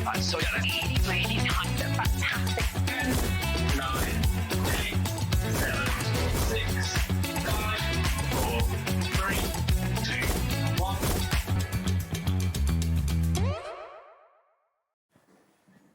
So really, really nice and fantastic. 9, 8, 7, 6, 5, 4, 3, 2, 1.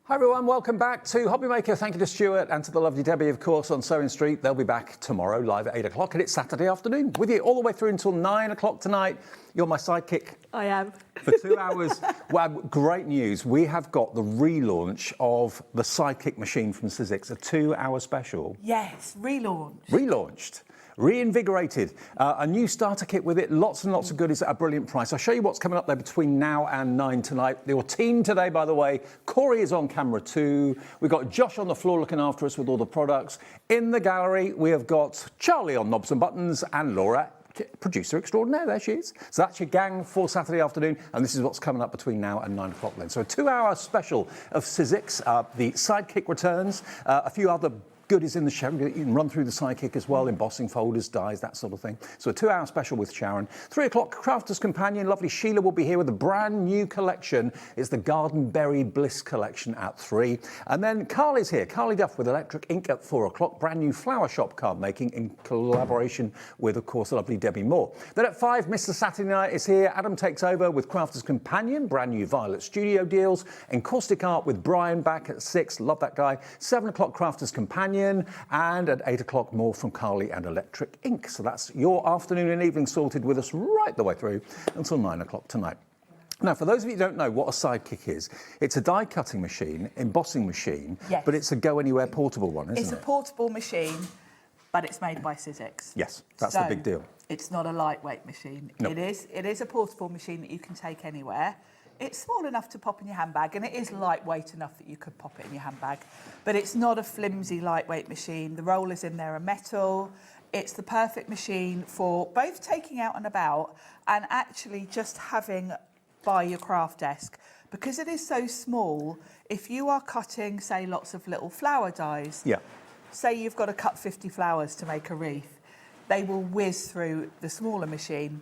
Hi everyone, welcome back to HobbyMaker. Thank you to Stuart and to the lovely Debbie, of course, on Sewing Street. They'll be back tomorrow live at 8 o'clock, and it's Saturday afternoon with you all the way through until 9 o'clock tonight. You're my sidekick. I am. For 2 hours. Well, great news. We have got the relaunch of the Sidekick machine from Sizzix, a 2-hour special. Yes, Relaunched. Reinvigorated, a new starter kit with it, lots and lots of goodies at a brilliant price. I'll show you what's coming up there between now and 9 tonight. Your team today, by the way, Corey is on camera too. We've got Josh on the floor looking after us with all the products. In the gallery, we have got Charlie on knobs and buttons and Laura, producer extraordinaire, there she is. So that's your gang for Saturday afternoon, and this is what's coming up between now and 9 o'clock then. So a 2-hour special of Sizzix, the Sidekick returns, a few other goodies in the show. You can run through the Sidekick as well, embossing folders, dies, that sort of thing. So a 2-hour special with Sharon. 3 o'clock, Crafter's Companion. Lovely Sheila will be here with a brand new collection. It's the Garden Berry Bliss collection at 3. And then Carly's here. Carly Duff with Electric Ink at 4 o'clock. Brand new flower shop card making in collaboration with, of course, the lovely Debbie Moore. Then at 5, Mr. Saturday Night is here. Adam takes over with Crafter's Companion. Brand new Violet Studio deals. Encaustic Art with Brian back at 6. Love that guy. 7 o'clock, Crafter's Companion. And at 8 o'clock, more from Carly and Electric Ink. So that's your afternoon and evening sorted with us right the way through until 9 o'clock tonight. Now, for those of you who don't know what a Sidekick is, it's a die cutting machine, embossing machine, yes, but it's a go anywhere portable one, isn't it? It's a portable machine, but it's made by Sizzix. Yes, that's the big deal. It's not a lightweight machine. No. It is a portable machine that you can take anywhere. It's small enough to pop in your handbag, and it is lightweight enough that you could pop it in your handbag. But it's not a flimsy, lightweight machine. The rollers in there are metal. It's the perfect machine for both taking out and about and actually just having by your craft desk. Because it is so small, if you are cutting, say, lots of little flower dies, yeah, say you've got to cut 50 flowers to make a wreath, they will whiz through the smaller machine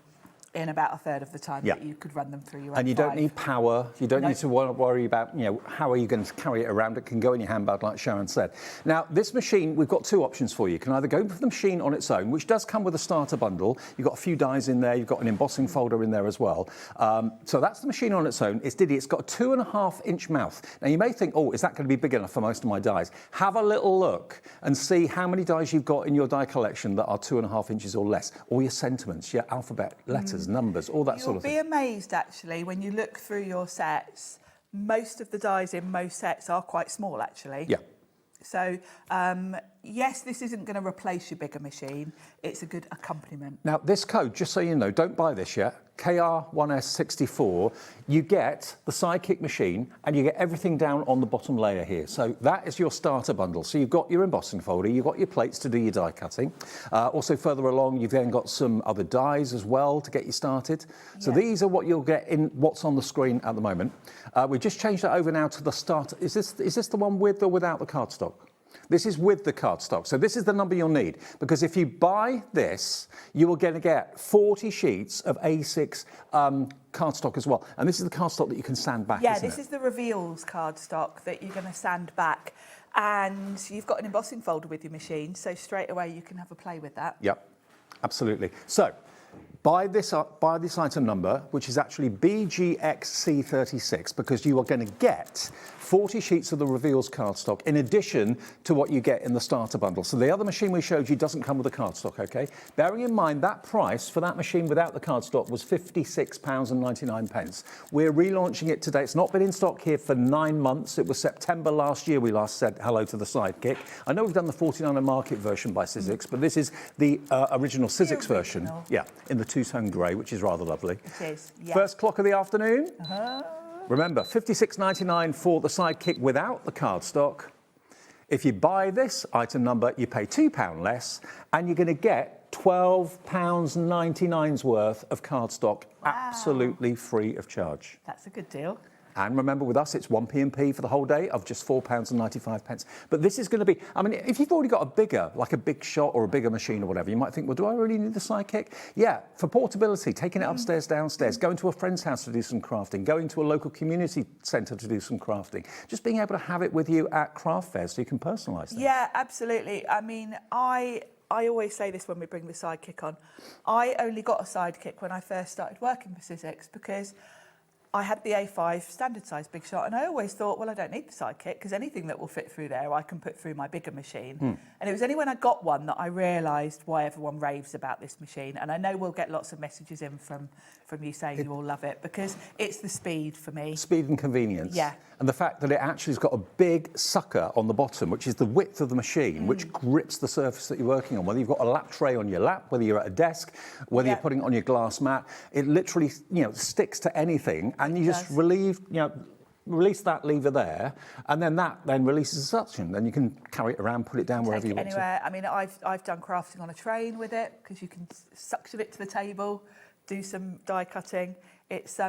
in about a third of the time that you could run them through your own. And you don't need power. You don't need to worry about, how are you going to carry it around? It can go in your handbag, like Sharon said. Now, this machine, we've got 2 options for you. You can either go for the machine on its own, which does come with a starter bundle. You've got a few dies in there. You've got an embossing folder in there as well. So that's the machine on its own. It's Diddy. It's got a 2.5-inch mouth. Now, you may think, oh, is that going to be big enough for most of my dies? Have a little look and see how many dies you've got in your die collection that are 2.5 inches or less. All your sentiments, your alphabet, letters, numbers, all that sort of thing. You'll be amazed, actually, when you look through your sets. Most of the dies in most sets are quite small, actually. Yeah. So, yes, this isn't going to replace your bigger machine. It's a good accompaniment. Now, this code, just so you know, don't buy this yet, KR1S64, you get the Sidekick machine and you get everything down on the bottom layer here. So that is your starter bundle. So you've got your embossing folder, you've got your plates to do your die cutting. Also further along, you've then got some other dies as well to get you started. So these are what you'll get in what's on the screen at the moment. We've just changed that over now to the starter. Is this the one with or without the cardstock? This is with the cardstock. So this is the number you'll need, because if you buy this, you are going to get 40 sheets of A6 cardstock as well. And this is the cardstock that you can sand back, Yeah, this is the reveals cardstock that you're going to sand back. And you've got an embossing folder with your machine, so straight away you can have a play with that. Yep, absolutely. So buy this item number, which is actually BGXC36, because you are going to get 40 sheets of the reveals cardstock in addition to what you get in the starter bundle. So the other machine we showed you doesn't come with the cardstock, okay? Bearing in mind that price for that machine without the cardstock was £56.99. We're relaunching it today. It's not been in stock here for 9 months. It was September last year we last said hello to the Sidekick. I know we've done the 49er Market version by Sizzix, but this is the original Sizzix version. Yeah, in the two-tone grey, which is rather lovely. It is, yeah. First clock of the afternoon. Remember, £56.99 for the Sidekick without the cardstock. If you buy this item number, you pay £2 less, and you're going to get £12.99's worth of cardstock absolutely free of charge. That's a good deal. And remember, with us, it's 1p&p for the whole day of just £4.95. But this is going to be, I mean, if you've already got a bigger, like a big shot or a bigger machine or whatever, you might think, well, do I really need the Sidekick? Yeah, for portability, taking it upstairs, downstairs, going to a friend's house to do some crafting, going to a local community centre to do some crafting, just being able to have it with you at craft fairs so you can personalise them. Yeah, absolutely. I mean, I always say this when we bring the Sidekick on. I only got a Sidekick when I first started working for Sizzix because I had the A5 standard size big shot, and I always thought, well, I don't need the Sidekick because anything that will fit through there, I can put through my bigger machine. And it was only when I got one that I realised why everyone raves about this machine. And I know we'll get lots of messages in from you saying you all love it because it's the speed for me. Speed and convenience. Yeah. And the fact that it actually has got a big sucker on the bottom, which is the width of the machine, which grips the surface that you're working on. Whether you've got a lap tray on your lap, whether you're at a desk, whether you're putting it on your glass mat, it literally, sticks to anything, and you just release that lever there, and then that releases the suction. Then you can carry it around, put it down wherever you want anywhere. I mean, I've done crafting on a train with it because you can suction it to the table, do some die cutting. It's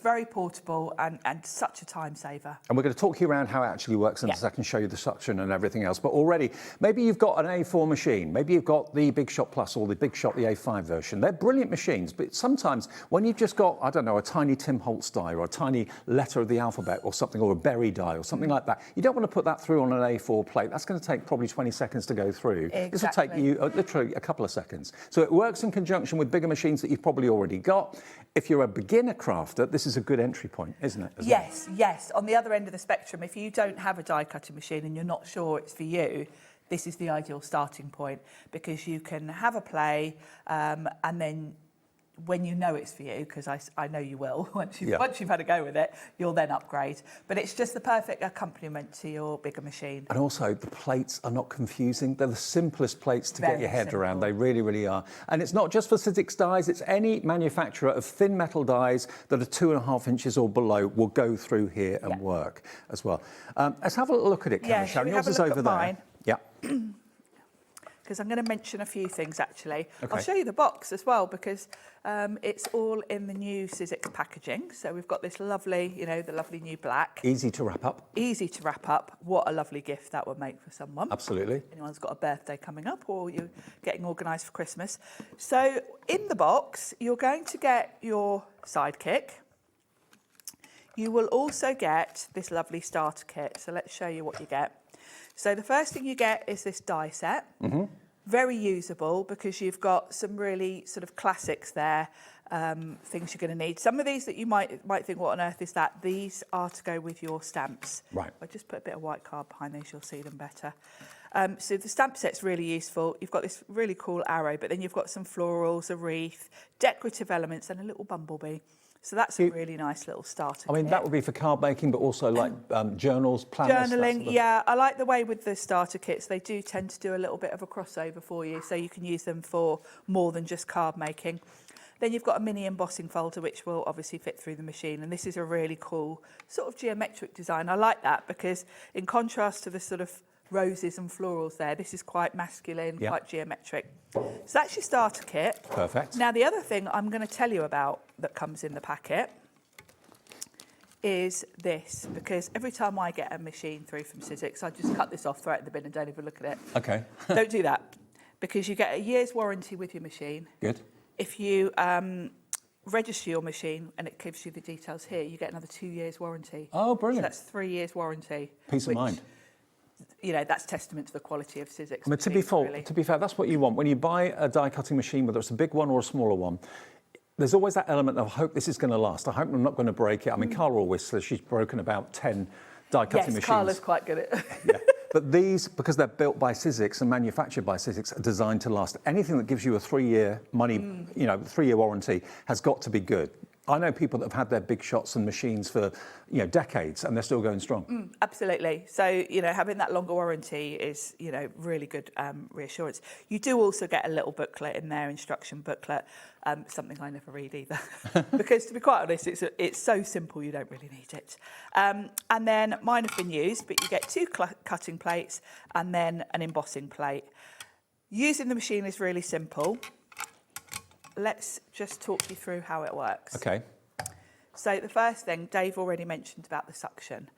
very portable and such a time saver. And we're going to talk you around how it actually works in a second, show you the suction and everything else. But already, maybe you've got an A4 machine, maybe you've got the Big Shot Plus or the Big Shot, the A5 version. They're brilliant machines, but sometimes when you've just got, I don't know, a tiny Tim Holtz die or a tiny letter of the alphabet or something, or a berry die or something like that, you don't want to put that through on an A4 plate. That's going to take probably 20 seconds to go through. Exactly. This will take you literally a couple of seconds. So it works in conjunction with bigger machines that you've probably already got. If you're a beginner crafter, this is a good entry point, isn't it? Yes. On the other end of the spectrum, if you don't have a die cutting machine and you're not sure it's for you, this is the ideal starting point because you can have a play and then when you know it's for you, because I know you will, once you've had a go with it, you'll then upgrade. But it's just the perfect accompaniment to your bigger machine. And also, the plates are not confusing. They're the simplest plates to get your head around. They really, really are. And it's not just for Sizzix dies, it's any manufacturer of thin metal dies that are 2.5 inches or below will go through here and work as well. Let's have a little look at it, Karen. Shall we Yours have a is look over at there. mine? Yeah. Because I'm going to mention a few things actually. Okay. I'll show you the box as well because it's all in the new Sizzix packaging. So we've got this lovely, the lovely new black. Easy to wrap up. Easy to wrap up. What a lovely gift that would make for someone. Absolutely. Anyone's got a birthday coming up or you're getting organised for Christmas. So in the box, you're going to get your Sidekick. You will also get this lovely starter kit. So let's show you what you get. So the first thing you get is this die set. Very usable because you've got some really sort of classics there, things you're going to need. Some of these that you might think, what on earth is that? These are to go with your stamps. Right. I'll just put a bit of white card behind these, you'll see them better. So the stamp set's really useful. You've got this really cool arrow, but then you've got some florals, a wreath, decorative elements, and a little bumblebee. So that's a really nice little starter kit. That would be for card making, but also like journals, planners. Journaling, yeah. I like the way with the starter kits, they do tend to do a little bit of a crossover for you, so you can use them for more than just card making. Then you've got a mini embossing folder, which will obviously fit through the machine. And this is a really cool sort of geometric design. I like that because in contrast to the sort of roses and florals there, this is quite masculine, quite geometric. So that's your starter kit. Perfect. Now, the other thing I'm going to tell you about that comes in the packet is this, because every time I get a machine through from Sizzix, I just cut this off, throw it in the bin and don't even look at it. Okay. Don't do that, because you get a year's warranty with your machine. Good. If you register your machine and it gives you the details here, you get another 2 years warranty. Oh, brilliant. So that's 3 years warranty. Peace of mind. That's testament to the quality of Sizzix. But to be fair, that's what you want. When you buy a die cutting machine, whether it's a big one or a smaller one, there's always that element of, I hope this is going to last. I hope I'm not going to break it. I mean, Carla always says she's broken about 10 die cutting machines. Yes, Carla's quite good at yeah. But these, because they're built by Sizzix and manufactured by Sizzix, are designed to last. Anything that gives you a 3-year 3-year warranty has got to be good. I know people that have had their big shots and machines for, decades, and they're still going strong. Absolutely. So, having that longer warranty is, really good reassurance. You do also get a little booklet in there, instruction booklet, something I never read either, because to be quite honest, it's so simple you don't really need it. And then mine have been used, but you get 2 cutting plates and then an embossing plate. Using the machine is really simple. Let's just talk you through how it works. Okay. So the first thing, Dave already mentioned about the suction.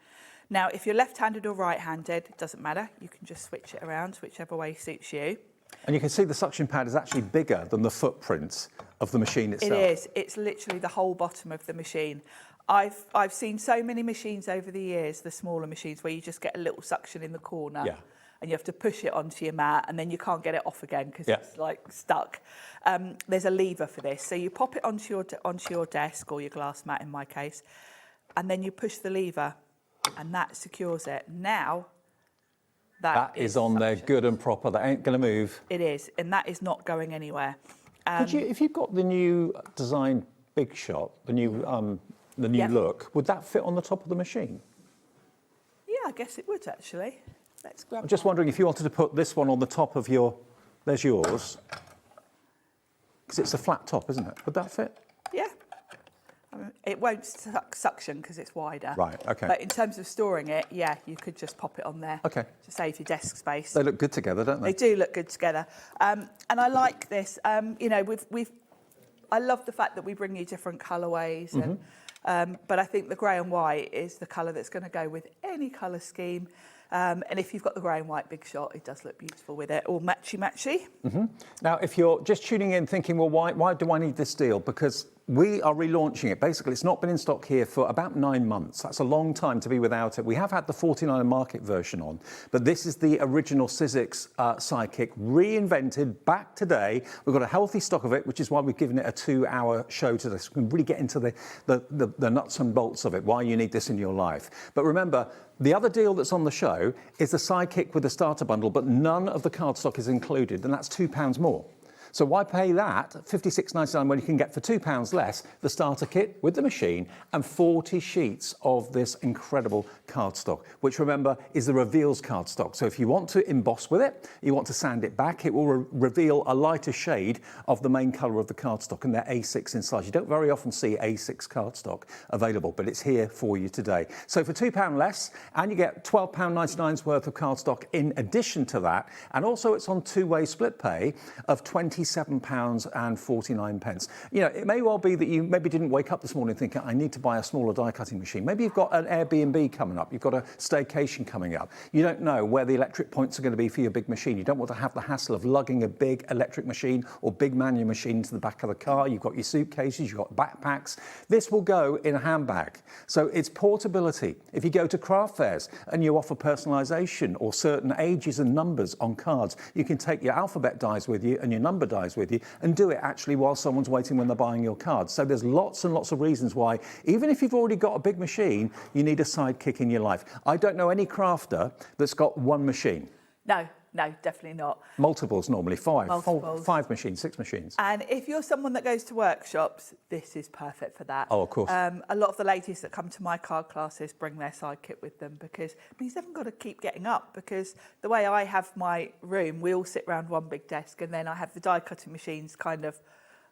Now, if you're left-handed or right-handed, it doesn't matter. You can just switch it around, whichever way suits you. And you can see the suction pad is actually bigger than the footprint of the machine itself. It is. It's literally the whole bottom of the machine. I've seen so many machines over the years, the smaller machines, where you just get a little suction in the corner. Yeah. And you have to push it onto your mat, and then you can't get it off again because Yeah. it's like stuck. There's a lever for this. So you pop it onto your desk or your glass mat in my case, and then you push the lever, and that secures it. Now, that is on there good and proper. That ain't going to move. It is, and that is not going anywhere. Could you, if you've got the new design Big Shot, the new Yeah. look, would that fit on the top of the machine? Yeah, I guess it would actually. Let's grab. I'm just wondering if you wanted to put this one on the top of your, there's yours, because it's a flat top, isn't it? Would that fit? Yeah. It won't suction because it's wider. Right, okay. But in terms of storing it, yeah, you could just pop it on there. Okay. To save your desk space. They look good together, don't they? They do look good together. And I like this. You know, I love the fact that we bring you different colourways. And, but I think the grey and white is the colour that's going to go with any colour scheme. And if you've got the grey and white Big Shot, it does look beautiful with it, all matchy-matchy. Now, if you're just tuning in thinking, well, why do I need this deal? Because we are relaunching it. Basically, it's not been in stock here for about 9 months. That's a long time to be without it. We have had the 49 market version on, but this is the original Sizzix Sidekick, reinvented back today. We've got a healthy stock of it, which is why we've given it a 2-hour show today, so we can really get into the nuts and bolts of it, why you need this in your life. But remember, the other deal that's on the show is the Sidekick with the starter bundle, but none of the cardstock is included, and that's £2 more. So why pay that, £56.99, when you can get for £2 less the starter kit with the machine and 40 sheets of this incredible cardstock, which, remember, is the reveals cardstock. So if you want to emboss with it, you want to sand it back, it will reveal a lighter shade of the main colour of the cardstock, and they're A6 in size. You don't very often see A6 cardstock available, but it's here for you today. So for £2 less, and you get £12.99's worth of cardstock in addition to that, and also it's on two-way split pay of £27.49. You know, it may well be that you maybe didn't wake up this morning thinking, I need to buy a smaller die cutting machine. Maybe you've got an Airbnb coming up, you've got a staycation coming up. You don't know where the electric points are going to be for your big machine. You don't want to have the hassle of lugging a big electric machine or big manual machine into the back of the car. You've got your suitcases, you've got backpacks. This will go in a handbag. So it's portability. If you go to craft fairs and you offer personalisation or certain ages and numbers on cards, you can take your alphabet dies with you and your number dies with you and do it actually while someone's waiting when they're buying your cards. So there's lots and lots of reasons why, even if you've already got a big machine, you need a Sidekick in your life. I don't know any crafter that's got one machine. No, definitely not. Multiples normally, Multiples. 5 machines, 6 machines. And if you're someone that goes to workshops, this is perfect for that. Oh, of course. A lot of the ladies that come to my card classes bring their Sidekick with them because it means they haven't got to keep getting up, because the way I have my room, we all sit around one big desk, and then I have the die cutting machines kind of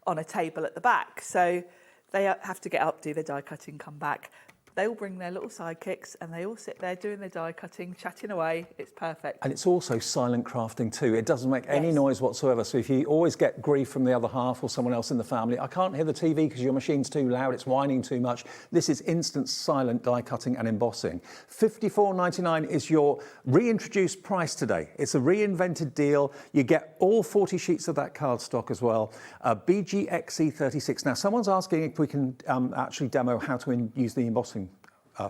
on a table at the back. So they have to get up, do their die cutting, come back. They all bring their little Sidekicks and they all sit there doing their die cutting, chatting away. It's perfect. And it's also silent crafting too. It doesn't make any noise whatsoever. So if you always get grief from the other half or someone else in the family, I can't hear the TV because your machine's too loud, it's whining too much. This is instant silent die cutting and embossing. $54.99 is your reintroduced price today. It's a reinvented deal. You get all 40 sheets of that cardstock as well. BGXE36. Now, someone's asking if we can actually demo how to use the embossing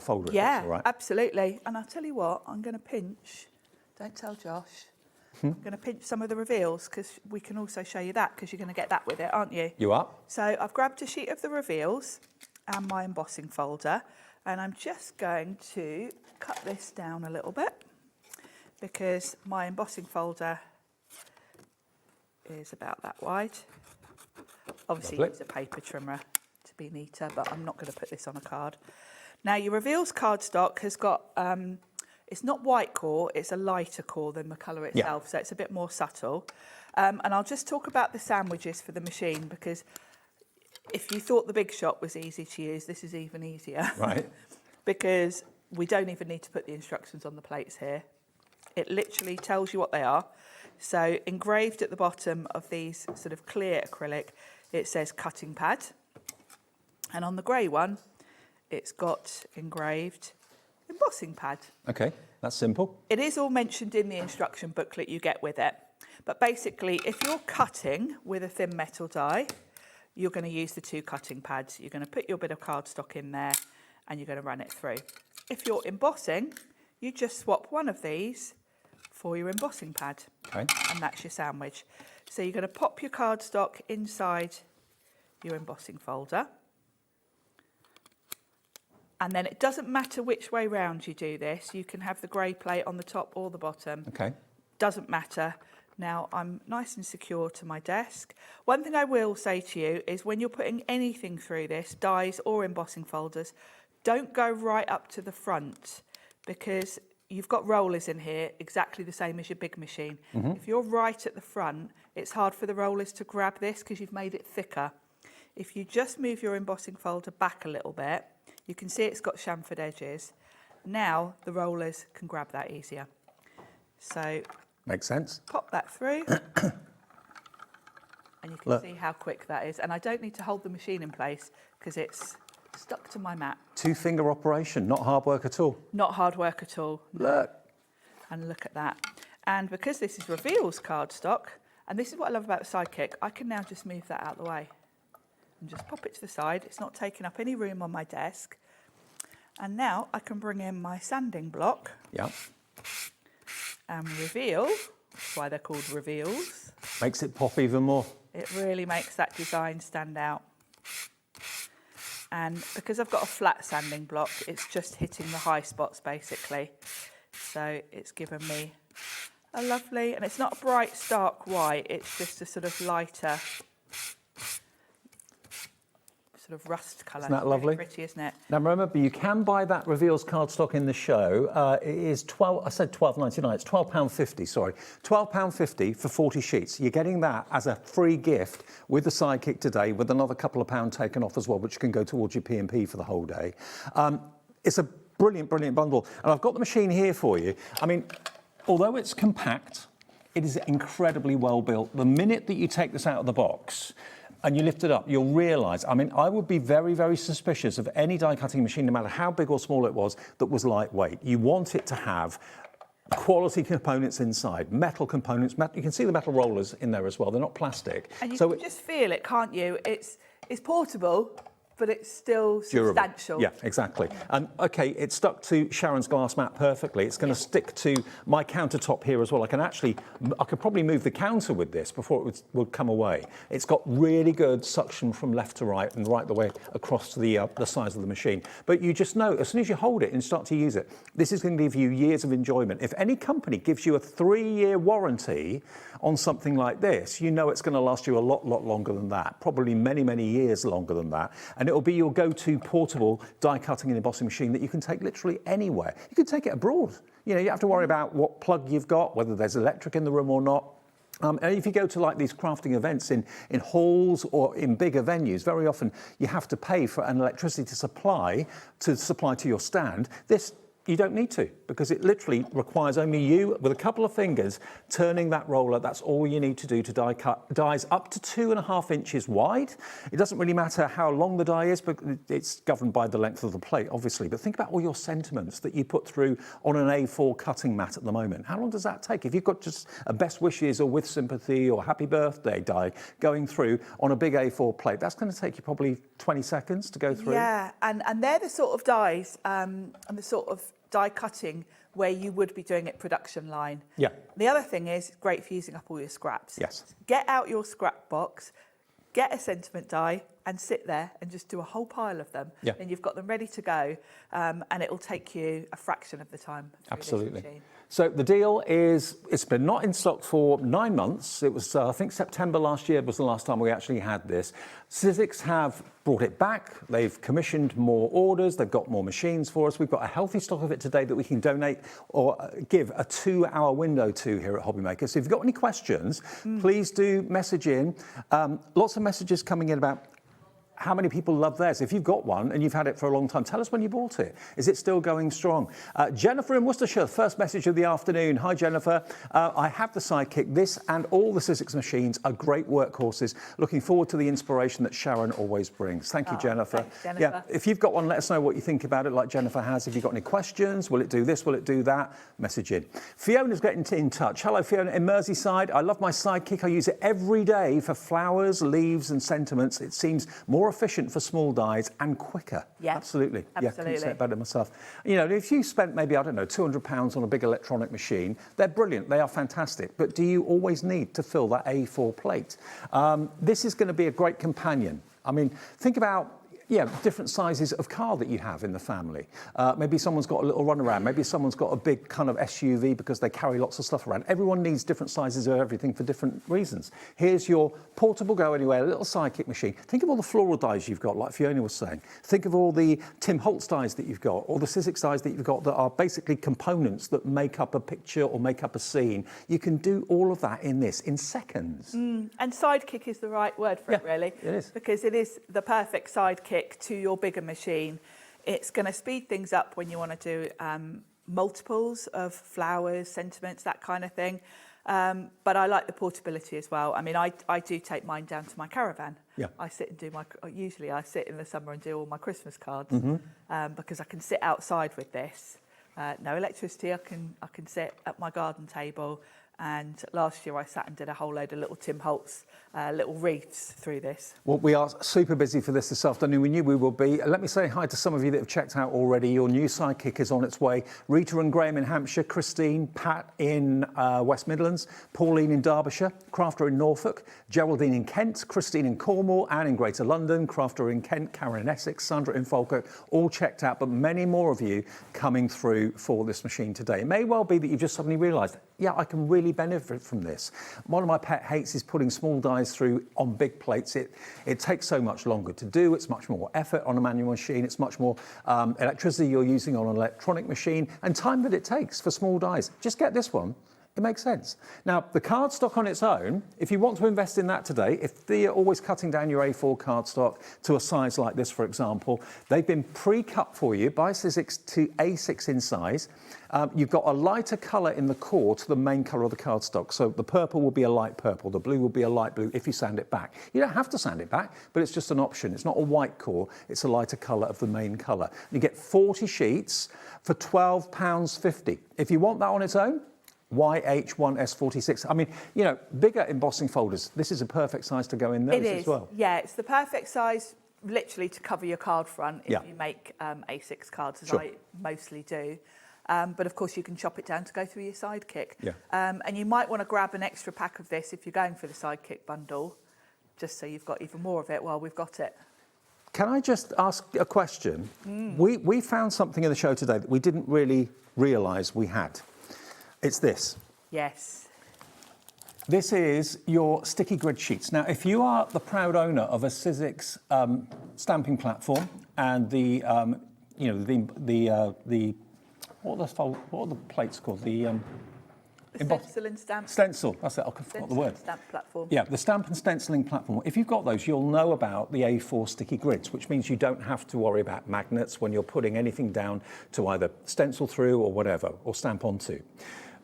folder. Yeah, all right. Absolutely. And I'll tell you what, I'm going to pinch, don't tell Josh, I'm going to pinch some of the reveals because we can also show you that, because you're going to get that with it, aren't you? You are. So I've grabbed a sheet of the reveals and my embossing folder, and I'm just going to cut this down a little bit because my embossing folder is about that wide. Obviously, Lovely. use a paper trimmer to be neater, but I'm not going to put this on a card. Now, your reveals cardstock has got, it's not white core, it's a lighter core than the colour itself, so it's a bit more subtle. And I'll just talk about the sandwiches for the machine, because if you thought the Big Shot was easy to use, this is even easier. Right. Because we don't even need to put the instructions on the plates here. It literally tells you what they are. So engraved at the bottom of these sort of clear acrylic, it says cutting pad. And on the grey one, it's got engraved embossing pad. Okay, that's simple. It is all mentioned in the instruction booklet you get with it. But basically, if you're cutting with a thin metal die, you're going to use the 2 cutting pads. You're going to put your bit of cardstock in there and you're going to run it through. If you're embossing, you just swap one of these for your embossing pad. Okay. And that's your sandwich. So you're going to pop your cardstock inside your embossing folder. And then it doesn't matter which way round you do this. You can have the grey plate on the top or the bottom. Okay. Doesn't matter. Now I'm nice and secure to my desk. One thing I will say to you is when you're putting anything through this, dies or embossing folders, don't go right up to the front because you've got rollers in here exactly the same as your big machine. If you're right at the front, it's hard for the rollers to grab this because you've made it thicker. If you just move your embossing folder back a little bit, you can see it's got chamfered edges. Now the rollers can grab that easier. So makes sense. Pop that through. And you can see how quick that is. And I don't need to hold the machine in place because it's stuck to my mat. 2-finger operation, not hard work at all. Not hard work at all. No. Look. And look at that. And because this is Reveal's cardstock, and this is what I love about the Sidekick, I can now just move that out of the way and just pop it to the side. It's not taking up any room on my desk. And now I can bring in my sanding block. Yeah. And Reveal, that's why they're called Reveals. Makes it pop even more. It really makes that design stand out. And because I've got a flat sanding block, it's just hitting the high spots basically. So it's given me a lovely, and it's not a bright stark white, it's just a sort of lighter, sort of rust colour. Isn't that lovely? Really pretty, isn't it? Now remember, you can buy that Reveals cardstock in the show. It is £12.99. It's £12.50. Sorry, £12.50 for 40 sheets. You're getting that as a free gift with the Sidekick today, with another couple of pound taken off as well, which can go towards your P&P for the whole day. It's a brilliant, brilliant bundle, and I've got the machine here for you. I mean, although it's compact, it is incredibly well built. The minute that you take this out of the box and you lift it up, you'll realise, I mean, I would be very, very suspicious of any die cutting machine, no matter how big or small it was, that was lightweight. You want it to have quality components inside, metal components. You can see the metal rollers in there as well. They're not plastic. And you can just feel it, can't you? It's portable, but it's still durable. Substantial. Yeah, exactly. Okay, it's stuck to Sharon's glass mat perfectly. It's going to stick to my countertop here as well. I could probably move the counter with this before it would come away. It's got really good suction from left to right and right the way across to the sides of the machine. But you just know, as soon as you hold it and start to use it, this is going to give you years of enjoyment. If any company gives you a 3-year warranty on something like this, you know it's going to last you a lot longer than that, probably many, many years longer than that. And it'll be your go-to portable die cutting and embossing machine that you can take literally anywhere. You can take it abroad. You know, you have to worry about what plug you've got, whether there's electric in the room or not. And if you go to like these crafting events in halls or in bigger venues, very often you have to pay for an electricity supply to your stand. This, you don't need to, because it literally requires only you, with a couple of fingers, turning that roller. That's all you need to do to die cut dies up to 2.5 inches wide. It doesn't really matter how long the die is, but it's governed by the length of the plate, obviously. But think about all your sentiments that you put through on an A4 cutting mat at the moment. How long does that take? If you've got just a best wishes or with sympathy or happy birthday die going through on a big A4 plate, that's going to take you probably 20 seconds to go through. Yeah, and they're the sort of dies and the sort of die cutting where you would be doing it production line. Yeah. The other thing is, it's great for using up all your scraps. Yes. Get out your scrap box, get a sentiment die and sit there and just do a whole pile of them. Yeah. Then you've got them ready to go, and it will take you a fraction of the time. Absolutely. This machine. So the deal is, it's been not in stock for 9 months. It was, I think September last year was the last time we actually had this. Sizzix have brought it back. They've commissioned more orders. They've got more machines for us. We've got a healthy stock of it today that we can donate or give a 2-hour window to here at HobbyMaker. So if you've got any questions, please do message in. Lots of messages coming in about how many people love theirs. If you've got one and you've had it for a long time, tell us when you bought it. Is it still going strong? Jennifer in Worcestershire, first message of the afternoon. Hi, Jennifer. I have the Sidekick. This and all the Sizzix machines are great workhorses. Looking forward to the inspiration that Sharon always brings. Thank you, Jennifer. Thanks, Jennifer. Yeah, if you've got one, let us know what you think about it, like Jennifer has. If you've got any questions, will it do this, will it do that? Message in. Fiona's getting in touch. Hello, Fiona in Merseyside. I love my Sidekick. I use it every day for flowers, leaves and sentiments. It seems more efficient for small dies and quicker. Yeah, absolutely. Yeah, absolutely. couldn't say it better myself. You know, if you spent maybe, I don't know, £200 on a big electronic machine, they're brilliant, they are fantastic, but do you always need to fill that A4 plate? This is going to be a great companion. I mean, think about different sizes of car that you have in the family. Maybe someone's got a little runaround. Maybe someone's got a big kind of SUV because they carry lots of stuff around. Everyone needs different sizes of everything for different reasons. Here's your portable go anywhere, little Sidekick machine. Think of all the floral dies you've got, like Fiona was saying. Think of all the Tim Holtz dies that you've got, or the Sizzix dies that you've got that are basically components that make up a picture or make up a scene. You can do all of that in this in seconds. And Sidekick is the right word for it, really. It is. Because it is the perfect sidekick to your bigger machine. It's going to speed things up when you want to do multiples of flowers, sentiments, that kind of thing. But I like the portability as well. I mean, I do take mine down to my caravan. Yeah. I sit and do usually I sit in the summer and do all my Christmas cards because I can sit outside with this. No electricity, I can sit at my garden table. And last year I sat and did a whole load of little Tim Holtz little wreaths through this. Well, we are super busy for this afternoon. We knew we would be. Let me say hi to some of you that have checked out already. Your new Sidekick is on its way. Rita and Graham in Hampshire, Christine, Pat in West Midlands, Pauline in Derbyshire, Crafter in Norfolk, Geraldine in Kent, Christine in Cornwall, Anne in Greater London, Crafter in Kent, Karen in Essex, Sandra in Falkirk, all checked out, but many more of you coming through for this machine today. It may well be that you've just suddenly realised, yeah, I can really benefit from this. One of my pet hates is putting small dies through on big plates. It takes so much longer to do. It's much more effort on a manual machine. It's much more electricity you're using on an electronic machine and time that it takes for small dies. Just get this one. It makes sense. Now, the cardstock on its own, if you want to invest in that today, if you're always cutting down your A4 cardstock to a size like this, for example, they've been pre-cut for you by Sizzix to A6 in size. You've got a lighter colour in the core to the main colour of the cardstock. So the purple will be a light purple, the blue will be a light blue if you sand it back. You don't have to sand it back, but it's just an option. It's not a white core, it's a lighter colour of the main colour. You get 40 sheets for £12.50. If you want that on its own, YH1S46. I mean, you know, bigger embossing folders. This is a perfect size to go in those as well. Yeah, it's the perfect size, literally, to cover your card front if you make A6 cards, as I mostly do. But of course, you can chop it down to go through your Sidekick. Yeah. And you might want to grab an extra pack of this if you're going for the Sidekick bundle, just so you've got even more of it while we've got it. Can I just ask a question? We found something in the show today that we didn't really realise we had. It's this. Yes. This is your sticky grid sheets. Now, if you are the proud owner of a Sizzix stamping platform and the what are the plates called? The stencil and stamp. Stencil. That's it. I forgot the word. Stamp platform. Yeah, the stamp and stenciling platform. If you've got those, you'll know about the A4 sticky grids, which means you don't have to worry about magnets when you're putting anything down to either stencil through or whatever, or stamp onto.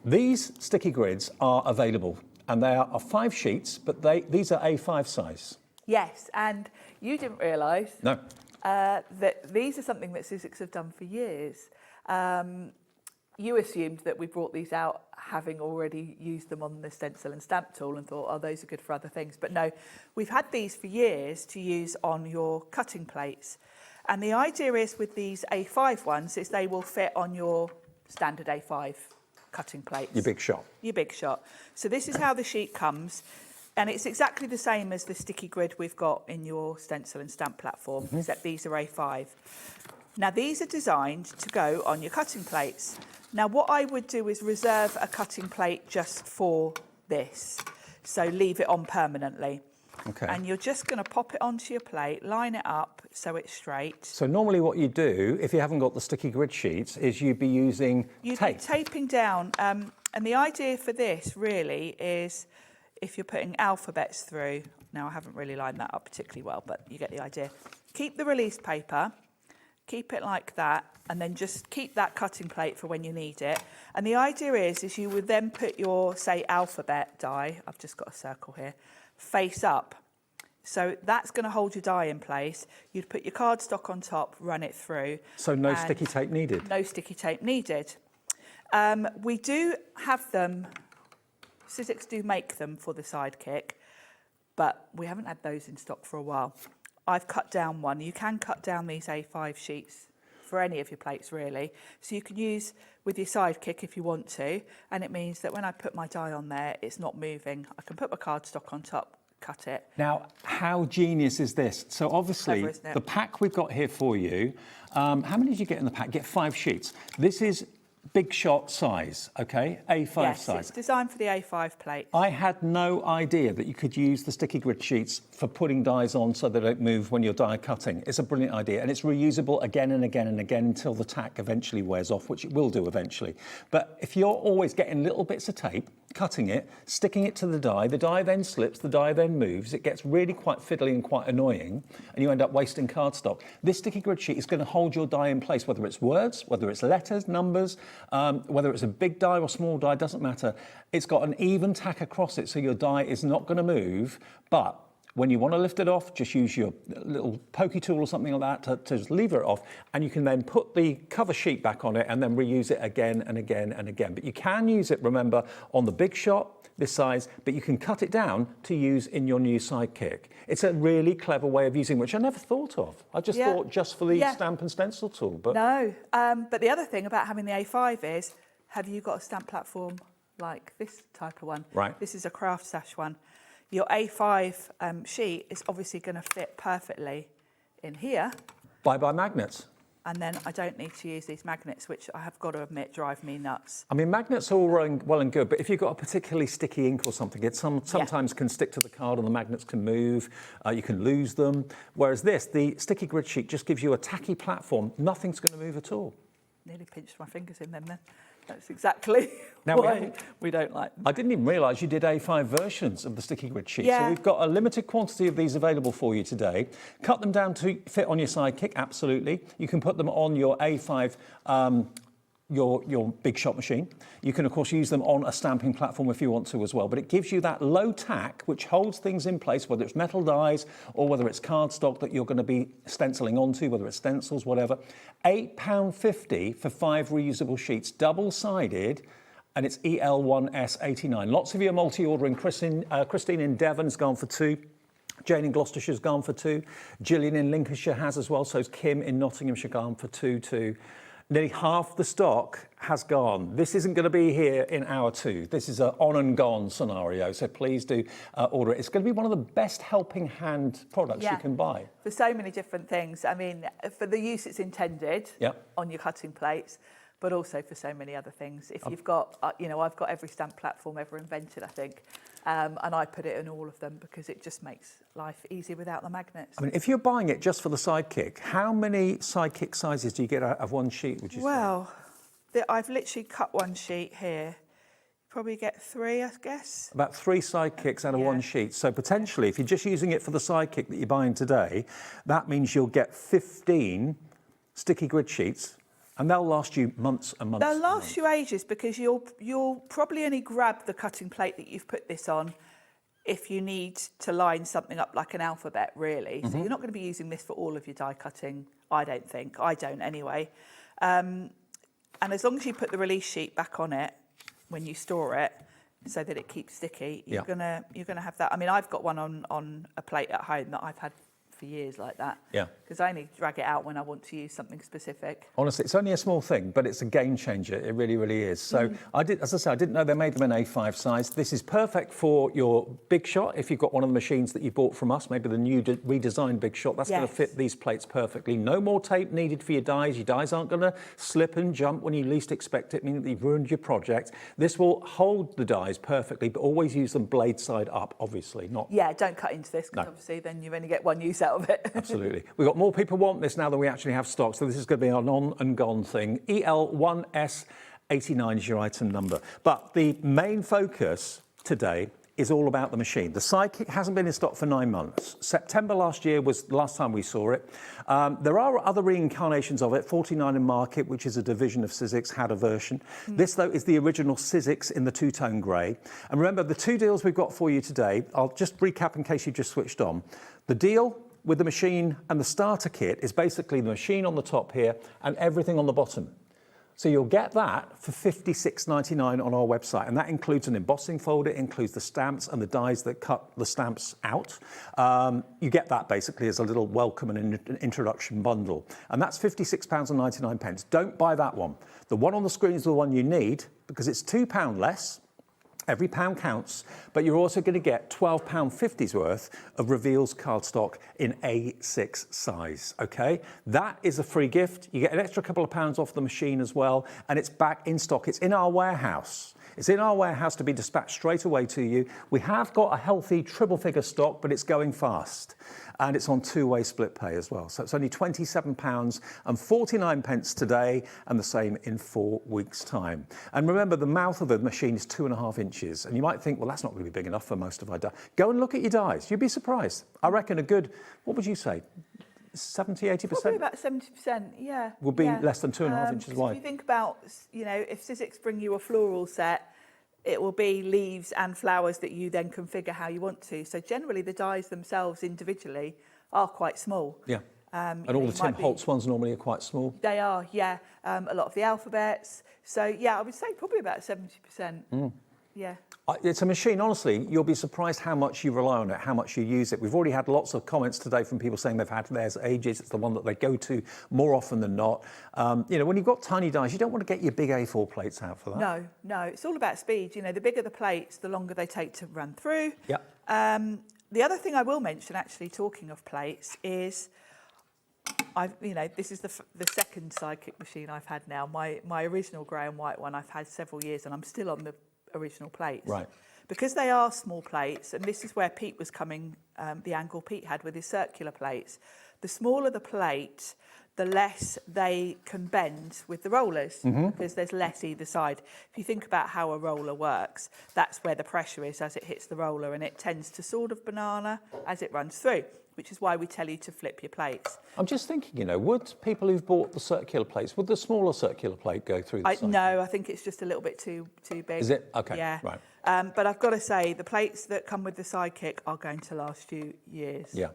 These sticky grids are available, and they are 5 sheets, but these are A5 size. Yes, and you didn't realise that these are something that Sizzix have done for years. You assumed that we brought these out having already used them on the stencil and stamp tool and thought, oh, those are good for other things. But no, we've had these for years to use on your cutting plates. And the idea is with these A5 ones is they will fit on your standard A5 cutting plates. Your big shot. Your big shot. So this is how the sheet comes. And it's exactly the same as the sticky grid we've got in your stencil and stamp platform, except these are A5. Now, these are designed to go on your cutting plates. Now, what I would do is reserve a cutting plate just for this. So leave it on permanently. Okay. And you're just going to pop it onto your plate, line it up so it's straight. So normally what you do, if you haven't got the sticky grid sheets, is you'd be using You'd tape. be taping down. And the idea for this really is if you're putting alphabets through Now, I haven't really lined that up particularly well, but you get the idea. Keep the release paper, keep it like that, and then just keep that cutting plate for when you need it. And the idea is you would then put your, say, alphabet die, I've just got a circle here, face up. So that's going to hold your die in place. You'd put your cardstock on top, run it through. So no sticky tape needed? No sticky tape needed. We do have them, Sizzix do make them for the Sidekick, but we haven't had those in stock for a while. I've cut down one. You can cut down these A5 sheets for any of your plates, really. So you can use with your Sidekick if you want to, and it means that when I put my die on there, it's not moving. I can put my cardstock on top, cut it. Now, how genius is this? So obviously, Clever, isn't it? the pack we've got here for you, how many did you get in the pack? Get 5 sheets. This is big shot size, okay? A5 yes, size. it's designed for the A5 plate. I had no idea that you could use the sticky grid sheets for putting dies on so they don't move when you're die cutting. It's a brilliant idea, and it's reusable again and again and again until the tack eventually wears off, which it will do eventually. But if you're always getting little bits of tape, cutting it, sticking it to the die then slips, the die then moves, it gets really quite fiddly and quite annoying, and you end up wasting cardstock. This sticky grid sheet is going to hold your die in place, whether it's words, whether it's letters, numbers, whether it's a big die or small die, doesn't matter. It's got an even tack across it, so your die is not going to move, but when you want to lift it off, just use your little pokey tool or something like that to just lever it off, and you can then put the cover sheet back on it and then reuse it again and again and again. But you can use it, remember, on the big shot, this size, but you can cut it down to use in your new Sidekick. It's a really clever way of using, which I never thought of. I just thought just for the stamp and stencil tool. But no, but the other thing about having the A5 is, have you got a stamp platform like this type of one? Right. This is a craft stash one. Your A5 sheet is obviously going to fit perfectly in here. Bye-bye magnets. And then I don't need to use these magnets, which I have got to admit drive me nuts. I mean, magnets are all well and good, but if you've got a particularly sticky ink or something, it sometimes can stick to the card and the magnets can move, you can lose them. Whereas this, the sticky grid sheet just gives you a tacky platform, nothing's going to move at all. Nearly pinched my fingers in them then. That's exactly Now, why we don't like them. I didn't even realise you did A5 versions of the sticky grid sheet. Yeah. So we've got a limited quantity of these available for you today. Cut them down to fit on your Sidekick, absolutely. You can put them on your A5, your big shot machine. You can, of course, use them on a stamping platform if you want to as well. But it gives you that low tack, which holds things in place, whether it's metal dies or whether it's cardstock that you're going to be stenciling onto, whether it's stencils, whatever. £8.50 for 5 reusable sheets, double-sided, and it's EL1S89. Lots of you are multi-ordering. Christine in Devon's gone for 2. Jane in Gloucestershire's gone for 2. Gillian in Lincolnshire has as well. So has Kim in Nottinghamshire gone for 2 too. Nearly half the stock has gone. This isn't going to be here in hour 2. This is an on and gone scenario, so please do order it. It's going to be one of the best helping hand products you can buy. For so many different things. I mean, for the use it's intended on your cutting plates, but also for so many other things. If you've got, I've got every stamp platform ever invented, I think, and I put it in all of them because it just makes life easy without the magnets. I mean, if you're buying it just for the Sidekick, how many Sidekick sizes do you get out of one sheet, would you say? Well, I've literally cut one sheet here. Probably get 3, I guess. About 3 Sidekicks out of one sheet. So potentially, if you're just using it for the Sidekick that you're buying today, that means you'll get 15 sticky grid sheets, and they'll last you months and months. They'll last you ages because you'll probably only grab the cutting plate that you've put this on if you need to line something up like an alphabet, really. So you're not going to be using this for all of your die cutting, I don't think. I don't anyway. And as long as you put the release sheet back on it when you store it so that it keeps sticky, you're gonna have that. I mean, I've got one on a plate at home that I've had for years like that. Yeah. Because I only drag it out when I want to use something specific. Honestly, it's only a small thing, but it's a game changer. It really, really is. So as I say, I didn't know they made them in A5 size. This is perfect for your big shot. If you've got one of the machines that you bought from us, maybe the new redesigned big shot, that's going to fit these plates perfectly. No more tape needed for your dies. Your dies aren't going to slip and jump when you least expect it, meaning that you've ruined your project. This will hold the dies perfectly, but always use them blade side up, obviously. Don't cut into this because obviously then you only get one use out of it. Absolutely. We've got more people want this now than we actually have stock, so this is going to be an on and gone thing. EL1S89 is your item number. But the main focus today is all about the machine. The Sidekick hasn't been in stock for 9 months. September last year was the last time we saw it. There are other reincarnations of it. 49 in Market, which is a division of Sizzix, had a version. This, though, is the original Sizzix in the two-tone grey. And remember, the 2 deals we've got for you today, I'll just recap in case you just switched on. The deal with the machine and the starter kit is basically the machine on the top here and everything on the bottom. So you'll get that for $56.99 on our website, and that includes an embossing folder, it includes the stamps and the dies that cut the stamps out. You get that basically as a little welcome and an introduction bundle, and that's £56.99. Don't buy that one. The one on the screen is the one you need because it's £2 less. Every pound counts, but you're also going to get £12.50's worth of Reveals cardstock in A6 size, okay? That is a free gift. You get an extra couple of pounds off the machine as well, and it's back in stock. It's in our warehouse. It's in our warehouse to be dispatched straight away to you. We have got a healthy triple figure stock, but it's going fast. And it's on 2-way split pay as well. So it's only £27.49 today, and the same in 4 weeks' time. And remember, the mouth of the machine is 2.5 inches. And you might think, well, that's not going to be big enough for most of our dies. Go and look at your dies. You'd be surprised. I reckon a good, what would you say, 70, 80%? Probably about 70%, yeah. Would be less than 2.5 inches wide. If you think about, you know, if Sizzix bring you a floral set, it will be leaves and flowers that you then configure how you want to. So generally the dies themselves individually are quite small. Yeah. And all the Tim Holtz ones normally are quite small. They are, yeah. A lot of the alphabets. So yeah, I would say probably about 70%. Yeah. It's a machine, honestly, you'll be surprised how much you rely on it, how much you use it. We've already had lots of comments today from people saying they've had theirs ages. It's the one that they go to more often than not. You know, when you've got tiny dies, you don't want to get your big A4 plates out for that. No, no, it's all about speed. You know, the bigger the plates, the longer they take to run through. Yeah. The other thing I will mention, actually, talking of plates, is you know, this is the second Sidekick machine I've had now. My original grey and white one I've had several years, and I'm still on the original plates. Right. Because they are small plates, and this is where Pete was coming, the angle Pete had with his circular plates. The smaller the plate, the less they can bend with the rollers, because there's less either side. If you think about how a roller works, that's where the pressure is as it hits the roller, and it tends to sort of banana as it runs through, which is why we tell you to flip your plates. I'm just thinking, you know, would people who've bought the circular plates, would the smaller circular plate go through the Sidekick? No, I think it's just a little bit too big. Is it? Okay, yeah. right. But I've got to say, the plates that come with the Sidekick are going to last you years. Yeah.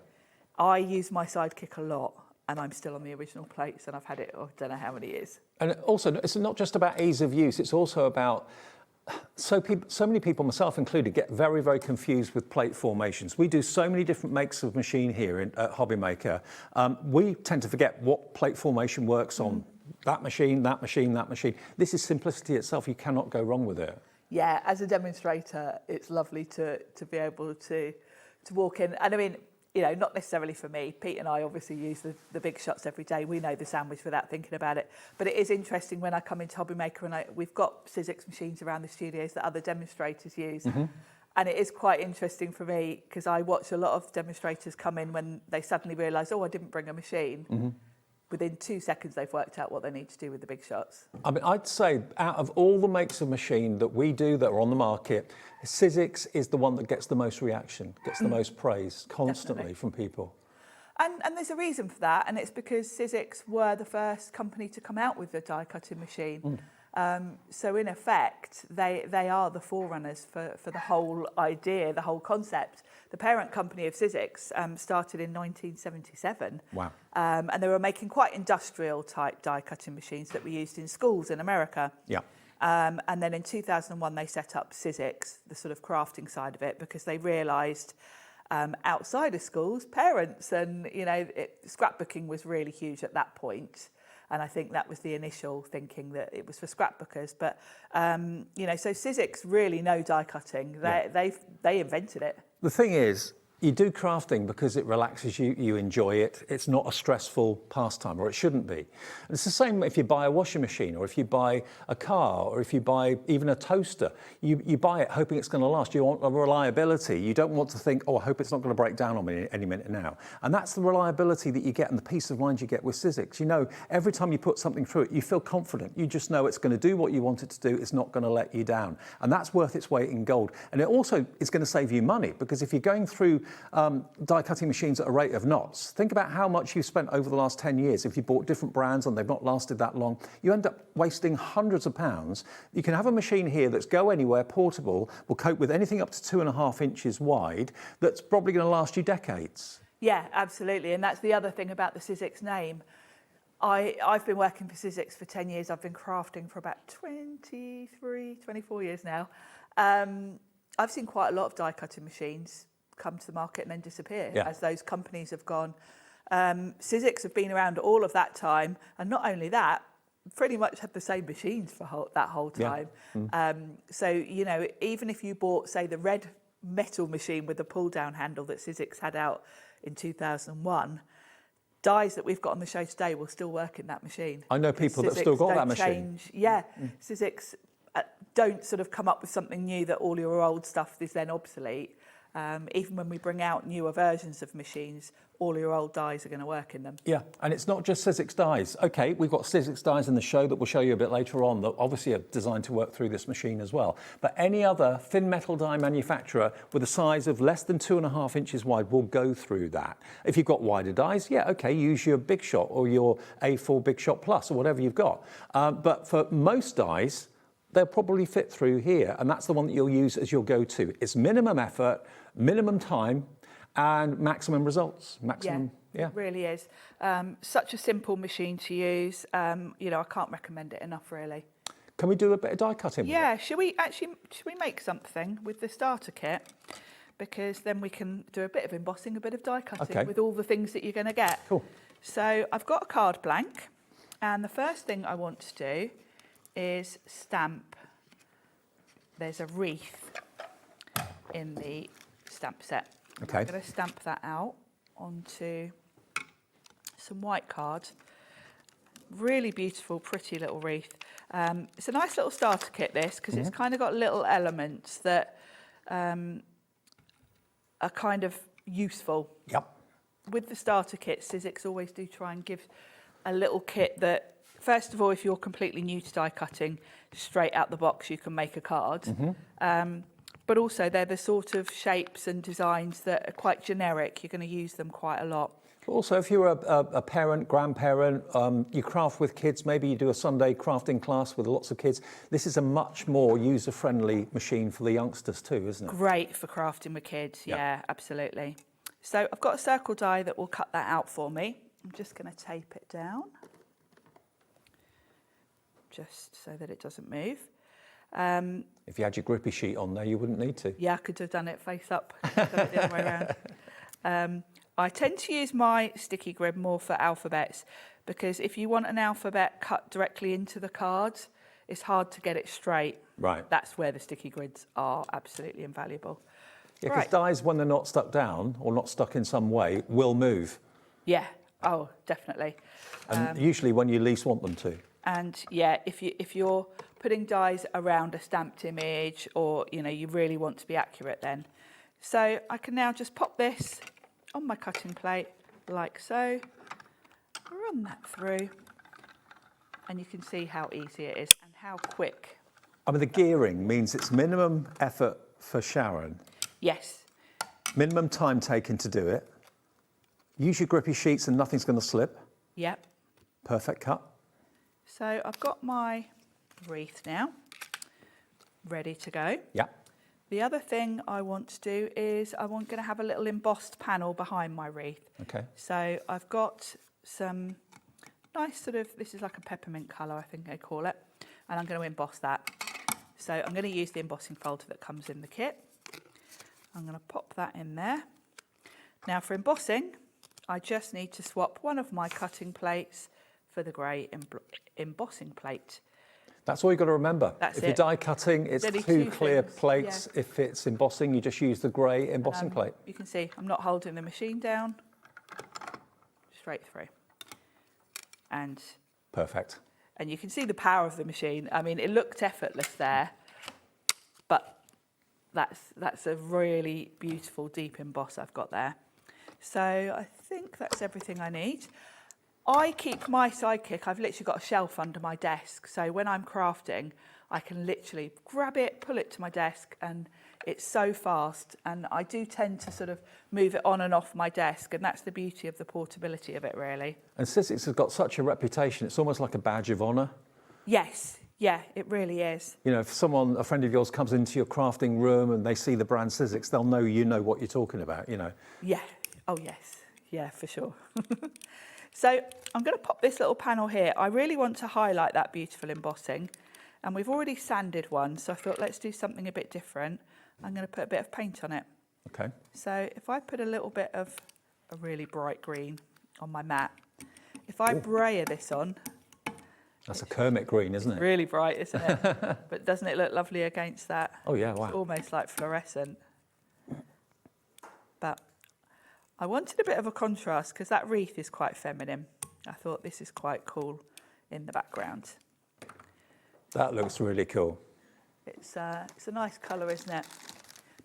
I use my Sidekick a lot, and I'm still on the original plates, and I've had it, I don't know how many years. And also, it's not just about ease of use, it's also about, so many people, myself included, get very, very confused with plate formations. We do so many different makes of machine here at HobbyMaker. We tend to forget what plate formation works on that machine, that machine, that machine. This is simplicity itself. You cannot go wrong with it. Yeah, as a demonstrator, it's lovely to be able to walk in. And I mean, you know, not necessarily for me. Pete and I obviously use the big shots every day. We know the sandwich without thinking about it. But it is interesting when I come into HobbyMaker and we've got Sizzix machines around the studios that other demonstrators use. And it is quite interesting for me because I watch a lot of demonstrators come in when they suddenly realise, oh, I didn't bring a machine. Within 2 seconds, they've worked out what they need to do with the big shots. I mean, I'd say out of all the makes of machine that we do that are on the market, Sizzix is the one that gets the most reaction, gets the most praise constantly from people. And there's a reason for that, and it's because Sizzix were the first company to come out with a die-cutting machine. So in effect, they are the forerunners for the whole idea, the whole concept. The parent company of Sizzix started in 1977. Wow. And they were making quite industrial type die-cutting machines that were used in schools in America. Yeah. And then in 2001, they set up Sizzix, the sort of crafting side of it, because they realised outside of schools, parents and, you know, scrapbooking was really huge at that point. And I think that was the initial thinking, that it was for scrapbookers. But, you know, so Sizzix really know die cutting. They invented it. The thing is, You do crafting because it relaxes you, you enjoy it. It's not a stressful pastime, or it shouldn't be. And it's the same if you buy a washing machine, or if you buy a car, or if you buy even a toaster. You buy it hoping it's going to last. You want a reliability. You don't want to think, oh, I hope it's not going to break down on me any minute now. And that's the reliability that you get and the peace of mind you get with Sizzix. You know, every time you put something through it, you feel confident. You just know it's going to do what you want it to do. It's not going to let you down. And that's worth its weight in gold. And it also is going to save you money, because if you're going through die cutting machines at a rate of knots, think about how much you've spent over the last 10 years. If you bought different brands and they've not lasted that long, you end up wasting hundreds of pounds. You can have a machine here that's go anywhere, portable, will cope with anything up to 2.5 inches wide, that's probably going to last you decades. Yeah, absolutely. And that's the other thing about the Sizzix name. I've been working for Sizzix for 10 years. I've been crafting for about 24 years now. I've seen quite a lot of die cutting machines come to the market and then disappear as those companies have gone. Sizzix have been around all of that time, and not only that, pretty much had the same machines for that whole time. So, you know, even if you bought, say, the red metal machine with the pull-down handle that Sizzix had out in 2001, dies that we've got on the show today will still work in that machine. I know people that still got that machine. Sizzix don't sort of come up with something new that all your old stuff is then obsolete. Even when we bring out newer versions of machines, all your old dies are going to work in them. Yeah, and it's not just Sizzix dies. Okay, we've got Sizzix dies in the show that we'll show you a bit later on that obviously are designed to work through this machine as well. But any other thin metal die manufacturer with a size of less than 2.5 inches wide will go through that. If you've got wider dies, yeah, okay, use your Big Shot or your A4 Big Shot Plus or whatever you've got. But for most dies, they'll probably fit through here, and that's the one that you'll use as your go-to. It's minimum effort, minimum time, and maximum results. It really is. Such a simple machine to use. You know, I can't recommend it enough, really. Can we do a bit of die cutting? Yeah, should we make something with the starter kit? Because then we can do a bit of embossing, a bit of die cutting with all the things that you're going to get. Cool. So I've got a card blank, and the first thing I want to do is stamp. There's a wreath in the stamp set. Okay. I'm going to stamp that out onto some white card. Really beautiful, pretty little wreath. It's a nice little starter kit, this, because it's kind of got little elements that are kind of useful. Yep. With the starter kit, Sizzix always do try and give a little kit that, first of all, if you're completely new to die cutting, straight out the box you can make a card. But also they're the sort of shapes and designs that are quite generic. You're going to use them quite a lot. Also, if you're a parent, grandparent, you craft with kids, maybe you do a Sunday crafting class with lots of kids, this is a much more user-friendly machine for the youngsters too, isn't it? Great for crafting with kids, yeah, absolutely. So I've got a circle die that will cut that out for me. I'm just going to tape it down, just so that it doesn't move. If you had your grippy sheet on there, you wouldn't need to. Yeah, I could have done it face up, done it the other way around. I tend to use my sticky grid more for alphabets, because if you want an alphabet cut directly into the cards, it's hard to get it straight. Right. That's where the sticky grids are absolutely invaluable. Yeah, because dies, when they're not stuck down or not stuck in some way, will move. Yeah, oh, definitely. And usually when you least want them to. And yeah, if you're putting dies around a stamped image, or you know, you really want to be accurate then. So I can now just pop this on my cutting plate like so, run that through, and you can see how easy it is and how quick. I mean, the gearing means it's minimum effort for Sharon. Yes. Minimum time taken to do it. Use your grippy sheets and nothing's going to slip. Yep. Perfect cut. So I've got my wreath now, ready to go. Yeah. The other thing I want to do is going to have a little embossed panel behind my wreath. Okay. So I've got some nice sort of, this is like a peppermint colour, I think they call it, and I'm going to emboss that. So I'm going to use the embossing folder that comes in the kit. I'm going to pop that in there. Now for embossing, I just need to swap one of my cutting plates for the grey embossing plate. That's all you've got to remember. That's if you're it. die cutting, it's Only two two clear things, plates. yeah. If it's embossing, you just use the grey embossing plate. You can see I'm not holding the machine down, straight through. And Perfect. you can see the power of the machine. I mean, it looked effortless there, but that's a really beautiful deep emboss I've got there. So I think that's everything I need. I keep my Sidekick, I've literally got a shelf under my desk. So when I'm crafting, I can literally grab it, pull it to my desk, and it's so fast. And I do tend to sort of move it on and off my desk. And that's the beauty of the portability of it, really. And Sizzix has got such a reputation, it's almost like a badge of honour. Yes, yeah, it really is. You know, if someone, a friend of yours comes into your crafting room and they see the brand Sizzix, they'll know you know what you're talking about, you know. Yeah, oh yes, yeah, for sure. So I'm going to pop this little panel here. I really want to highlight that beautiful embossing. And we've already sanded one, so I thought let's do something a bit different. I'm going to put a bit of paint on it. Okay. So if I put a little bit of a really bright green on my mat, if I brayer this on. That's a Kermit green, isn't it? Really bright, isn't it? But doesn't it look lovely against that? Oh yeah, wow. It's almost like fluorescent. But I wanted a bit of a contrast because that wreath is quite feminine. I thought this is quite cool in the background. That looks really cool. It's a nice colour, isn't it?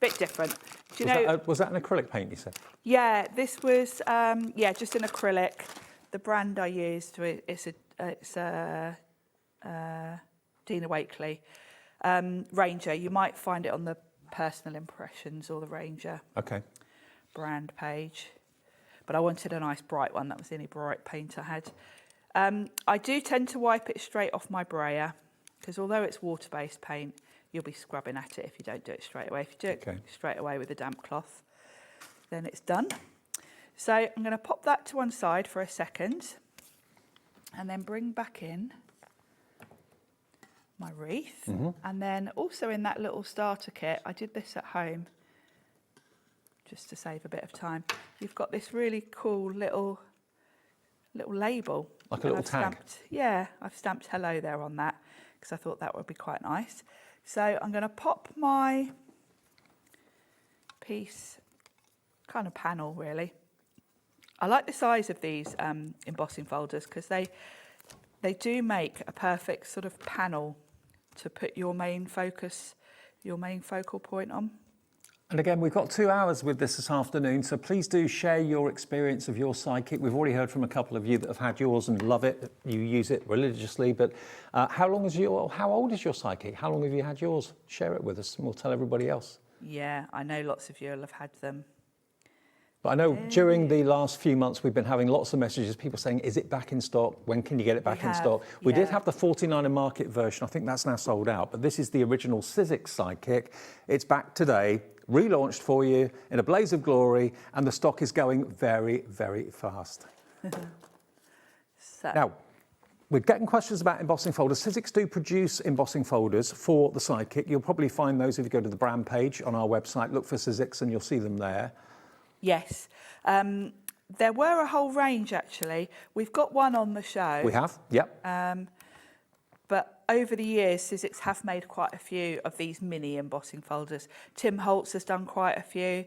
Bit different. Do you know? Was that an acrylic paint, you said? Yeah, this was just an acrylic. The brand I used it's a Dina Wakeley Ranger. You might find it on the Personal Impressions or the Ranger Okay. brand page. But I wanted a nice bright one. That was the only bright paint I had. I do tend to wipe it straight off my brayer because although it's water-based paint, you'll be scrubbing at it if you don't do it straight away. If you do it straight away with a damp cloth, then it's done. So I'm going to pop that to one side for a second and then bring back in my wreath. And then also in that little starter kit, I did this at home just to save a bit of time. You've got this really cool little label. Like a little tag? I've stamped hello there on that because I thought that would be quite nice. So I'm going to pop my piece, kind of panel really. I like the size of these embossing folders because they do make a perfect sort of panel to put your main focal point on. And again, we've got 2 hours with this afternoon, so please do share your experience of your Sidekick. We've already heard from a couple of you that have had yours and love it. You use it religiously, but how old is your Sidekick? How long have you had yours? Share it with us and we'll tell everybody else. Yeah, I know lots of you will have had them. But I know during the last few months, we've been having lots of messages, people saying, is it back in stock? When can you get it back in stock? We did have the 49er market version. I think that's now sold out, but this is the original Sizzix Sidekick. It's back today, relaunched for you in a blaze of glory, and the stock is going very, very fast. Now, we're getting questions about embossing folders. Sizzix do produce embossing folders for the Sidekick. You'll probably find those if you go to the brand page on our website. Look for Sizzix and you'll see them there. Yes. There were a whole range, actually. We've got one on the show. We have, yep. But over the years, Sizzix have made quite a few of these mini embossing folders. Tim Holtz has done quite a few.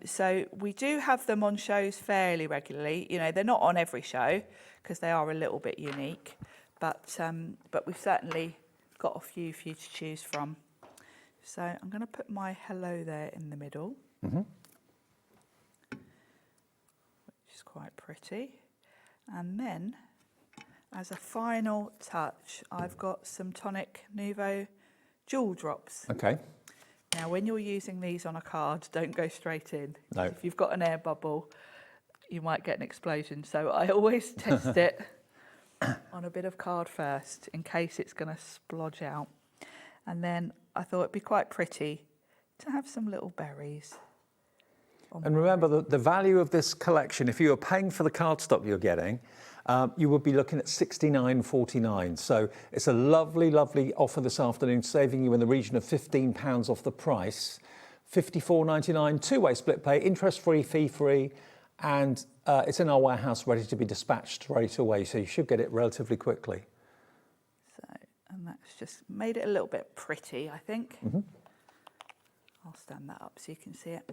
So we do have them on shows fairly regularly. You know, they're not on every show because they are a little bit unique. But we've certainly got a few for you to choose from. So I'm going to put my hello there in the middle. Which is quite pretty. And then, as a final touch, I've got some Tonic Nouveau jewel drops. Okay. Now, when you're using these on a card, don't go straight in. No. If you've got an air bubble, you might get an explosion. So I always test it on a bit of card first, in case it's going to splodge out. And then I thought it'd be quite pretty to have some little berries. And remember, the value of this collection, if you were paying for the cardstock you're getting, you would be looking at £69.49. So it's a lovely, lovely offer this afternoon, saving you in the region of £15 off the price. £54.99, two-way split pay, interest-free, fee-free, and it's in our warehouse ready to be dispatched straight away, so you should get it relatively quickly. So, and And that's just made it a little bit pretty, I think. I'll stand that up so you can see it.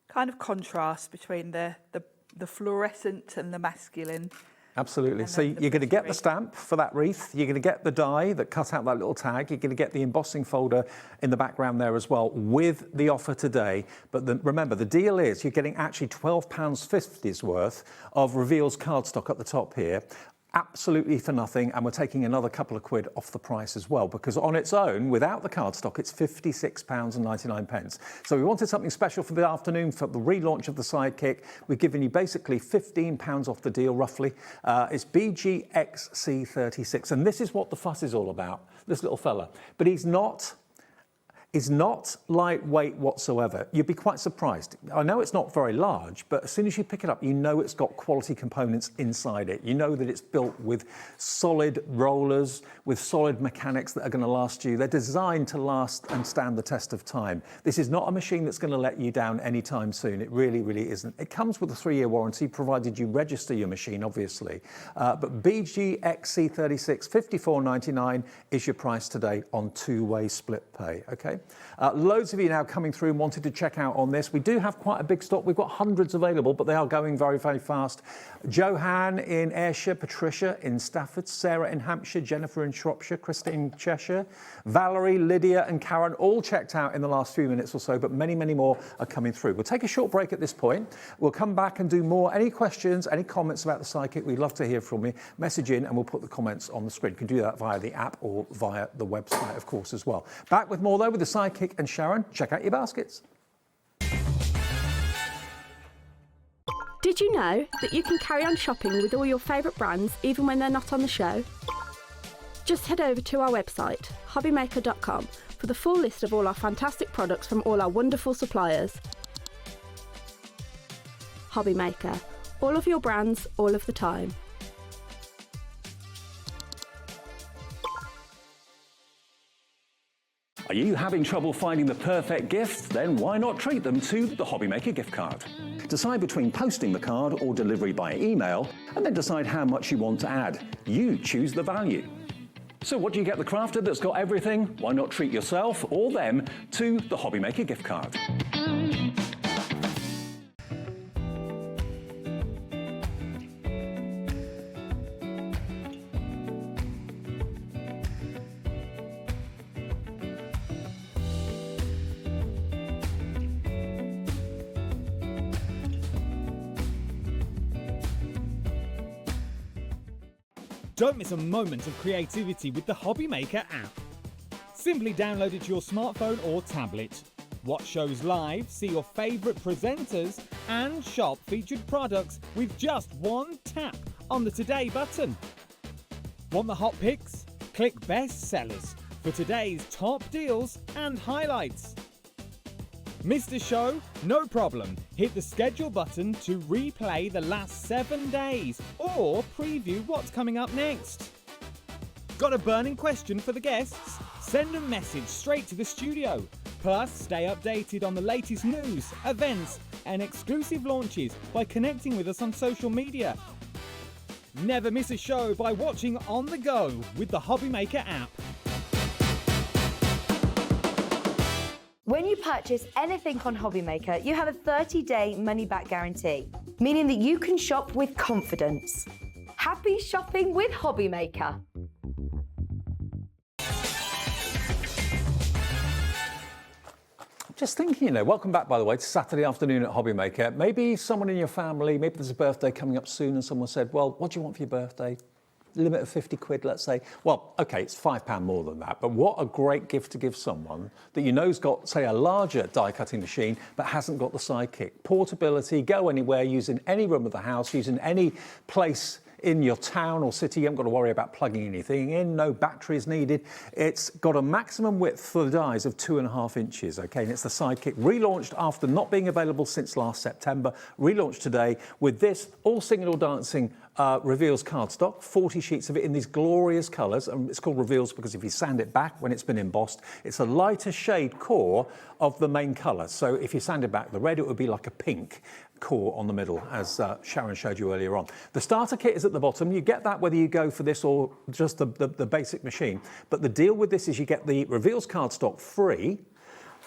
Kind of contrast between the fluorescent and the masculine. Absolutely. So you're going to get the stamp for that wreath. You're going to get the die that cut out that little tag. You're going to get the embossing folder in the background there as well with the offer today. But remember, the deal is you're getting actually £12.50's worth of Reveal's cardstock at the top here. Absolutely for nothing, and we're taking another couple of quid off the price as well, because on its own, without the cardstock, it's £56.99. So we wanted something special for the afternoon for the relaunch of the Sidekick. We've given you basically £15 off the deal, roughly. It's BGXC36, and this is what the fuss is all about, this little fella. But he's not lightweight whatsoever. You'd be quite surprised. I know it's not very large, but as soon as you pick it up, you know it's got quality components inside it. You know that it's built with solid rollers, with solid mechanics that are going to last you. They're designed to last and stand the test of time. This is not a machine that's going to let you down anytime soon. It really, really isn't. It comes with a 3-year warranty, provided you register your machine, obviously. But BGXC36, £54.99 is your price today on 2-way split pay, okay? Loads of you now coming through and wanted to check out on this. We do have quite a big stock. We've got hundreds available, but they are going very, very fast. Johan in Ayrshire, Patricia in Stafford, Sarah in Hampshire, Jennifer in Shropshire, Christine in Cheshire, Valerie, Lydia and Karen all checked out in the last few minutes or so, but many, many more are coming through. We'll take a short break at this point. We'll come back and do more. Any questions, any comments about the Sidekick, we'd love to hear from you. Message in and we'll put the comments on the screen. You can do that via the app or via the website, of course, as well. Back with more, though, with the Sidekick and Sharon. Check out your baskets. Did you know that you can carry on shopping with all your favourite brands even when they're not on the show? Just head over to our website, hobbymaker.com, for the full list of all our fantastic products from all our wonderful suppliers. HobbyMaker, all of your brands, all of the time. Are you having trouble finding the perfect gift? Then why not treat them to the HobbyMaker gift card? Decide between posting the card or delivery by email, and then decide how much you want to add. You choose the value. So what do you get the crafter that's got everything? Why not treat yourself or them to the HobbyMaker gift card? Don't miss a moment of creativity with the HobbyMaker app. Simply download it to your smartphone or tablet. Watch shows live, see your favourite presenters, and shop featured products with just one tap on the Today button. Want the hot picks? Click Best Sellers for today's top deals and highlights. Missed a show? No problem. Hit the schedule button to replay the last 7 days or preview what's coming up next. Got a burning question for the guests? Send a message straight to the studio. Plus, stay updated on the latest news, events and exclusive launches by connecting with us on social media. Never miss a show by watching on the go with the HobbyMaker app. When you purchase anything on HobbyMaker, you have a 30-day money-back guarantee, meaning that you can shop with confidence. Happy shopping with HobbyMaker. Just thinking, welcome back, by the way, to Saturday afternoon at HobbyMaker. Maybe someone in your family, maybe there's a birthday coming up soon and someone said, well, what do you want for your birthday? Limit of 50 quid, let's say. Well, okay, it's £5 more than that, but what a great gift to give someone that you know's got, say, a larger die cutting machine, but hasn't got the Sidekick. Portability, go anywhere, use in any room of the house, use in any place in your town or city. You haven't got to worry about plugging anything in, no batteries needed. It's got a maximum width for the dies of 2.5 inches, okay? And it's the Sidekick, relaunched after not being available since last September, relaunched today with this all singing, all dancing reveals cardstock, 40 sheets of it in these glorious colours, and it's called reveals because if you sand it back when it's been embossed, it's a lighter shade core of the main colour. So if you sanded back the red, it would be like a pink core on the middle, as Sharon showed you earlier on. The starter kit is at the bottom. You get that whether you go for this or just the basic machine. But the deal with this is you get the reveals cardstock free,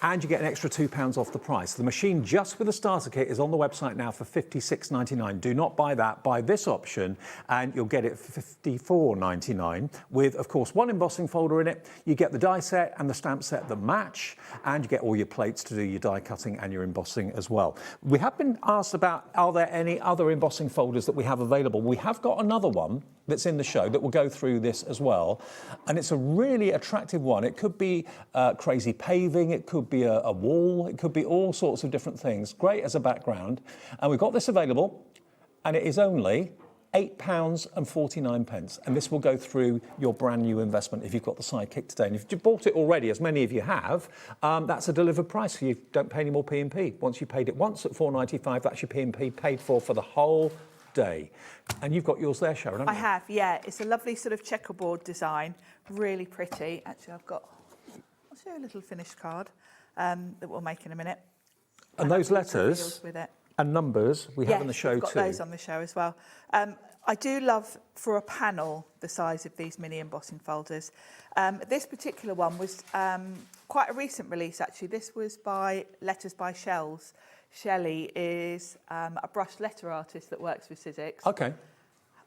and you get an extra £2 off the price. The machine just with the starter kit is on the website now for $56.99. Do not buy that, buy this option and you'll get it for $54.99 with, of course, one embossing folder in it. You get the die set and the stamp set that match, and you get all your plates to do your die cutting and your embossing as well. We have been asked about, are there any other embossing folders that we have available? We have got another one that's in the show that will go through this as well, and it's a really attractive one. It could be crazy paving, it could be a wall, it could be all sorts of different things. Great as a background, and we've got this available, and it is only £8.49, and this will go through your brand new investment if you've got the Sidekick today. And if you've bought it already, as many of you have, that's a delivered price, so you don't pay any more P&P. Once you paid it once at £4.95, that's your P&P paid for the whole day. And you've got yours there, Sharon, haven't you? I have, yeah. It's a lovely sort of checkerboard design, really pretty. Actually, I'll show you a little finished card that we'll make in a minute. And those letters with it. and numbers we have in the show we've got too. those on the show as well. I do love, for a panel, the size of these mini embossing folders. This particular one was quite a recent release, actually. This was by Letters by Shells. Shelley is a brushed letter artist that works with Sizzix. Okay.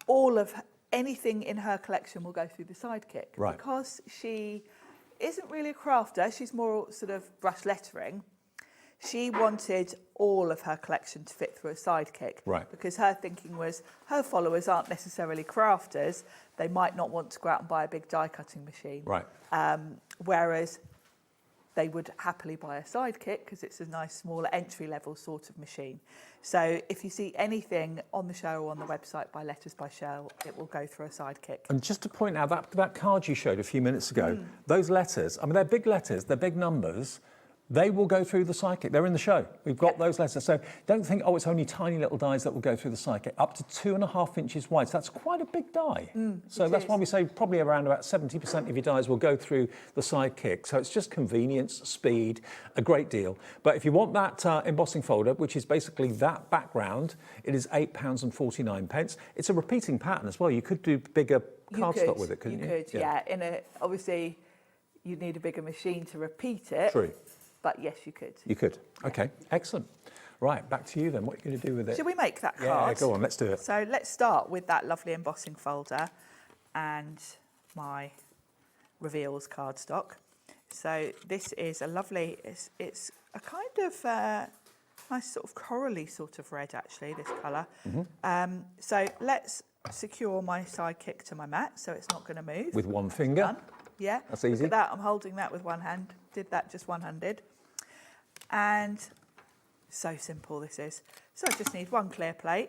All of anything in her collection will go through the Sidekick. Right. Because she isn't really a crafter, she's more sort of brush lettering. She wanted all of her collection to fit through a Sidekick. Right. Because her thinking was her followers aren't necessarily crafters. They might not want to go out and buy a big die cutting machine. Right. Whereas they would happily buy a Sidekick because it's a nice, smaller, entry-level sort of machine. So if you see anything on the show or on the website by Letters by Shell, it will go through a Sidekick. And just to point out, that card you showed a few minutes ago, those letters, I mean, they're big letters, they're big numbers. They will go through the Sidekick. They're in the show. We've got those letters. So don't think, oh, it's only tiny little dies that will go through the Sidekick. Up to 2.5 inches wide. So that's quite a big die. So that's why we say probably around about 70% of your dies will go through the Sidekick. So it's just convenience, speed, a great deal. But if you want that embossing folder, which is basically that background, it is £8.49. It's a repeating pattern as well. You could do bigger cardstock with it, couldn't you? You could, yeah. Obviously, you'd need a bigger machine to repeat it. True. But yes, you could. You could. Okay, excellent. Right, back to you then. What are you going to do with it? Should we make that card? Yeah, go on, let's do it. So let's start with that lovely embossing folder and my reveals cardstock. So this is a lovely, it's a kind of nice sort of corally sort of red actually, this colour. So let's secure my Sidekick to my mat so it's not going to move. With one finger. Done. Yeah. That's easy. Look at that, I'm holding that with one hand. Did that just one-handed. And so simple this is. So I just need one clear plate,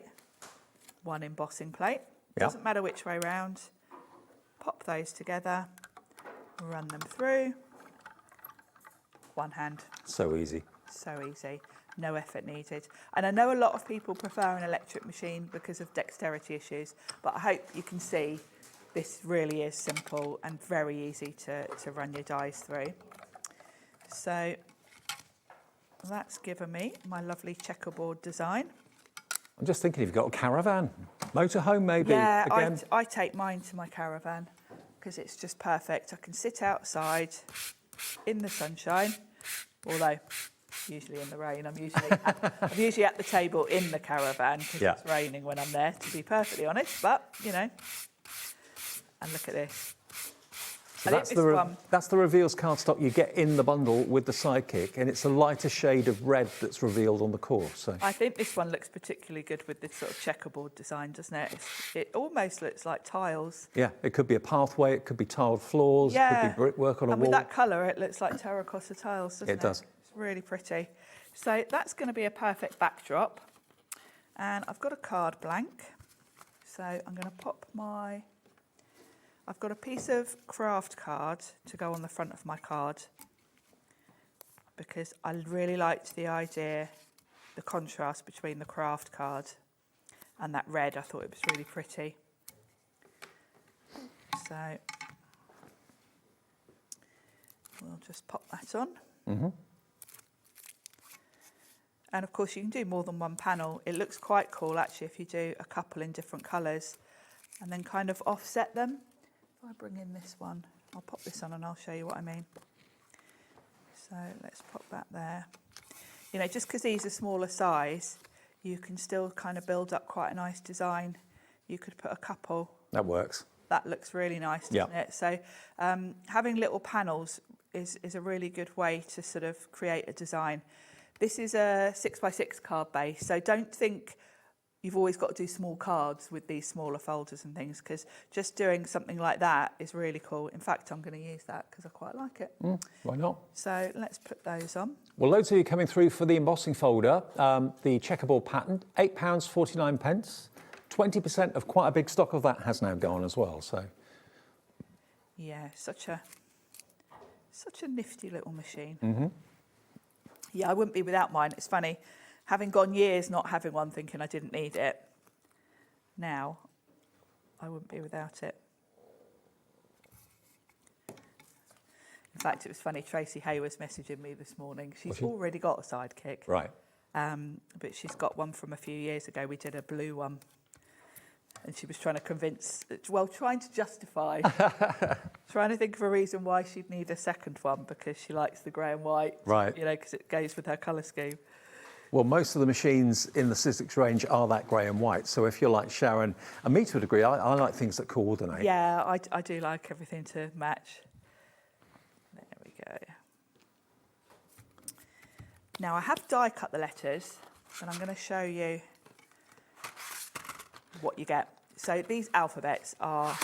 one embossing plate. Doesn't matter which way round. Pop those together, run them through. One hand. So easy. So easy. No effort needed. And I know a lot of people prefer an electric machine because of dexterity issues, but I hope you can see this really is simple and very easy to run your dies through. So that's given me my lovely checkerboard design. I'm just thinking, if you've got a caravan, motorhome maybe. Yeah, again. I take mine to my caravan because it's just perfect. I can sit outside in the sunshine, although usually in the rain. I'm usually at the table in the caravan because it's raining when I'm there, to be perfectly honest. But, you know, and look at this. So that's the reveals cardstock you get in the bundle with the Sidekick, and it's a lighter shade of red that's revealed on the core. So I think this one looks particularly good with this sort of checkerboard design, doesn't it? It almost looks like tiles. yeah, it could be a pathway, it could be tiled floors, it could be brickwork on a and wall. with that colour, it looks like terracotta tiles, doesn't it? It does. It's really pretty. So that's going to be a perfect backdrop. And I've got a card blank. So I'm going to pop I've got a piece of craft card to go on the front of my card because I really liked the idea, the contrast between the craft card and that red, I thought it was really pretty. So we'll just pop that on. And of course you can do more than one panel. It looks quite cool actually if you do a couple in different colours and then kind of offset them. If I bring in this one, I'll pop this on and I'll show you what I mean. So let's pop that there. You know, just because these are smaller size, you can still kind of build up quite a nice design. You could put a couple. That works. That looks really nice, doesn't it? So having little panels is a really good way to sort of create a design. This is a 6x6 card base, so don't think you've always got to do small cards with these smaller folders and things, because just doing something like that is really cool. In fact, I'm going to use that because I quite like it. Why not? So let's put those on. Well, loads of you coming through for the embossing folder. The checkerboard pattern, £8.49. 20% of quite a big stock of that has now gone as well. So yeah, such a nifty little machine. Yeah, I wouldn't be without mine. It's funny, having gone years not having one, thinking I didn't need it. Now, I wouldn't be without it. In fact, it was funny, Tracy Hay was messaging me this morning. She's already got a Sidekick. right. But she's got one from a few years ago. We did a blue one. And she was trying to trying to justify, trying to think of a reason why she'd need a second one, because she likes the grey and white, Right. you know, because it goes with her colour scheme. Well, most of the machines in the Sizzix range are that grey and white. So if you're like Sharon, and me to a degree, I like things that coordinate. Yeah, I do like everything to match. There we go. Now I have die cut the letters, and I'm going to show you what you get. So these alphabets are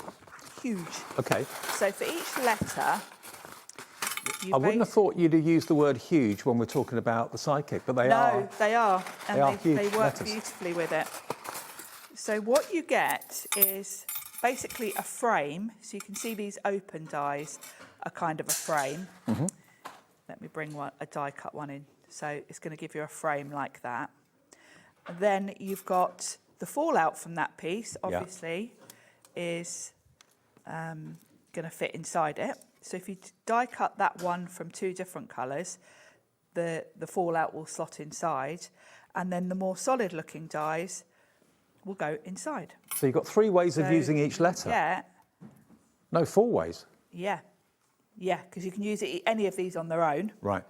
huge. Okay. So for each letter, I wouldn't have thought you'd have used the word huge when we're talking about the Sidekick, but they are. No, they are. And huge they work letters. beautifully with it. So what you get is basically a frame. So you can see these open dies are kind of a frame. Let me bring a die cut one in. So it's going to give you a frame like that. And then you've got the fallout from that piece, obviously, is going to fit inside it. So if you die cut that one from two different colours, the fallout will slot inside, and then the more solid looking dies will go inside. So you've got 3 ways of using each letter? Yeah. No, 4 ways? Yeah. Yeah, because you can use any of these on their own. Right.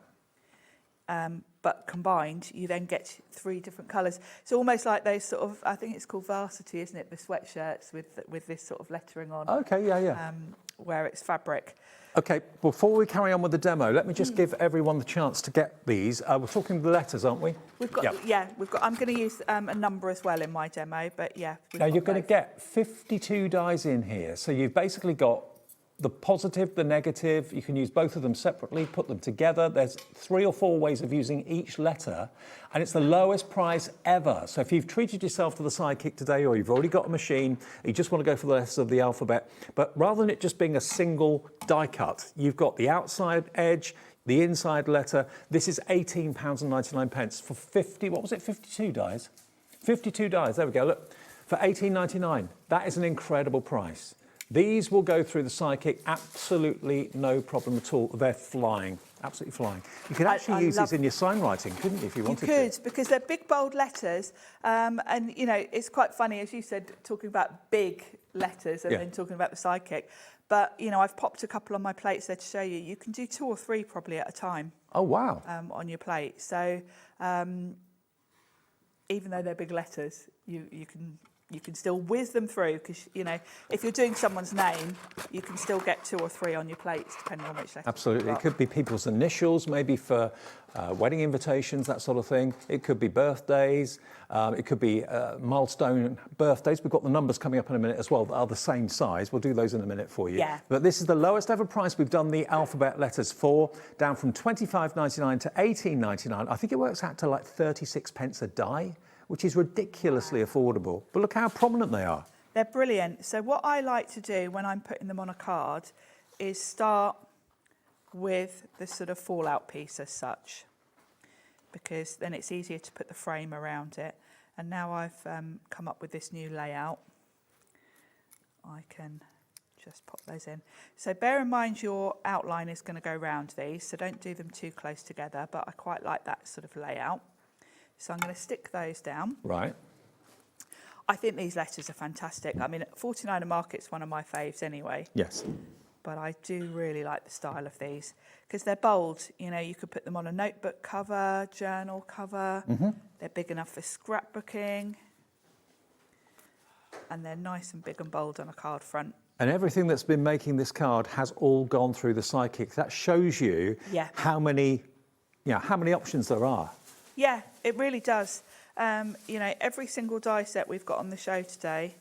But combined, you then get 3 different colours. It's almost like those sort of, I think it's called varsity, isn't it? The sweatshirts with this sort of lettering on. Okay, yeah. Where it's fabric. Okay, before we carry on with the demo, let me just give everyone the chance to get these. We're talking the letters, aren't we? We've got, I'm going to use a number as well in my demo, but yeah. Now you're going to get 52 dies in here. So you've basically got the positive, the negative. You can use both of them separately, put them together. There's 3 or 4 ways of using each letter, and it's the lowest price ever. So if you've treated yourself to the Sidekick today, or you've already got a machine, you just want to go for the letters of the alphabet, but rather than it just being a single die cut, you've got the outside edge, the inside letter. This is £18.99 for 52 dies? 52 dies, there we go, look, for £18.99. That is an incredible price. These will go through the Sidekick absolutely no problem at all. They're flying, absolutely flying. You could actually use these in your sign writing, couldn't you, if you wanted to? You could, because they're big, bold letters. And, you know, it's quite funny, as you said, talking about big letters and then talking about the Sidekick. But, you know, I've popped a couple on my plates there to show you. You can do 2 or 3 probably at a time. Oh, wow. On your plate. So even though they're big letters, you can still whiz them through, because, you know, if you're doing someone's name, you can still get 2 or 3 on your plates, depending on which letter. Absolutely. It could be people's initials, maybe for wedding invitations, that sort of thing. It could be birthdays. It could be milestone birthdays. We've got the numbers coming up in a minute as well that are the same size. We'll do those in a minute for you. Yeah. But this is the lowest ever price we've done the alphabet letters for, down from £25.99 to £18.99. I think it works out to like 36 pence a die, which is ridiculously affordable. But look how prominent they are. They're brilliant. So what I like to do when I'm putting them on a card is start with the sort of fallout piece as such, because then it's easier to put the frame around it. And now I've come up with this new layout, I can just pop those in. So bear in mind your outline is going to go round these, so don't do them too close together, but I quite like that sort of layout. So I'm going to stick those down. Right. I think these letters are fantastic. I mean, 49er Market's one of my faves anyway. Yes. But I do really like the style of these because they're bold. You know, you could put them on a notebook cover, journal cover. They're big enough for scrapbooking. And they're nice and big and bold on a card front. And everything that's been making this card has all gone through the Sidekick. That shows you how many options there are. Yeah, it really does. You know, every single die set we've got on the show today,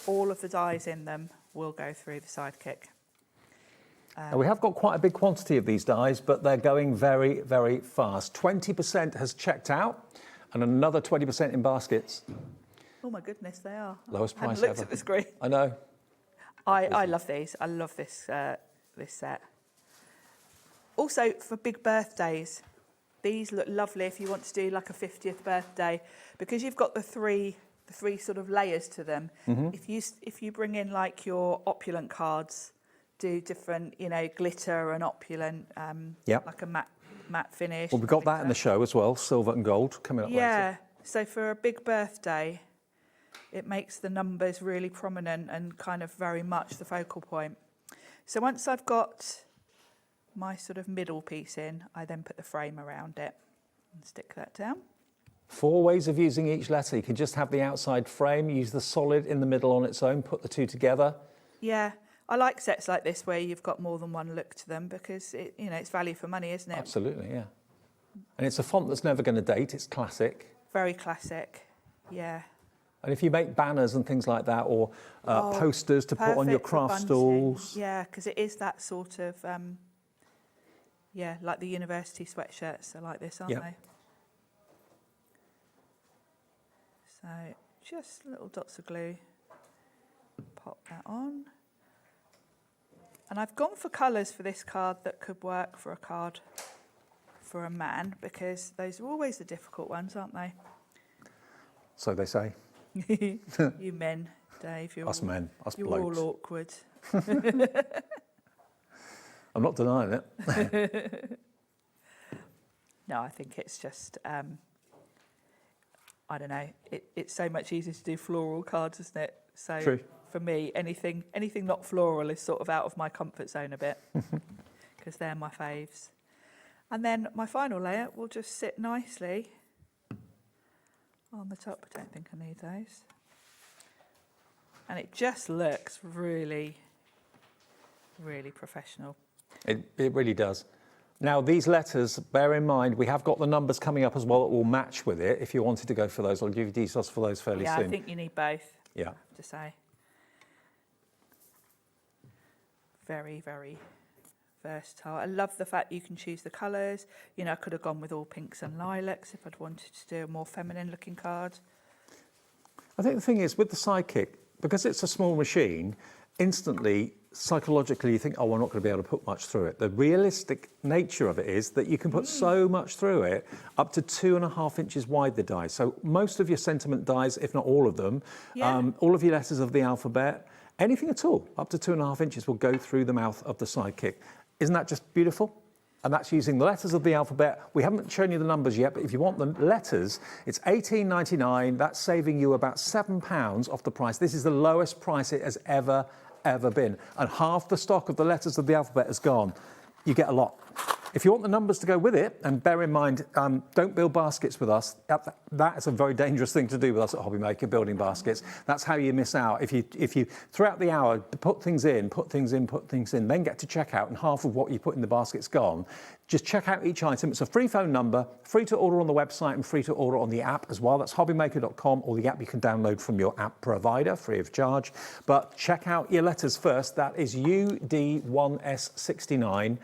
all of the dies in them will go through the Sidekick. Now, we have got quite a big quantity of these dies, but they're going very, very fast. 20% has checked out and another 20% in baskets. Oh my goodness, they are. Lowest I haven't price looked ever. at the screen. I know. I love these. I love this this set. Also, for big birthdays, these look lovely if you want to do like a 50th birthday, because you've got the three sort of layers to them. If you bring in like your opulent cards, do different, you know, glitter and opulent, like a matte finish. Well, we've got that in the show as well, silver and gold coming up later. Yeah, so for a big birthday, it makes the numbers really prominent and kind of very much the focal point. So once I've got my sort of middle piece in, I then put the frame around it and stick that down. 4 ways of using each letter. You can just have the outside frame, use the solid in the middle on its own, put the two together. Yeah, I like sets like this where you've got more than one look to them because it's value for money, isn't it? Absolutely, yeah. And it's a font that's never going to date. It's classic. Very classic, yeah. And if you make banners and things like that, or posters to put on your Perfect for craft bunting. stalls. Yeah, because it is that sort of, like the university sweatshirts are like this, aren't they? So just little dots of glue, pop that on. And I've gone for colours for this card that could work for a card for a man, because those are always the difficult ones, aren't they? So they say. You men, Dave, you're Us men, us you're blokes. all awkward. I'm not denying it. No, I think it's just, I don't know, it's so much easier to do floral cards, isn't it? So True. For me, anything not floral is sort of out of my comfort zone a bit, because they're my faves. And then my final layer will just sit nicely on the top. I don't think I need those. And it just looks really, really professional. It really does. Now, these letters, bear in mind, we have got the numbers coming up as well that will match with it. If you wanted to go for those, I'll give you details for those fairly soon. Yeah, I think you need both, Yeah. I have to say. Very, very versatile. I love the fact you can choose the colours. You know, I could have gone with all pinks and lilacs if I'd wanted to do a more feminine looking card. I think the thing is, with the Sidekick, because it's a small machine, instantly, psychologically, you think, oh, we're not going to be able to put much through it. The realistic nature of it is that you can put so much through it, up to 2.5 inches wide, the die. So most of your sentiment dies, if not all of them, all of your letters of the alphabet, anything at all, up to 2.5 inches will go through the mouth of the Sidekick. Isn't that just beautiful? And that's using the letters of the alphabet. We haven't shown you the numbers yet, but if you want the letters, it's $18.99. That's saving you about £7 off the price. This is the lowest price it has ever been. And half the stock of the letters of the alphabet has gone. You get a lot. If you want the numbers to go with it, and bear in mind, don't build baskets with us. That is a very dangerous thing to do with us at HobbyMaker, building baskets. That's how you miss out. If you throughout the hour, put things in, then get to checkout, and half of what you put in the basket's gone, just check out each item. It's a free phone number, free to order on the website and free to order on the app as well. That's hobbymaker.com, or the app you can download from your app provider, free of charge. But check out your letters first. That is UD1S69.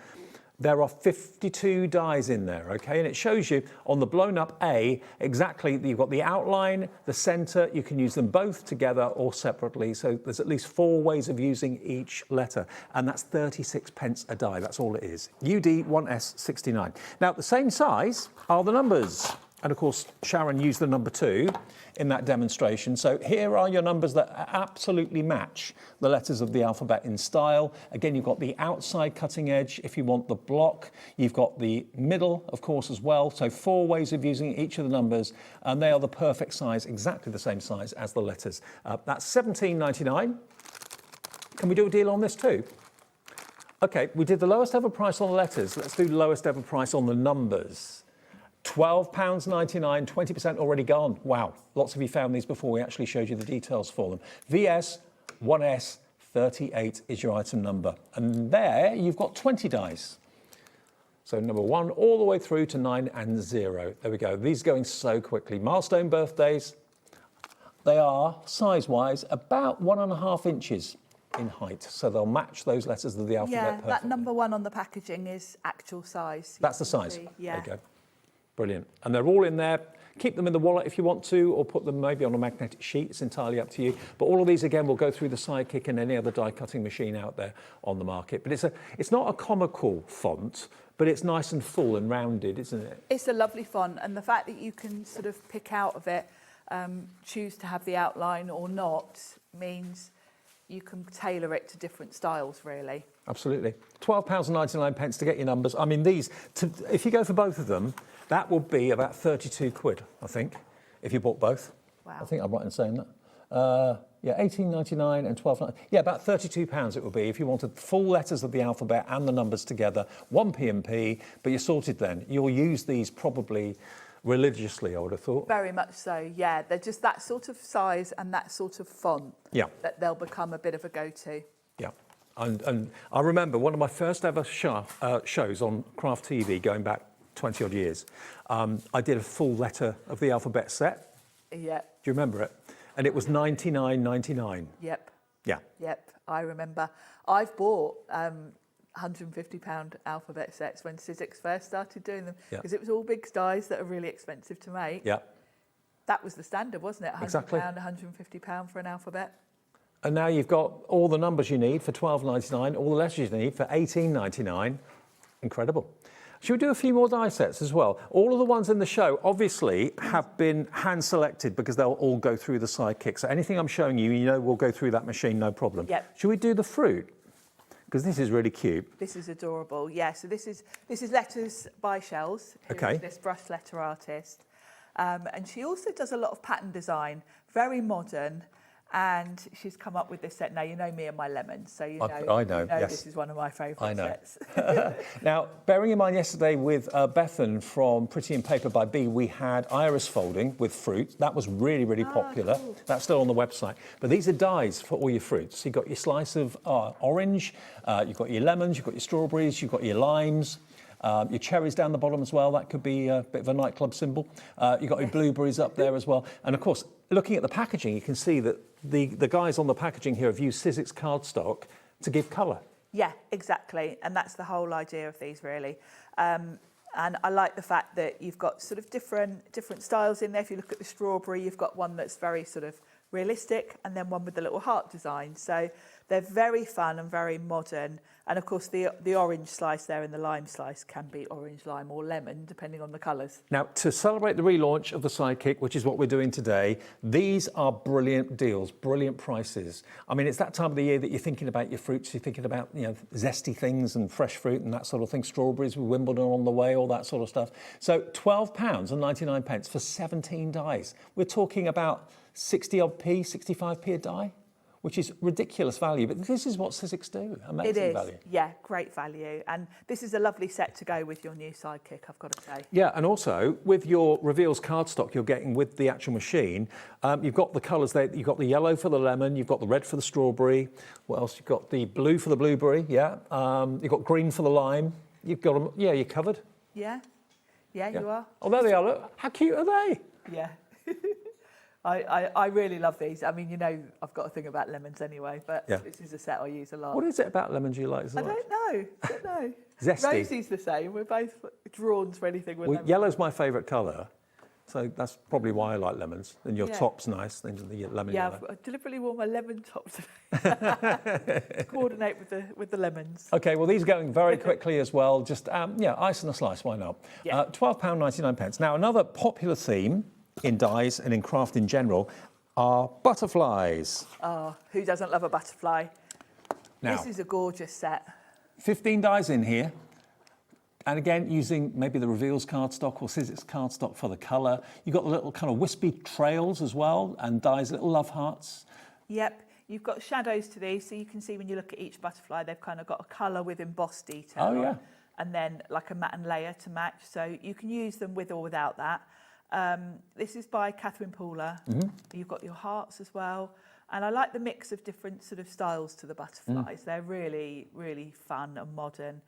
There are 52 dies in there, okay? And it shows you on the blown up A exactly, you've got the outline, the center, you can use them both together or separately. So there's at least 4 ways of using each letter. And that's 36p a die, that's all it is. UD1S69. Now, the same size are the numbers. And of course, Sharon used the number 2 in that demonstration. So here are your numbers that absolutely match the letters of the alphabet in style. Again, you've got the outside cutting edge if you want the block. You've got the middle, of course, as well. So 4 ways of using each of the numbers, and they are the perfect size, exactly the same size as the letters. That's £17.99. Can we do a deal on this too? Okay, we did the lowest ever price on the letters. Let's do the lowest ever price on the numbers. £12.99, 20% already gone. Wow, lots of you found these before we actually showed you the details for them. VS 1S 38 is your item number. And there you've got 20 dies. So number 1 all the way through to 9 and 0. There we go. These are going so quickly. Milestone birthdays, they are size-wise about 1.5 inches in height. So they'll match those letters of the alphabet perfectly. That number 1 on the packaging is actual size. That's the size. Yeah. There you go. Brilliant. And they're all in there. Keep them in the wallet if you want to, or put them maybe on a magnetic sheet. It's entirely up to you. But all of these, again, will go through the Sidekick and any other die cutting machine out there on the market. But it's not a comical font, but it's nice and full and rounded, isn't it? It's a lovely font, and the fact that you can sort of pick out of it, choose to have the outline or not, means you can tailor it to different styles, really. Absolutely. £12.99 to get your numbers. I mean, these, if you go for both of them, that would be about 32 quid, I think, if you bought both. Wow. I think I'm right in saying that. Yeah, £18.99 and £12.99. Yeah, about £32 it would be if you wanted full letters of the alphabet and the numbers together, 1 P&P, but you're sorted then. You'll use these probably religiously, I would have thought. Very much so, yeah. They're just that sort of size and that sort of font that they'll become a bit of a go-to. Yeah. And I remember one of my first ever shows on Craft TV going back 20 odd years. I did a full letter of the alphabet set. Yeah. Do you remember it? And it was £99.99. Yep. Yeah. Yep, I remember. I've bought £150 alphabet sets when Sizzix first started doing them, because it was all big dies that are really expensive to make. Yeah. That was the standard, wasn't it? £100, Exactly. £150 for an alphabet. And now you've got all the numbers you need for £12.99, all the letters you need for £18.99. Incredible. Should we do a few more die sets as well? All of the ones in the show obviously have been hand selected because they'll all go through the Sidekick. So anything I'm showing you, you know will go through that machine, no problem. Yep. Should we do the fruit? Because this is really cute. This is adorable. Yeah, so this is letters by Shells, who is this brush letter artist. And she also does a lot of pattern design, very modern. And she's come up with this set. Now, you know me and my lemons, so you know yes. This is one of my favourite I know. sets. Now, bearing in mind yesterday with Bethan from Pretty in Paper by B, we had iris folding with fruit. That was really, really popular. Cool. That's still on the website. But these are dies for all your fruits. So you've got your slice of orange, you've got your lemons, you've got your strawberries, you've got your limes. Your cherries down the bottom as well, that could be a bit of a nightclub symbol. You've got your blueberries up there as well. And of course, looking at the packaging, you can see that the guys on the packaging here have used Sizzix cardstock to give colour. Yeah, exactly. And that's the whole idea of these, really. And I like the fact that you've got sort of different styles in there. If you look at the strawberry, you've got one that's very sort of realistic, and then one with the little heart design. So they're very fun and very modern. And of course, the orange slice there and the lime slice can be orange, lime or lemon, depending on the colours. Now, to celebrate the relaunch of the Sidekick, which is what we're doing today, these are brilliant deals, brilliant prices. I mean, it's that time of the year that you're thinking about your fruits, you're thinking about, you know, zesty things and fresh fruit and that sort of thing, strawberries with Wimbledon on the way, all that sort of stuff. So £12.99 for 17 dies. We're talking about 60 odd p, 65p a die, which is ridiculous value. But this is what Sizzix do, amazing value. Yeah, great value. And this is a lovely set to go with your new Sidekick, I've got to say. Yeah, and also with your Reveals cardstock you're getting with the actual machine, you've got the colours there. You've got the yellow for the lemon, you've got the red for the strawberry. What else? You've got the blue for the blueberry, yeah. You've got green for the lime. You've got them, yeah, you're covered. Yeah, you are. Oh, there they are, look. How cute are they? Yeah. I really love these. I mean, you know, I've got a thing about lemons anyway, but this is a set I use a lot. What is it about lemons you like so much? I don't know. Zesty. Rosie's the same. We're both drawn to anything with lemons. Yellow's my favourite colour. So that's probably why I like lemons. And your Yeah. top's nice, then the lemon Yeah, yellow. I deliberately wore my lemon top today to coordinate with the lemons. Okay, well, these are going very quickly as well. Just, yeah, ice and a slice, why not? Yeah. £12.99. Now, another popular theme in dyes and in craft in general are butterflies. Oh, who doesn't love a butterfly? Now, This is a gorgeous set. 15 dyes in here. And again, using maybe the Reveals cardstock or Sizzix cardstock for the colour. You've got the little kind of wispy trails as well, and dyes, little love hearts. Yep, you've got shadows to these, so you can see when you look at each butterfly, they've kind of got a colour with embossed detail. Oh, yeah. on, and then like a matte and layer to match. So you can use them with or without that. This is by Catherine Pooler. You've got your hearts as well. And I like the mix of different sort of styles to the butterflies. They're really, really fun and modern.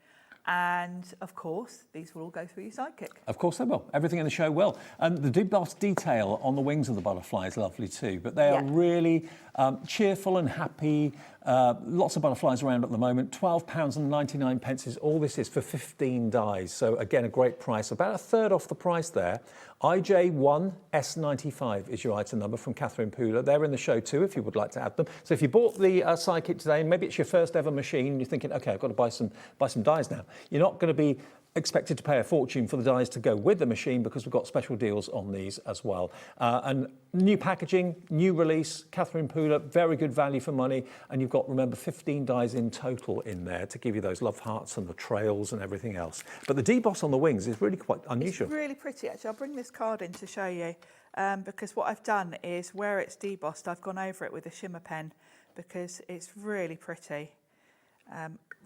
And of course, these will all go through your Sidekick. Of course they will. Everything in the show will. And the embossed detail on the wings of the butterfly is lovely too. But they are really cheerful and happy. Lots of butterflies around at the moment. £12.99 is all this is for 15 dyes. So again, a great price. About a third off the price there. IJ1S95 is your item number from Catherine Pooler. They're in the show too if you would like to add them. So if you bought the Sidekick today, and maybe it's your first ever machine, and you're thinking, okay, I've got to buy some dyes now. You're not going to be expected to pay a fortune for the dyes to go with the machine because we've got special deals on these as well. And new packaging, new release, Catherine Pooler, very good value for money. And you've got, remember, 15 dyes in total in there to give you those love hearts and the trails and everything else. But the deboss on the wings is really quite unusual. It's really pretty, actually. I'll bring this card in to show you because what I've done is where it's debossed, I've gone over it with a shimmer pen because it's really pretty.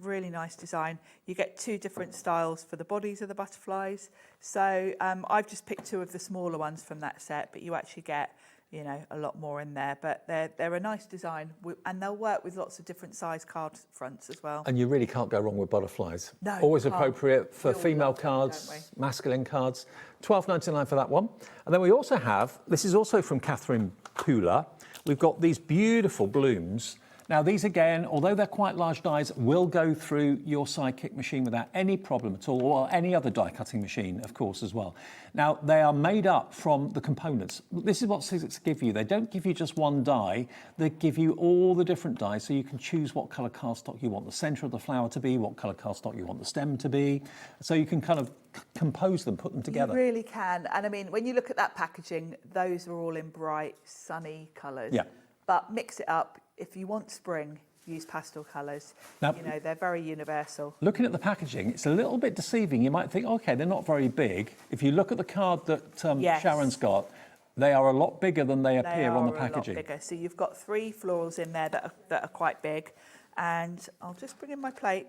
Really nice design. You get two different styles for the bodies of the butterflies. So I've just picked two of the smaller ones from that set, but you actually get, you know, a lot more in there. But they're a nice design, and they'll work with lots of different size card fronts as well. And you really can't go wrong with butterflies. No, Always can't. appropriate for We all female love them, cards, don't masculine cards. £12.99 for that one. And then we also have, this is also from Catherine Pooler, we've got these beautiful blooms. Now these again, although they're quite large dies, will go through your Sidekick machine without any problem at all, or any other die cutting machine, of course, as well. Now they are made up from the components. This is what Sizzix give you. They don't give you just one die, they give you all the different dies, so you can choose what colour cardstock you want the centre of the flower to be, what colour cardstock you want the stem to be, so you can kind of compose them, put them together. You really can. And I mean, when you look at that packaging, those are all in bright, sunny colours. Yeah. But mix it up. If you want spring, use pastel colours. Now, you know, they're very universal. Looking at the packaging, it's a little bit deceiving. You might think, okay, they're not very big. If you look at the card that Yes. Sharon's got, they are a lot bigger than they appear on the packaging. They are a lot bigger. So you've got 3 florals in there that are quite big. And I'll just bring in my plate.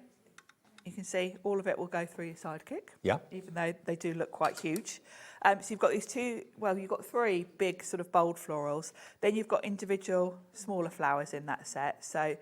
You can see all of it will go through your Sidekick. Yeah. Even though they do look quite huge. So you've got these you've got 3 big sort of bold florals. Then you've got individual smaller flowers in that set. So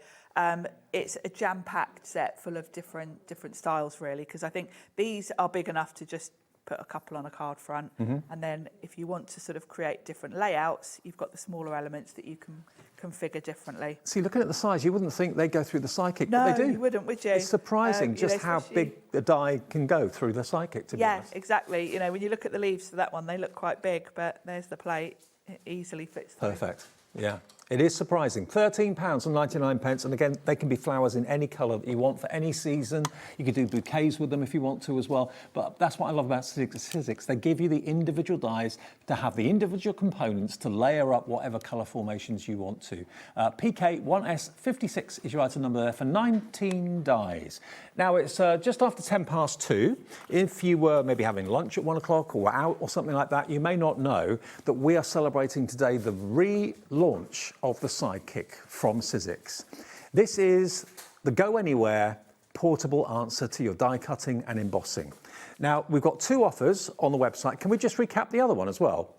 it's a jam-packed set full of different styles, really, because I think these are big enough to just put a couple on a card front. And then if you want to sort of create different layouts, you've got the smaller elements that you can configure differently. See, looking at the size, you wouldn't think they go through the Sidekick, No, but they do. you wouldn't, would you? It's surprising You know, just how especially- big a die can go through the Sidekick, to be Yeah, honest. exactly. You know, when you look at the leaves for that one, they look quite big, but there's the plate. It easily fits through. Perfect. Yeah. It is surprising. £13.99, and again, they can be flowers in any colour that you want for any season. You could do bouquets with them if you want to as well. But that's what I love about Sizzix. They give you the individual dies to have the individual components to layer up whatever colour formations you want to. PK1S56 is your item number there for 19 dies. Now it's just after 2:10. If you were maybe having lunch at 1 o'clock or out or something like that, you may not know that we are celebrating today the relaunch of the Sidekick from Sizzix. This is the go anywhere portable answer to your die cutting and embossing. Now we've got 2 offers on the website. Can we just recap the other one as well?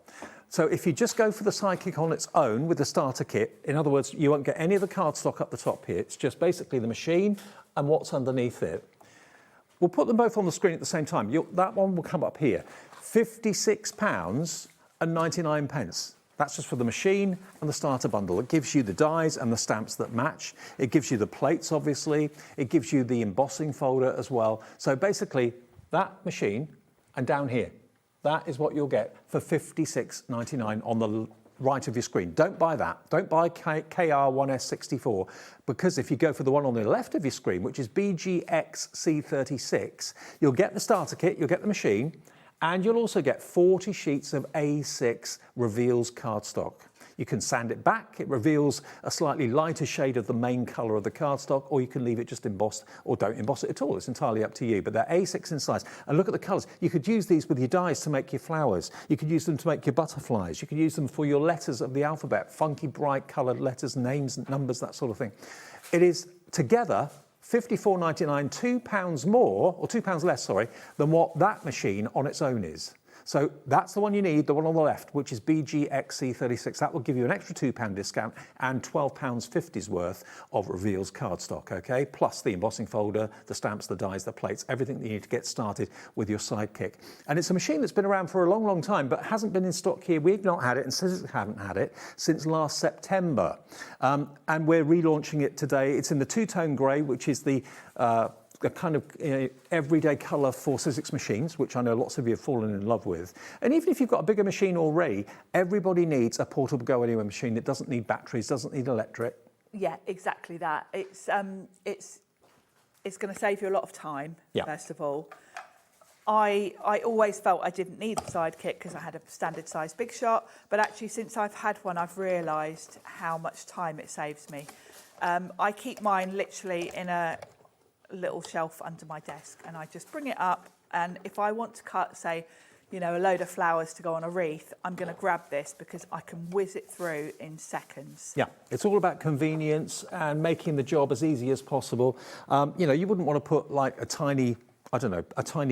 So if you just go for the Sidekick on its own with the starter kit, in other words, you won't get any of the cardstock up the top here. It's just basically the machine and what's underneath it. We'll put them both on the screen at the same time. That one will come up here. £56.99. That's just for the machine and the starter bundle. It gives you the dies and the stamps that match. It gives you the plates, obviously. It gives you the embossing folder as well. So basically, that machine and down here, That is what you'll get for $56.99 on the right of your screen. Don't buy that. Don't buy KR1S64, because if you go for the one on the left of your screen, which is BGXC36, you'll get the starter kit, you'll get the machine, and you'll also get 40 sheets of A6 reveals cardstock. You can sand it back, it reveals a slightly lighter shade of the main colour of the cardstock, or you can leave it just embossed, or don't emboss it at all. It's entirely up to you, but they're A6 in size. And look at the colours. You could use these with your dies to make your flowers. You could use them to make your butterflies. You could use them for your letters of the alphabet, funky, bright coloured letters, names, numbers, that sort of thing. It is together £54.99, £2 more, or £2 less, sorry, than what that machine on its own is. So that's the one you need, the one on the left, which is BGXC36. That will give you an extra £2 discount and £12.50's worth of reveals cardstock, okay? Plus the embossing folder, the stamps, the dies, the plates, everything that you need to get started with your Sidekick. And it's a machine that's been around for a long, long time, but hasn't been in stock here. We've not had it, and Sizzix haven't had it since last September. And we're relaunching it today. It's in the two-tone grey, which is the a kind of everyday colour for Sizzix machines, which I know lots of you have fallen in love with. And even if you've got a bigger machine already, everybody needs a portable go-anywhere machine that doesn't need batteries, doesn't need electric. Yeah, exactly that. It's going to save you a lot of time, first of all. I always felt I didn't need a Sidekick because I had a standard size Big Shot, but actually since I've had one, I've realised how much time it saves me. I keep mine literally in a little shelf under my desk, and I just bring it up, and if I want to cut, say, a load of flowers to go on a wreath, I'm going to grab this because I can whiz it through in seconds. Yeah, it's all about convenience and making the job as easy as possible. You wouldn't want to put like a tiny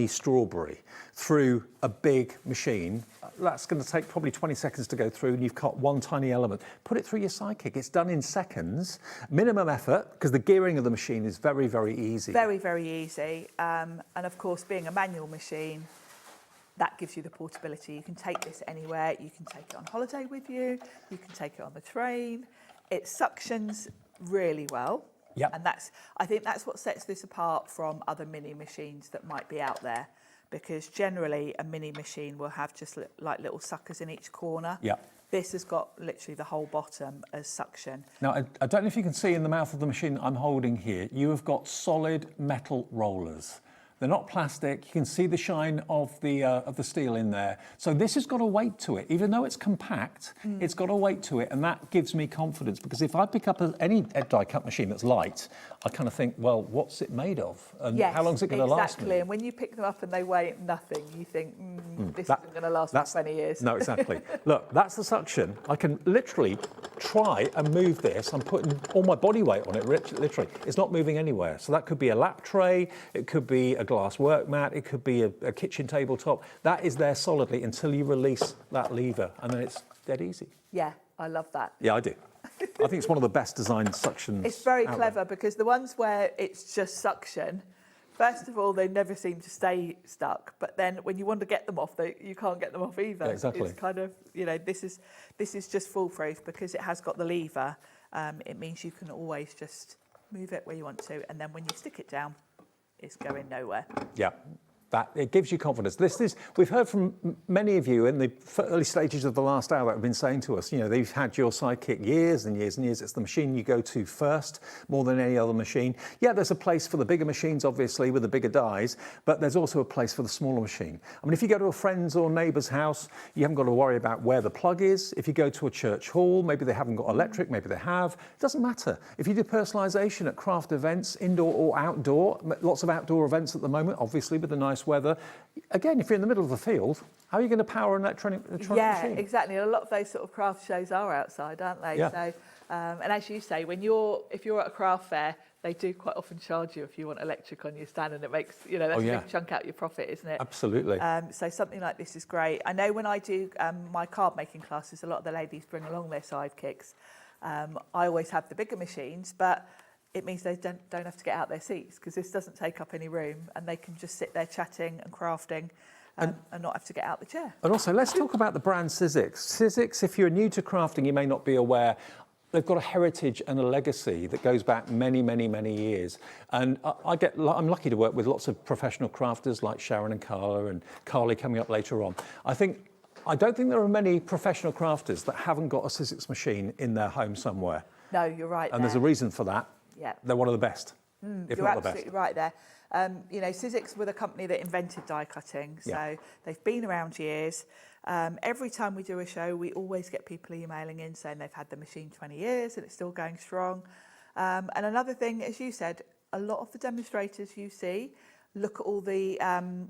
strawberry through a big machine. That's going to take probably 20 seconds to go through, and you've cut one tiny element. Put it through your Sidekick. It's done in seconds, minimum effort, because the gearing of the machine is very, very easy. Very, very easy. And of course, being a manual machine, that gives you the portability. You can take this anywhere. You can take it on holiday with you. You can take it on the train. It suctions really well. Yep. And I think that's what sets this apart from other mini machines that might be out there, because generally a mini machine will have just like little suckers in each corner. Yeah. This has got literally the whole bottom as suction. Now, I don't know if you can see in the mouth of the machine I'm holding here, you have got solid metal rollers. They're not plastic. You can see the shine of the steel in there. So this has got a weight to it. Even though it's compact, it's got a weight to it, and that gives me confidence, because if I pick up any die cut machine that's light, I kind of think, well, what's it made of? And how long is it going to last me? Exactly, and when you pick them up and they weigh nothing, you think, this isn't going to last for 20 years. No, exactly. Look, that's the suction. I can literally try and move this. I'm putting all my body weight on it, literally. It's not moving anywhere. So that could be a lap tray, it could be a glass work mat, it could be a kitchen tabletop. That is there solidly until you release that lever, and then it's dead easy. Yeah, I love that. Yeah, I do. I think it's one of the best designed suctions. It's very clever, because the ones where it's just suction, first of all, they never seem to stay stuck. But then when you want to get them off, you can't get them off either. Yeah, exactly. It's kind of, this is just foolproof because it has got the lever. It means you can always just move it where you want to, and then when you stick it down, it's going nowhere. Yeah. It gives you confidence. We've heard from many of you in the early stages of the last hour that have been saying to us, they've had your Sidekick years and years and years. It's the machine you go to first, more than any other machine. Yeah, there's a place for the bigger machines, obviously, with the bigger dies, but there's also a place for the smaller machine. I mean, if you go to a friend's or neighbour's house, you haven't got to worry about where the plug is. If you go to a church hall, maybe they haven't got electric, maybe they have. It doesn't matter. If you do personalisation at craft events, indoor or outdoor, lots of outdoor events at the moment, obviously, with the nice weather. Again, if you're in the middle of the field, how are you going to power an electronic machine? Yeah, exactly. A lot of those sort of craft shows are outside, aren't they? Yeah. So, and as you say, if you're at a craft fair, they do quite often charge you if you want electric on your stand, and it makes, that's a big chunk out your profit, isn't it? Absolutely. So something like this is great. I know when I do my card making classes, a lot of the ladies bring along their Sidekicks. I always have the bigger machines, but it means they don't have to get out their seats, because this doesn't take up any room, and they can just sit there chatting and crafting and not have to get out the chair. And also, let's talk about the brand Sizzix. Sizzix, if you're new to crafting, you may not be aware, they've got a heritage and a legacy that goes back many, many, many years. And I'm lucky to work with lots of professional crafters like Sharon and Carla and Carly coming up later on. I don't think there are many professional crafters that haven't got a Sizzix machine in their home somewhere. No, you're right. And there's a reason for that. Yeah. They're one of the best, if You're not the best. absolutely right there. You know, Sizzix were the company that invented die cutting, so Yeah. they've been around years. Every time we do a show, we always get people emailing in saying they've had the machine 20 years and it's still going strong. And another thing, as you said, a lot of the demonstrators you see, look at all the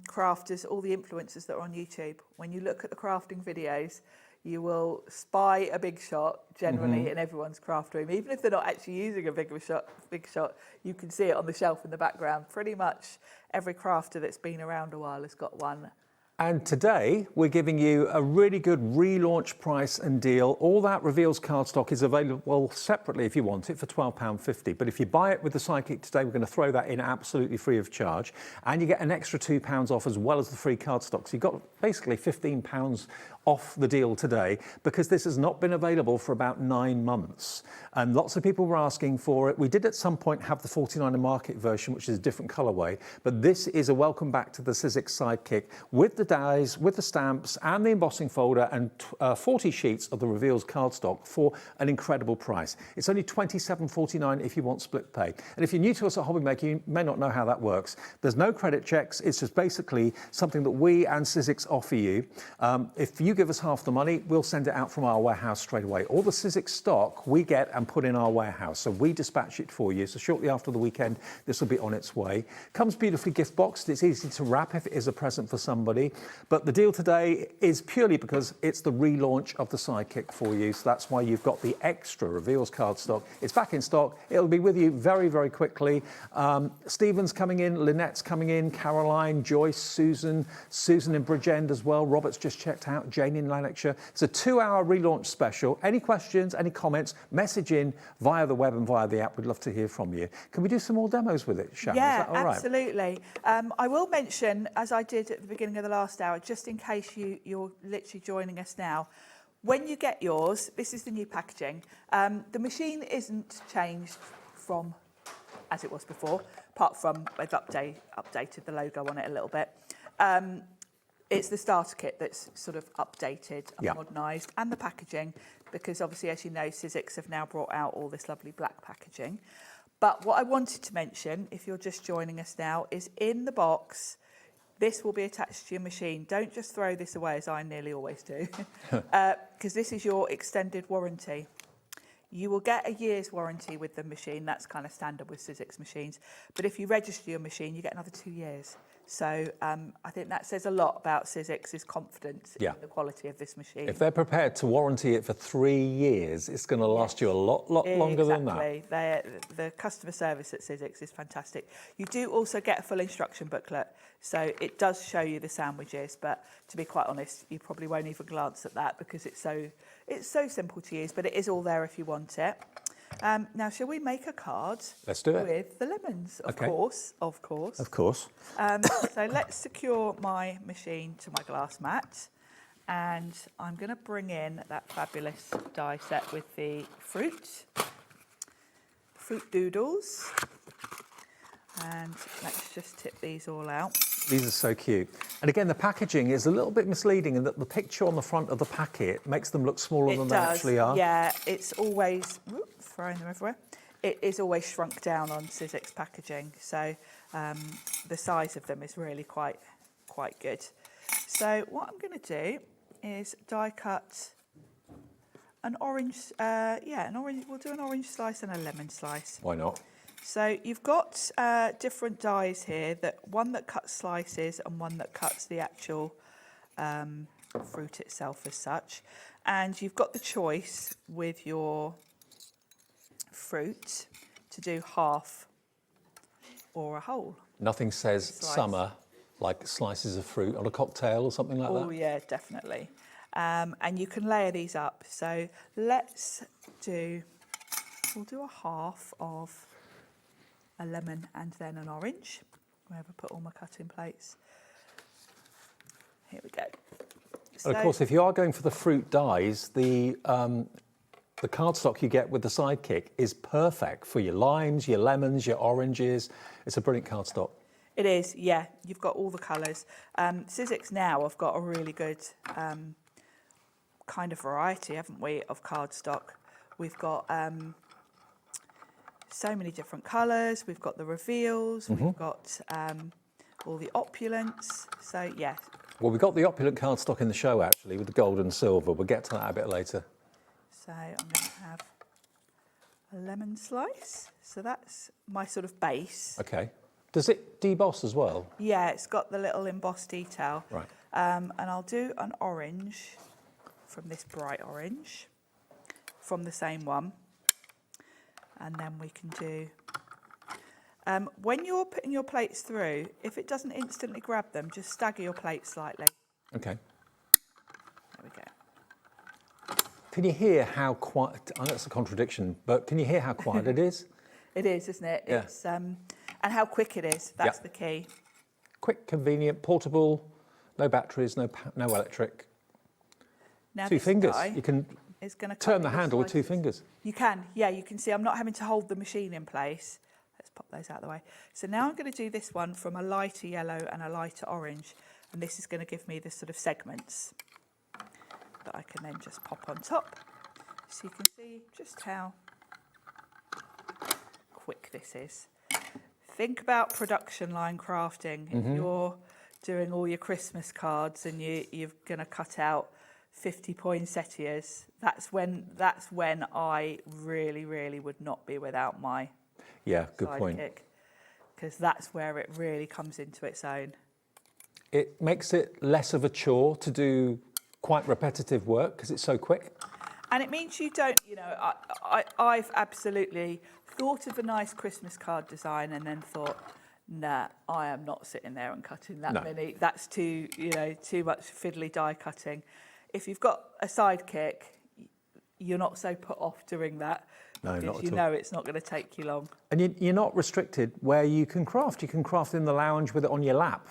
crafters, all the influencers that are on YouTube. When you look at the crafting videos, you will spy a big shot generally in everyone's craft room. Even if they're not actually using a big shot, you can see it on the shelf in the background. Pretty much every crafter that's been around a while has got one. And today we're giving you a really good relaunch price and deal. All that reveals cardstock is available separately if you want it for £12.50. But if you buy it with the Sidekick today, we're going to throw that in absolutely free of charge. And you get an extra £2 off as well as the free cardstock. So you've got basically £15 off the deal today because this has not been available for about 9 months. And lots of people were asking for it. We did at some point have the 49er market version, which is a different colourway. But this is a welcome back to the Sizzix Sidekick with the dies, with the stamps and the embossing folder and 40 sheets of the reveals cardstock for an incredible price. It's only £27.49 if you want split pay. And if you're new to us at HobbyMaker, you may not know how that works. There's no credit checks. It's just basically something that we and Sizzix offer you. If you give us half the money, we'll send it out from our warehouse straight away. All the Sizzix stock we get and put in our warehouse. So we dispatch it for you. So shortly after the weekend, this will be on its way. Comes beautifully gift boxed. It's easy to wrap if it is a present for somebody. But the deal today is purely because it's the relaunch of the Sidekick for you. So that's why you've got the extra reveals cardstock. It's back in stock. It'll be with you very, very quickly. Stephen's coming in, Lynette's coming in, Caroline, Joyce, Susan in Bridgend as well. Robert's just checked out, Jane in Lanarkshire. It's a 2-hour relaunch special. Any questions, any comments, message in via the web and via the app. We'd love to hear from you. Can we do some more demos with it, Sharon? Yeah, Is that all right? absolutely. I will mention, as I did at the beginning of the last hour, just in case you're literally joining us now, when you get yours, this is the new packaging. The machine isn't changed from as it was before, apart from they've updated the logo on it a little bit. It's the starter kit that's sort of updated and modernised, and the packaging, because obviously, as you know, Sizzix have now brought out all this lovely black packaging. But what I wanted to mention, if you're just joining us now, is in the box, this will be attached to your machine. Don't just throw this away, as I nearly always do, because this is your extended warranty. You will get a year's warranty with the machine. That's kind of standard with Sizzix machines. But if you register your machine, you get another 2 years. So I think that says a lot about Sizzix's confidence in the quality of this machine. If they're prepared to warranty it for 3 years, it's going to last you a lot longer than that. Exactly. The customer service at Sizzix is fantastic. You do also get a full instruction booklet. So it does show you the sandwiches, but to be quite honest, you probably won't even glance at that because it's so simple to use, but it is all there if you want it. Now, shall we make a card? Let's do it. With the lemons, of course. Of course. So let's secure my machine to my glass mat. And I'm going to bring in that fabulous die set with the fruit doodles. And let's just tip these all out. These are so cute. And again, the packaging is a little bit misleading in that the picture on the front of the packet makes them look smaller than they actually are. Yeah, it's always, throwing them everywhere. It is always shrunk down on Sizzix packaging. So the size of them is really quite good. So what I'm going to do is die cut an orange, we'll do an orange slice and a lemon slice. Why not? So you've got different dies here, one that cuts slices and one that cuts the actual fruit itself as such. And you've got the choice with your fruit to do half or a whole. Nothing says slice. Summer like slices of fruit on a cocktail or something like that. Oh yeah, definitely. And you can layer these up. So we'll do a half of a lemon and then an orange. Where have I put all my cutting plates? Here we go. And of course, if you are going for the fruit dyes, the The cardstock you get with the Sidekick is perfect for your limes, your lemons, your oranges. It's a brilliant cardstock. It is, yeah. You've got all the colours. Sizzix now have got a really good kind of variety, haven't we, of cardstock. We've got so many different colours. We've got the reveals. We've got all the opulence. So, yeah. Well, we've got the opulent cardstock in the show, actually, with the gold and silver. We'll get to that a bit later. So I'm going to have a lemon slice. So that's my sort of base. Okay. Does it deboss as well? Yeah, it's got the little embossed detail. Right. And I'll do an orange from this bright orange from the same one. And then we can do... when you're putting your plates through, if it doesn't instantly grab them, just stagger your plates slightly. Okay. There we go. Can you hear how quiet... I know it's a contradiction, but can you hear how quiet it is? It is, isn't it? Yeah. It's, and how quick it is, that's the key. Quick, convenient, portable, no batteries, no electric. Now Two this fingers. die You can is gonna cut turn the little handle with two slices. fingers. You can, yeah, you can see I'm not having to hold the machine in place. Let's pop those out of the way. So now I'm going to do this one from a lighter yellow and a lighter orange, and this is going to give me the sort of segments that I can then just pop on top. So you can see just how quick this is. Think about production line crafting. If you're doing all your Christmas cards and you're going to cut out 50 poinsettias, that's when I really would not be without my Good point. because that's where it really comes into its own. It makes it less of a chore to do quite repetitive work because it's so quick. And it means you don't, I've absolutely thought of a nice Christmas card design and then thought, nah, I am not sitting there and cutting that many. That's too much fiddly die cutting. If you've got a Sidekick, you're not so put off doing that. No, because not at you all. know it's not going to take you long. And you're not restricted where you can craft. You can craft in the lounge with it on your lap,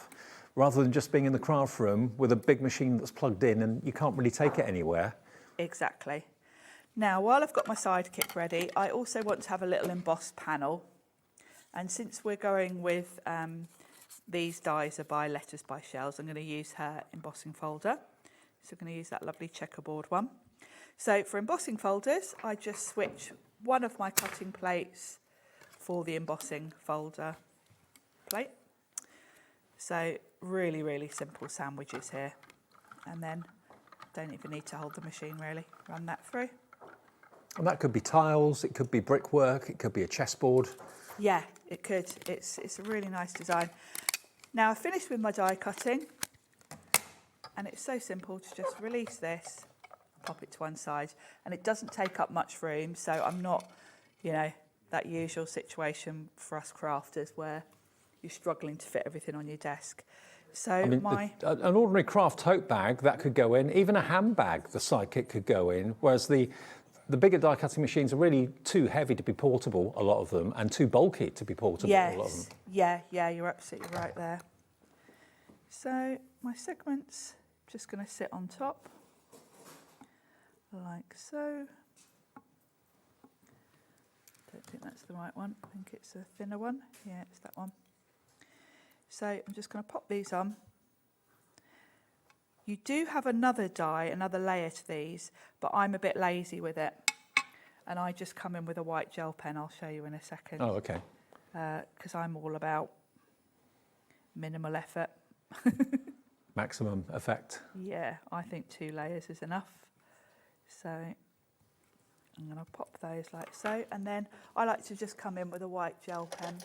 rather than just being in the craft room with a big machine that's plugged in and you can't really take it anywhere. Exactly. Now, while I've got my Sidekick ready, I also want to have a little embossed panel. And since we're going with these dies are by Letters by Shells, I'm going to use her embossing folder. So I'm going to use that lovely checkerboard one. So for embossing folders, I just switch one of my cutting plates for the embossing folder plate. So really simple sandwiches here. And then don't even need to hold the machine really, run that through. And that could be tiles, it could be brickwork, it could be a chessboard. Yeah, it could. It's a really nice design. Now I've finished with my die cutting and it's so simple to just release this, pop it to one side, and it doesn't take up much room, so I'm not, that usual situation for us crafters where you're struggling to fit everything on your desk. So An ordinary craft tote bag, that could go in, even a handbag, the Sidekick could go in, whereas the bigger die cutting machines are really too heavy to be portable, a lot of them, and too bulky to be portable, a lot of them. Yeah, you're absolutely right there. So my segments just going to sit on top, like so. Don't think that's the right one. I think it's a thinner one. Yeah, it's that one. So I'm just going to pop these on. You do have another die, another layer to these, but I'm a bit lazy with it. And I just come in with a white gel pen. I'll show you in a second. Oh, okay. Because I'm all about minimal effort. Maximum effect. Yeah, I think 2 layers is enough. So I'm going to pop those like so. And then I like to just come in with a white gel pen.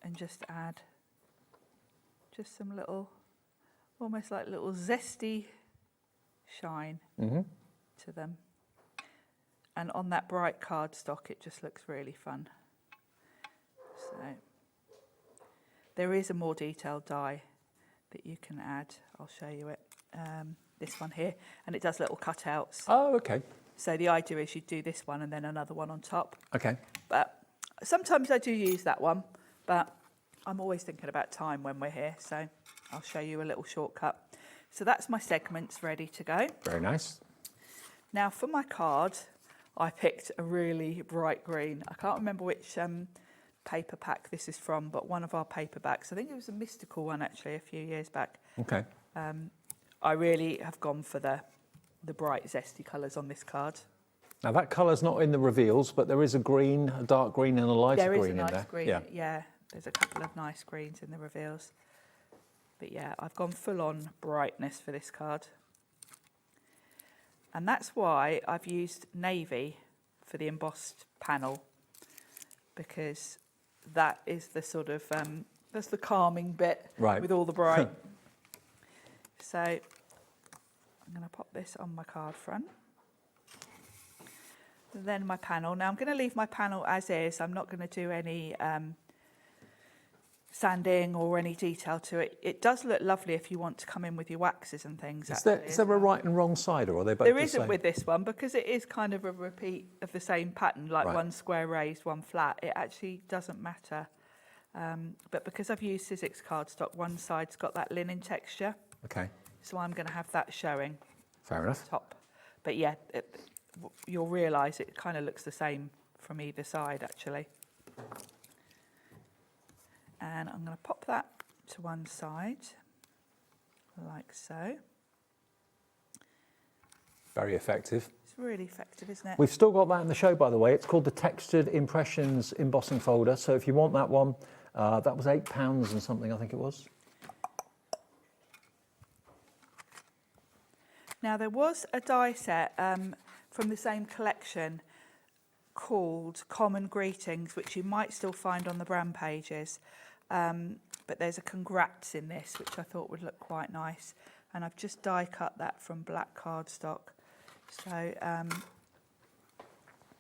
And just add just some little, almost like little zesty shine to them. And on that bright cardstock, it just looks really fun. So there is a more detailed die that you can add. I'll show you it. This one here, and it does little cutouts. Oh, okay. So the idea is you do this one and then another one on top. Okay. But sometimes I do use that one, but I'm always thinking about time when we're here, so I'll show you a little shortcut. So that's my segments ready to go. Very nice. Now for my card, I picked a really bright green. I can't remember which paper pack this is from, but one of our paperbacks. I think it was a Mystical one actually a few years back. Okay. I really have gone for the bright zesty colours on this card. Now that colour's not in the reveals, but there is a green, a dark green and a lighter There is green a in nice there. green, yeah. There's a couple of nice greens in the reveals. But yeah, I've gone full on brightness for this card. And that's why I've used navy for the embossed panel, because that is the sort of, that's the calming bit Right. with all the bright. So I'm going to pop this on my card front. Then my panel. Now I'm going to leave my panel as is. I'm not going to do any sanding or any detail to it. It does look lovely if you want to come in with your waxes and things. Is there a right and wrong side, or are they both the There isn't same? with this one, because it is kind of a repeat of the same pattern, like Right. one square raised, one flat. It actually doesn't matter. But because I've used Sizzix cardstock, one side's got that linen texture, Okay, so I'm going to have that showing fair enough. top. But yeah, you'll realise it kind of looks the same from either side actually. And I'm going to pop that to one side, like so. Very effective. It's really effective, isn't it? We've still got that in the show, by the way. It's called the Textured Impressions embossing folder. So if you want that one, that was £8 and something, I think it was. Now there was a die set from the same collection called Common Greetings, which you might still find on the brand pages. But there's a congrats in this, which I thought would look quite nice. And I've just die cut that from black cardstock. So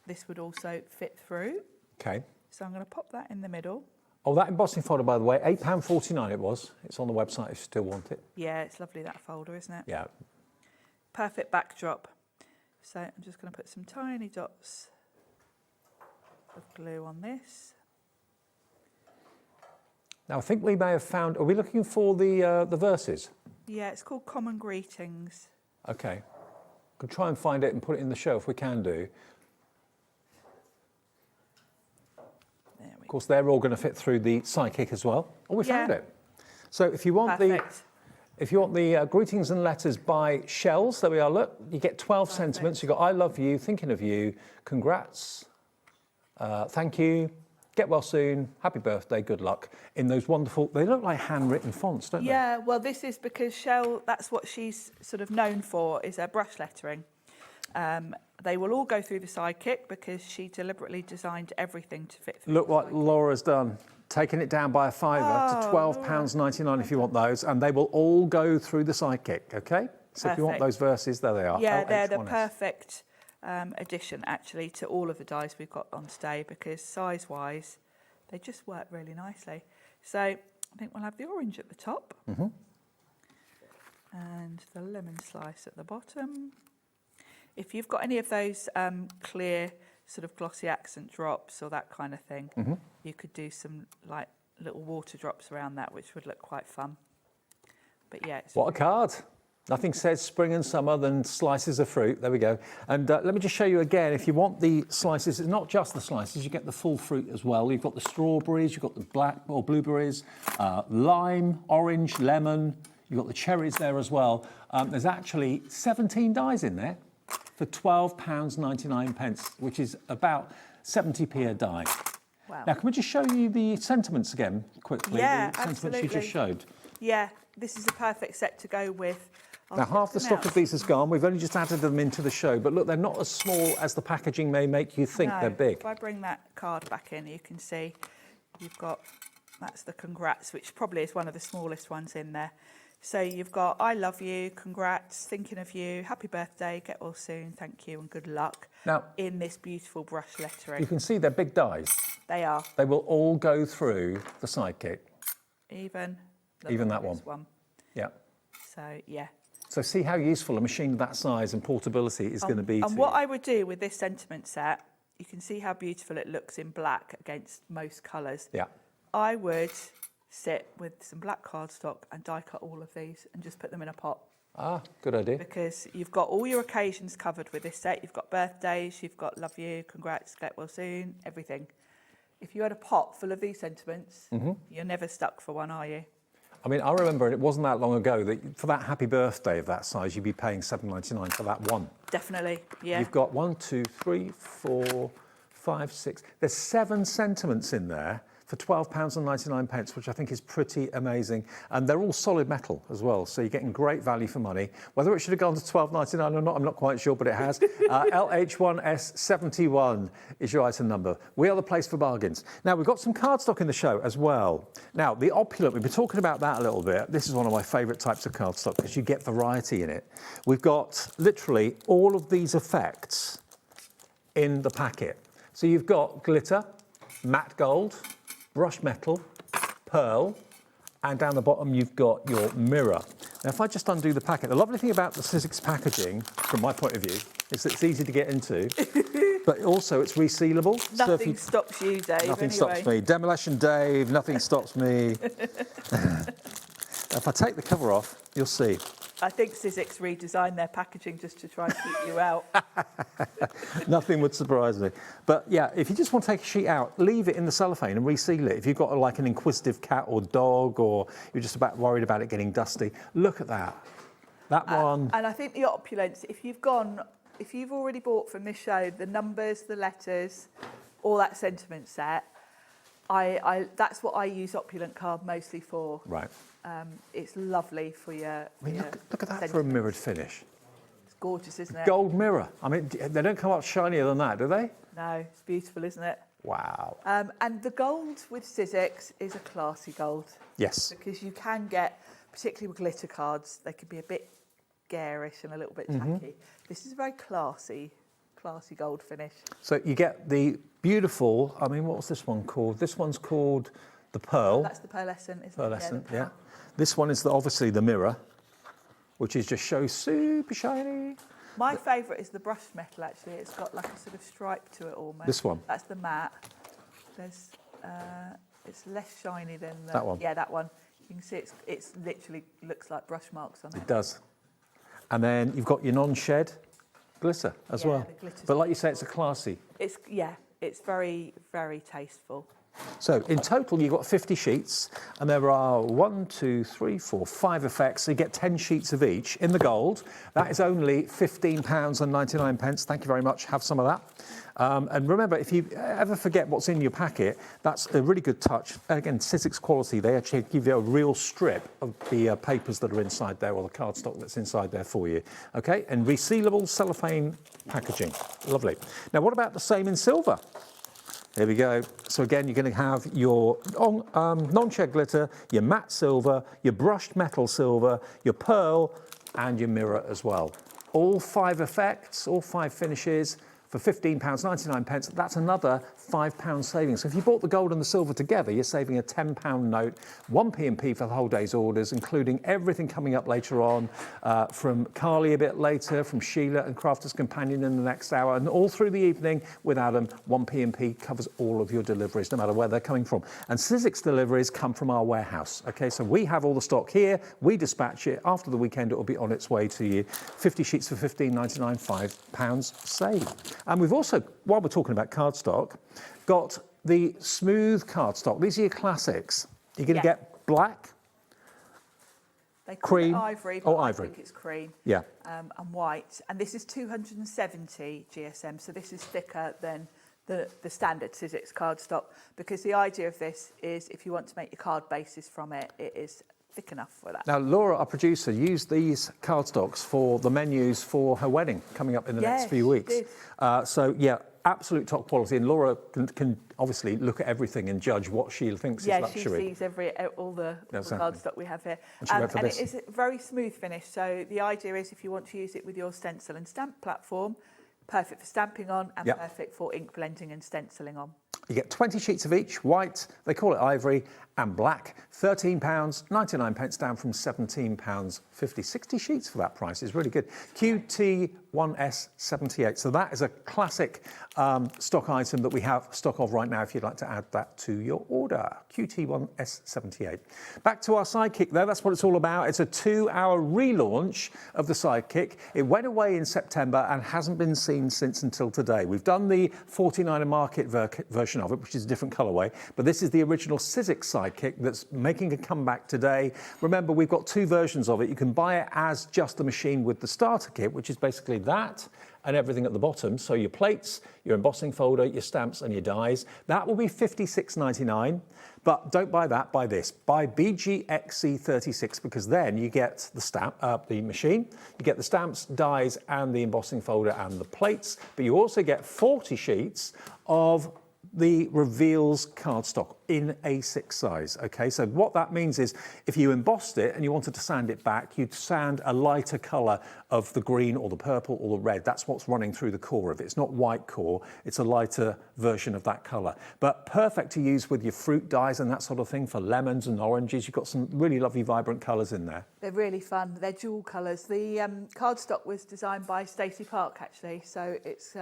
this would also fit through. Okay. So I'm going to pop that in the middle. Oh, that embossing folder, by the way, £8.49 it was. It's on the website if you still want it. Yeah, it's lovely, that folder, isn't it? Yeah. Perfect backdrop. So I'm just going to put some tiny dots of glue on this. Now, I think we may have found, are we looking for the verses? Yeah, it's called Common Greetings. Okay. Could try and find it and put it in the show if we can do. There we Of course, they're all going to fit through the Sidekick as well. Oh, we found Yeah. it. So if you want Perfect. if you want the greetings and letters by shells, there we are. Look, you get 12 sentiments. You've got I love you, thinking of you, congrats, thank you, get well soon, happy birthday, good luck. In those wonderful, they look like handwritten fonts, don't Yeah, well, this is because Shell, that's what she's sort of known for, is her brush lettering. They will all go through the Sidekick because she deliberately designed everything to fit through. they? Look the what Sidekick. Laura's done. Taken it down by a fiver to £12.99 if you want those, and they will all go through the Sidekick, okay? So if you want Perfect. those verses, there they are. Yeah, they're the LH1S. perfect addition, actually, to all of the dies we've got on today, because size-wise, they just work really nicely. So I think we'll have the orange at the top, and the lemon slice at the bottom. If you've got any of those clear sort of glossy accent drops or that kind of thing, you could do some like little water drops around that, which would look quite fun. But yeah, it's What a card. Nothing says spring and summer than slices of fruit. There we go. And let me just show you again, if you want the slices, it's not just the slices, you get the full fruit as well. You've got the strawberries, you've got the black or blueberries, lime, orange, lemon, you've got the cherries there as well. There's actually 17 dies in there for £12.99, which is about 70p a die. wow. Now, can we just show you the sentiments again quickly? Yeah, the sentiments you absolutely. just showed. Yeah, this is a perfect set to go with. I'll Now, take half the them stock out. of these is gone. We've only just added them into the show. But look, they're not as small as the packaging may make you think. No, They're big. If I bring that card back in, you can see you've got, that's the congrats, which probably is one of the smallest ones in there. So you've got I love you, congrats, thinking of you, happy birthday, get well soon, thank you and good luck. Now, In this beautiful brush you lettering. can see they're big dies. They are, They will all go through the Sidekick. even That this one. Yeah. So yeah. So see how useful a machine of that size and portability is going to be to And what you. I would do with this sentiment set, you can see how beautiful it looks in black against most colours. Yeah. I would sit with some black cardstock and die cut all of these and just put them in a pot. Ah, good idea. Because you've got all your occasions covered with this set. You've got birthdays, you've got love you, congrats, get well soon, everything. If you had a pot full of these sentiments, you're never stuck for one, are you? I mean, I remember it wasn't that long ago that for that happy birthday of that size, you'd be paying £7.99 for that one. Definitely, yeah. You've got 1, 2, 3, 4, 5, 6. There's 7 sentiments in there for £12.99, which I think is pretty amazing. And they're all solid metal as well, so you're getting great value for money. Whether it should have gone to £12.99 or not, I'm not quite sure, but it has. LH1S71 is your item number. We are the place for bargains. Now, we've got some cardstock in the show as well. Now, the opulent, we've been talking about that a little bit. This is one of my favourite types of cardstock because you get variety in it. We've got literally all of these effects in the packet. So you've got glitter, matte gold, brushed metal, pearl, and down the bottom you've got your mirror. Now if I just undo the packet, the lovely thing about the Sizzix packaging, from my point of view, is that it's easy to get into, but also it's resealable. Nothing stops you, Dave. Nothing stops me. Demolition Dave, nothing stops me. If I take the cover off, you'll see. I think Sizzix redesigned their packaging just to try and keep you out. Nothing would surprise me. But yeah, if you just want to take a sheet out, leave it in the cellophane and reseal it. If you've got like an inquisitive cat or dog, or you're just worried about it getting dusty, look at that. That one. And I think the opulence, if you've already bought from this show, the numbers, the letters, all that sentiment set, that's what I use opulent card mostly for. Right. It's lovely for your. I mean, look at that for a mirrored finish. It's gorgeous, isn't it? Gold mirror. I mean, they don't come up shinier than that, do they? No, it's beautiful, isn't it? Wow. And the gold with Sizzix is a classy gold. Yes. Because you can get, particularly with glitter cards, they can be a bit garish and a little bit tacky. This is a very classy gold finish. So you get the beautiful, I mean, what was this one called? This one's called the pearl. That's the pearlescent, isn't it? Pearlescent, Yeah. yeah. This one is obviously the mirror, which is just so super shiny. My favourite is the brushed metal, actually. It's got like a sort of stripe to it almost. This one? That's the matte. There's, it's less shiny than the... That one? Yeah, that one. You can see it's literally looks like brush marks on it. It does. And then you've got your non-shed glitter as well. The glitter's But like you say, it's a classy. It's very, very tasteful. So in total, you've got 50 sheets, and there are 1, 2, 3, 4, 5 effects. So you get 10 sheets of each in the gold. That is only £15.99. Thank you very much. Have some of that. And remember, if you ever forget what's in your packet, that's a really good touch. Again, Sizzix quality, they actually give you a real strip of the papers that are inside there, or the cardstock that's inside there for you. Okay, and resealable cellophane packaging. Lovely. Now, what about the same in silver? There we go. So again, you're going to have your non-shed glitter, your matte silver, your brushed metal silver, your pearl, and your mirror as well. All 5 effects, all 5 finishes for £15.99. That's another £5 savings. So if you bought the gold and the silver together, you're saving a £10 note, 1p&p for the whole day's orders, including everything coming up later on, from Carly a bit later, from Sheila and Crafter's Companion in the next hour, and all through the evening with Adam. 1p&p covers all of your deliveries, no matter where they're coming from. And Sizzix deliveries come from our warehouse. Okay, so we have all the stock here, we dispatch it. After the weekend, it will be on its way to you. 50 sheets for £15.99, £5 saved. And we've also, while we're talking about cardstock, got the smooth cardstock. These are your classics. You're going to get black, They call cream. it ivory, but ivory. I think it's cream. Yeah. And white. And this is 270 GSM, so this is thicker than the standard Sizzix cardstock, because the idea of this is if you want to make your card bases from it, it is thick enough for that. Now, Laura, our producer, used these cardstocks for the menus for her wedding coming up in the next few weeks. She did. So, yeah, absolute top quality. And Laura can obviously look at everything and judge what she thinks is luxury. She sees all the cardstock we have here. And she went for this. It is a very smooth finish. So the idea is if you want to use it with your stencil and stamp platform, perfect for stamping on and perfect for ink blending and stenciling on. You get 20 sheets of each, white, they call it ivory, and black. £13.99 down from £17.50. 60 sheets for that price is really good. QT1S78. So that is a classic stock item that we have stock of right now if you'd like to add that to your order. QT1S78. Back to our Sidekick though, that's what it's all about. It's a 2-hour relaunch of the Sidekick. It went away in September and hasn't been seen since until today. We've done the 49er Market version of it, which is a different colourway, but this is the original Sizzix Sidekick that's making a comeback today. Remember, we've got 2 versions of it. You can buy it as just the machine with the starter kit, which is basically that and everything at the bottom. So your plates, your embossing folder, your stamps and your dies. That will be $56.99. But don't buy that, buy this. Buy BGXC36 because then you get the machine, you get the stamps, dies and the embossing folder and the plates, but you also get 40 sheets of the reveals cardstock in A6 size, okay? So what that means is if you embossed it and you wanted to sand it back, you'd sand a lighter colour of the green or the purple or the red. That's what's running through the core of it. It's not white core, it's a lighter version of that colour. But perfect to use with your fruit dyes and that sort of thing for lemons and oranges. You've got some really lovely vibrant colours in there. They're really fun. They're dual colours. The cardstock was designed by Stacey Park actually, so it's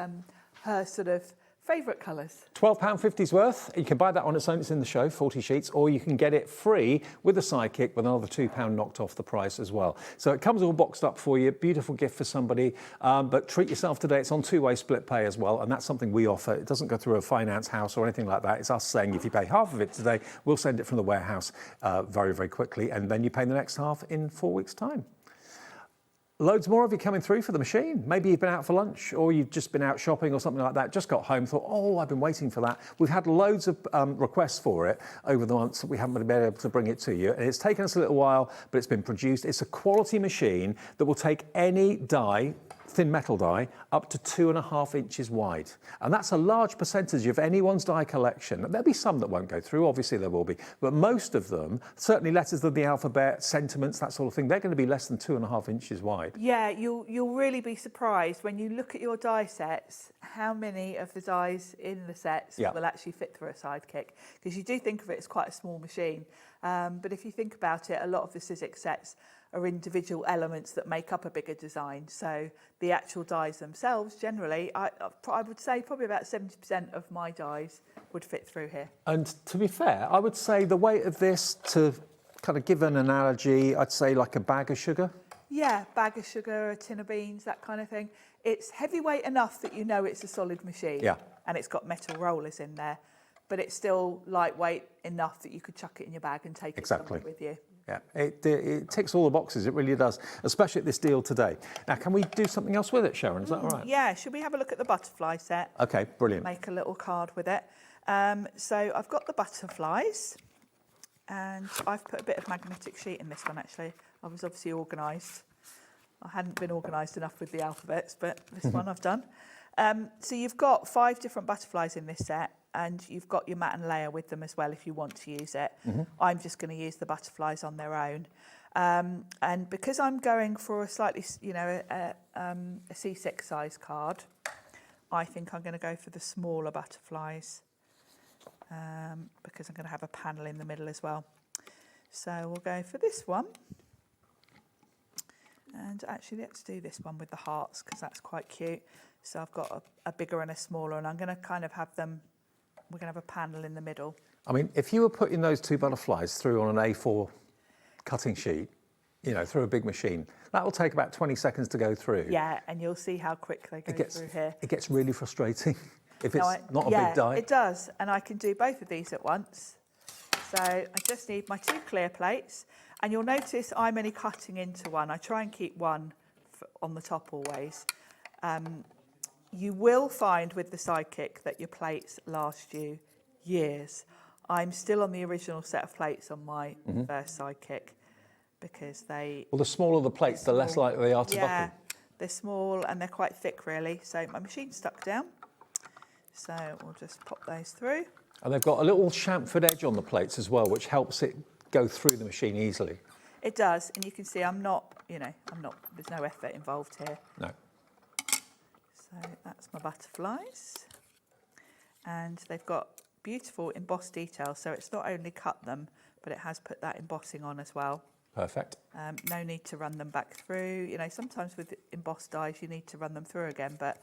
her sort of favourite colours. £12.50's worth. You can buy that on its own, it's in the show, 40 sheets, or you can get it free with a Sidekick with another £2 knocked off the price as well. So it comes all boxed up for you, beautiful gift for somebody, but treat yourself today. It's on 2-way split pay as well, and that's something we offer. It doesn't go through a finance house or anything like that. It's us saying if you pay half of it today, we'll send it from the warehouse very, very quickly, and then you pay the next half in 4 weeks' time. Loads more of you coming through for the machine. Maybe you've been out for lunch or you've just been out shopping or something like that, just got home, thought, oh, I've been waiting for that. We've had loads of requests for it over the months. We haven't been able to bring it to you. And it's taken us a little while, but it's been produced. It's a quality machine that will take any die, thin metal die, up to 2.5 inches wide. And that's a large percentage of anyone's die collection. There'll be some that won't go through, obviously there will be, but most of them, certainly letters of the alphabet, sentiments, that sort of thing, they're going to be less than 2.5 inches wide. Yeah, you'll really be surprised when you look at your die sets, how many of the dies in the sets will actually fit through a Sidekick. Because you do think of it as quite a small machine. But if you think about it, a lot of the Sizzix sets are individual elements that make up a bigger design. So the actual dies themselves, generally, I would say probably about 70% of my dies would fit through here. And to be fair, I would say the weight of this, to kind of give an analogy, I'd say like a bag of sugar. Yeah, bag of sugar, a tin of beans, that kind of thing. It's heavyweight enough that you know it's a solid machine. Yeah. And it's got metal rollers in there, but it's still lightweight enough that you could chuck it in your bag and take it somewhere with you. Yeah, it ticks all the boxes, it really does, especially at this deal today. Now, can we do something else with it, Sharon? Is that all right? Yeah, should we have a look at the butterfly set? Okay, brilliant. Make a little card with it. So I've got the butterflies, and I've put a bit of magnetic sheet in this one, actually. I was obviously organised. I hadn't been organised enough with the alphabets, but this one I've done. So you've got 5 different butterflies in this set, and you've got your mat and layer with them as well if you want to use it. I'm just going to use the butterflies on their own. And because I'm going for a slightly, a C6 size card, I think I'm going to go for the smaller butterflies because I'm going to have a panel in the middle as well. So we'll go for this one. And actually, let's do this one with the hearts because that's quite cute. So I've got a bigger and a smaller, and I'm going to kind of have them, we're going to have a panel in the middle. I mean, if you were putting those 2 butterflies through on an A4 cutting sheet, through a big machine, that will take about 20 seconds to go through. Yeah, and you'll see how quick they go through here. It gets really frustrating if it's not a big die. It does, and I can do both of these at once. So I just need my 2 clear plates, and you'll notice I'm only cutting into one. I try and keep one on the top always. You will find with the Sidekick that your plates last you years. I'm still on the original set of plates on my first Sidekick because they... Well, the smaller the plates, the less likely they are to buckle. Yeah, they're small and they're quite thick, really. So my machine's stuck down. So we'll just pop those through. And they've got a little chamfered edge on the plates as well, which helps it go through the machine easily. It does, and you can see I'm not, there's no effort involved here. No. So that's my butterflies. And they've got beautiful embossed detail. So it's not only cut them, but it has put that embossing on as well. Perfect. No need to run them back through. You know, sometimes with embossed dies, you need to run them through again, but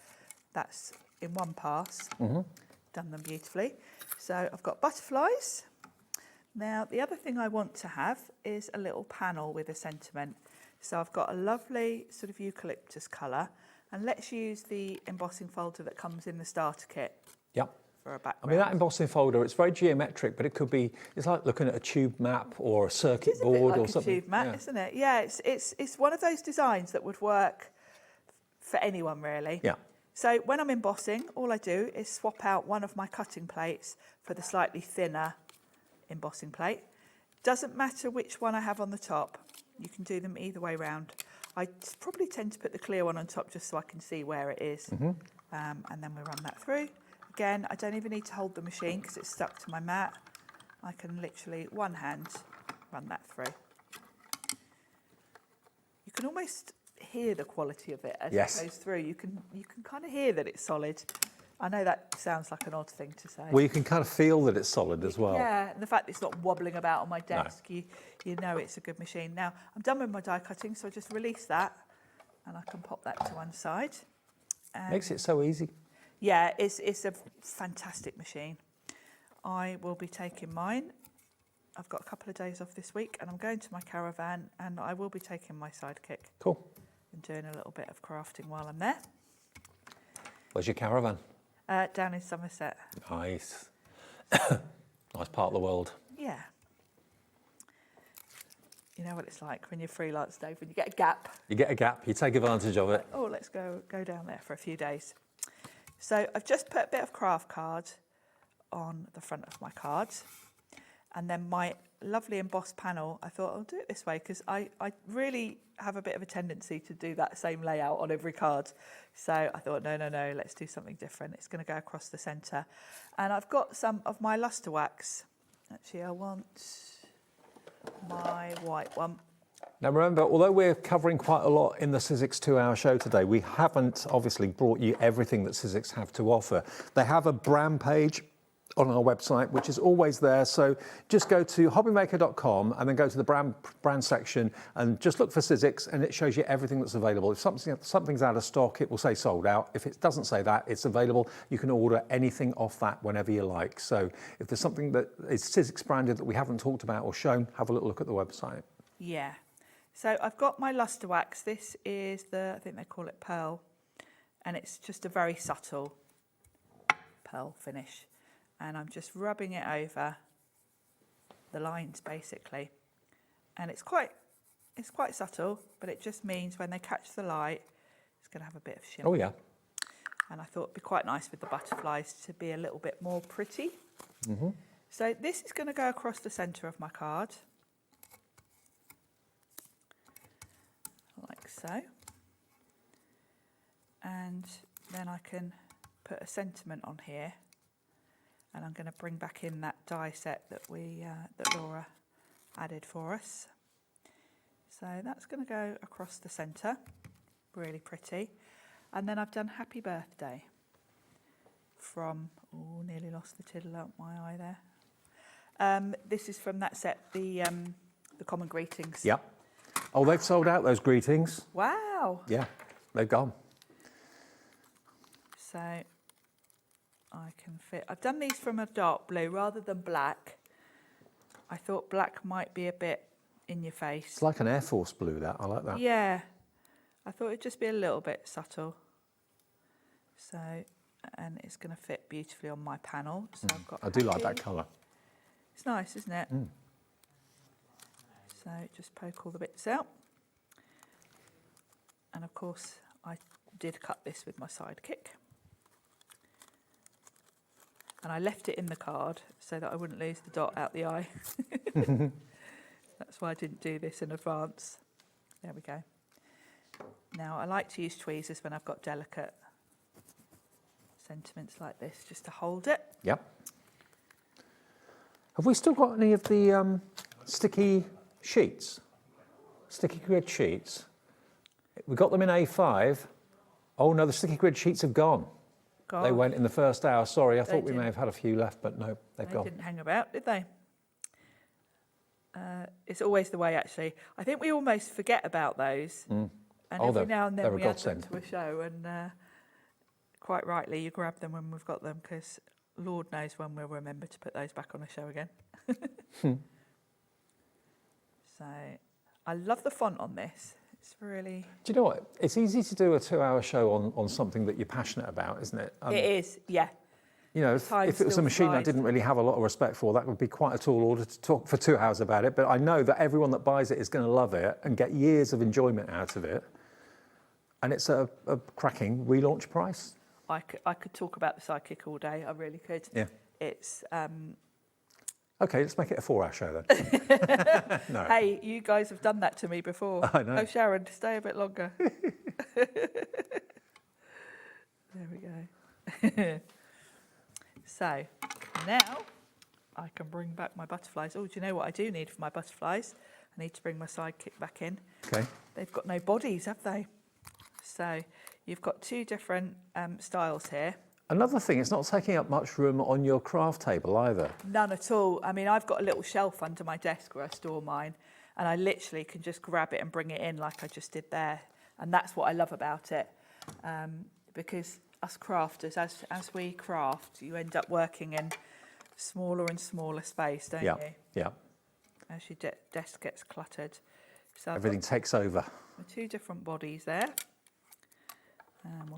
that's in one pass. Done them beautifully. So I've got butterflies. Now, the other thing I want to have is a little panel with a sentiment. So I've got a lovely sort of eucalyptus colour, and let's use the embossing folder that comes in the starter kit. Yep. For a background. I mean, that embossing folder, it's very geometric, but it could be, it's like looking at a tube map or a circuit board or something. It's a tube map, isn't it? Yeah, it's one of those designs that would work for anyone, really. Yeah. So when I'm embossing, all I do is swap out one of my cutting plates for the slightly thinner embossing plate. Doesn't matter which one I have on the top. You can do them either way round. I probably tend to put the clear one on top just so I can see where it is. And then we run that through. Again, I don't even need to hold the machine because it's stuck to my mat. I can literally, one hand, run that through. You can almost hear the quality of it as it goes through. You can kind of hear that it's solid. I know that sounds like an odd thing to say. Well, you can kind of feel that it's solid as well. Yeah, and the fact that it's not wobbling about on my desk, you know it's a good machine. Now, I'm done with my die cutting, so I just release that and I can pop that to one side. Makes it so easy. Yeah, it's a fantastic machine. I will be taking mine. I've got a couple of days off this week and I'm going to my caravan and I will be taking my Sidekick. Cool. And doing a little bit of crafting while I'm there. Where's your caravan? Down in Somerset. Nice. Nice part of the world. Yeah. You know what it's like when you're freelance, Dave, when you get a gap. You get a gap, you take advantage of it. Oh, let's go down there for a few days. So I've just put a bit of craft card on the front of my cards. And then my lovely embossed panel, I thought I'll do it this way because I really have a bit of a tendency to do that same layout on every card. So I thought, no, let's do something different. It's going to go across the centre. And I've got some of my luster wax. Actually, I want my white one. Now remember, although we're covering quite a lot in the Sizzix 2-hour show today, we haven't obviously brought you everything that Sizzix have to offer. They have a brand page on our website, which is always there. So just go to hobbymaker.com and then go to the brand section and just look for Sizzix and it shows you everything that's available. If something's out of stock, it will say sold out. If it doesn't say that, it's available. You can order anything off that whenever you like. So if there's something that is Sizzix branded that we haven't talked about or shown, have a little look at the website. Yeah. So I've got my luster wax. This is I think they call it pearl. And it's just a very subtle pearl finish. And I'm just rubbing it over the lines basically. And it's quite subtle, but it just means when they catch the light, it's going to have a bit of shimmer. Oh yeah. And I thought it'd be quite nice with the butterflies to be a little bit more pretty. So this is going to go across the centre of my card. Like so. And then I can put a sentiment on here. And I'm going to bring back in that die set that that Laura added for us. So that's going to go across the centre, really pretty. And then I've done Happy Birthday from, nearly lost the tiddle out my eye there. This is from that set, the Common Greetings. Yep. Oh, they've sold out those greetings. Wow. Yeah, they've gone. So I can fit. I've done these from a dark blue rather than black. I thought black might be a bit in your face. It's like an Air Force blue, that. I like that. Yeah. I thought it'd just be a little bit subtle. So, and it's going to fit beautifully on my panel. So I've got. I do like that colour. It's nice, isn't it? So just poke all the bits out. And of course, I did cut this with my Sidekick. And I left it in the card so that I wouldn't lose the dot out the eye. That's why I didn't do this in advance. There we go. Now, I like to use tweezers when I've got delicate sentiments like this, just to hold it. Yep. Have we still got any of the sticky sheets? Sticky grid sheets? We got them in A5. Oh no, the sticky grid sheets have gone. gone. They went in the first hour. Sorry, I thought we did. may have had a few left, but no, they've They gone. didn't hang about, did they? It's always the way, actually. I think we almost forget about those. And Oh, every now and they're then a we add them godsend. to a show, and quite rightly, you grab them when we've got them, because Lord knows when we'll remember to put those back on the show again. So, I love the font on this. It's really... Do you know what? It's easy to do a 2-hour show on something that you're passionate about, isn't it? it is, yeah. You know, Time if it was a still machine I flies. didn't really have a lot of respect for, that would be quite a tall order to talk for 2 hours about it. But I know that everyone that buys it is going to love it and get years of enjoyment out of it. And it's a cracking relaunch price. I could talk about the Sidekick all day. I really could. Yeah. It's... Okay, let's make it a 4-hour show then. No. Hey, you guys have done that to me before. I know. Oh, Sharon, stay a bit longer. There we go. So, now I can bring back my butterflies. Oh, do you know what I do need for my butterflies? I need to bring my Sidekick back in. Okay. They've got no bodies, have they? So, you've got two different styles here. Another thing, it's not taking up much room on your craft table either. None at all. I mean, I've got a little shelf under my desk where I store mine, and I literally can just grab it and bring it in like I just did there. And that's what I love about it, because us crafters, as we craft, you end up working in smaller and smaller space, don't you? Yeah. As your desk gets cluttered. So I've Everything takes over. got two different bodies there.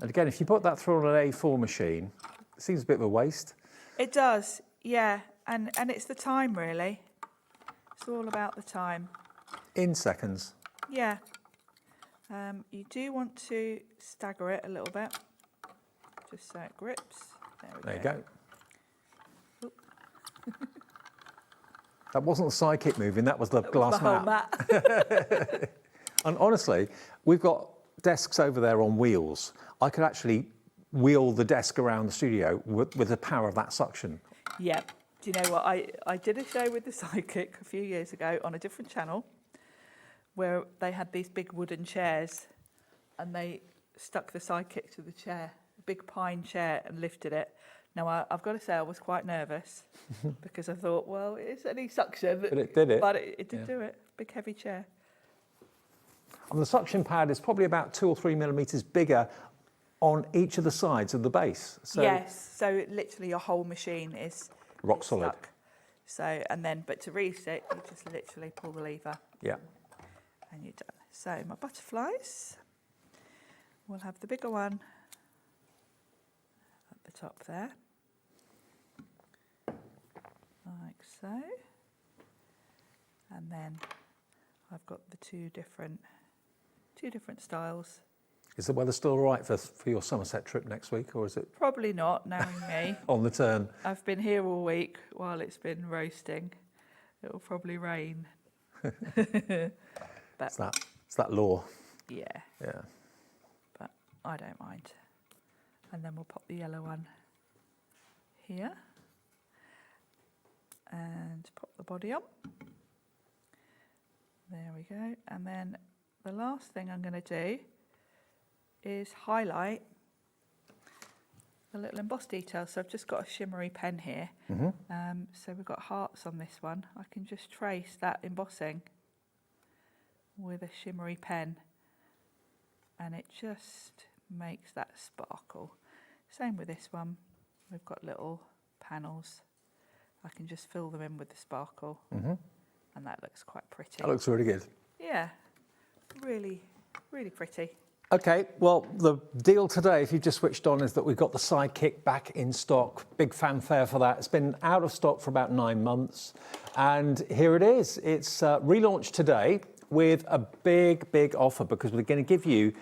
And again, if you put that through on an A4 machine, it seems a bit of a waste. It does, yeah. And it's the time, really. It's all about the time. In seconds. Yeah. You do want to stagger it a little bit, just so it grips. There you go. That wasn't the Sidekick moving, that was the glass The whole mat. mat. And honestly, we've got desks over there on wheels. I could actually wheel the desk around the studio with the power of that suction. Yeah. Do you know what? I did a show with the Sidekick a few years ago on a different channel where they had these big wooden chairs and they stuck the Sidekick to the chair, a big pine chair, and lifted it. Now, I've got to say I was quite nervous because I thought, well, it's only suction. But it did it. But it did do it. Big, heavy chair. And the suction pad is probably about 2 or 3 millimetres bigger on each of the sides of the base. So Yes, so literally your whole machine is rock solid. stuck. So, and then, but to reset, you just literally pull the lever Yeah. and you're done. So my butterflies, we'll have the bigger one at the top there, like so. And then I've got the two different styles. Is the weather still all right for your Somerset trip next week, or is it Probably not, knowing me. on the turn? I've been here all week while it's been roasting. It'll probably rain. It's that law. Yeah, Yeah. but I don't mind. And then we'll pop the yellow one here and pop the body on. There we go. And then the last thing I'm going to do is highlight the little emboss detail. So I've just got a shimmery pen here. So we've got hearts on this one. I can just trace that embossing with a shimmery pen and it just makes that sparkle. Same with this one. We've got little panels. I can just fill them in with the sparkle and that looks quite pretty. That looks really good. Yeah, really, really pretty. Okay, well, the deal today, if you've just switched on, is that we've got the Sidekick back in stock. Big fanfare for that. It's been out of stock for about 9 months. And here it is. It's relaunched today with a big offer because we're going to give you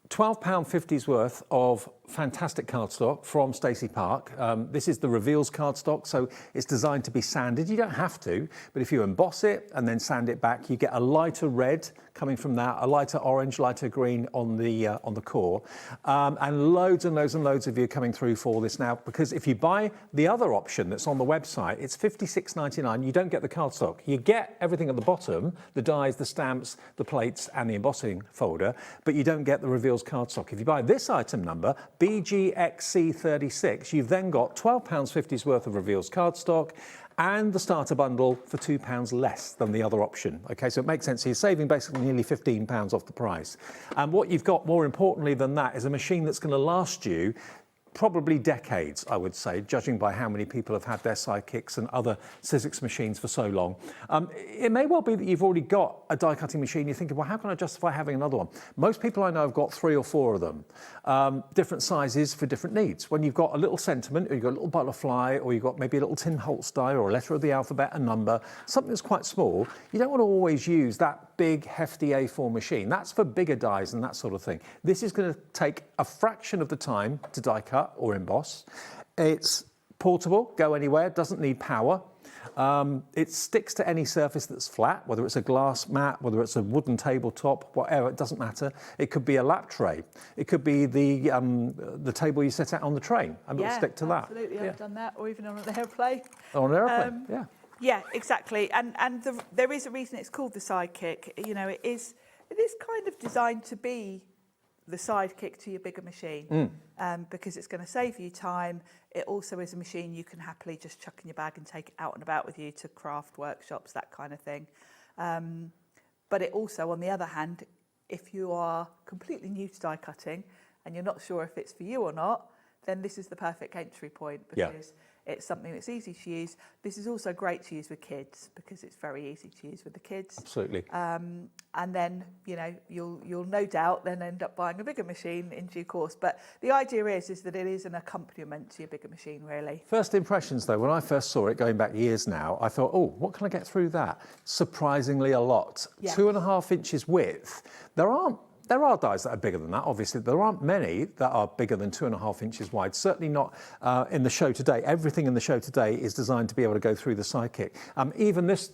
£12.50's worth of fantastic cardstock from Stacey Park. This is the Reveals cardstock, so it's designed to be sanded. You don't have to, but if you emboss it and then sand it back, you get a lighter red coming from that, a lighter orange, lighter green on the core, and loads of you coming through for this now. Because if you buy the other option that's on the website, it's £56.99. You don't get the cardstock. You get everything at the bottom: the dies, the stamps, the plates, and the embossing folder, but you don't get the Reveals cardstock. If you buy this item number BGXC36, you've then got £12.50's worth of reveals cardstock and the starter bundle for £2 less than the other option. Okay, so it makes sense. So you're saving basically nearly £15 off the price. And what you've got more importantly than that is a machine that's going to last you probably decades, I would say, judging by how many people have had their Sidekicks and other Sizzix machines for so long. It may well be that you've already got a die cutting machine. You're thinking, well, how can I justify having another one? Most people I know have got 3 or 4 of them, different sizes for different needs. When you've got a little sentiment, or you've got a little butterfly, or you've got maybe a little tin Holtz die, or a letter of the alphabet, a number, something that's quite small, you don't want to always use that big, hefty A4 machine. That's for bigger dies and that sort of thing. This is going to take a fraction of the time to die cut or emboss. It's portable, go anywhere, doesn't need power. It sticks to any surface that's flat, whether it's a glass mat, whether it's a wooden tabletop, whatever, it doesn't matter. It could be a lap tray. It could be the table you set out on the train, and it'll stick to that. Absolutely, I've done that, or even on an airplane. On an airplane, yeah. Yeah, exactly. And there is a reason it's called the Sidekick. You know, it is kind of designed to be the sidekick to your bigger machine, because it's going to save you time. It also is a machine you can happily just chuck in your bag and take it out and about with you to craft workshops, that kind of thing. But it also, on the other hand, if you are completely new to die cutting and you're not sure if it's for you or not, then this is the perfect entry point, because it's something that's easy to use. This is also great to use with kids because it's very easy to use with the kids. Absolutely. And then, you know, you'll no doubt then end up buying a bigger machine in due course. But the idea is that it is an accompaniment to your bigger machine, really. First impressions, though, when I first saw it, going back years now, I thought, oh, what can I get through that? Surprisingly a lot. Yeah. 2.5 inches width. There are dies that are bigger than that, obviously. There aren't many that are bigger than 2.5 inches wide, certainly not in the show today. Everything in the show today is designed to be able to go through the Sidekick. Even this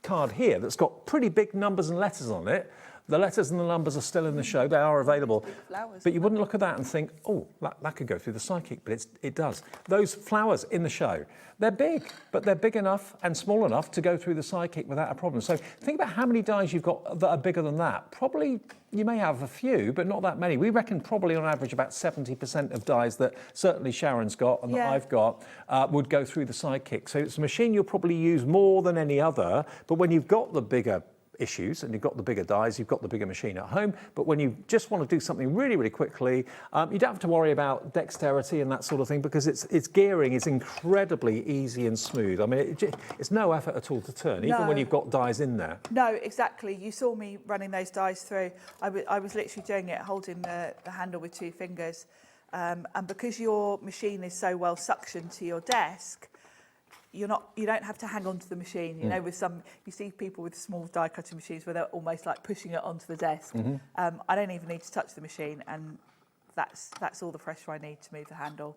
card here that's got pretty big numbers and letters on it, the letters and the numbers are still in the show, they are available. Flowers, but you wouldn't look at that and think, oh, that could go through the Sidekick, but it does. Those flowers in the show, they're big, but they're big enough and small enough to go through the Sidekick without a problem. So think about how many dies you've got that are bigger than that. Probably you may have a few, but not that many. We reckon probably on average about 70% of dies that certainly Sharon's got and that I've got would go through the Sidekick. So it's a machine you'll probably use more than any other, but when you've got the bigger issues and you've got the bigger dies, you've got the bigger machine at home, but when you just want to do something really, really quickly, you don't have to worry about dexterity and that sort of thing, because its gearing is incredibly easy and smooth. I mean, it's no effort at all to turn, even when you've got dies in there. No, exactly. You saw me running those dies through. I was literally doing it, holding the handle with 2 fingers. And because your machine is so well suctioned to your desk, you don't have to hang on to the machine. You know, with you see people with small die cutting machines where they're almost like pushing it onto the desk. I don't even need to touch the machine, and that's all the pressure I need to move the handle.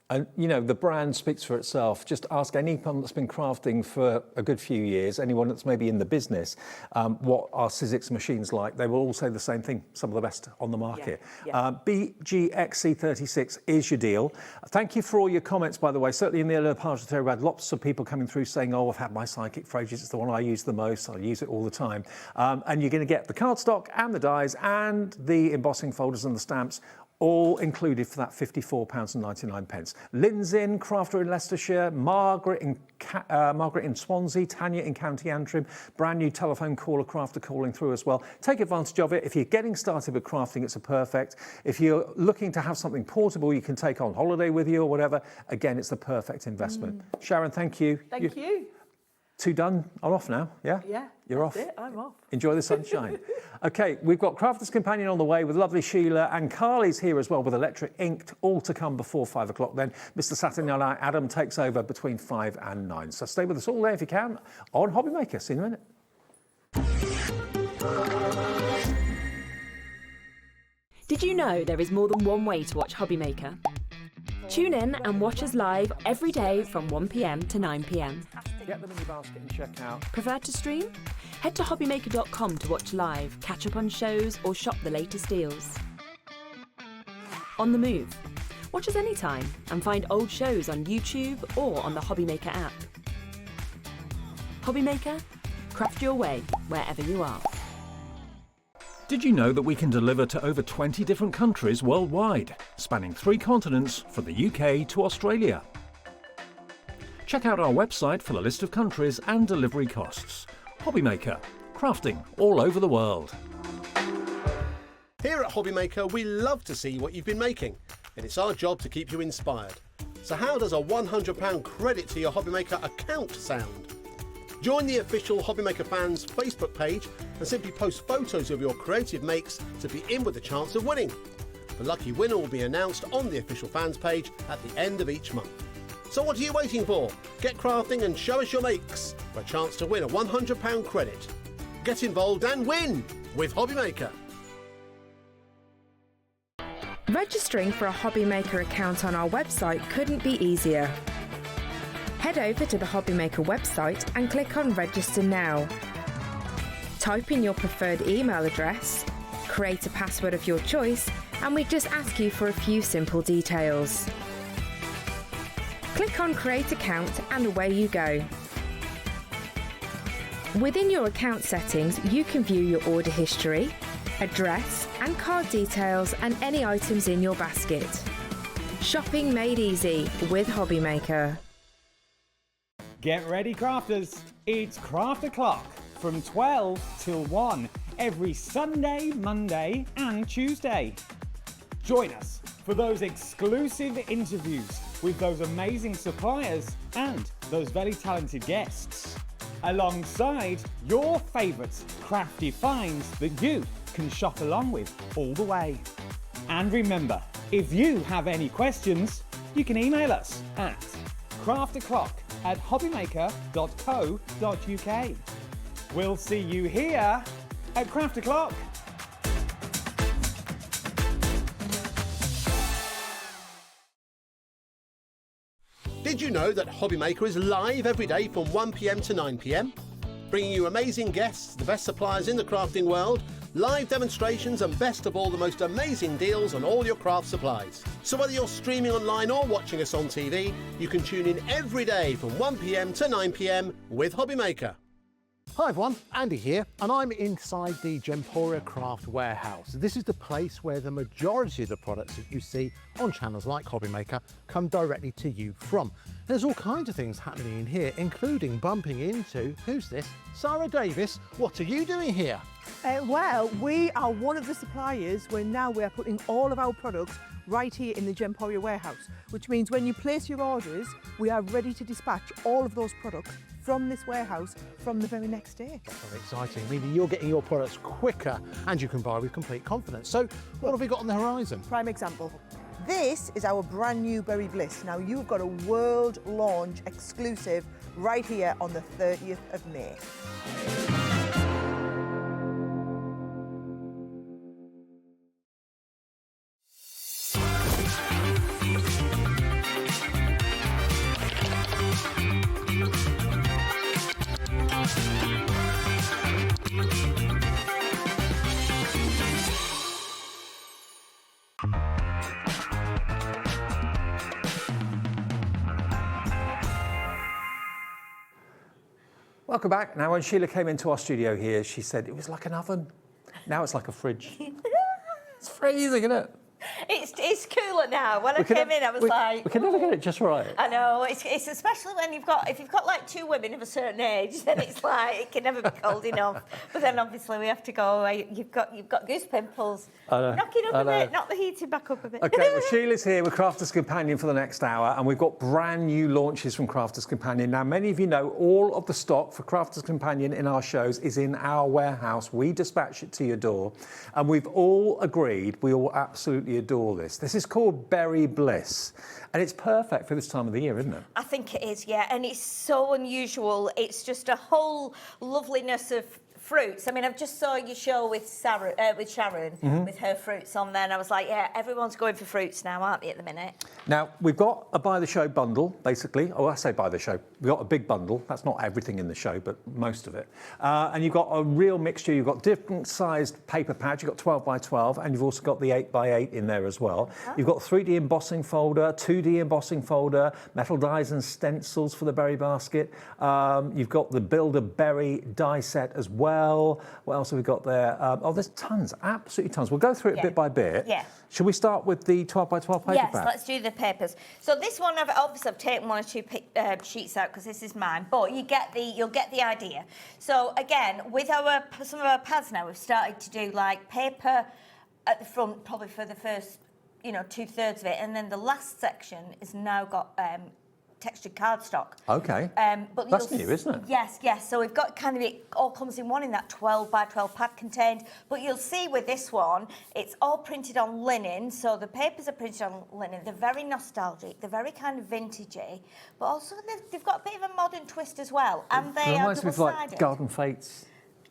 And, you know, the brand speaks for itself. Just ask anyone that's been crafting for a good few years, anyone that's maybe in the business, what are Sizzix machines like. They will all say the same thing, some of the best on the market. BGXC36 is your deal. Thank you for all your comments, by the way. Certainly in the earlier part of the day, we had lots of people coming through saying, oh, I've had my Sidekick for ages. It's the one I use the most. I use it all the time. And you're going to get the cardstock and the dies and the embossing folders and the stamps, all included for that £54.99. Lynn's in, Crafter in Leicestershire, Margaret in Swansea, Tanya in County Antrim, brand new telephone caller crafter calling through as well. Take advantage of it. If you're getting started with crafting, it's a perfect. If you're looking to have something portable you can take on holiday with you or whatever, again, it's the perfect investment. Sharon, thank you. Thank you. 2 done. I'm off now, yeah? Yeah. You're off. That's it, I'm off. Enjoy the sunshine. Okay, we've got Crafter's Companion on the way with lovely Sheila, and Carly's here as well with Electric Inked, all to come before 5 o'clock then. Mr. Saturday Night Adam takes over between 5 and 9. So stay with us all there if you can on HobbyMaker. See you in a minute. Did you know there is more than one way to watch HobbyMaker? Tune in and watch us live every day from 1 p.m. to 9 p.m. Get them in your basket and check out. Prefer to stream? Head to hobbymaker.com to watch live, catch up on shows, or shop the latest deals. On the move. Watch us anytime and find old shows on YouTube or on the HobbyMaker app. HobbyMaker, craft your way wherever you are. Did you know that we can deliver to over 20 different countries worldwide, spanning 3 continents from the UK to Australia? Check out our website for the list of countries and delivery costs. HobbyMaker, crafting all over the world. Here at HobbyMaker, we love to see what you've been making, and it's our job to keep you inspired. So how does a £100 credit to your HobbyMaker account sound? Join the official HobbyMaker fans Facebook page and simply post photos of your creative makes to be in with a chance of winning. The lucky winner will be announced on the official fans page at the end of each month. So what are you waiting for? Get crafting and show us your makes for a chance to win a £100 credit. Get involved and win with HobbyMaker. Registering for a HobbyMaker account on our website couldn't be easier. Head over to the HobbyMaker website and click on Register Now. Type in your preferred email address, create a password of your choice, and we just ask you for a few simple details. Click on Create Account and away you go. Within your account settings, you can view your order history, address and card details and any items in your basket. Shopping made easy with HobbyMaker. Get ready, crafters. It's Craft O'Clock from 12 till 1 every Sunday, Monday and Tuesday. Join us for those exclusive interviews with those amazing suppliers and those very talented guests, alongside your favourite crafty finds that you can shop along with all the way. And remember, if you have any questions, you can email us at crafto'clock@hobbymaker.co.uk. We'll see you here at Craft O'Clock. Did you know that HobbyMaker is live every day from 1 PM to 9 PM? Bringing you amazing guests, the best suppliers in the crafting world, live demonstrations and best of all, the most amazing deals on all your craft supplies. So whether you're streaming online or watching us on TV, you can tune in every day from 1 PM to 9 PM with HobbyMaker. Hi everyone, Andy here, and I'm inside the Gemporia Craft Warehouse. This is the place where the majority of the products that you see on channels like HobbyMaker come directly to you from. There's all kinds of things happening in here, including bumping into, who's this? Sarah Davis. What are you doing here? Well, we are one of the suppliers where now we're putting all of our products right here in the Gemporia warehouse, which means when you place your orders, we are ready to dispatch all of those products from this warehouse from the very next day. That's very exciting, meaning you're getting your products quicker and you can buy with complete confidence. So what have we got on the horizon? Prime example. This is our brand new Berry Bliss. Now you've got a world launch exclusive right here on the 30th of May. Welcome back. Now, when Sheila came into our studio here, she said it was like an oven. Now it's like a fridge. It's freezing, isn't it? It's cooler now. When I came in, I was like, we can never get it just right. I know. It's especially when if you've got like 2 women of a certain age, then it's like it can never be cold enough. But then obviously we have to go. You've got goose pimples. Knock it up a bit. Knock the heating back up a bit. Okay, well, Sheila's here with Crafters Companion for the next hour, and we've got brand new launches from Crafters Companion. Now, many of you know all of the stock for Crafters Companion in our shows is in our warehouse. We dispatch it to your door, and we've all agreed we all absolutely adore this. This is called Berry Bliss, and it's perfect for this time of the year, isn't it? I think it is, yeah, and it's so unusual. It's just a whole loveliness of fruits. I mean, I've just saw your show with Sharon, with her fruits on there, and I was like, yeah, everyone's going for fruits now, aren't they, at the minute? Now, we've got a Buy the Show bundle, basically. Oh, I say Buy the Show. We've got a big bundle. That's not everything in the show, but most of it. And you've got a real mixture. You've got different sized paper pads. You've got 12 by 12, and you've also got the 8 by 8 in there as well. You've got 3D embossing folder, 2D embossing folder, metal dies and stencils for the berry basket. You've got the Builder Berry die set as well. What else have we got there? Oh, there's tons, absolutely tons. We'll go through it bit by bit. Yeah. Should we start with the 12 by 12 paper Yes, pad? let's do the papers. So this one, I've taken 1 or 2 sheets out because this is mine, but you'll get the idea. So again, with some of our pads now, we've started to do like paper at the front, probably for the first, 2/3 of it, and then the last section is now got textured cardstock. Okay. But that's new, isn't it? Yes, yes. So we've got kind of, it all comes in one in that 12 by 12 pad contained. But you'll see with this one, it's all printed on linen. So the papers are printed on linen. They're very nostalgic. They're very kind of vintagey. But also they've got a bit of a modern twist as well. And they are reminds me of like double-sided. garden fates,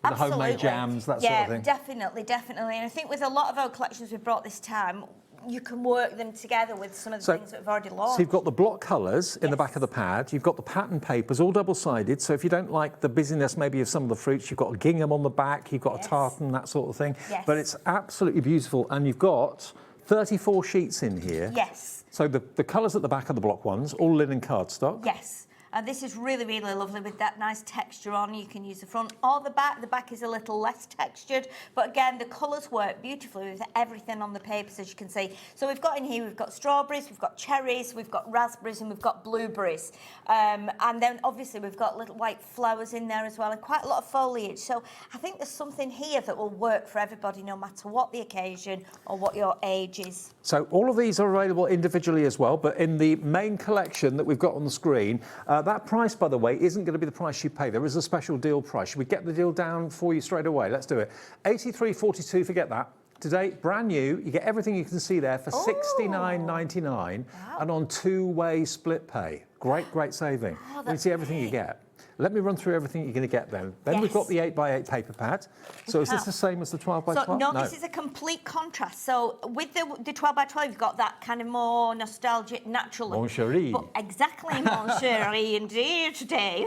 the homemade jams, that sort of thing. Yeah, definitely. And I think with a lot of our collections we've brought this time, you can work them together with some of the things that we've already launched. So you've got the block colours in the back of the pad, you've got the pattern papers, all double-sided, so if you don't like the busyness maybe of some of the fruits, you've got a gingham on the back, you've got a tartan, that sort of thing. Yes. But it's absolutely beautiful, and you've got 34 sheets in here. Yes. So the colours at the back are the block ones, all linen cardstock. Yes. And this is really, really lovely with that nice texture on. You can use the front or the back. The back is a little less textured. But again, the colours work beautifully with everything on the papers, as you can see. So we've got in here, we've got strawberries, we've got cherries, we've got raspberries, and we've got blueberries. And then obviously we've got little white flowers in there as well, and quite a lot of foliage. So I think there's something here that will work for everybody, no matter what the occasion or what your age is. So all of these are available individually as well, but in the main collection that we've got on the screen, that price, by the way, isn't going to be the price you pay. There is a special deal price. Should we get the deal down for you straight away? Let's do it. $83.42, forget that. Today, brand new, you get everything you can see there for $69.99 and on 2-way split pay. Great saving. When you see everything you get. Let me run through everything you're going to get then. Then we've got the 8x8 paper pad. So is this the same as the 12 by 12? No, this is a complete contrast. So with the 12 by 12, you've got that kind of more nostalgic, natural look. Mon chéri. Exactly, mon chéri, indeed, today.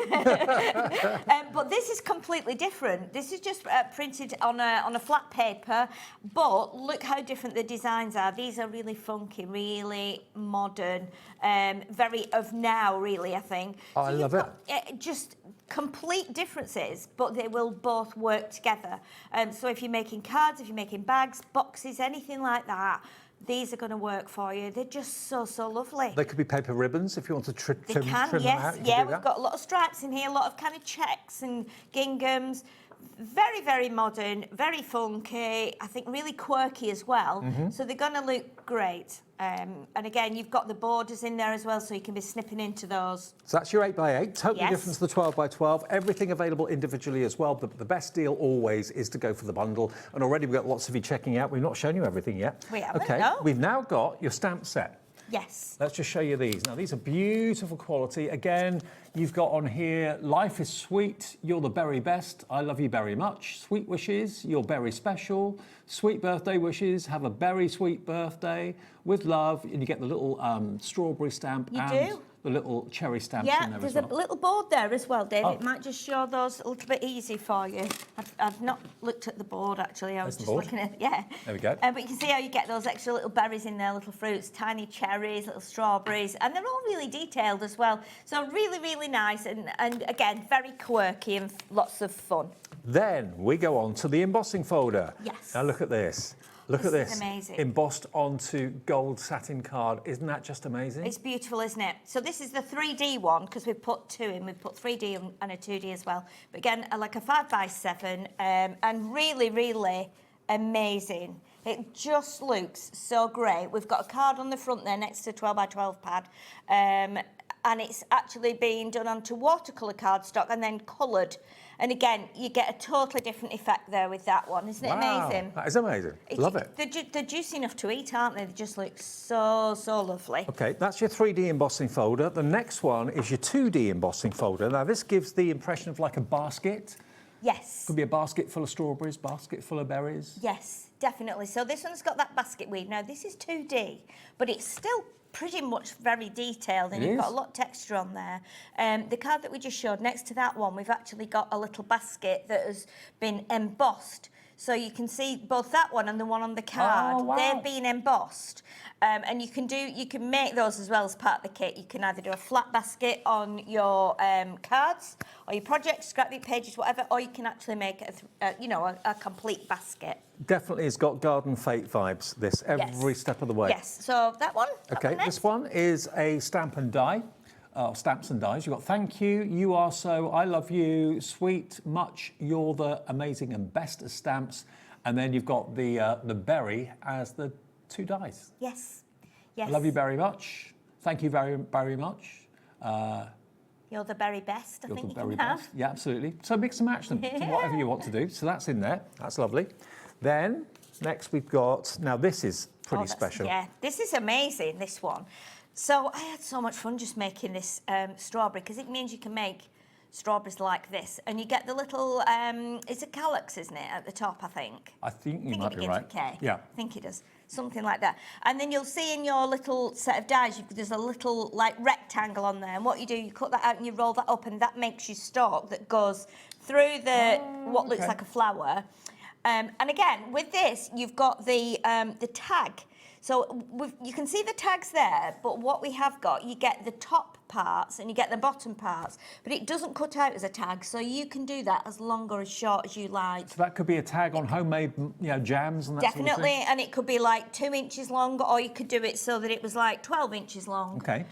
But this is completely different. This is just printed on a flat paper. But look how different the designs are. These are really funky, really modern, very of now, really, I think. Oh, I love it. Just complete differences, but they will both work together. So if you're making cards, if you're making bags, boxes, anything like that, these are going to work for you. They're just so lovely. They could be paper ribbons if you want to trim them out. Yeah, we've got a lot of stripes in here, a lot of kind of checks and ginghams. Very, very modern, very funky, I think really quirky as well. So they're going to look great. And again, you've got the borders in there as well, so you can be snipping into those. So that's your 8x8, totally Yes. different to the 12 by 12. Everything available individually as well, but the best deal always is to go for the bundle. And already we've got lots of you checking out. We've not shown you everything yet. We haven't, Okay, no. we've now got your stamp set. Yes. Let's just show you these. Now, these are beautiful quality. Again, you've got on here, life is sweet, you're the very best, I love you very much. Sweet wishes, you're very special. Sweet birthday wishes, have a very sweet birthday. With love, and you get the little strawberry stamp and the little cherry stamps in there as well. There's a little board there as well, Dave. It might just show those a little bit easy for you. I've not looked at the board, actually. I was just looking at There we go. But you can see how you get those extra little berries in there, little fruits, tiny cherries, little strawberries, and they're all really detailed as well. So really nice, and again, very quirky and lots of fun. Then we go on to the embossing folder. Yes. Now look at this. Look at this. Is amazing. Embossed onto gold satin card. Isn't that just amazing? It's beautiful, isn't it? So this is the 3D one, because we've put 2 in. We've put 3D and a 2D as well. But again, like a 5x7, and really amazing. It just looks so great. We've got a card on the front there next to 12 by 12 pad. And it's actually being done onto watercolour cardstock and then coloured. And again, you get a totally different effect there with that one. Isn't it amazing? That is amazing. Love it. They're juicy enough to eat, aren't they? They just look so lovely. Okay, that's your 3D embossing folder. The next one is your 2D embossing folder. Now, this gives the impression of like a basket. Yes. Could be a basket full of strawberries, basket full of berries. Yes, definitely. So this one's got that basket weave. Now, this is 2D, but it's still pretty much very detailed, and It you've got is. a lot of texture on there. The card that we just showed, next to that one, we've actually got a little basket that has been embossed. So you can see both that one and the one on the card. Oh, wow. They've been embossed. And you can make those as well as part of the kit. You can either do a flat basket on your cards or your projects, scrapbook pages, whatever, or you can actually make it a complete basket. Definitely has got Garden Fate vibes, this, every step of the way. Yes, so that one. Okay, this one is a stamp and die. Stamps and dies. You've got thank you, you are so, I love you, sweet, much, you're the amazing and best of stamps. And then you've got the berry as the 2 dies. Yes, yes. I love you very much. Thank you very, very much. You're the very best, I You're think the you very can have. best. Yeah, absolutely. So mix and match them to whatever you want to do. So that's in there. That's lovely. Then next we've got, now this is pretty special. Yeah, this is amazing, this one. So I had so much fun just making this strawberry, because it means you can make strawberries like this, and you get the little, it's a calyx, isn't it, at the top, I think? I think you might it be begins right. with K. Yeah. I think it does. Something like that. And then you'll see in your little set of dies, there's a little like rectangle on there. And what you do, you cut that out and you roll that up, and that makes you stalk that goes through the what looks like a flower. And again, with this, you've got the tag. So you can see the tags there, but what we have got, you get the top parts and you get the bottom parts, but it doesn't cut out as a tag, so you can do that as long or as short as you like. So that could be a tag on homemade, jams and that Definitely, sort of thing? and it could be like 2 inches long, or you could do it so that it was like 12 inches long. Okay.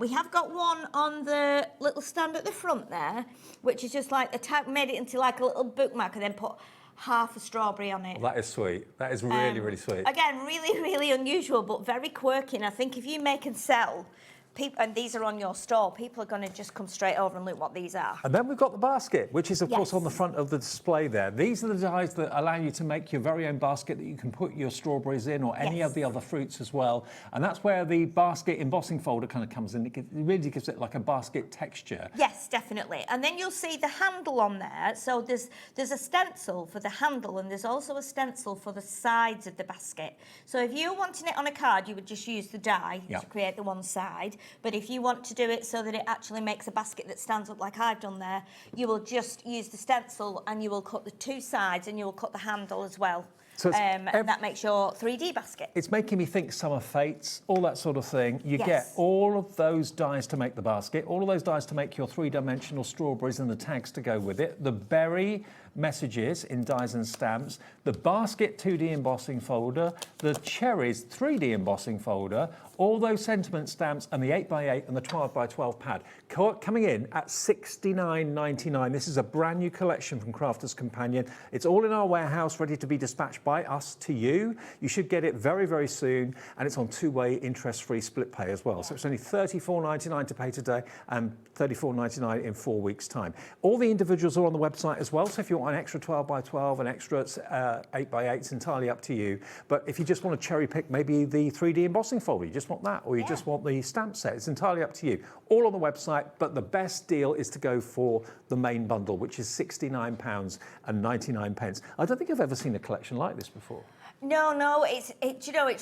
We have got one on the little stand at the front there, which is just like a tag, made it into like a little bookmark, and then put half a strawberry on it. Well, that is sweet. That is really, really sweet. Again, really, really unusual, but very quirky. And I think if you make and sell, people, and these are on your stall, people are going to just come straight over and look what these are. And then we've got the basket, which is, of course, Yes. on the front of the display there. These are the dies that allow you to make your very own basket that you can put your strawberries in, or any Yes. of the other fruits as well. And that's where the basket embossing folder kind of comes in. It really gives it like a basket texture. Yes, definitely. And then you'll see the handle on there. So there's a stencil for the handle, and there's also a stencil for the sides of the basket. So if you're wanting it on a card, you would just use the die Yeah. to create the one side. But if you want to do it so that it actually makes a basket that stands up like I've done there, you will just use the stencil, and you will cut the 2 sides, and you will cut the handle as well. So it's and that makes your 3D basket. It's making me think Summer Fates, all that sort of thing. You Yes. get all of those dies to make the basket, all of those dies to make your 3-dimensional strawberries and the tags to go with it, the berry messages in dies and stamps, the basket 2D embossing folder, the cherries 3D embossing folder, all those sentiment stamps, and the 8x8 and the 12x12 pad. Coming in at $69.99. This is a brand new collection from Crafters Companion. It's all in our warehouse, ready to be dispatched by us to you. You should get it very, very soon, and it's on 2-way interest-free split pay as well. So it's only $34.99 to pay today, and $34.99 in 4 weeks' time. All the individuals are on the website as well, so if you want an extra 12x12, an extra 8x8, it's entirely up to you. But if you just want to cherry pick maybe the 3D embossing folder, you just want that, or you just want the stamp set, it's entirely up to you. All on the website, but the best deal is to go for the main bundle, which is £69.99. I don't think I've ever seen a collection like this before. No, it's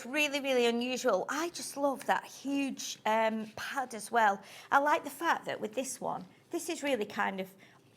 really, really unusual. I just love that huge pad as well. I like the fact that with this one, this is really kind of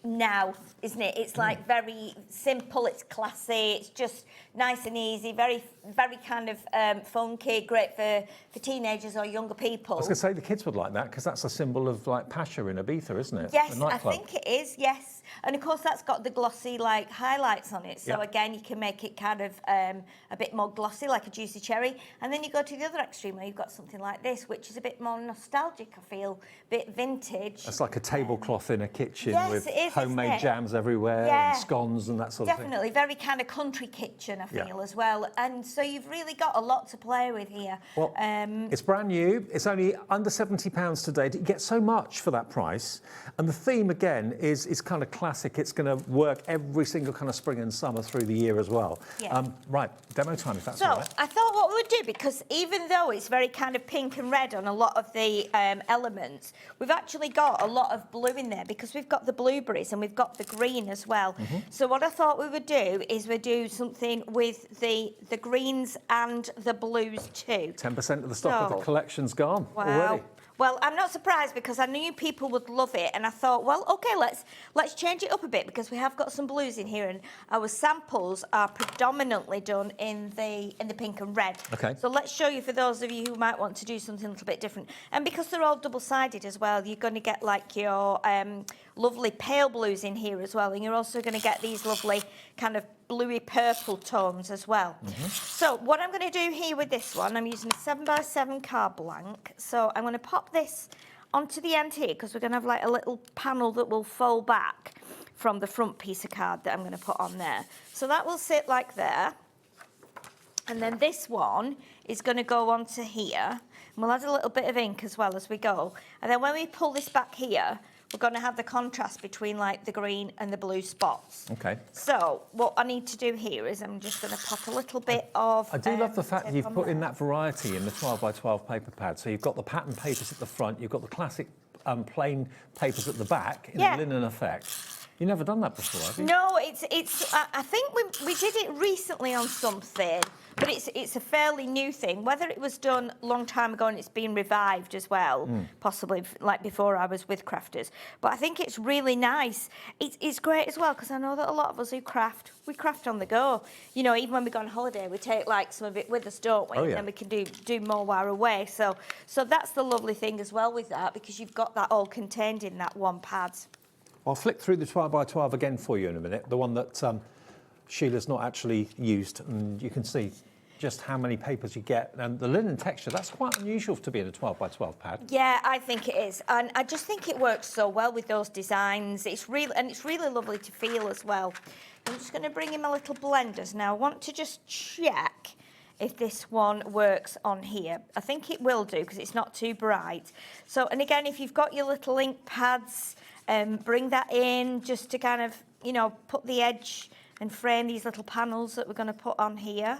now, isn't it? It's like very simple, it's classy, it's just nice and easy, very, very kind of funky, great for teenagers or younger people. I was going to say the kids would like that, because that's a symbol of like Pasha in Ibiza, isn't it? Yes, The I nightclub. think it is, yes. And of course that's got the glossy like highlights on it. So Yeah. again, you can make it kind of a bit more glossy, like a juicy cherry. And then you go to the other extreme where you've got something like this, which is a bit more nostalgic, I feel, a bit vintage. It's like a tablecloth in a kitchen Yes, with it is, isn't homemade it? jams everywhere, Yeah. and scones and that sort of thing. Definitely, very kind of country kitchen, I Yeah. feel, as well. And so you've really got a lot to play with here. Well, it's brand new. It's only under £70 today. You get so much for that price. And the theme, again, is kind of classic. It's going to work every single kind of spring and summer through the year as well. Yeah. Right, demo time if that's So all right. I thought what we would do, because even though it's very kind of pink and red on a lot of the elements, we've actually got a lot of blue in there because we've got the blueberries and we've got the green as well. So what I thought we would do is we'd do something with the greens and the blues too. 10% of the stock of the collection's gone already. Well, I'm not surprised because I knew people would love it, and I thought, well, okay, let's change it up a bit because we have got some blues in here, and our samples are predominantly done in the pink and red. Okay. So let's show you for those of you who might want to do something a little bit different, and because they're all double-sided as well, you're going to get like your lovely pale blues in here as well, and you're also going to get these lovely kind of bluey purple tones as well. So what I'm going to do here with this one, I'm using a 7x7 card blank. So I'm going to pop this onto the end here because we're going to have like a little panel that will fold back from the front piece of card that I'm going to put on there. So that will sit like there. And then this one is going to go onto here. And we'll add a little bit of ink as well as we go. And then when we pull this back here, we're going to have the contrast between like the green and the blue spots. Okay. So what I need to do here is I'm just going to pop a little bit of... I do love the fact that you've put in there. that variety in the 12x12 paper pad. So you've got the pattern papers at the front, you've got the classic plain papers at the back in the linen effect. You've never done that before, have you? No, it's. I think we did it recently on something, but it's a fairly new thing. Whether it was done a long time ago and it's been revived as well, possibly like before I was with crafters. But I think it's really nice. It's great as well because I know that a lot of us who craft, we craft on the go. You know, even when we go on holiday, we take like some of it with us, don't we? Oh, yeah. And we can do more while we're away. So that's the lovely thing as well with that because you've got that all contained in that one pad. I'll flick through the 12x12 again for you in a minute, the one that Sheila's not actually used, and you can see just how many papers you get. And the linen texture, that's quite unusual to be in a 12x12 pad. Yeah, I think it is. And I just think it works so well with those designs. It's really lovely to feel as well. I'm just going to bring in my little blenders. Now, I want to just check if this one works on here. I think it will do because it's not too bright. So, and again, if you've got your little ink pads, bring that in just to kind of, you know, put the edge and frame these little panels that we're going to put on here.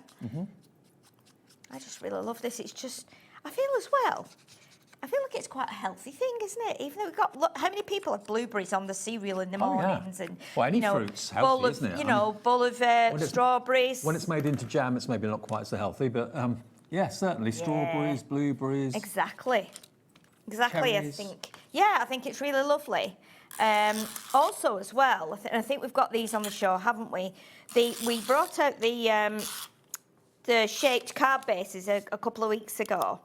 I just really love this. It's just, I feel like it's quite a healthy thing, isn't it? Even though we've got, look, how many people have blueberries on the cereal in the mornings? And, well, any you know, fruit's healthy, bowl of, isn't it? You know, bowl of strawberries. When it's made into jam, it's maybe not quite so healthy, but yeah, certainly strawberries, blueberries. Exactly, cherries. I think. Yeah, I think it's really lovely. Also, as well, I think we've got these on the show, haven't we? We brought out the shaped card bases a couple of weeks ago,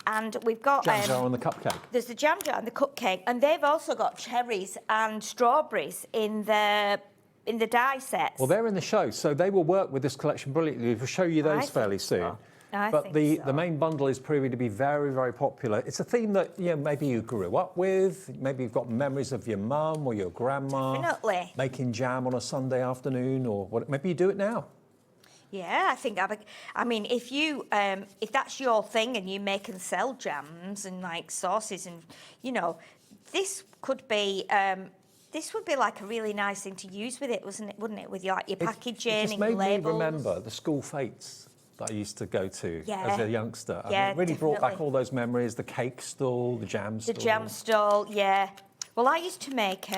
and we've got jam jar and the cupcake. There's the jam jar and the cupcake, and they've also got cherries and strawberries in the die sets. Well, they're in the show, so they will work with this collection brilliantly. We'll show you those fairly soon. But the main bundle is proving to be very, very popular. It's a theme that, you know, maybe you grew up with. Maybe you've got memories of your mum or your grandma. Definitely. Making jam on a Sunday afternoon, or what? Maybe you do it now. Yeah, I think, I mean, if that's your thing and you make and sell jams and like sauces and, you know, this would be like a really nice thing to use with it, wouldn't it? With your packaging it just and made labels. me remember the school fetes that I used to go to as a youngster. Yeah, it really brought back definitely. all those memories, the cake stall, the jam stall. The jam stall, yeah. Well, I used to make,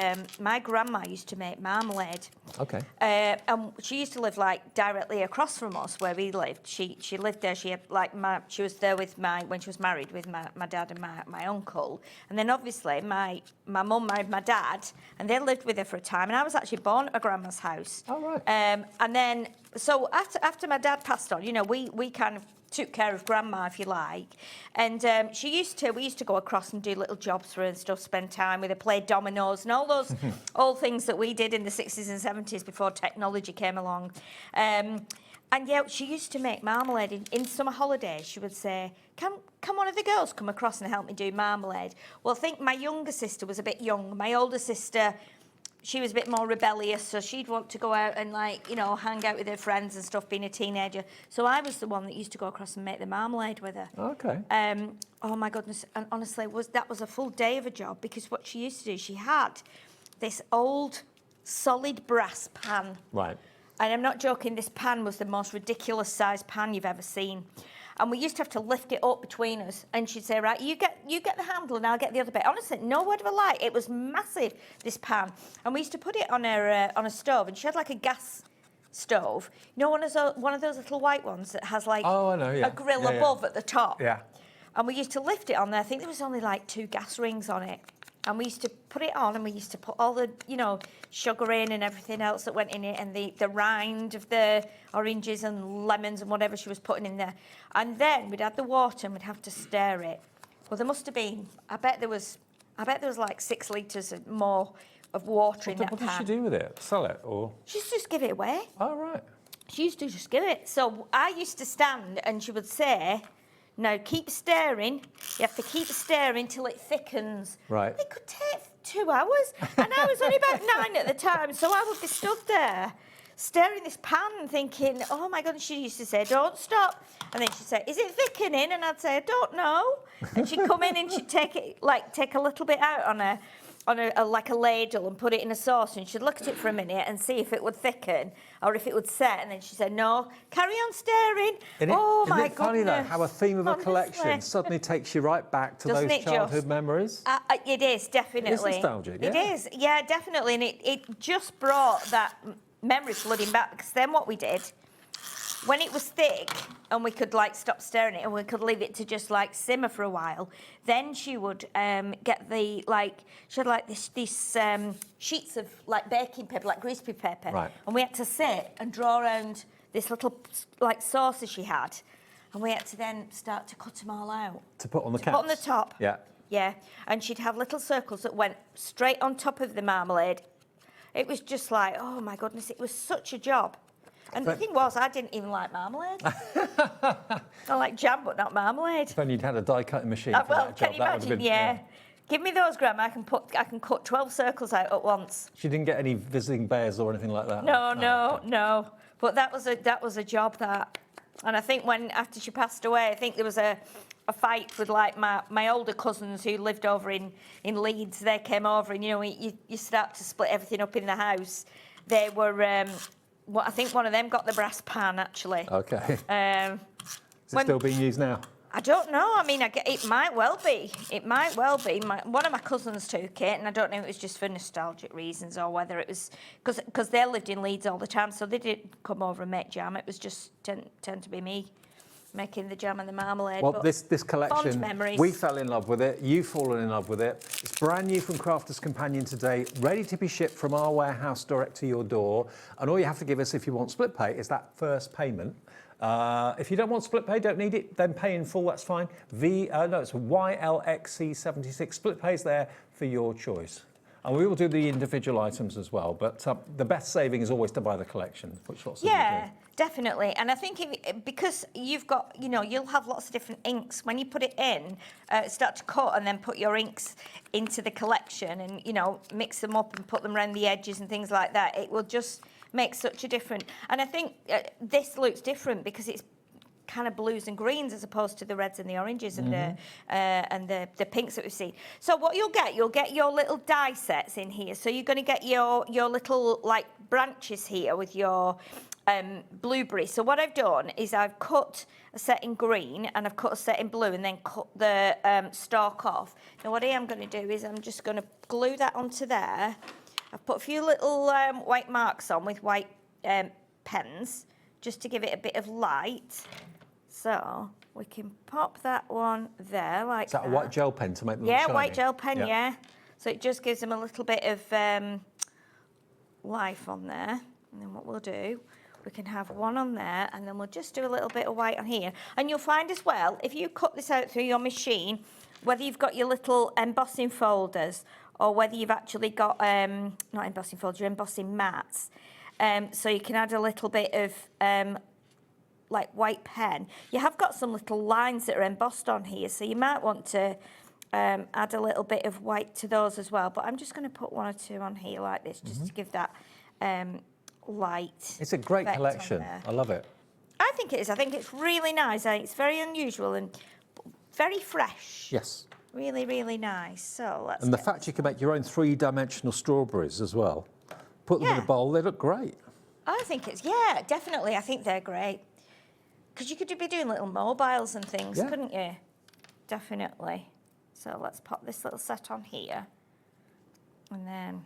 my grandma used to make marmalade. Okay. And she used to live like directly across from us where we lived. She lived there. She had she was there with when she was married with my dad and my uncle. And then obviously my mum married my dad, and they lived with her for a time. And I was actually born at grandma's house. Oh right. And then so after my dad passed on, you know, we kind of took care of grandma, if you like, and we used to go across and do little jobs for her and stuff, spend time with her, play dominoes and all those old things that we did in the 60s and 70s before technology came along. And yeah, she used to make marmalade in summer holidays. She would say, can one of the girls come across and help me do marmalade? Well, I think my younger sister was a bit young. My older sister, she was a bit more rebellious, so she'd want to go out and, like, you know, hang out with her friends and stuff, being a teenager. So I was the one that used to go across and make the marmalade with her. Okay. Oh my goodness! And honestly, that was a full day of a job because what she used to do, she had this old solid brass pan. Right. And I'm not joking, this pan was the most ridiculous sized pan you've ever seen. And we used to have to lift it up between us. And she'd say, right, you get the handle and I'll get the other bit. Honestly, no word of a lie. It was massive, this pan. And we used to put it on a stove, and she had like a gas stove. You know, one of those little white ones that has like a grill above at the top. Yeah. And we used to lift it on there. I think there was only like 2 gas rings on it. And we used to put it on, and we used to put all the, you know, sugar in and everything else that went in it, and the rind of the oranges and lemons and whatever she was putting in there. And then we'd add the water and we'd have to stir it. Well, there must have been, I bet there was like 6 litres or more of water in that pan. What did she do with it? Sell it, or? She used to just give it away. Oh, right. She used to just give it. So I used to stand, and she would say, now keep stirring. You have to keep stirring till it thickens. Right. It could take 2 hours. And I was only about 9 at the time, so I would be stood there stirring this pan thinking, oh my God, and she used to say, don't stop. And then she'd say, is it thickening? And I'd say, I don't know. And she'd come in and she'd take a little bit out on a ladle and put it in a sauce, and she'd look at it for a minute and see if it would thicken or if it would set, and then she said, no, carry on stirring. Isn't it funny though, how a theme of a collection suddenly takes you right back to those childhood memories? It is, definitely. It is nostalgic, yeah. It is, yeah, definitely, and it just brought that memory flooding back, because then what we did, when it was thick and we could like stop stirring it and we could leave it to just like simmer for a while, then she would get the she had like these sheets of like baking paper, like greaseproof paper, right. And we had to sit and draw around this little like saucer she had, and we had to then start to cut them all out to put on the caps. Put on the top. Yeah. Yeah, and she'd have little circles that went straight on top of the marmalade. It was just like, oh my goodness, it was such a job. And the thing was, I didn't even like marmalade. I like jam, but not marmalade. Then you'd had a die cutting machine for Well, that can job. you That would have imagine? been, Yeah. Give me those, Grandma. I can cut 12 circles out at once. She didn't get any visiting bears or anything like that. No. But that was a job that, and I think after she passed away, I think there was a fight with like my older cousins who lived over in Leeds. They came over, and you know, you start to split everything up in the house. They were, I think one of them got the brass pan actually. Okay. Is it still being used now? I don't know. I mean, it might well be. It might well be. One of my cousins took it, and I don't know if it was just for nostalgic reasons or whether it was because they lived in Leeds all the time, so they didn't come over and make jam. It was just tend to be me making the jam and the marmalade. Well, but this collection, fond memories. we fell in love with it. You've fallen in love with it. It's brand new from Crafters Companion today, ready to be shipped from our warehouse direct to your door. And all you have to give us if you want split pay is that first payment. If you don't want split pay, don't need it, then pay in full, that's fine. It's YLXC76. Split pay's there for your choice. And we will do the individual items as well, but the best saving is always to buy the collection, which lots of you do. Definitely, and I think because you've got, you know, you'll have lots of different inks. When you put it in, start to cut and then put your inks into the collection and, you know, mix them up and put them around the edges and things like that, it will just make such a difference. And I think this looks different because it's kind of blues and greens as opposed to the reds and the oranges and the pinks that we've seen. So what you'll get your little die sets in here. So you're going to get your little like branches here with your blueberry. So what I've done is I've cut a set in green and I've cut a set in blue and then cut the stalk off. Now what I am going to do is I'm just going to glue that onto there. I've put a few little white marks on with white pens just to give it a bit of light. So we can pop that one there like that. Is that a white gel pen to make them look shiny? White gel pen, yeah. So it just gives them a little bit of life on there. And then what we'll do, we can have one on there and then we'll just do a little bit of white on here. And you'll find as well, if you cut this out through your machine, whether you've got your little embossing folders or whether you've actually got, not embossing folders, embossing mats, so you can add a little bit of like white pen. You have got some little lines that are embossed on here, so you might want to add a little bit of white to those as well. But I'm just going to put one or two on here like this, just to give that light. It's a great collection. I love it. I think it is. I think it's really nice. I think it's very unusual and very fresh. Yes. Really, really nice. So let's. And the fact you can make your own 3-dimensional strawberries as well. put them in a bowl, they look great. I think it's, yeah, definitely. I think they're great. Because you could be doing little mobiles and things, couldn't you? Definitely. So let's pop this little set on here. And then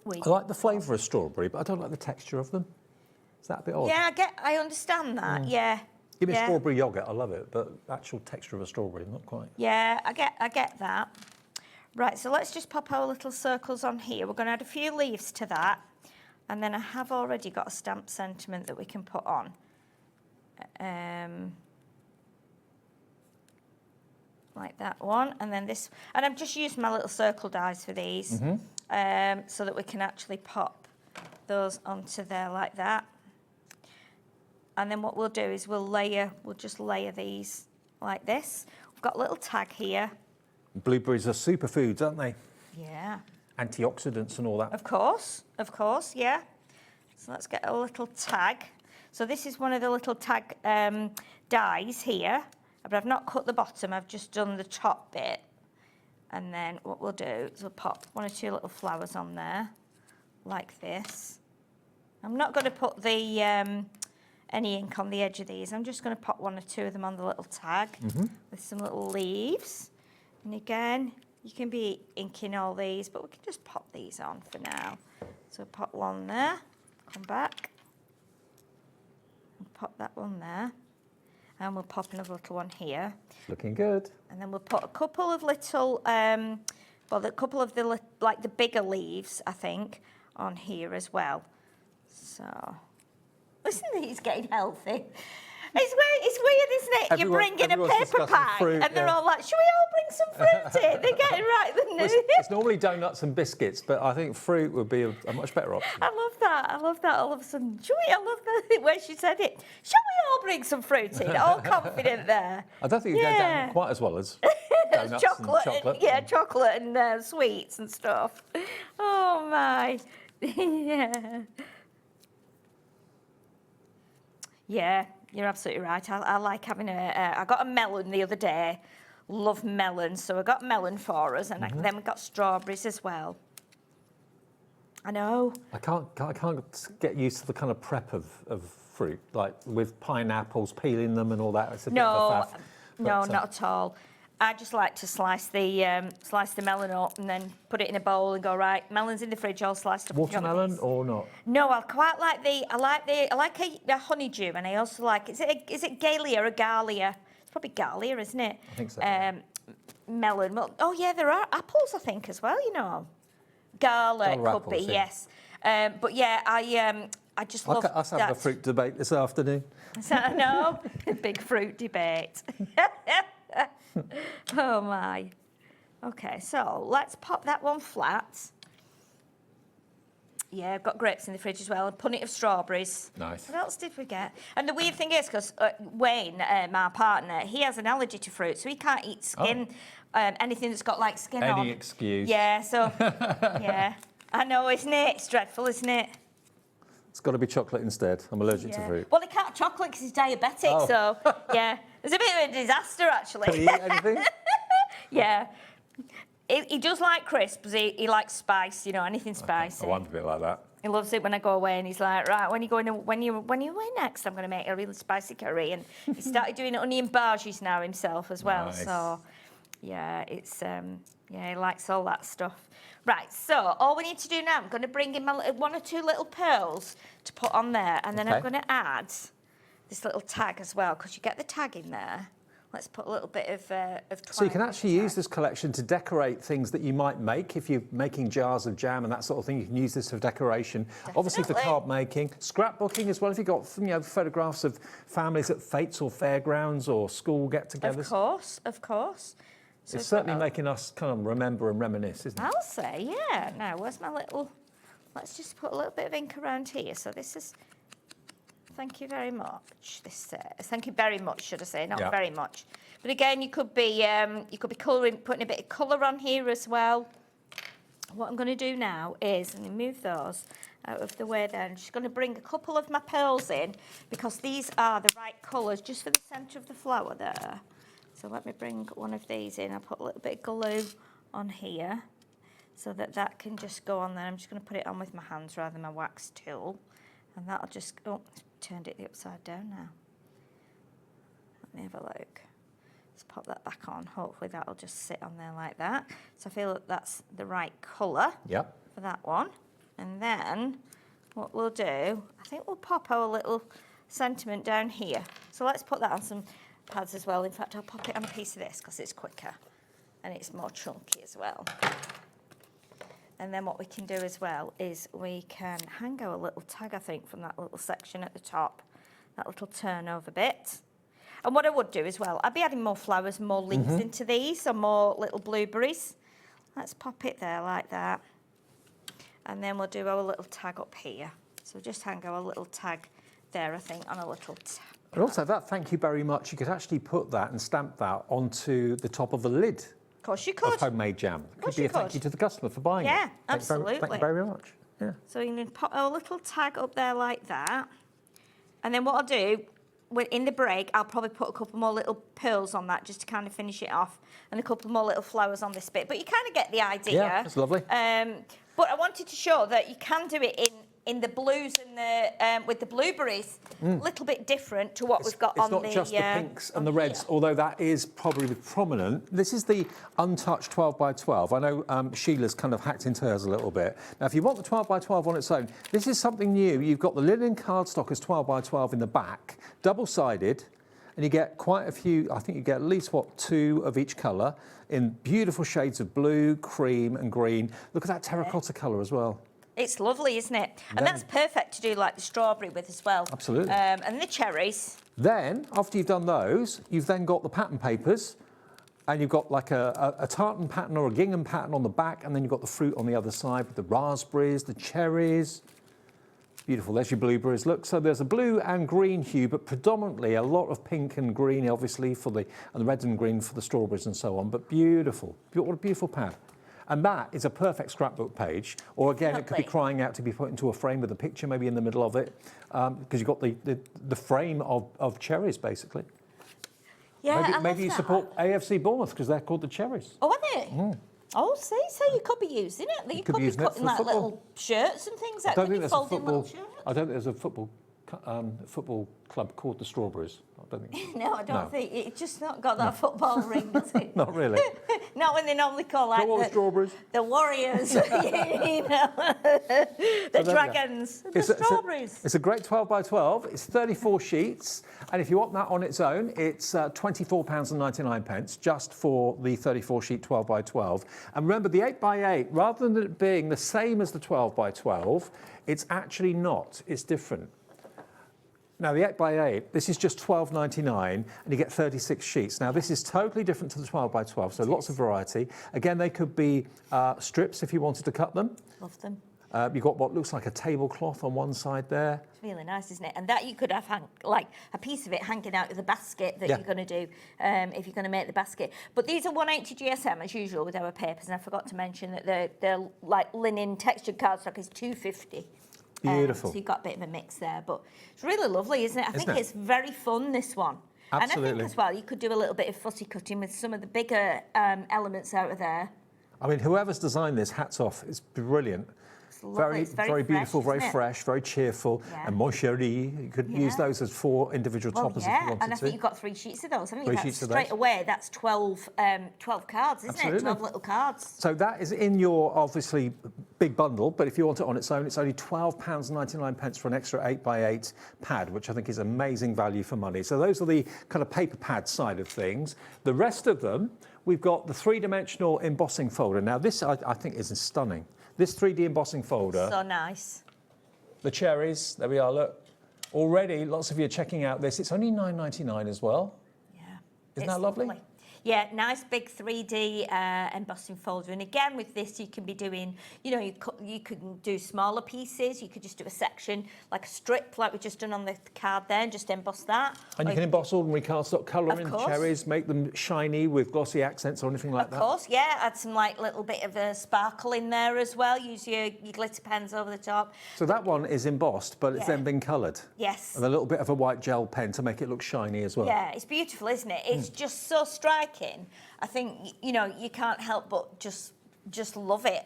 I like the flavour of strawberry, but I don't like the texture of them. Is that a bit odd? Yeah, I understand that, yeah. Give me strawberry yoghurt, I love it, but actual texture of a strawberry, not quite. Yeah, I get that. Right, so let's just pop our little circles on here. We're going to add a few leaves to that. And then I have already got a stamped sentiment that we can put on. Like that one. And then this, and I've just used my little circle dies for these, so that we can actually pop those onto there like that. And then what we'll do is we'll just layer these like this. We've got a little tag here. Blueberries are superfoods, aren't they? Yeah. Antioxidants and all that. Of course, yeah. So let's get a little tag. So this is one of the little tag dies here, but I've not cut the bottom, I've just done the top bit. And then what we'll do is we'll pop 1 or 2 little flowers on there, like this. I'm not going to put the any ink on the edge of these, I'm just going to pop 1 or 2 of them on the little tag with some little leaves. And again, you can be inking all these, but we can just pop these on for now. So pop one there, come back, and pop that one there, and we'll pop another little one here. Looking good. And then we'll put a couple of little, a couple of the like the bigger leaves, I think, on here as well. So, listen, he's getting healthy. It's weird, isn't it? You bring in a paper pack fruit, and they're all like, should we all bring some fruit in? They're getting right the news. It's normally donuts and biscuits, but I think fruit would be a much better option. I love that all of a sudden. I love the way she said it. Shall we all bring some fruit in? All confident there. I don't think you go down quite as well as donuts chocolate. and chocolate. Chocolate and sweets and stuff. Oh, my. Yeah. Yeah. You're absolutely right. I like having I got a melon the other day. Love melons, so I got melon for us, and then we got strawberries as well. I know. I can't get used to the kind of prep of fruit, like with pineapples, peeling them and all that. It's a bit of a faff. No, not at all. I just like to slice the melon up and then put it in a bowl and go, right, melon's in the fridge, all sliced up. Watermelon or not? No, I quite like I like a honeydew, and I also like, is it Galia or Galia? It's probably Galia, isn't it? I think so. Melon. Well, oh yeah, there are apples, I think, as well, you know. Gala could apples, be, yes. But yeah, I just love that. Let's have a fruit debate this afternoon. No, big fruit debate. Oh my. Okay, so let's pop that one flat. Yeah, I've got grapes in the fridge as well, a punnet of strawberries. Nice. What else did we get? And the weird thing is, because Wayne, my partner, he has an allergy to fruit, so he can't eat skin, anything that's got like skin on. Any excuse. Yeah, so, yeah. I know, isn't it? It's dreadful, isn't it? It's got to be chocolate instead. I'm allergic to fruit. Well, he can't have chocolate because he's diabetic, so, yeah. It's a bit of a disaster, actually. Can he eat anything? Yeah. He does like crisps. He likes spice, you know, anything spicy. I want a bit like that. He loves it when I go away, and he's like, right, when you're away next, I'm going to make a really spicy curry. And he started doing onion bhajis now himself as well. Nice. So, yeah, it's he likes all that stuff. Right, so all we need to do now, I'm going to bring in my 1 or 2 little pearls to put on there, and then I'm going to add this little tag as well, because you get the tag in there. Let's put a little bit of twine. So you can actually use this collection to decorate things that you might make. If you're making jars of jam and that sort of thing, you can use this for decoration. Definitely. Obviously for card making, scrapbooking as well. If you've got photographs of families at fetes or fairgrounds or school get-togethers. Of course. So it's certainly making us kind of remember and reminisce, isn't it? I'll say, yeah. Now, where's my little... Let's just put a little bit of ink around here. So this is... Thank you very much. Thank you very much, should I say? Not very much. But again, you could be colouring, putting a bit of colour on here as well. What I'm going to do now is, and move those out of the way there. I'm just going to bring a couple of my pearls in, because these are the right colours just for the centre of the flower there. So let me bring one of these in. I'll put a little bit of glue on here. so that that can just go on there. I'm just going to put it on with my hands rather than my wax tool. And that'll just, oh, turned it the upside down now. Let me have a look. Let's pop that back on. Hopefully that'll just sit on there like that. So I feel that that's the right colour for that one. And then what we'll do, I think we'll pop our little sentiment down here. So let's put that on some pads as well. In fact, I'll pop it on a piece of this because it's quicker and it's more chunky as well. And then what we can do as well is we can hang our little tag, I think, from that little section at the top, that little turnover bit. And what I would do as well, I'd be adding more flowers, more leaves into these, or more little blueberries. Let's pop it there like that. And then we'll do our little tag up here. So just hang our little tag there, I think, on a little tag. And also that, thank you very much, you could actually put that and stamp that onto the top of the lid. Of course you could. Of homemade jam. It could be a thank you to the customer for buying it. Yeah, absolutely. Thank you very much. Yeah. So you can put a little tag up there like that. And then what I'll do, in the break, I'll probably put a couple more little pearls on that just to kind of finish it off, and a couple more little flowers on this bit. But you kind of get the idea. Yeah, that's lovely. But I wanted to show that you can do it in the blues and the with the blueberries, a little bit different to what we've got on the... It's not just the pinks and the reds, although that is probably prominent. This is the untouched 12 by 12. I know Sheila's kind of hacked into hers a little bit. Now, if you want the 12 by 12 on its own, this is something new. You've got the linen cardstock as 12 by 12 in the back, double-sided, and you get quite a few, I think you get at least, what, 2 of each colour in beautiful shades of blue, cream and green. Look at that terracotta colour as well. It's lovely, isn't it? And that's perfect to do like the strawberry with as well. Absolutely. And the cherries. Then, after you've done those, you've then got the pattern papers, and you've got like a tartan pattern or a gingham pattern on the back, and then you've got the fruit on the other side with the raspberries, the cherries. Beautiful, there's your blueberries. Look, so there's a blue and green hue, but predominantly a lot of pink and green, obviously, and the red and green for the strawberries and so on, but beautiful. What a beautiful pad. And that is a perfect scrapbook page, or again, it could be crying out to be put into a frame with a picture maybe in the middle of it, because you've got the frame of cherries, basically. Yeah, maybe you support AFC Bournemouth, because they're called the Cherries. Oh, are they? Oh, see, so you could be using it. You could be cutting like little shirts and things. I don't think there's a football club called the Strawberries. I don't think. No, I don't think it's just not got that football ring, does it? Not really. Not when they normally call like the Strawberries. The Warriors, you know, the Dragons, the Strawberries. It's a great 12 by 12. It's 34 sheets, and if you want that on its own, it's £24.99 just for the 34 sheet 12 by 12. And remember, the 8 by 8, rather than it being the same as the 12 by 12, it's actually not. It's different. Now, the 8 by 8, this is just £12.99, and you get 36 sheets. Now, this is totally different to the 12 by 12, so lots of variety. Again, they could be strips if you wanted to cut them. Love them. You've got what looks like a tablecloth on one side there. It's really nice, isn't it? And that you could have like a piece of it hanging out of the basket that you're going to do if you're going to make the basket. But these are 180 GSM as usual with our papers, and I forgot to mention that they're like linen textured cardstock is 250. Beautiful. So you've got a bit of a mix there, but it's really lovely, isn't it? I think it's very fun, this one. Absolutely. And I think as well, you could do a little bit of fussy cutting with some of the bigger elements out of there. I mean, whoever's designed this, hats off. It's brilliant. Very beautiful, very fresh, very cheerful. Yeah. And mon chéri, you could use those as 4 individual toppers if you wanted to. And I think you've got 3 sheets of those, haven't you? 3 sheets of those. Straight away, that's 12 cards, isn't it? 12 little cards. So that is in your, obviously, big bundle, but if you want it on its own, it's only £12.99 for an extra 8 by 8 pad, which I think is amazing value for money. So those are the kind of paper pad side of things. The rest of them, we've got the 3-dimensional embossing folder. Now, this, I think, is stunning. This 3D embossing folder. So nice. The cherries, there we are, look. Already, lots of you are checking out this. It's only £9.99 as well. Yeah. Isn't that lovely? Yeah, nice big 3D embossing folder. And again, with this, you can be doing, you know, you can do smaller pieces. You could just do a section, like a strip, like we've just done on the card there, and just emboss that. And you can emboss ordinary cardstock, colour in the cherries, make them shiny with glossy accents or anything like that. Of course, yeah. Add some, like, little bit of a sparkle in there as well. Use your glitter pens over the top. So that one is embossed, but it's then been coloured. Yes. And a little bit of a white gel pen to make it look shiny as well. Yeah, it's beautiful, isn't it? It's just so striking. I think, you know, you can't help but just love it.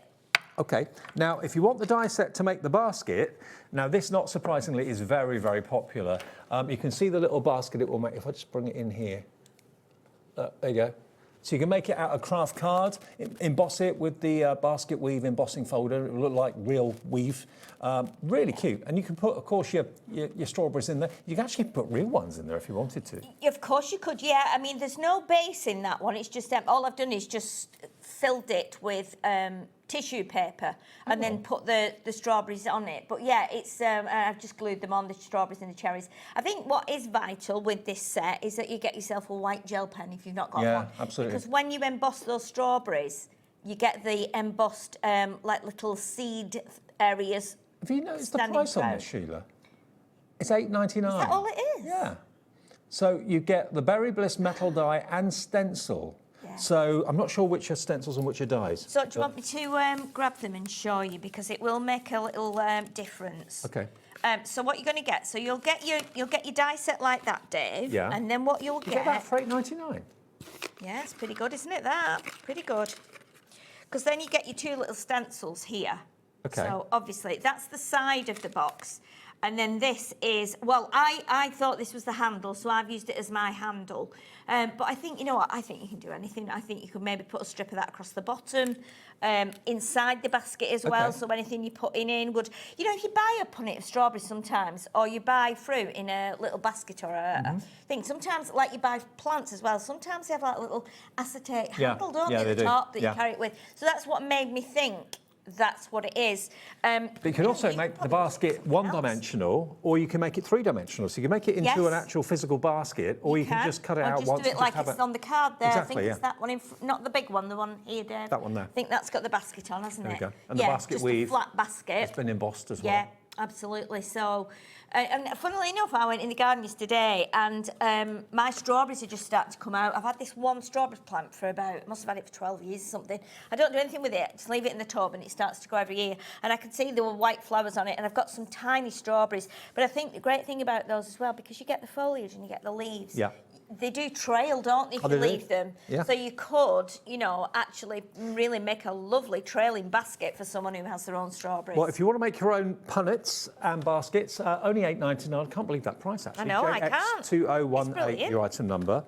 Okay, now if you want the die set to make the basket, now this, not surprisingly, is very, very popular. You can see the little basket it will make. If I just bring it in here, there you go. So you can make it out of craft card, emboss it with the basket weave embossing folder. It will look like real weave. Really cute. And you can put, of course, your strawberries in there. You can actually put real ones in there if you wanted to. Of course you could, yeah. I mean, there's no base in that one. It's just, all I've done is just filled it with tissue paper and then put the strawberries on it. But yeah, it's I've just glued them on, the strawberries and the cherries. I think what is vital with this set is that you get yourself a white gel pen if you've not got one. Yeah, absolutely. Because when you emboss those strawberries, you get the embossed like little seed areas. Have you noticed the price on this, Sheila? It's $8.99. Is that all it is? Yeah. So you get the Berry Bliss metal die and stencil. Yeah. So I'm not sure which are stencils and which are dies. So do you want me to grab them and show you, because it will make a little difference. Okay. So what you're going to get? So you'll get your die set like that, Dave. Yeah. And then what you'll You get that for $8.99. Yeah, it's pretty good, isn't it? That pretty good. Because then you get your two little stencils here. Okay. So obviously that's the side of the box. And then this is, well, I thought this was the handle, so I've used it as my handle. But I think, you know what, I think you can do anything. I think you could maybe put a strip of that across the bottom, inside the basket as well, so anything you're putting in would, you know, if you buy a punnet of strawberries sometimes, or you buy fruit in a little basket or a thing, sometimes, like you buy plants as well, sometimes they have like a little acetate handle, don't they, at the top that you carry it with. So that's what made me think that's what it is. But you can also make the basket one-dimensional, or you can make it three-dimensional. So you can make it into an actual physical basket, or you can just cut it out just once. Do it like it's on the card there. Exactly, I think it's that one, not the big one, the one here, Dave. That one there. I think that's got the basket on, hasn't There it? we go. And the basket just weave. a flat basket. It's been embossed as well. Yeah, absolutely. So, and funnily enough, I went in the garden yesterday, and my strawberries are just starting to come out. I've had this one strawberry plant for must have had it for 12 years or something. I don't do anything with it, just leave it in the tub and it starts to grow every year. And I could see there were white flowers on it, and I've got some tiny strawberries. But I think the great thing about those as well, because you get the foliage and you get the leaves, they do trail, don't they, if you leave them? Yeah. So you could, you know, actually really make a lovely trailing basket for someone who has their own strawberries. Well, if you want to make your own punnets and baskets, only $8.99. I can't believe that price, actually. I know, I can't. JX2018, your item number.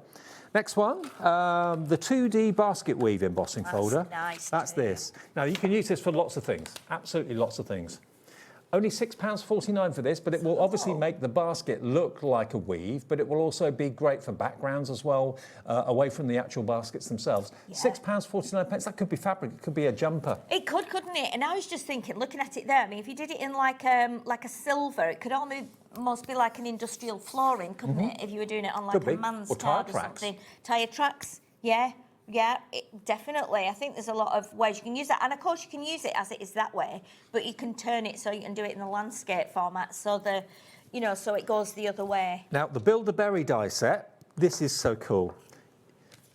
Next one, the 2D basket weave embossing folder. Nice. That's this. Now, you can use this for lots of things, absolutely lots of things. Only £6.49 for this, but it will obviously make the basket look like a weave, but it will also be great for backgrounds as well, away from the actual baskets themselves. Yeah. £6.49, that could be fabric, it could be a jumper. It could, couldn't it? And I was just thinking, looking at it there, I mean, if you did it in like a silver, it could almost be like an industrial flooring, couldn't it? If you were doing it on like a man's card or something. Tire tracks, yeah. Yeah, definitely. I think there's a lot of ways you can use that. And of course you can use it as it is that way, but you can turn it so you can do it in the landscape format, so so it goes the other way. Now, the Build-A-Berry die set, this is so cool.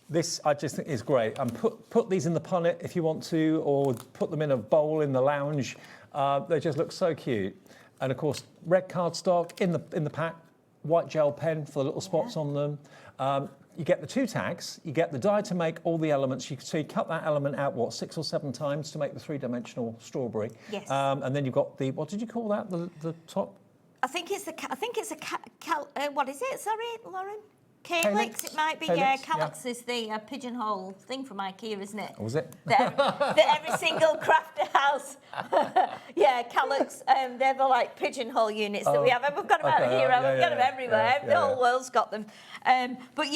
This, I just think, is great. And put these in the punnet if you want to, or put them in a bowl in the lounge. They just look so cute. And of course, red cardstock in the pack, white gel pen for the little spots on them. You get the two tags, you get the die to make all the elements. So you cut that element out, 6 or 7 times to make the three-dimensional strawberry. Yes. And then you've got the, what did you call that, the top? I think it's what is it? Sorry, Lauren? Calyx, it might be. Calyx, Calyx is the pigeonhole thing from IKEA, isn't it? Was it? That every single crafter house. Calyx. They're the like pigeonhole units that we have. And we've got them out here. We've got them everywhere. The whole world's got them. But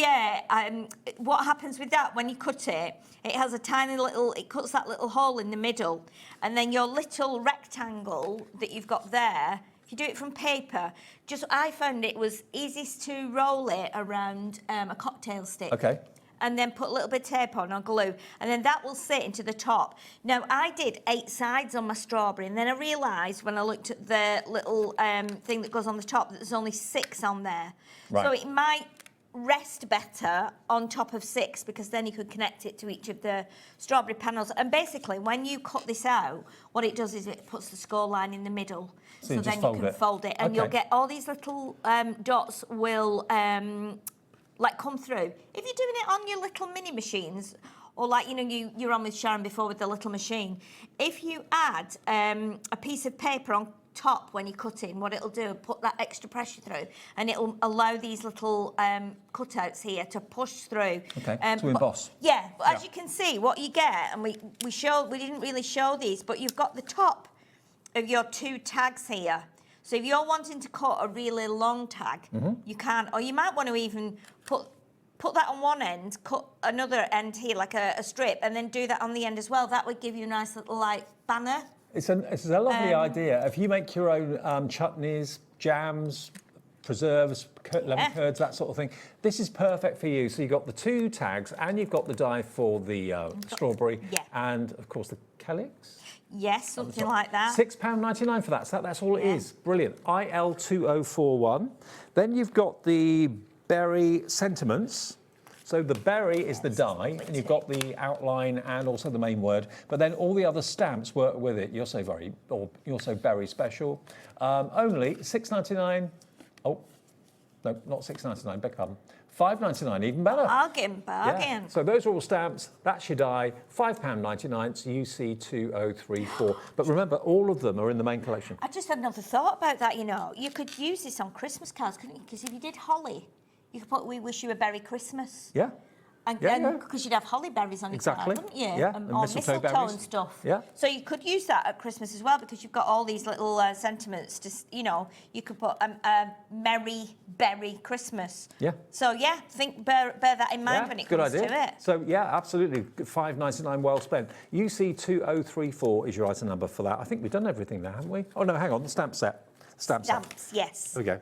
what happens with that when you cut it? It has a tiny little. It cuts that little hole in the middle, and then your little rectangle that you've got there. If you do it from paper, I found it was easiest to roll it around a cocktail stick. Okay. And then put a little bit of tape on or glue, and then that will sit into the top. Now, I did 8 sides on my strawberry, and then I realised when I looked at the little thing that goes on the top that there's only 6 on there. Right. So it might rest better on top of 6, because then you could connect it to each of the strawberry panels. And basically, when you cut this out, what it does is it puts the score line in the middle. So then you can fold it, and you'll get all these little dots will come through. If you're doing it on your little mini machines, or like, you know, you're on with Sharon before with the little machine. If you add a piece of paper on top when you're cutting, what it'll do, put that extra pressure through, and it'll allow these little cutouts here to push through. Okay, to emboss. But as you can see, what you get, and we didn't really show these, but you've got the top of your 2 tags here. So if you're wanting to cut a really long tag, you can, or you might want to even put that on one end, cut another end here, like a strip, and then do that on the end as well. That would give you a nice little, like, banner. It's a lovely idea. If you make your own chutneys, jams, preserves, lemon curds, that sort of thing, this is perfect for you. So you've got the 2 tags, and you've got the die for the strawberry, and, of course, the calyx. Yes, something like that. £6.99 for that. So that's all it is. Brilliant. IL2041. Then you've got the berry sentiments. So the berry is the die, and you've got the outline and also the main word. But then all the other stamps work with it. You're so berry special. Only £6.99. Oh, no, not £6.99. Beg pardon. £5.99, even better. Bargain. Yeah. So those are all stamps. That's your die. £5.99. It's UC2034. But remember, all of them are in the main collection. I just had another thought about that. You know, you could use this on Christmas cards, couldn't you? Because if you did holly, you could put "We wish you a berry Christmas." Yeah. And because you'd have holly berries on your card, wouldn't you? Yeah. Or mistletoe berries and stuff. Yeah. So you could use that at Christmas as well, because you've got all these little sentiments. Just, you know, you could put a merry berry Christmas. Yeah. So yeah, bear that in mind when it comes to it. So yeah, absolutely, £5.99 well spent. UC2034 is your item number for that. I think we've done everything now, haven't we? Oh no, hang on, the stamp set. Stamps, yes. There we go.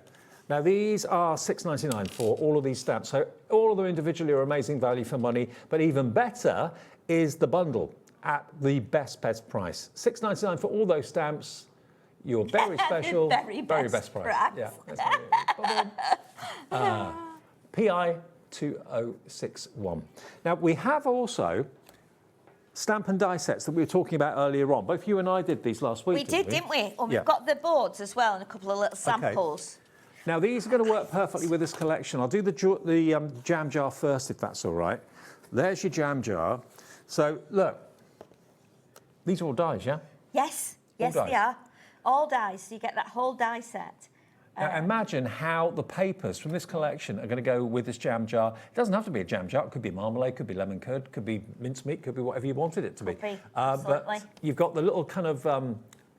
Now these are £6.99 for all of these stamps. So all of them individually are amazing value for money, but even better is the bundle at the best price. £6.99 for all those stamps. Your very special, very best price. Yeah. PI2061. Now we have also stamp and die sets that we were talking about earlier on. Both you and I did these last week. We did, didn't we? And we've got the boards as well and a couple of little samples. Okay. Now these are going to work perfectly with this collection. I'll do the jam jar first, if that's all right. There's your jam jar. So look, these are all dies, yeah? Yes, yes they are. All dies, so you get that whole die set. Now imagine how the papers from this collection are going to go with this jam jar. It doesn't have to be a jam jar. It could be marmalade, could be lemon curd, could be mincemeat, could be whatever you wanted it to be. Absolutely. But you've got the little kind of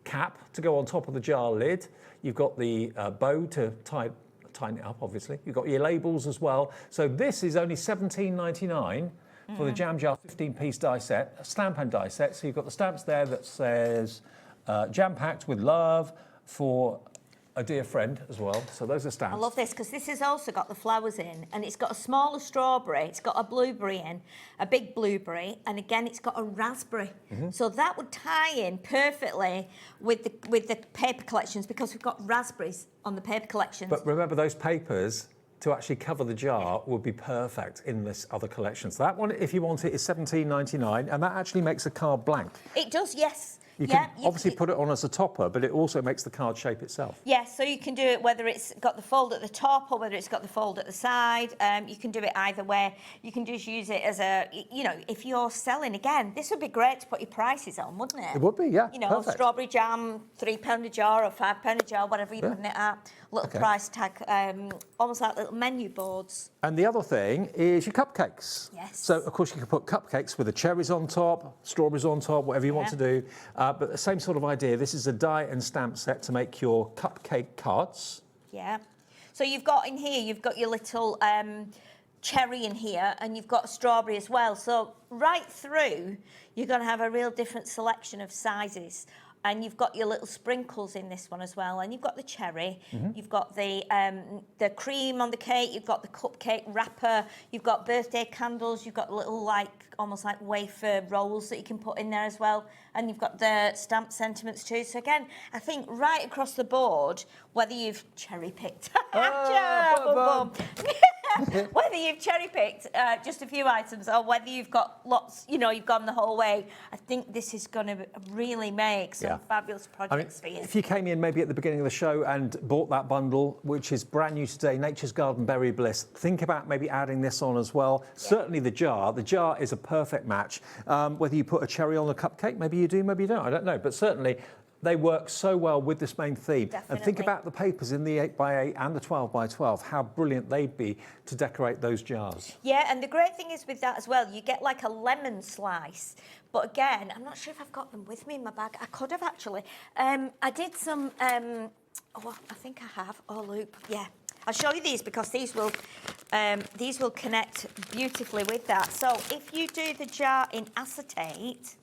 cap to go on top of the jar lid. You've got the bow to tighten it up, obviously. You've got your labels as well. So this is only £17.99 for the jam jar 15-piece die set, a stamp and die set. So you've got the stamps there that says jam-packed with love for a dear friend as well. So those are stamps. I love this because this has also got the flowers in, and it's got a smaller strawberry, it's got a blueberry in, a big blueberry, and again it's got a raspberry. So that would tie in perfectly with the paper collections, because we've got raspberries on the paper collections. But remember, those papers to actually cover the jar would be perfect in this other collection. So that one, if you want it, is £17.99, and that actually makes a card blank. It does, yes. You can obviously put it on as a topper, but it also makes the card shape itself. Yes, so you can do it whether it's got the fold at the top or whether it's got the fold at the side. You can do it either way. You can just use it as a, you know, if you're selling, again, this would be great to put your prices on, wouldn't it? It would be, yeah. You know, perfect. Strawberry jam, £3 a jar or £5 a jar, whatever you're putting it at. Little price tag, almost like little menu boards. And the other thing is your cupcakes. Yes. So, of course, you can put cupcakes with the cherries on top, strawberries on top, whatever you want to do. But the same sort of idea. This is a die and stamp set to make your cupcake cards. Yeah. So you've got in here, you've got your little cherry in here, and you've got a strawberry as well. So right through, you're going to have a real different selection of sizes. And you've got your little sprinkles in this one as well. And you've got the cherry, you've got the cream on the cake, you've got the cupcake wrapper, you've got birthday candles, you've got little almost like wafer rolls that you can put in there as well. And you've got the stamp sentiments too. So again, I think right across the board, whether you've cherry picked, whether you've cherry-picked just a few items or whether you've got lots, you know, you've gone the whole way, I think this is going to really make some fabulous projects for you. If you came in maybe at the beginning of the show and bought that bundle, which is brand new today, Nature's Garden Berry Bliss, think about maybe adding this on as well. Yeah. Certainly the jar is a perfect match. Whether you put a cherry on a cupcake, maybe you do, maybe you don't, I don't know. But certainly they work so well with this main theme. Definitely. And think about the papers in the 8x8 and the 12x12, how brilliant they'd be to decorate those jars. Yeah, and the great thing is with that as well, you get like a lemon slice. But again, I'm not sure if I've got them with me in my bag. I could have actually. I did some, I think I have. Oh, loop, yeah. I'll show you these because these will connect beautifully with that. So if you do the jar in acetate,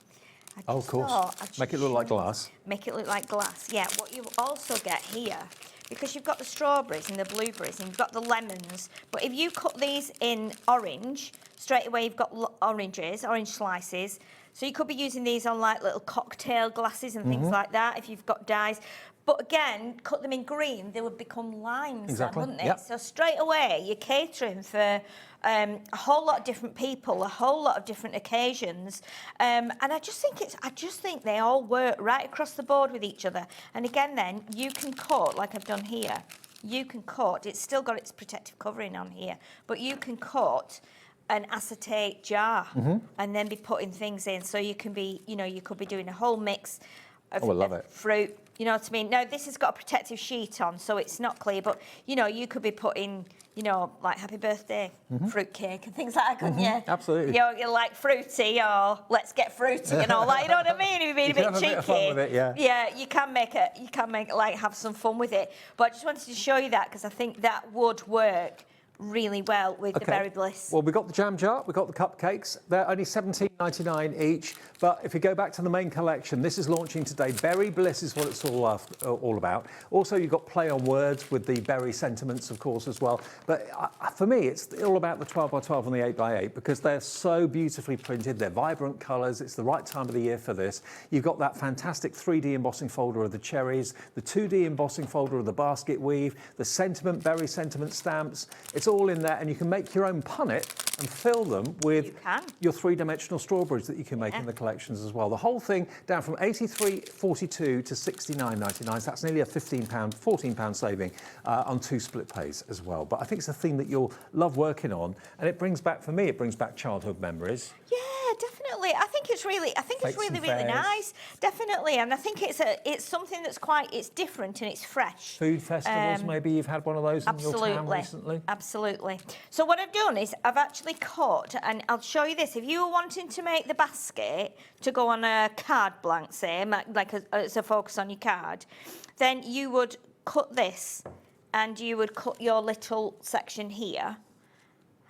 of course. Make it look like glass. Make it look like glass, yeah. What you also get here, because you've got the strawberries and the blueberries and you've got the lemons, but if you cut these in orange, straight away you've got orange slices. So you could be using these on like little cocktail glasses and things like that if you've got dyes. But again, cut them in green, they would become limes, then, wouldn't they? Yep. So straight away, you're catering for a whole lot of different people, a whole lot of different occasions, and I just think they all work right across the board with each other. And again, then you can cut like I've done here. You can cut. It's still got its protective covering on here, but you can cut an acetate jar and then be putting things in. So you can be, you could be doing a whole mix of, I love it. Fruit. You know what I mean? Now, this has got a protective sheet on, so it's not clear, but, you could be putting, like happy birthday fruit cake and things like that, couldn't you? Absolutely. You're like fruity or let's get fruity and all that, you know what I mean? If you're being a bit cheeky. Have a bit of fun with it, yeah. Yeah, you can make like have some fun with it. But I just wanted to show you that because I think that would work really well with the Berry Bliss. Well, we've got the jam jar, we've got the cupcakes. They're only $17.99 each. But if you go back to the main collection, this is launching today. Berry Bliss is what it's all about. Also, you've got play on words with the berry sentiments, of course, as well. But for me, it's all about the 12x12 and the 8x8 because they're so beautifully printed. They're vibrant colours. It's the right time of the year for this. You've got that fantastic 3D embossing folder of the cherries, the 2D embossing folder of the basket weave, the berry sentiment stamps. It's all in there, and you can make your own punnet and fill them with your three-dimensional strawberries that you can make in the collections as well. The whole thing down from $83.42 to $69.99. So that's nearly a £14 saving on 2 split pays as well. But I think it's a theme that you'll love working on, and it brings back childhood memories. Yeah, definitely. I think it's really nice. Definitely, and I think it's something that's it's different and it's fresh. Food festivals, maybe you've had one of those in your town recently. Absolutely. So what I've done is I've actually cut, and I'll show you this. If you were wanting to make the basket to go on a card blank, say, like as a focus on your card, then you would cut this, and you would cut your little section here.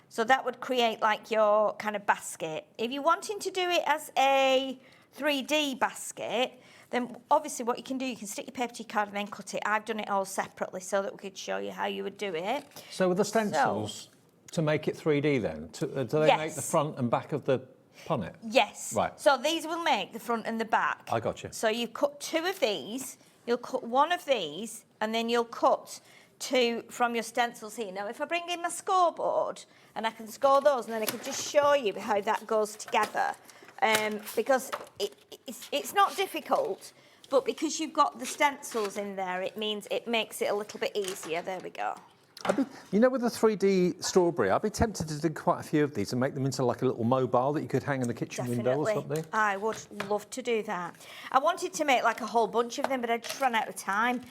So that would create like your kind of basket. If you're wanting to do it as a 3D basket, then obviously what you can do, you can stick your paper to your card and then cut it. I've done it all separately so that we could show you how you would do it. So with the stencils, to make it 3D then, do they make the front and back of the punnet? Yes. Right. So these will make the front and the back. I got you. So you cut 2 of these, you'll cut 1 of these, and then you'll cut 2 from your stencils here. Now, if I bring in my scoreboard, and I can score those, and then I can just show you how that goes together. Because it's not difficult, but because you've got the stencils in there, it means it makes it a little bit easier. There we go. With the 3D strawberry, I'd be tempted to do quite a few of these and make them into like a little mobile that you could hang in the kitchen window or something. I would love to do that. I wanted to make like a whole bunch of them, but I just ran out of time.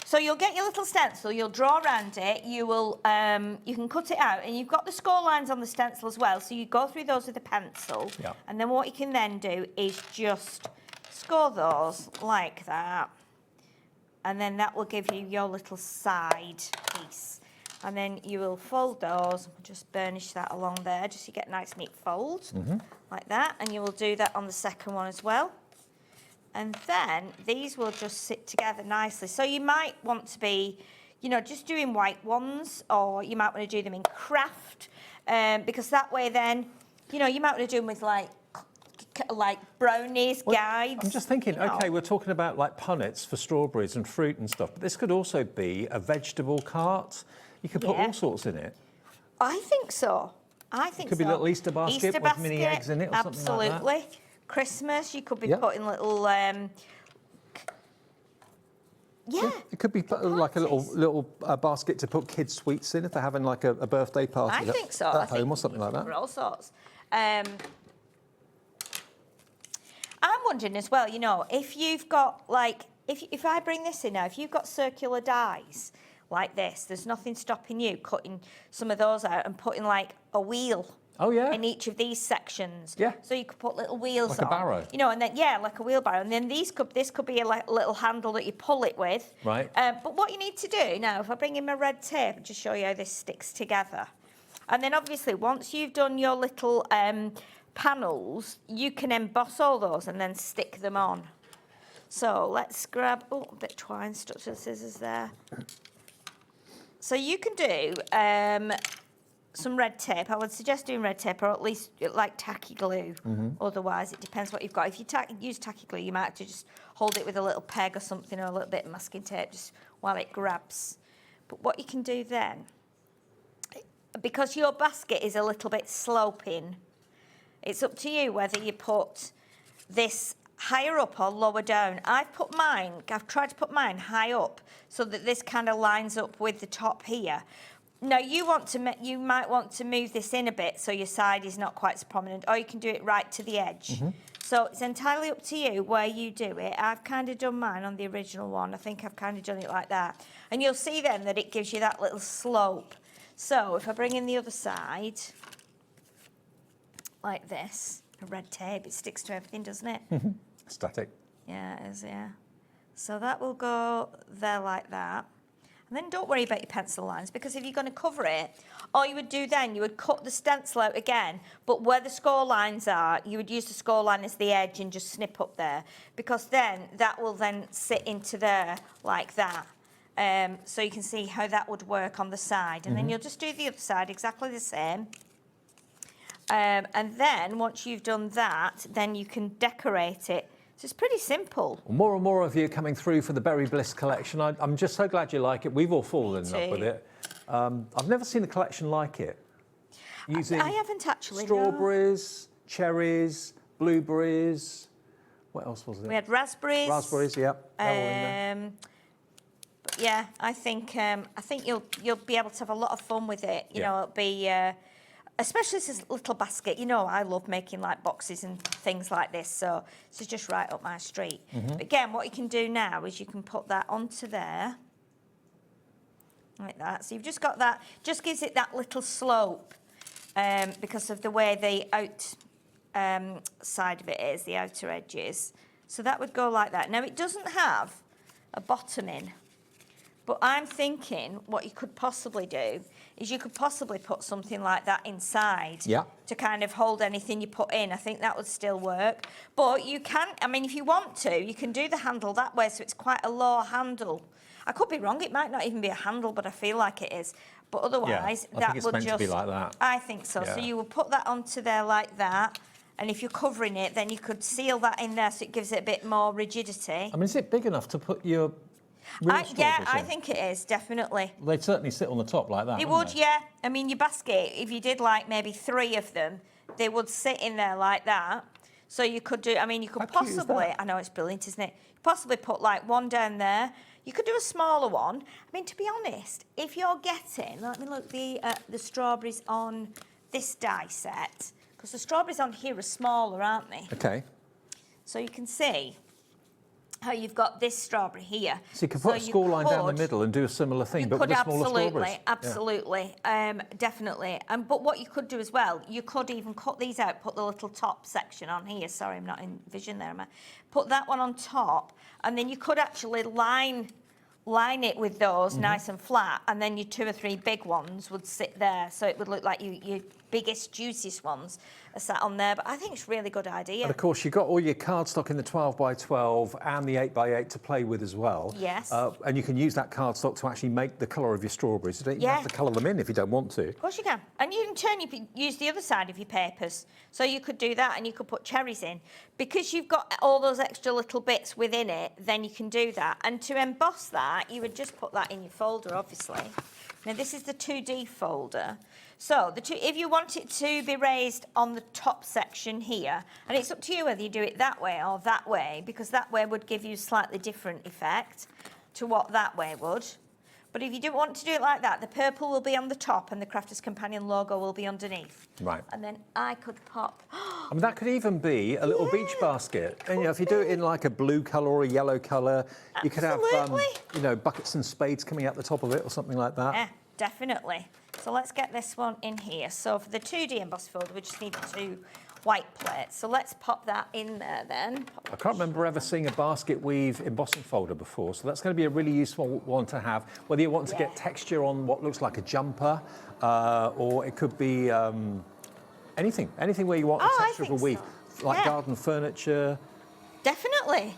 So you'll get your little stencil, you'll draw around it, you can cut it out, and you've got the score lines on the stencil as well, so you go through those with a pencil, and then what you can then do is just score those like that. And then that will give you your little side piece. And then you will fold those, just burnish that along there, just so you get nice neat folds, like that. And you will do that on the second one as well. And then these will just sit together nicely. So you might want to be, just doing white ones, or you might want to do them in craft, because that way then, you might want to do them with like like brownies, guides. I'm just thinking, you know. okay, we're talking about like punnets for strawberries and fruit and stuff, but this could also be a vegetable cart. You could put all sorts in it. I think so. I think it could be a little Easter basket with mini eggs in it or something like that. Absolutely. Christmas, you could be putting little... It could be like a little basket to put kids' sweets in if they're having like a birthday party. I think so. At home or something like that. For all sorts. I'm wondering as well, you know, if you've got like, if I bring this in now, if you've got circular dies like this, there's nothing stopping you cutting some of those out and putting like a wheel. Oh yeah. In each of these sections. Yeah. So you could put little wheels like on. a barrow. You know, and then like a wheelbarrow, and then this could be a little handle that you pull it with. Right. But what you need to do now, if I bring in my red tape, I'll just show you how this sticks together. And then obviously once you've done your little panels, you can emboss all those and then stick them on. So let's grab a bit of twine stuck to the scissors there. So you can do some red tape. I would suggest doing red tape or at least like tacky glue. Otherwise, it depends what you've got. If you use tacky glue, you might have to just hold it with a little peg or something or a little bit of masking tape just while it grabs. But what you can do then, because your basket is a little bit sloping, it's up to you whether you put this higher up or lower down. I've tried to put mine high up so that this kind of lines up with the top here. Now you might want to move this in a bit so your side is not quite so prominent, or you can do it right to the edge. So it's entirely up to you where you do it. I've kind of done mine on the original one. I think I've kind of done it like that. And you'll see then that it gives you that little slope. So if I bring in the other side, like this, a red tape, it sticks to everything, doesn't it? Static. Yeah, it is, yeah. So that will go there like that. And then don't worry about your pencil lines, because if you're going to cover it, all you would do then, you would cut the stencil out again, but where the score lines are, you would use the score line as the edge and just snip up there, because then that will then sit into there like that. So you can see how that would work on the side. And then you'll just do the other side exactly the same. And then once you've done that, then you can decorate it. So it's pretty simple. More and more of you coming through for the Berry Bliss collection. I'm just so glad you like it. We've all fallen in love with it. I've never seen a collection like it. Using I haven't actually. Strawberries, cherries, blueberries. What else was it? We had raspberries. Raspberries, yep. But yeah, I think you'll be able to have a lot of fun with it. You know, it'll be. Especially this little basket. You know, I love making like boxes and things like this, so this is just right up my street. But again, what you can do now is you can put that onto there, like that. So you've just got that, just gives it that little slope because of the way the out side of it is, the outer edges. So that would go like that. Now, it doesn't have a bottom in, but I'm thinking what you could possibly do is you could possibly put something like that inside to kind of hold anything you put in. I think that would still work. But you can, I mean, if you want to, you can do the handle that way, so it's quite a low handle. I could be wrong, it might not even be a handle, but I feel like it is. But otherwise, I that think it's would meant just... to be like that. I think so. So you would put that onto there like that, and if you're covering it, then you could seal that in there so it gives it a bit more rigidity. I mean, is it big enough to put your... I think it is, definitely. They'd certainly sit on the top like that. They would, yeah. I mean, your basket, if you did like maybe 3 of them, they would sit in there like that. So you could do, I mean, you could possibly, I know it's brilliant, isn't it? Possibly put like one down there. You could do a smaller one. I mean, to be honest, if you're getting, let me look the strawberries on this die set, because the strawberries on here are smaller, aren't they? Okay. So you can see how you've got this strawberry here. So you could put a score line down the middle and do a similar thing, but with the smaller strawberries. Absolutely, definitely. But what you could do as well, you could even cut these out, put the little top section on here. Sorry, I'm not in vision there, am I? Put that one on top, and then you could actually line line it with those nice and flat, and then your 2 or 3 big ones would sit there, so it would look like your biggest, juiciest ones are sat on there. But I think it's a really good idea. And of course, you've got all your cardstock in the 12 by 12 and the 8 by 8 to play with as well. Yes. And you can use that cardstock to actually make the colour of your strawberries. You don't even have to colour them in if you don't want to. Of course you can. And you can use the other side of your papers. So you could do that, and you could put cherries in. Because you've got all those extra little bits within it, then you can do that. And to emboss that, you would just put that in your folder, obviously. Now, this is the 2D folder. So if you want it to be raised on the top section here, and it's up to you whether you do it that way or that way, because that way would give you a slightly different effect to what that way would. But if you don't want to do it like that, the purple will be on the top and the Crafter's Companion logo will be underneath. Right. And then I could pop... I mean, that could even be a little beach basket. And, if you do it in like a blue colour or a yellow colour, you could have, buckets and spades coming out the top of it or something like that. Yeah, definitely. So let's get this one in here. So for the 2D emboss folder, we just need 2 white plates. So let's pop that in there then. I can't remember ever seeing a basket weave embossing folder before, so that's going to be a really useful one to have, whether you want to get texture on what looks like a jumper, or it could be anything where you want the texture of a weave, like garden furniture. Definitely.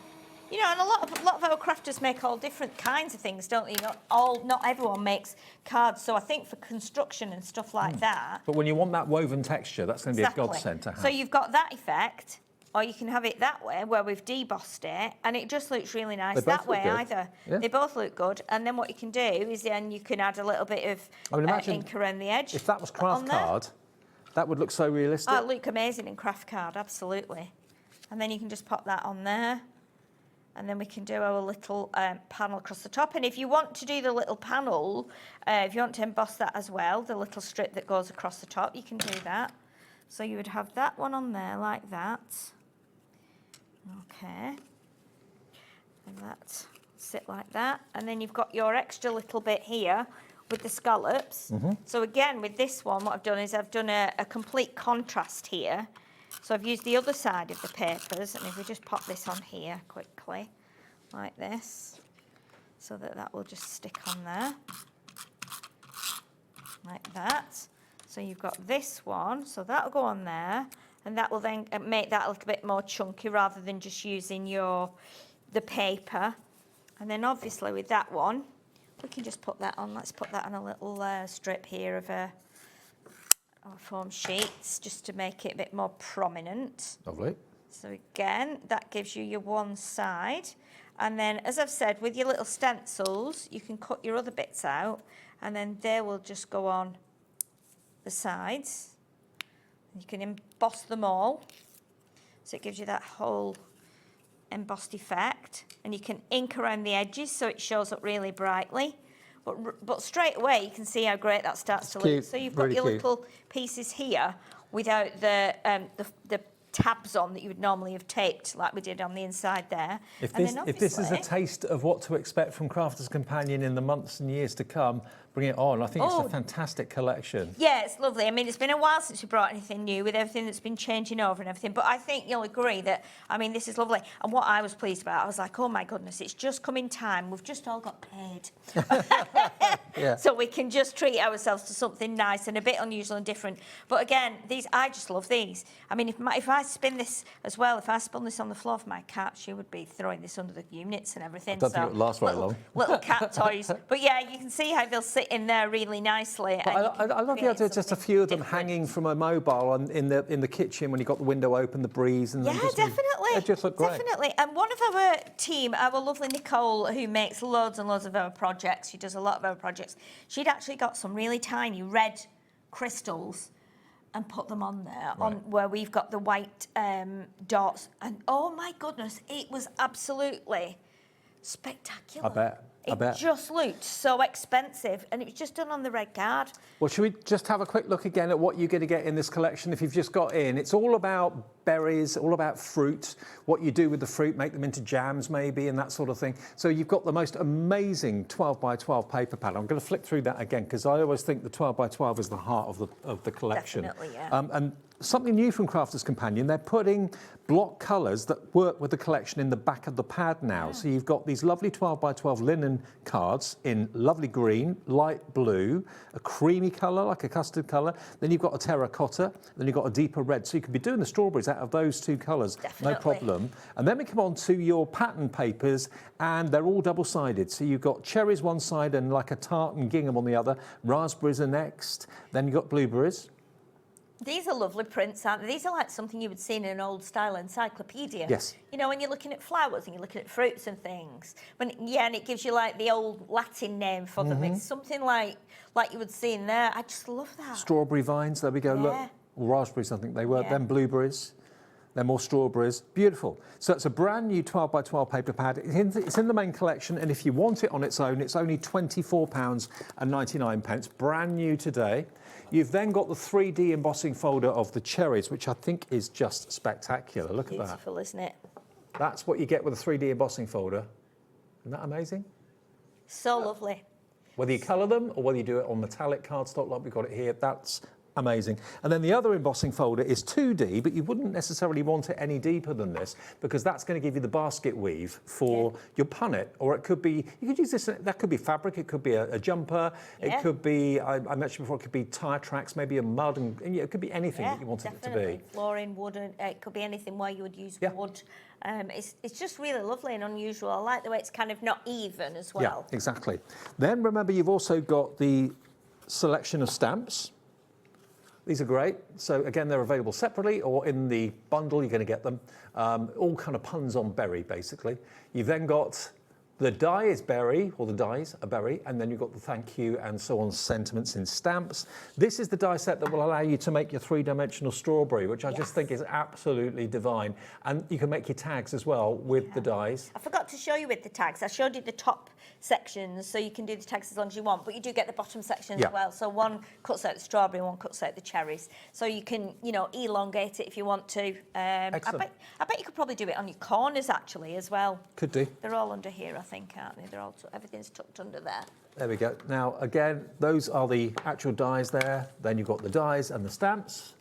And a lot of our crafters make all different kinds of things, don't they? Not everyone makes cards, so I think for construction and stuff like that. But when you want that woven texture, that's going to be a godsend to have. So you've got that effect, or you can have it that way, where we've debossed it, and it just looks really nice that way either. Yeah. They both look good, and then what you can do is then you can add a little bit of ink around the edge. If that was craft card, that would look so realistic. Oh, it'd look amazing in craft card, absolutely. And then you can just pop that on there. And then we can do our little panel across the top. And if you want to do the little panel, if you want to emboss that as well, the little strip that goes across the top, you can do that. So you would have that one on there like that. Okay. And that sit like that. And then you've got your extra little bit here with the scallops. So again, with this one, what I've done is I've done a complete contrast here. So I've used the other side of the papers, and if we just pop this on here quickly, like this, so that will just stick on there, like that. So you've got this one, so that'll go on there, and that will then make that a little bit more chunky rather than just using the paper. And then obviously with that one, we can just put that on. Let's put that on a little strip here of a foam sheets, just to make it a bit more prominent. Lovely. So again, that gives you your one side. And then, as I've said, with your little stencils, you can cut your other bits out, and then they will just go on the sides. You can emboss them all. So it gives you that whole embossed effect. And you can ink around the edges so it shows up really brightly. But straight away, you can see how great that starts to look. So you've got your little pieces here without the tabs on that you would normally have taped, like we did on the inside there. If this is a taste of what to expect from Crafter's Companion in the months and years to come, bring it on. I think it's a fantastic collection. Yeah, it's lovely. I mean, it's been a while since we brought anything new with everything that's been changing over and everything, but I think you'll agree that, I mean, this is lovely. And what I was pleased about, I was like, oh my goodness, it's just come in time. We've just all got paid. So we can just treat ourselves to something nice and a bit unusual and different. But again, I just love these. I mean, if I spin this as well, if I spun this on the floor for my cat, she would be throwing this under the units and everything. I don't think it would last very long. Little cat toys. But yeah, you can see how they'll sit in there really nicely. I love the idea of just a few of them hanging from a mobile in the kitchen when you've got the window open, the breeze, and definitely. They just look great. Definitely. And one of our team, our lovely Nicole, who makes loads and loads of our projects, she does a lot of our projects, she'd actually got some really tiny red crystals and put them on there, on where we've got the white dots. And oh my goodness, it was absolutely spectacular. I bet. It just looked so expensive, and it was just done on the red card. Well, should we just have a quick look again at what you're going to get in this collection if you've just got in? It's all about berries, all about fruit, what you do with the fruit, make them into jams maybe, and that sort of thing. So you've got the most amazing 12 by 12 paper pattern. I'm going to flip through that again, because I always think the 12 by 12 is the heart of the collection. Definitely, yeah. And something new from Crafters Companion, they're putting block colours that work with the collection in the back of the pad now. So you've got these lovely 12 by 12 linen cards in lovely green, light blue, a creamy colour, like a custard colour. Then you've got a terracotta, then you've got a deeper red. So you could be doing the strawberries out of those two colours, no problem. And then we come on to your pattern papers, and they're all double-sided. So you've got cherries one side and like a tartan gingham on the other. Raspberries are next. Then you've got blueberries. These are lovely prints, aren't they? These are like something you would see in an old-style encyclopedia. Yes. You know, when you're looking at flowers and you're looking at fruits and things. And it gives you like the old Latin name for them. It's something like you would see in there. I just love that. Strawberry vines, there we go, look. Or raspberries, I think they were. Then blueberries. Then more strawberries. Beautiful. So it's a brand new 12 by 12 paper pad. It's in the main collection, and if you want it on its own, it's only £24.99. Brand new today. You've then got the 3D embossing folder of the cherries, which I think is just spectacular. Look at that. Beautiful, isn't it? That's what you get with a 3D embossing folder. Isn't that amazing? So lovely. Whether you colour them or whether you do it on metallic cardstock like we've got it here, that's amazing. And then the other embossing folder is 2D, but you wouldn't necessarily want it any deeper than this, because that's going to give you the basket weave for your punnet. Or it could be, you could use this, that could be fabric, it could be a jumper, it could be, I mentioned before, it could be tyre tracks, maybe a mud, and it could be anything that you wanted it to be. Flooring, wood, it could be anything where you would use wood. It's just really lovely and unusual. I like the way it's kind of not even as well. Yeah, exactly. Then remember, you've also got the selection of stamps. These are great. So again, they're available separately or in the bundle, you're going to get them. All kind of puns on berry, basically. You've then got the die is berry, or the dies are berry, and then you've got the thank you and so on sentiments in stamps. This is the die set that will allow you to make your three-dimensional strawberry, which I just think is absolutely divine. And you can make your tags as well with the dies. I forgot to show you with the tags. I showed you the top sections, so you can do the tags as long as you want, but you do get the bottom section as well. So one cuts out the strawberry, one cuts out the cherries. So you can, elongate it if you want to. I bet you could probably do it on your corners actually as well. Could do. They're all under here, I think, aren't they? They're all everything's tucked under there. There we go. Now again, those are the actual dies there. Then you've got the dies and the stamps.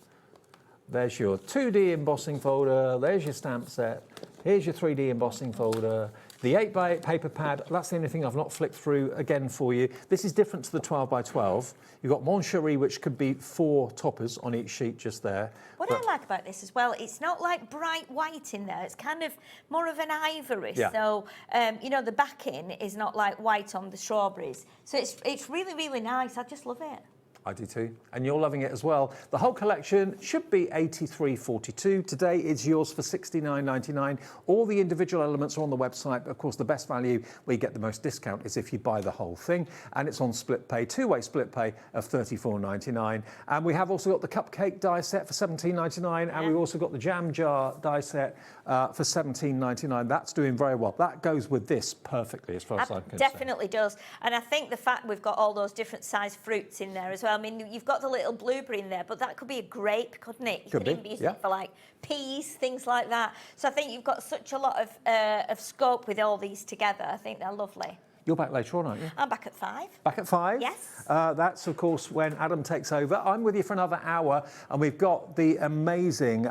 There's your 2D embossing folder. There's your stamp set. Here's your 3D embossing folder. The 8x8 paper pad, that's the only thing I've not flicked through again for you. This is different to the 12 by 12. You've got Mon Cherie, which could be 4 toppers on each sheet just there. What I like about this as well, it's not like bright white in there. It's kind of more of an ivory. Yeah. So, the backing is not like white on the strawberries. So it's really, really nice. I just love it. I do too, and you're loving it as well. The whole collection should be $83.42. Today it's yours for $69.99. All the individual elements are on the website, but of course the best value where you get the most discount is if you buy the whole thing, and it's on split pay, two-way split pay of $34.99. And we have also got the cupcake die set for $17.99, and we've also got the jam jar die set for $17.99. That's doing very well. That goes with this perfectly as far as I'm concerned. Definitely does. And I think the fact we've got all those different size fruits in there as well. I mean, you've got the little blueberry in there, but that could be a grape, couldn't it? You could even be using it for like peas, things like that. So I think you've got such a lot of scope with all these together. I think they're lovely. You're back later on, aren't you? I'm back at 5. Back at 5? Yes. That's, of course, when Adam takes over. I'm with you for another hour, and we've got the amazing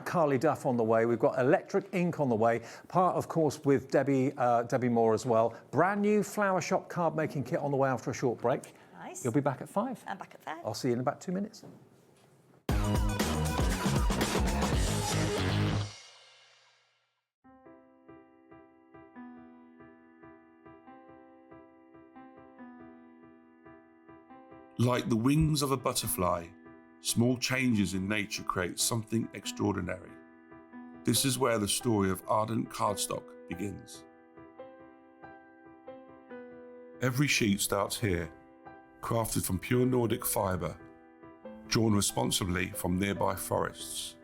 Carly Duff on the way. We've got Electric Ink on the way, part, of course, with Debbie Moore as well. Brand new flower shop card making kit on the way after a short break. Nice. You'll be back at 5. I'm back at 5. I'll see you in about 2 minutes. Like the wings of a butterfly, small changes in nature create something extraordinary. This is where the story of ardent cardstock begins. Every sheet starts here, crafted from pure Nordic fibre, drawn responsibly from nearby forests,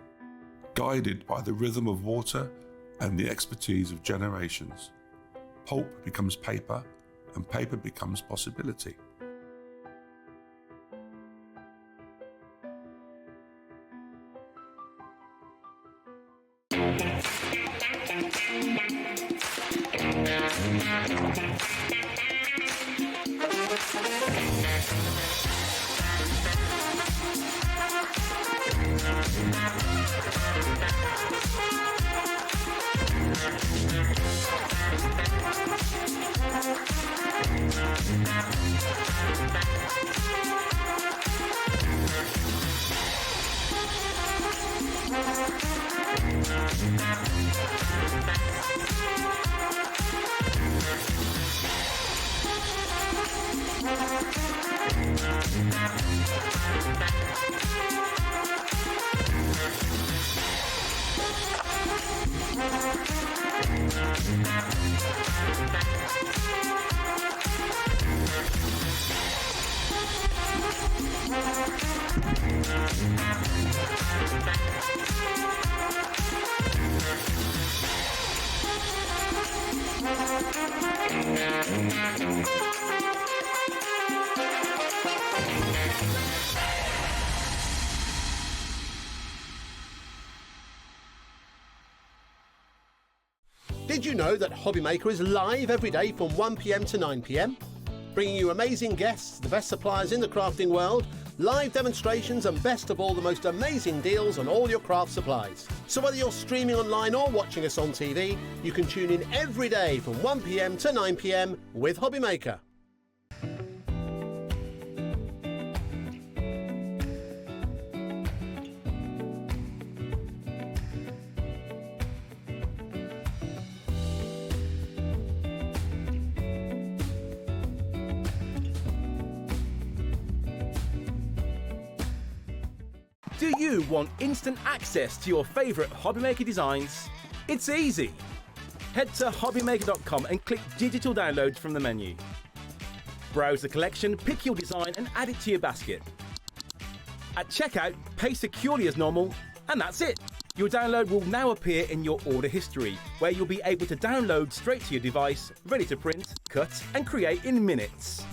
guided by the rhythm of water and the expertise of generations. Pulp becomes paper, and paper becomes possibility. Did you know that HobbyMaker is live every day from 1 PM to 9 PM? Bringing you amazing guests, the best suppliers in the crafting world, live demonstrations and best of all, the most amazing deals on all your craft supplies. So whether you're streaming online or watching us on TV, you can tune in every day from 1 PM to 9 PM with HobbyMaker. Do you want instant access to your favourite HobbyMaker designs? It's easy. Head to HobbyMaker.com and click Digital Downloads from the menu. Browse the collection, pick your design and add it to your basket. At checkout, pay securely as normal, and that's it. Your download will now appear in your order history, where you'll be able to download straight to your device, ready to print, cut and create in minutes.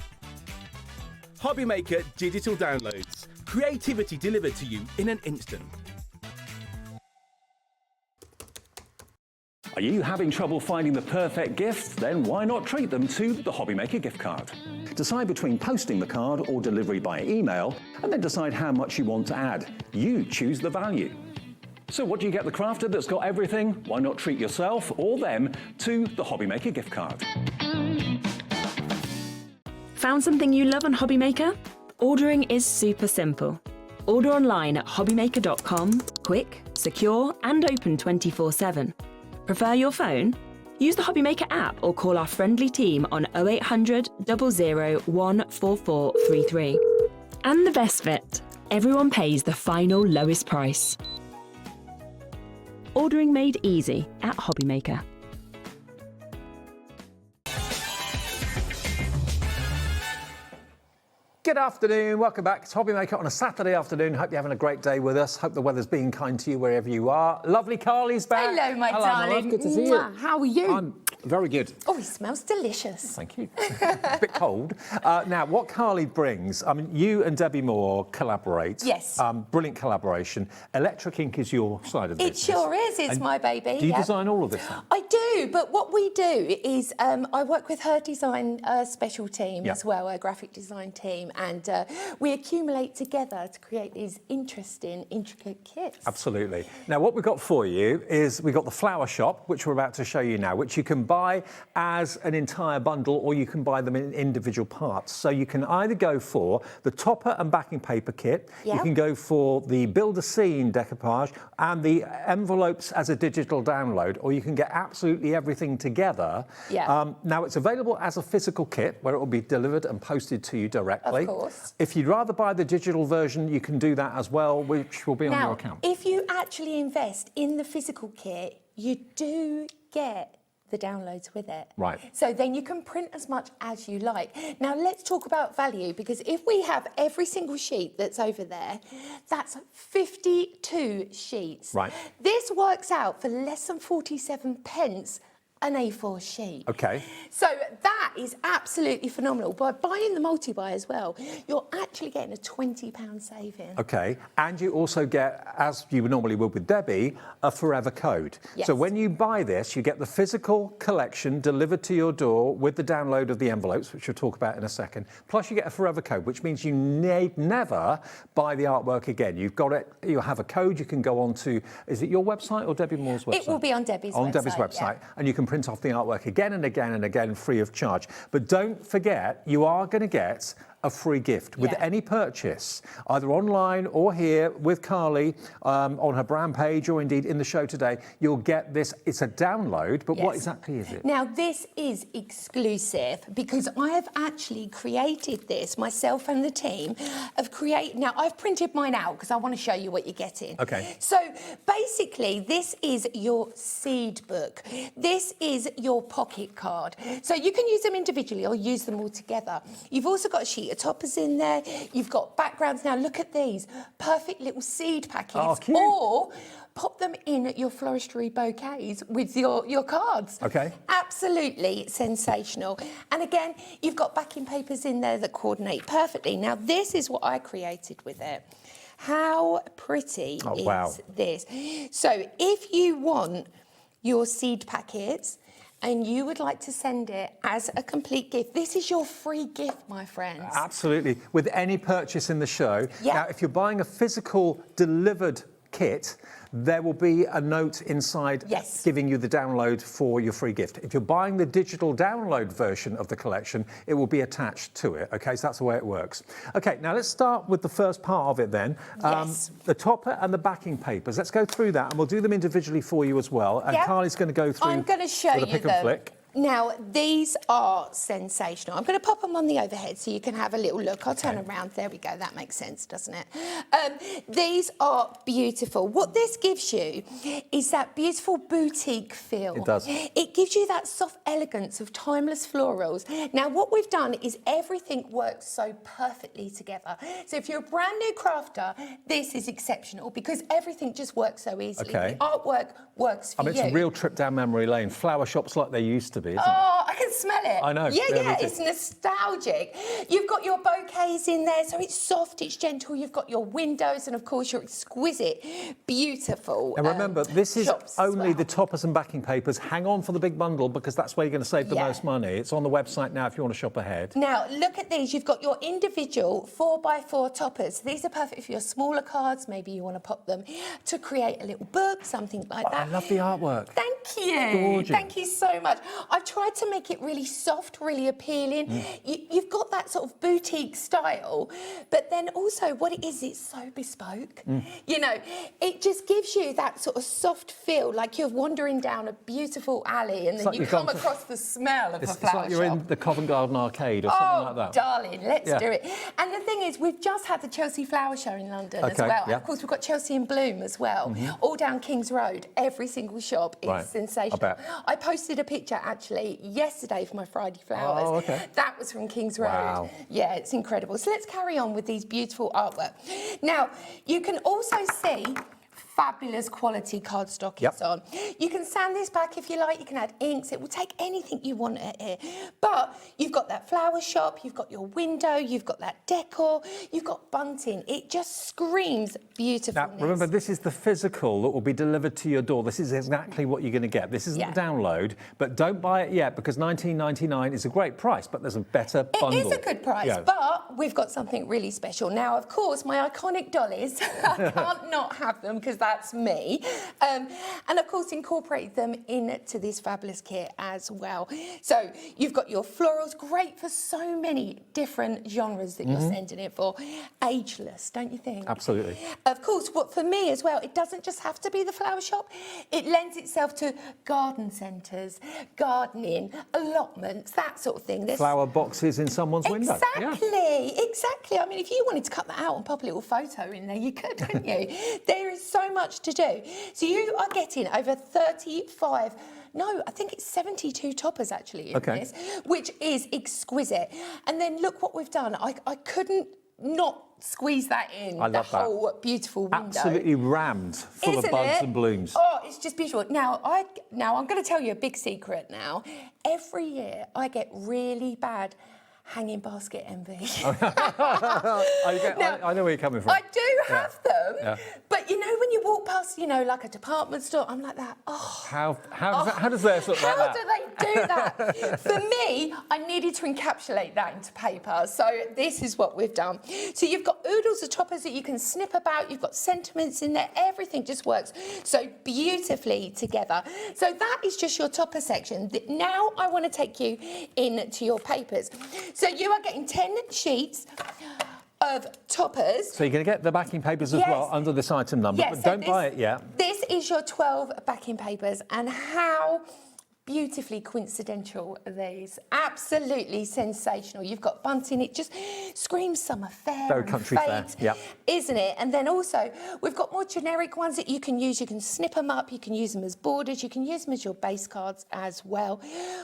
HobbyMaker Digital Downloads. Creativity delivered to you in an instant. Are you having trouble finding the perfect gift? Then why not treat them to the HobbyMaker gift card? Decide between posting the card or delivery by email, and then decide how much you want to add. You choose the value. So what do you get the crafter that's got everything? Why not treat yourself or them to the HobbyMaker gift card? Found something you love on HobbyMaker? Ordering is super simple. Order online at hobbymaker.com, quick, secure and open 24/7. Prefer your phone? Use the HobbyMaker app or call our friendly team on 0800 00 14433. And the best bit, everyone pays the final lowest price. Ordering made easy at HobbyMaker. Good afternoon, welcome back. It's HobbyMaker on a Saturday afternoon. Hope you're having a great day with us. Hope the weather's being kind to you wherever you are. Lovely Carly's back. Hello, my Hello, darling. love. Good to see you. How are you? I'm very good. Oh, it smells delicious. Thank you. A bit cold. Now, what Carly brings, I mean, you and Debbie Moore collaborate. Yes. Brilliant collaboration. Electric Ink is your side of the It business. sure is. It's And my baby. Do you yeah. design all of this now? I do, but what we do is I work with her design special team Yeah. as well, a graphic design team, and we accumulate together to create these interesting, intricate kits. Absolutely. Now, what we've got for you is we've got the flower shop, which we're about to show you now, which you can buy as an entire bundle or you can buy them in individual parts. So you can either go for the topper and backing paper kit, Yeah. you can go for the build-a-scene decoupage and the envelopes as a digital download, or you can get absolutely everything together. Yeah. Now, it's available as a physical kit where it will be delivered and posted to you directly. Of course. If you'd rather buy the digital version, you can do that as well, which will be on your Now, account. if you actually invest in the physical kit, you do get the downloads with it. Right. So then you can print as much as you like. Now let's talk about value, because if we have every single sheet that's over there, that's 52 sheets. Right. This works out for less than 47 pence an A4 sheet. Okay. So that is absolutely phenomenal. By buying the multi-buy as well, you're actually getting a £20 saving. Okay, and you also get, as you normally would with Debbie, a forever code. Yes. So when you buy this, you get the physical collection delivered to your door with the download of the envelopes, which we'll talk about in a second. Plus you get a forever code, which means you need never buy the artwork again. You've got it, you have a code, you can go on to, is it your website or Debbie Moore's website? It will be on Debbie's website. On Debbie's website, yeah. and you can print off the artwork again and again and again free of charge. But don't forget, you are going to get a free gift with any purchase, either online or here with Carly on her brand page or indeed in the show today. You'll get this. It's a download, but what exactly is it? Now, this is exclusive because I have actually created this, myself and the team have created. Now, I've printed mine out because I want to show you what you're getting. Okay. So basically, this is your seed book. This is your pocket card. So you can use them individually or use them all together. You've also got a sheet of toppers in there. You've got backgrounds. Now, look at these. Perfect little seed packets. Oh, cute. Or pop them in your floristry bouquets with your cards. Okay. Absolutely sensational. And again, you've got backing papers in there that coordinate perfectly. Now, this is what I created with it. How pretty is this? So if you want your seed packets and you would like to send it as a complete gift, this is your free gift, my friends. Absolutely. With any purchase in the show. Yeah. Now, if you're buying a physical delivered kit, there will be a note inside giving you the download for your free gift. If you're buying the digital download version of the collection, it will be attached to it. Okay, so that's the way it works. Okay, now let's start with the first part of it then. The topper and the backing papers. Let's go through that and we'll do them individually for you as well. And Carly's going to go through I'm going to show with a you pick them. and flick. Now, these are sensational. I'm going to pop them on the overhead so you can have a little look. I'll turn around. There we go. That makes sense, doesn't it? These are beautiful. What this gives you is that beautiful boutique feel. It does. It gives you that soft elegance of timeless florals. Now, what we've done is everything works so perfectly together. So if you're a brand new crafter, this is exceptional because everything just works so easily. Okay. The artwork works for you. It's a real trip down memory lane. Flower shops like they used to be, isn't it? Oh, I can smell it. I know. Yeah, Yeah, me too. it's nostalgic. You've got your bouquets in there, so it's soft, it's gentle. You've got your windows and, of course, your exquisite, beautiful And remember, this is shops as only well. the toppers and backing papers. Hang on for the big bundle because that's where you're going to save the most money. It's on the website now if you want to shop ahead. Now, look at these. You've got your individual 4x4 toppers. These are perfect for your smaller cards. Maybe you want to pop them to create a little book, something like that. I love the artwork. Thank you. Gorgeous. Thank you so much. I've tried to make it really soft, really appealing. You've got that sort of boutique style, but then also what it is, it's so bespoke. You know, it just gives you that sort of soft feel, like you're wandering down a beautiful alley and then like you you've come gone to- across the smell of a It's flower like you're shop. in the Covent Garden Arcade or something like that. Darling, let's Yeah. do it. And the thing is, we've just had the Chelsea Flower Show in London as Okay, well. And yeah. of course, we've got Chelsea in Bloom as well, all down King's Road. Every single shop is Right. sensational. I bet. I posted a picture actually yesterday for my Friday flowers. Oh, okay. That was from King's Road. Wow. Yeah, it's incredible. So let's carry on with these beautiful artwork. Now, you can also see fabulous quality cardstock it's on. You can sand this back if you like. You can add inks. It will take anything you want at here. But you've got that flower shop. You've got your window. You've got that decor. You've got bunting. It just screams beautifulness. Now, remember, this is the physical that will be delivered to your door. This is exactly what you're going to get. This isn't the download, but don't buy it yet because $19.99 is a great price, but there's a better bundle. It is a good price, Yeah. but we've got something really special. Now, of course, my iconic dollies, I can't not have them because that's me. And of course, incorporate them into this fabulous kit as well. So you've got your florals, great for so many different genres that you're sending it for. Ageless, don't you think? Absolutely. Of course, what for me as well, it doesn't just have to be the flower shop. It lends itself to garden centres, gardening, allotments, that sort of thing. There's Flower boxes in someone's window. Yeah. Exactly. I mean, if you wanted to cut that out and pop a little photo in there, you could, couldn't you? There is so much to do. So you are getting over 35, no, I think it's 72 toppers actually in this, which is exquisite. And then look what we've done. I couldn't not squeeze that in. I love that. Whole beautiful window. Absolutely rammed, full of Isn't buds it? and blooms. Oh, it's just beautiful. Now I'm going to tell you a big secret now. Every year I get really bad hanging basket envy. I know where you're coming from. I do have them, Yeah. but you know when you walk past, you know, like a department store, I'm like that. Oh, How does theirs look like that? how do they do that? For me, I needed to encapsulate that into paper, so this is what we've done. So you've got oodles of toppers that you can snip about. You've got sentiments in there. Everything just works so beautifully together. So that is just your topper section. Now I want to take you into your papers. So you are getting 10 sheets of toppers. So you're going to get the backing papers as Yes. well under this item number, Yes, but so don't buy it yet. This is your 12 backing papers, and how beautifully coincidental are these. Absolutely sensational. You've got bunting, it just screams summer fair. Very and country fair, fate, yep. Isn't it? And then also, we've got more generic ones that you can use. You can snip them up, you can use them as borders, you can use them as your base cards as well.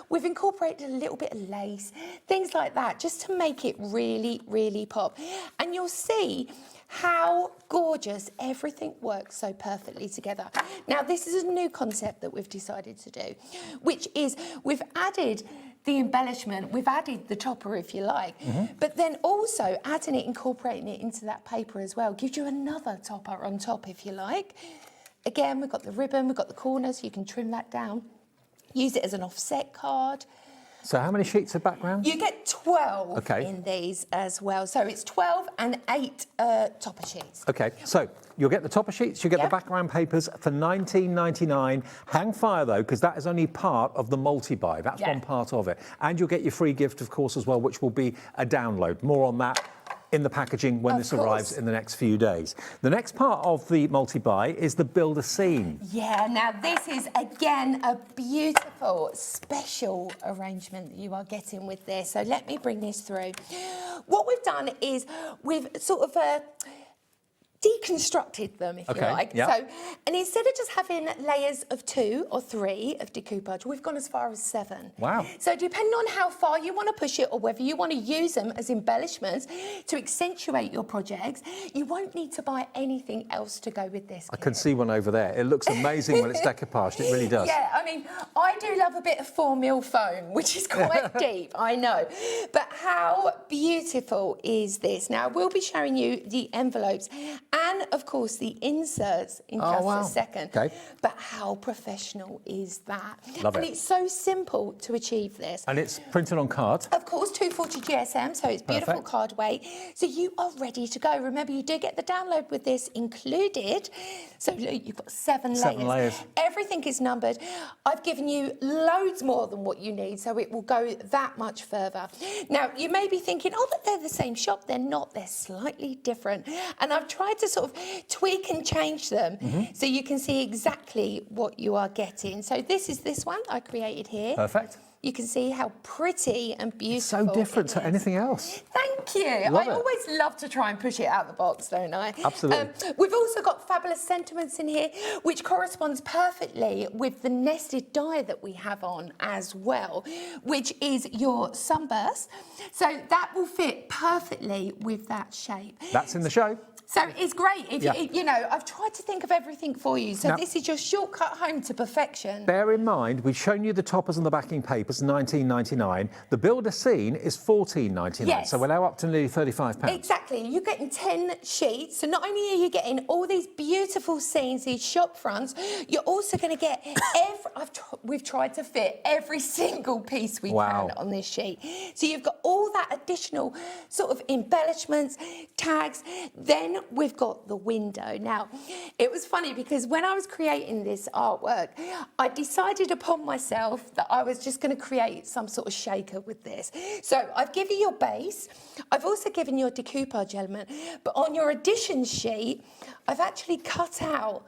We've incorporated a little bit of lace, things like that, just to make it really, really pop. And you'll see how gorgeous everything works so perfectly together. Now, this is a new concept that we've decided to do, which is we've added the embellishment, we've added the topper, if you like, but then also adding it, incorporating it into that paper as well, gives you another topper on top, if you like. Again, we've got the ribbon, we've got the corners, you can trim that down, use it as an offset card. So how many sheets of background? You get 12 Okay. in these as well. So it's 12 and 8 topper sheets. Okay, so you'll get the topper sheets, you get the background papers for $19.99. Hang fire though, because that is only part of the multi-buy. That's one part of it. And you'll get your free gift, of course, as well, which will be a download. More on that in the packaging when this arrives in the next few days. The next part of the multi-buy is the build a scene. Yeah, now this is again a beautiful special arrangement that you are getting with this. So let me bring this through. What we've done is we've sort of deconstructed them, if you like. yeah. So, and instead of just having layers of 2 or 3 of decoupage, we've gone as far as 7. Wow. So depending on how far you want to push it or whether you want to use them as embellishments to accentuate your projects, you won't need to buy anything else to go with this. I can see one over there. It looks amazing when it's decoupaged. It really does. Yeah, I mean, I do love a bit of 4mm foam, which is quite deep, I know. But how beautiful is this? Now, we'll be showing you the envelopes and, of course, the inserts in just a second. Okay. But how professional is that? Love and it. it's so simple to achieve this. And it's printed on card. Of course, 240 GSM, so it's beautiful Perfect. card weight. So you are ready to go. Remember, you do get the download with this included. So look, you've got 7 layers. 7 layers. Everything is numbered. I've given you loads more than what you need, so it will go that much further. Now, you may be thinking, oh, but they're the same shop. They're not. They're slightly different. And I've tried to sort of tweak and change them so you can see exactly what you are getting. So this is this one I created here. Perfect. You can see how pretty and beautiful. It's so different to anything else. Thank you. Love I it. always love to try and push it out of the box, don't I? Absolutely. We've also got fabulous sentiments in here, which corresponds perfectly with the nested die that we have on as well, which is your sunburst. So that will fit perfectly with that shape. That's in the show. So it's great. If you know, I've tried to think of everything for you. So Now- this is your shortcut home to perfection. Bear in mind, we've shown you the toppers and the backing papers, $19.99. The build a scene is $14.99. Yes. So we're now up to nearly £35. Exactly. You're getting 10 sheets. So not only are you getting all these beautiful scenes, these shop fronts, you're also going to get we've tried to fit every single piece we can on this sheet. So you've got all that additional sort of embellishments, tags. Then we've got the window. Now, it was funny because when I was creating this artwork, I decided upon myself that I was just going to create some sort of shaker with this. So I've given you your base. I've also given you a decoupage element. But on your addition sheet, I've actually cut out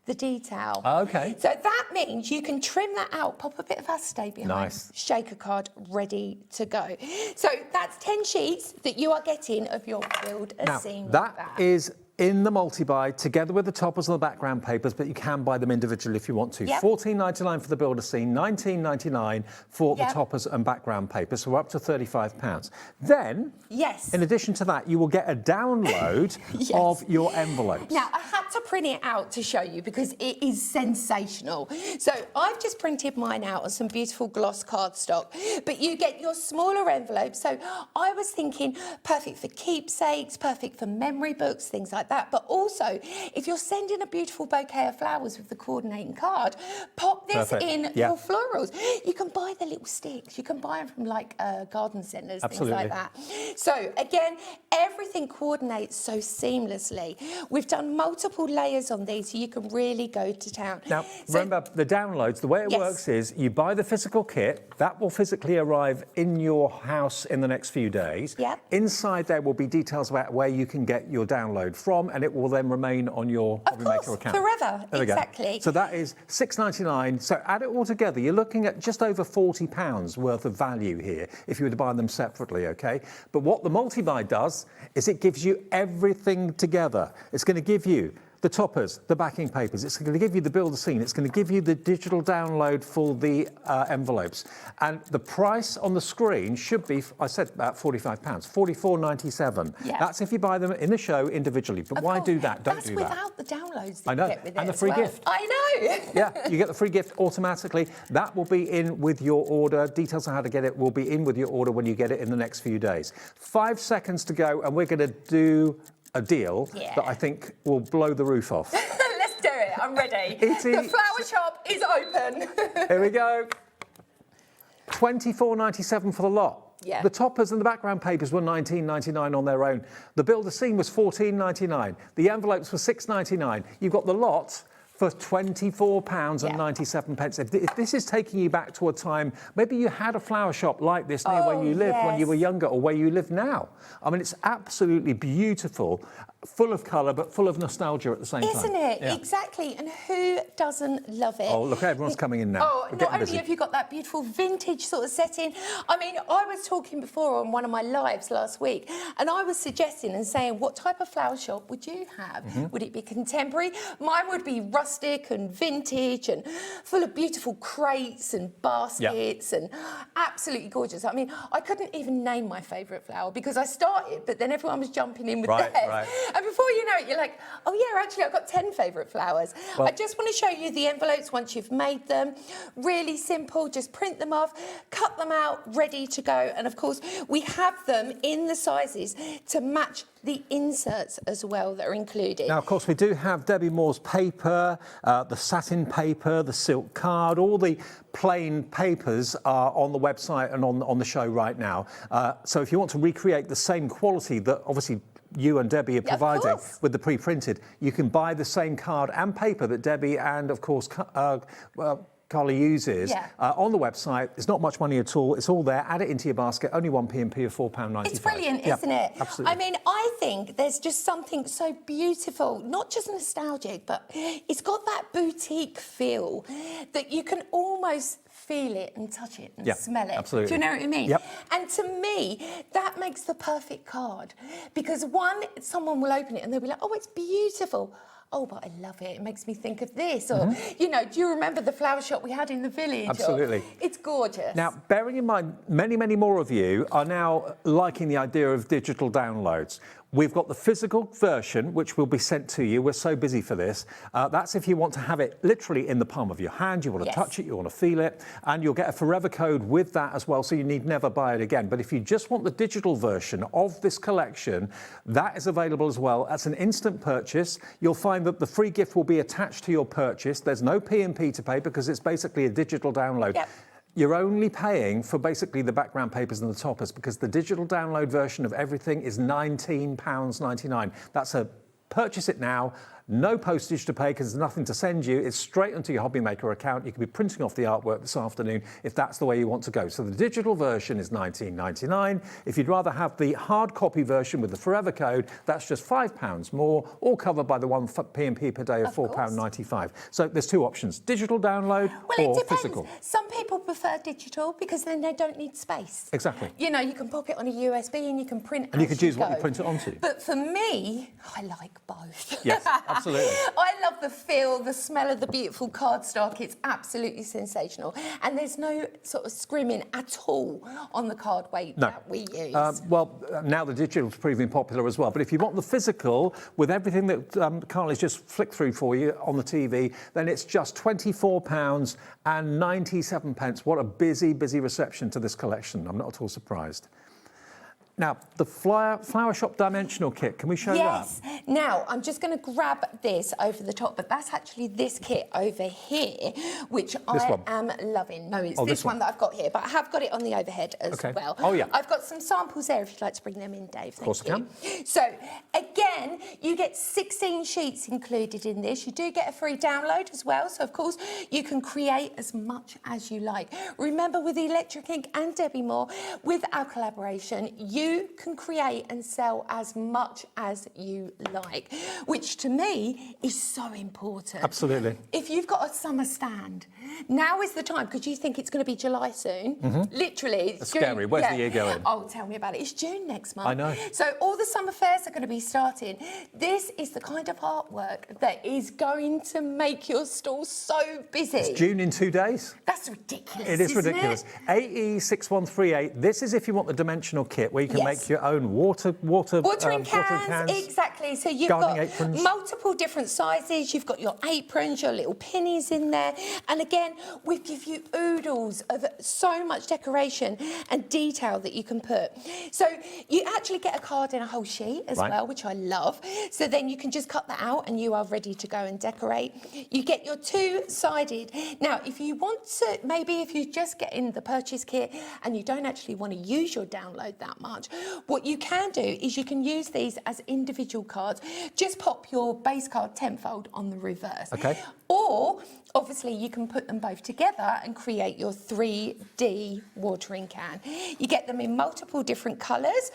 the detail. Okay. So that means you can trim that out, pop a bit of acetate behind, Nice. shaker card ready to go. So that's 10 sheets that you are getting of your build a Now, scene with that is in the multi-buy together with the toppers and the background papers, but you can buy them individually if you want to. Yep. $14.99 for the builder scene, $19.99 for the Yep. toppers and background papers, so we're up to £35. Then, Yes. in addition to that, you will get a download Yes. of your envelopes. Now, I had to print it out to show you because it is sensational. So I've just printed mine out on some beautiful gloss cardstock, but you get your smaller envelopes. So I was thinking perfect for keepsakes, perfect for memory books, things like that. But also, if you're sending a beautiful bouquet of flowers with the coordinating card, pop this Perfect. in Yeah. your florals. You can buy the little sticks. You can buy them from like garden centres, things like that. So again, everything coordinates so seamlessly. We've done multiple layers on these, so you can really go to town. Now, remember, the downloads, the way it Yes. works is you buy the physical kit, that will physically arrive in your house in the next few days. Yep. Inside there will be details about where you can get your download from, and it will then remain on your HobbyMaker account. Forever, There we go. exactly. So that is $6.99. So add it all together, you're looking at just over £40 worth of value here if you were to buy them separately, okay? But what the multi-buy does is it gives you everything together. It's going to give you the toppers, the backing papers, it's going to give you the builder scene, it's going to give you the digital download for the envelopes. And the price on the screen should be, I said about £45, $44.97. Yeah. That's if you buy them in the show individually. But why do that? Don't That's do that. without the downloads that I know, you get with it and the as free well. gift. I know. Yeah, you get the free gift automatically. That will be in with your order. Details on how to get it will be in with your order when you get it in the next few days. 5 seconds to go, and we're going to do a deal that I think will blow the roof off. Let's do it. I'm ready. It The is- flower shop is open. Here we go. $24.97 for the lot. Yeah. The toppers and the background papers were $19.99 on their own. The builder scene was $14.99. The envelopes were $6.99. You've got the lot for £24.97. If this is taking you back to a time, maybe you had a flower shop like this near where you lived when you were younger, or where you live now. I mean, it's absolutely beautiful, full of colour, but full of nostalgia at the same time. Isn't it? Yeah. Exactly. And who doesn't love it? Oh, look, everyone's coming in now. Oh, We're not getting only busy. have you got that beautiful vintage sort of setting. I mean, I was talking before on one of my lives last week, and I was suggesting and saying, what type of flower shop would you have? Mm-hmm. Would it be contemporary? Mine would be rustic and vintage and full of beautiful crates and baskets and absolutely gorgeous. I mean, I couldn't even name my favourite flower because I started, but then everyone was jumping in with theirs. Right. And before you know it, you're like, oh yeah, actually I've got 10 favourite flowers. Well- I just want to show you the envelopes once you've made them. Really simple, just print them off, cut them out, ready to go. And of course, we have them in the sizes to match the inserts as well that are included. Now, of course, we do have Debbie Moore's paper, the satin paper, the silk card, all the plain papers are on the website and on the show right now. So if you want to recreate the same quality that obviously you and Debbie are providing with the pre-printed, you can buy the same card and paper that Debbie and, of course, Carly uses on the website. It's not much money at all. It's all there. Add it into your basket. Only one P&P of £4.95. It's brilliant, isn't it? Absolutely. I mean, I think there's just something so beautiful, not just nostalgic, but it's got that boutique feel that you can almost feel it and touch it and smell it. Absolutely. Do you know what I mean? Yep. And to me, that makes the perfect card because one, someone will open it and they'll be like, oh, it's beautiful. Oh, but I love it. It makes me think of this. Or, you know, do you remember the flower shop we had in the village? Absolutely. Or, it's gorgeous. Now, bearing in mind, many, many more of you are now liking the idea of digital downloads. We've got the physical version, which will be sent to you. We're so busy for this. That's if you want to have it literally in the palm of your hand. You want to touch it, you want to feel it, and you'll get a forever code with that as well, so you need never buy it again. But if you just want the digital version of this collection, that is available as well. That's an instant purchase. You'll find that the free gift will be attached to your purchase. There's no P&P to pay because it's basically a digital download. Yep. You're only paying for basically the background papers and the toppers because the digital download version of everything is £19.99. That's a purchase it now. No postage to pay because there's nothing to send you. It's straight onto your HobbyMaker account. You can be printing off the artwork this afternoon if that's the way you want to go. So the digital version is $19.99. If you'd rather have the hard copy version with the forever code, that's just £5 more, all covered by the one P&P per day of £4.95. So there's two options, digital download or physical. Some people prefer digital because then they don't need space. Exactly. You know, you can pop it on a USB and you can print And you can choose go. what you print it onto. But for me, I like both. Yes, absolutely. I love the feel, the smell of the beautiful cardstock. It's absolutely sensational. And there's no sort of scrimming at all on the card weight that we use. Well, now the digital's proving popular as well. But if you want the physical, with everything that Carly's just flicked through for you on the TV, then it's just £24.97. What a busy, busy reception to this collection. I'm not at all surprised. Now, the Flower Shop Dimensional Kit, can we show that? Yes. Now, I'm just going to grab this over the top, but that's actually this kit over here, which I am loving. No, it's this one that I've got here, but I have got it on the overhead as well. Oh, yeah. I've got some samples there if you'd like to bring them in, Dave. Of course I can. So, again, you get 16 sheets included in this. You do get a free download as well, so of course, you can create as much as you like. Remember, with Electric Ink and Debbie Moore, with our collaboration, you can create and sell as much as you like, which to me is so important. Absolutely. If you've got a summer stand, now is the time, because you think it's going to be July soon. Literally. It's scary. Where's the year going? Oh, tell me about it. It's June next month. I know. So all the summer fairs are going to be starting. This is the kind of artwork that is going to make your stall so busy. It's June in 2 days. That's ridiculous. It is ridiculous. AE6138. This is if you want the dimensional kit where you can make your own watering cans. Exactly. So you've gardening got aprons. multiple different sizes. You've got your aprons, your little pennies in there. And again, we give you oodles of so much decoration and detail that you can put. So you actually get a card in a whole sheet as well, which I love. So then you can just cut that out and you are ready to go and decorate. You get your two-sided. Now, if you want to, maybe if you just get in the purchase kit and you don't actually want to use your download that much, what you can do is you can use these as individual cards. Just pop your base card tenfold on the reverse. Okay. Or, obviously, you can put them both together and create your 3D watering can. You get them in multiple different colours.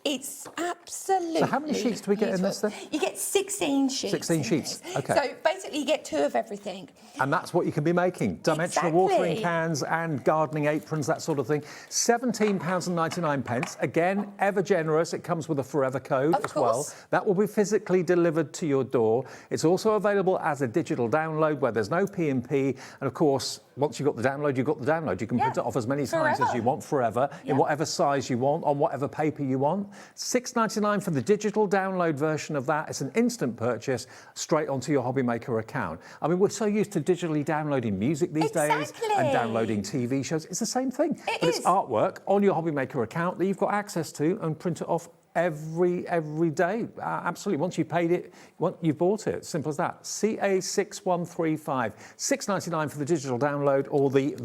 It's absolutely So how many sheets do we get in this then? You get 16 sheets. 16 sheets, okay. So basically you get 2 of everything. And that's what you can be making. Dimensional watering cans and gardening aprons, that sort of thing. £17.99. Again, ever generous. It comes with a forever code as well. That will be physically delivered to your door. It's also available as a digital download where there's no P&P. And of course, once you've got the download, you've got the download. You can print it off as many times as you want forever, in whatever size you want, on whatever paper you want. $6.99 for the digital download version of that. It's an instant purchase straight onto your HobbyMaker account. I mean, we're so used to digitally downloading music these days and downloading TV shows. It's the same thing. It's artwork on your HobbyMaker account that you've got access to and print it off every day. Absolutely. Once you've paid it, you've bought it. Simple as that. CA6135. $6.99 for the digital download or the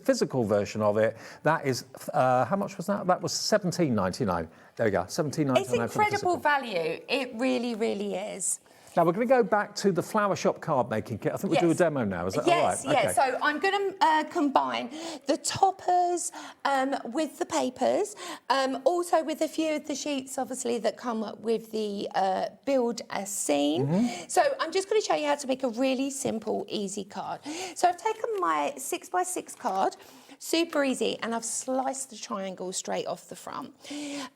physical version of it. That is, how much was that? That was $17.99. There we go. $17.99. It's incredible value. It really, really is. Now, we're going to go back to the Flower Shop card making kit. I think we'll do a demo now. Is that all right? Yes. So I'm going to combine the toppers with the papers, also with a few of the sheets, obviously, that come up with the build a scene. So I'm just going to show you how to make a really simple, easy card. So I've taken my 6x6 card. Super easy, and I've sliced the triangle straight off the front.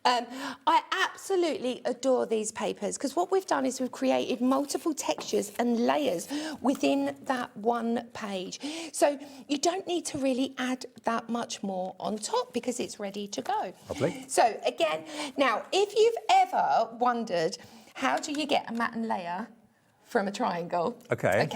I absolutely adore these papers because what we've done is we've created multiple textures and layers within that one page. So you don't need to really add that much more on top because it's ready to go. Lovely. So again, now if you've ever wondered how do you get a matte layer from a triangle. Okay.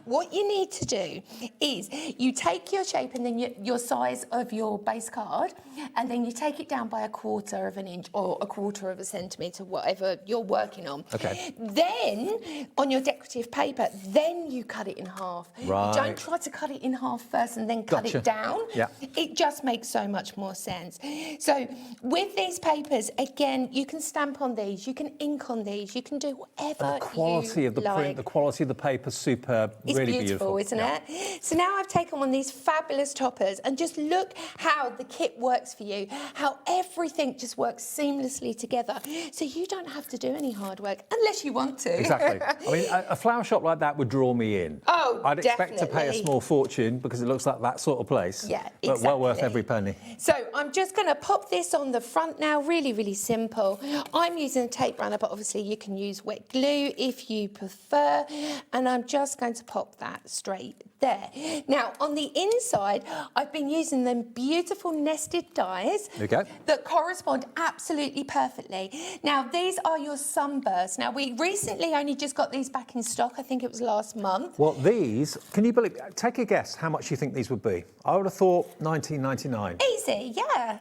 What you need to do is you take your shape and then your size of your base card, and then you take it down by 1/4 of an inch or 1/4 of a centimetre, whatever you're working on. Okay. Then on your decorative paper, then you cut it in half. Right. You don't try to cut it in half first and then cut it down. Yeah. It just makes so much more sense. So with these papers, again, you can stamp on these, you can ink on these, you can do whatever The quality you of the print, like. the quality of the paper, superb. It's really beautiful, isn't it? So now I've taken one of these fabulous toppers and just look how the kit works for you, how everything just works seamlessly together. So you don't have to do any hard work unless you want to. Exactly. I mean, a flower shop like that would draw me in. Oh, I'd expect to pay a definitely. small fortune because it looks like that sort of place. Yeah, But well worth exactly. every penny. So I'm just going to pop this on the front now, really, really simple. I'm using a tape runner, but obviously you can use wet glue if you prefer. And I'm just going to pop that straight there. Now, on the inside, I've been using them beautiful nested dies Okay. that correspond absolutely perfectly. Now, these are your sunbursts. Now, we recently only just got these back in stock. I think it was last month. Well, these, can you believe, take a guess how much you think these would be? I would have thought $19.99. Easy, yeah.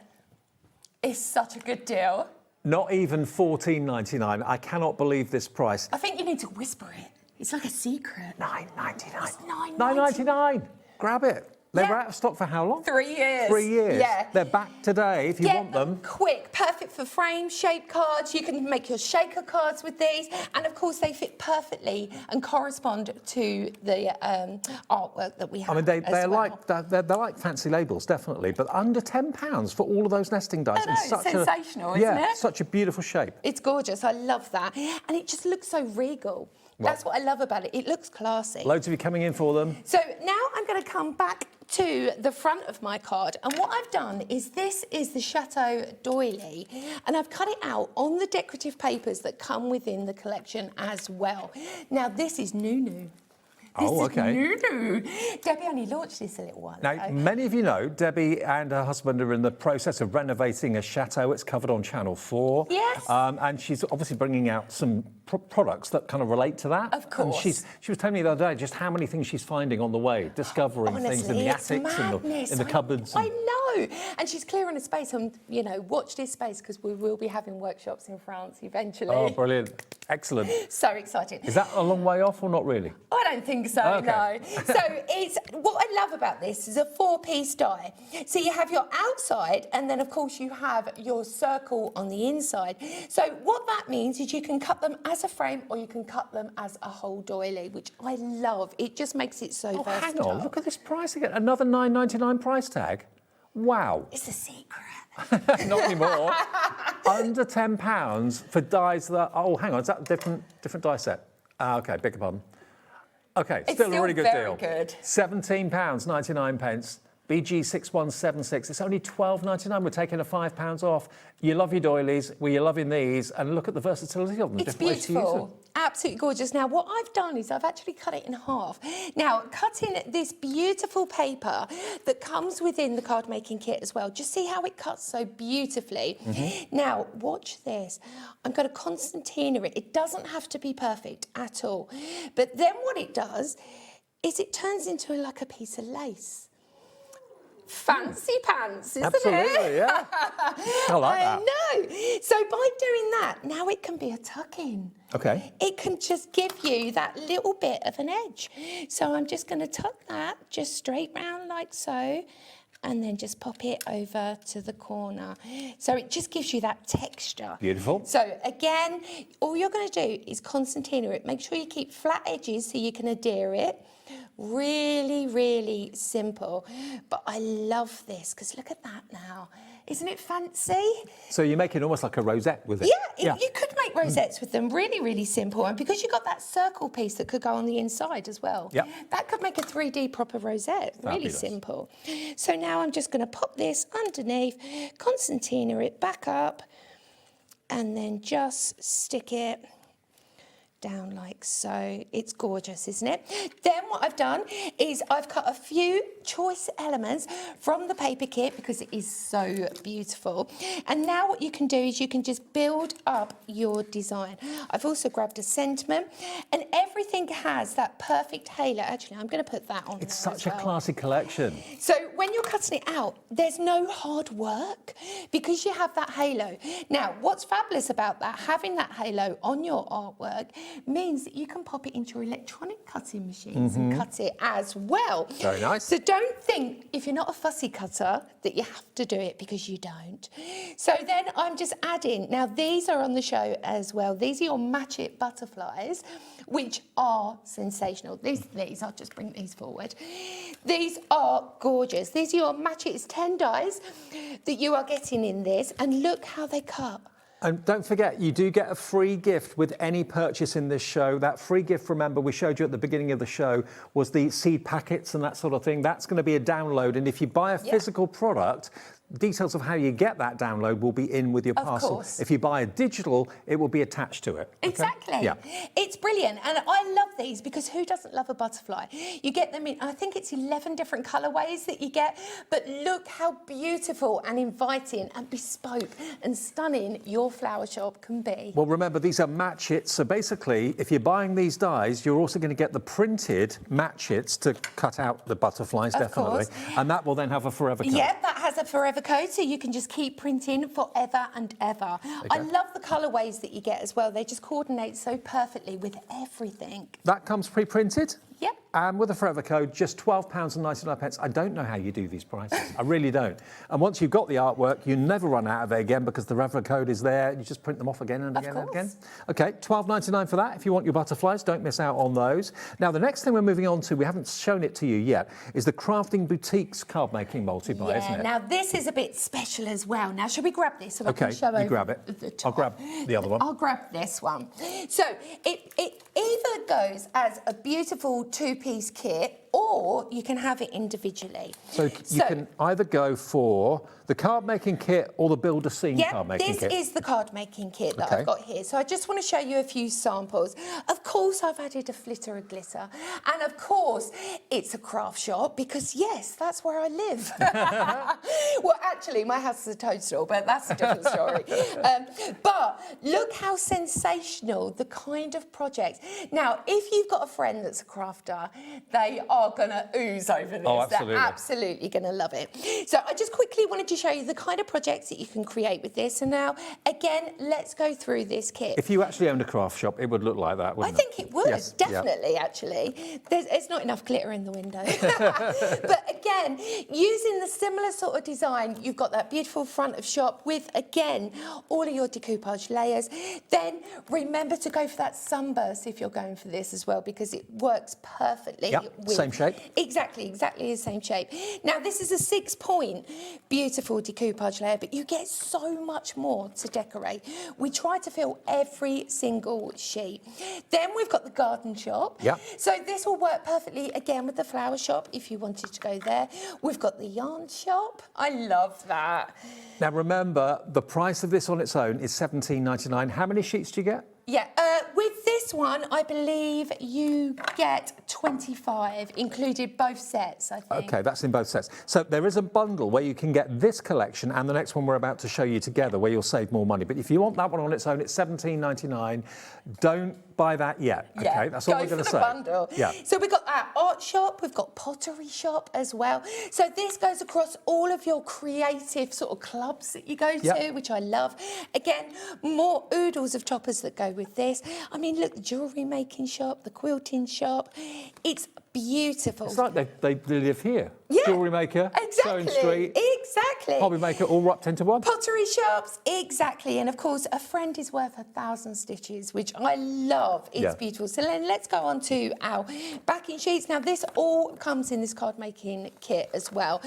It's such a good deal. Not even $14.99. I cannot believe this price. I think you need to whisper it. It's like a secret. $9.99. It's $9.99. $9.99. Grab it. They were out of stock for how long? 3 years. 3 years. Yeah. They're back today if you want them. Quick, perfect for frame shape cards. You can make your shaker cards with these. And of course, they fit perfectly and correspond to the artwork that we have. I mean, they're like fancy labels, definitely, but under £10 for all of those nesting dies. I know, it's sensational, isn't it? Such a beautiful shape. It's gorgeous. I love that. And it just looks so regal. That's what I love about it. It looks classy. Loads of you coming in for them. So now I'm going to come back to the front of my card, and what I've done is this is the Chateau doily, and I've cut it out on the decorative papers that come within the collection as well. Now this is new. Oh, okay. New. Debbie only launched this a little while Now, ago. many of you know Debbie and her husband are in the process of renovating a chateau. It's covered on Channel 4. Yes. And she's obviously bringing out some products that kind of relate to that. Of course. And she was telling me the other day just how many things she's finding on the way, discovering things in the Honestly, attics, it's in the cupboards. I know. And she's clearing a space, and, you know, watch this space because we will be having workshops in France eventually. Oh, brilliant. Excellent. So exciting. Is that a long way off or not really? I don't think so, Okay. no. So it's what I love about this is a 4-piece die. So you have your outside, and then of course you have your circle on the inside. So what that means is you can cut them as a frame or you can cut them as a whole doily, which I love. It just makes it so versatile. Hang on, look at this price again. Another $9.99 price tag. Wow. It's a secret. Not anymore. Under £10 for dies that. Oh, hang on, is that a different die set? Okay, beg your pardon. Okay, It's still a really good very deal. good. £17.99. BG6176. It's only $12.99. We're taking a £5 off. You love your doilies. Well, you're loving these, and look at the versatility of them. It's different ways to use them. beautiful, absolutely gorgeous. Now, what I've done is I've actually cut it in half. Now, cutting this beautiful paper that comes within the card making kit as well. Just see how it cuts so beautifully. Now, watch this. I'm going to concertina it. It doesn't have to be perfect at all. But then what it does is it turns into like a piece of lace. Fancy pants, isn't it? Absolutely, yeah. I like that. I know. So by doing that, now it can be a tuck-in. Okay. It can just give you that little bit of an edge. So I'm just going to tuck that just straight round like so, and then just pop it over to the corner. So it just gives you that texture. Beautiful. So again, all you're going to do is concertina it. Make sure you keep flat edges so you can adhere it. Really, really simple. But I love this because look at that now. Isn't it fancy? So you're making almost like a rosette with it. Yeah, you could make rosettes with them. Really, really simple. And because you've got that circle piece that could go on the inside as well. Yep. That could make a 3D proper rosette. Really Fabulous. simple. So now I'm just going to pop this underneath, concertina it back up, and then just stick it down like so. It's gorgeous, isn't it? Then what I've done is I've cut a few choice elements from the paper kit because it is so beautiful. And now what you can do is you can just build up your design. I've also grabbed a sentiment, and everything has that perfect halo. Actually, I'm going to put that on. It's there such as a well. classy collection. So when you're cutting it out, there's no hard work because you have that halo. Now, what's fabulous about that, having that halo on your artwork, means that you can pop it into your electronic cutting machines and cut it as well. Very nice. So don't think, if you're not a fussy cutter, that you have to do it, because you don't. So then I'm just adding, now these are on the show as well. These are your Match It butterflies, which are sensational. These, I'll just bring these forward. These are gorgeous. These are your Match It. It's 10 dies that you are getting in this, and look how they cut. And don't forget, you do get a free gift with any purchase in this show. That free gift, remember, we showed you at the beginning of the show, was the seed packets and that sort of thing. That's going to be a download. And if you buy a physical product, details of how you get that download will be in with your parcel. Course. If you buy a digital, it will be attached to it. Okay? Exactly. Yeah. It's brilliant. And I love these, because who doesn't love a butterfly? You get them in, I think it's 11 different colourways that you get, but look how beautiful and inviting and bespoke and stunning your flower shop can be. Well, remember, these are Match Its. So basically, if you're buying these dies, you're also going to get the printed Match Its to cut out the butterflies, definitely. Course. And that will then have a forever code. Yeah, that has a forever code, so you can just keep printing forever and ever. I love the colourways that you get as well. They just coordinate so perfectly with everything. That comes pre-printed? Yep. And with a forever code, just £12.99. I don't know how you do these prices. I really don't. And once you've got the artwork, you never run out of it again, because the forever code is there. You just print them off again and again and again. Okay, £12.99 for that. If you want your butterflies, don't miss out on those. Now, the next thing we're moving on to, we haven't shown it to you yet, is the Crafting Boutiques card making multi-buy, isn't it? Now this is a bit special as well. Now, shall we grab this so I can show you grab it. the top? I'll grab the other one. I'll grab this one. So it either goes as a beautiful two-piece kit, or you can have it individually. So you can either go for the card making kit or the build a scene card making kit. This is the card making kit that I've got here. So I just want to show you a few samples. Of course, I've added a flitter of glitter. And of course, it's a craft shop, because yes, that's where I live. Well, actually, my house is a toadstool, but that's a different story. But look how sensational the kind of projects. Now, if you've got a friend that's a crafter, they are going to ooze over this. Oh, absolutely. They're absolutely going to love it. So I just quickly wanted to show you the kind of projects that you can create with this. And now, again, let's go through this kit. If you actually owned a craft shop, it would look like that, wouldn't it? I think it would, Yes, definitely, actually. It's not enough glitter in the window. But again, using the similar sort of design, you've got that beautiful front of shop with, again, all of your decoupage layers. Then remember to go for that sunburst if you're going for this as well, because it works perfectly. With, same shape. Exactly the same shape. Now, this is a 6-point beautiful decoupage layer, but you get so much more to decorate. We try to fill every single sheet. Then we've got the garden shop. So this will work perfectly, again, with the flower shop if you wanted to go there. We've got the yarn shop. I love that. Now, remember, the price of this on its own is £17.99. How many sheets do you get? Yeah, with this one, I believe you get 25, included both sets, I think. Okay, that's in both sets. So there is a bundle where you can get this collection and the next one we're about to show you together, where you'll save more money. But if you want that one on its own, it's £17.99. Don't buy that yet. Okay, that's all we're going to say. Go for the bundle. Yeah. So we've got our art shop, we've got pottery shop as well. So this goes across all of your creative sort of clubs that you go to, which I love. Again, more oodles of toppers that go with this. I mean, look, the jewellery making shop, the quilting shop. It's beautiful. It's like they live here. Yeah, Jewellery maker, Sewing Street, exactly. HobbyMaker, all wrapped into one. Pottery shops, exactly. And of course, a friend is worth 1,000 stitches, which I love. It's beautiful. So then let's go on to our backing sheets. Now, this all comes in this card making kit as well.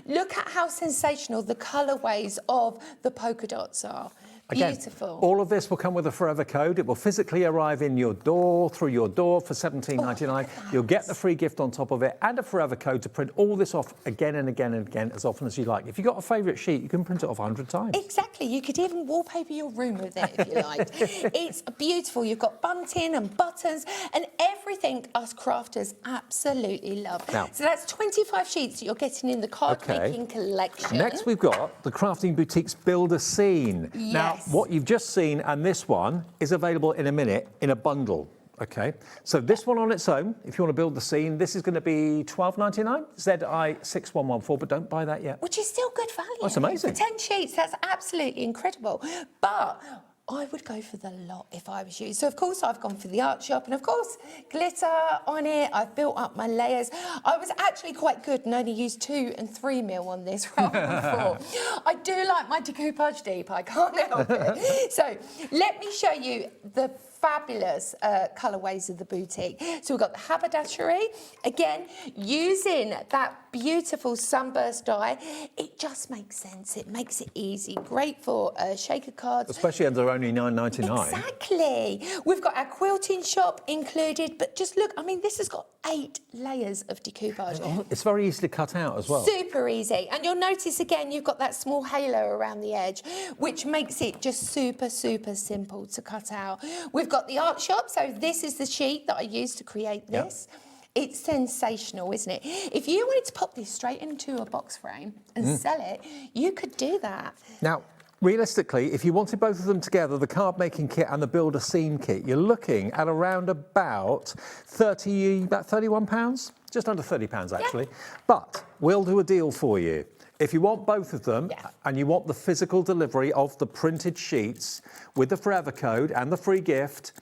Look at how sensational the colourways of the polka dots are. Again, Beautiful. all of this will come with a forever code. It will physically arrive in your door, through your door for £17.99. You'll get the free gift on top of it and a forever code to print all this off again and again and again as often as you like. If you've got a favourite sheet, you can print it off 100 times. Exactly. You could even wallpaper your room with it if you liked. It's beautiful. You've got bunting and buttons and everything us crafters absolutely love. Now, so that's 25 sheets that you're getting in the card making collection. Next, we've got the Crafting Boutiques Build a Scene. Yes. Now, what you've just seen and this one is available in a minute in a bundle. Okay, so this one on its own, if you want to build the scene, this is going to be £12.99, ZI6114, but don't buy that yet. Which is still good value. That's amazing. For 10 sheets, that's absolutely incredible. But I would go for the lot if I was you. So of course I've gone for the art shop, and of course glitter on it. I've built up my layers. I was actually quite good and only used 2 and 3 mil on this rather than 4. I do like my decoupage deep, I can't help it. So let me show you the fabulous colourways of the boutique. So we've got the haberdashery, again, using that beautiful sunburst dye. It just makes sense. It makes it easy. Great for shaker cards. Especially under only $9.99. Exactly. We've got our quilting shop included, but just look, I mean, this has got 8 layers of decoupage. It's very easily cut out as well. Super easy. And you'll notice again, you've got that small halo around the edge, which makes it just super, super simple to cut out. We've got the art shop. So this is the sheet that I used to create this. Yep. It's sensational, isn't it? If you wanted to pop this straight into a box frame and sell it, you could do that. Now, realistically, if you wanted both of them together, the card making kit and the builder scene kit, you're looking at around about £31, just under £30 actually. Yeah. But we'll do a deal for you. If you want both of them and you want the physical delivery of the printed sheets with the forever code and the free gift,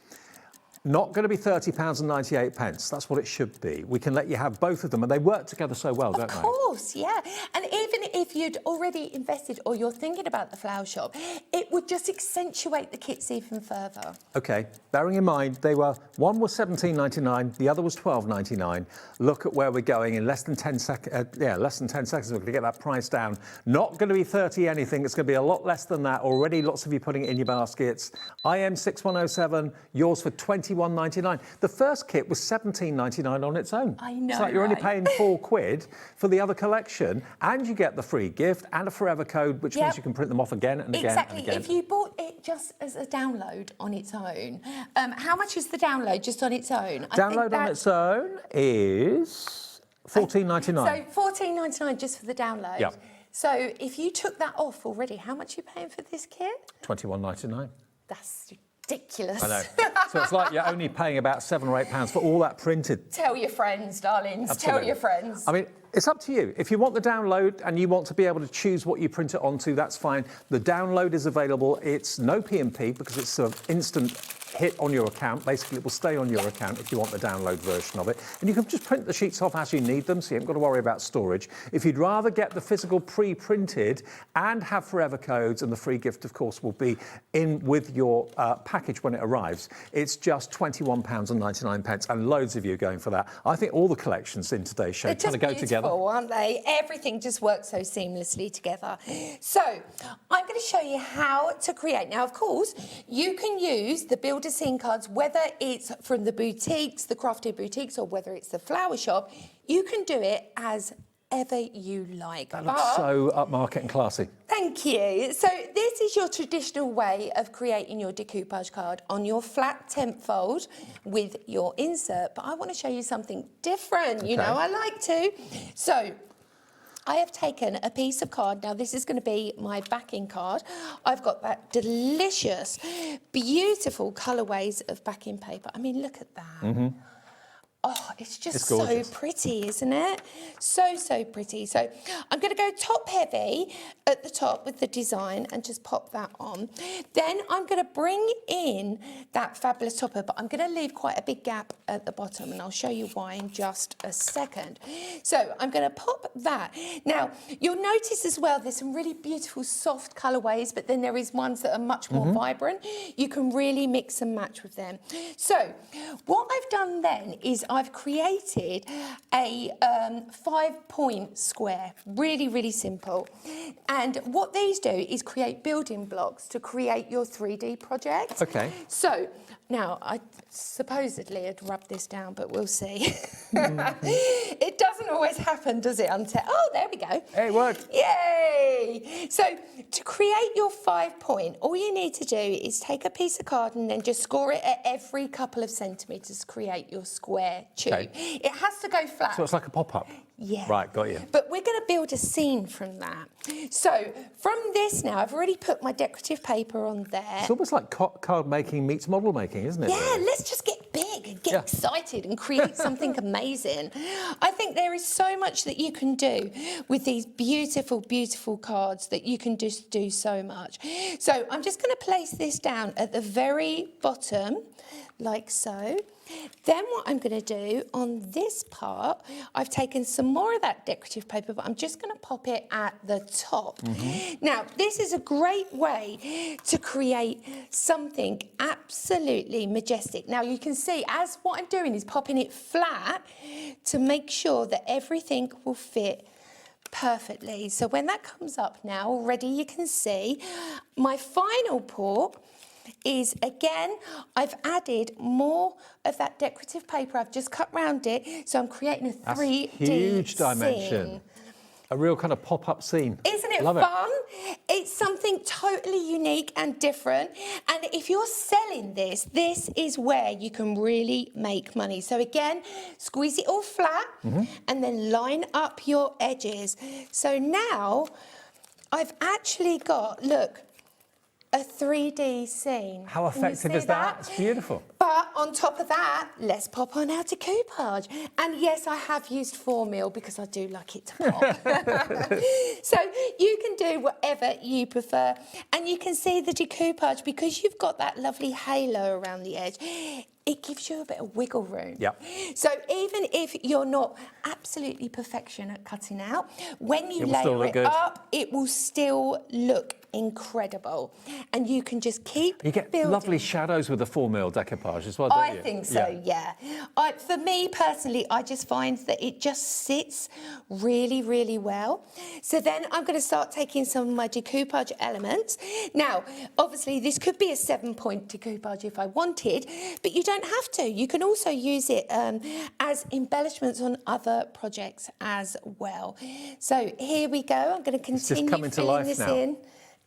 not going to be £30.98. That's what it should be. We can let you have both of them, and they work together so well, don't they? Of course, yeah. And even if you'd already invested or you're thinking about the flower shop, it would just accentuate the kits even further. Okay, bearing in mind one was $17.99, the other was $12.99. Look at where we're going in less than 10 seconds. Less than 10 seconds. We're going to get that price down. Not going to be 30 anything. It's going to be a lot less than that. Already, lots of you putting it in your baskets. IM6107, yours for £21.99. The first kit was £17.99 on its own. I know. It's like you're only paying £4 for the other collection, and you get the free gift and a forever code, which means you can print them off again and again and again. If you bought it just as a download on its own, how much is the download just on its own? Download on its own is $14.99. So $14.99 just for the download. Yeah. So if you took that off already, how much are you paying for this kit? $21.99. That's ridiculous. I know. So it's like you're only paying about £7 or £8 for all that printed. Tell your friends, darlings. Absolutely. Tell your friends. I mean, it's up to you. If you want the download and you want to be able to choose what you print it onto, that's fine. The download is available. It's no P&P because it's an instant hit on your account. Basically, it will stay on your account if you want the download version of it. And you can just print the sheets off as you need them, so you haven't got to worry about storage. If you'd rather get the physical pre-printed and have forever codes, and the free gift, of course, will be in with your package when it arrives, it's just £21.99, and loads of you going for that. I think all the collections in today's show kind of go together, aren't they? Everything just works so seamlessly together. So I'm going to show you how to create. Now, of course, you can use the builder scene cards, whether it's from the boutiques, the crafted boutiques, or whether it's the flower shop. You can do it as ever you like. That looks so upmarket and classy. Thank you. So this is your traditional way of creating your decoupage card on your flat temp fold with your insert. But I want to show you something different. You know, I like to. So I have taken a piece of card. Now, this is going to be my backing card. I've got that delicious, beautiful colourways of backing paper. I mean, look at that. Mm-hmm. Oh, it's just so pretty, isn't it? So, so pretty. So I'm going to go top heavy at the top with the design and just pop that on. Then I'm going to bring in that fabulous topper, but I'm going to leave quite a big gap at the bottom, and I'll show you why in just a second. So I'm going to pop that. Now, you'll notice as well there's some really beautiful soft colourways, but then there is ones that are much more vibrant. You can really mix and match with them. So what I've done then is I've created a 5-point square, really, really simple. And what these do is create building blocks to create your 3D project. Okay. So now, I supposedly had rubbed this down, but we'll see. It doesn't always happen, does it? Oh, there we go. Hey, it worked. Yay! So to create your 5-point, all you need to do is take a piece of card and then just score it at every couple of centimetres to create your square tube. Okay. It has to go flat. So it's like a pop-up? Yeah. Right, got you. But we're going to build a scene from that. So from this now, I've already put my decorative paper on there. It's almost like card making meets model making, isn't it? Yeah, let's just get big get excited and create something amazing. I think there is so much that you can do with these beautiful, beautiful cards that you can just do so much. So I'm just going to place this down at the very bottom, like so. Then what I'm going to do on this part, I've taken some more of that decorative paper, but I'm just going to pop it at the top. Now, this is a great way to create something absolutely majestic. Now, you can see, as what I'm doing is popping it flat to make sure that everything will fit perfectly. So when that comes up now, already you can see my final pour is, again, I've added more of that decorative paper. I've just cut round it, so I'm creating a 3D huge dimension. scene. A real kind of pop-up scene. Isn't it Love fun? It's something totally unique and different. And if you're selling this, this is where you can really make money. So again, squeeze it all flat and then line up your edges. So now I've actually got, look, a 3D scene. How effective is that? It's beautiful. But on top of that, let's pop on our decoupage. And yes, I have used 4mm because I do like it to pop. So you can do whatever you prefer. And you can see the decoupage, because you've got that lovely halo around the edge, it gives you a bit of wiggle room. Yep. So even if you're not absolutely perfection at cutting out, when you layer it up, it will still look incredible. And you can just keep You get building. lovely shadows with the 4mm decoupage as well, don't you? I think so, yeah. For me personally, I just find that it just sits really, really well. So then I'm going to start taking some of my decoupage elements. Now, obviously, this could be a 7-point decoupage if I wanted, but you don't have to. You can also use it as embellishments on other projects as well. So here we go. I'm going to continue filling this in.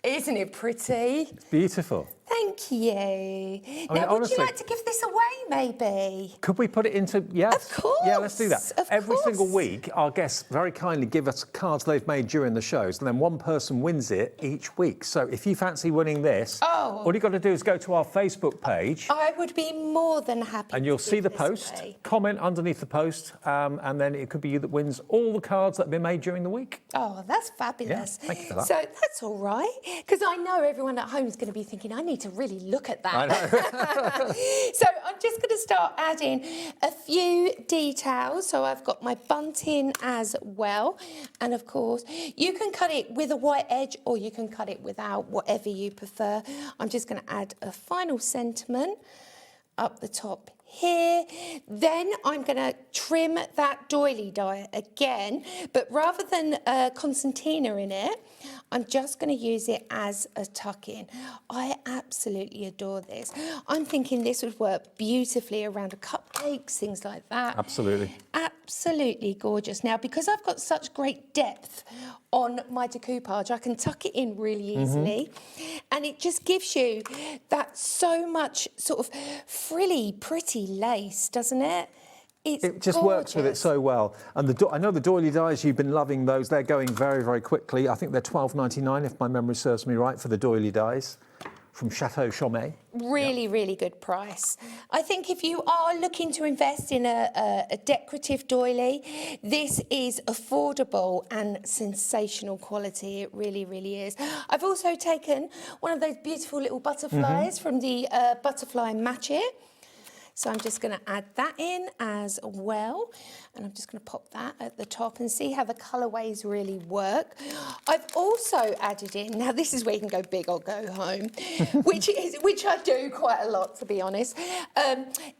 Isn't it pretty? It's beautiful. Thank you. Now, would you like to give this away, maybe? Could we put it into, yes? Of course. Yeah, let's do that. Every single week, our guests very kindly give us cards they've made during the shows, and then one person wins it each week. So if you fancy winning this, all you've got to do is go to our Facebook page. I would be more than happy. And you'll see the post, comment underneath the post, and then it could be you that wins all the cards that have been made during the week. Oh, that's fabulous. Yeah, thank you for that. So that's all right, because I know everyone at home is going to be thinking, I need to really look at that. I know. So I'm just going to start adding a few details. So I've got my bunting as well. And of course, you can cut it with a white edge or you can cut it without, whatever you prefer. I'm just going to add a final sentiment up the top here. Then I'm going to trim that doily die again, but rather than concertina in it, I'm just going to use it as a tuck-in. I absolutely adore this. I'm thinking this would work beautifully around cupcakes, things like that. Absolutely. Absolutely gorgeous. Now, because I've got such great depth on my decoupage, I can tuck it in really easily. And it just gives you that so much sort of frilly, pretty lace, doesn't it? It just works with it so well. And I know the doily dies, you've been loving those. They're going very, very quickly. I think they're $12.99, if my memory serves me right, for the doily dies from Chateau Chaumet. Really, really good price. I think if you are looking to invest in a decorative doily, this is affordable and sensational quality. It really, really is. I've also taken one of those beautiful little butterflies from the Butterfly Match It. So I'm just going to add that in as well. And I'm just going to pop that at the top and see how the colourways really work. I've also added in, now this is where you can go big or go home, which I do quite a lot, to be honest,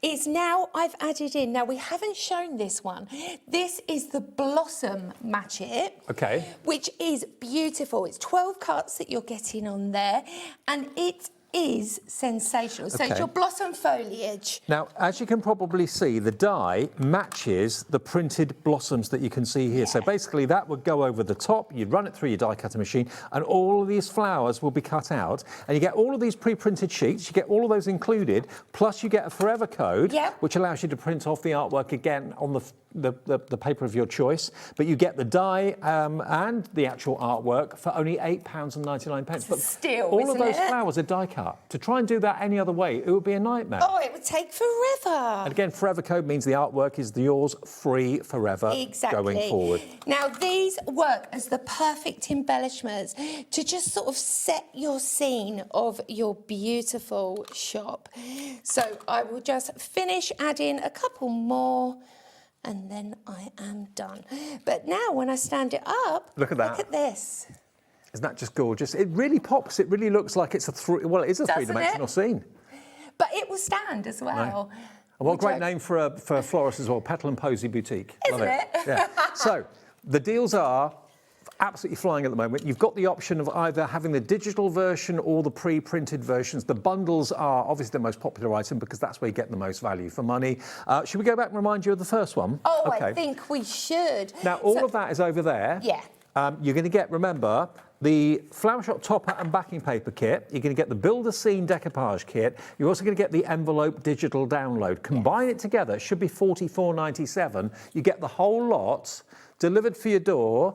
is now I've added in, now we haven't shown this one, this is the Blossom Match It, which is beautiful. It's 12 cuts that you're getting on there, and it is sensational. So it's your blossom foliage. Now, as you can probably see, the die matches the printed blossoms that you can see here. So basically that would go over the top, you'd run it through your die cutter machine, and all of these flowers will be cut out. And you get all of these pre-printed sheets, you get all of those included, plus you get a forever code, which allows you to print off the artwork again on the the paper of your choice, but you get the die and the actual artwork for only £8.99. But Still, all of isn't those it? flowers are die cut. To try and do that any other way, it would be a nightmare. Oh, it would take forever. And again, Forever Code means the artwork is yours free forever going forward. Now, these work as the perfect embellishments to just sort of set your scene of your beautiful shop. So I will just finish adding a couple more and then I am done. But now when I stand it up, look at that. Look at this. Isn't that just gorgeous? It really pops. It really looks like it's a it is a three-dimensional scene. But it will stand as well. Right. And what a great name for a florist as well, Petal and Posy Boutique. Isn't Love it? Yeah. So the deals are absolutely flying at the moment. You've got the option of either having the digital version or the pre-printed versions. The bundles are obviously the most popular item because that's where you get the most value for money. Should we go back and remind you of the first one? Oh, okay. I think we should. Now, all of that is over there. Yeah. You're going to get, remember, the Flower Shop topper and backing paper kit. You're going to get the Build a Scene decoupage kit. You're also going to get the envelope digital download. Combine it together, it should be $44.97. You get the whole lot delivered for your door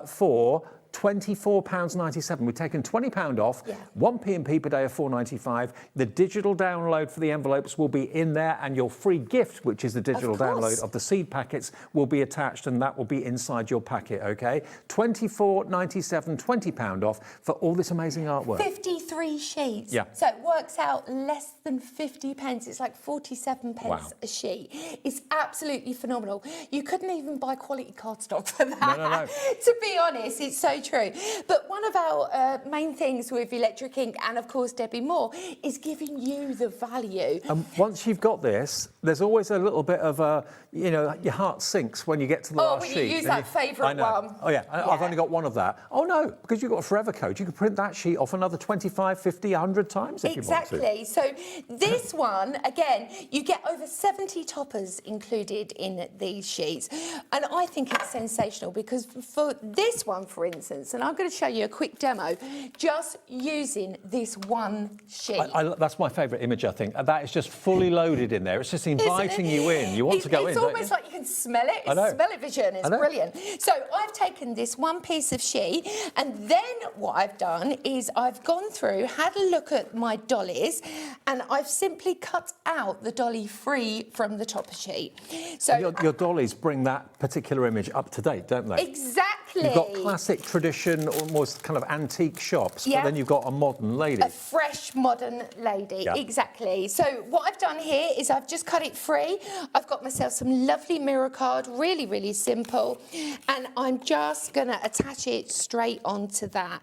for £24.97. We've taken £20 off, 1 P&P per day of £4.95. The digital download for the envelopes will be in there, and your free gift, which is the digital download of the seed packets, will be attached, and that will be inside your packet, okay? £24.97, £20 off for all this amazing artwork. 53 sheets. Yeah. So it works out less than 50 pence. It's like 47 pence a sheet. It's absolutely phenomenal. You couldn't even buy quality cardstock for that. No. To be honest, it's so true. But one of our main things with Electric Ink and, of course, Debbie Moore is giving you the value. And once you've got this, there's always a little bit of a, you know, your heart sinks when you get to the last sheet. Oh, you use that favourite one. Oh, yeah. I've only got one of that. Oh, no, because you've got a Forever Code. You can print that sheet off another 25, 50, 100 times if you want to. Exactly. So this one, again, you get over 70 toppers included in these sheets. And I think it's sensational because for this one, for instance, and I'm going to show you a quick demo, just using this one sheet. That's my favourite image, I think. That is just fully loaded in there. It's just inviting you in. You want to go in, It's almost like you can smell it. It's smell-o-vision. It's brilliant. So I've taken this one piece of sheet, and then what I've done is I've gone through, had a look at my dollies, and I've simply cut out the dolly free from the topper sheet. So your dollies bring that particular image up to date, don't they? Exactly. You've got classic tradition, almost kind of antique shops, but then you've got a modern lady. A fresh, modern lady, exactly. So what I've done here is I've just cut it free. I've got myself some lovely mirror card, really, really simple. And I'm just going to attach it straight onto that.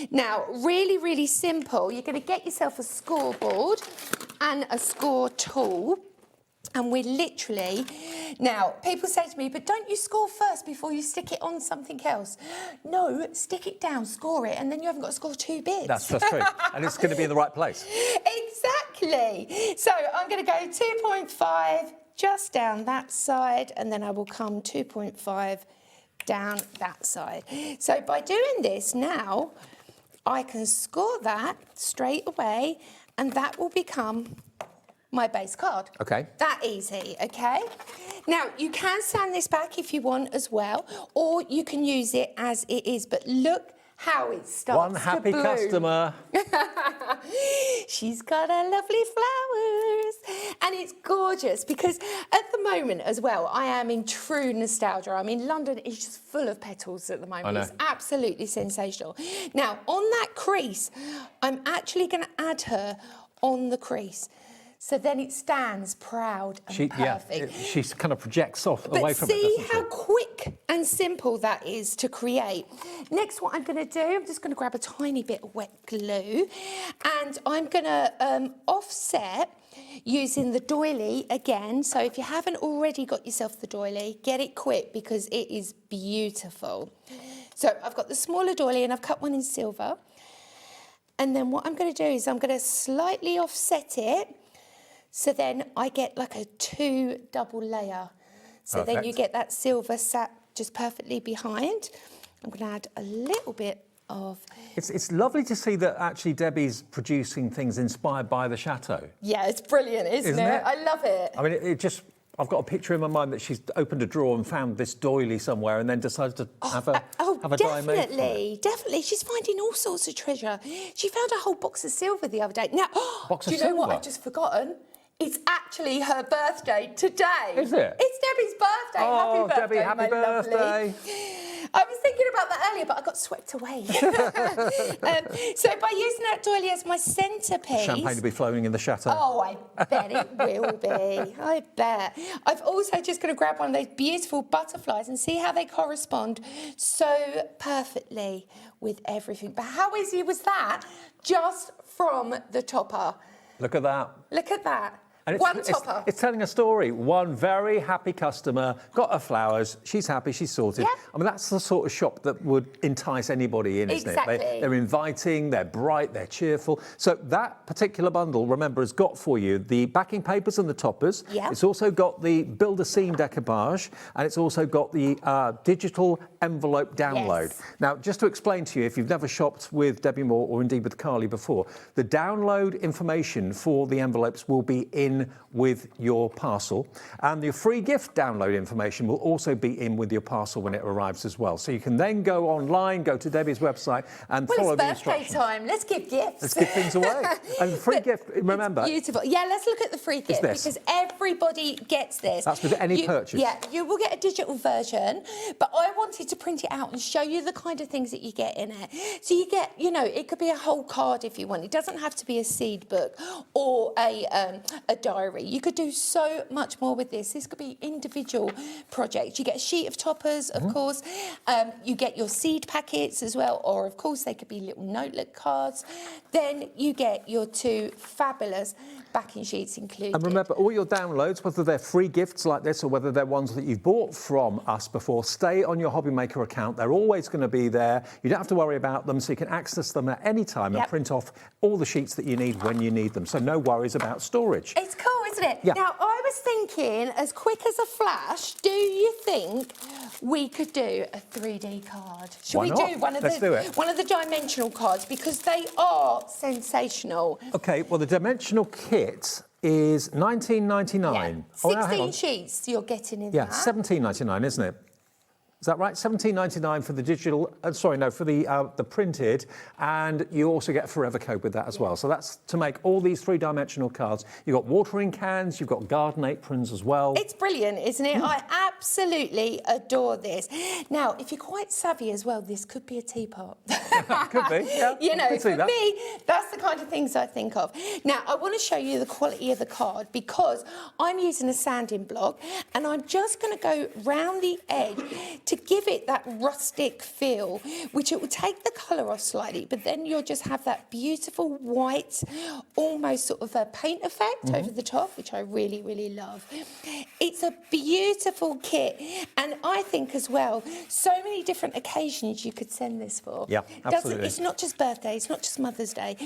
Now, really, really simple. You're going to get yourself a scoreboard and a score tool. And we're literally, now, people say to me, but don't you score first before you stick it on something else? No, stick it down, score it, and then you haven't got to score two bits. That's true. And it's going to be in the right place. Exactly. So I'm going to go 2.5 just down that side, and then I will come 2.5 down that side. So by doing this now, I can score that straight away, and that will become my base card. Okay. That easy, okay? Now, you can sand this back if you want as well, or you can use it as it is, but look how it starts One happy to bloom. customer. She's got her lovely flowers. And it's gorgeous because at the moment as well, I am in true nostalgia. I mean, London is just full of petals at the moment. I know. It's absolutely sensational. Now, on that crease, I'm actually going to add her on the crease. So then it stands proud and perfect. She kind of projects off away from it, see doesn't how quick and simple that is to create. Next, what I'm going to do, I'm just going to grab a tiny bit of wet glue, and I'm going to offset using the doily again. So if you haven't already got yourself the doily, get it quick because it is beautiful. So I've got the smaller doily and I've cut one in silver. And then what I'm going to do is I'm going to slightly offset it. So then I get like a 2 double layer. So then you get that silver sat just perfectly behind. I'm going to add a little bit of... It's lovely to see that actually Debbie's producing things inspired by the chateau. Yeah, it's brilliant, isn't it? I love it. I mean, it just I've got a picture in my mind that she's opened a drawer and found this doily somewhere and then decided to have a die made from it. Definitely. She's finding all sorts of treasure. She found a whole box of silver the other day. Now, Box do of you know what silver? I've just forgotten? It's actually her birthday today. Is it? It's Debbie's birthday. Oh, Happy birthday, Debbie, happy my birthday. lovely. I was thinking about that earlier, but I got swept away. So by using that doily as my centrepiece... Champagne to be flowing in the chateau. Oh, I bet it will be. I bet. I've also just going to grab one of those beautiful butterflies and see how they correspond so perfectly with everything. But how easy was that? Just from the topper. Look at that. Look at that. And One topper. It's telling a story. One very happy customer got her flowers. She's happy. She's sorted. Yeah. I mean, that's the sort of shop that would entice anybody in, isn't Exactly. it? They're inviting. They're bright. They're cheerful. So that particular bundle, remember, has got for you the backing papers and the toppers. Yeah. It's also got the build a scene decoupage, and it's also got the digital envelope download. Yes. Now, just to explain to you, if you've never shopped with Debbie Moore or indeed with Carly before, the download information for the envelopes will be in with your parcel, and your free gift download information will also be in with your parcel when it arrives as well. So you can then go online, go to Debbie's website and follow the Well, it's birthday instructions. time. Let's give gifts. Let's give things away. And the free gift, remember, Beautiful. Yeah, let's look at the free gift this. because everybody gets this. That's with any purchase. Yeah, you will get a digital version, but I wanted to print it out and show you the kind of things that you get in it. So you get, you know, it could be a whole card if you want. It doesn't have to be a seed book or a diary. You could do so much more with this. This could be individual projects. You get a sheet of toppers, of course. You get your seed packets as well, or of course they could be little notebook cards. Then you get your two fabulous backing sheets included. and remember, all your downloads, whether they're free gifts like this or whether they're ones that you've bought from us before, stay on your HobbyMaker account. They're always going to be there. You don't have to worry about them, so you can access them at any time and print off all the sheets that you need when you need them. So no worries about storage. It's cool, isn't it? Yeah. Now, I was thinking, as quick as a flash, do you think we could do a 3D card? Should Why we not? do one of Let's do it. one of the dimensional cards because they are sensational? Okay, well, the dimensional kit is $19.99. 16 sheets you're getting in Yeah, that. $17.99, isn't it? Is that right? $17.99 for the digital, for the printed, and you also get a forever code with that as well. So that's to make all these three-dimensional cards. You've got watering cans, you've got garden aprons as well. It's brilliant, isn't it? I absolutely adore this. Now, if you're quite savvy as well, this could be a teapot. Could be, yeah. You know, Could see for that. me, that's the kind of things I think of. Now, I want to show you the quality of the card because I'm using a sanding block and I'm just going to go round the edge to give it that rustic feel, which it will take the colour off slightly, but then you'll just have that beautiful white, almost sort of a paint effect over the top, which I really, really love. It's a beautiful kit, and I think as well, so many different occasions you could send this for. Yeah, absolutely. It's not just birthday, it's not just Mother's Day,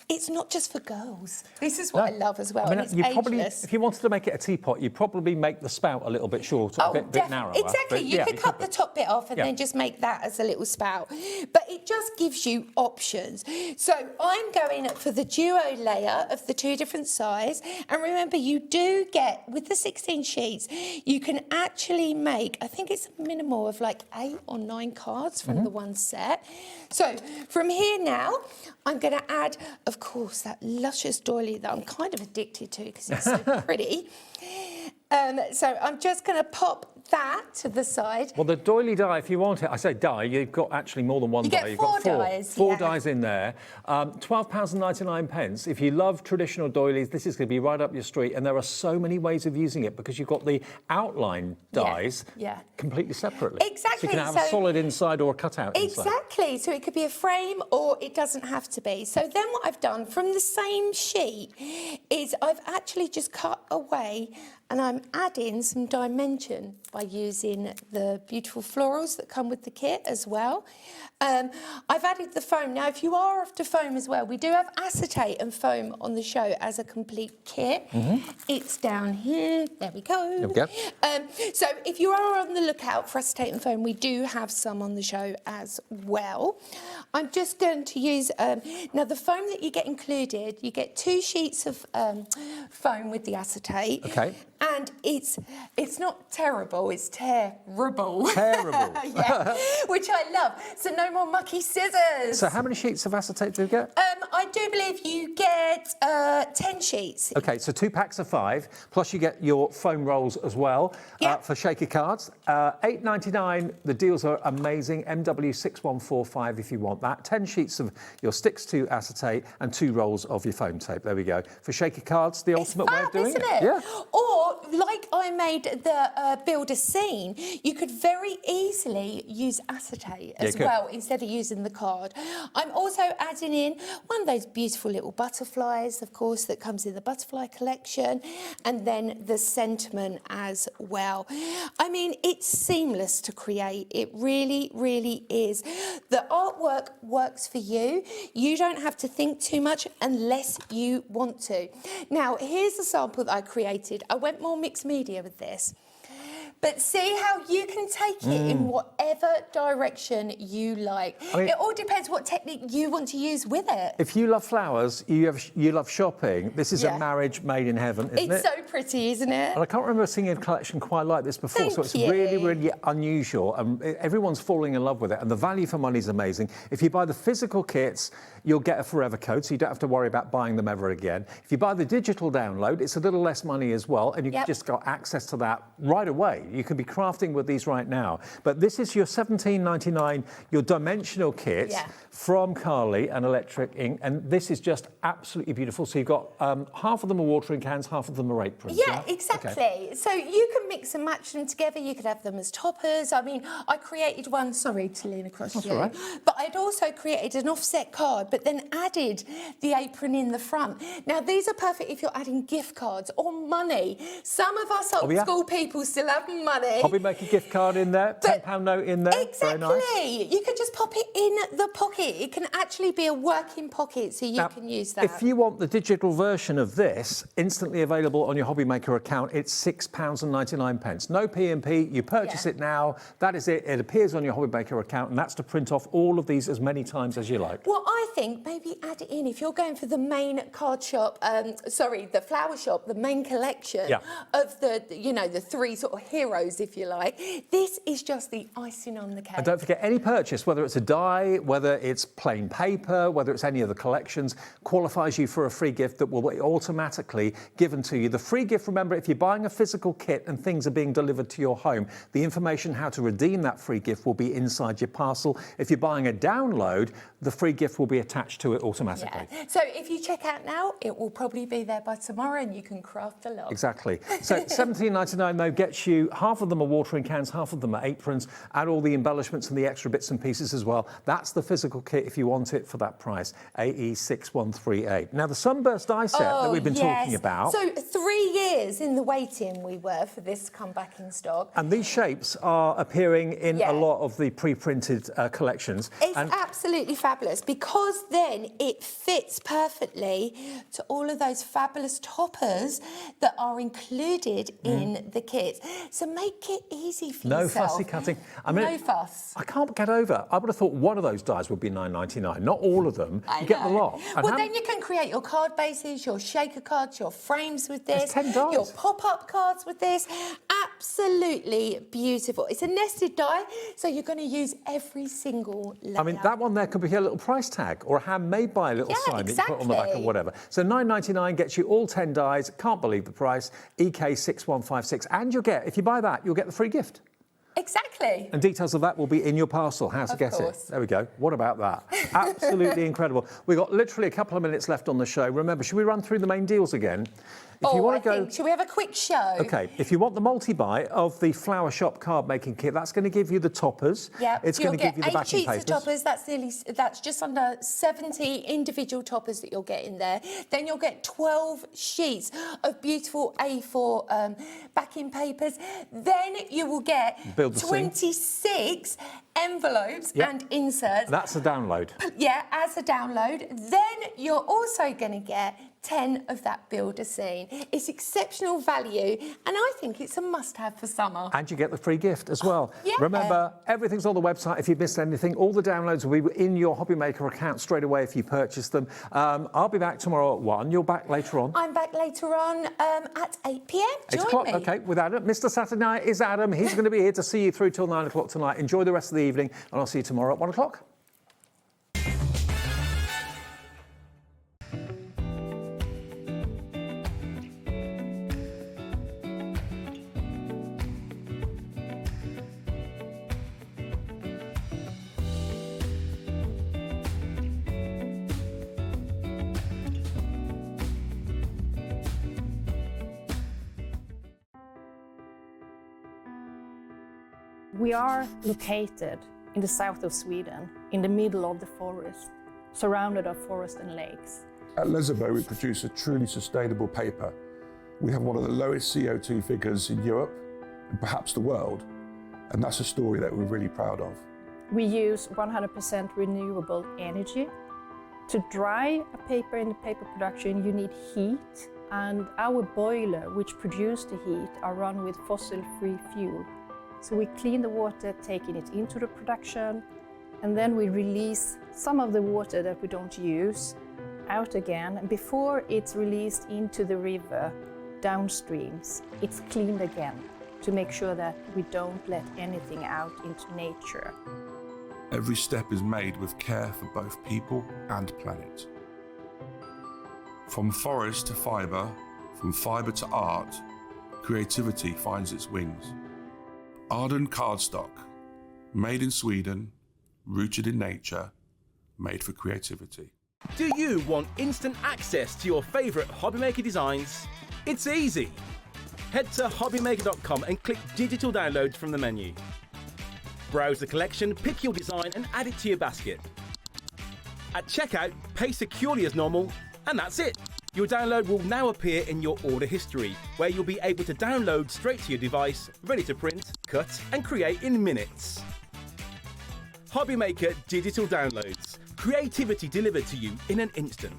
it's not just for girls. This is what I love as well, I mean, and it's you ageless. probably, if you wanted to make it a teapot, you'd probably make the spout a little bit shorter, a bit narrower. Exactly. But You yeah, could cut the top bit off and then just make that as a little spout. But it just gives you options. So I'm going for the duo layer of the two different size. And remember, you do get, with the 16 sheets, you can actually make, I think it's a minimal of like 8 or 9 cards from the one set. So from here now, I'm going to add, of course, that luscious doily that I'm kind of addicted to because it's so pretty. So I'm just going to pop that to the side. Well, the doily die, if you want it, I say die, you've got actually more than one You die. get You've four got dies, four yeah. dies in there. £12.99. If you love traditional doilies, this is going to be right up your street. And there are so many ways of using it because you've got the outline dies completely separately. Exactly. So you can have a solid inside or a cutout inside. Exactly. So it could be a frame or it doesn't have to be. So then what I've done from the same sheet is I've actually just cut away and I'm adding some dimension by using the beautiful florals that come with the kit as well. I've added the foam. Now, if you are after foam as well, we do have acetate and foam on the show as a complete kit. It's down here. There we go. There we go. So if you are on the lookout for acetate and foam, we do have some on the show as well. I'm just going to use, now the foam that you get included, you get 2 sheets of foam with the acetate. Okay. and it's not terrible, it's terrible. Terrible. Yeah, which I love. So no more mucky scissors. So how many sheets of acetate do you get? I do believe you get 10 sheets. Okay, so 2 packs of 5, plus you get your foam rolls as well for shaker cards. $8.99. The deals are amazing. MW6145 if you want that. 10 sheets of your sticks to acetate and 2 rolls of your foam tape. There we go. For shaker cards, the ultimate way of doing isn't it. Yeah. Or like I made the build a scene, you could very easily use acetate as well instead of using the card. I'm also adding in one of those beautiful little butterflies, of course, that comes in the butterfly collection, and then the sentiment as well. I mean, it's seamless to create. It really, really is. The artwork works for you. You don't have to think too much unless you want to. Now, here's a sample that I created. I went more mixed media with this. But see how you can take it in whatever direction you like. I mean, it all depends what technique you want to use with it. If you love flowers, you love shopping, this is a marriage made in heaven, isn't it? It's so pretty, isn't it? And I can't remember seeing a collection quite like this before, so it's really, really unusual. And everyone's falling in love with it. And the value for money is amazing. If you buy the physical kits, you'll get a forever code, so you don't have to worry about buying them ever again. If you buy the digital download, it's a little less money as well, and you've just got access to that right away. You can be crafting with these right now. But this is your $17.99, your dimensional kit from Carly and Electric Ink, and this is just absolutely beautiful. So you've got half of them are watering cans, half of them are aprons. Yeah, exactly. Okay. So you can mix and match them together. You could have them as toppers. I mean, I created one, sorry to lean across you, right. But I'd also created an offset card, but then added the apron in the front. Now, these are perfect if you're adding gift cards or money. Some of us old school people still have money. HobbyMaker gift card in there, £10 note in there. Exactly. Very nice. You can just pop it in the pocket. It can actually be a working pocket, so you can use that. If you want the digital version of this, instantly available on your HobbyMaker account, it's £6.99. No P&P, you purchase it now, that is it. It appears on your HobbyMaker account, and that's to print off all of these as many times as you like. Well, I think maybe add it in if you're going for the main card shop, the flower shop, the main collection of the, the 3 sort of heroes, if you like. This is just the icing on the cake. And don't forget, any purchase, whether it's a die, whether it's plain paper, whether it's any of the collections, qualifies you for a free gift that will be automatically given to you. The free gift, remember, if you're buying a physical kit and things are being delivered to your home, the information how to redeem that free gift will be inside your parcel. If you're buying a download, the free gift will be attached to it automatically. Yeah. So if you check out now, it will probably be there by tomorrow and you can craft a lot. Exactly. So $17.99 though gets you, half of them are watering cans, half of them are aprons, add all the embellishments and the extra bits and pieces as well. That's the physical kit if you want it for that price, AE6138. Now the Sunburst die set that we've been talking about. So 3 years in the waiting we were for this to come back in stock. And these shapes are appearing in a lot of the pre-printed collections. It's absolutely fabulous because then it fits perfectly to all of those fabulous toppers that are included in the kit. So make it easy for no yourself. fussy cutting. I mean, no fuss. I can't get over. I would have thought one of those dies would be $9.99. Not all of them. You get the lot. And well, then you can create your card bases, your shaker cards, your frames with this. It's 10 dies. Your pop-up cards with this. Absolutely beautiful. It's a nested die, so you're going to use every single layer. I mean, that one there could be a little price tag or a handmade by a little sign that you put on the back or whatever. So $9.99 gets you all 10 dies. Can't believe the price. EK6156. And you'll get, if you buy that, you'll get the free gift. Exactly. And details of that will be in your parcel, how to get it. There we go. What about that? Absolutely incredible. We've got literally a couple of minutes left on the show. Remember, should we run through the main deals again? If you want to go, should we have a quick show? Okay, if you want the multi-buy of the Flower Shop card making kit, that's going to give you the toppers. Yeah, it's going to give you the backing papers. 8 sheets of toppers. That's just under 70 individual toppers that you'll get in there. Then you'll get 12 sheets of beautiful A4 backing papers. Then you will get 26 envelopes and inserts. That's a download. Yeah, as a download. Then you're also going to get 10 of that builder scene. It's exceptional value, and I think it's a must-have for summer. And you get the free gift as well. Yeah. Remember, everything's on the website. If you've missed anything, all the downloads will be in your HobbyMaker account straight away if you purchase them. I'll be back tomorrow at 1. You're back later on. I'm back later on at 8 p.m. 8 Join o'clock, me. OK, with Adam. Mr. Saturday Night is Adam. He's going to be here to see you through till 9 o'clock tonight. Enjoy the rest of the evening, and I'll see you tomorrow at 1 o'clock. We are located in the south of Sweden, in the middle of the forest, surrounded by forest and lakes. At Lesabo, we produce a truly sustainable paper. We have one of the lowest CO2 figures in Europe, and perhaps the world, and that's a story that we're really proud of. We use 100% renewable energy. To dry a paper in the paper production, you need heat, and our boiler, which produces the heat, are run with fossil-free fuel. So we clean the water, taking it into the production, and then we release some of the water that we don't use out again. And before it's released into the river, downstreams, it's cleaned again to make sure that we don't let anything out into nature. Every step is made with care for both people and planet. From forest to fibre, from fibre to art, creativity finds its wings. Arden cardstock, made in Sweden, rooted in nature, made for creativity. Do you want instant access to your favourite HobbyMaker designs? It's easy. Head to HobbyMaker.com and click digital downloads from the menu. Browse the collection, pick your design and add it to your basket. At checkout, pay securely as normal, and that's it. Your download will now appear in your order history, where you'll be able to download straight to your device, ready to print, cut and create in minutes. HobbyMaker digital downloads. Creativity delivered to you in an instant.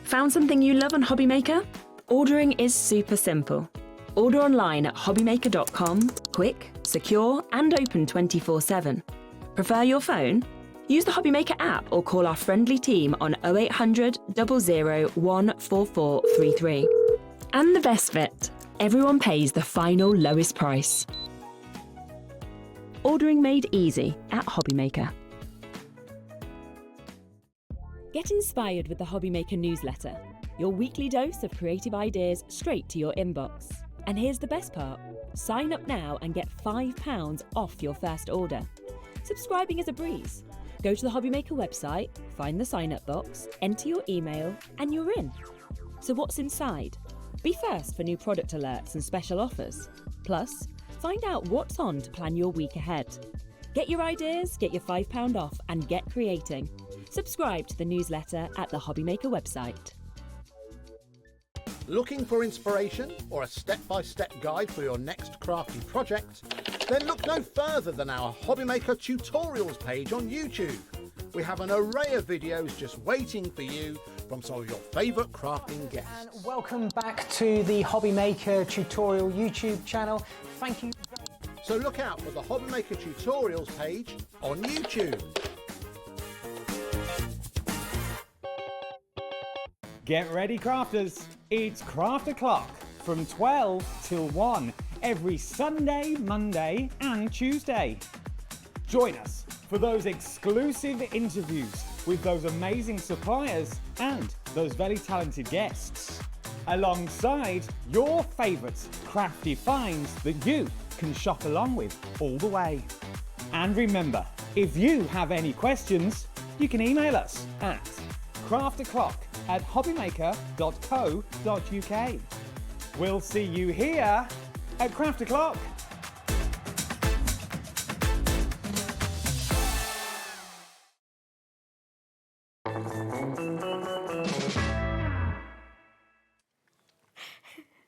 Found something you love on HobbyMaker? Ordering is super simple. Order online at hobbymaker.com, quick, secure and open 24/7. Prefer your phone? Use the HobbyMaker app or call our friendly team on 0800 00 14433. And the best bit, everyone pays the final lowest price. Ordering made easy at HobbyMaker. Get inspired with the HobbyMaker newsletter, your weekly dose of creative ideas straight to your inbox. And here's the best part, sign up now and get £5 off your first order. Subscribing is a breeze. Go to the HobbyMaker website, find the sign-up box, enter your email, and you're in. So what's inside? Be first for new product alerts and special offers. Plus, find out what's on to plan your week ahead. Get your ideas, get your £5 off, and get creating. Subscribe to the newsletter at the HobbyMaker website. Looking for inspiration or a step-by-step guide for your next crafty project? Then look no further than our HobbyMaker tutorials page on YouTube. We have an array of videos just waiting for you from some of your favourite crafting guests. And welcome back to the HobbyMaker tutorial YouTube channel. Thank you. So look out for the HobbyMaker tutorials page on YouTube. Get ready, crafters. It's Craft O'Clock from 12 till 1 every Sunday, Monday and Tuesday. Join us for those exclusive interviews with those amazing suppliers and those very talented guests, alongside your favourite crafty finds that you can shop along with all the way. And remember, if you have any questions, you can email us at crafto'clock@hobbymaker.co.uk. We'll see you here at Craft O'Clock.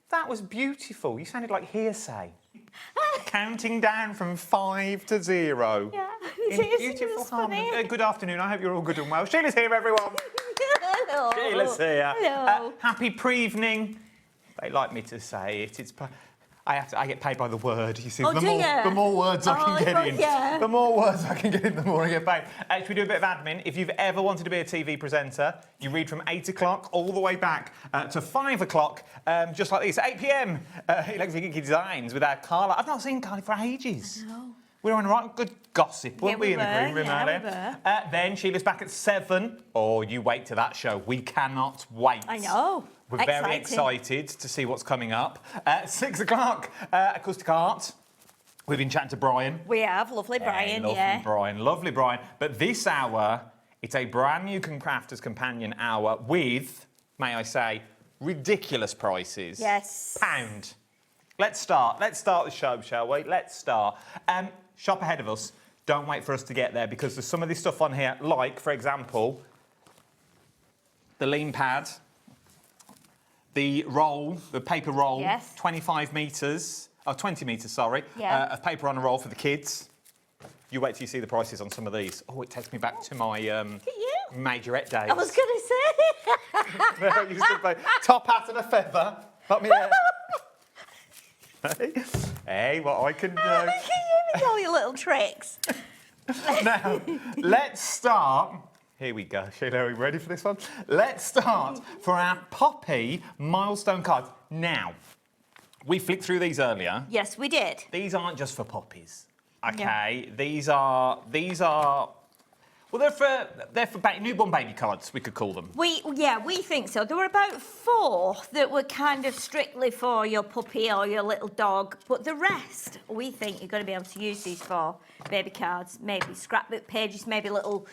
That was beautiful. You sounded like hearsay. Counting down from 5 to 0. Yeah. beautiful harmony. Good afternoon. I hope you're all good and well. Sheila's here, everyone. Hello. Sheila's here. Hello. Happy pre-evening. They like me to say it. I get paid by the word. You see, Oh, the more words I can get in, yeah. the more words I can get in, the more I get paid. Should we do a bit of admin? If you've ever wanted to be a TV presenter, you read from 8 o'clock all the way back to 5 o'clock, just like this. 8 p.m. Electric Geeky Designs with our Carla. I've not seen Carla for ages. I know. We were on a right good gossip, weren't we, in the green room yeah, earlier? Then Sheila's back at 7. Oh, you wait to that show. We cannot wait. I know. We're very excited to see what's coming up. 6 o'clock, Encaustic Art. We've been chatting to Brian. We have, lovely Brian, Lovely Brian, lovely Brian. But this hour, it's a brand new Crafters Companion hour with, may I say, ridiculous prices. Yes. Pound. Let's start the show, shall we? Let's start. Shop ahead of us. Don't wait for us to get there because there's some of this stuff on here, like, for example, the lean pad, the roll, the paper roll, 25 metres, 20 metres, sorry, of paper on a roll for the kids. You wait till you see the prices on some of these. Oh, it takes me back to my majorette days. I was going to say. Where I used to play top hat and a feather. Not me there. Hey, what I can do. Look at you with all your little tricks. Now, let's start. Here we go. Sheila, are we ready for this one? Let's start for our Poppy milestone cards. Now, we flicked through these earlier. Yes, we did. These aren't just for poppies. Okay, these are. Well, they're for newborn baby cards. We could call them. We think so. There were about 4 that were kind of strictly for your puppy or your little dog, but the rest we think you're going to be able to use these for baby cards, maybe scrapbook pages, maybe little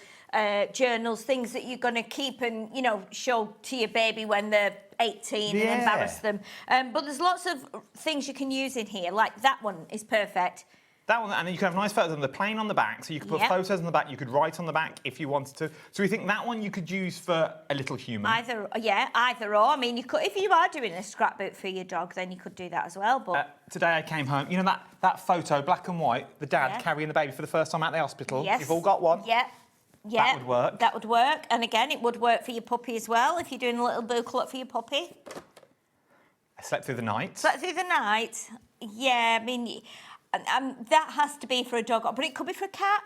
journals, things that you're going to keep and show to your baby when they're 18 and embarrass them. But there's lots of things you can use in here. Like that one is perfect. That one, and then you can have nice photos of them. They're plain on the back, so you could put photos on the back. You could write on the back if you wanted to. So we think that one you could use for a little human. Either or. I mean, you could, if you are doing a scrapbook for your dog, then you could do that as well. But today I came home. You know that photo, black and white, the dad carrying the baby for the first time at the hospital. Yes. You've all got one. Yeah. That would work. That would work. And again, it would work for your puppy as well if you're doing a little booklet for your puppy. I slept through the night. Slept through the night. Yeah, I mean. And that has to be for a dog, but it could be for a cat.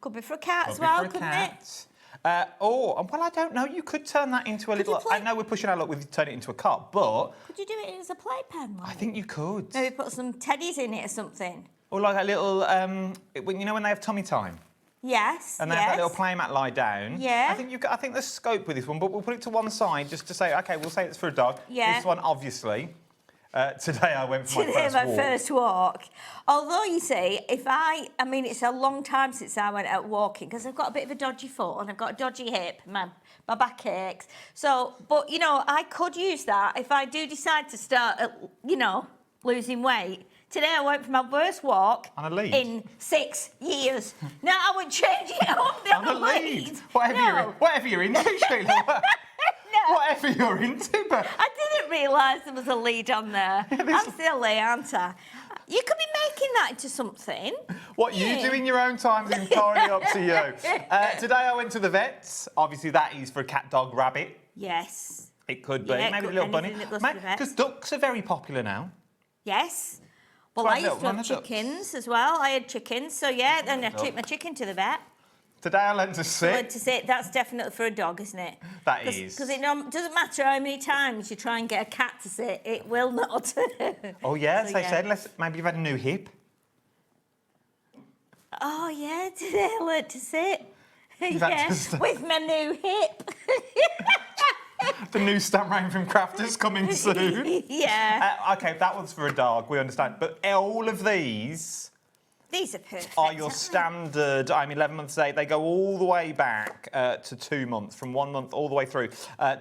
Could be for a cat as well, couldn't it? Well, I don't know. You could turn that into a little. I know we're pushing our luck with turn it into a cup, but could you do it as a playpen? I think you could. Maybe put some teddies in it or something. Or like a little, when they have tummy time. Yes. And they have that little playmat lie down. Yeah. I think there's scope with this one, but we'll put it to one side just to say, okay, we'll say it's for a dog. Yeah. This one, obviously. Today I went for my first walk. Although, you see, I mean, it's a long time since I went out walking because I've got a bit of a dodgy foot and I've got a dodgy hip. My back aches. So, but, I could use that if I do decide to start, losing weight. Today I went for my worst walk in 6 years. Now I would change it up. On a lead? Whatever you're into, Sheila. Whatever you're into, but I didn't realise there was a lead on there. I'm silly, aren't I? You could be making that into something. What you do in your own time is entirely up to you. Today I went to the vets. Obviously that is for a cat, dog, rabbit. Yes. It could be. Maybe a little bunny. Because ducks are very popular now. Yes. Well, I used to have chickens as well. I had chickens, so then I took my chicken to the vet. Today I learned to sit. That's definitely for a dog, isn't it? That is. Because it doesn't matter how many times you try and get a cat to sit, it will not. Oh, yeah, so they said, maybe you've had a new hip. Oh, yeah, today I learned to sit. With my new hip. The new stamp round from Crafters coming soon. Yeah. Okay, that one's for a dog, we understand. But all of these are perfect. Are your standard, 11 months age. They go all the way back to 2 months, from 1 month all the way through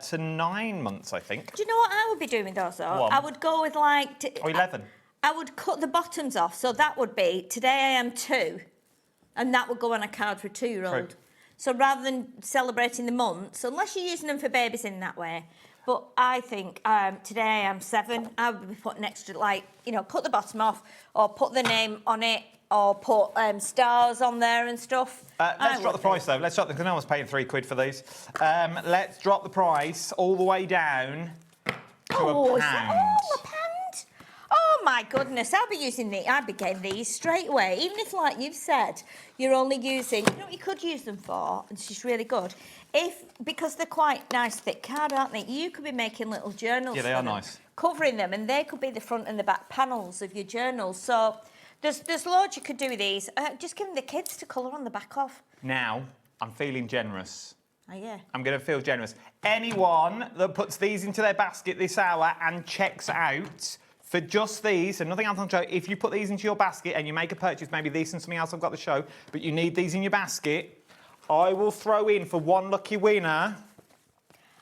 to 9 months, I think. Do you know what I would be doing with those, though? I would go with 11. I would cut the bottoms off, so that would be, today I am 2, and that would go on a card for a 2-year-old. So rather than celebrating the months, unless you're using them for babies in that way, but I think today I am 7, I would be putting extra, cut the bottom off or put the name on it. or put stars on there and stuff. Let's drop the price though. Let's drop because no one's paying £3 for these. Let's drop the price all the way down to Oh, £1. is it all £1? Oh my goodness, I'll be getting these straight away. Even if, like you've said, you're only using, you know what you could use them for, and this is really good, because they're quite nice thick card, aren't they? You could be making little journals. Yeah, they for are them, nice. covering them, and they could be the front and the back panels of your journals. So there's loads you could do with these. Just give them the kids to colour on the back of. Now, I'm feeling generous. Oh, yeah. I'm going to feel generous. Anyone that puts these into their basket this hour and checks out for just these and nothing else on the show, if you put these into your basket and you make a purchase, maybe these and something else I've got to show, but you need these in your basket, I will throw in for one lucky winner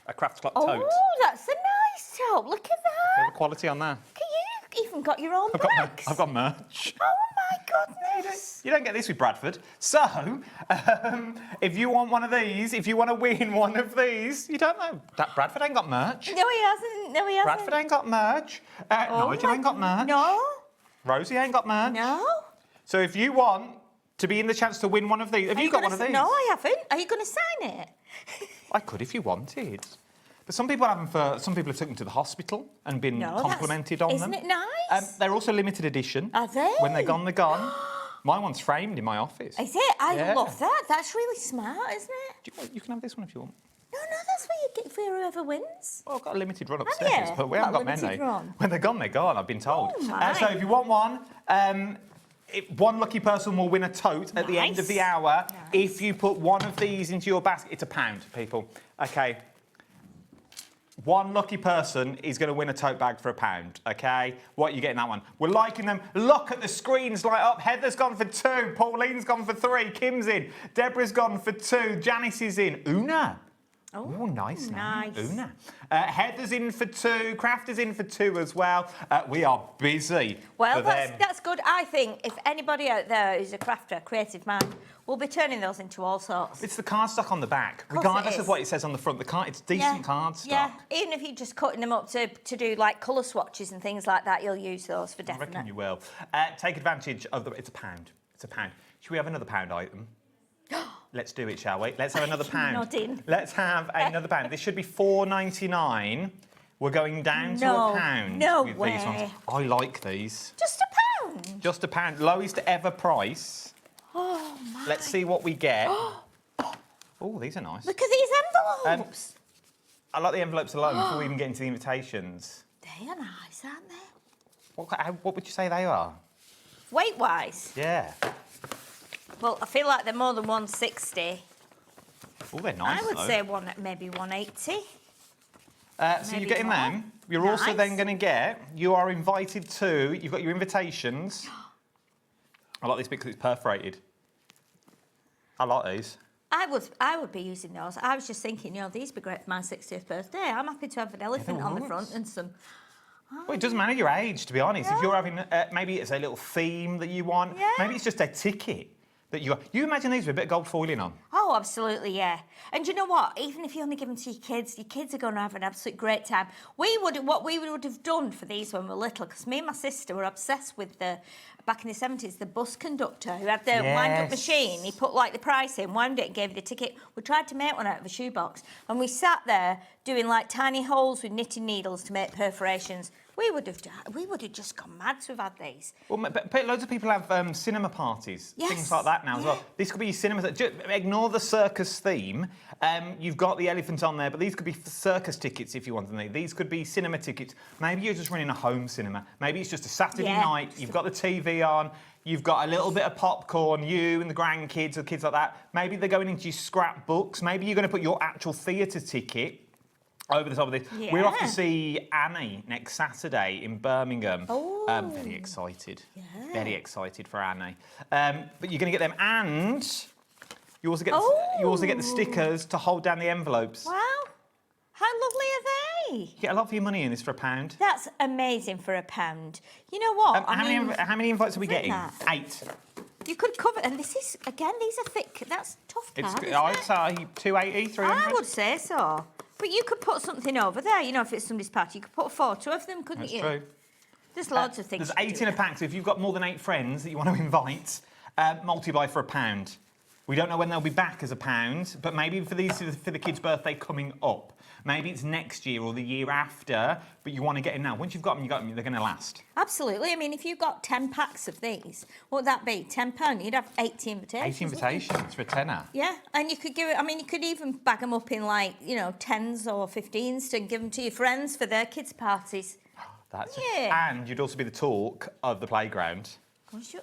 a Craft Clock tote. Oh, that's a nice tote. Look at that. The quality on there. Look at you. Even got your own bags. I've got merch. Oh my goodness. You don't get this with Bradford. So, if you want one of these, if you want to win one of these, you don't know. That Bradford ain't got merch. No, he hasn't. No, he hasn't. Bradford ain't got merch. Nigel ain't got merch. No. Rosie ain't got merch. No. So if you want to be in the chance to win one of these, have you got one of these? No, I haven't. Are you going to sign it? I could if you wanted. But some people haven't. Some people have taken them to the hospital and been complimented on them. Isn't it nice? They're also limited edition. Are they? When they're gone, they're gone. My one's framed in my office. Is it? I Yeah. love that. That's really smart, isn't it? You can have this one if you want. No, that's what you get for whoever wins. Well, I've got a limited run Have upstairs, you? but we haven't got Limited many. run? When they're gone, I've been told. Oh, my. So if you want one, one lucky person will win a tote at the end of the hour. If you put one of these into your basket, it's £1, people. Okay. One lucky person is going to win a tote bag for £1, okay? What are you getting that one? We're liking them. Look at the screens light up. Heather's gone for 2. Pauline's gone for 3. Kim's in. Deborah's gone for 2. Janice is in. Una. Oh, nice name. Nice. Una. Heather's in for 2. Craft is in for 2 as well. We are busy. Well, for them. that's good. I think if anybody out there who's a crafter, creative mind, we'll be turning those into all sorts. It's the cardstock on the back. Of course Regardless it of is. what it says on the front, it's decent cardstock. Yeah, even if you're just cutting them up to do like colour swatches and things like that, you'll use those for I definite. reckon you will. Take advantage of the... It's £1. It's £1. Should we have another £1 item? Let's do it, shall we? Let's have another £1. Nodding. Let's have another £1. This should be £4.99. We're going down to £1 no with way. these ones. I like these. Just £1? Just £1. Lowest ever price. Oh, my. Let's see what we get. Oh, these are nice. Look at these envelopes. I like the envelopes alone before we even get into the invitations. They are nice, aren't they? What would you say they are? Weight-wise? Yeah. Well, I feel like they're more than 160. Oh, they're nice, I would though. say maybe 180. So Maybe you're getting more. them. You're also Nice. then going to get, you are invited to, you've got your invitations. I like this bit because it's perforated. I like these. I would be using those. I was just thinking, these would be great for my 60th birthday. I'm happy to have an elephant on the front and some... Well, it doesn't matter your age, to be honest. If you're having, maybe it's a little theme that you want. Yeah. Maybe it's just a ticket that you... You imagine these with a bit of gold foiling on. Oh, absolutely, yeah. And you know what? Even if you only give them to your kids are going to have an absolute great time. What we would have done for these when we were little, because me and my sister were obsessed with back in the 70s, the bus conductor who had the wind-up machine. He put like the price in, wound it and gave you the ticket. We tried to make one out of a shoebox, and we sat there doing like tiny holes with knitting needles to make perforations. We would have just gone mad to have had these. Well, but loads of people have cinema parties, things like that now as well. This could be your cinema... Just ignore the circus theme. You've got the elephant on there, but these could be circus tickets if you want them. These could be cinema tickets. Maybe you're just running a home cinema. Maybe it's just a Saturday night. You've got the TV on. You've got a little bit of popcorn, you and the grandkids or kids like that. Maybe they're going into your scrapbooks. Maybe you're going to put your actual theatre ticket over the top of this. Yeah. We're off to see Annie next Saturday in Birmingham. Oh. Very excited. Yeah. Very excited for Annie. But you're going to get them, and you also get the stickers to hold down the envelopes. Wow. How lovely are they? You get a lot for your money in this for £1. That's amazing for £1. You know what? How many invites are we getting? that? 8. You could cover, and this is, again, these are thick. That's tough card, isn't I'd it? say 280, 300. I would say so. But you could put something over there, if it's somebody's party. You could put a photo of them, couldn't you? That's true. There's loads of things. There's 8 in a pack, so if you've got more than 8 friends that you want to invite, multiply for £1. We don't know when they'll be back as £1, but maybe for the kid's birthday coming up. Maybe it's next year or the year after, but you want to get in now. Once you've got them, they're going to last. Absolutely. I mean, if you've got 10 packs of these, what would that be? £10? You'd have 80 invitations. 80 invitations for a tenner. Yeah, and you could give it, I mean, you could even bag them up in 10s or 15s to give them to your friends for their kids' parties. That's Yeah. And you'd also be the talk of the playground.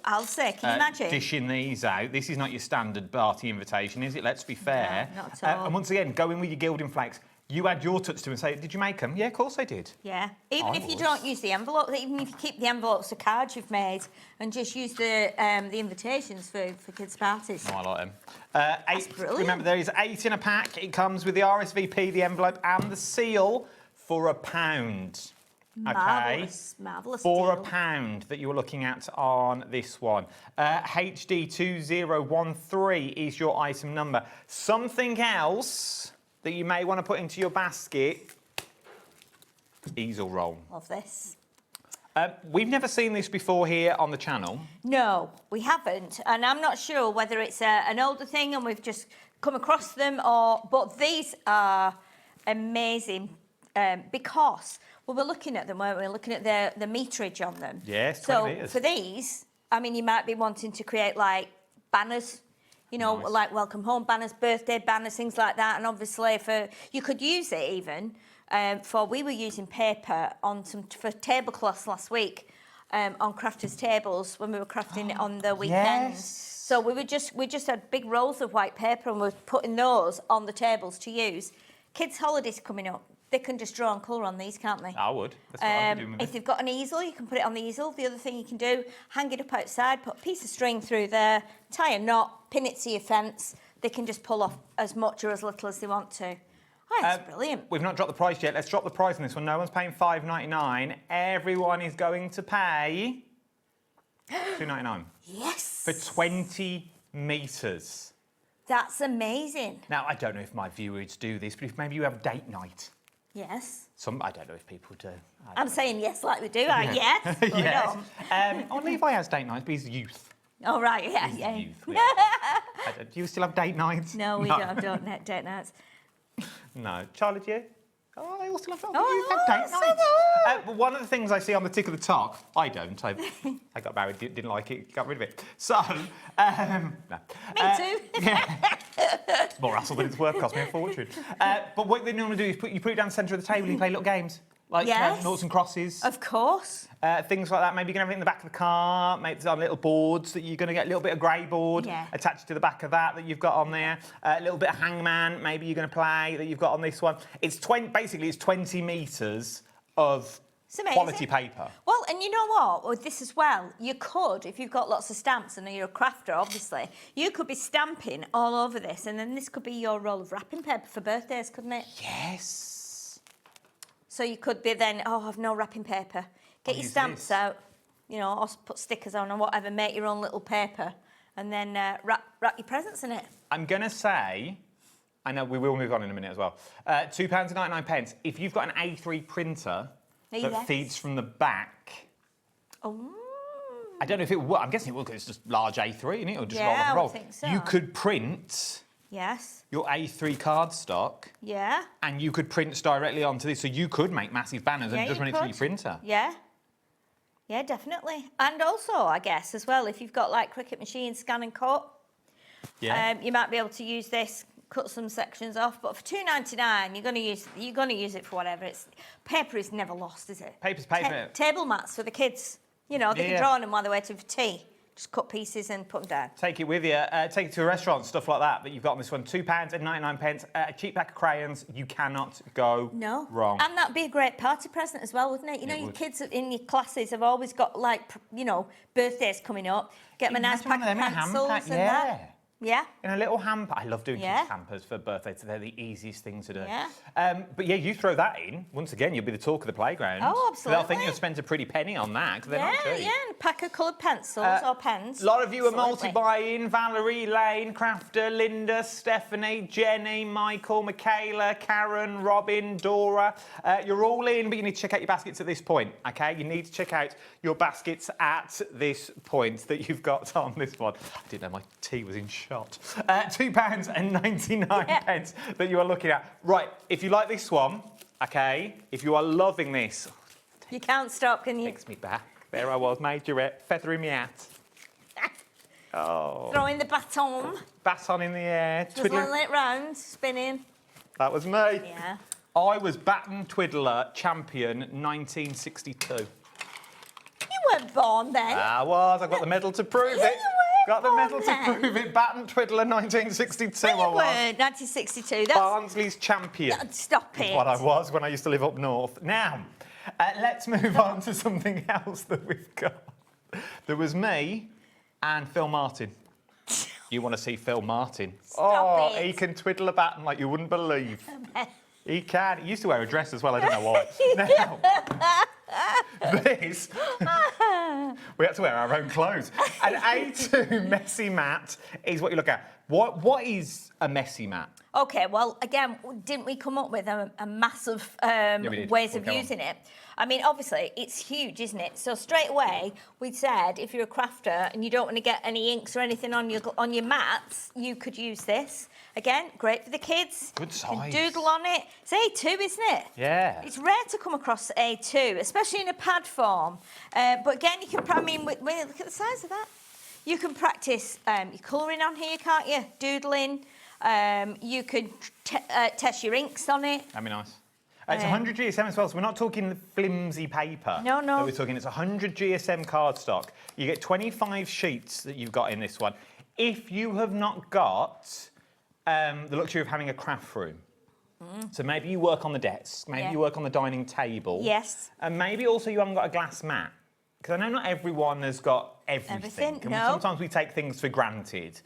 I'll say, can you imagine? Dishing these out. This is not your standard party invitation, is it? Let's be fair. No, not at all. And once again, go in with your gilding flakes. You add your touch to it and say, did you make them? Yeah, of course I did. Yeah, even if you don't use the envelope, even if you keep the envelopes of cards you've made and just use the invitations for kids' parties. Oh, I like them. That's brilliant. Remember, there is 8 in a pack. It comes with the RSVP, the envelope and the seal for £1. Marvellous, marvellous For deal. £1 that you were looking at on this one. HD2013 is your item number. Something else that you may want to put into your basket, easel roll. Love this. We've never seen this before here on the channel. No, we haven't, and I'm not sure whether it's an older thing and we've just come across them, but these are amazing because we were looking at them, weren't we? Looking at the meterage on them. Yes, 20 so metres. for these, I mean, you might be wanting to create like banners. You know, Nice. like welcome home banners, birthday banners, things like that. And obviously, you could use it even we were using paper for tablecloths last week on crafters' tables when we were crafting it on the weekends. Yes. So we just had big rolls of white paper and we were putting those on the tables to use. Kids' holidays coming up. They can just draw and colour on these, can't they? I would. That's what I'd be doing with If it. they've got an easel, you can put it on the easel. The other thing you can do, hang it up outside, put a piece of string through there, tie a knot, pin it to your fence. They can just pull off as much or as little as they want to. Oh, that's brilliant. We've not dropped the price yet. Let's drop the price on this one. No one's paying $5.99. Everyone is going to pay $2.99. Yes. For 20 metres. That's amazing. Now, I don't know if my viewers do this, but if maybe you have a date night. Yes. I don't know if people do. I'm saying yes like we do. Yes. But Yes. no. Oh, Levi has date nights, but he's youth. Oh, right, yeah, He's yeah. youth. Do you still have date nights? No, we don't date nights. No. Charlie, do you? Oh, they all still have Oh, you have date so nights. But one of the things I see on the tick of the talk, I don't. I got married, didn't like it, got rid of it. So, no. Me too. It's more hassle than it's worth, cost me a fortune. But what they normally do is you put it down the centre of the table and you play little games. Like Yes. noughts and crosses. Of course. Things like that. Maybe you can have it in the back of the car, maybe it's on little boards that you're going to get a little bit of grey board Yeah. attached to the back of that you've got on there. A little bit of hangman, maybe you're going to play that you've got on this one. It's basically it's 20 metres of It's amazing. quality paper. Well, and you know what? With this as well, you could, if you've got lots of stamps and you're a crafter, obviously, you could be stamping all over this, and then this could be your roll of wrapping paper for birthdays, couldn't it? Yes. So you could be then, I've no wrapping paper. Get I'll your use stamps this. out, or put stickers on or whatever, make your own little paper, and then wrap your presents in it. I'm going to say, I know we will move on in a minute as well, £2.99. If you've got an A3 printer that Yes. feeds from the back, Oh. I don't know if it will. I'm guessing it will because it's just large A3, isn't it? Or just Yeah, roll on I the would roll. think so. You could print Yes. your A3 cardstock Yeah. and you could print directly onto this. So you could make massive banners and Yeah, just you run it through your could. printer. Yeah. Yeah, definitely. And also, I guess, as well, if you've got like Cricut machine, scan and cut, you might be able to use this, cut some sections off. But for $2.99, you're gonna use it for whatever. Paper is never lost, is it? Paper's paper. Table mats for the kids. They Yeah. can draw on them while they're waiting for tea. Just cut pieces and put them down. Take it with you. Take it to a restaurant, stuff like that you've got on this one. £2.99. A cheap pack of crayons. You cannot go wrong. And that'd be a great party present as well, wouldn't it? You know, your kids in your classes have always got, like, birthdays coming up. Get them a nice pack of pencils and that. Yeah. In a little hamper. I love doing Yeah. kids' hampers for birthdays. They're the easiest thing to do. Yeah. But yeah, you throw that in. Once again, you'll be the talk of the playground. Oh, They'll think absolutely. you've spent a pretty penny on that because they're not cheap. Yeah, and a pack of coloured pencils or pens. A lot of you are Absolutely. multi-buying. Valerie, Lane, Crafter, Linda, Stephanie, Jenny, Michael, Michaela, Karen, Robin, Dora. You're all in, but you need to check out your baskets at this point, OK? You need to check out your baskets at this point that you've got on this one. I didn't know my tea was in shot. £2.99 that you are looking at. Right, if you like this one, OK, if you are loving this, You can't stop, can you? takes me back. There I was, majorette, feathering me hat. Oh. Throwing the baton, Baton in the air, twiddling twiddling. it round, spinning. That was me. Yeah. I was baton twiddler champion 1962. You weren't born then. I was. I got the medal to prove Yeah, it. you were Got the medal born to then. prove it. Baton twiddler 1962. I You was. weren't. 1962. That's Barnsley's champion. stop Is it. what I was when I used to live up north. Now, let's move on to something else that we've got. There was me and Phil Martin. You want to see Phil Martin? Stop it. He can twiddle a baton like you wouldn't believe. He can. He used to wear a dress as well. I don't know why. Now, this, we have to wear our own clothes. An A2 messy mat is what you look at. What is a messy mat? Okay, well, again, didn't we come up with a massive we did. ways Well, of go on. using it? I mean, obviously, it's huge, isn't it? So straight away, we said if you're a crafter and you don't want to get any inks or anything on your mats, you could use this. Again, great for the kids. Good You can size. doodle on it. It's A2, isn't it? Yeah. It's rare to come across A2, especially in a pad form. But again, you can, I mean, look at the size of that. You can practice your colouring on here, can't you? Doodling. You could test your inks on it. That'd be nice. It's 100 GSM as well, so we're not talking the flimsy paper. No, no. That we're talking, it's 100 GSM cardstock. You get 25 sheets that you've got in this one. If you have not got the luxury of having a craft room, so maybe you work on the desk, maybe Yeah. you work on the dining table. Yes. And maybe also you haven't got a glass mat. Because I know not everyone has got everything. And no. sometimes we take things for granted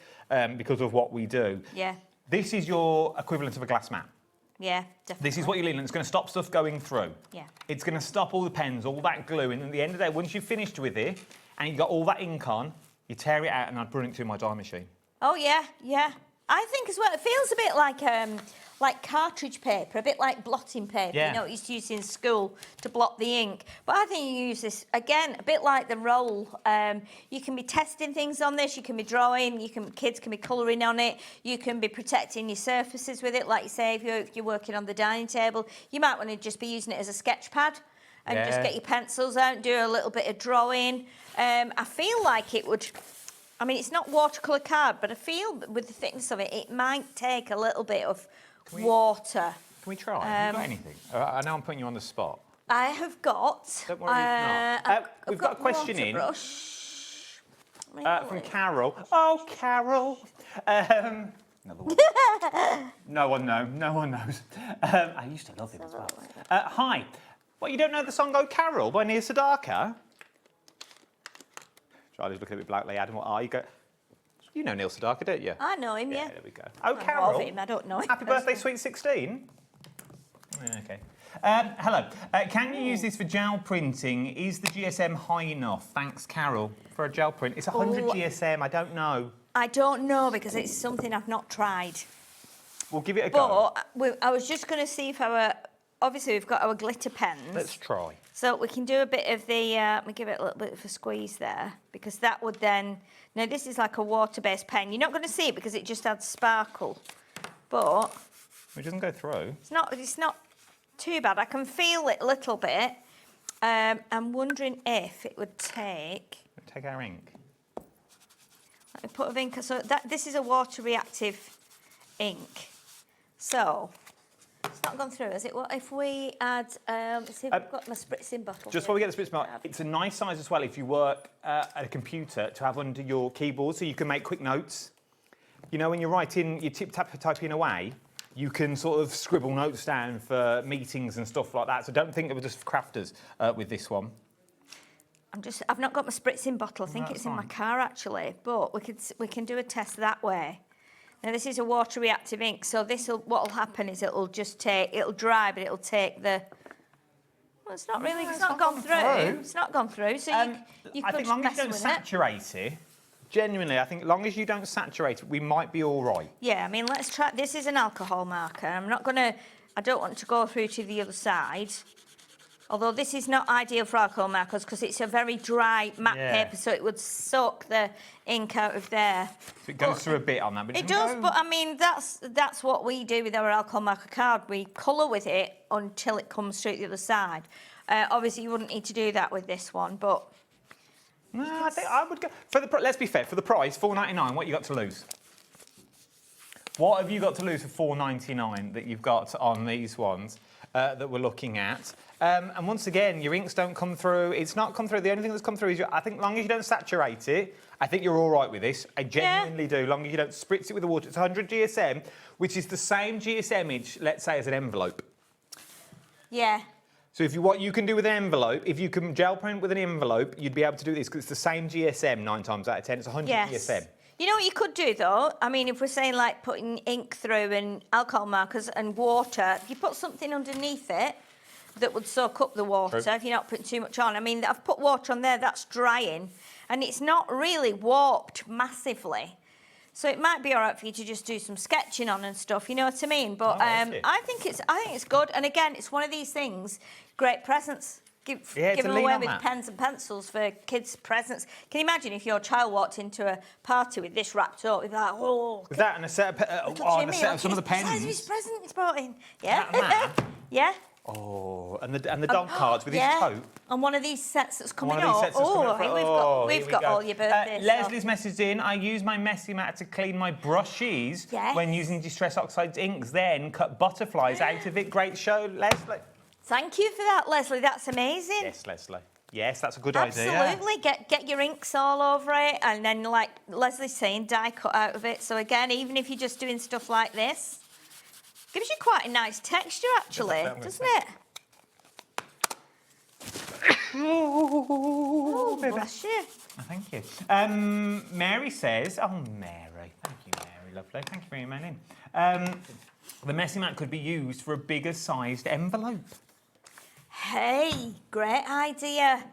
because of what we do. Yeah. This is your equivalent of a glass mat. Yeah, definitely. This is what you're leaning. It's going to stop stuff going through. Yeah. It's going to stop all the pens, all that glue. And at the end of the day, once you've finished with it and you've got all that ink on, you tear it out and I'd run it through my dye machine. Oh, yeah, yeah. I think as well, it feels a bit like cartridge paper, a bit like blotting paper, Yeah. you know, what you used to use in school to blot the ink. But I think you use this, again, a bit like the roll. You can be testing things on this, you can be drawing, kids can be colouring on it, you can be protecting your surfaces with it, like you say, if you're working on the dining table. You might want to just be using it as a sketch pad and just Yeah. get your pencils out and do a little bit of drawing. I feel like it would... I mean, it's not watercolour card, but I feel that with the thickness of it, it might take a little bit of water. Can we try? Have you got anything? I know I'm putting you on the spot. I have got... Don't worry if not. We've got a question in. Brush. From Carol. Oh, Carol. Another one. No one knows. I used to love him as well. Hi. Well, you don't know the song Oh, Carol by Neil Sedaka? Charlie's looking at me blankly. Adam, what are you? You know Neil Sedaka, don't you? I know him, yeah. There we go. Oh, I Carol. love him, I don't know him. Happy birthday, Sweet 16. Okay. Hello. Can you use this for gel printing? Is the GSM high enough? Thanks, Carol, for a gel print. It's 100 GSM. I don't know. I don't know because it's something I've not tried. We'll give it a go. But I was just going to see if obviously we've got our glitter pens. Let's try. So we can do a bit of the, let me give it a little bit of a squeeze there, because that would then, now this is like a water-based pen. You're not going to see it because it just adds sparkle, but... It doesn't go through. It's not too bad. I can feel it a little bit. I'm wondering if it would take... Take our ink. Let me put a ink, so this is a water-reactive ink. So... It's not gone through, has it? What if we add... let's see if I've got my spritzing bottle. Just before we get the spritz bottle, it's a nice size as well if you work at a computer to have under your keyboard so you can make quick notes. You know, when you're writing, you're typing away, you can sort of scribble notes down for meetings and stuff like that. So don't think it was just for crafters with this one. I've not got my spritzing bottle. I think That's it's in my fine. car actually, but we can do a test that way. Now this is a water reactive ink, so what'll happen is it'll dry, but it'll take the. Well, it's not really. No, it's not gone through. It's not gone through. So you I could think long as mess you don't with it. saturate it, genuinely, I think long as you don't saturate it, we might be all right. Yeah, I mean, let's try. This is an alcohol marker. I don't want to go through to the other side. Although this is not ideal for alcohol markers because it's a very dry matte paper, so it would soak the ink out of there. So it goes through a bit on that, but It does, but I mean, that's what we do with our alcohol marker card. We colour with it until it comes through the other side. Obviously, you wouldn't need to do that with this one, but... No, I think I would go... let's be fair, for the price, $4.99, what you got to lose? What have you got to lose for $4.99 that you've got on these ones that we're looking at? And once again, your inks don't come through. It's not come through. The only thing that's come through is, I think, as long as you don't saturate it, I think you're all right with this. I genuinely do. As long as you don't spritz it with the water. It's 100 GSM, which is the same GSMage, let's say, as an envelope. Yeah. So what you can do with an envelope, if you can gel print with an envelope, you'd be able to do this because it's the same GSM 9 times out of 10. It's 100 GSM. You know what you could do, though? I mean, if we're saying, like, putting ink through and alcohol markers and water, if you put something underneath it that would soak up the water, if you're not putting too much on. I mean, I've put water on there, that's drying, and it's not really warped massively. So it might be all right for you to just do some sketching on and stuff, you know what I mean? But I think it's good. And again, it's one of these things, great presents. Give them away with pens and pencils for kids' presents. Can you imagine if your child walked into a party with this wrapped up? With like, oh, with that and a set of some of the pens. Size of his present he's brought in. Yeah. Yeah. Oh, and the dog cards with his coat. And one of these sets that's coming up. We've got all your birthdays. Leslie's messaged in, I use my messy mat to clean my brushes when using Distress Oxide inks, then cut butterflies out of it. Great show, Leslie. Thank you for that, Leslie. That's amazing. Yes, Leslie. Yes, that's a good idea. Absolutely. Get your inks all over it, and then, like Leslie's saying, die cut out of it. So again, even if you're just doing stuff like this, gives you quite a nice texture, actually, doesn't it? Oh, bless you. Thank you. Mary says, oh, Mary. Thank you, Mary. Lovely. Thank you for emailing. The messy mat could be used for a bigger sized envelope. Hey, great idea.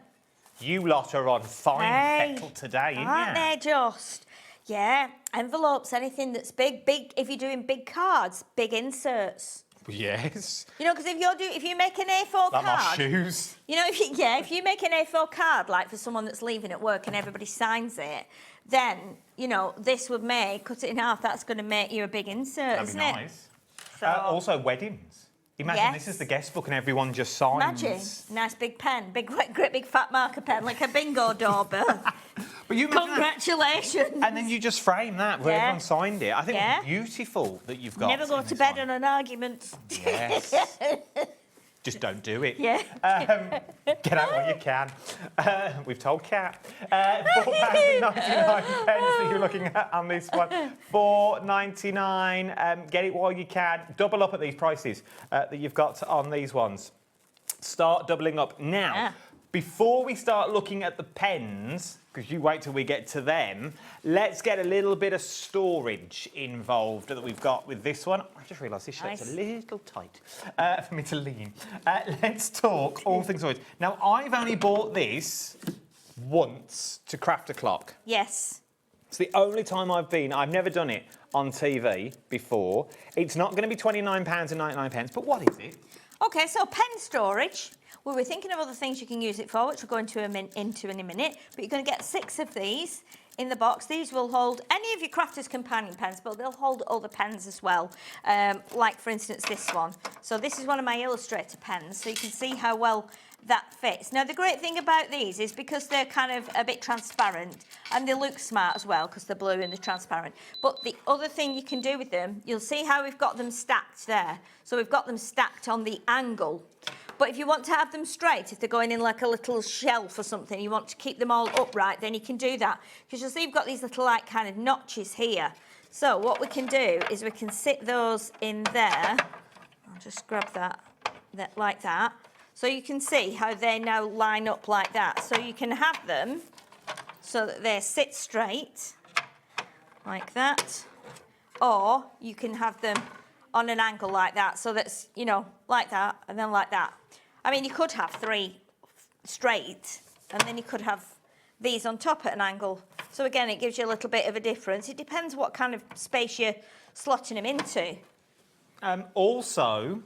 You lot are on fine fettle today, aren't they just? Yeah, envelopes, anything that's big. If you're doing big cards, big inserts. Yes. You know, because if you make an A4 like card, my shoes. You know, if you make an A4 card like for someone that's leaving at work and everybody signs it, then you know this would cut it in half. That's going to make you a big insert, That'd isn't be it? nice. Also weddings. Imagine this is the guest book and everyone just signs. Imagine, nice big pen, great big fat marker pen, like a bingo doorbell. But you congratulations. And then you just frame that where everyone signed it. I think it's beautiful that you've got. Never go to bed on an argument. Yes. Just don't do it. Yeah. Get out while you can. We've told Kat. £4.99 that you're looking at on this one. $4.99. Get it while you can. Double up at these prices that you've got on these ones. Start doubling up now. Before we start looking at the pens, because you wait till we get to them, let's get a little bit of storage involved that we've got with this one. I just realised this shirt's a little tight for me to lean. Let's talk all things storage. Now, I've only bought this once to craft a clock. Yes. It's the only time I've never done it on TV before. It's not going to be £29.99, but what is it? Okay, so pen storage. We were thinking of other things you can use it for, which we'll go into in a minute, but you're going to get 6 of these in the box. These will hold any of your crafter's companion pens, but they'll hold other pens as well, like, for instance, this one. So this is one of my Illustrator pens, so you can see how well that fits. Now, the great thing about these is because they're kind of a bit transparent, and they look smart as well because they're blue and they're transparent. But the other thing you can do with them, you'll see how we've got them stacked there. So we've got them stacked on the angle. But if you want to have them straight, if they're going in like a little shelf or something, you want to keep them all upright, then you can do that. Because you'll see you've got these little like kind of notches here. So what we can do is we can sit those in there. I'll just grab that like that. So you can see how they now line up like that. So you can have them so that they sit straight, like that. Or you can have them on an angle like that, so that's, you know, like that, and then like that. I mean, you could have 3 straight, and then you could have these on top at an angle. So again, it gives you a little bit of a difference. It depends what kind of space you're slotting them into. Also,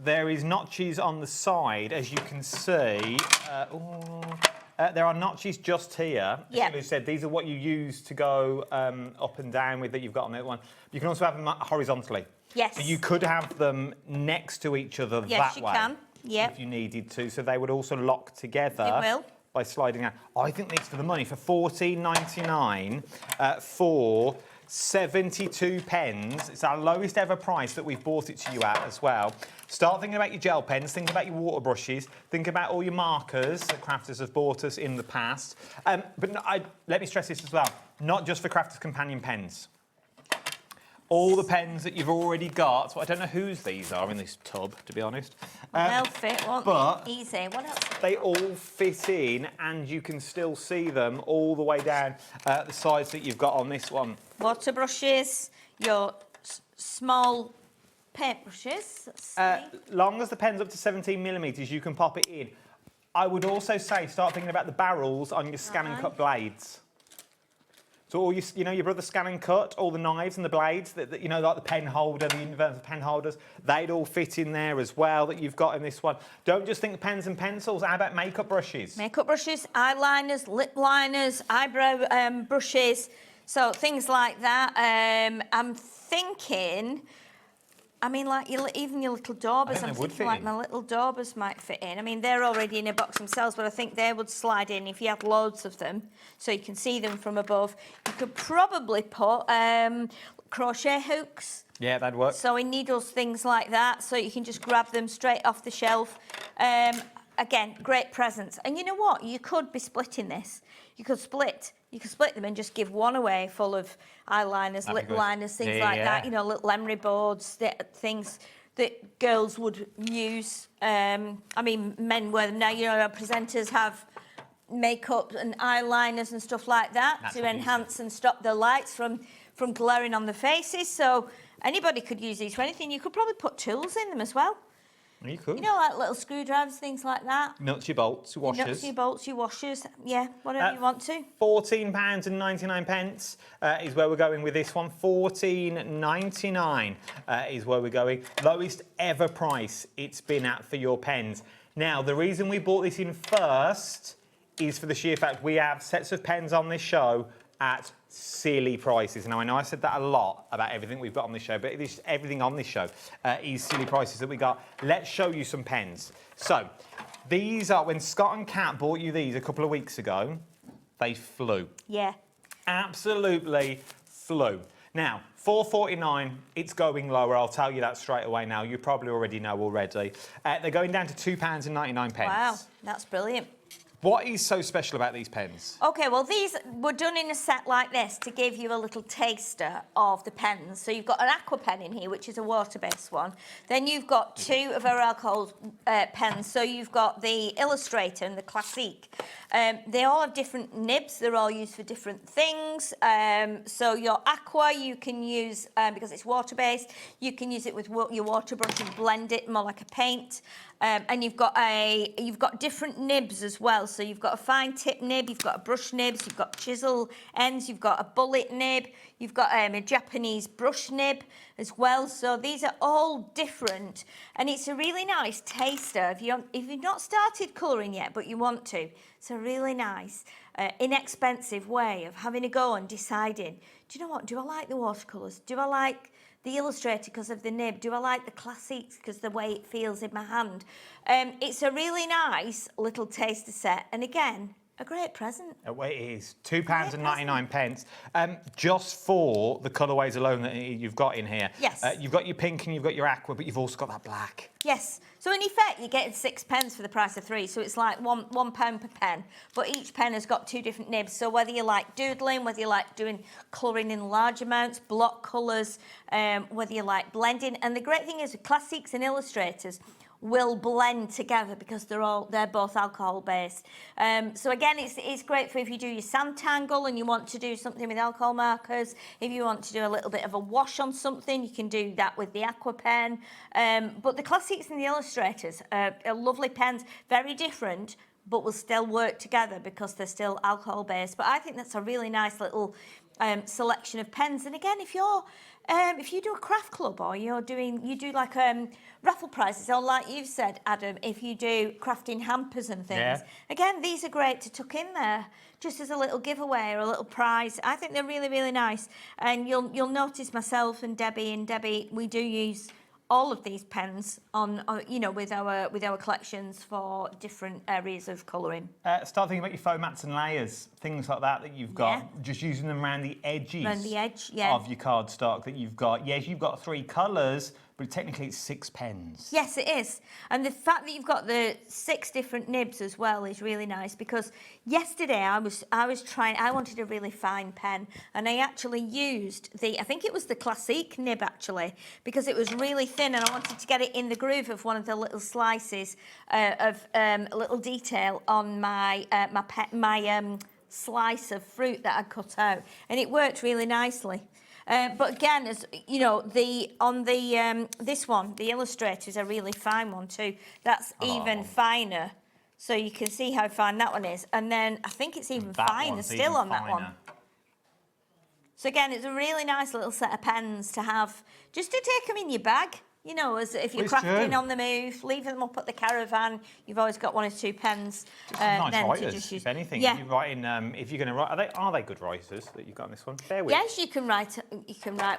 there is notches on the side, as you can see. There are notches just here. Yeah. As you said, these are what you use to go up and down with that you've got on that one. You can also have them horizontally. Yes. So you could have them next to each other Yes, that you way. can. Yep. If you needed to. So they would also lock together. It will. By sliding out. I think these for the money, for $14.99 for 72 pens. It's our lowest ever price that we've bought it to you at as well. Start thinking about your gel pens, think about your water brushes, think about all your markers that crafters have bought us in the past. But no, let me stress this as well, not just for Crafters Companion pens. All the pens that you've already got, so I don't know whose these are in this tub, to be honest. They'll fit, won't but they? Easy. What else? They all fit in, and you can still see them all the way down the sides that you've got on this one. Water brushes, your small paint brushes. Long as the pen's up to 17mm, you can pop it in. I would also say start thinking about the barrels on your scan and cut blades. So all your brother scan and cut, all the knives and the blades, that you know, like the pen holder, the universal pen holders, they'd all fit in there as well that you've got in this one. Don't just think pens and pencils. How about makeup brushes? Makeup brushes, eyeliners, lip liners, eyebrow brushes, so things like that. I'm thinking, I mean, like even your little daubers. I'm thinking like my little daubers might fit in. I mean, they're already in a box themselves, but I think they would slide in if you have loads of them, so you can see them from above. You could probably put crochet hooks. Yeah, that'd work. Sewing needles, things like that, so you can just grab them straight off the shelf. Again, great presents. And you know what? You could be splitting this. You could split them and just give one away full of eyeliners, lip liners, things like that. You know, little emery boards, things that girls would use. I mean, men wear them now. You know, our presenters have makeup and eyeliners and stuff like that to enhance and stop the lights from glaring on the faces. So anybody could use these for anything. You could probably put tools in them as well. You could. You know, like little screwdrivers, things like that. Nuts, your bolts, your washers. Nuts, your bolts, your washers. Yeah, whatever you want to. £14.99 is where we're going with this one. $14.99 is where we're going. Lowest ever price it's been at for your pens. Now, the reason we bought this in first is for the sheer fact we have sets of pens on this show at silly prices. Now, I know I said that a lot about everything we've got on this show, but everything on this show is silly prices that we got. Let's show you some pens. So, these are, when Scott and Kat bought you these a couple of weeks ago, they flew. Yeah. Absolutely flew. Now, $4.49, it's going lower, I'll tell you that straight away now. You probably already know already. They're going down to £2.99. Wow, that's brilliant. What is so special about these pens? Okay, well, these were done in a set like this to give you a little taster of the pens. So you've got an aqua pen in here, which is a water-based one. Then you've got 2 of our alcohol pens. So you've got the Illustrator and the Classique. They all have different nibs. They're all used for different things. So your aqua, you can use, because it's water-based, you can use it with your water brush and blend it more like a paint. And you've got different nibs as well. So you've got a fine tip nib, you've got a brush nibs, you've got chisel ends, you've got a bullet nib, you've got a Japanese brush nib as well. So these are all different, and it's a really nice taster. If you've not started colouring yet, but you want to, it's a really nice, inexpensive way of having a go and deciding, do you know what? Do I like the watercolours? Do I like the Illustrator because of the nib? Do I like the Classiques because the way it feels in my hand? It's a really nice little taster set, and again, a great present. It is £2.99. Just for the colourways alone that you've got in here. Yes. You've got your pink and you've got your aqua, but you've also got that black. Yes. So in effect, you're getting 6 pens for the price of 3. So it's like £1 per pen. But each pen has got 2 different nibs. So whether you like doodling, whether you like doing colouring in large amounts, block colours, whether you like blending. And the great thing is with Classiques and Illustrators, will blend together because they're both alcohol based. So again, it's great for if you do your sand tangle and you want to do something with alcohol markers. If you want to do a little bit of a wash on something, you can do that with the aqua pen. But the Classics and the Illustrators are lovely pens, very different, but will still work together because they're still alcohol based. But I think that's a really nice little selection of pens. And again, if you do a craft club or you do like raffle prizes, or like you've said, Adam, if you do crafting hampers and things, again, these are great to tuck in there just as a little giveaway or a little prize. I think they're really, really nice. And you'll notice myself and Debbie, we do use all of these pens on with our collections for different areas of colouring. Start thinking about your foam mats and layers, things like that you've got. Just using them around the edges. Around the edge, of your cardstock that you've got. Yes, you've got 3 colours, but technically it's 6 pens. Yes, it is. And the fact that you've got the 6 different nibs as well is really nice, because yesterday I wanted a really fine pen, and I actually used I think it was the Classic nib actually, because it was really thin and I wanted to get it in the groove of one of the little slices of a little detail on my slice of fruit that I cut out, and it worked really nicely. But again, as you know, this one, the Illustrator, is a really fine one too. That's even finer, so you can see how fine that one is. And then I think it's even finer still on that one. So again, it's a really nice little set of pens to have, just to take them in your bag. You know, as if you're crafting on the move, leaving them up at the caravan, you've always got 1 or 2 pens. Nice then writers, to just use. if anything. Yeah. If you're writing, if you're going to write, are they good writers that you've got on this one? Bear with. Yes, you can write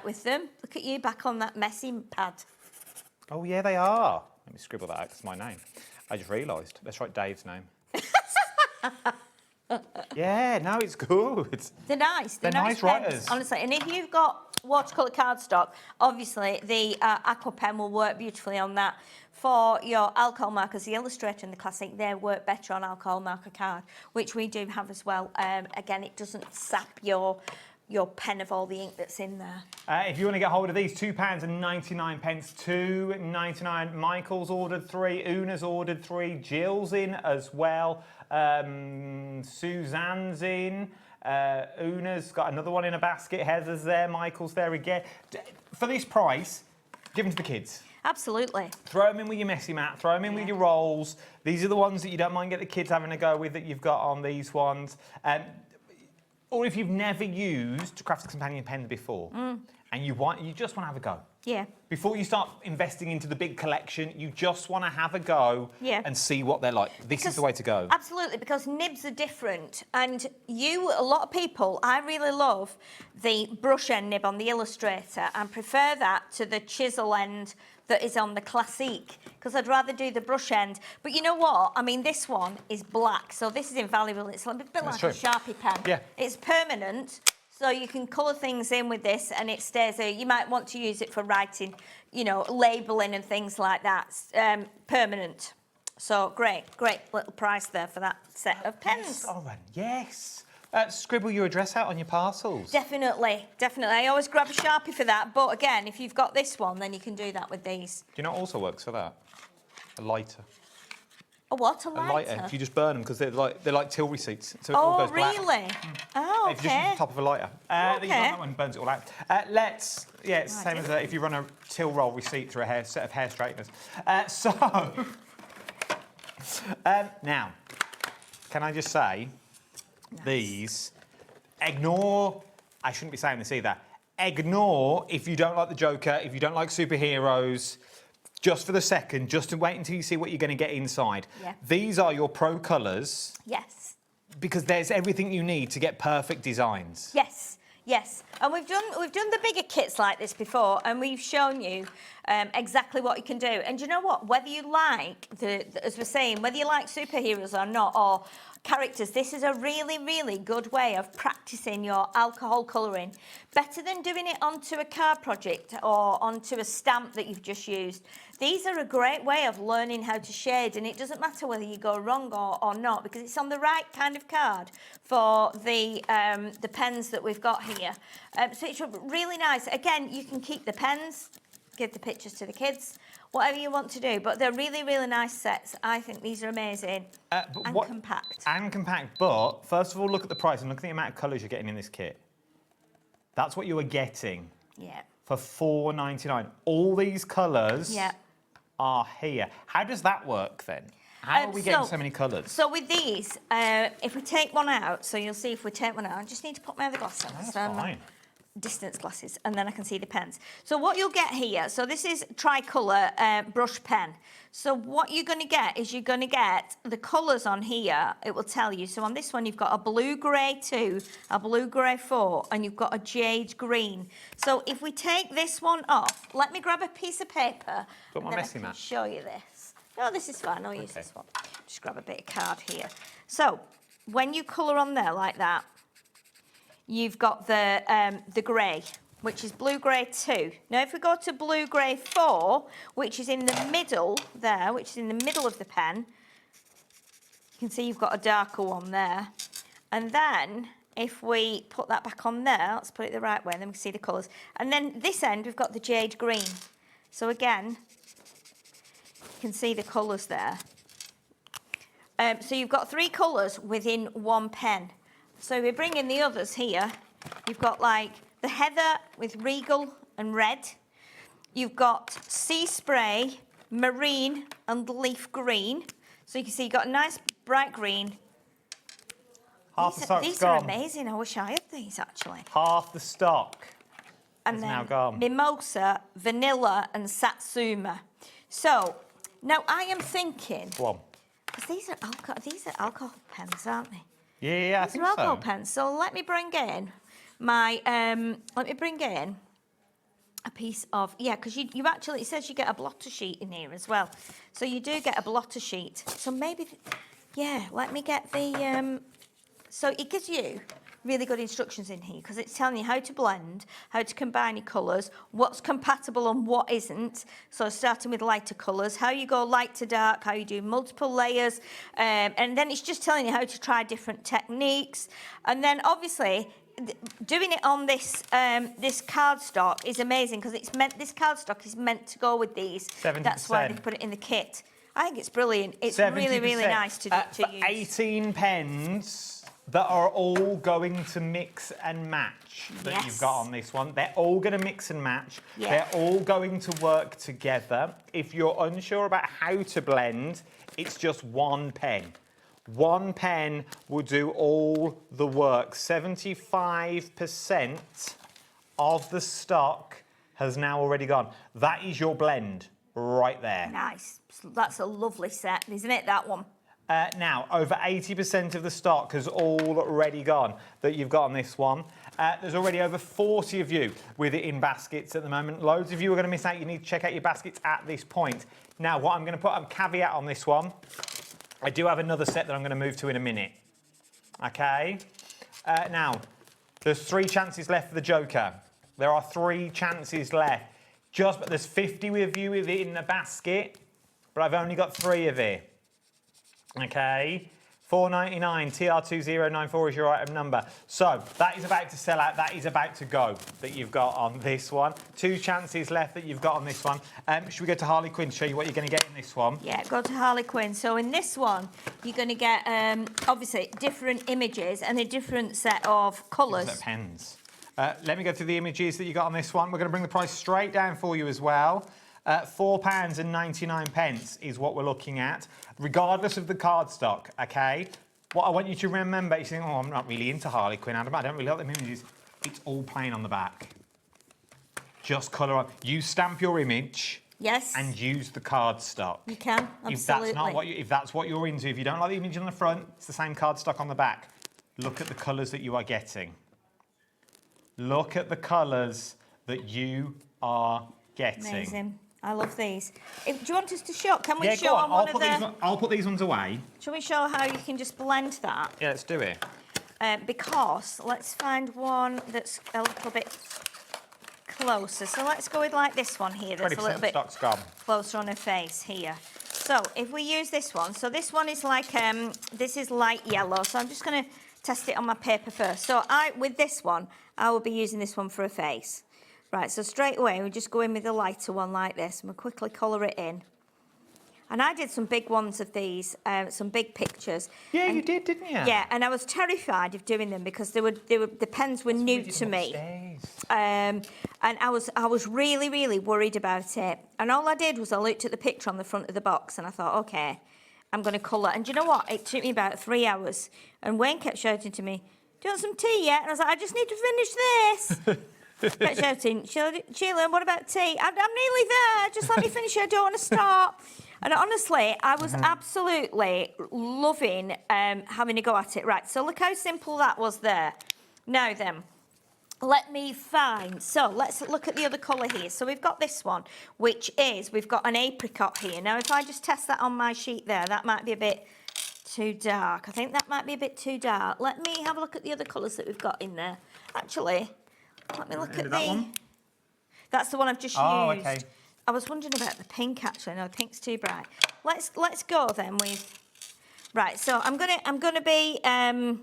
with them. Look at you back on that messy pad. Oh yeah, they are. Let me scribble that out. That's my name. I just realised. Let's write Dave's name. Yeah, no, it's good. They're nice. They're nice pens, writers. honestly. And if you've got watercolour cardstock, obviously the aqua pen will work beautifully on that. For your alcohol markers, the Illustrator and the Classic, they work better on alcohol marker card, which we do have as well. Again, it doesn't sap your pen of all the ink that's in there. If you want to get hold of these, £2.99, £2.99. Michael's ordered 3, Una's ordered 3, Jill's in as well, Suzanne's in, Una's got another one in a basket, Heather's there, Michael's there again. For this price, give them to the kids. Absolutely. Throw them in with your messy mat, throw them in with your rolls. These are the ones that you don't mind get the kids having a go with that you've got on these ones. Or if you've never used Crafter's Companion pens before and you just want to have a go. Yeah. Before you start investing into the big collection, you just want to have a go and see what they're like. This is the way to go. Absolutely, because nibs are different. And a lot of people, I really love the brush end nib on the Illustrator and prefer that to the chisel end that is on the Classic, because I'd rather do the brush end. But you know what? I mean, this one is black, so this is invaluable. It's a bit like a Sharpie pen. Yeah. It's permanent, so you can colour things in with this and it stays there. You might want to use it for writing, labelling and things like that. Permanent. So great little price there for that set of pens. Yes, Oren, yes. Scribble your address out on your parcels. Definitely. I always grab a Sharpie for that. But again, if you've got this one, then you can do that with these. Do you know what also works for that? A lighter. A what? A lighter? A lighter. If you just burn them because they're like till receipts. So it oh, all goes really? Black. Oh, okay. If you just use the top of a lighter. Okay. That one burns it all out. It's the same as if you run a till roll receipt through a set of hair straighteners. Now, can I just say, these, ignore, I shouldn't be saying this either, ignore if you don't like the Joker, if you don't like superheroes, just for the second, just to wait until you see what you're going to get inside. Yeah. These are your pro colours. Yes. Because there's everything you need to get perfect designs. Yes, and we've done the bigger kits like this before, and we've shown you exactly what you can do. And you know what? Whether you like as we're saying, whether you like superheroes or not, or characters, this is a really, really good way of practicing your alcohol colouring. Better than doing it onto a card project or onto a stamp that you've just used. These are a great way of learning how to shade, and it doesn't matter whether you go wrong or not, because it's on the right kind of card for the pens that we've got here. So it's really nice. Again, you can keep the pens, give the pictures to the kids. whatever you want to do. But they're really, really nice sets. I think these are amazing and compact. And compact, but first of all, look at the price and look at the amount of colours you're getting in this kit. That's what you are getting. Yeah. For $4.99. All these colours are here. How does that work then? How are we getting so many colours? So with these, if we take one out, so you'll see if we take one out, I just need to put my other glasses on. That's fine. Distance glasses, and then I can see the pens. So what you'll get here, so this is tricolour brush pen. So what you're going to get is you're going to get the colours on here. It will tell you. So on this one, you've got a blue grey 2, a blue grey 4, and you've got a jade green. So if we take this one off, let me grab a piece of paper. Got my and then messy I can mat. show you this. No, this is fine. I'll use this one. Just grab a bit of card here. So when you colour on there like that, you've got the grey, which is blue grey 2. Now, if we go to blue grey 4, which is in the middle there, which is in the middle of the pen, you can see you've got a darker one there. And then, if we put that back on there, let's put it the right way, and then we can see the colours. And then this end, we've got the jade green. So again, you can see the colours there. So you've got 3 colours within one pen. So we bring in the others here. You've got like the heather with regal and red. You've got sea spray, marine and leaf green. So you can see you've got a nice bright green. Half the stock's These gone. are amazing. I wish I had these actually. Half the stock And is then now gone. mimosa, vanilla and satsuma. So now I am thinking, Go on. because these are alcohol pens, aren't they? Yeah, I These think are alcohol so. pens. So let me bring in my a piece of, because you actually, it says you get a blotter sheet in here as well. So you do get a blotter sheet. So maybe, let me get the, so it gives you really good instructions in here because it's telling you how to blend, how to combine your colours, what's compatible and what isn't. So starting with lighter colours, how you go light to dark, how you do multiple layers, and then it's just telling you how to try different techniques. And then obviously doing it on this this cardstock is amazing because this cardstock is meant to go with these. 70%. That's why they put it in the kit. I think it's brilliant. It's really, really 70%. nice to For use. 18 pens that are all going to mix and match that you've got on this one. They're all going to mix and match. Yeah. They're all going to work together. If you're unsure about how to blend, it's just one pen. One pen will do all the work. 75% of the stock has now already gone. That is your blend right there. Nice. That's a lovely set, isn't it, that one? Now, over 80% of the stock has already gone that you've got on this one. There's already over 40 of you with it in baskets at the moment. Loads of you are going to miss out. You need to check out your baskets at this point. Now, what I'm going to put a caveat on this one. I do have another set that I'm going to move to in a minute. Okay? Now, there's 3 chances left for the Joker. There are 3 chances left. But there's 50 of you with it in the basket, but I've only got 3 of it. Okay, $4.99, TR2094 is your item number. So that is about to sell out, that is about to go, that you've got on this one. 2 chances left that you've got on this one. Should we go to Harley Quinn to show you what you're going to get in this one? Yeah, go to Harley Quinn. So in this one, you're going to get, obviously, different images and a different set of colours. Set of pens. Let me go through the images that you got on this one. We're going to bring the price straight down for you as well. £4.99 is what we're looking at, regardless of the cardstock, okay? What I want you to remember is, oh, I'm not really into Harley Quinn, Adam. I don't really like them images. It's all plain on the back. Just colour on. You stamp your image. Yes. And use the cardstock. You can, absolutely. If that's not what if that's what you're into, if you don't like the image on the front, it's the same cardstock on the back. Look at the colours that you are getting. Look at the colours that you are getting. Amazing. I love these. Do you want us to show? Can we show go on. one of the... I'll put these ones away. Shall we show how you can just blend that? Yeah, let's do it. Because let's find one that's a little bit closer. So let's go with like this one here. That's a little bit stock's gone. Closer on her face here. So if we use this one, so this one is like this is light yellow. So I'm just going to test it on my paper first. So with this one, I will be using this one for a face. Right, so straight away we just go in with a lighter one like this and we'll quickly colour it in. And I did some big ones of these, some big pictures. Yeah, and, you did, didn't you? Yeah, and I was terrified of doing them because the pens were new to me. And I was really, really worried about it. And all I did was I looked at the picture on the front of the box and I thought, okay, I'm going to colour. And do you know what? It took me about 3 hours. And Wayne kept shouting to me, do you want some tea yet? And I was like, I just need to finish this. Kept shouting, Sheila, what about tea? I'm nearly there. Just let me finish it. I don't want to stop. And honestly, I was absolutely loving having a go at it. Right, so look how simple that was there. Now then, let me find. So let's look at the other colour here. So we've got this one, which is, we've got an apricot here. Now, if I just test that on my sheet there, that might be a bit too dark. I think that might be a bit too dark. Let me have a look at the other colours that we've got in there. Actually, let me look at that one. That's the one I've just used. Okay. I was wondering about the pink actually. No, the pink's too bright. Let's go then with. Right, so I'm gonna be a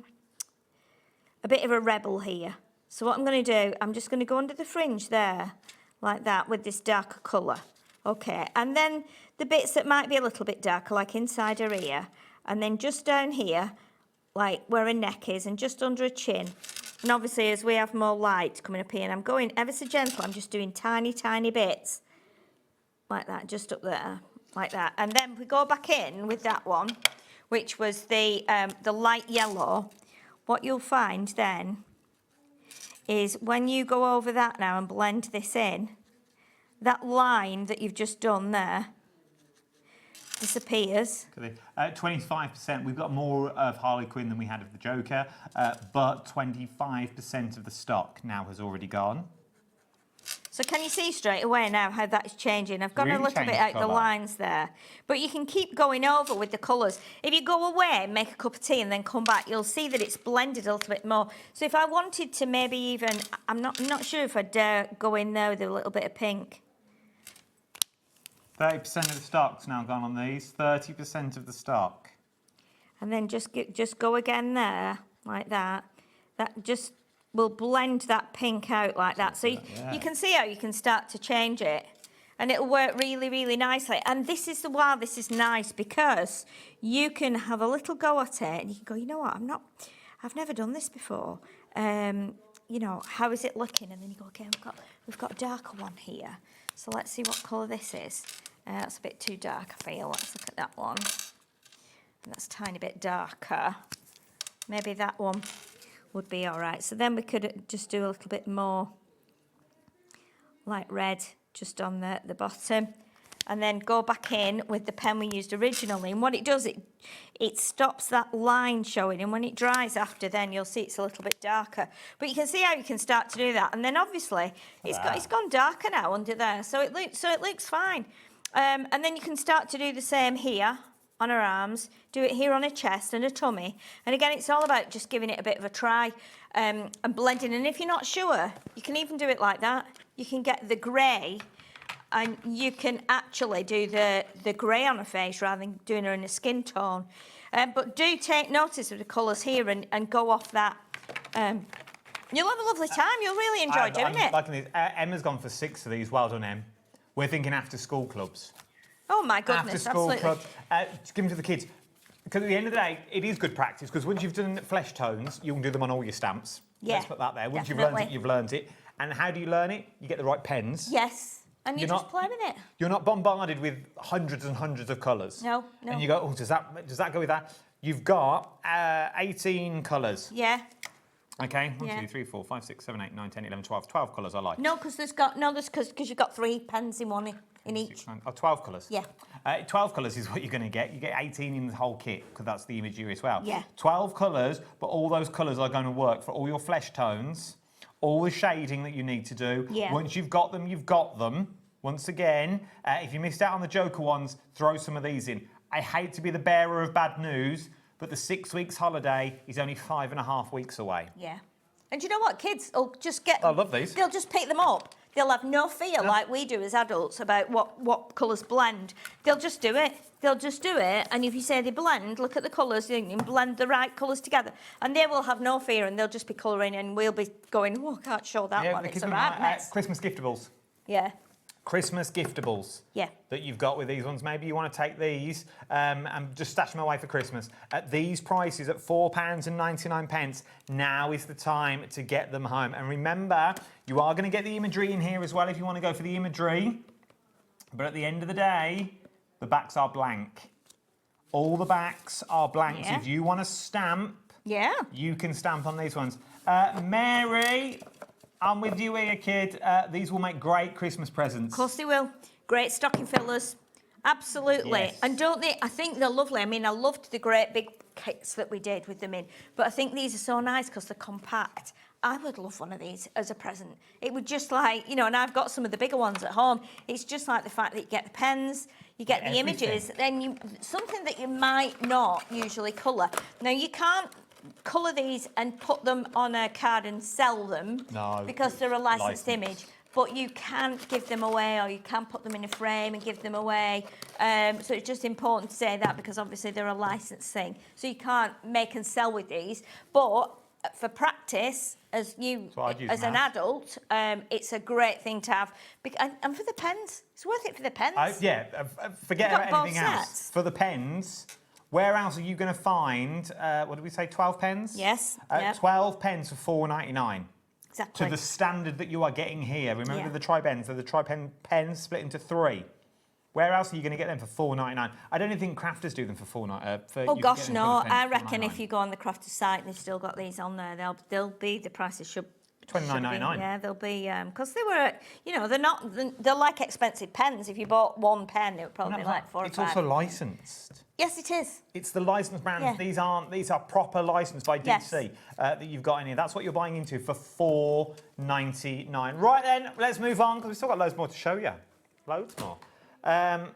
bit of a rebel here. So what I'm gonna do, I'm just gonna go under the fringe there, like that, with this darker colour. Okay, and then the bits that might be a little bit darker, like inside her ear, and then just down here, like where her neck is, and just under her chin. And obviously, as we have more light coming up here, and I'm going ever so gentle, I'm just doing tiny, tiny bits. Like that, just up there, like that. And then we go back in with that one, which was the light yellow. What you'll find then is when you go over that now and blend this in, that line that you've just done there disappears. 25%. We've got more of Harley Quinn than we had of the Joker, but 25% of the stock now has already gone. So can you see straight away now how that is changing? I've gone a little bit out the lines there. But you can keep going over with the colours. If you go away and make a cup of tea and then come back, you'll see that it's blended a little bit more. So if I wanted to maybe even, I'm not sure if I'd dare go in there with a little bit of pink. 30% of the stock's now gone on these, 30% of the stock. And then just go again there, like that. That just will blend that pink out like that. So you can see how you can start to change it. And it'll work really, really nicely. And this is why this is nice, because you can have a little go at it and you can go, you know what, I've never done this before. You know, how is it looking? And then you go, okay, we've got a darker one here. So let's see what colour this is. That's a bit too dark, I feel. Let's look at that one. And that's a tiny bit darker. Maybe that one would be all right. So then we could just do a little bit more like red just on the bottom, and then go back in with the pen we used originally. And what it does, it stops that line showing, and when it dries after, then you'll see it's a little bit darker. But you can see how you can start to do that, and then obviously it's gone darker now under there, so it looks fine. And then you can start to do the same here on her arms, do it here on her chest and her tummy. And again, it's all about just giving it a bit of a try and blending. And if you're not sure, you can even do it like that. You can get the grey, and you can actually do the grey on her face rather than doing her in a skin tone. But do take notice of the colours here and go off that. You'll have a lovely time. You'll really enjoy doing it. Liking these. Emma's gone for 6 of these. Well done, Em. We're thinking after school clubs. Oh my goodness, after school absolutely. clubs. Just give them to the kids. Because at the end of the day, it is good practice, because once you've done flesh tones, you can do them on all your stamps. Yeah, let's put that there. Once definitely. you've learned it, you've learned it. And how do you learn it? You get the right pens. Yes, and you just play with it. You're not bombarded with hundreds and hundreds of colours. No. And you go, oh, does that go with that? You've got 18 colours. Yeah. Okay, 1, 2, 3, 4, 5, 6, 7, 8, 9, 10, 11, 12. 12 colours I like. No, because you've got 3 pens in one in each. 6, 9, 12 colours? Yeah. 12 colours is what you're going to get. You get 18 in the whole kit, because that's the imagery as well. Yeah. 12 colours, but all those colours are going to work for all your flesh tones, all the shading that you need to do. Yeah. Once you've got them, you've got them. Once again, if you missed out on the Joker ones, throw some of these in. I hate to be the bearer of bad news, but the 6 weeks holiday is only 5.5 weeks away. Yeah. And do you know what? Kids will just get... I love these. They'll just pick them up. they'll have no fear like we do as adults about what colours blend. They'll just do it. They'll just do it, and if you say they blend, look at the colours and blend the right colours together, and they will have no fear, and they'll just be colouring, and we'll be going, oh, I can't show that one. It's a right mess. Christmas giftables. Yeah. Christmas giftables. Yeah. That you've got with these ones. Maybe you want to take these and just stash them away for Christmas. At these prices, at £4.99, now is the time to get them home. And remember, you are going to get the imagery in here as well if you want to go for the imagery. But at the end of the day, the backs are blank. All the backs are blank. So if you want to stamp, you can stamp on these ones. Mary, I'm with you here, kid. These will make great Christmas presents. Of course they will. Great stocking fillers. Absolutely. Yes. And don't they, I think they're lovely. I mean, I loved the great big kits that we did with them in, but I think these are so nice because they're compact. I would love one of these as a present. It would just like, you know, and I've got some of the bigger ones at home. It's just like the fact that you get the pens, you get the images, then something that you might not usually colour. Now, you can't colour these and put them on a card and sell them because they're a licensed image. But you can give them away, or you can put them in a frame and give them away. So it's just important to say that because obviously they're a licensed thing. So you can't make and sell with these. But for practice, as an adult, it's a great thing to have. And for the pens, it's worth it for the pens. Forget about anything else. For the pens, where else are you going to find, what did we say, 12 pens? Yes. 12 pens for £4.99. Exactly. To the standard that you are getting here. Remember the tri-pens, they're the tri-pen pens split into 3. Where else are you going to get them for £4.99? I don't even think crafters do them for £4.99. Oh gosh, no! I reckon if you go on the crafters site and they've still got these on there, they'll be the prices should. £29.99. Yeah, they'll be because they were, you know, they're like expensive pens. If you bought one pen, it would probably be like 4 or 5. It's also licensed. Yes, it is. It's the licensed brands. Yeah. These are proper licensed by DC that you've got in here. That's what you're buying into for £4.99. Right then, let's move on because we've still got loads more to show you. Loads more. Stamp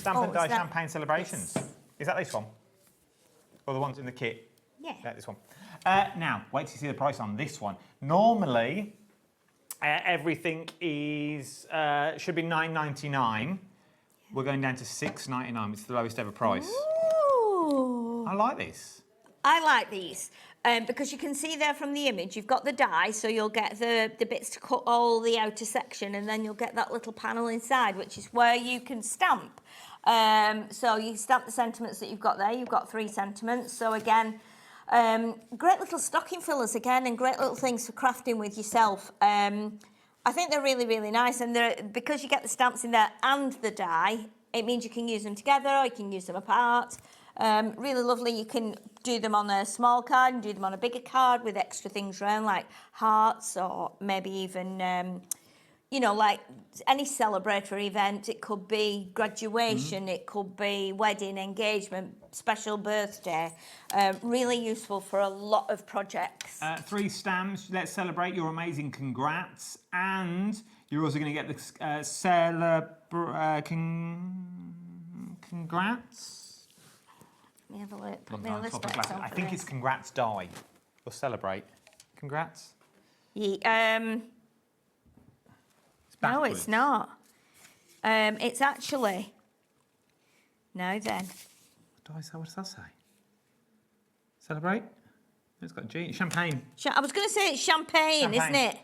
and Die Champagne Celebrations. Yes. Is that this one? Or the ones in the kit? Yeah. This one. Now, wait till you see the price on this one. Normally, everything is should be £9.99. We're going down to £6.99, which is the lowest ever price. Ooh. I like this. I like these because you can see there from the image, you've got the die, so you'll get the bits to cut all the outer section, and then you'll get that little panel inside, which is where you can stamp. So you stamp the sentiments that you've got there. You've got 3 sentiments. So again, great little stocking fillers again, and great little things for crafting with yourself. I think they're really, really nice, and because you get the stamps in there and the die, it means you can use them together or you can use them apart. Really lovely. You can do them on a small card and do them on a bigger card with extra things around like hearts or maybe even, you know, like any celebratory event. It could be graduation, it could be wedding, engagement, special birthday. Really useful for a lot of projects. 3 stamps. Let's celebrate your amazing congrats. And you're also going to get the congrats. Let me have a look. Put Look me on a top list of glasses. I think it's congrats die. We'll celebrate. Congrats. Yeah, no, it's not. It's actually. No, then. What does that say? Celebrate? It's got G. Champagne. I was going to say it's champagne, isn't it?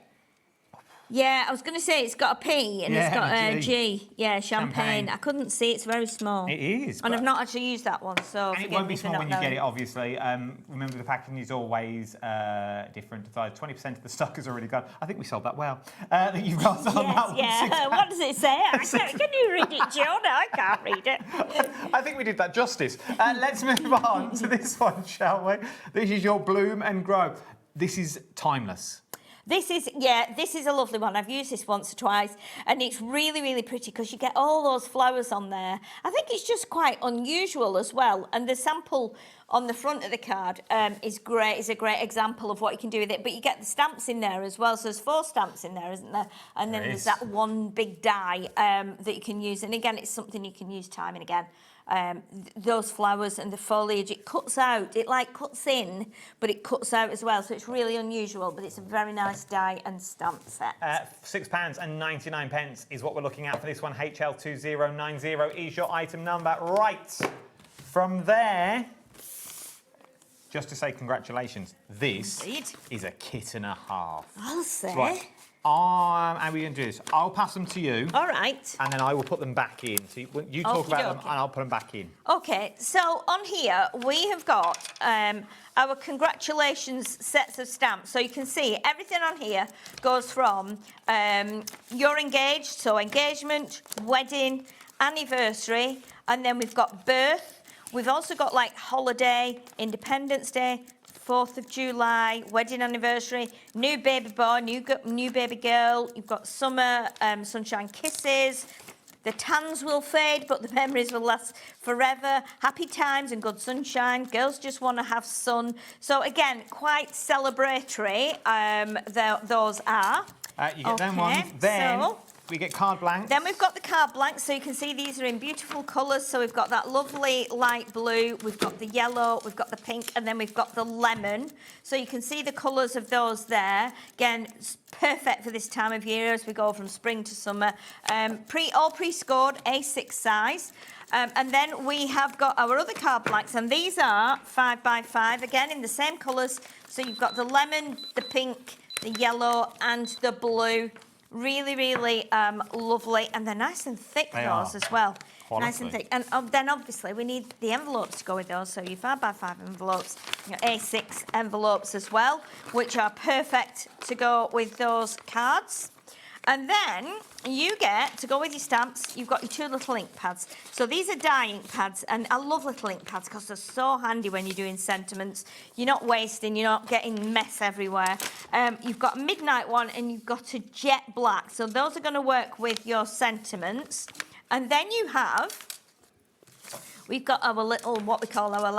Yeah, I was going to say it's got a P and it's got a G. Yeah, champagne. I couldn't see. It's very small. It is. And I've not actually used that one, so and it won't be small when you get it, obviously. Remember, the packaging is always different. 20% of the stock is already gone. I think we sold that well. That you've got on that one. Yeah. What does it say? Can you read it, Jonah? I can't read it. I think we did that justice. Let's move on to this one, shall we? This is your Bloom and Grow. This is timeless. This is a lovely one. I've used this once or twice, and it's really, really pretty because you get all those flowers on there. I think it's just quite unusual as well. And the sample on the front of the card is great. It's a great example of what you can do with it. But you get the stamps in there as well. So there's 4 stamps in there, isn't there? And then there's that one big die that you can use. And again, it's something you can use time and again. those flowers and the foliage. It cuts out, it like cuts in, but it cuts out as well. So it's really unusual, but it's a very nice die and stamp set. £6.99 is what we're looking at for this one. HL2090 is your item number. Right, from there, just to say congratulations, this is a kit and a half. I'll say. Right. How are we going to do this? I'll pass them to you. All right. And then I will put them back in. So you talk about them and I'll put them back in. Okay, so on here we have got our congratulations sets of stamps. So you can see everything on here goes from you're engaged, so engagement, wedding, anniversary, and then we've got birth. We've also got like holiday, Independence Day, 4th of July, wedding anniversary, new baby boy, new baby girl. You've got summer, sunshine kisses. The tans will fade, but the memories will last forever. Happy times and good sunshine. Girls just want to have sun. So again, quite celebratory. Those are. You get them ones. Then we get card blanks. Then we've got the card blanks. So you can see these are in beautiful colours. So we've got that lovely light blue. We've got the yellow. We've got the pink. And then we've got the lemon. So you can see the colours of those there. Again, perfect for this time of year as we go from spring to summer. All pre-scored, A6 size. And then we have got our other card blanks, and these are 5x5, again in the same colours. So you've got the lemon, the pink, the yellow, and the blue. Really, really lovely, and they're nice and thick, those as well. Quality. Nice and thick. And then obviously we need the envelopes to go with those. So your 5x5 envelopes, your A6 envelopes as well, which are perfect to go with those cards. And then you get, to go with your stamps, you've got your 2 little ink pads. So these are die ink pads, and I love little ink pads because they're so handy when you're doing sentiments. You're not wasting, you're not getting mess everywhere. You've got a midnight one and you've got a jet black. So those are going to work with your sentiments. And then you have, we've got our little, what we call our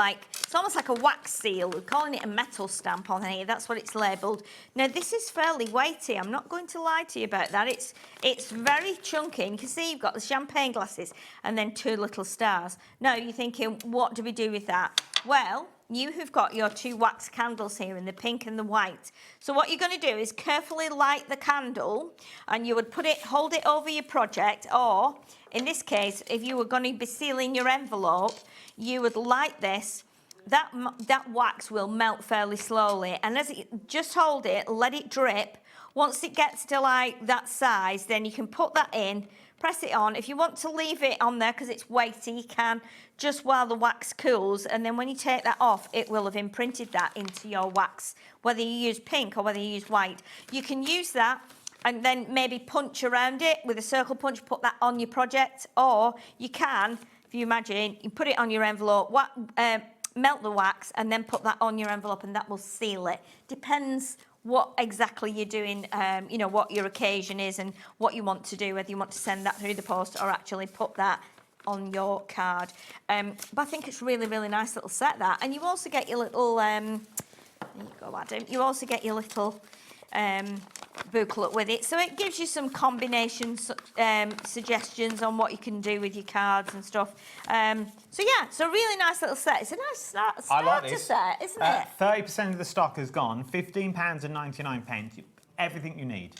it's almost like a wax seal. We're calling it a metal stamp on here. That's what it's labelled. Now, this is fairly weighty. I'm not going to lie to you about that. It's very chunky. And you can see you've got the champagne glasses and then 2 little stars. Now, you're thinking, what do we do with that? Well, you have got your 2 wax candles here in the pink and the white. So what you're going to do is carefully light the candle, and you would hold it over your project, or in this case, if you were going to be sealing your envelope, you would light this. That wax will melt fairly slowly, and just hold it, let it drip. Once it gets to like that size, then you can put that in, press it on. If you want to leave it on there because it's weighty, you can, just while the wax cools, and then when you take that off, it will have imprinted that into your wax, whether you use pink or whether you use white. You can use that and then maybe punch around it with a circle punch, put that on your project, or you can, if you imagine, you put it on your envelope, melt the wax and then put that on your envelope, and that will seal it. Depends what exactly you're doing, you know, what your occasion is and what you want to do, whether you want to send that through the post or actually put that on your card. But I think it's really, really nice little set, that. And you also get your little, there you go, Adam. You also get your little booklet with it, so it gives you some combinations, suggestions on what you can do with your cards and stuff. So yeah, it's a really nice little set. It's a nice starter set, isn't it? 30% of the stock has gone. £15.99. Everything you need.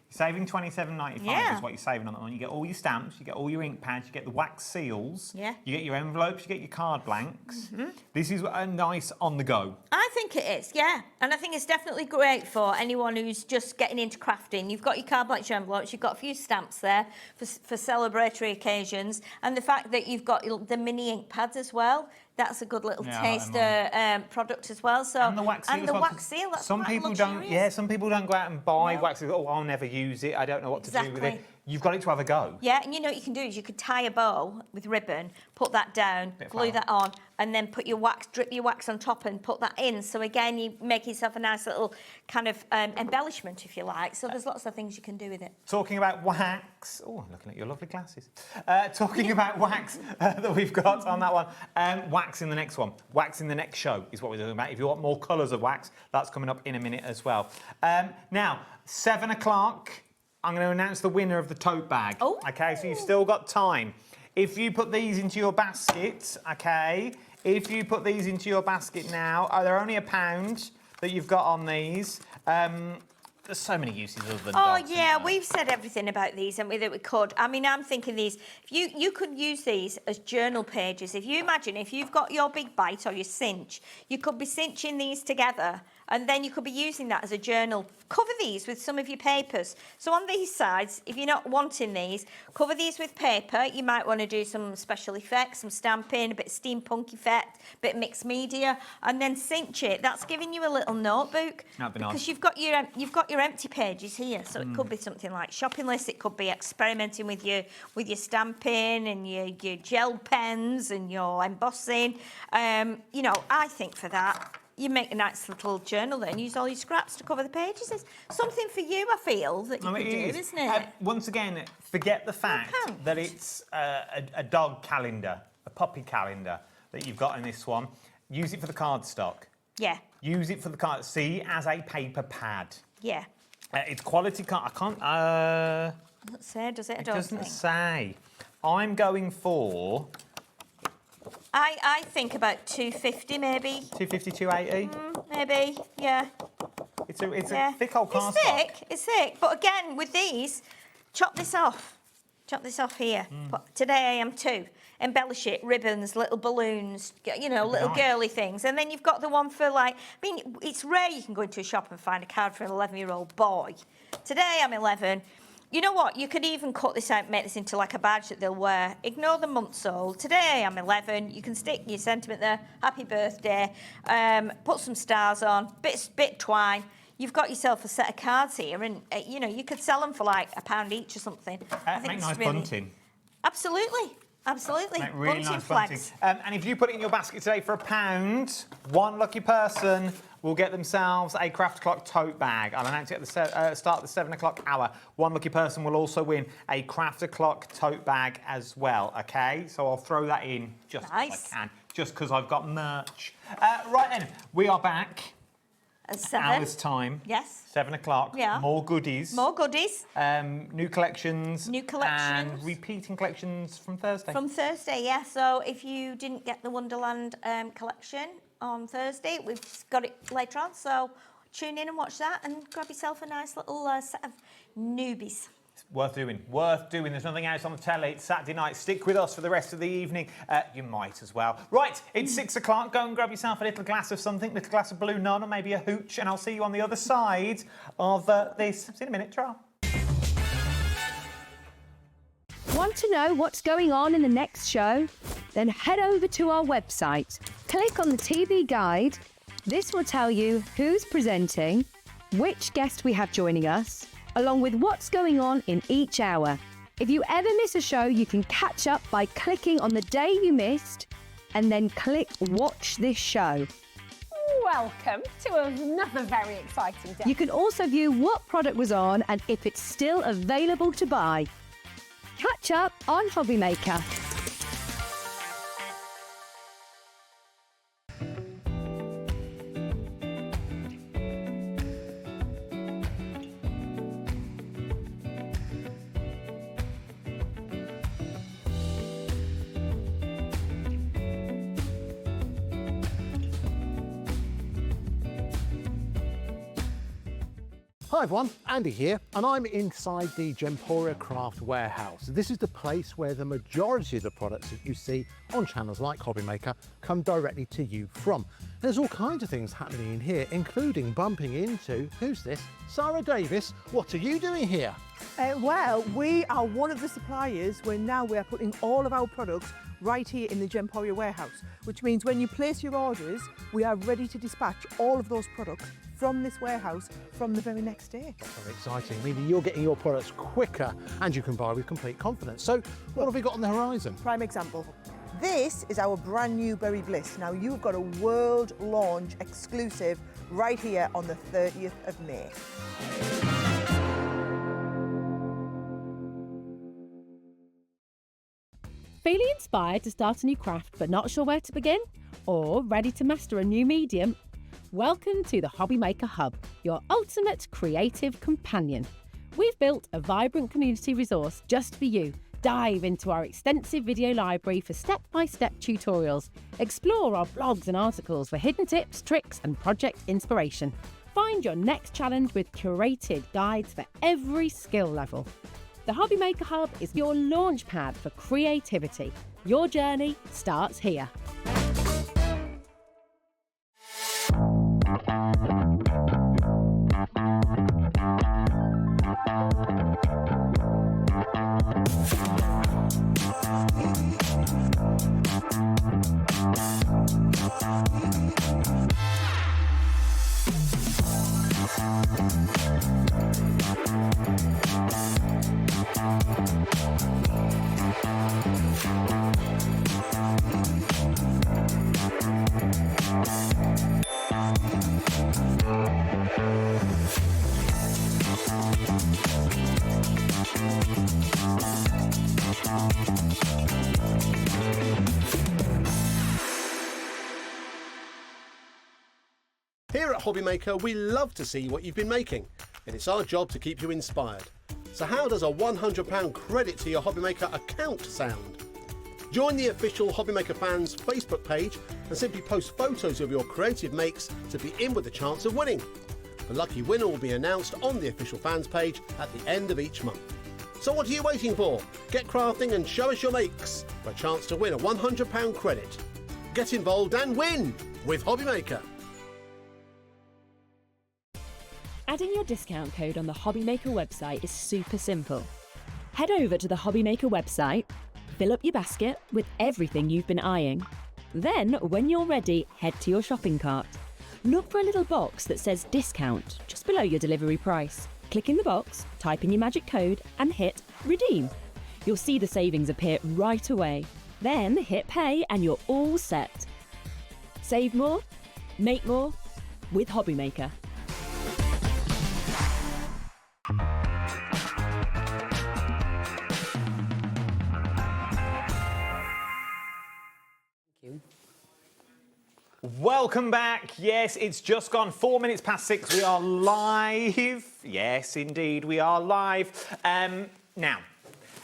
You're saving £27.95 is what you're saving on that one. You get all your stamps, you get all your ink pads, you get the wax seals, you get your envelopes, you get your card blanks. This is a nice on the go. I think it is, yeah. And I think it's definitely great for anyone who's just getting into crafting. You've got your card blanks, your envelopes, you've got a few stamps there for celebratory occasions. And the fact that you've got the mini ink pads as well, that's a good little taster product as well. So and the wax seal. Wax seal. That's some people don't. Yeah, some people don't go out and buy wax seal. Oh, I'll never use it. I don't know what to do with it. You've got it to have a go. Yeah, and you know what you can do is you could tie a bow with ribbon, put that down, glue that on, and then put your wax, drip your wax on top and put that in. So again, you make yourself a nice little kind of embellishment, if you like. So there's lots of things you can do with it. Talking about wax, oh, I'm looking at your lovely glasses. Talking about wax that we've got on that one, wax in the next one. Wax in the next show is what we're talking about. If you want more colours of wax, that's coming up in a minute as well. Now, 7 o'clock. I'm going to announce the winner of the tote bag. Oh. Okay, so you've still got time. if you put these into your basket, okay, if you put these into your basket now, they're only £1 that you've got on these. There's so many uses other than Oh, dogs, yeah, we've said everything about these, haven't we, that we could. I mean, I'm thinking these, if you could use these as journal pages. If you imagine, if you've got your big bite or your cinch, you could be cinching these together, and then you could be using that as a journal. Cover these with some of your papers. So on these sides, if you're not wanting these, cover these with paper. You might want to do some special effects, some stamping, a bit of steampunk effect, a bit of mixed media, and then cinch it. That's giving you a little notebook. That'd be nice. Because you've got your empty pages here, so it could be something like shopping lists. It could be experimenting with your stamping and your gel pens and your embossing. You know, I think for that, you make a nice little journal there and use all your scraps to cover the pages. It's something for you, I feel, that you could do, isn't it? Once again, forget the fact that it's a dog calendar, a puppy calendar that you've got in this one. Use it for the cardstock. Yeah. Use it for the card. See as a paper pad. Yeah. It's quality card. I can't. Doesn't say, does it? I It don't doesn't think. say. I'm going for. I think about 250 maybe. 250, 280. Maybe, yeah. It's a thick old cardstock. It's thick. But again, with these, chop this off. Chop this off here. Today I am 2. Embellish it, ribbons, little balloons, you know, little girly things. And then you've got the one for like, I mean, it's rare you can go into a shop and find a card for an 11-year-old boy. Today I'm 11. You know what? You could even cut this out and make this into like a badge that they'll wear. Ignore the months old. Today I'm 11. You can stick your sentiment there. Happy birthday. Put some stars on. Bit twine. You've got yourself a set of cards here, and you know you could sell them for like £1 each or something. I think Make it's nice really... bunting. Absolutely. Absolutely. Make really bunting nice flags. bunting. And if you put it in your basket today for £1, one lucky person will get themselves a Craft O'Clock tote bag. I'll announce it at the start of the 7 o'clock hour. One lucky person will also win a Craft O'Clock tote bag as well, okay? So I'll throw that in just as I can, just because I've got merch. Right then, we are back. At 7. Hour's time. Yes. 7 o'clock. Yeah. More goodies. More goodies. New collections. New collections. And repeating collections from Thursday. From Thursday, yeah. So if you didn't get the Wonderland collection on Thursday, we've got it later on. So tune in and watch that and grab yourself a nice little set of newbies. Worth doing. Worth doing. There's nothing else on the telly. It's Saturday night. Stick with us for the rest of the evening. You might as well. Right, it's 6 o'clock. Go and grab yourself a little glass of something, little glass of Blue Nun or maybe a hooch, and I'll see you on the other side of this. See you in a minute. Trial. Want to know what's going on in the next show? Then head over to our website. Click on the TV guide. This will tell you who's presenting, which guest we have joining us, along with what's going on in each hour. If you ever miss a show, you can catch up by clicking on the day you missed and then click Watch This Show. Welcome to another very exciting day. You can also view what product was on and if it's still available to buy. Catch up on HobbyMaker. Hi everyone, Andy here, and I'm inside the Gemporia Craft Warehouse. This is the place where the majority of the products that you see on channels like HobbyMaker come directly to you from. There's all kinds of things happening in here, including bumping into, who's this? Sarah Davis. What are you doing here? Well, we are one of the suppliers where now we are putting all of our products right here in the Gemporia warehouse, which means when you place your orders, we are ready to dispatch all of those products from this warehouse from the very next day. Very exciting, meaning you're getting your products quicker and you can buy with complete confidence. So what have we got on the horizon? Prime example. This is our brand new Berry Bliss. Now you've got a world launch exclusive right here on the 30th of May. Feeling inspired to start a new craft but not sure where to begin? Or ready to master a new medium? Welcome to the HobbyMaker Hub, your ultimate creative companion. We've built a vibrant community resource just for you Dive into our extensive video library for step-by-step tutorials. Explore our blogs and articles for hidden tips, tricks and project inspiration. Find your next challenge with curated guides for every skill level. The HobbyMaker Hub is your launch pad for creativity. Your journey starts here. Here at HobbyMaker, we love to see what you've been making, and it's our job to keep you inspired. So how does a £100 credit to your HobbyMaker account sound? Join the official HobbyMaker fans Facebook page and simply post photos of your creative makes to be in with a chance of winning. The lucky winner will be announced on the official fans page at the end of each month. So what are you waiting for? Get crafting and show us your makes for a chance to win a £100 credit. Get involved and win with HobbyMaker. Adding your discount code on the HobbyMaker website is super simple. Head over to the HobbyMaker website, fill up your basket with everything you've been eyeing. Then, when you're ready, head to your shopping cart. Look for a little box that says discount just below your delivery price. Click in the box, type in your magic code and hit redeem. You'll see the savings appear right away. Then hit pay and you're all set. Save more, make more with HobbyMaker. Welcome back. Yes, it's just gone 4 minutes past 6. We are live. Yes, indeed, we are live. Now,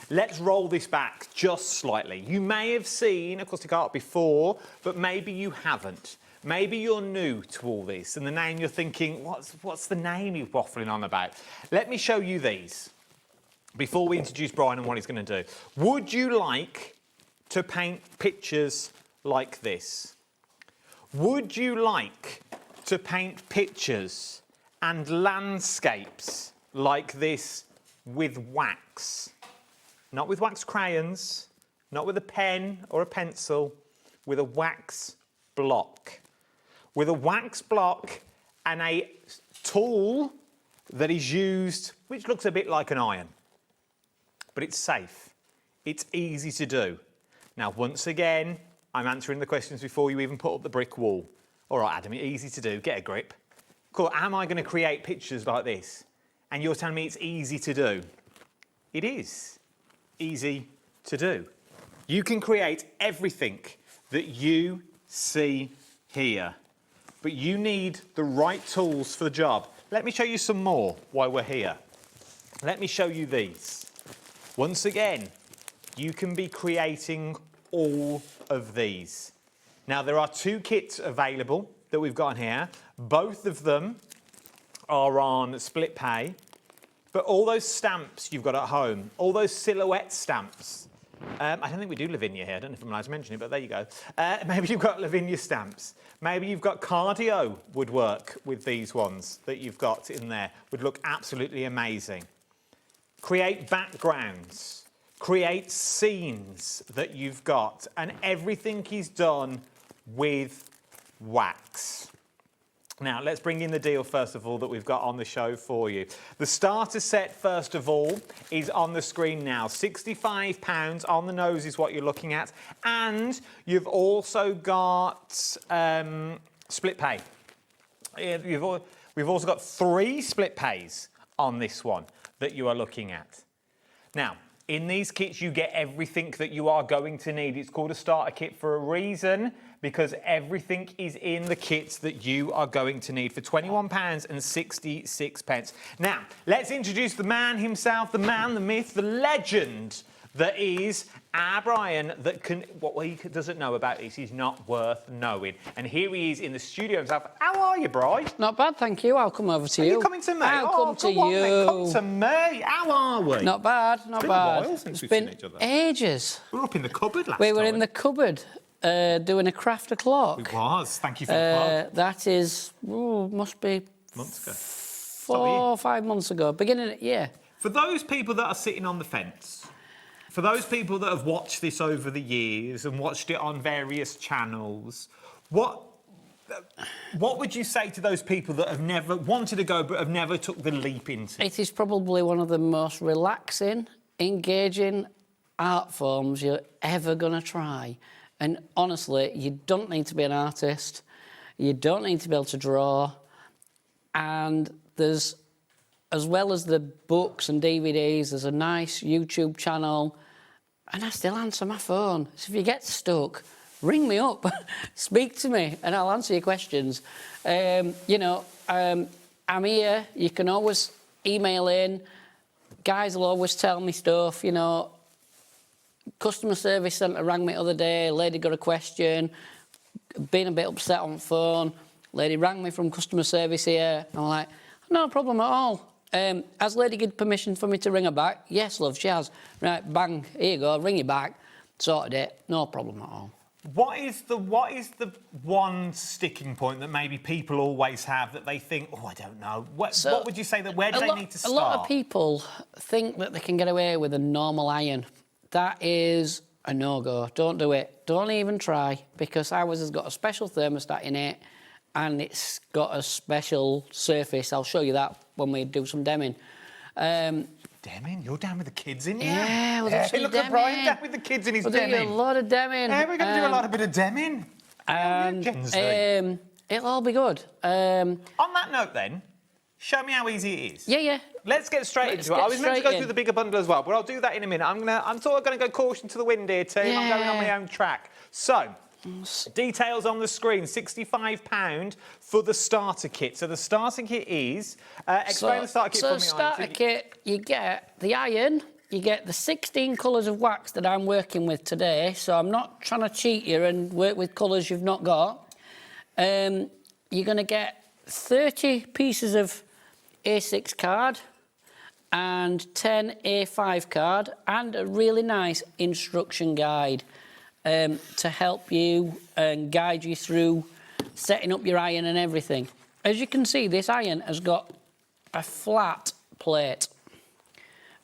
let's roll this back just slightly. You may have seen Encaustic Art before, but maybe you haven't. Maybe you're new to all this, and the name you're thinking, what's the name you're waffling on about? Let me show you these before we introduce Brian and what he's going to do. Would you like to paint pictures like this? Would you like to paint pictures and landscapes like this with wax? Not with wax crayons, not with a pen or a pencil, with a wax block. With a wax block and a tool that is used, which looks a bit like an iron, but it's safe. It's easy to do. Now, once again, I'm answering the questions before you even put up the brick wall. All right, Adam, easy to do, get a grip. Cool, am I going to create pictures like this? And you're telling me it's easy to do? It is easy to do. You can create everything that you see here, but you need the right tools for the job. Let me show you some more while we're here. Let me show you these. Once again, you can be creating all of these. Now, there are 2 kits available that we've got here. Both of them are on split pay, but all those stamps you've got at home, all those silhouette stamps, I don't think we do Lavinia here. I don't know if I'm allowed to mention it, but there you go. Maybe you've got Lavinia stamps. Maybe you've got cardio would work with these ones that you've got in there. Would look absolutely amazing. Create backgrounds. Create scenes that you've got, and everything is done with wax. Now, let's bring in the deal, first of all, that we've got on the show for you. The starter set, first of all, is on the screen now. £65 on the nose is what you're looking at, and you've also got split pay. We've also got 3 split pays on this one that you are looking at. Now, in these kits, you get everything that you are going to need. It's called a starter kit for a reason, because everything is in the kits that you are going to need for £21.66. Now, let's introduce the man himself, the man, the myth, the legend that is our Brian that can, what he doesn't know about this is not worth knowing. And here he is in the studio himself. How are you, Brian? Not bad, thank you. I'll come over to you. Are you coming to me? I'll come to you. Then, come to me. How are we? Not bad, not it's bad. Been a while since it's we've been seen each other. Ages. We were up in the cupboard last We were time. in the cupboard doing a craft o'clock. We was. Thank you for the plug. That is, must be Months ago. 4 or 5 months ago, beginning of, yeah. For those people that are sitting on the fence, for those people that have watched this over the years and watched it on various channels, what would you say to those people that have never wanted to go but have never took the leap into it? It is probably one of the most relaxing, engaging art forms you're ever going to try. And honestly, you don't need to be an artist. You don't need to be able to draw. And there's, as well as the books and DVDs, there's a nice YouTube channel. And I still answer my phone. So if you get stuck, ring me up, speak to me, and I'll answer your questions. I'm here. You can always email in. Guys will always tell me stuff, Customer service centre rang me the other day. Lady got a question. Been a bit upset on the phone. Lady rang me from customer service here. I'm like, no problem at all. Has lady given permission for me to ring her back? Yes, love, she has. Right, bang, here you go, ring you back. Sorted it, no problem at all. What is the one sticking point that maybe people always have that they think, oh, I don't know. What would you say that, where do they need to start? A lot of people think that they can get away with a normal iron. That is a no-go. Don't do it. Don't even try, because ours has got a special thermostat in it and it's got a special surface. I'll show you that when we do some demming. Demming? You're down with the kids in here? Yeah, we'll do some look at Brian down with the kids in his we'll demming. We'll do a lot of demming. Yeah, we're going to do a lot of bit of demming. And it'll all be good. On that note then, show me how easy it is. Yeah. Let's get straight into it. I was meant to go through the bigger bundle as well, but I'll do that in a minute. I'm sort of going to go caution to the wind here, team. I'm going on my own track. So, details on the screen, £65 for the starter kit. So the starter kit is... explain the starter kit for me. So the starter kit, you get the iron, you get the 16 colours of wax that I'm working with today, so I'm not trying to cheat you and work with colours you've not got. You're going to get 30 pieces of A6 card and 10 A5 card and a really nice instruction guide. To help you and guide you through setting up your iron and everything. As you can see, this iron has got a flat plate,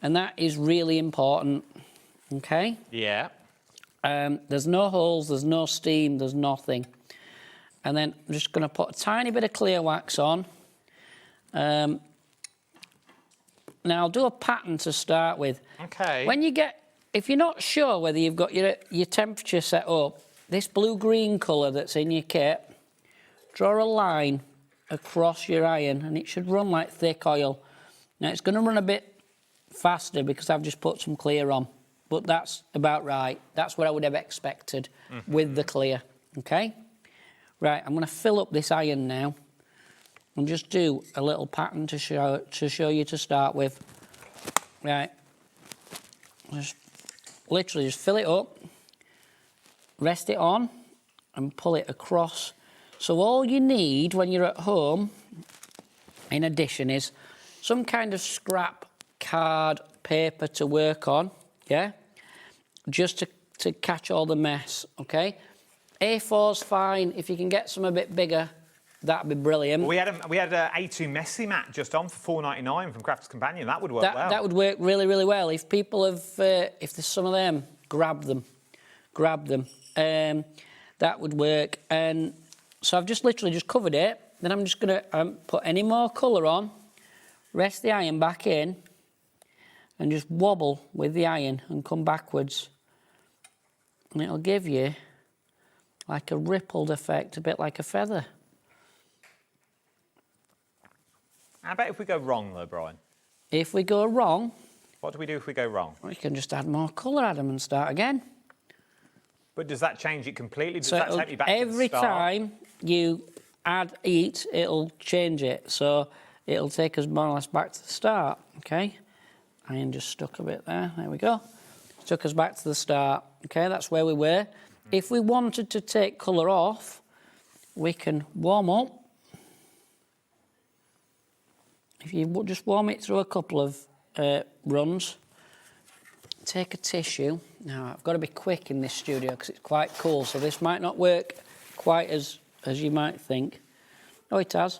and that is really important, okay? Yeah. There's no holes, there's no steam, there's nothing. And then I'm just going to put a tiny bit of clear wax on. Now, I'll do a pattern to start with. Okay. If you're not sure whether you've got your temperature set up, this blue-green colour that's in your kit, draw a line across your iron and it should run like thick oil. Now, it's going to run a bit faster because I've just put some clear on, but that's about right. That's what I would have expected with the clear, OK? Right, I'm going to fill up this iron now and just do a little pattern to show you to start with. Right. Literally just fill it up, rest it on and pull it across. So all you need when you're at home, in addition, is some kind of scrap card paper to work on, yeah? Just to catch all the mess, OK? A4's fine. If you can get some a bit bigger, that'd be brilliant. We had a A2 Messy mat just on for $4.99 from Crafters Companion. That would work well. That would work really, really well. If people have, if there's some of them, grab them. That would work. And so I've just literally just covered it. Then I'm just going to put any more colour on, rest the iron back in, and just wobble with the iron and come backwards. And it'll give you like a rippled effect, a bit like a feather. How about if we go wrong, though, Brian? If we go wrong... What do we do if we go wrong? We can just add more colour, Adam, and start again. But does that change it completely? Does So that take me back to the every start? time you add heat, it'll change it. So it'll take us more or less back to the start, OK? Iron just stuck a bit there. There we go. took us back to the start. Okay, that's where we were. If we wanted to take colour off, we can warm up. If you just warm it through a couple of runs, take a tissue. Now, I've got to be quick in this studio because it's quite cool, so this might not work quite as you might think. Oh, it has.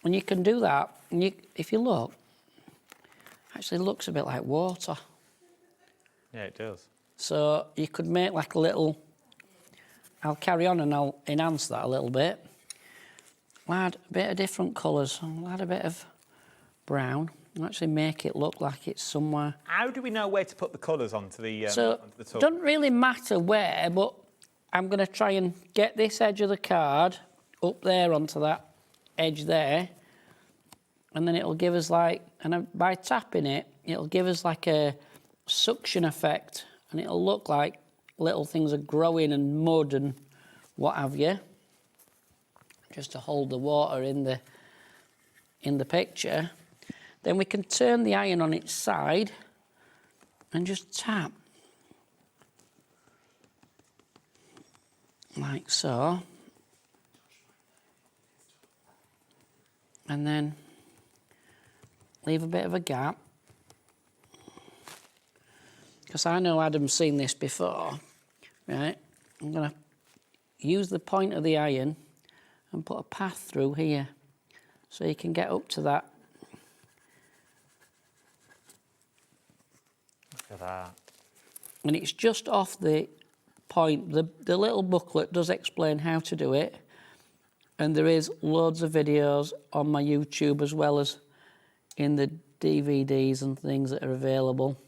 And you can do that, and if you look, actually looks a bit like water. Yeah, it does. So you could make like a little... I'll carry on and I'll enhance that a little bit. I'll add a bit of different colours. I'll add a bit of brown and actually make it look like it's somewhere. How do we know where to put the colours onto the So onto the tool? it doesn't really matter where, but I'm going to try and get this edge of the card up there onto that edge there, and then it'll give us like, and by tapping it, it'll give us like a suction effect, and it'll look like little things are growing and mud and what have you, just to hold the water in the picture. Then we can turn the iron on its side and just tap like so, and then leave a bit of a gap, because I know Adam's seen this before, right? I'm going to use the point of the iron and put a path through here so you can get up to that. Look at that. And it's just off the point. The little booklet does explain how to do it, and there is loads of videos on my YouTube as well as in the DVDs and things that are available.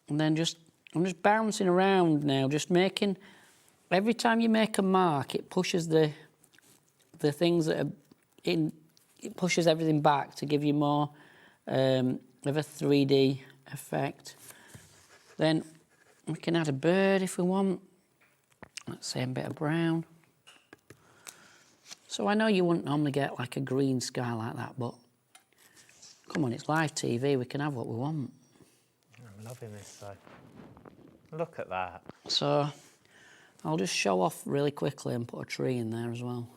And then I'm just bouncing around now, just making, every time you make a mark, it pushes the things that are in, it pushes everything back to give you more of a 3D effect. Then we can add a bird if we want. Let's say a bit of brown. So I know you wouldn't normally get like a green sky like that, but come on, it's live TV, we can have what we want. I'm loving this though. Look at that. So I'll just show off really quickly and put a tree in there as well.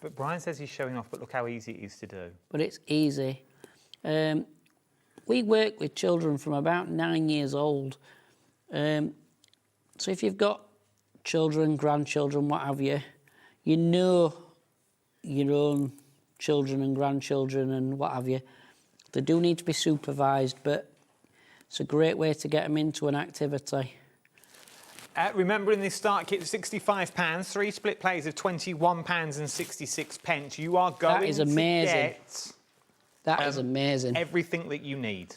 But Brian says he's showing off, but look how easy it is to do. But it's easy. We work with children from about 9 years old. So if you've got children, grandchildren, what have you, you know your own children and grandchildren and what have you. They do need to be supervised, but it's a great way to get them into an activity. Remembering this start kit, £65, 3 split plays of £21.66. You are going That is amazing. to get that is amazing. Everything that you need.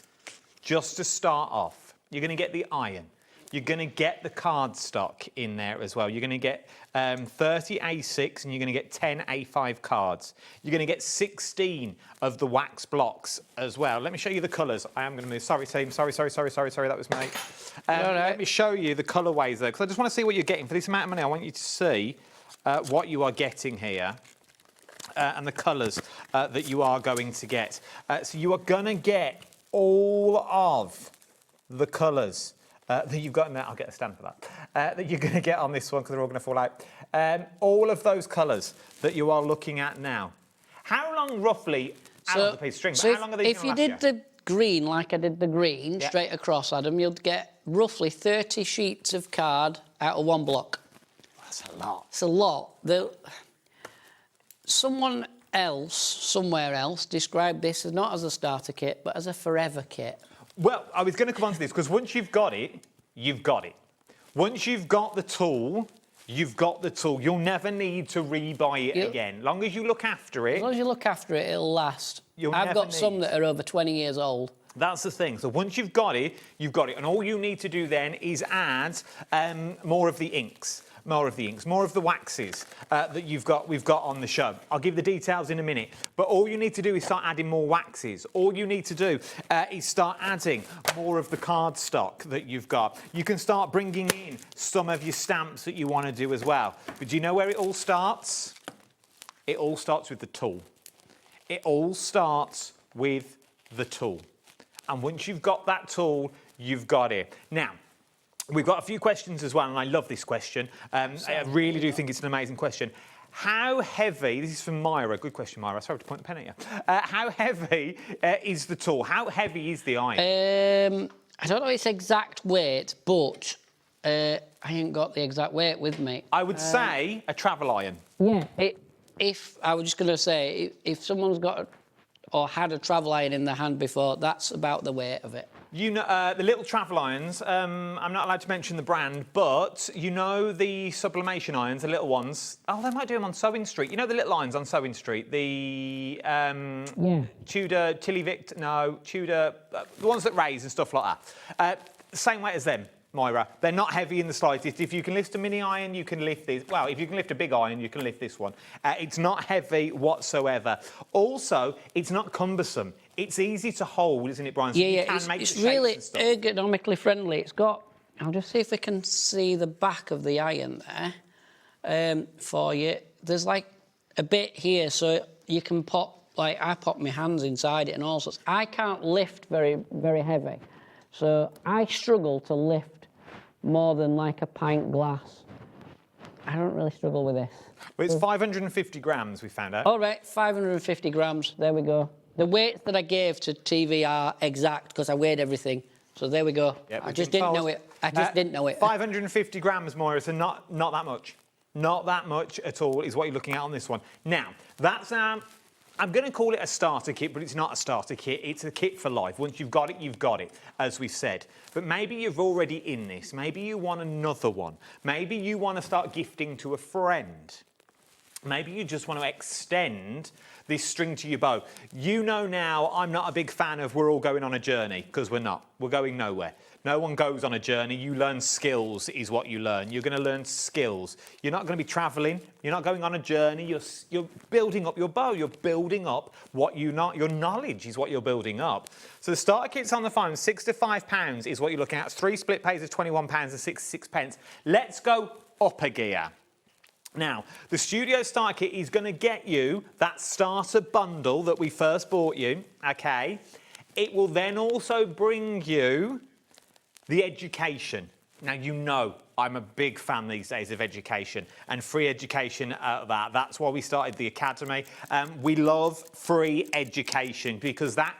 Just to start off, you're going to get the iron. You're going to get the cardstock in there as well. You're going to get 30 A6 and you're going to get 10 A5 cards. You're going to get 16 of the wax blocks as well. Let me show you the colours. I am going to move. Sorry, team. Sorry, that was me. Let me show you the colourways though, because I just want to see what you're getting. For this amount of money, I want you to see what you are getting here. And the colours that you are going to get. So you are going to get all of the colours that you've got in there. I'll get a stand for that. That you're going to get on this one because they're all going to fall out. All of those colours that you are looking at now. How long roughly, out of the piece of string, so how long are these if you did the green like I did the green, straight across, Adam, you'd get roughly 30 sheets of card out of one block. That's a lot. It's a lot. Someone else, somewhere else, described this as not as a starter kit, but as a forever kit. Well, I was going to come on to this, because once you've got it, you've got it. Once you've got the tool, you've got the tool. You'll never need to re-buy it again. As long as you look after it. As long as you look after it, it'll last. I've got some that are over 20 years old. That's the thing. So once you've got it, you've got it. And all you need to do then is add more of the inks. More of the waxes that we've got on the show. I'll give the details in a minute, but all you need to do is start adding more waxes. All you need to do is start adding more of the cardstock that you've got. You can start bringing in some of your stamps that you want to do as well. But do you know where it all starts? It all starts with the tool. It all starts with the tool. And once you've got that tool, you've got it. Now, we've got a few questions as well, and I love this question. I really do think it's an amazing question. How heavy, this is from Myra, good question, Myra, sorry to point the pen at you. How heavy is the tool? How heavy is the iron? I don't know its exact weight, but I ain't got the exact weight with me. I would say a travel iron. Yeah. If I was just going to say, if someone's got or had a travel iron in their hand before, that's about the weight of it. You know, the little travel irons, I'm not allowed to mention the brand, but you know the sublimation irons, the little ones. Oh, they might do them on Sewing Street. You know the little irons on Sewing Street? The Tudor, Tudor, the ones that raise and stuff like that. Same weight as them, Myra. They're not heavy in the slightest. If you can lift a mini iron, you can lift this. Well, if you can lift a big iron, you can lift this one. It's not heavy whatsoever. Also, it's not cumbersome. It's easy to hold, isn't it, Brian? So Yeah, it's really ergonomically friendly. It's got, I'll just see if we can see the back of the iron there for you. There's like a bit here, so you can pop, like I pop my hands inside it and all sorts. I can't lift very, very heavy. So I struggle to lift more than like a pint glass. I don't really struggle with this. Well, it's 550 grams, we found out. All right, 550 grams, there we go. The weights that I gave to TV are exact because I weighed everything. So there we go. Yep, I just didn't know it. I just didn't know it. 550 grams, Moira, so not that much. Not that much at all is what you're looking at on this one. Now, that's I'm going to call it a starter kit, but it's not a starter kit. It's a kit for life. Once you've got it, as we've said. But maybe you're already in this. Maybe you want another one. Maybe you want to start gifting to a friend. Maybe you just want to extend this string to your bow. You know now I'm not a big fan of we're all going on a journey, because we're not. We're going nowhere. No one goes on a journey. You learn skills is what you learn. You're going to learn skills. You're not going to be travelling. You're not going on a journey. You're building up your bow. You're building up what you know. Your knowledge is what you're building up. So the starter kit's on the phone, £6 to £5 is what you're looking at. It's 3 split pays of £21 and 66 pence. Let's go up a gear. Now, the Studio Starter Kit is going to get you that starter bundle that we first bought you, okay? It will then also bring you the education. Now, you know I'm a big fan these days of education and free education out of that. That's why we started the Academy. We love free education because that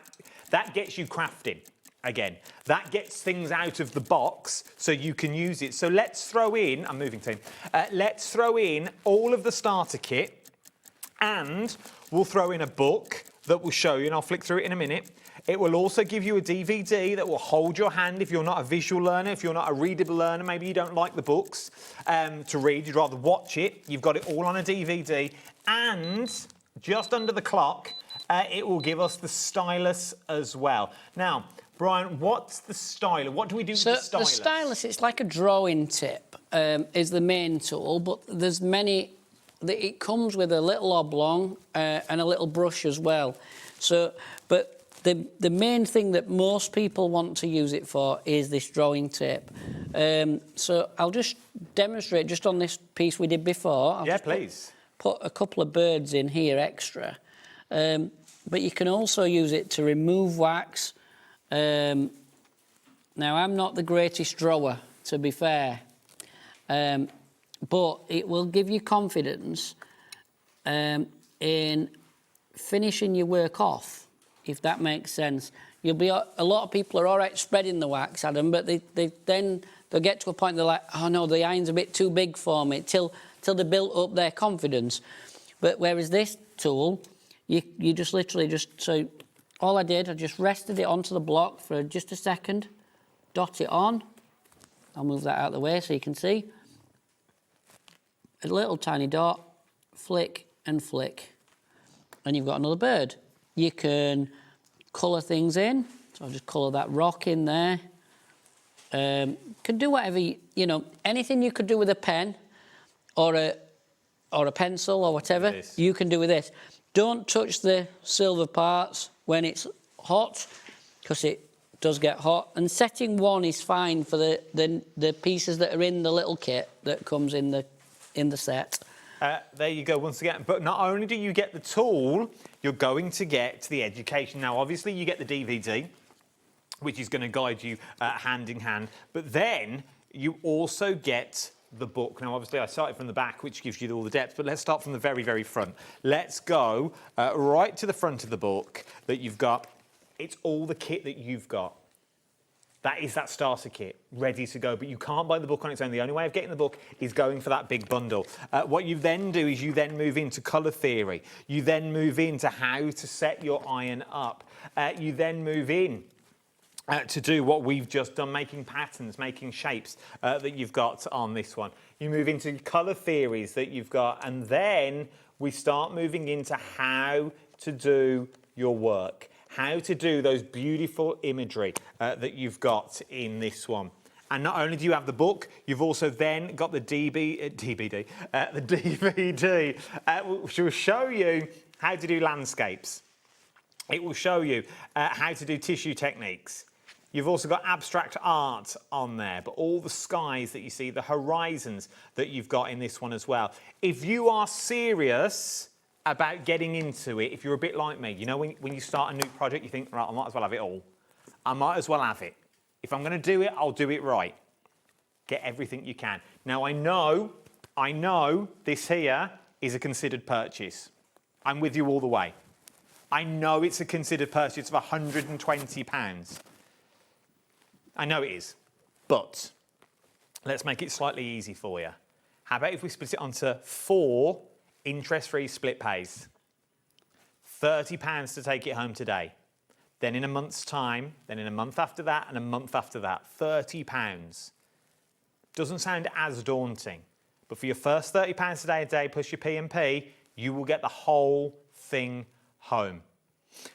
gets you crafting. Again, that gets things out of the box so you can use it. So let's throw in, I'm moving team, let's throw in all of the starter kit and we'll throw in a book that will show you, and I'll flick through it in a minute. It will also give you a DVD that will hold your hand if you're not a visual learner, if you're not a readable learner, maybe you don't like the books to read, you'd rather watch it. You've got it all on a DVD. And just under the clock, it will give us the stylus as well. Now, Brian, what's the stylus? What do we do with the stylus? The stylus, it's like a drawing tip, is the main tool, but there's many. It comes with a little oblong and a little brush as well. So, but the main thing that most people want to use it for is this drawing tip. So I'll just demonstrate just on this piece we did before. Yeah, please. Put a couple of birds in here extra. But you can also use it to remove wax. Now, I'm not the greatest drawer, to be fair, but it will give you confidence in finishing your work off, if that makes sense. You'll be a lot of people are all right spreading the wax, Adam, but they'll get to a point they're like, oh no, the iron's a bit too big for me, till they built up their confidence. But whereas this tool, you just literally so. All I did, I just rested it onto the block for just a second, dot it on. I'll move that out of the way so you can see. A little tiny dot, flick and flick. And you've got another bird. You can colour things in. So I'll just colour that rock in there. Can do whatever, anything you could do with a pen or a pencil or whatever, you can do with this. Don't touch the silver parts when it's hot, because it does get hot. And setting 1 is fine for the pieces that are in the little kit that comes in the set. There you go, once again. But not only do you get the tool, you're going to get the education. Now, obviously, you get the DVD, which is going to guide you hand in hand. But then you also get the book. Now, obviously, I started from the back, which gives you all the depth, but let's start from the very, very front. Let's go right to the front of the book that you've got. It's all the kit that you've got. That is that starter kit, ready to go. But you can't buy the book on its own. The only way of getting the book is going for that big bundle. What you then do is you then move into colour theory. You then move into how to set your iron up. You then move in to do what we've just done, making patterns, making shapes that you've got on this one. You move into colour theories that you've got, and then we start moving into how to do your work, how to do those beautiful imagery that you've got in this one. And not only do you have the book, you've also then got the DVD, which will show you how to do landscapes. It will show you how to do tissue techniques. You've also got abstract art on there, but all the skies that you see, the horizons that you've got in this one as well. If you are serious about getting into it, if you're a bit like me, you know, when you start a new project, you think, right, I might as well have it all. I might as well have it. If I'm going to do it, I'll do it right. Get everything you can. Now, I know this here is a considered purchase. I'm with you all the way. I know it's a considered purchase of £120. I know it is, but let's make it slightly easy for you. How about if we split it onto 4 interest-free split pays? £30 to take it home today. Then in a month's time, then in a month after that, and a month after that, £30. Doesn't sound as daunting, but for your first £30 a day plus your P&P, you will get the whole thing home.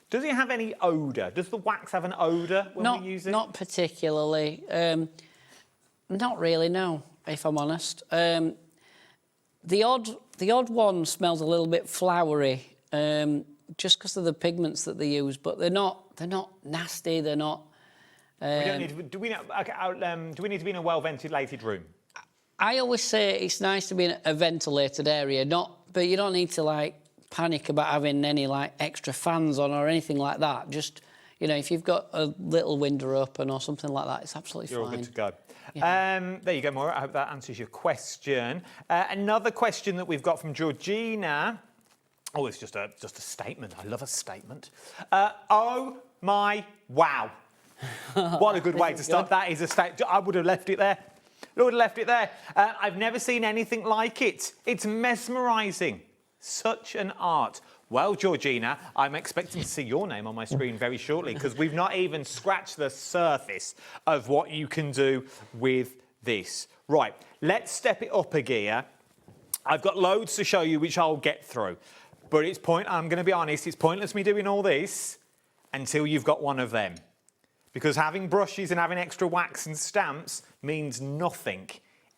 Does it have any odour? Does the wax have an odour when we use it? Not particularly. Not really, no, if I'm honest. The odd one smells a little bit flowery, just because of the pigments that they use, but they're not nasty. They're not. We don't need. Do we need to be in a well-ventilated room? I always say it's nice to be in a ventilated area, but you don't need to like panic about having any like extra fans on or anything like that. Just, you know, if you've got a little window open or something like that, it's absolutely fine. You're all good to go. Yeah. There you go, Maura. I hope that answers your question. Another question that we've got from Georgina. Oh, it's just a statement. I love a statement. Oh my wow! What a good way to start. That is a statement. I would have left it there. I would have left it there. I've never seen anything like it. It's mesmerising. Such an art. Well, Georgina, I'm expecting to see your name on my screen very shortly because we've not even scratched the surface of what you can do with this. Right, let's step it up a gear. I've got loads to show you, which I'll get through. But I'm going to be honest, it's pointless me doing all this until you've got one of them. Because having brushes and having extra wax and stamps means nothing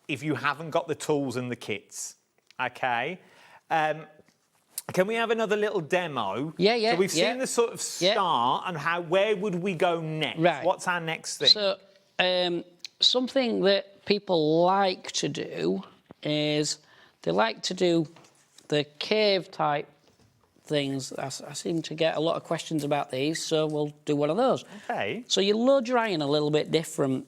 if you haven't got the tools and the kits. Okay? Can we have another little demo? Yeah. So we've seen the sort of start and where would we go next? Right. What's our next thing? So, something that people like to do is they like to do the cave type things. I seem to get a lot of questions about these, so we'll do one of those. Okay. So you load your iron a little bit different.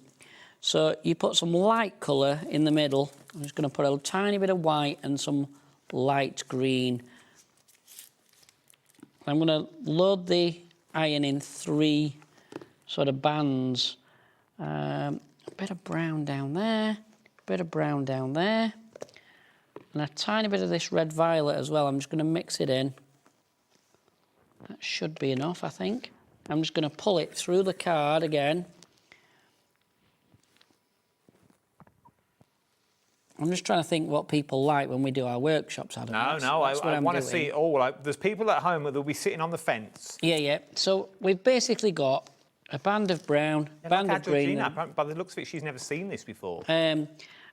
So you put some light colour in the middle. I'm just going to put a tiny bit of white and some light green. I'm going to load the iron in 3 sort of bands. A bit of brown down there, a bit of brown down there, and a tiny bit of this red violet as well. I'm just going to mix it in. That should be enough, I think. I'm just going to pull it through the card again. I'm just trying to think what people like when we do our workshops, Adam. I want to see it all. Like, there's people at home that will be sitting on the fence. Yeah. So we've basically got a band of brown, band of green. By the looks of it, she's never seen this before. And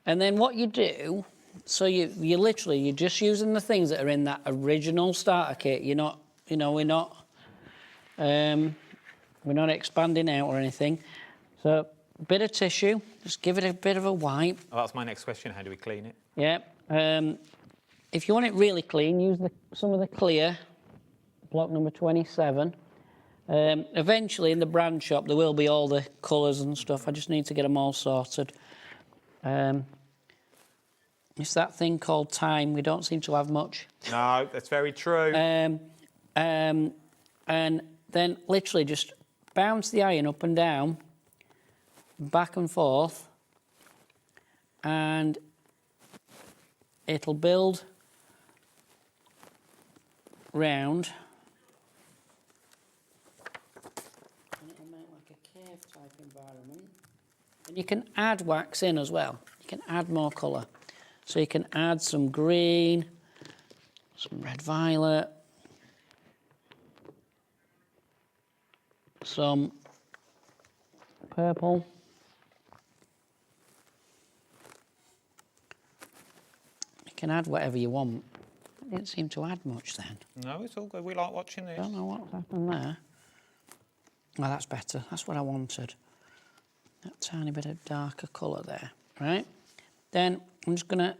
then what you do, so you're just using the things that are in that original starter kit. You're not, we're not expanding out or anything. So a bit of tissue, just give it a bit of a wipe. Oh, that's my next question. How do we clean it? Yeah. if you want it really clean, use some of the clear, block number 27. Eventually, in the brand shop, there will be all the colours and stuff. I just need to get them all sorted. It's that thing called time. We don't seem to have much. No, that's very true. And then literally just bounce the iron up and down, back and forth, and it'll build round. And it'll make like a cave type environment. And you can add wax in as well. You can add more colour. So you can add some green, some red violet, some purple. You can add whatever you want. I didn't seem to add much then. No, it's all good. We like watching this. Don't know what's happened there. Well, that's better. That's what I wanted. That tiny bit of darker colour there, right? Then I'm just going to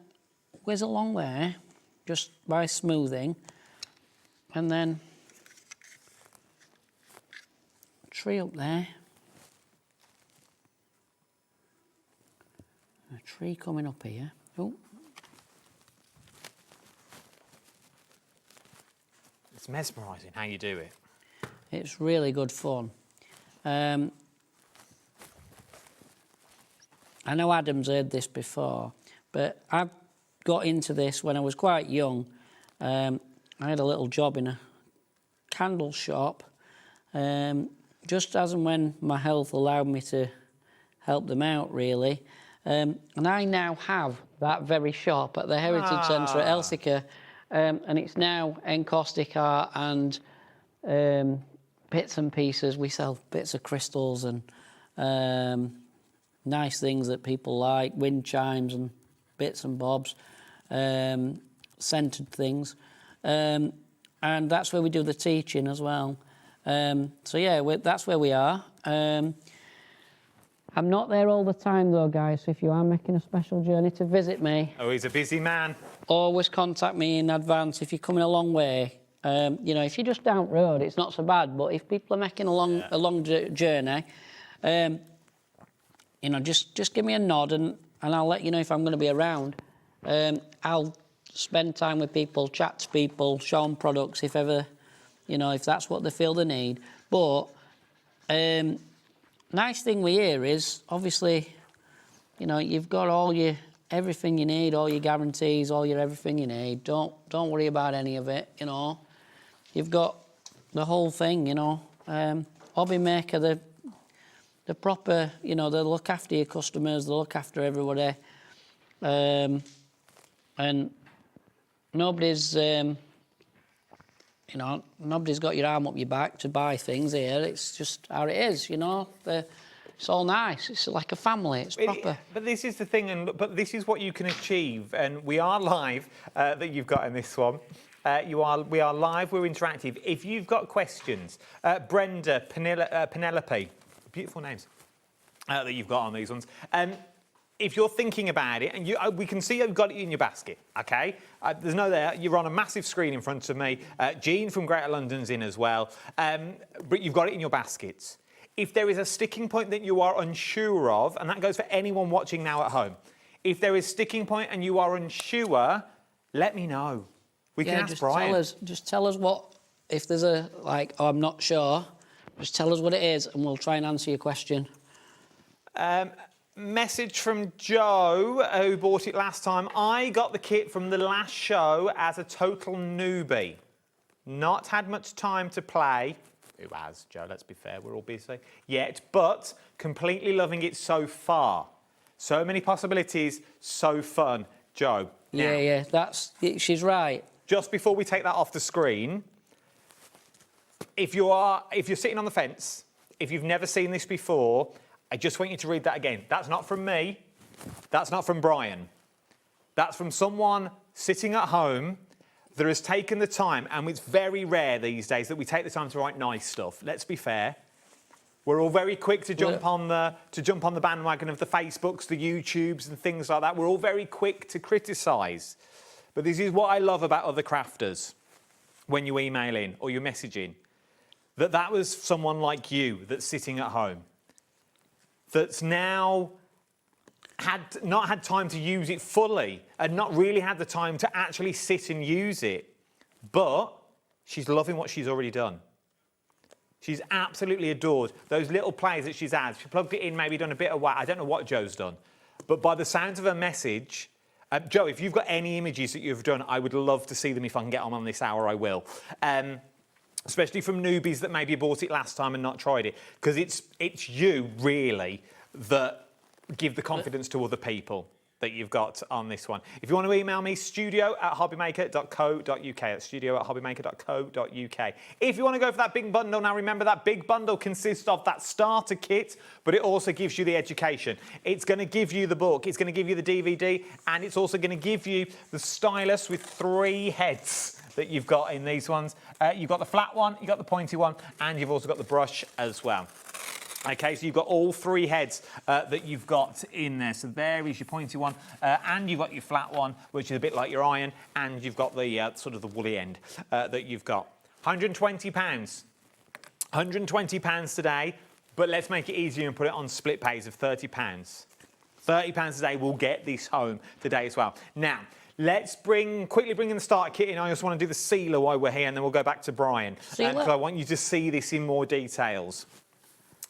whiz along there, just by smoothing, and then tree up there. A tree coming up here. Oh. It's mesmerising how you do it. It's really good fun. I know Adam's heard this before, but I got into this when I was quite young. I had a little job in a candle shop, just as and when my health allowed me to help them out, really. And I now have that very shop at the Heritage Centre at Elsica, and it's now Encaustic Art and bits and pieces. We sell bits of crystals and nice things that people like, wind chimes and bits and bobs, scented things. And that's where we do the teaching as well. So yeah, that's where we are. I'm not there all the time though, guys, so if you are making a special journey to visit me... Oh, he's a busy man. Always contact me in advance if you're coming a long way. You know, if you're just down the road, it's not so bad, but if people are making a long journey, you know, just give me a nod and I'll let you know if I'm going to be around. I'll spend time with people, chat to people, show them products if ever, you know, if that's what they feel they need. But nice thing we hear is, obviously, you know, you've got all your everything you need, all your guarantees, all your everything you need. Don't worry about any of it, you know. You've got the whole thing, you know. HobbyMaker, the proper, you know, they look after your customers, they look after everybody. And nobody's, you know, nobody's got your arm up your back to buy things here. It's just how it is, you know. It's all nice. It's like a family. It's proper. But this is the thing, but this is what you can achieve. And we are live, that you've got in this one. We are live, we're interactive. If you've got questions, Brenda, Penelope, beautiful names that you've got on these ones. If you're thinking about it, and we can see you've got it in your basket, okay? There's no there. You're on a massive screen in front of me. Jean from Greater London's in as well. But you've got it in your baskets. If there is a sticking point that you are unsure of, and that goes for anyone watching now at home, if there is a sticking point and you are unsure, let me know. We can ask Brian. Just tell us what, if there's a, like, oh, I'm not sure, just tell us what it is and we'll try and answer your question. Message from Joe, who bought it last time. I got the kit from the last show as a total newbie. Not had much time to play. Who has, Joe? Let's be fair, we're all busy. Yet, but completely loving it so far. So many possibilities, so fun. Joe. Yeah, she's right. Just before we take that off the screen, if you're sitting on the fence, if you've never seen this before, I just want you to read that again. That's not from me. That's not from Brian. That's from someone sitting at home that has taken the time, and it's very rare these days that we take the time to write nice stuff. Let's be fair. We're all very quick to jump on the bandwagon of the Facebooks, the YouTubes, and things like that. We're all very quick to criticise. But this is what I love about other crafters when you email in or you're messaging, that was someone like you that's sitting at home, that's now not had time to use it fully and not really had the time to actually sit and use it. But she's loving what she's already done. She's absolutely adored those little plays that she's had. She plugged it in, maybe done a bit of I don't know what Joe's done. But by the sounds of her message, Joe, if you've got any images that you've done, I would love to see them. If I can get them on this hour, I will. Especially from newbies that maybe bought it last time and not tried it. Because it's you, really, that give the confidence to other people that you've got on this one. If you want to email me, studio@hobbymaker.co.uk. That's studio@hobbymaker.co.uk. If you want to go for that big bundle, now remember that big bundle consists of that starter kit, but it also gives you the education. It's going to give you the book, it's going to give you the DVD, and it's also going to give you the stylus with 3 heads that you've got in these ones. You've got the flat one, you've got the pointy one, and you've also got the brush as well. Okay, so you've got all 3 heads that you've got in there. So there is your pointy one, and you've got your flat one, which is a bit like your iron, and you've got the sort of the woolly end that you've got. £120. £120 today, but let's make it easier and put it on split pays of £30. £30 today will get this home today as well. Now, let's quickly bring in the starter kit in. I also want to do the sealer while we're here, and then we'll go back to Brian. Because I want you to see this in more details.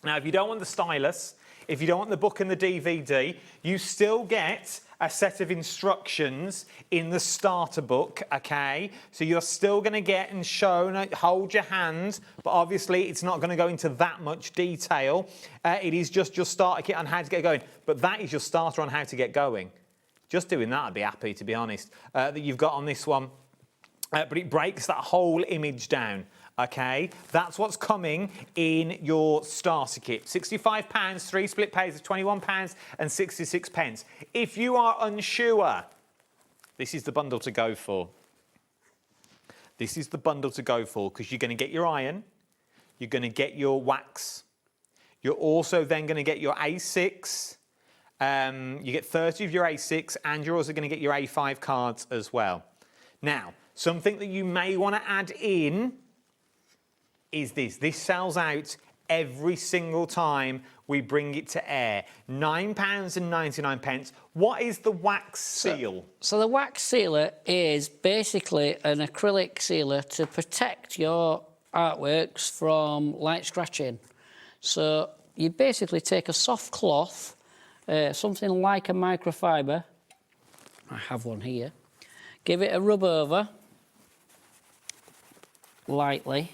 Now, if you don't want the stylus, if you don't want the book and the DVD, you still get a set of instructions in the starter book, okay? So you're still going to get and shown, hold your hand, but obviously it's not going to go into that much detail. It is just your starter kit on how to get going, but that is your starter on how to get going. Just doing that, I'd be happy, to be honest, that you've got on this one. But it breaks that whole image down. Okay, that's what's coming in your starter kit. £65, 3 split pays of £21 and 66p. If you are unsure, this is the bundle to go for. This is the bundle to go for, because you're going to get your iron, you're going to get your wax, you're also then going to get your A6, you get 30 of your A6, and you're also going to get your A5 cards as well. Now, something that you may want to add in is this. This sells out every single time we bring it to air. £9.99. What is the wax seal? So the wax sealer is basically an acrylic sealer to protect your artworks from light scratching. So you basically take a soft cloth, something like a microfiber. I have one here. Give it a rub over lightly.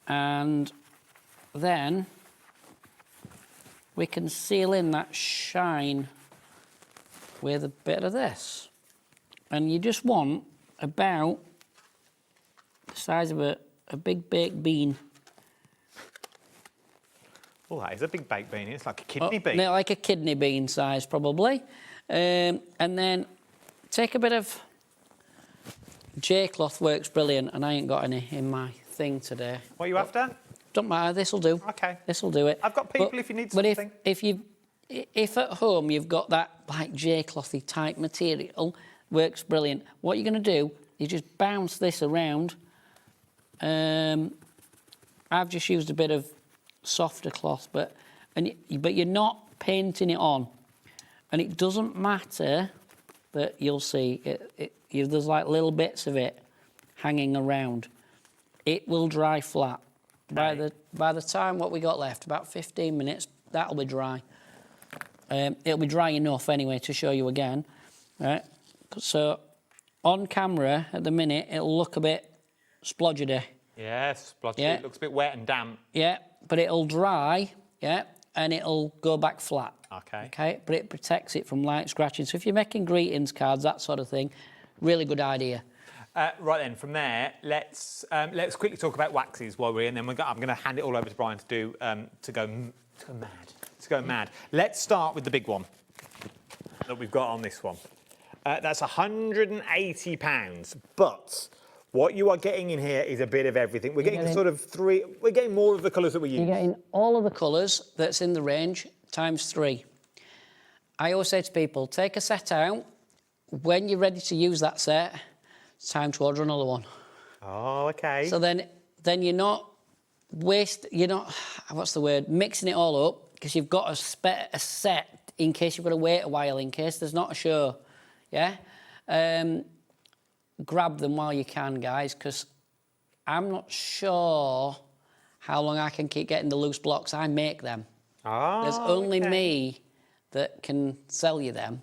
And then we can seal in that shine with a bit of this. And you just want about the size of a big baked bean. Oh, that is a big baked bean. It's like a kidney bean. No, like a kidney bean size, probably. And then take a bit of J-cloth, works brilliant, and I ain't got any in my thing today. What are you after? Don't matter, this'll do. Okay. This'll do it. I've got people if you need something. But if at home you've got that like J-clothy type material, works brilliant. What you're going to do is just bounce this around. I've just used a bit of softer cloth, but you're not painting it on, and it doesn't matter that you'll see there's like little bits of it hanging around. It will dry flat. By the time what we got left, about 15 minutes, that'll be dry. It'll be dry enough anyway to show you again. Right? So on camera at the minute, it'll look a bit splodgedy. Yes, splodgedy. Yeah. It looks a bit wet and damp. Yeah, but it'll dry, yeah, and it'll go back flat. Okay. Okay, but it protects it from light scratching. So if you're making greetings cards, that sort of thing, really good idea. Right then, from there, let's quickly talk about waxes while we're in, and then I'm going to hand it all over to Brian to go mad. Let's start with the big one that we've got on this one. That's £180, but what you are getting in here is a bit of everything. We're getting we're getting more of the colours that we use. You're getting all of the colours that's in the range times 3. I always say to people, take a set out, when you're ready to use that set, it's time to order another one. Oh, okay. So then you're not what's the word, mixing it all up, because you've got a set in case you've got to wait a while, in case there's not a show. Yeah? Grab them while you can, guys, because I'm not sure how long I can keep getting the loose blocks. I make them. Oh, There's only okay. me that can sell you them.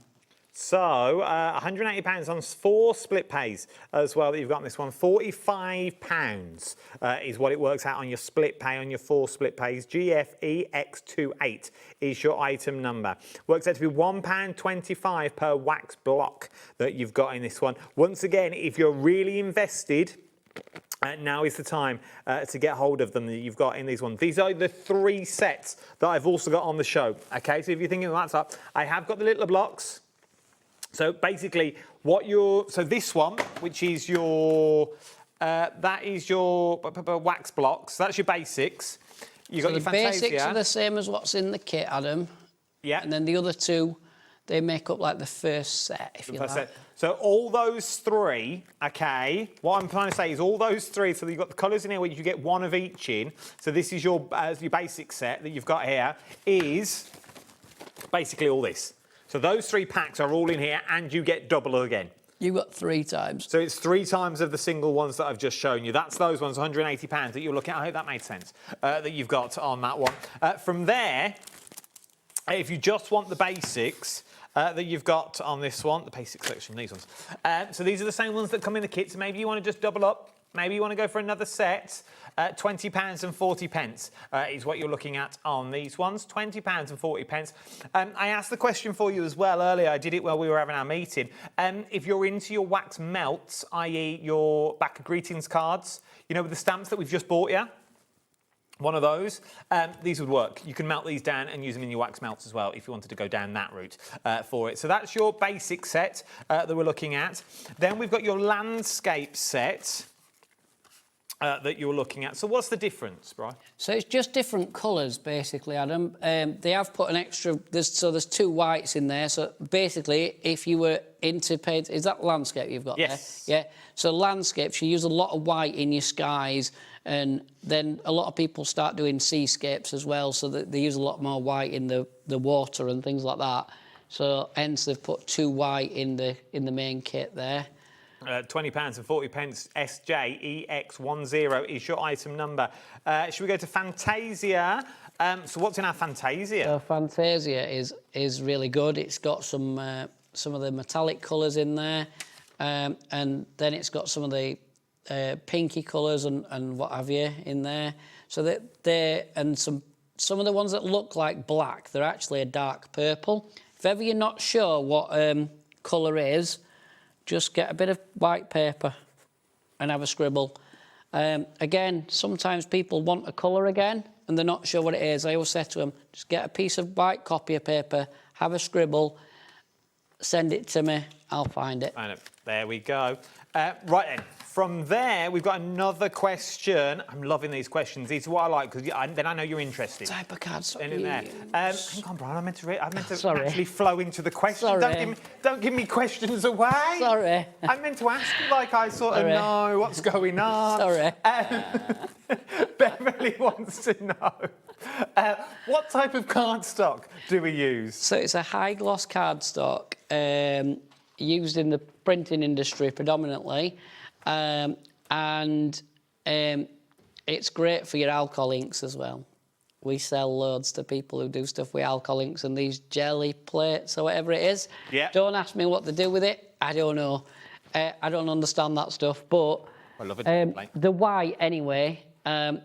So, £180 on 4 split pays as well that you've got on this one. £45 is what it works out on your split pay, on your 4 split pays. GFEX28 is your item number. Works out to be £1.25 per wax block that you've got in this one. Once again, if you're really invested, now is the time to get hold of them that you've got in these ones. These are the 3 sets that I've also got on the show. Okay, so if you're thinking that's up, I have got the little blocks. So basically, so this one, which is your, that is your wax blocks. That's your basics. You've got your the Fantasia. basics are the same as what's in the kit, Adam. Yeah. And then the other 2, they make up like the first set, if you like. So all those 3, okay, what I'm trying to say is all those 3, so you've got the colours in here where you get 1 of each in. So this is your basic set that you've got here, is basically all this. So those 3 packs are all in here, and you get double again. You got 3 times. So it's 3 times of the single ones that I've just shown you. That's those ones, £180 that you're looking at. I hope that made sense, that you've got on that one. From there, if you just want the basics that you've got on this one, the basic section, these ones. So these are the same ones that come in the kit. So maybe you want to just double up. Maybe you want to go for another set. £20 and 40 pence is what you're looking at on these ones. £20 and 40 pence. I asked the question for you as well earlier. I did it while we were having our meeting. If you're into your wax melts, i.e. your back of greetings cards, you know, with the stamps that we've just bought you, one of those, these would work. You can melt these down and use them in your wax melts as well if you wanted to go down that route for it. So that's your basic set that we're looking at. Then we've got your landscape set that you're looking at. So what's the difference, Brian? So it's just different colours, basically, Adam. They have put an extra... There's 2 whites in there. So basically, if you were into paint... Is that landscape you've got yes. there? Yeah. So landscapes, you use a lot of white in your skies, and then a lot of people start doing seascapes as well, so that they use a lot more white in the water and things like that. So hence they've put 2 white in the main kit there. £20 and 40 pence. SJEX10 is your item number. Should we go to Fantasia? So what's in our Fantasia? So Fantasia is really good. It's got some of the metallic colours in there, and then it's got some of the pinky colours and what have you in there. So some of the ones that look like black, they're actually a dark purple. If ever you're not sure what colour is, just get a bit of white paper and have a scribble. Again, sometimes people want a colour again and they're not sure what it is. I always say to them, just get a piece of white copy of paper, have a scribble, send it to me, I'll find it. There we go. Right then, from there, we've got another question. I'm loving these questions. These are what I like, because then I know you're interested. Type of cards. In there. Hang on, Brian, I meant to actually flow into the question. Sorry. Don't give me questions away. Sorry. I meant to ask you like I sort of know what's going on. Sorry. Beverly wants to know, what type of cardstock do we use? So it's a high gloss cardstock used in the printing industry predominantly, and it's great for your alcohol inks as well. We sell loads to people who do stuff with alcohol inks and these jelly plates or whatever it is. Yeah. Don't ask me what to do with it. I don't know. I don't understand that stuff, but I love it. the white anyway,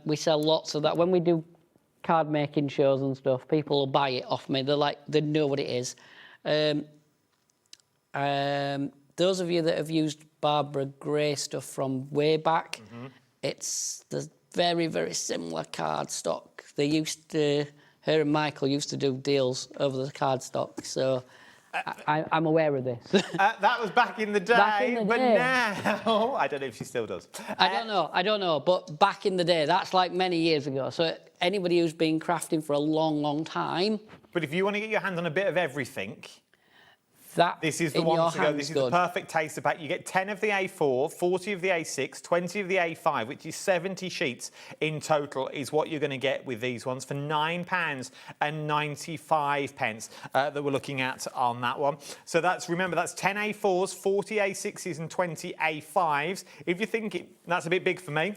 we sell lots of that. When we do card making shows and stuff, people will buy it off me. They know what it is. Those of you that have used Barbara Gray stuff from way back, it's the very, very similar cardstock. They used to, her and Michael used to do deals over the cardstock, so I'm aware of this. That was back in the day, but now I don't know if she still does. I don't know, but back in the day, that's like many years ago. So anybody who's been crafting for a long, long time. But if you want to get your hand on a bit of everything, That This is the in one your to go. hands This is good. the perfect taster pack. You get 10 of the A4, 40 of the A6, 20 of the A5, which is 70 sheets in total is what you're going to get with these ones for £9.95 that we're looking at on that one. So remember, that's 10 A4s, 40 A6s and 20 A5s. If you think that's a bit big for me,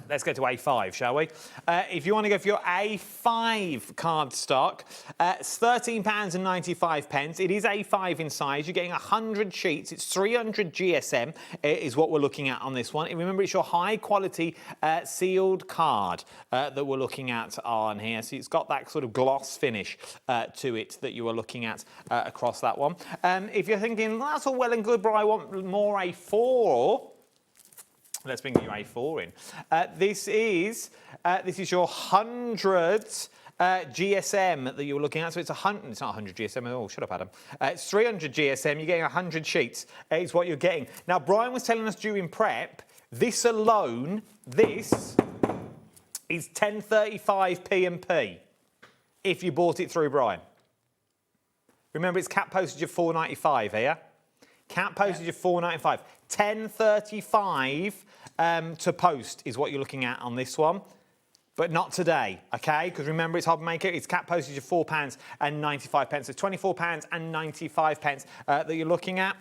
let's go to A5, shall we? If you want to go for your A5 cardstock, it's £13.95. It is A5 in size. You're getting 100 sheets. It's 300 GSM is what we're looking at on this one. And remember, it's your high-quality sealed card that we're looking at on here. So it's got that sort of gloss finish to it that you are looking at across that one. If you're thinking, that's all well and good, but I want more A4, let's bring your A4 in. This is your 100 GSM that you were looking at. So it's 100. It's not 100 GSM. Oh, shut up, Adam. It's 300 GSM. You're getting 100 sheets. Is what you're getting. Now, Brian was telling us during prep. This alone, this is 10.35 P&P if you bought it through Brian. Remember, it's cap postage of £4.95 here. Cap postage of £4.95. 10.35 to post is what you're looking at on this one, but not today, okay? Because remember, it's HobbyMaker. It's cap postage of £4.95. So £24.95 that you're looking at.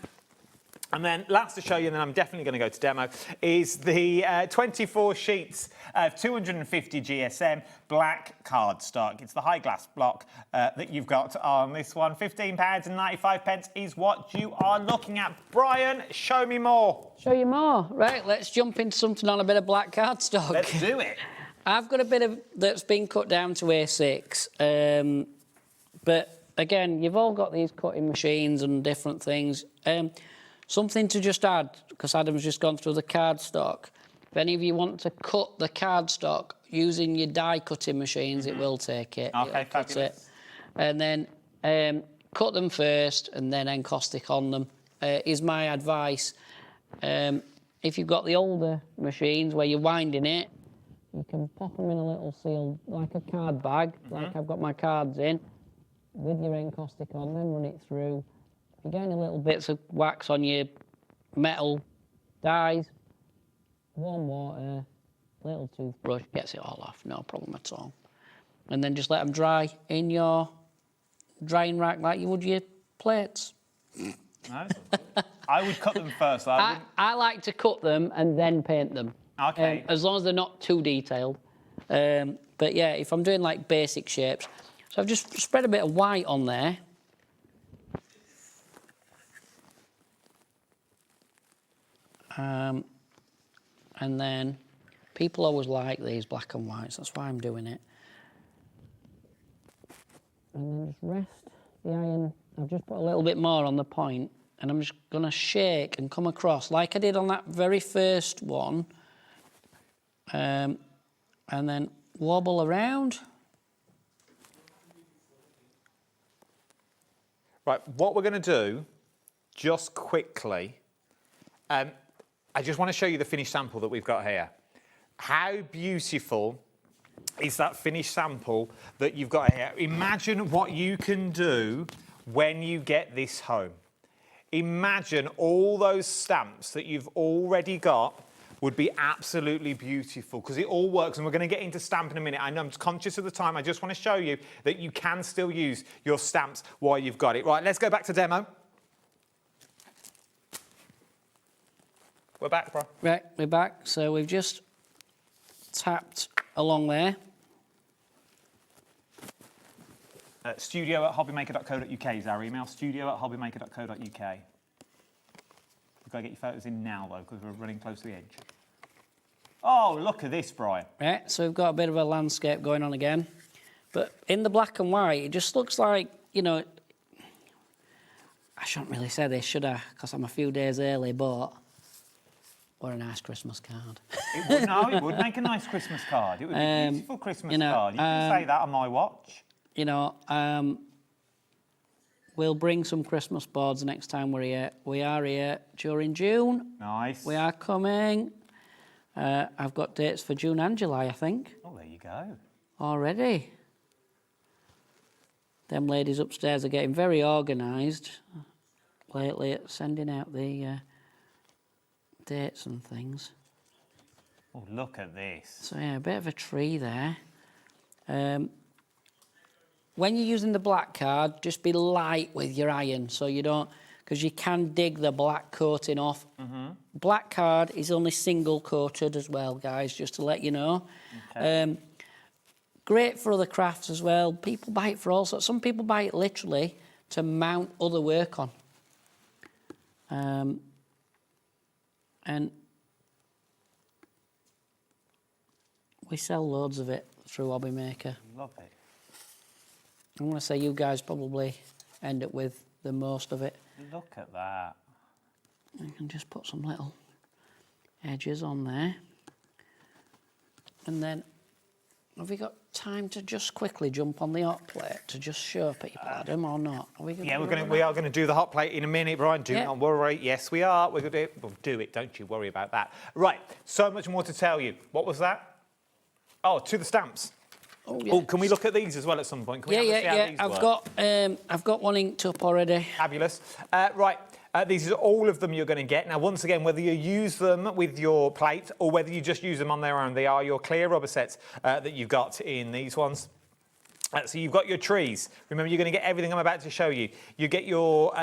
And then last to show you, and then I'm definitely going to go to demo, is the 24 sheets of 250 GSM black cardstock. It's the high glass block that you've got on this one. £15.95 is what you are looking at. Brian, show me more. Show you more. Right, let's jump into something on a bit of black cardstock. Let's do it. I've got a bit of that's been cut down to A6, but again, you've all got these cutting machines and different things. Something to just add, because Adam's just gone through the cardstock. If any of you want to cut the cardstock using your die cutting machines, it will take it. Okay, cut it. And then cut them first and then encaustic on them, is my advice. If you've got the older machines where you're winding it, you can pop them in a little seal, like a card bag, like I've got my cards in, with your encaustic on, then run it through. If you're getting a little bits of wax on your metal dies, warm water, little toothbrush, gets it all off, no problem at all. And then just let them dry in your drying rack like you would your plates. No, I would cut them first. I like to cut them and then paint them. Okay. As long as they're not too detailed. But yeah, if I'm doing like basic shapes, so I've just spread a bit of white on there. And then people always like these black and whites, that's why I'm doing it. And then just rest the iron. I've just put a little bit more on the point, and I'm just going to shake and come across like I did on that very first one, and then wobble around. Right, what we're going to do, just quickly, I just want to show you the finished sample that we've got here. How beautiful is that finished sample that you've got here? Imagine what you can do when you get this home. Imagine all those stamps that you've already got would be absolutely beautiful because it all works, and we're going to get into stamp in a minute. I know I'm conscious of the time. I just want to show you that you can still use your stamps while you've got it. Right, let's go back to demo. We're back, bro. Right, we're back. So we've just tapped along there. Studio@hobbymaker.co.uk is our email. Studio@hobbymaker.co.uk. We've got to get your photos in now, though, because we're running close to the edge. Oh, look at this, Brian. Right, so we've got a bit of a landscape going on again. But in the black and white, it just looks like, you know, I shouldn't really say this, should I? Because I'm a few days early, but what a nice Christmas card. It would make a nice Christmas card. It would be a beautiful Christmas card. You can say that on my watch. You know, we'll bring some Christmas boards next time we're here. We are here during June. Nice. We are coming. I've got dates for June and July, I think. Oh, there you go. Already. Them ladies upstairs are getting very organised. lately at sending out the dates and things. Oh, look at this. So yeah, a bit of a tree there. When you're using the black card, just be light with your iron so you don't, because you can dig the black coating off. Black card is only single coated as well, guys, just to let you know. Okay. Great for other crafts as well. People buy it for all sorts. Some people buy it literally to mount other work on. And we sell loads of it through HobbyMaker. Love it. I'm going to say you guys probably end up with the most of it. Look at that. You can just put some little edges on there. And then, have we got time to just quickly jump on the hot plate to just show people, Adam, or not? Are we Yeah, we are going to do the hot plate in a minute, Brian. Do Yeah. not worry. Yes, we are. We're going to do it. We'll do it. Don't you worry about that. Right. So much more to tell you. What was that? Oh, to the stamps. Oh, yeah. Oh, can we look at these as well at some point? Can we have a see how these work? I've got one inked up already. Fabulous. Right. These are all of them you're going to get. Now, once again, whether you use them with your plate or whether you just use them on their own, they are your clear rubber sets that you've got in these ones. So you've got your trees. Remember, you're going to get everything I'm about to show you. You get your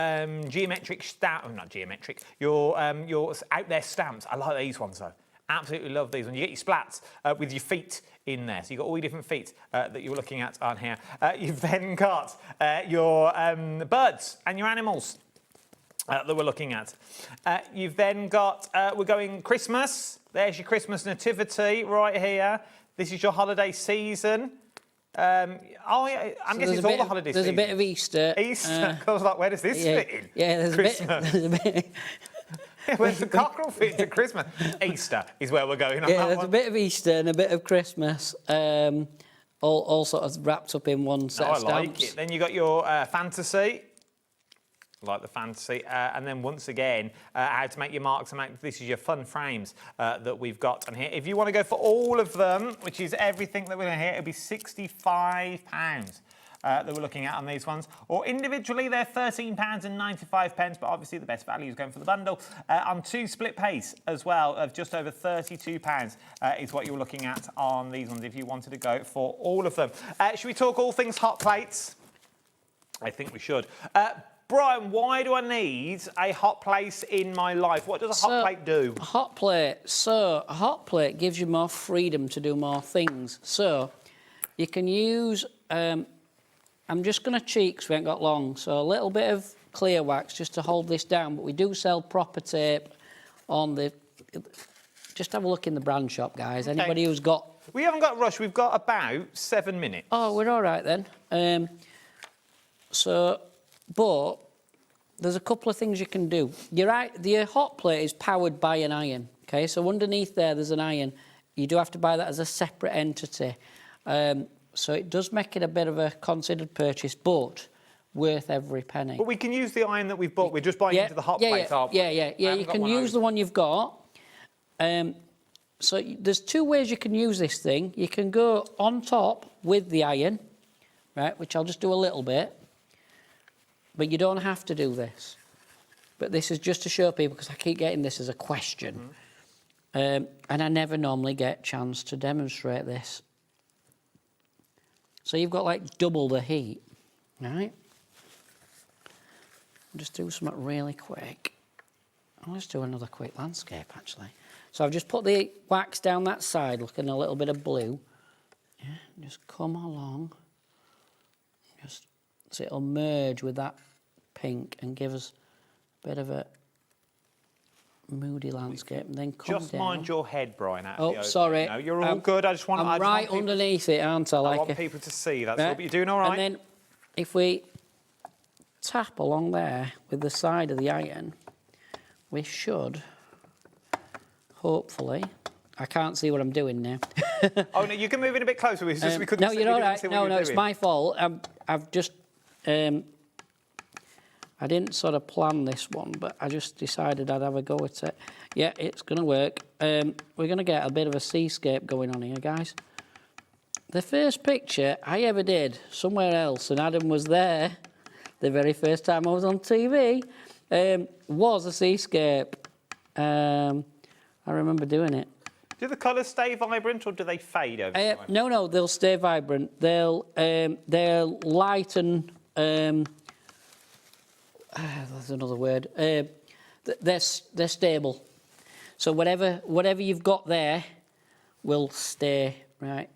geometric stamp, oh, not geometric, your out there stamps. I like these ones though. Absolutely love these ones. You get your splats with your feet in there. So you've got all your different feet that you're looking at on here. You've then got your birds and your animals that we're looking at. You've then got, we're going Christmas. There's your Christmas nativity right here. This is your holiday season. I'm guessing it's all the holiday season. There's a bit of Easter. Easter? I was like, where does this fit in? Yeah, there's a bit. Where's the cockerel fit into Christmas? Easter is where we're going on Yeah, that there's one. a bit of Easter and a bit of Christmas, all sort of wrapped up in one set of I stamps. like it. Then you got your fantasy. Like the fantasy, and then once again, how to make your marks. This is your fun frames that we've got on here. If you want to go for all of them, which is everything that we're going to hit, it'll be £65 that we're looking at on these ones. Or individually, they're £13.95, but obviously the best value is going for the bundle. On 2 split pace as well of just over £32 is what you're looking at on these ones if you wanted to go for all of them. Should we talk all things hot plates? I think we should. Brian, why do I need a hot plate in my life? What does a hot plate do? A hot plate. So, a hot plate gives you more freedom to do more things. So, you can use... I'm just going to cheat because we ain't got long. So, a little bit of clear wax just to hold this down. But we do sell proper tape on the... Just have a look in the brand shop, guys. Okay. Anybody who's got... We haven't got a rush. We've got about 7 minutes. Oh, we're all right then. But there's a couple of things you can do. Your hot plate is powered by an iron, okay? So underneath there's an iron. You do have to buy that as a separate entity. So it does make it a bit of a considered purchase, but worth every penny. But we can use the iron that we've bought. We're just buying into the hot plate, aren't we? Yeah. You can use the one you've got. So there's 2 ways you can use this thing. You can go on top with the iron, right, which I'll just do a little bit. But you don't have to do this. But this is just to show people, because I keep getting this as a question. And I never normally get a chance to demonstrate this. So you've got like double the heat, right? Just do something really quick. I'll just do another quick landscape, actually. So I've just put the wax down that side, looking a little bit of blue. Yeah, just come along. Just so it'll merge with that pink and give us a bit of a moody landscape, and then come Just down. mind your head, Brian. Oh, sorry. No, you're all good. I just want. I'm right underneath it, aren't I? I want people to see. That's all. But you're doing all right. And then, if we tap along there with the side of the iron, we should hopefully. I can't see what I'm doing now. Oh no, you can move in a bit closer. We couldn't. No, see, you're all right. see what No, you're it's doing. my fault. I've just. I didn't sort of plan this one, but I just decided I'd have a go at it. Yeah, it's going to work. We're going to get a bit of a seascape going on here, guys. The first picture I ever did somewhere else, and Adam was there the very first time I was on TV, Was a seascape. I remember doing it. Do the colours stay vibrant or do they fade over time? No, they'll stay vibrant. They'll lighten. There's another word. They're stable. So whatever you've got there will stay. Right.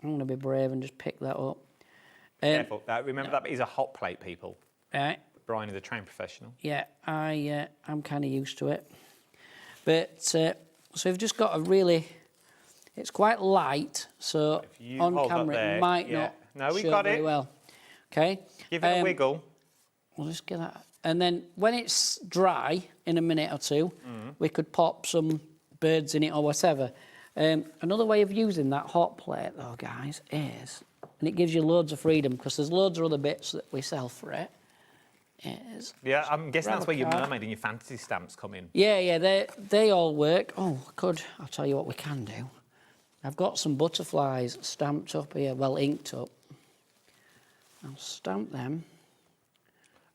I'm going to be brave and just pick that up. Careful. Remember that is a hot plate, people. Right. Brian is a trained professional. Yeah, I'm kind of used to it. But so we've just got a really. It's quite light, so on camera it might not show very well. Okay. Give it a wiggle. We'll just get that. And then when it's dry in a minute or two, we could pop some birds in it or whatever. Another way of using that hot plate, though, guys, is, and it gives you loads of freedom because there's loads of other bits that we sell for it. Yeah, I'm guessing that's where your mermaid and your fantasy stamps come in. Yeah, they all work. Oh, I'll tell you what we can do. I've got some butterflies stamped up here, well, inked up. I'll stamp them.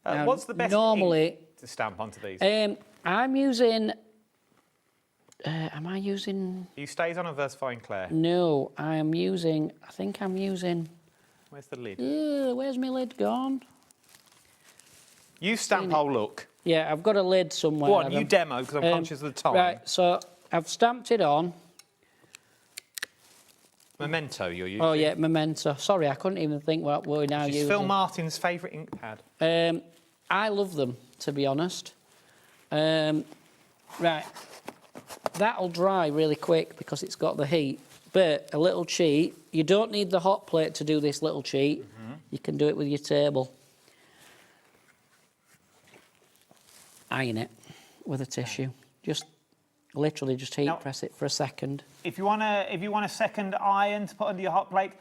What's the best ink to stamp onto these? I'm using... am I using... You stays on a Versafine Claire? No, I think I'm using... Where's the lid? Where's my lid gone? You stamp whole look. Yeah, I've got a lid somewhere. Go on, you demo, because I'm conscious of the time. Right, so I've stamped it on. Memento you're using? Oh, yeah, Memento. Sorry, I couldn't even think what we're now using. Phil Martin's favourite ink pad. I love them, to be honest. Right, that'll dry really quick because it's got the heat. But a little cheat, you don't need the hot plate to do this little cheat. You can do it with your table. Iron it with a tissue. Literally just heat press it for a second. If you want a second iron to put under your hot plate,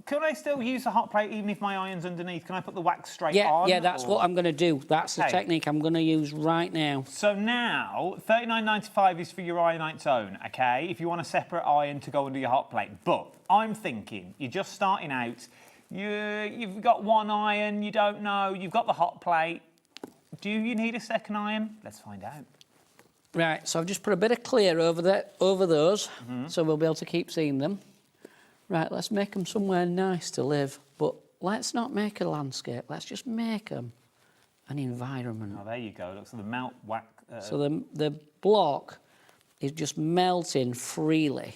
can I still use the hot plate even if my iron's underneath? Can I put the wax straight on? Yeah, that's what I'm going to do. That's the technique I'm going to use right now. So now, $39.95 is for your iron on its own, okay? If you want a separate iron to go under your hot plate. But I'm thinking, you're just starting out, you've got one iron, you don't know, you've got the hot plate. Do you need a second iron? Let's find out. Right, so I've just put a bit of clear over those, so we'll be able to keep seeing them. Right, let's make them somewhere nice to live, but let's not make a landscape. Let's just make them an environment. Oh, there you go. Looks like the melt wax. So the block is just melting freely.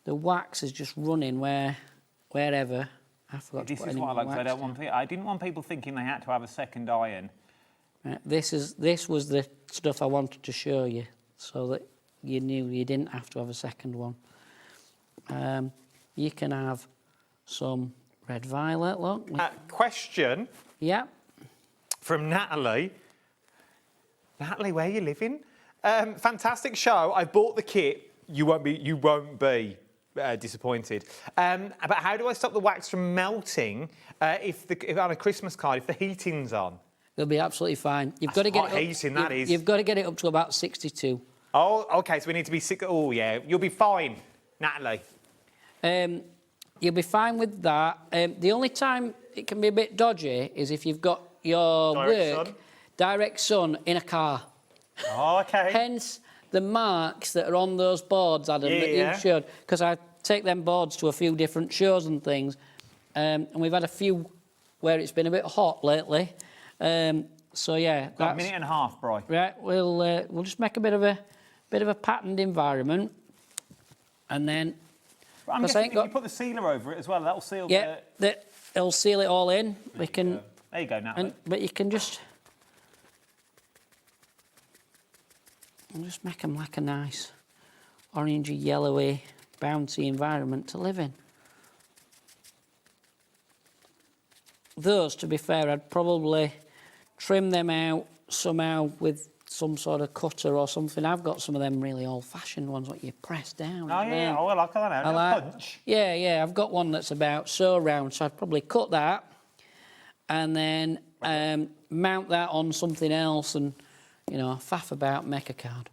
The wax is just running wherever. I forgot to put This is any what I like. wax I didn't want people thinking they had to have a second iron. Right, this was the stuff I wanted to show you, so that you knew you didn't have to have a second one. You can have some red violet, look. Question. Yeah. From Natalie. Natalie, where are you living? Fantastic show. I bought the kit. You won't be disappointed. But how do I stop the wax from melting if on a Christmas card if the heating's on? It'll be absolutely fine. You've got to get You've got to get it up to about 62. Oh, okay. So we need to be sick. Oh, yeah. You'll be fine, Natalie. You'll be fine with that. The only time it can be a bit dodgy is if you've got your direct sun in a car. Oh, okay. Hence the marks that are on those boards, Adam, that you showed. Because I take them boards to a few different shows and things, and we've had a few where it's been a bit hot lately. So yeah, got a minute and a half, Bri. Right, we'll just make a bit of a patterned environment, and then. I'm guessing if you put the sealer over it as well, that'll seal. It'll seal it all in. There you go, Natalie. But you can just make them like a nice orangey, yellowy, bouncy environment to live in. Those, to be fair, I'd probably trim them out somehow with some sort of cutter or something. I've got some of them really old-fashioned ones, what you press down. Oh, yeah. Oh, I like that. Punch. Yeah. I've got one that's about so round, so I'd probably cut that and then mount that on something else and, faff about, make a card.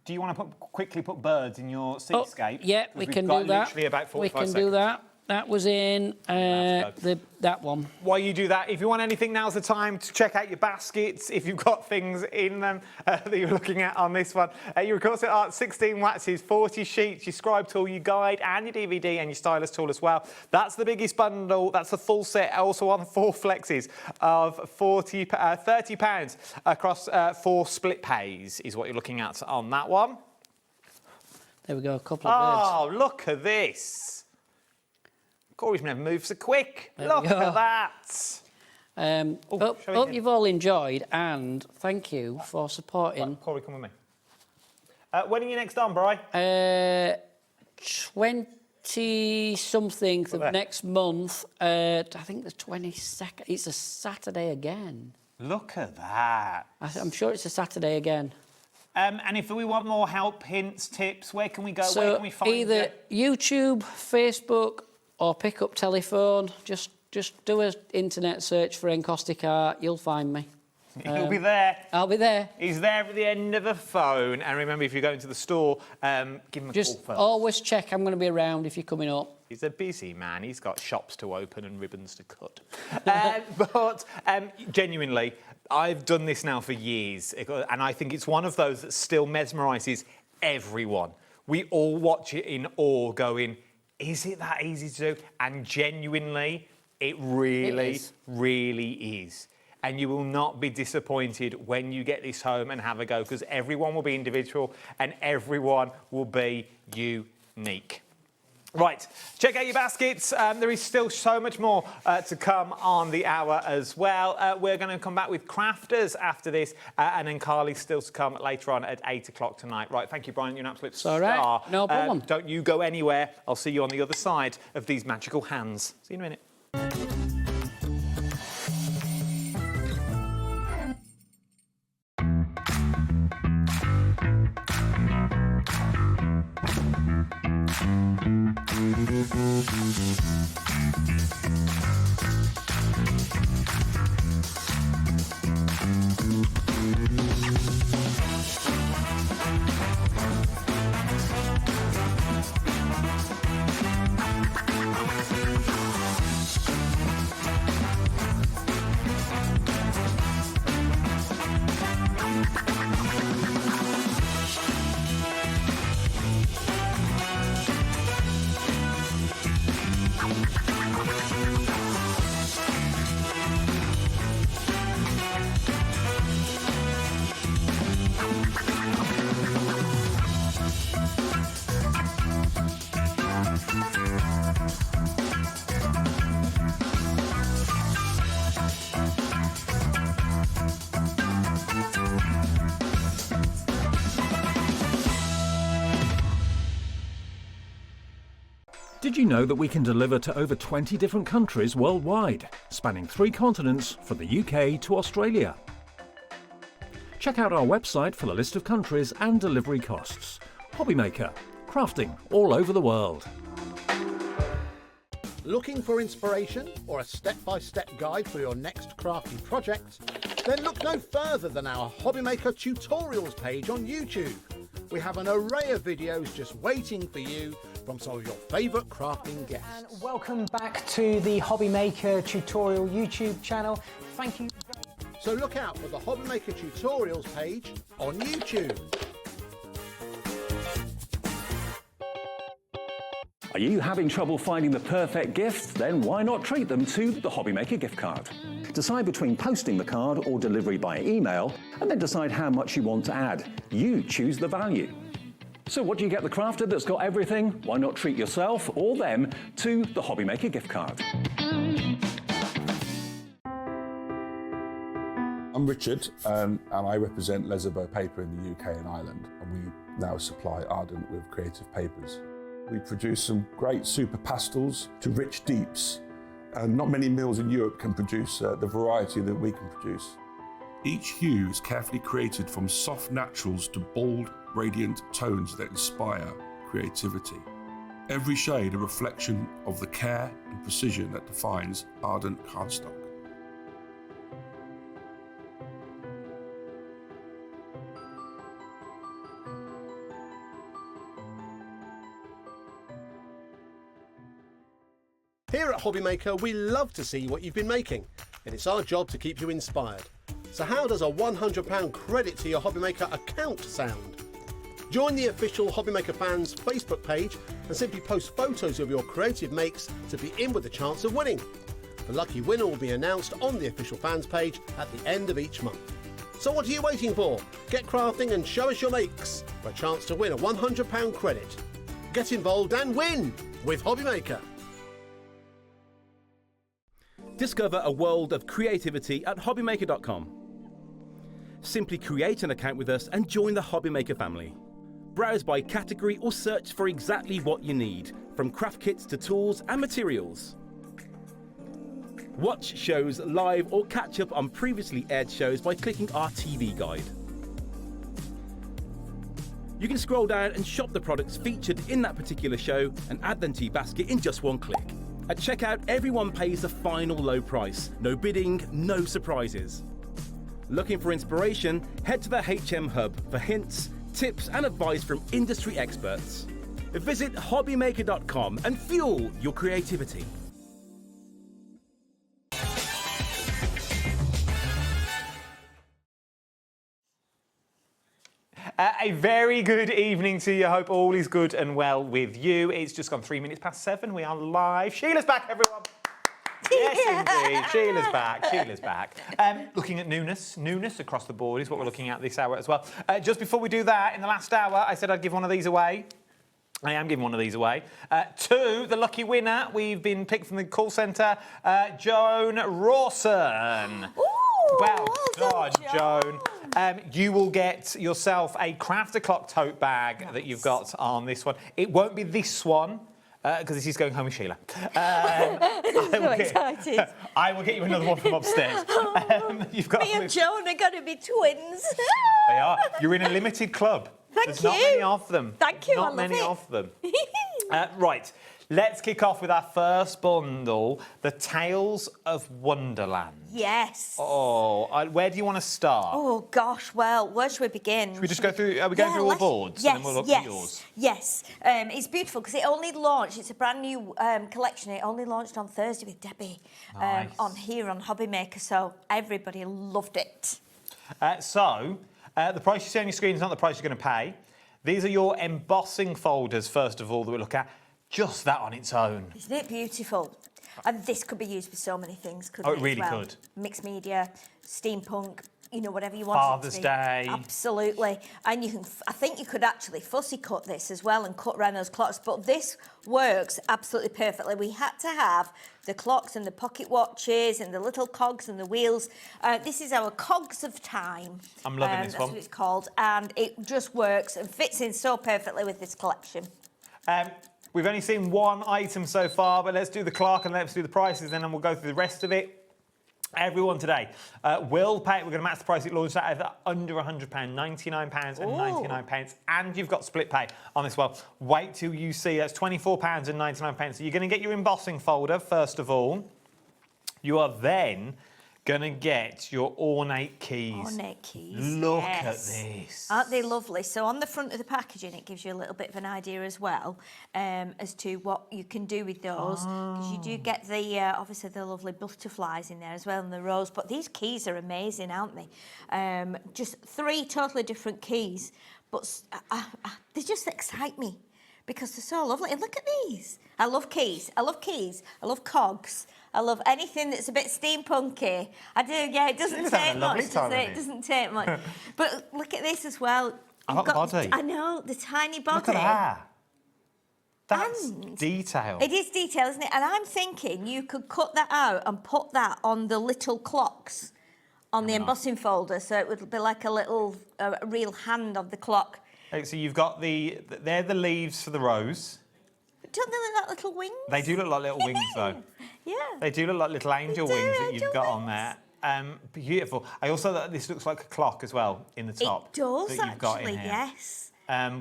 Do you want to quickly put birds in your seascape? Yeah, we can do that. Literally about 45 We can seconds. do that. That was in that one. While you do that, if you want anything, now's the time to check out your baskets. If you've got things in them that you're looking at on this one, your Encaustic Art 16 waxes, 40 sheets, your scribe tool, your guide, and your DVD and your stylus tool as well. That's the biggest bundle. That's the full set. Also on 4 flexes of £30 across 4 split pays is what you're looking at on that one. There we go, a couple of birds. Oh, look at this. Corey's never moved so quick. There Look we go. at that. Hope you've all enjoyed, and thank you for supporting. Right, Corey, come with me. When are you next on, Bri? 20-something of next month. I think the 22nd. It's a Saturday again. Look at that. I'm sure it's a Saturday again. And if we want more help, hints, tips, where can we go? So where can we find either YouTube, Facebook, or pick up telephone. Just do an internet search for Encaustic Art. You'll find me. You'll be there. I'll be there. He's there at the end of a phone. And remember, if you're going to the store, give him a call Just first. always check. I'm going to be around if you're coming up. He's a busy man. He's got shops to open and ribbons to cut. But genuinely, I've done this now for years, and I think it's one of those that still mesmerises everyone. We all watch it in awe, going, is it that easy to do? And genuinely, it really is. And you will not be disappointed when you get this home and have a go, because everyone will be individual and everyone will be unique. Right, check out your baskets. There is still so much more to come on the hour as well. We're going to come back with crafters after this, and then Carly's still to come later on at 8 o'clock tonight. Right, thank you, Brian. You're an absolute star. All right, no problem. Don't you go anywhere. I'll see you on the other side of these magical hands. See you in a minute. Did you know that we can deliver to over 20 different countries worldwide, spanning 3 continents from the UK to Australia? Check out our website for the list of countries and delivery costs. HobbyMaker, crafting all over the world. Looking for inspiration or a step-by-step guide for your next crafty project? Then look no further than our HobbyMaker tutorials page on YouTube. We have an array of videos just waiting for you from some of your favourite crafting guests. And welcome back to the HobbyMaker tutorial YouTube channel. Thank you. So look out for the HobbyMaker tutorials page on YouTube. Are you having trouble finding the perfect gift? Then why not treat them to the HobbyMaker gift card? Decide between posting the card or delivery by email, and then decide how much you want to add. You choose the value. So what do you get the crafter that's got everything? Why not treat yourself or them to the HobbyMaker gift card? I'm Richard, and I represent Lesabo Paper in the UK and Ireland, and we now supply Ardent with creative papers. We produce some great super pastels to rich deeps, and not many mills in Europe can produce the variety that we can produce. Each hue is carefully created from soft naturals to bold, radiant tones that inspire creativity. Every shade a reflection of the care and precision that defines Ardent cardstock. Here at HobbyMaker, we love to see what you've been making, and it's our job to keep you inspired. So how does a £100 credit to your HobbyMaker account sound? Join the official HobbyMaker fans Facebook page and simply post photos of your creative makes to be in with a chance of winning. The lucky winner will be announced on the official fans page at the end of each month. So what are you waiting for? Get crafting and show us your makes for a chance to win a £100 credit. Get involved and win with HobbyMaker. Discover a world of creativity at HobbyMaker.com. Simply create an account with us and join the HobbyMaker family. Browse by category or search for exactly what you need, from craft kits to tools and materials. Watch shows live or catch up on previously aired shows by clicking our TV guide. You can scroll down and shop the products featured in that particular show and add them to your basket in just one click. At checkout, everyone pays the final low price. No bidding, no surprises. Looking for inspiration? Head to the HM Hub for hints, tips and advice from industry experts. Visit HobbyMaker.com and fuel your creativity. A very good evening to you. Hope all is good and well with you. It's just gone 3 minutes past 7. We are live. Sheila's back, everyone. Yes, indeed. Sheila's back. Sheila's back. Looking at newness across the board is what we're looking at this hour as well. Just before we do that, in the last hour, I said I'd give one of these away. I am giving one of these away. To the lucky winner, we've been picked from the call centre, Joan Rawson. Well done, Joan. You will get yourself a Craft O'Clock tote bag that you've got on this one. It won't be this one, because this is going home with Sheila. I'm so excited. I will get you another one from upstairs. You've got Me and Joan are going to be twins. They are. You're in a limited club. There's not many of them. Thank you, Not I love many it. of them. Right. Let's kick off with our first bundle, the Tales of Wonderland. Yes. Oh, where do you want to start? Oh, gosh, well, where should we begin? Should we just go through, are we going through all the boards? Yes, And then we'll look yes, at yours. yes. It's beautiful because it only launched, it's a brand new collection. It only launched on Thursday with Debbie on here on HobbyMaker, so everybody loved it. The price you see on your screen is not the price you're going to pay. These are your embossing folders, first of all, that we look at. Just that on its own. Isn't it beautiful? And this could be used for so many things, couldn't it? Oh, it really could. Mixed media, steampunk, you know, whatever you want Father's it to be. Day. Absolutely. And you can, I think you could actually fussy cut this as well and cut around those clocks, but this works absolutely perfectly. We had to have the clocks and the pocket watches and the little cogs and the wheels. This is our Cogs of Time. I'm loving this one. That's what it's called. And it just works and fits in so perfectly with this collection. We've only seen one item so far, but let's do the clock and let's do the prices, and then we'll go through the rest of it. Everyone today will pay. We're going to match the price it launched at under £100, £99 and £99, and you've got split pay on this one. Wait till you see that's £24 and £99. So you're going to get your embossing folder first of all. You are then going to get your ornate keys. Ornate keys. Look yes. at this. Aren't they lovely? So on the front of the packaging, it gives you a little bit of an idea as well as to what you can do with those. Because you do get the, obviously the lovely butterflies in there as well and the rose. But these keys are amazing, aren't they? Just 3 totally different keys. But they just excite me because they're so lovely. And look at these. I love keys. I love keys. I love cogs. I love anything that's a bit steampunky. I do, yeah, it doesn't take much, does it? It doesn't take much. But look at this as well. I like the body. I know, the tiny body. Look at that. That's detail. It is detail, isn't it? And I'm thinking you could cut that out and put that on the little clocks on the embossing folder, so it would be like a little, real hand of the clock. Okay, so you've got they're the leaves for the rose. Don't they look like little wings? They do look like little wings, though. Yeah. They do look like little angel wings that you've got on there. Beautiful. I also this looks like a clock as well in the top. It does, that you've got actually, in here. yes.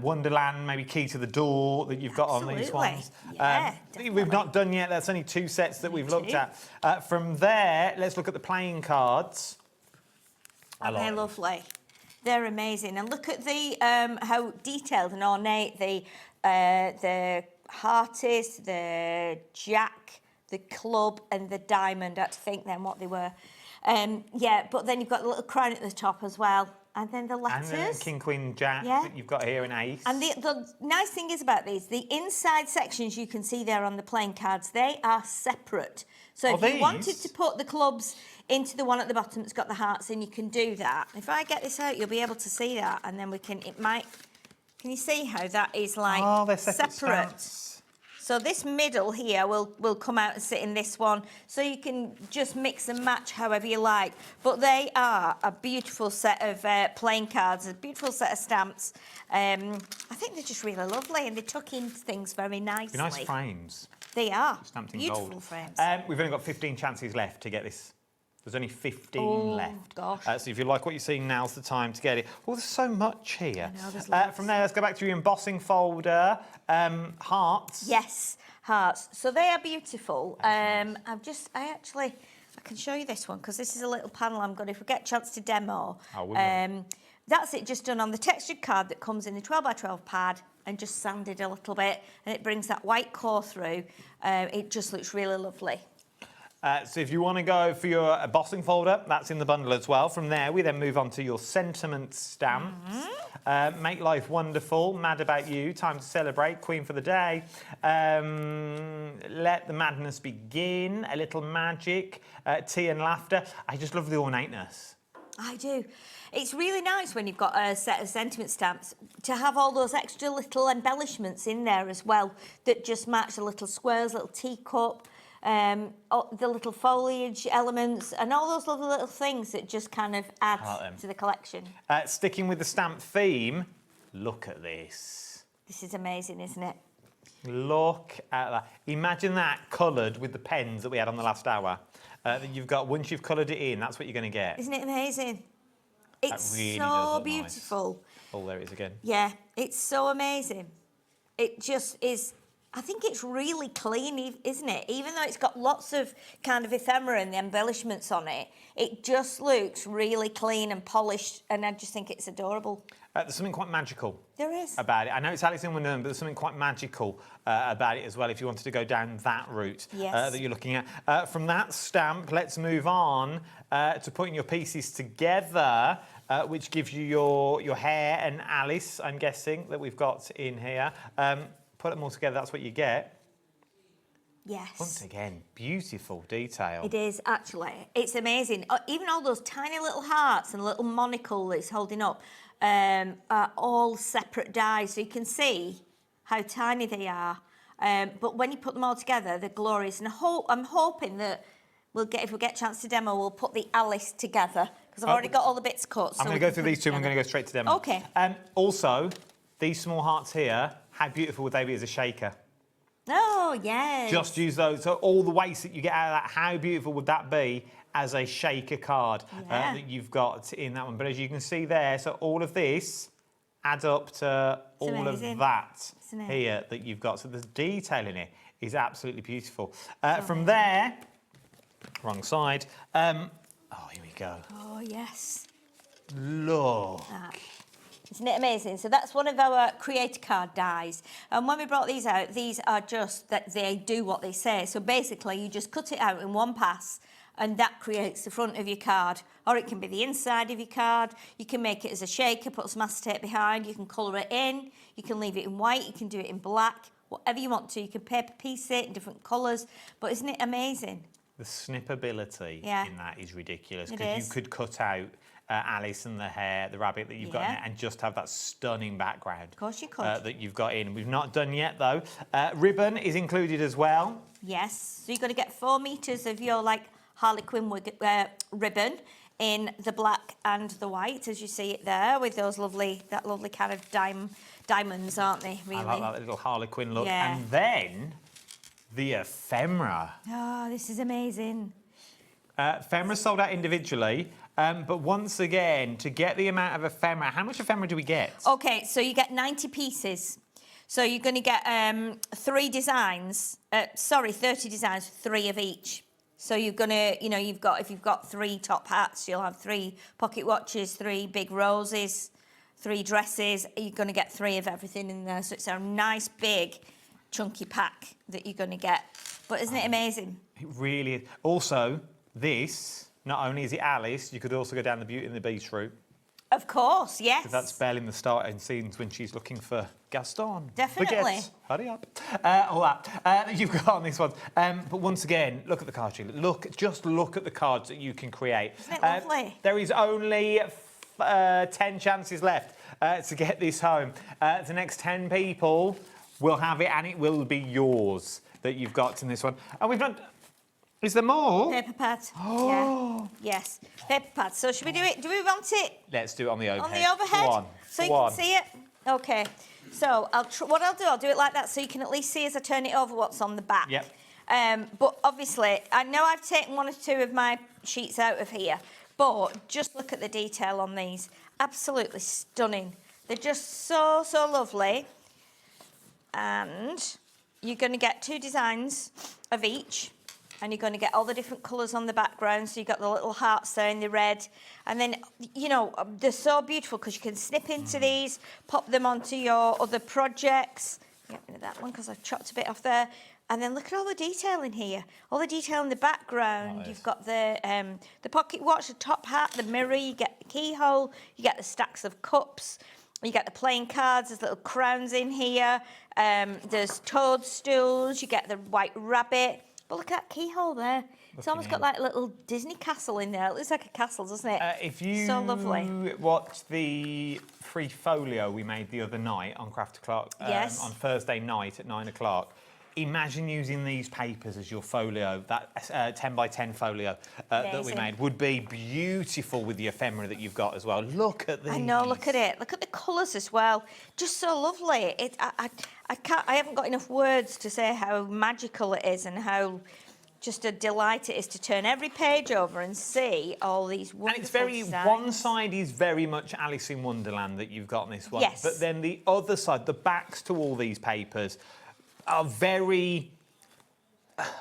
Wonderland, maybe key to the door that you've got on these ones. Yeah, we've not done yet. That's only 2 sets that we've looked at. From there, let's look at the playing cards. They're lovely. They're amazing. And look at the how detailed and ornate the heart is, the jack, the club and the diamond. I had to think then what they were. Yeah, but then you've got the little crown at the top as well. And then the letters. And the King, Queen, Jack that you've got here, an ace. And the nice thing is about these, the inside sections you can see there on the playing cards, they are separate. So if you wanted to put the clubs into the one at the bottom that's got the hearts in, you can do that. If I get this out, you'll be able to see that. And then we can, can you see how that is like they're separate stamps. So this middle here will come out and sit in this one. So you can just mix and match however you like. But they are a beautiful set of playing cards, a beautiful set of stamps. I think they're just really lovely and they tuck into things very nicely. Nice frames. They are. Stamped in beautiful gold. frames. We've only got 15 chances left to get this. There's only 15 left. Gosh. So if you like what you're seeing, now's the time to get it. Oh, there's so much here. I know, there's lots. From there, let's go back to your embossing folder. Hearts. Yes, hearts. So they are beautiful. I can show you this one because this is a little panel I'm going to, if we get a chance to demo. That's it just done on the textured card that comes in the 12x12 pad and just sanded a little bit, and it brings that white core through. It just looks really lovely. So if you want to go for your embossing folder, that's in the bundle as well. From there, we then move on to your sentiment stamps. Make life wonderful, mad about you, time to celebrate, queen for the day. Let the madness begin, a little magic, tea and laughter. I just love the ornateness. I do. It's really nice when you've got a set of sentiment stamps to have all those extra little embellishments in there as well that just match the little squares, little teacup, the little foliage elements and all those lovely little things that just kind of add to the collection. Sticking with the stamp theme, look at this. This is amazing, isn't it? Look at that. Imagine that coloured with the pens that we had on the last hour. That you've got, once you've coloured it in, that's what you're going to get. Isn't it amazing? It's really so beautiful. Nice. Oh, there it is again. Yeah, it's so amazing. It just is. I think it's really clean, isn't it? Even though it's got lots of kind of ephemera and the embellishments on it, it just looks really clean and polished, and I just think it's adorable. There's something quite magical about it. I know it's Alice in Wonderland, but there's something quite magical about it as well, if you wanted to go down that route that you're looking at. From that stamp, let's move on to putting your pieces together, which gives you your hair and Alice, I'm guessing, that we've got in here. Put them all together, that's what you get. Yes. Once again, beautiful detail. It is, actually. It's amazing. Even all those tiny little hearts and little monocle that it's holding up are all separate dies, so you can see how tiny they are. But when you put them all together, they're glorious. And I'm hoping that if we get a chance to demo, we'll put the Alice together, because I've already got all the bits cut. I'm going to go through these two and I'm going to go straight to demo. Okay. Also, these small hearts here, how beautiful would they be as a shaker? Oh, yes. Just use those. So all the waste that you get out of that, how beautiful would that be as a shaker card that you've got in that one? But as you can see there, so all of this adds up to all of that here that you've got. So the detail in it is absolutely beautiful. From there, wrong side. Oh, here we go. Oh, yes. Look. Isn't it amazing? So that's one of our creator card dies. And when we brought these out, these are just that they do what they say. So basically, you just cut it out in one pass and that creates the front of your card. Or it can be the inside of your card. You can make it as a shaker, put some acetate behind. You can colour it in. You can leave it in white. You can do it in black. Whatever you want to. You can paper piece it in different colours. But isn't it amazing? The snippability in that is ridiculous. It Because is. you could cut out Alice and the hair, the rabbit that you've got in it, and just have that stunning background. Of course you could. That you've got in. We've not done yet, though. Ribbon is included as well. Yes. So you're going to get 4 metres of your, like, Harlequin ribbon in the black and the white, as you see it there, with those lovely kind of diamonds, aren't they, really? I like that little Harlequin look. Yeah. And then the ephemera. Oh, this is amazing. Ephemera sold out individually, but once again, to get the amount of ephemera, how much ephemera do we get? Okay, so you get 90 pieces. So you're going to get 30 designs, 3 of each. So you're going to, if you've got 3 top hats, you'll have 3 pocket watches, 3 big roses, 3 dresses. You're going to get 3 of everything in there. So it's a nice, big, chunky pack that you're going to get. But isn't it amazing? It really is. Also, this, not only is it Alice, you could also go down the Beauty and the Beast route. Of course, yes. Because that's Belle in the starting scenes when she's looking for Gaston. Definitely. Baguettes. Hurry up. All that you've got on this one. But once again, look at the cards, Sheila. Just look at the cards that you can create. Isn't it lovely? There is only 10 chances left to get this home. The next 10 people will have it, and it will be yours that you've got in this one. And we've done... Is there more? Paper pads. Oh. Yeah. Yes. Paper pads. So should we do it? Do we want it Let's do it on the overhead. on the overhead? Go on. So you Go on. can see it? Okay. So what I'll do it like that so you can at least see as I turn it over what's on the back. Yep. But obviously, I know I've taken 1 or 2 of my sheets out of here, but just look at the detail on these. Absolutely stunning. They're just so, so lovely. And you're going to get 2 designs of each. And you're going to get all the different colours on the background. So you've got the little hearts there in the red. And then, you know, they're so beautiful because you can snip into these, pop them onto your other projects. Get rid of that one because I've chopped a bit off there. And then look at all the detail in here. All the detail in the background. Nice. You've got the pocket watch, the top hat, the mirror. You get the keyhole. You get the stacks of cups. You get the playing cards. There's little crowns in here. There's toadstools. You get the white rabbit. But look at that keyhole there. It's almost got like a little Disney castle in there. It looks like a castle, doesn't it? If you so lovely. watch the free folio we made the other night on Craft O'Clock, yes. on Thursday night at 9 o'clock, imagine using these papers as your folio. That 10 by 10 folio that we made would be beautiful with the ephemera that you've got as well. Look at these. I know, look at it. Look at the colours as well. Just so lovely. I haven't got enough words to say how magical it is and how just a delight it is to turn every page over and see all these wonderful And it's very, designs. one side is very much Alice in Wonderland that you've got on this one. Yes. But then the other side, the backs to all these papers are very,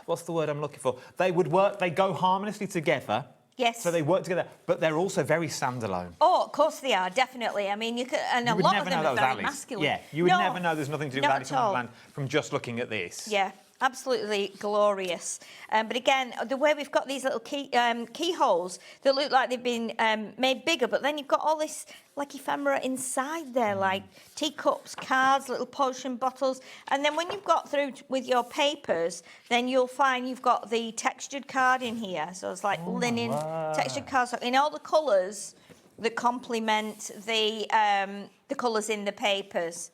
what's the word I'm looking for? They would work, they go harmoniously together. Yes. So they work together, but they're also very standalone. Oh, of course they are, definitely. I mean, you could, and a lot of them are very masculine. Yeah, you would never know there's nothing to do with Alice in Wonderland from just looking at this. Yeah, absolutely glorious. But again, the way we've got these little keyholes that look like they've been made bigger, but then you've got all this like ephemera inside there, like teacups, cards, little potion bottles. And then when you've got through with your papers, then you'll find you've got the textured card in here. So it's like linen textured cards in all the colours that complement the colours in the papers.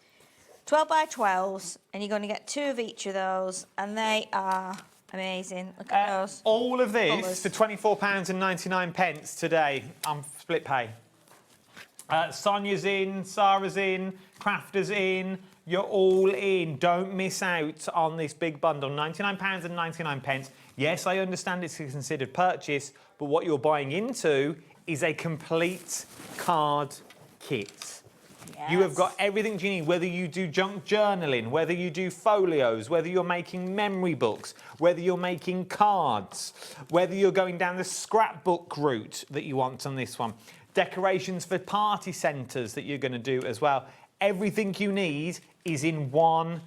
12 by 12s, and you're going to get 2 of each of those, and they are amazing. Look at those. All of this colours. for £24.99 today on split pay. Sonia's in, Sarah's in, Crafter's in, you're all in. Don't miss out on this big bundle, £99.99. Yes, I understand it's a considered purchase, but what you're buying into is a complete card kit. Yes. You have got everything you need, whether you do junk journaling, whether you do folios, whether you're making memory books, whether you're making cards, whether you're going down the scrapbook route that you want on this one, decorations for party centres that you're going to do as well. Everything you need is in one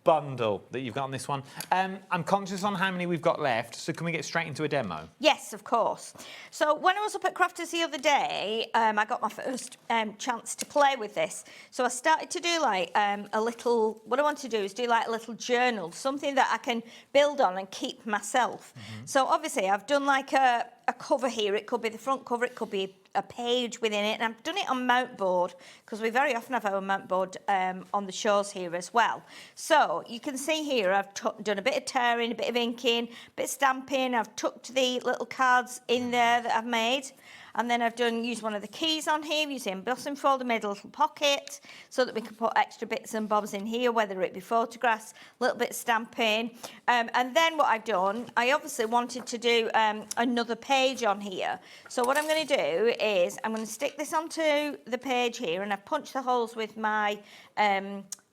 bundle that you've got on this one. I'm conscious on how many we've got left, so can we get straight into a demo? Yes, of course. So when I was up at Crafters the other day, I got my first chance to play with this. So I started to do like a little, what I want to do is do like a little journal, something that I can build on and keep myself. So obviously I've done like a cover here. It could be the front cover, it could be a page within it, and I've done it on mount board because we very often have our mount board on the shows here as well. So you can see here I've done a bit of tearing, a bit of inking, a bit of stamping. I've tucked the little cards in there that I've made. And then I've used one of the keys on here, used the embossing folder, made a little pocket so that we can put extra bits and bobs in here, whether it be photographs, a little bit of stamping. And then what I've done, I obviously wanted to do another page on here. So what I'm going to do is I'm going to stick this onto the page here, and I've punched the holes with my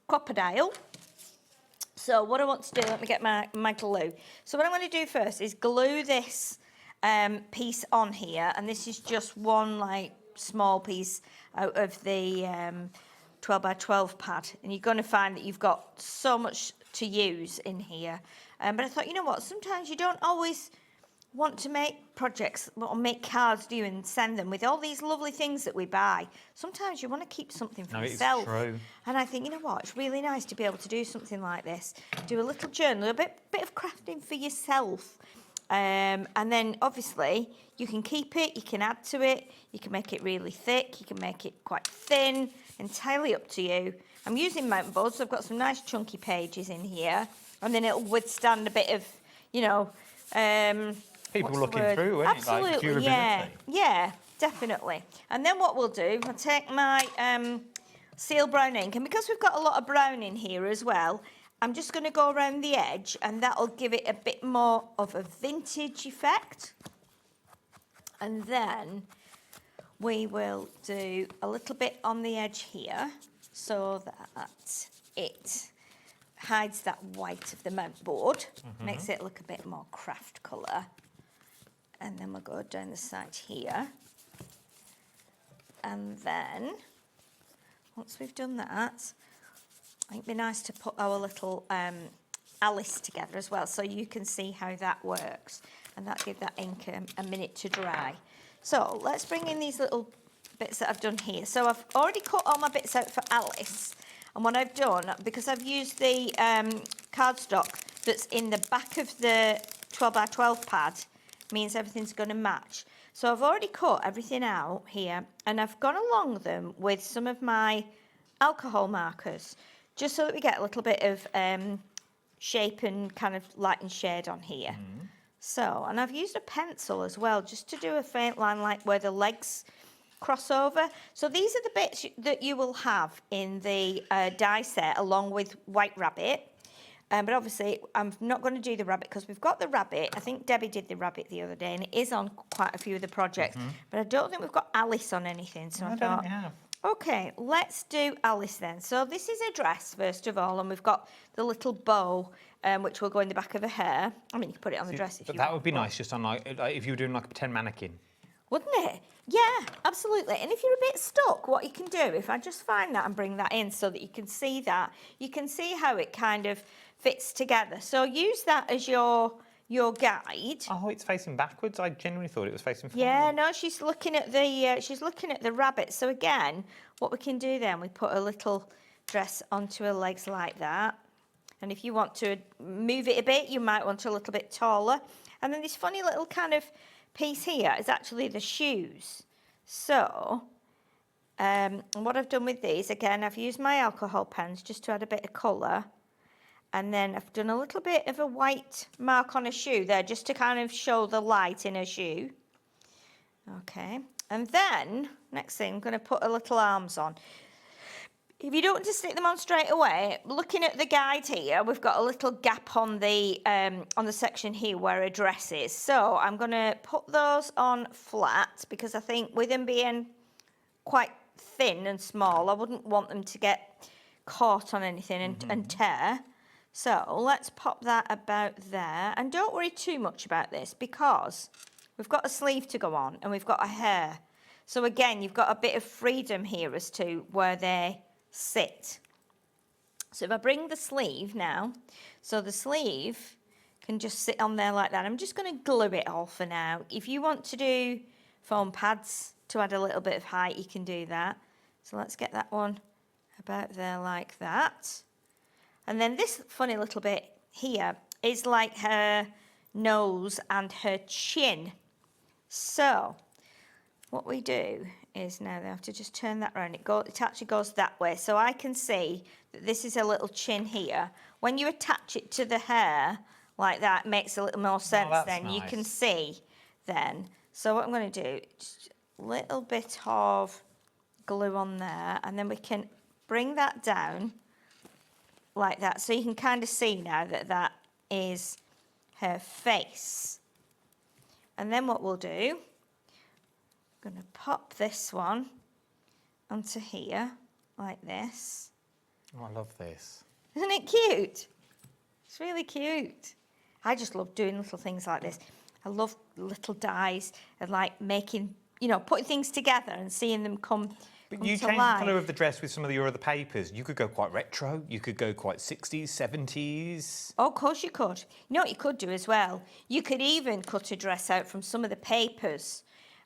crocodile. So what I want to do, let me get my glue. So what I'm going to do first is glue this piece on here, and this is just one like small piece out of the 12 by 12 pad, and you're going to find that you've got so much to use in here. But I thought, you know what, sometimes you don't always want to make projects or make cards, do you, and send them with all these lovely things that we buy. Sometimes you want to keep something for yourself. It's true. And I think, you know what, it's really nice to be able to do something like this. Do a little journal, a bit of crafting for yourself. And then obviously you can keep it, you can add to it, you can make it really thick, you can make it quite thin, entirely up to you. I'm using mountain boards, so I've got some nice chunky pages in here, and then it'll withstand a bit of, you know, people looking through, isn't it? Like Absolutely, yeah, definitely. And then what we'll do, I'll take my seal brown ink, and because we've got a lot of brown in here as well, I'm just going to go around the edge, and that'll give it a bit more of a vintage effect. And then we will do a little bit on the edge here, so that it hides that white of the mount board, makes it look a bit more craft colour. And then we'll go down the side here. And then, once we've done that, I think it'd be nice to put our little Alice together as well, so you can see how that works. And that'll give that ink a minute to dry. So let's bring in these little bits that I've done here. So I've already cut all my bits out for Alice. And what I've done, because I've used the cardstock that's in the back of the 12 by 12 pad, means everything's going to match. So I've already cut everything out here, and I've gone along them with some of my alcohol markers, just so that we get a little bit of shape and kind of light and shade on here. So, and I've used a pencil as well, just to do a faint line like where the legs cross over. So these are the bits that you will have in the die set along with White Rabbit. But obviously, I'm not going to do the rabbit because we've got the rabbit. I think Debbie did the rabbit the other day, and it is on quite a few of the projects. But I don't think we've got Alice on anything. So I thought, okay, let's do Alice then. So this is a dress, first of all, and we've got the little bow, which will go in the back of her hair. I mean, you can put it on the dress if you want. But that would be nice, just on like if you were doing like a pretend mannequin. Wouldn't it? Yeah, absolutely. And if you're a bit stuck, what you can do, if I just find that and bring that in so that you can see that, you can see how it kind of fits together. So use that as your guide. Oh, it's facing backwards. I genuinely thought it was facing forward. Yeah, no, she's looking at the rabbit. So again, what we can do then, we put a little dress onto her legs like that. And if you want to move it a bit, you might want it a little bit taller. And then this funny little kind of piece here is actually the shoes. So, what I've done with these, again, I've used my alcohol pens just to add a bit of colour. And then I've done a little bit of a white mark on a shoe there, just to kind of show the light in a shoe. Okay, and then, next thing, I'm going to put a little arms on. If you don't want to stick them on straight away, looking at the guide here, we've got a little gap on the section here where a dress is. So I'm going to put those on flat, because I think with them being quite thin and small, I wouldn't want them to get caught on anything and tear. So let's pop that about there. And don't worry too much about this, because we've got a sleeve to go on and we've got a hair. So again, you've got a bit of freedom here as to where they sit. So if I bring the sleeve now, so the sleeve can just sit on there like that. I'm just going to glue it all for now. If you want to do foam pads to add a little bit of height, you can do that. So let's get that one about there like that. And then this funny little bit here is like her nose and her chin. So what we do is now they have to just turn that around. It actually goes that way. So I can see that this is a little chin here. When you attach it to the hair like that, it makes a little more sense. Then nice. You can see then. So what I'm going to do, just a little bit of glue on there, and then we can bring that down like that. So you can kind of see now that that is her face. And then what we'll do, I'm going to pop this one onto here like this. Oh, I love this. Isn't it cute? It's really cute. I just love doing little things like this. I love little dies and like making, you know, putting things together and seeing them come But you change the colour of the dress with some of your other papers. You could go quite retro. You could go quite 60s, 70s. Oh, of course you could. You know what you could do as well? You could even cut a dress out from some of the papers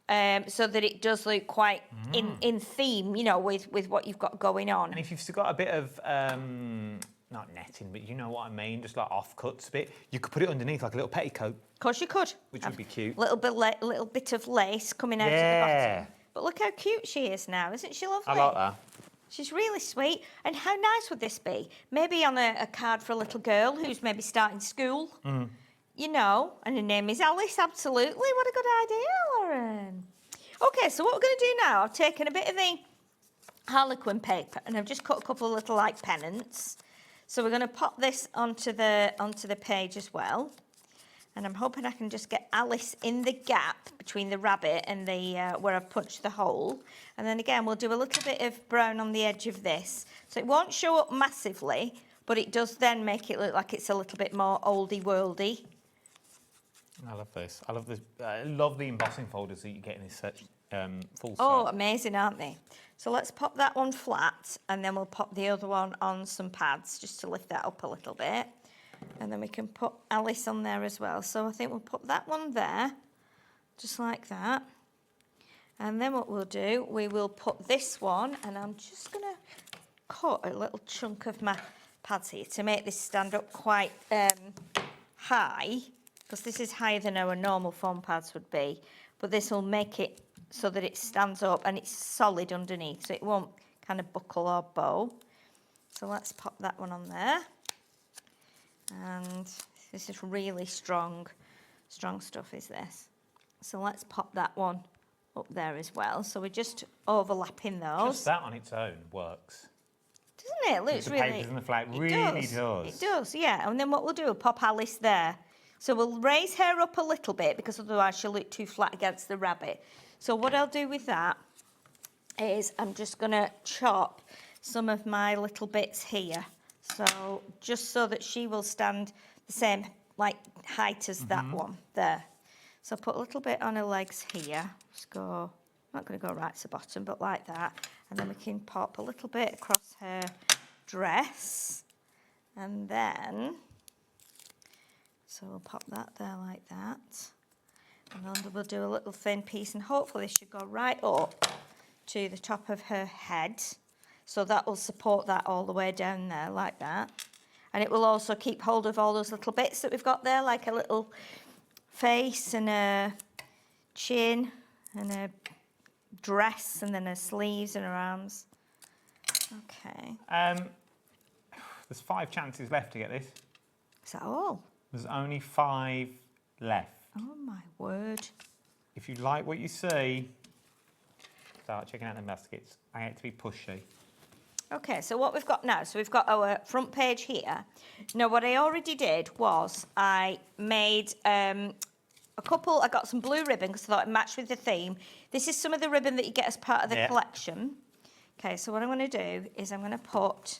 so that it does look quite in theme, you know, with what you've got going on. And if you've still got a bit of, not netting, but you know what I mean, just like offcuts a bit, you could put it underneath like a little petticoat. Of course you could. Which would be cute. Little bit of lace coming out at the bottom. But look how cute she is now, isn't she lovely? I like that. She's really sweet. And how nice would this be? Maybe on a card for a little girl who's maybe starting school. You know, and her name is Alice, absolutely. What a good idea, Lauren. OK, so what we're going to do now, I've taken a bit of the Harlequin paper and I've just cut a couple of little, like, pennants. So we're going to pop this onto the page as well. And I'm hoping I can just get Alice in the gap between the rabbit and the where I've punched the hole. And then again, we'll do a little bit of brown on the edge of this. So it won't show up massively, but it does then make it look like it's a little bit more oldie-worldy. I love this. I love the embossing folders that you get in this set, full set. Oh, amazing, aren't they? So let's pop that one flat, and then we'll pop the other one on some pads, just to lift that up a little bit. And then we can put Alice on there as well. So I think we'll put that one there, just like that. And then what we'll do, we will put this one, and I'm just going to cut a little chunk of my pads here to make this stand up quite high, because this is higher than our normal foam pads would be. But this will make it so that it stands up and it's solid underneath, so it won't kind of buckle or bow. So let's pop that one on there. And this is really strong stuff, is this. So let's pop that one up there as well. So we're just overlapping those. Just that on its own works. Doesn't it? It looks really... The papers and the flag really does. It does, yeah. And then what we'll do, we'll pop Alice there. So we'll raise her up a little bit, because otherwise she'll look too flat against the rabbit. So what I'll do with that is I'm just going to chop some of my little bits here. So just so that she will stand the same like height as that one there. So put a little bit on her legs here. Just go, not going to go right to the bottom, but like that. And then we can pop a little bit across her dress. And then, so we'll pop that there like that. And then we'll do a little thin piece, and hopefully this should go right up to the top of her head. So that will support that all the way down there, like that. And it will also keep hold of all those little bits that we've got there, like a little face and a chin and a dress and then her sleeves and her arms. Okay. There's 5 chances left to get this. Is that all? There's only 5 left. Oh, my word. If you like what you see, start checking out the baskets. I hate to be pushy. Okay, so what we've got now, so we've got our front page here. Now, what I already did was I made I got some blue ribbon because I thought it matched with the theme. This is some of the ribbon that you get as part of the collection. Okay, so what I'm going to do is I'm going to put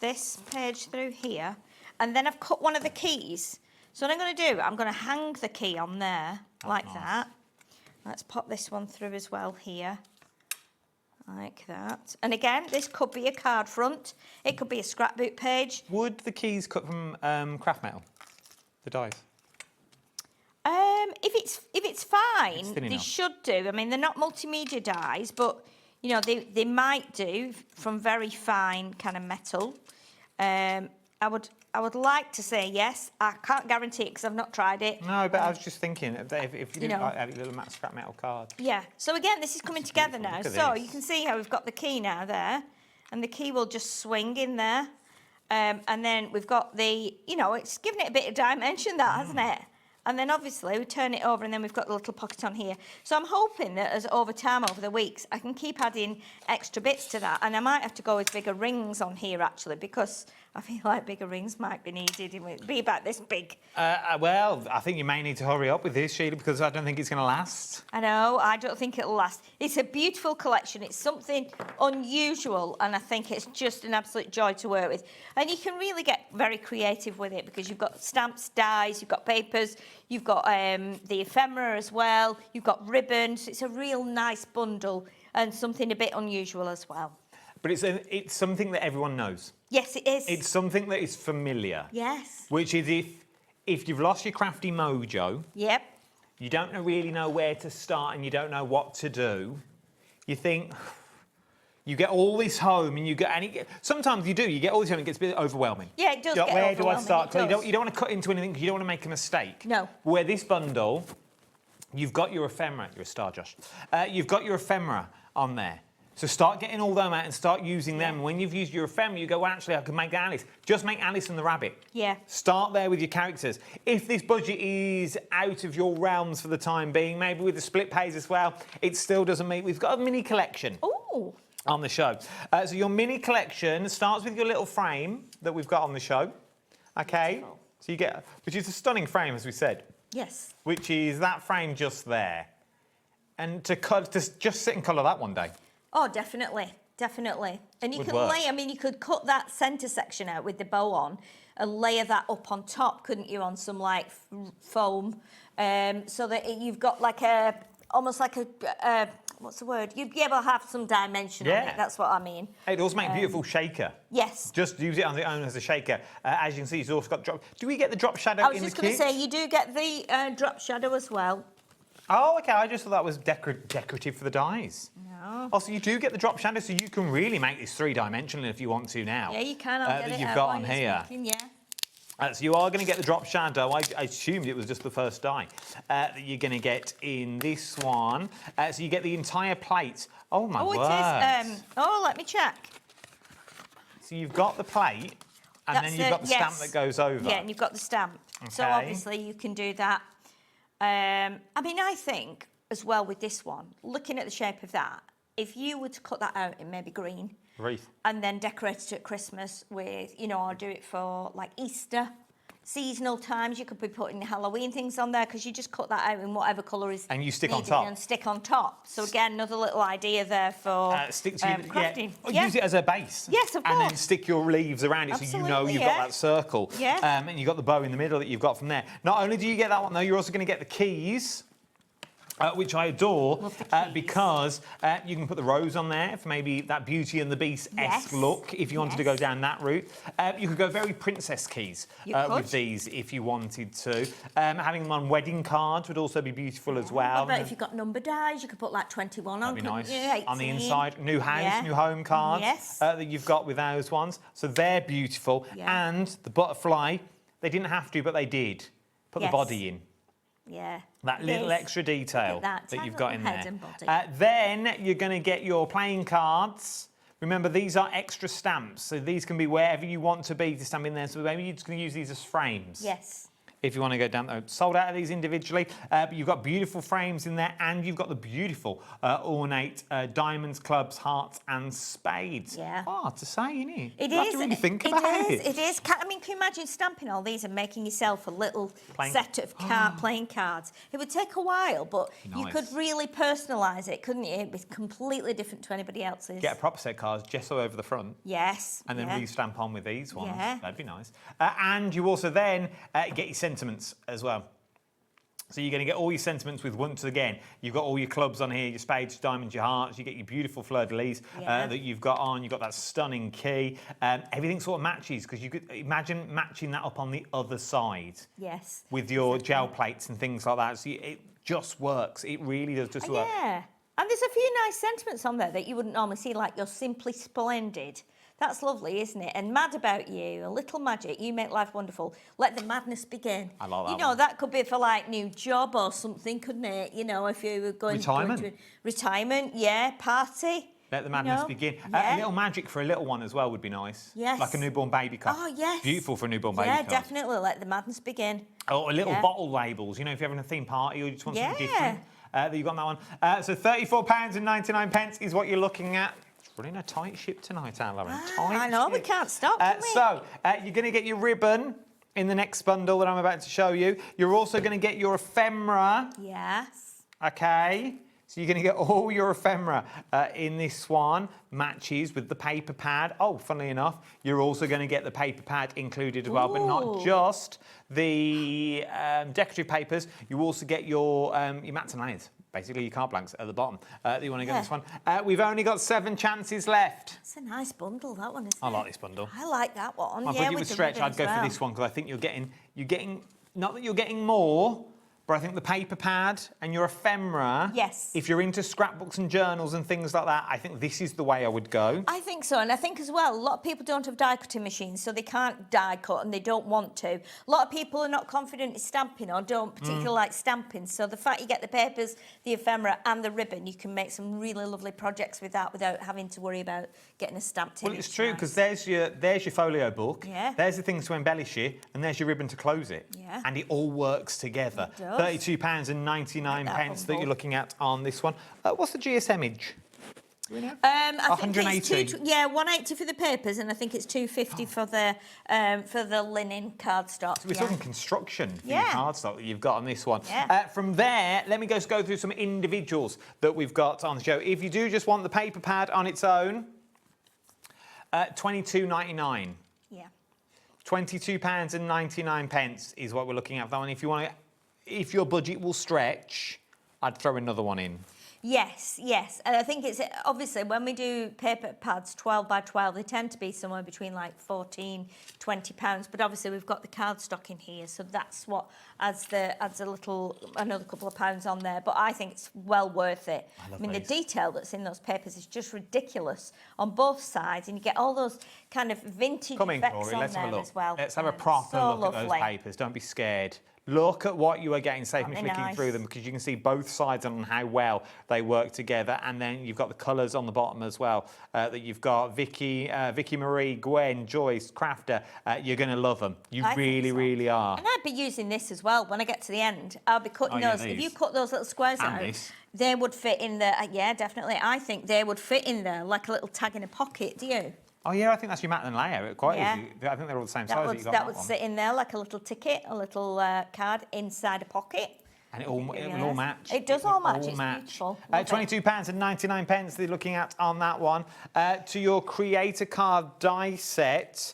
this page through here, and then I've cut one of the keys. So what I'm going to do, I'm going to hang the key on there, like that. Let's pop this one through as well here. Like that. And again, this could be a card front. It could be a scrapbook page. Would the keys cut from craft metal? The dies? If it's fine, they should do. I mean, they're not multimedia dies, but you know, they might do from very fine kind of metal. I would like to say yes. I can't guarantee it because I've not tried it. No, but I was just thinking, if you didn't like have a little scrap metal card. Yeah. So again, this is coming together now. So you can see how we've got the key now there, and the key will just swing in there. And then we've got the, you know, it's giving it a bit of dimension, that, hasn't it? And then obviously we turn it over, and then we've got the little pocket on here. So I'm hoping that as over time, over the weeks, I can keep adding extra bits to that. And I might have to go with bigger rings on here, actually, because I feel like bigger rings might be needed. It would be about this big. Well, I think you may need to hurry up with this, Sheila, because I don't think it's going to last. I know, I don't think it'll last. It's a beautiful collection. It's something unusual, and I think it's just an absolute joy to work with. And you can really get very creative with it, because you've got stamps, dies, you've got papers, you've got the ephemera as well, you've got ribbons. It's a real nice bundle. and something a bit unusual as well. But it's something that everyone knows. Yes, it is. It's something that is familiar. Yes. Which is if you've lost your crafty mojo, Yep. you don't really know where to start and you don't know what to do, you think, you get all this home and sometimes you get all this home and it gets a bit overwhelming. Yeah, it does You're get like, where overwhelming. do I start? It 'Cause does. you don't want to cut into anything because you don't want to make a mistake. No. Where this bundle, you've got your ephemera. You're a star, Josh. You've got your ephemera on there. So start getting all them out and start using them. When you've used your ephemera, you go, well, actually, I can make Alice. Just make Alice and the rabbit. Yeah. Start there with your characters. If this budget is out of your realms for the time being, maybe with the split pays as well, it still doesn't mean we've got a mini collection. Ooh. On the show. So your mini collection starts with your little frame that we've got on the show. Okay? Beautiful. So you get, which is a stunning frame, as we said. Yes. Which is that frame just there. And to just sit and colour that one day. Oh, definitely, definitely. And you Would can work. lay, I mean, you could cut that centre section out with the bow on and layer that up on top, couldn't you, on some like foam, so that you've got like almost like a, what's the word? You'd be able to have some dimension on it, that's what I mean. It does make a beautiful shaker. Yes. Just use it on its own as a shaker. As you can see, it's also got drop. Do we get the drop shadow in the kit? I was just going to say, you do get the drop shadow as well. Oh, OK, I just thought that was decorative for the dies. No. Oh, so you do get the drop shadow, so you can really make this three-dimensional if you want to now. Yeah, you can. I'll get that it you've out got while on you're here. speaking, yeah. So you are going to get the drop shadow. I assumed it was just the first die that you're going to get in this one. So you get the entire plate. Oh, my word. It is. Let me check. So you've got the plate, and then you've got the stamp that goes over. Yeah, and you've got the stamp. So Okay. obviously you can do that. I mean, I think as well with this one, looking at the shape of that, if you were to cut that out in maybe green Wreath. and then decorate it at Christmas with, or do it for like Easter, seasonal times, you could be putting Halloween things on there because you just cut that out in whatever colour is And you stick on needed top. And stick on top. So again, another little idea there for Stick to crafting. Or use it as a base. Yes, of And then course. stick your leaves around it so you know you've got that circle. Yeah. And you've got the bow in the middle that you've got from there. Not only do you get that one, though, you're also going to get the keys. Which I adore because you can put the rose on there for maybe that Beauty and the Beast-esque look if you wanted to go down that route. You could go very princess keys with these if you wanted to. Having them on wedding cards would also be beautiful as well. What about if you've got number dies, you could put like 21 on. That'd be nice. You? On the 18. inside, new house, new home cards that you've got with those ones. So they're beautiful. Yeah. And the butterfly, they didn't have to, but they did. Put the body in. Yeah. That little extra detail that you've got in head there. and body. Then you're going to get your playing cards. Remember, these are extra stamps, so these can be wherever you want to be to stamp in there. So maybe you're just going to use these as frames. Yes. If you want to go down, sold out of these individually, but you've got beautiful frames in there, and you've got the beautiful ornate diamonds, clubs, hearts, and spades. Yeah. Hard to say, isn't it? It You is. have to really think it about is. it. It is. I mean, can you imagine stamping all these and making yourself a little Playing- set of playing cards? It would take a while, but you could really personalise it, couldn't you? It'd be completely different to anybody else's. Get a proper set of cards, gesso over the front. Yes. And then yeah. re-stamp on with these ones. Yeah. That'd be nice. And you also then get your sentiments as well. So you're going to get all your sentiments with once again. You've got all your clubs on here, your spades, your diamonds, your hearts. You get your beautiful fleur-de-lis that you've got on. You've got that stunning key. Everything sort of matches because you could imagine matching that up on the other side. Yes. With your gel plates and things like that. So it just works. It really does just work. Yeah. And there's a few nice sentiments on there that you wouldn't normally see, like you're simply splendid. That's lovely, isn't it? And mad about you, a little magic, you make life wonderful. Let the madness begin. I love that You know, one. that could be for like new job or something, couldn't it? You know, if you were going Retirement. to retirement, yeah, party. Let the madness know, begin. yeah. A little magic for a little one as well would be nice. Yes. Like a newborn baby card. Oh, yes. Beautiful for a newborn baby Yeah, card. definitely. Let the madness begin. Or little Yeah. bottle labels, you know, if you're having a theme party or you just want something Yeah. different. That you've got on that one. So £34.99 is what you're looking at. It's running a tight ship tonight, Lauren. I know, we can't stop, can we? So, you're going to get your ribbon in the next bundle that I'm about to show you. You're also going to get your ephemera. Yes. Okay. So you're going to get all your ephemera in this one. Matches with the paper pad. Oh, funnily enough, you're also going to get the paper pad included as well, but not Ooh. just the decorative papers. You also get your mats and layers basically your card blanks at the bottom that you want to get this one. We've only got 7 chances left. It's a nice bundle, that one, isn't it? I like this bundle. I like that one. My budget was stretched. I'd go for this one because I think you're getting, not that you're getting more, but I think the paper pad and your ephemera, yes, if you're into scrapbooks and journals and things like that, I think this is the way I would go. I think so, and I think as well, a lot of people don't have die cutting machines, so they can't die cut and they don't want to. A lot of people are not confident in stamping or don't particularly like stamping, so the fact you get the papers, the ephemera and the ribbon, you can make some really lovely projects with that without having to worry about getting a stamped in. Well, it's true, because there's your folio book, there's the things to embellish it, and there's your ribbon to close it. Yeah. And it all works together. It does. £32.99 that you're looking at on this one. What's the GS image? Do we know? I 180. think it's 180 for the papers, and I think it's 250 for the linen cardstock. So we're talking construction for your Yeah. cardstock that you've got on this one. Yeah. From there, let me just go through some individuals that we've got on the show. If you do just want the paper pad on its own, £22.99. Yeah. £22.99 is what we're looking at for that one. If your budget will stretch, I'd throw another one in. Yes, yes. And I think it's obviously when we do paper pads 12 by 12, they tend to be somewhere between like 14, 20 pounds. But obviously we've got the cardstock in here, so that's what adds another couple of pounds on there. But I think it's well worth it. I mean, the detail that's in those papers is just ridiculous on both sides, and you get all those kind of vintage effects Corey, on let's there have a look. as well. Let's have a proper look at those papers. Don't be scared. Look at what you are getting. Save me flicking through them, because you can see both sides and how well they work together. And then you've got the colours on the bottom as well. That you've got Vicky Marie, Gwen, Joyce, Crafter. You're going to love them. You really are. And I'd be using this as well. When I get to the end, I'll be cutting those. If you cut those little squares out, they would fit in there. Yeah, definitely. I think they would fit in there like a little tag in a pocket. Do you? Oh, yeah, I think that's your mat and layout. Quite easy. I think they're all the same size. That would sit in there like a little ticket, a little card inside a pocket. And it will all match. It does all match. It's beautiful. £22.99 they're looking at on that one. To your creator card die set.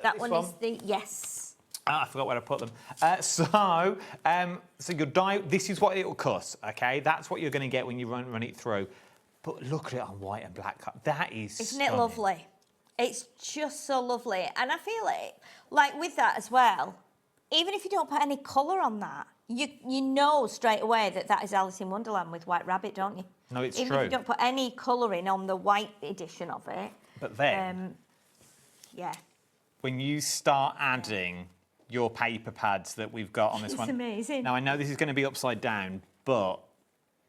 That one is the yes. I forgot where I put them. So your die. This is what it will cost. Okay, that's what you're going to get when you run it through. But look at it on white and black. That is Isn't it lovely? It's just so lovely. And I feel like with that as well, even if you don't put any colour on that, you know straight away that is Alice in Wonderland with White Rabbit, don't you? No, it's even true. If you don't put any colouring on the white edition of it. But then, yeah. When you start adding your paper pads that we've got on this one. It's amazing. Now, I know this is going to be upside down, but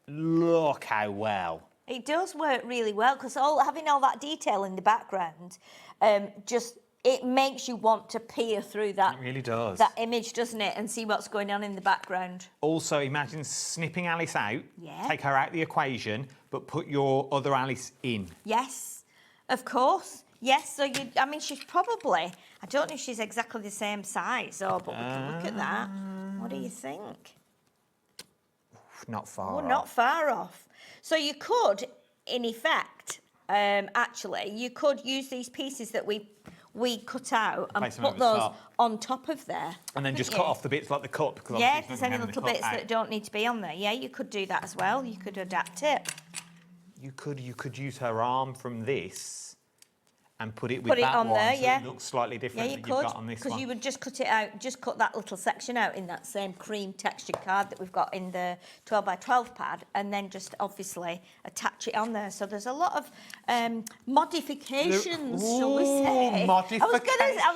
look how well. It does work really well, because having all that detail in the background, it makes you want to peer through that. It really does. That image, doesn't it, and see what's going on in the background. Also, imagine snipping Alice out, Yeah. take her out of the equation, but put your other Alice in. Yes, of course. Yes, so she's probably, I don't know if she's exactly the same size, but we can look at that. What do you think? Not far off. Not far off. So you could, in effect, you could use these pieces that we cut out and put those on top of there. And then just cut off the bits like the cup. Yeah, if there's any little bits that don't need to be on there. Yeah, you could do that as well. You could adapt it. You could use her arm from this and put it with that on one, there, so yeah. It looks slightly different Yeah, than you've got on this one. because you would just cut it out, just cut that little section out in that same cream textured card that we've got in the 12 by 12 pad, and then just obviously attach it on there. So there's a lot of modifications, shall we say? I was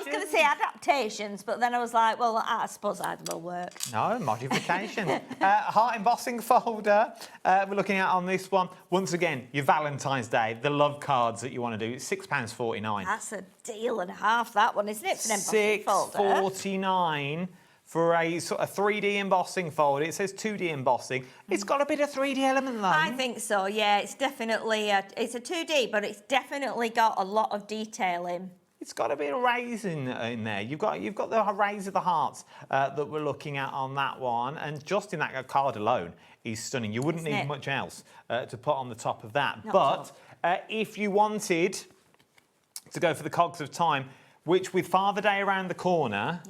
going to say adaptations, but then I was like, well, I suppose either will work. No, modification. Heart embossing folder we're looking at on this one. Once again, your Valentine's Day, the love cards that you want to do, it's £6.49. That's a deal and a half, that one, isn't it, for an embossing folder? £6.49 for a sort of 3D embossing folder. It says 2D embossing. It's got a bit of 3D element though. I think so, yeah. It's definitely, it's a 2D, but it's definitely got a lot of detail in. It's got a bit of rays in there. You've got the rays of the hearts that we're looking at on that one, and just in that card alone is stunning. You wouldn't need much else to put on the top of that. But if you wanted to go for the cogs of time, which with Father Day around the corner,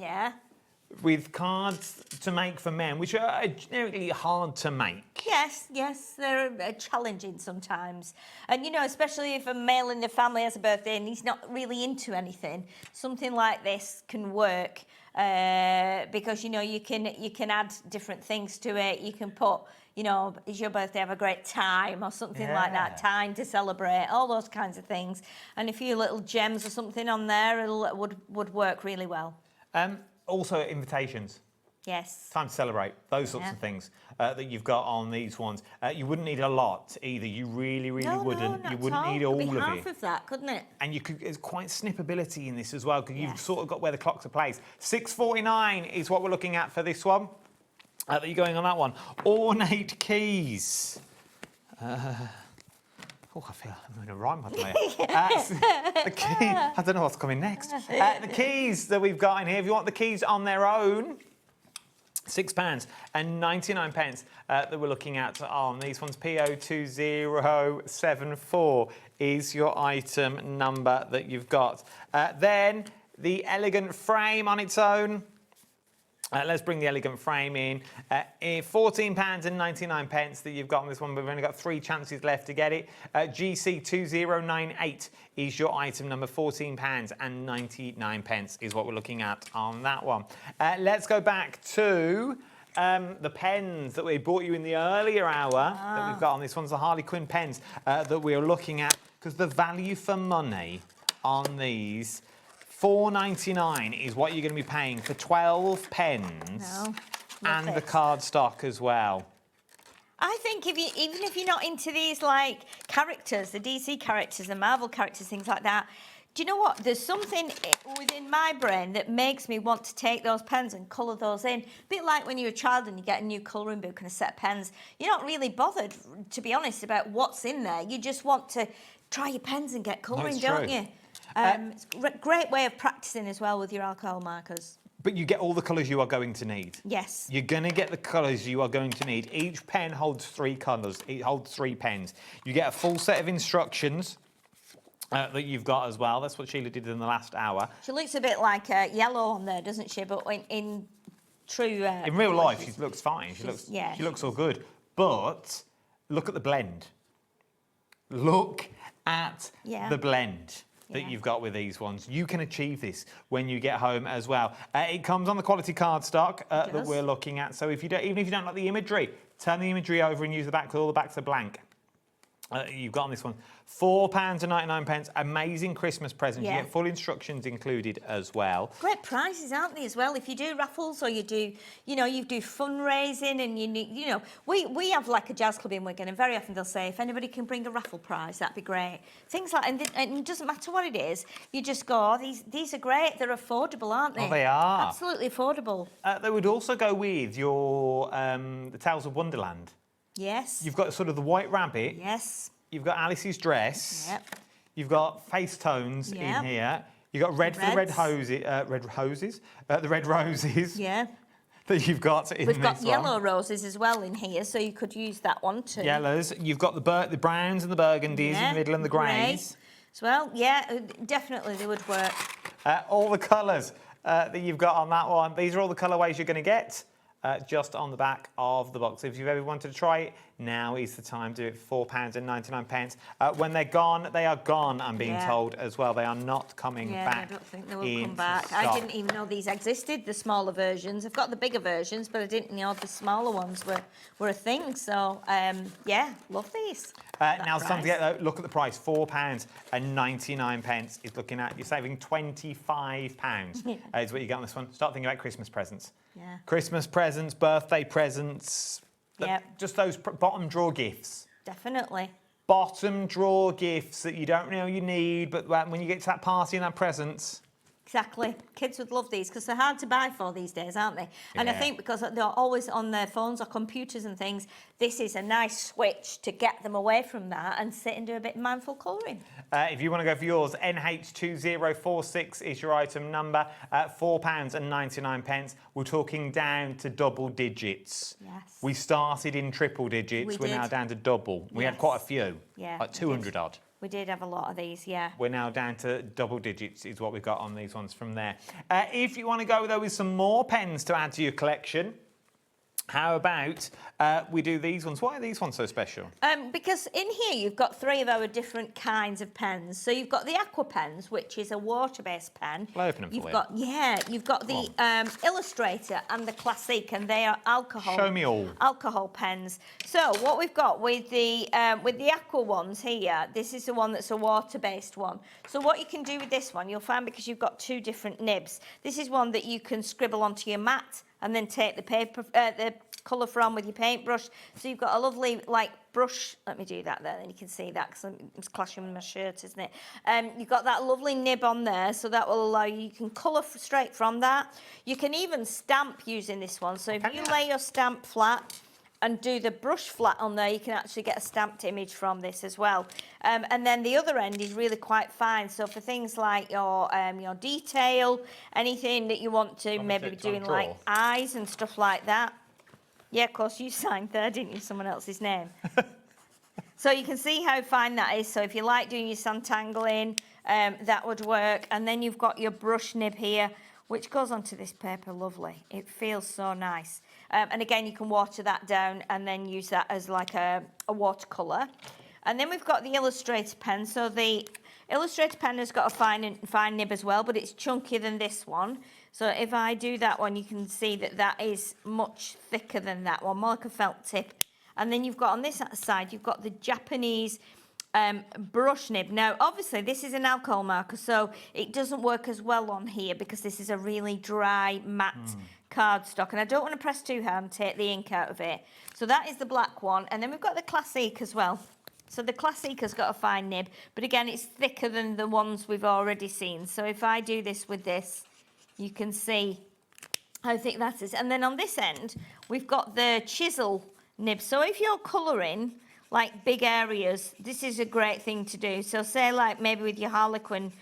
with cards to make for men, which are generically hard to make. Yes, they're challenging sometimes. And, you know, especially if a male in the family has a birthday and he's not really into anything, something like this can work because, you know, you can add different things to it. You can put, you know, is your birthday, have a great time or something like that, time to celebrate, all those kinds of things. And a few little gems or something on there would work really well. Also, invitations. Yes. Time to celebrate, those sorts of things that you've got on these ones. You wouldn't need a lot either. You really wouldn't. You wouldn't need all of it. Half of that, couldn't it? And there's quite snippability in this as well, because you've sort of got where the clocks are placed. $6.49 is what we're looking at for this one. That you're going on that one. Ornate keys. I feel I'm in a rhyme, by the way. The key, I don't know what's coming next. The keys that we've got in here, if you want the keys on their own, £6.99 that we're looking at on these ones. PO2074 is your item number that you've got. Then the elegant frame on its own. Let's bring the elegant frame in. £14.99 that you've got on this one. We've only got 3 chances left to get it. GC2098 is your item number. £14.99 is what we're looking at on that one. Let's go back to the pens that we brought you in the earlier hour that we've got on this one's the Harley Quinn pens that we're looking at, because the value for money on these, $4.99 is what you're going to be paying for 12 pens and the card stock as well. I think even if you're not into these like characters, the DC characters, the Marvel characters, things like that, do you know what? There's something within my brain that makes me want to take those pens and colour those in. A bit like when you're a child and you get a new colouring book and a set of pens. You're not really bothered, to be honest, about what's in there. You just want to try your pens and get colouring, don't you? It's a great way of practising as well with your alcohol markers. But you get all the colours you are going to need. Yes. You're going to get the colours you are going to need. Each pen holds 3 colours. It holds 3 pens. You get a full set of instructions that you've got as well. That's what Sheila did in the last hour. She looks a bit like yellow on there, doesn't she? But in true... in real life, she looks fine. She looks all good. But look at the blend. Look at the blend that you've got with these ones. You can achieve this when you get home as well. It comes on the quality cardstock that we're looking at. So even if you don't like the imagery, turn the imagery over and use the back, because all the backs are blank. You've got on this one £4.99. Amazing Christmas present. You get full instructions included as well. Great prizes, aren't they, as well? If you do raffles or you do fundraising and you need, we have like a jazz club in Wigan, and very often they'll say if anybody can bring a raffle prize, that'd be great. Things like, and it doesn't matter what it is. You just go, oh, these are great. They're affordable, aren't they? Oh, they are. Absolutely affordable. They would also go with your the Tales of Wonderland. Yes. You've got sort of the White Rabbit. Yes. You've got Alice's dress. Yep. You've got face tones in here. You've got red for the red roses. The red roses. Yeah. That you've got in this one. We've got yellow roses as well in here, so you could use that one too. Yellows. You've got the browns and the burgundies in the middle and the greys. As well, yeah, definitely they would work. All the colours that you've got on that one. These are all the colourways you're going to get. Just on the back of the box. If you've ever wanted to try it, now is the time to do it. £4.99. When they're gone, they are gone, I'm being told as well. They are not coming back. I don't think they will come back. I didn't even know these existed, the smaller versions. I've got the bigger versions, but I didn't know the smaller ones were a thing. So, yeah, love these. Now it's time to get a look at the price. £4.99 is looking at. You're saving £25 is what you get on this one. Start thinking about Christmas presents. Yeah. Christmas presents, birthday presents. Just those bottom drawer gifts. Definitely. Bottom drawer gifts that you don't know you need, but when you get to that party and that presents. Exactly. Kids would love these because they're hard to buy for these days, aren't they? And I think because they're always on their phones or computers and things, this is a nice switch to get them away from that and sit and do a bit of mindful colouring. If you want to go for yours, NH2046 is your item number at £4.99. We're talking down to double digits. Yes. We started in triple digits. We're now down to double. We had quite a few, like 200 odd. We did have a lot of these, yeah. We're now down to double digits is what we've got on these ones from there. If you want to go, though, with some more pens to add to your collection, how about we do these ones? Why are these ones so special? Because in here you've got 3 of our different kinds of pens. So you've got the Aqua pens, which is a water-based pen. I'll open them for you. You've got the Illustrator and the Classic, and they are alcohol. Show me all. Alcohol pens. So what we've got with the Aqua ones here, this is the one that's a water-based one. So what you can do with this one, you'll find because you've got 2 different nibs. This is one that you can scribble onto your mat and then take the paper, the colour from with your paintbrush. So you've got a lovely brush. Let me do that there, then you can see that because it's clashing with my shirt, isn't it? You've got that lovely nib on there, so that will allow you can colour straight from that. You can even stamp using this one. So if you lay your stamp flat and do the brush flat on there, you can actually get a stamped image from this as well. And then the other end is really quite fine. So for things like your detail, anything that you want to maybe be doing like eyes and stuff like that. Yeah, of course, you signed there, didn't you? Someone else's name. So you can see how fine that is. So if you like doing your santangling, that would work. And then you've got your brush nib here, which goes onto this paper lovely. It feels so nice. And again, you can water that down and then use that as like a watercolour. And then we've got the Illustrator pen. So the Illustrator pen has got a fine nib as well, but it's chunkier than this one. So if I do that one, you can see that that is much thicker than that one, more like a felt tip. And then you've got on this side, you've got the Japanese brush nib. Now, obviously, this is an alcohol marker, so it doesn't work as well on here because this is a really dry, matte cardstock. And I don't want to press too hard and take the ink out of it. So that is the black one. And then we've got the Classic as well. So the Classic has got a fine nib, but again, it's thicker than the ones we've already seen. So if I do this with this, you can see how thick that is. And then on this end, we've got the chisel nib. So if you're colouring like big areas, this is a great thing to do. So say like maybe with your Harlequin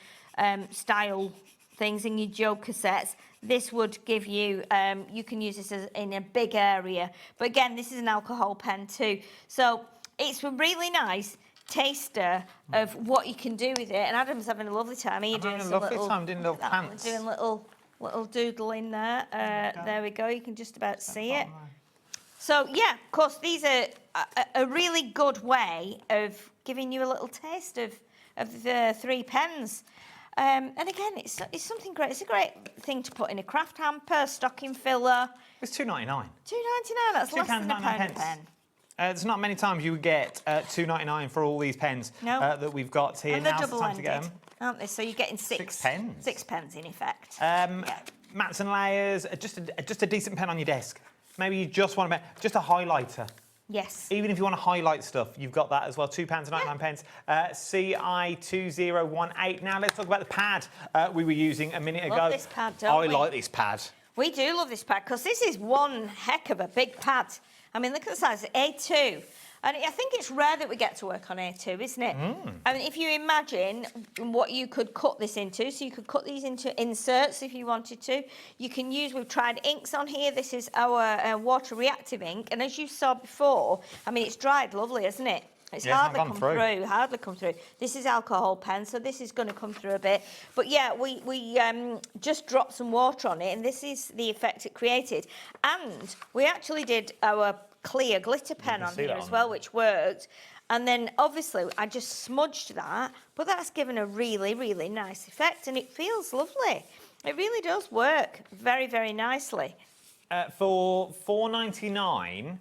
style things in your Joker sets, this would give you, you can use this in a big area. But again, this is an alcohol pen too. So it's a really nice taster of what you can do with it. And Adam's having a lovely time. Doing a lovely time doing little plants. Doing little doodle in there. There we go. You can just about see it. So yeah, of course, these are a really good way of giving you a little taste of the 3 pens. And again, it's something great. It's a great thing to put in a craft hamper, stocking filler. It's $2.99. $2.99. That's less than £1 a pen. There's not many times you would get $2.99 for all these pens that we've got here. And they're Now's the time to get double-ended, them. aren't they? So you're getting 6 pens. 6 pens in effect. Mats and layers, just a decent pen on your desk. Maybe you just want just a highlighter. Yes. Even if you want to highlight stuff, you've got that as well. £2.99. CI2018. Now let's talk about the pad we were using a minute ago. Love this pad, don't we? I like this pad. We do love this pad because this is one heck of a big pad. I mean, look at the size, A2. And I think it's rare that we get to work on A2, isn't it? I mean, if you imagine what you could cut this into, so you could cut these into inserts if you wanted to. You can use, we've tried inks on here. This is our water reactive ink. And as you saw before, I mean, it's dried lovely, isn't it? It's hardly come through. This is alcohol pen, so this is going to come through a bit. But yeah, we just dropped some water on it, and this is the effect it created. And we actually did our clear glitter pen on here as well, which worked. And then obviously I just smudged that, but that's given a really, really nice effect, and it feels lovely. It really does work very, very nicely. For $4.99,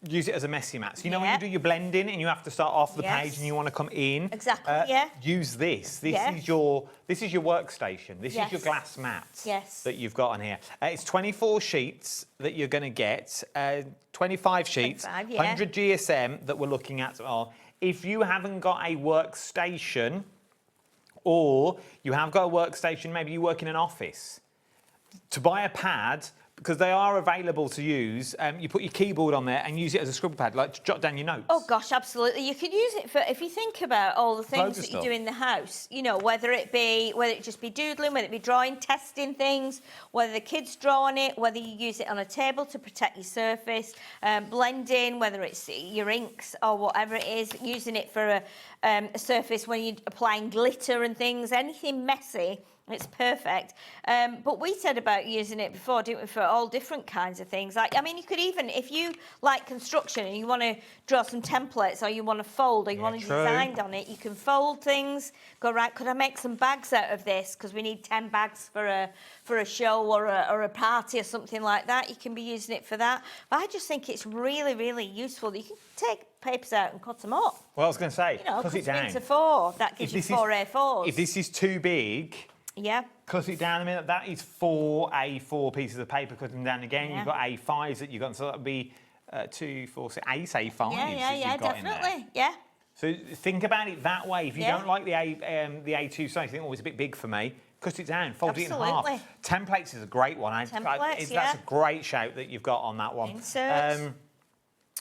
use it as a messy mat. So you know when you do your blending and you have to start off the page and you want to come in. Exactly. Use this. This is your workstation. This is your glass mat that you've got on here. It's 24 sheets that you're going to get. 25 sheets. 100 GSM that we're looking at. If you haven't got a workstation, or you have got a workstation, maybe you work in an office, to buy a pad, because they are available to use, you put your keyboard on there and use it as a scribble pad, like to jot down your notes. Oh gosh, absolutely. You can use it for, if you think about all the things that you do in the house, you know, whether it just be doodling, whether it be drawing, testing things, whether the kids draw on it, whether you use it on a table to protect your surface, blending, whether it's your inks or whatever it is, using it for a surface when you're applying glitter and things, anything messy, it's perfect. But we said about using it before, didn't we, for all different kinds of things. Like, I mean, you could even, if you like construction and you want to draw some templates, or you want to fold, or you want to design on it, you can fold things. Go, right, could I make some bags out of this? Because we need 10 bags for a show or a party or something like that. You can be using it for that. But I just think it's really, really useful. You can take papers out and cut them up. Well, I was going to say, you know, cut it down. into 4. That gives you 4 A4s. If this is too big, cut it down a minute. That is 4 A4 pieces of paper cutting down again. You've got A5s that you've got, so that would be 2, 4, 6, 8 A5s. Yeah, definitely. Yeah. So think about it that way. If you don't like the A2 size, you think, oh, it's a bit big for me, cut it down, fold it in half. Templates is a great one. That's a great shout that you've got on that one. Inserts.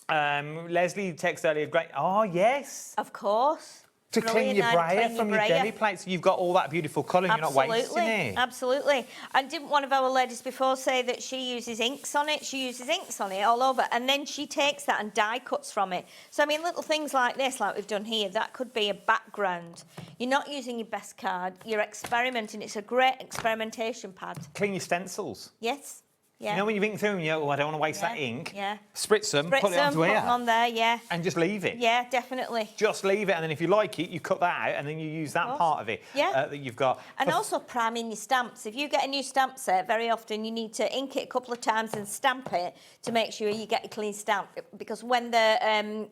Leslie texted earlier, great. Oh, yes. Of course. To clean your brayer from your demi plates. You've got all that beautiful colour and you're not wasting it. Absolutely. And didn't one of our ladies before say that she uses inks on it? She uses inks on it all over, and then she takes that and die cuts from it. So, I mean, little things like this, like we've done here, that could be a background. You're not using your best card. You're experimenting. It's a great experimentation pad. Clean your stencils. Yes. Yeah. You know when you ink through them, you go, oh, I don't want to waste that ink. Yeah. Spritz them, put it onto here. Put them on there, yeah. And just leave it. Yeah, definitely. Just leave it, and then if you like it, you cut that out, and then you use that part of it that you've got. And also priming your stamps. If you get a new stamp set, very often you need to ink it a couple of times and stamp it to make sure you get a clean stamp. Because when they're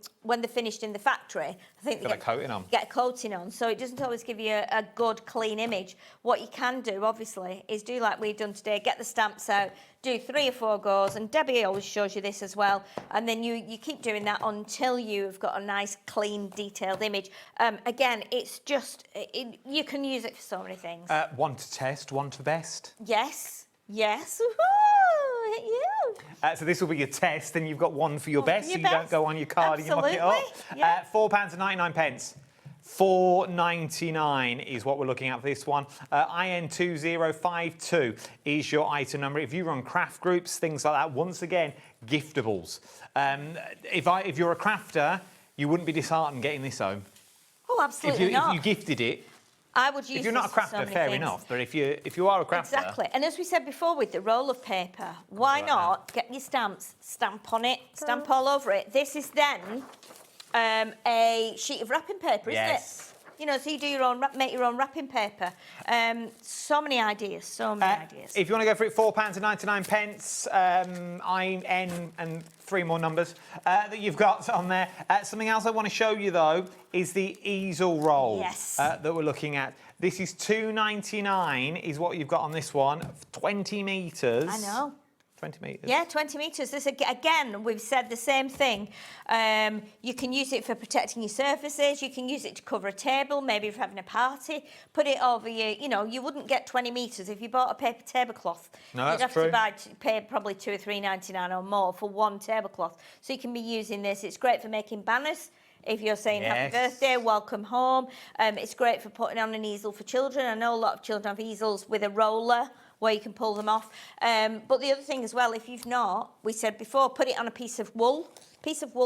finished in the factory, I think they get a coating on. So it doesn't always give you a good, clean image. What you can do, obviously, is do like we've done today, get the stamps out, do 3 or 4 goes, and Debbie always shows you this as well, and then you keep doing that until you've got a nice, clean, detailed image. Again, it's just, you can use it for so many things. One to test, one to best. Yes, yes. Woohoo! Hit you. So this will be your test, and you've got one for your best, so you don't go on your card and you muck it up. Yeah. £4.99. $4.99 is what we're looking at for this one. IN2052 is your item number. If you run craft groups, things like that, once again, giftables. If you're a crafter, you wouldn't be disheartened getting this home. Oh, absolutely not. If you gifted it, I would use if you're not a crafter, fair enough. But if you are a crafter, exactly. And as we said before, with the roll of paper, why not get your stamps, stamp on it, stamp all over it. This is then a sheet of wrapping paper, isn't it? You know, so you do your own, make your own wrapping paper. So many ideas, so many ideas. If you want to go for it, £4.99, IN and 3 more numbers that you've got on there. Something else I want to show you, though, is the easel roll that we're looking at. This is £2.99 is what you've got on this one, 20 metres. I know. 20 metres. Yeah, 20 metres. This, again, we've said the same thing. You can use it for protecting your surfaces. You can use it to cover a table, maybe if you're having a party. Put it over your, you know, you wouldn't get 20 metres if you bought a paper tablecloth. No, that's You'd have true. to pay probably £2 or $3.99 or more for one tablecloth. So you can be using this. It's great for making banners. If you're saying happy birthday, welcome home. It's great for putting on an easel for children. I know a lot of children have easels with a roller where you can pull them off. But the other thing as well, if you've not, we said before, put it on a piece of wool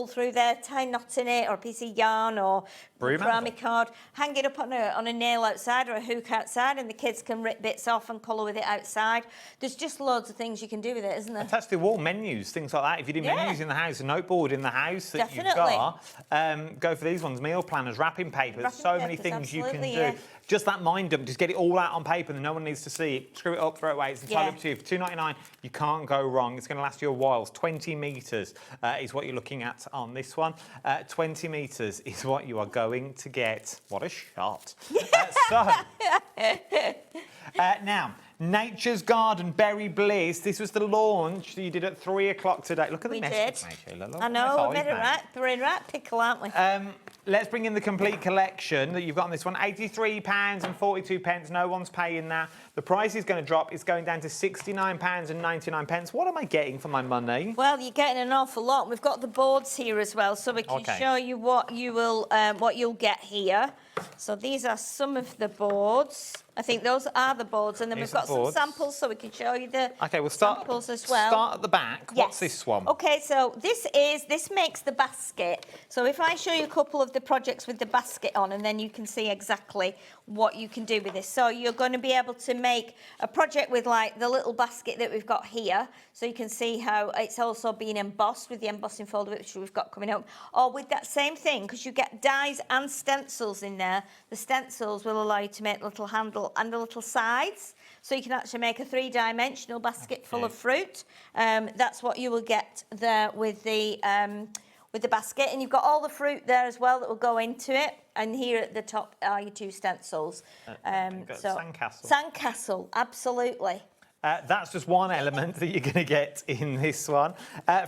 through there, tie knots in it, or a piece of yarn, or ceramic card, hang it up on a nail outside or a hook outside, and the kids can rip bits off and colour with it outside. There's just loads of things you can do with it, isn't there? Attach the wall, menus, things like that. If you do menus in the house, a noteboard in the house that you've got, go for these ones, meal planners, wrapping papers, many things you can do. Just that mind dump, just get it all out on paper and no one needs to see it. Screw it up, throw it away. It's entirely up to you. For $2.99, you can't go wrong. It's going to last you a while. 20 metres is what you're looking at on this one. 20 metres is what you are going to get. What a shot. Now, Nature's Garden Berry Bliss. This was the launch that you did at 3 o'clock today. Look at the mess. I know, we're in right pickle, aren't we? Let's bring in the complete collection that you've got on this one. £83.42. No one's paying that. The price is going to drop. It's going down to £69.99. What am I getting for my money? Well, you're getting an awful lot. We've got the boards here as well, so we can show you what you'll get here. So these are some of the boards. I think those are the boards, and then These we've got are the some boards. samples so we can show you the Okay, we'll start, samples as well. start at the back. What's Yes. this one? Okay, so this makes the basket. So if I show you a couple of the projects with the basket on, and then you can see exactly what you can do with this. So you're going to be able to make a project with like the little basket that we've got here. So you can see how it's also being embossed with the embossing folder, which we've got coming up. Or with that same thing, because you get dies and stencils in there. The stencils will allow you to make a little handle and a little sides. So you can actually make a three-dimensional basket full of fruit. That's what you will get there with the basket. And you've got all the fruit there as well that will go into it. And here at the top are your two stencils. Sandcastle. Sandcastle, absolutely. That's just one element that you're going to get in this one.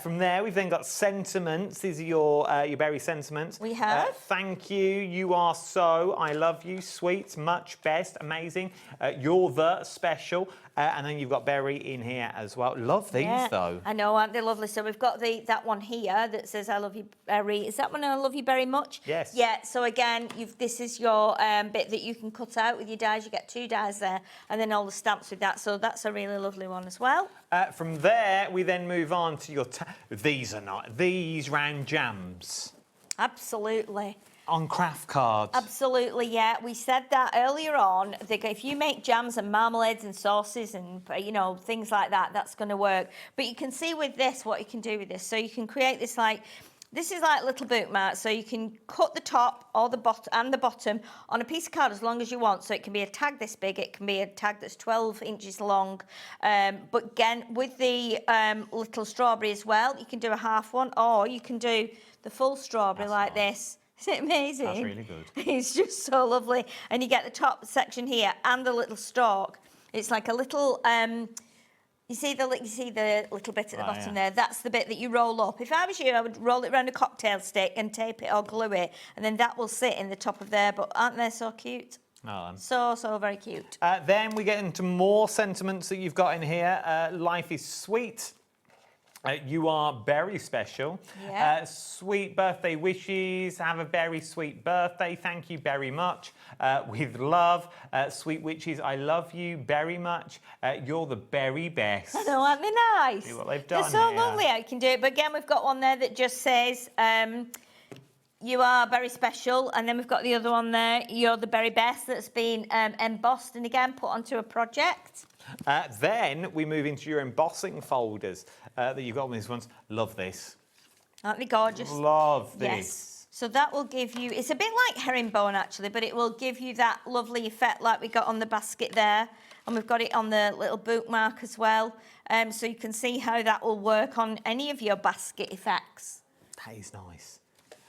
From there, we've then got sentiments. These are your berry sentiments. We have. Thank you. You are so. I love you. Sweet. Much best. Amazing. You're the special. And then you've got berry in here as well. Love these though. I know, aren't they lovely? So we've got that one here that says I love you berry. Is that one I love you very much? Yes. Yeah, so again, this is your bit that you can cut out with your dies. You get two dies there and then all the stamps with that. So that's a really lovely one as well. From there, we then move on to your... These round jams. Absolutely. On craft cards. Absolutely, yeah. We said that earlier on. If you make jams and marmalades and sauces and, you know, things like that, that's going to work. But you can see with this what you can do with this. So you can create this this is like little bookmarks. So you can cut the top or the bottom and the bottom on a piece of card as long as you want. So it can be a tag this big. It can be a tag that's 12 inches long. But again, with the little strawberry as well, you can do a half one, or you can do the full strawberry this. Isn't it amazing? That's really good. It's just so lovely. And you get the top section here and the little stalk. It's like a little, you see the little bit at the bottom there? That's the bit that you roll up. If I was you, I would roll it around a cocktail stick and tape it or glue it, and then that will sit in the top of there. But aren't they so cute? So very cute. Then we get into more sentiments that you've got in here. Life is sweet. You are very special. Yeah. Sweet birthday wishes. Have a very sweet birthday. Thank you very much. With love. Sweet witches, I love you very much. You're the very best. I know, aren't they nice? See what they've done. They're so here. lovely how you can do it. But again, we've got one there that just says, you are very special. And then we've got the other one there, you're the very best, that's been embossed and again put onto a project. Then we move into your embossing folders that you've got on these ones. Love this. Aren't they gorgeous? Love this. Yes. So that will give you, it's a bit like herringbone actually, but it will give you that lovely effect like we got on the basket there. And we've got it on the little bookmark as well. So you can see how that will work on any of your basket effects. That is nice.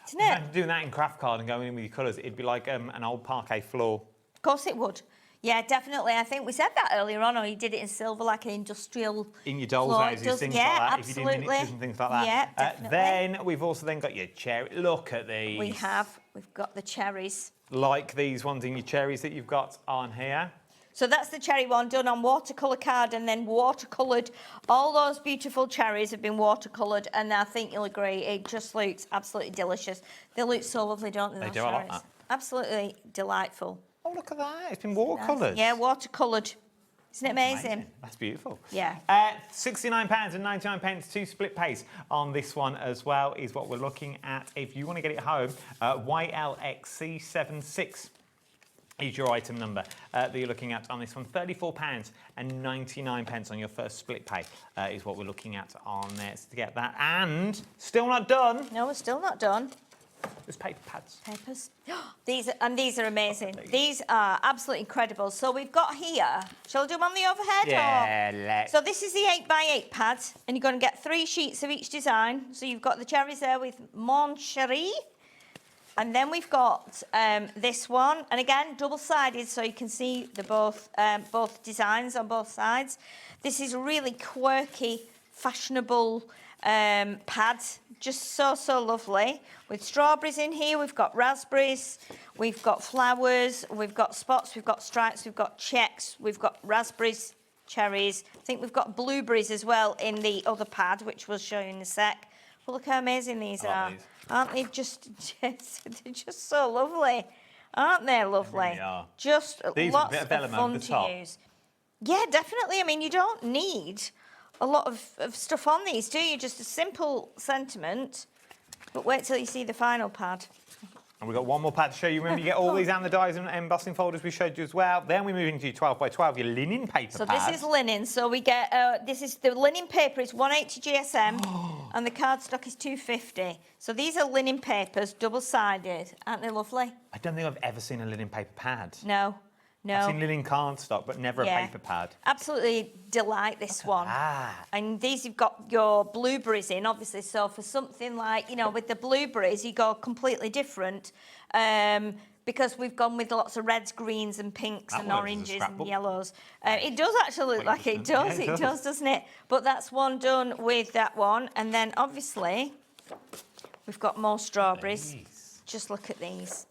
Isn't it? Imagine doing that in craft card and going in with your colours. It'd be like an old parquet floor. Of course it would. Yeah, definitely. I think we said that earlier on, or you did it in silver, like an industrial. In your doll's floor. houses, things yeah, like that. Absolutely. If you do miniatures and things like that. Yeah, definitely. Then we've also then got your cherry. Look at these. We have. We've got the cherries. Like these ones in your cherries that you've got on here. So that's the cherry one done on watercolour card and then watercoloured. All those beautiful cherries have been watercoloured, and I think you'll agree, it just looks absolutely delicious. They look so lovely, don't they? They those do, I like cherries? that. Absolutely delightful. Oh, look at that. It's been watercoloured. Yeah, watercoloured. Isn't it amazing? That's beautiful. Yeah. £69.99 to split pays on this one as well is what we're looking at. If you want to get it home, YLXC76 is your item number that you're looking at on this one. £34.99 on your first split pay is what we're looking at on there to get that. And still not done. No, we're still not done. There's paper pads. Papers. These are amazing. These are absolutely incredible. So we've got here, shall I do them on the overhead? Yeah, let's. So this is the 8x8 pad, and you're going to get 3 sheets of each design. So you've got the cherries there with Mon Cherie. And then we've got this one, and again, double-sided, so you can see the both designs on both sides. This is a really quirky, fashionable pad, just so lovely. With strawberries in here, we've got raspberries, we've got flowers, we've got spots, we've got stripes, we've got checks, we've got raspberries, cherries. I think we've got blueberries as well in the other pad, which we'll show you in a sec. But look how amazing these are. Aren't they they're just so lovely? Aren't they lovely? really are. Just These are a lots bit of of vellum over fun the to top. use. Yeah, definitely. I mean, you don't need a lot of stuff on these, do you? Just a simple sentiment. But wait till you see the final pad. And we've got one more pad to show you. Remember, you get all these and the dies and embossing folders we showed you as well. Then we're moving to your 12 by 12, your linen paper So pad. this is linen. So we get, this is the linen paper is 180 GSM and the cardstock is 250. So these are linen papers, double-sided. Aren't they lovely? I don't think I've ever seen a linen paper pad. No, no. I've seen linen cardstock, but never Yeah. a paper pad. Absolutely delight this one. And these you've got your blueberries in, obviously. So for something like, you know, with the blueberries, you go completely different because we've gone with lots of reds, greens and pinks That and works as a oranges and scrapbook. yellows. It does actually look like it does. Yeah, It does, doesn't it? But that's one done with that one. And then obviously we've got more strawberries. Just look at these.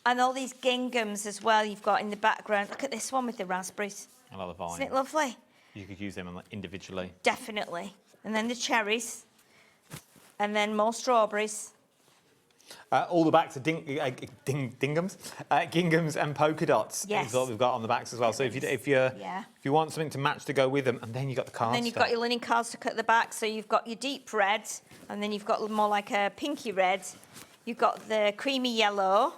And all these ginghams as well you've got in the background. Look at this one with the raspberries. I love the vine. Isn't it lovely? You could use them individually. Definitely. And then the cherries. And then more strawberries. All the backs are ginghams and polka dots. Yes. Is what we've got on the backs as well. So if you want something to match to go with them, and then you've got the cardstock. And then you've got your linen cardstock at the back. So you've got your deep red, and then you've got more like a pinky red. You've got the creamy yellow.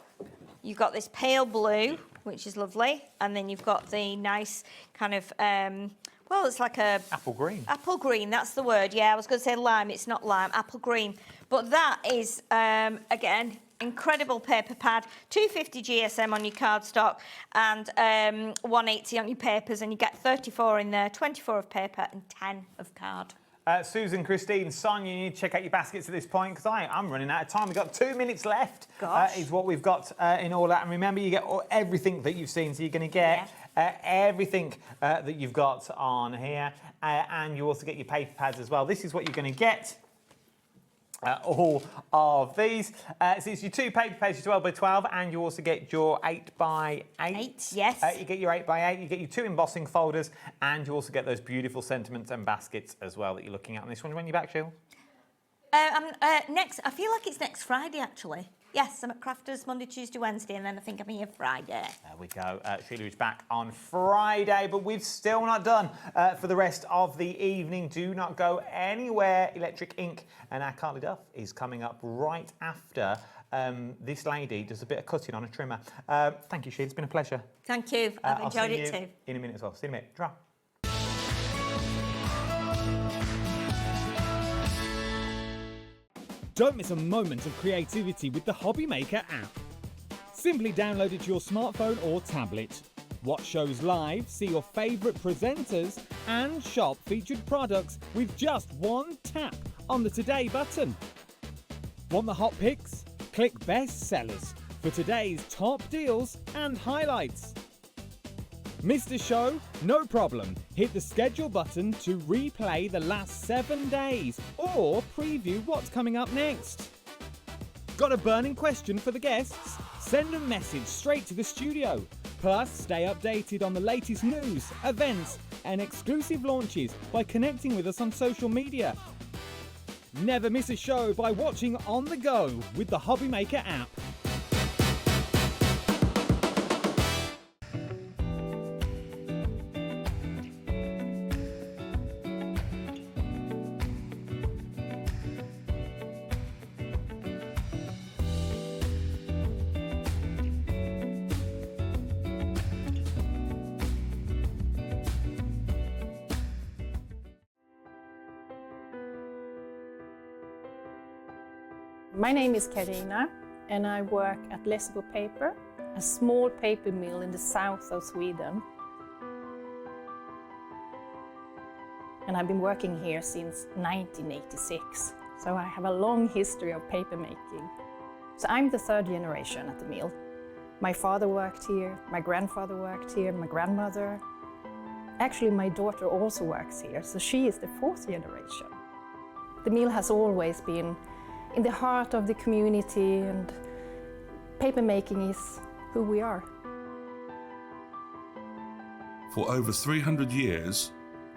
You've got this pale blue, which is lovely. And then you've got the nice kind of, well, it's like a... Apple green. Apple green, that's the word. Yeah, I was going to say lime. It's not lime, apple green. But that is, again, incredible paper pad. 250 GSM on your cardstock and 180 on your papers. And you get 34 in there, 24 of paper and 10 of card. Susan, Christine, Sonia, you need to check out your baskets at this point because I'm running out of time. We've got 2 minutes left. Gosh. Is what we've got in all that. And remember, you get everything that you've seen. So you're going to get everything that you've got on here. And you also get your paper pads as well. This is what you're going to get. All of these. So it's your 2 paper pads, your 12 by 12, and you also get your 8 by 8. Yes. You get your 8 by 8, you get your 2 embossing folders, and you also get those beautiful sentiments and baskets as well that you're looking at on this one. When you're back, Sheila? Next, I feel like it's next Friday, actually. Yes, I'm at Crafters Monday, Tuesday, Wednesday, and then I think I'm here Friday. There we go. Sheila is back on Friday, but we've still not done for the rest of the evening. Do not go anywhere. Electric Ink and our Carly Duff is coming up right after this lady does a bit of cutting on a trimmer. Thank you, Sheila. It's been a pleasure. Thank you. I've I'll enjoyed see it you too. in a minute as well. See you in a minute. Dra. Don't miss a moment of creativity with the HobbyMaker app. Simply download it to your smartphone or tablet. Watch shows live, see your favourite presenters, and shop featured products with just one tap on the Today button. Want the hot picks? Click Best Sellers for today's top deals and highlights. Missed a show? No problem. Hit the schedule button to replay the last 7 days or preview what's coming up next. Got a burning question for the guests? Send a message straight to the studio. Plus, stay updated on the latest news, events, and exclusive launches by connecting with us on social media. Never miss a show by watching on the go with the HobbyMaker app. My name is Karina and I work at Lessebo Paper, a small paper mill in the south of Sweden. And I've been working here since 1986, so I have a long history of paper making. So I'm the 3rd generation at the mill. My father worked here, my grandfather worked here, my grandmother. Actually, my daughter also works here, so she is the 4th generation. The mill has always been in the heart of the community, and papermaking is who we are. For over 300 years,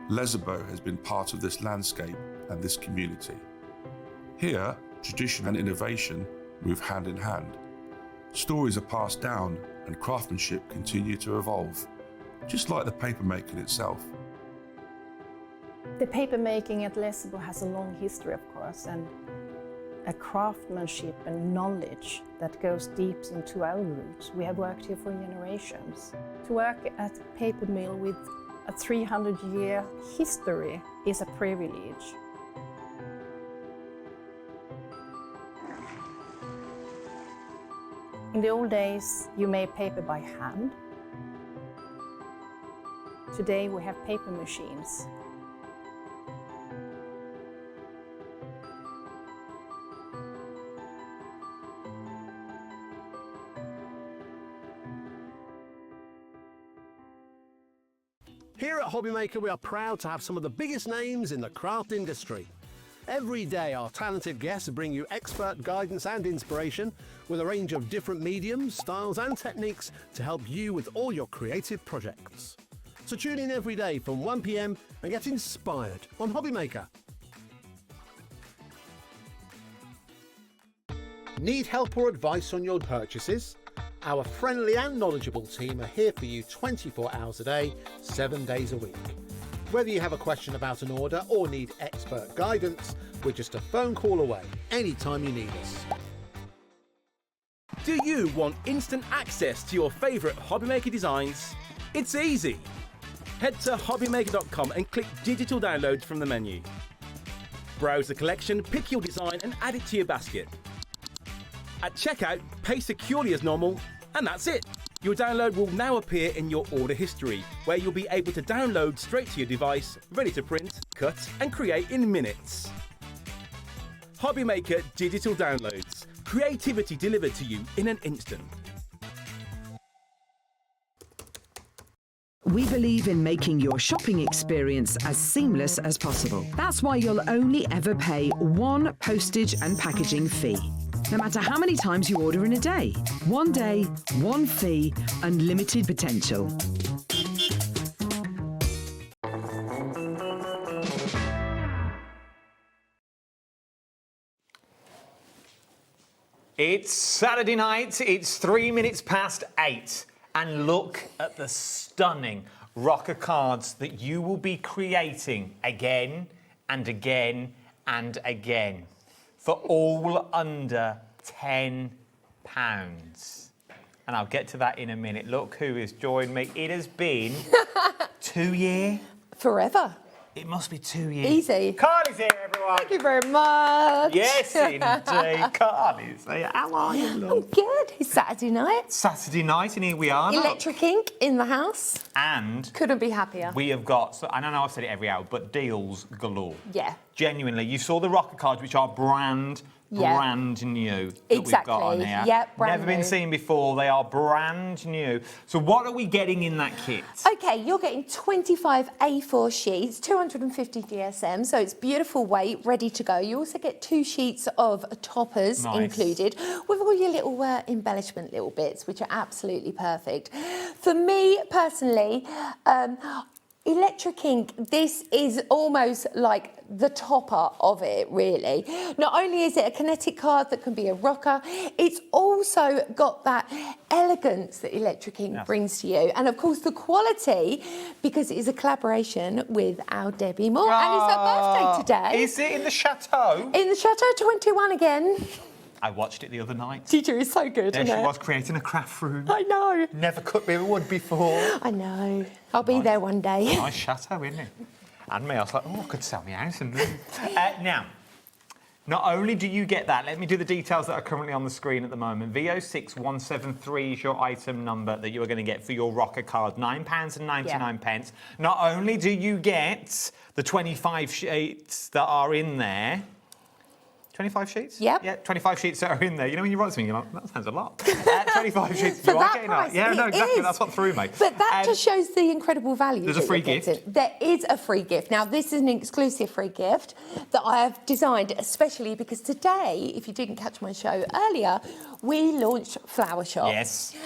Lessebo has been part of this landscape and this community. Here, tradition and innovation move hand in hand. Stories are passed down and craftsmanship continue to evolve, just like the paper making itself. The paper making at Lessebo has a long history, of course, and a craftsmanship and knowledge that goes deep into our roots. We have worked here for generations. To work at a paper mill with a 300-year history is a privilege. In the old days, you made paper by hand. Today we have paper machines. Here at HobbyMaker, we are proud to have some of the biggest names in the craft industry. Every day, our talented guests bring you expert guidance and inspiration with a range of different mediums, styles and techniques to help you with all your creative projects. So tune in every day from 1 p.m. and get inspired on HobbyMaker. Need help or advice on your purchases? Our friendly and knowledgeable team are here for you 24 hours a day, 7 days a week. Whether you have a question about an order or need expert guidance, we're just a phone call away anytime you need us. Do you want instant access to your favourite HobbyMaker designs? It's easy. Head to HobbyMaker.com and click digital downloads from the menu. Browse the collection, pick your design and add it to your basket. At checkout, pay securely as normal, and that's it. Your download will now appear in your order history, where you'll be able to download straight to your device, ready to print, cut and create in minutes. HobbyMaker Digital Downloads. Creativity delivered to you in an instant. We believe in making your shopping experience as seamless as possible. That's why you'll only ever pay one postage and packaging fee. No matter how many times you order in a day. One day, one fee, unlimited potential. It's Saturday night, it's 3 minutes past 8, and look at the stunning rocker cards that you will be creating again and again and again for all under £10. And I'll get to that in a minute. Look who has joined me. It has been 2 years. Forever. It must be 2 years. Easy. Carly's here, everyone. Thank you very much. Yes, indeed. Carly's here. How are you, love? I'm good. It's Saturday night. Saturday night, and here we are. Electric ink in the house. And couldn't be happier. We have got, so I don't know I've said it every hour, but deals galore. Yeah. Genuinely, you saw the rocker cards, which are brand new that we've got on here. Yeah, brand Never been new. seen before. They are brand new. So what are we getting in that kit? Okay, you're getting 25 A4 sheets, 250 DSM, so it's beautiful weight, ready to go. You also get 2 sheets of toppers included, with all your little embellishment little bits, which are absolutely perfect. For me personally, electric ink, this is almost like the topper of it, really. Not only is it a kinetic card that can be a rocker, it's also got that elegance that electric ink brings to you. And of course the quality, because it is a collaboration with our Debbie Moore. And it's her birthday today. Is it in the Chateau? In the Chateau 21 again. I watched it the other night. Did you? It's so good, There isn't she it? was creating a craft room. I know. Never cooked me wood before. I know. I'll be there one day. Nice chateau, isn't it? And me, I was like, oh, I could sell my house. And now, not only do you get that, let me do the details that are currently on the screen at the moment. VO6173 is your item number that you are going to get for your rocker card, £9.99. Not only do you get the 25 sheets that are in there, 25 sheets? Yep. Yeah, 25 sheets that are in there. You know, when you write something, you're like, that sounds a lot. 25 sheets. For you that are getting price, Yeah, no, it exactly. is. That's what threw me. But that just shows the incredible value. There's a that free you're gift. getting. There is a free gift. Now, this is an exclusive free gift that I have designed especially because today, if you didn't catch my show earlier, we launched Flower Shop. Yes.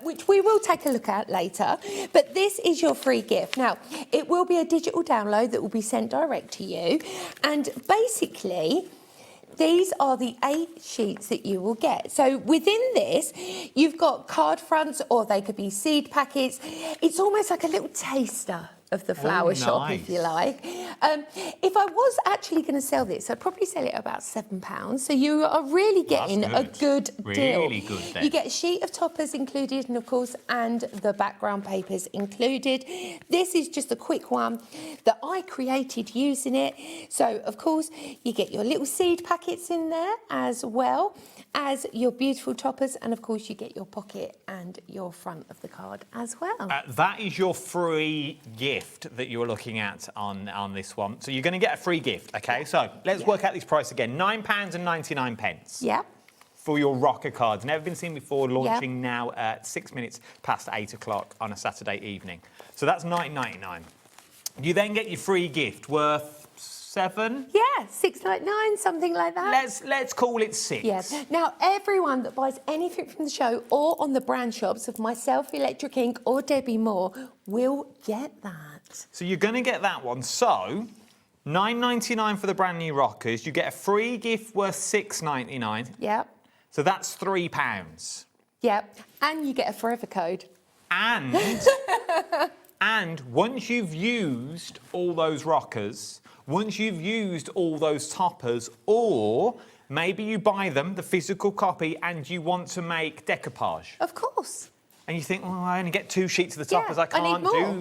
Which we will take a look at later. But this is your free gift. Now, it will be a digital download that will be sent direct to you. And basically, these are the 8 sheets that you will get. So within this, you've got card fronts, or they could be seed packets. It's almost like a little taster of the flower shop, if you like. If I was actually going to sell this, I'd probably sell it at about £7. So you are really getting a good deal. Really good then. You get a sheet of toppers included, and of course, and the background papers included. This is just a quick one that I created using it. So of course, you get your little seed packets in there as well as your beautiful toppers, and of course you get your pocket and your front of the card as well. That is your free gift that you were looking at on this one. So you're going to get a free gift, okay? So let's work out this price again. £9.99. Yeah. For your rocker cards. Never been seen before, launching now at 6 minutes past 8 o'clock on a Saturday evening. So that's £9.99. You then get your free gift worth £7? Yeah, £6.99, something like that. Let's call it 6. Yeah. Now, everyone that buys anything from the show or on the brand shops of myself, Electric Ink, or Debbie Moore will get that. So you're going to get that one. So £9.99 for the brand new rockers. You get a free gift worth £6.99. Yep. So that's £3. Yep. And you get a forever code. And and once you've used all those rockers, once you've used all those toppers, or maybe you buy them, the physical copy, and you want to make decoupage. Of course. And you think, well, I only get 2 sheets of the toppers, Yeah,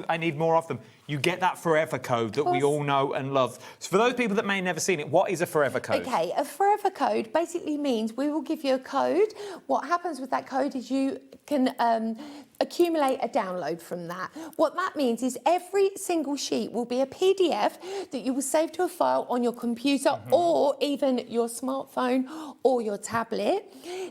I need more of them. You get that forever code that we all know and love. So for those people that may have never seen it, what is a forever code? Okay, a forever code basically means we will give you a code. What happens with that code is you can accumulate a download from that. What that means is every single sheet will be a PDF that you will save to a file on your computer or even your smartphone or your tablet.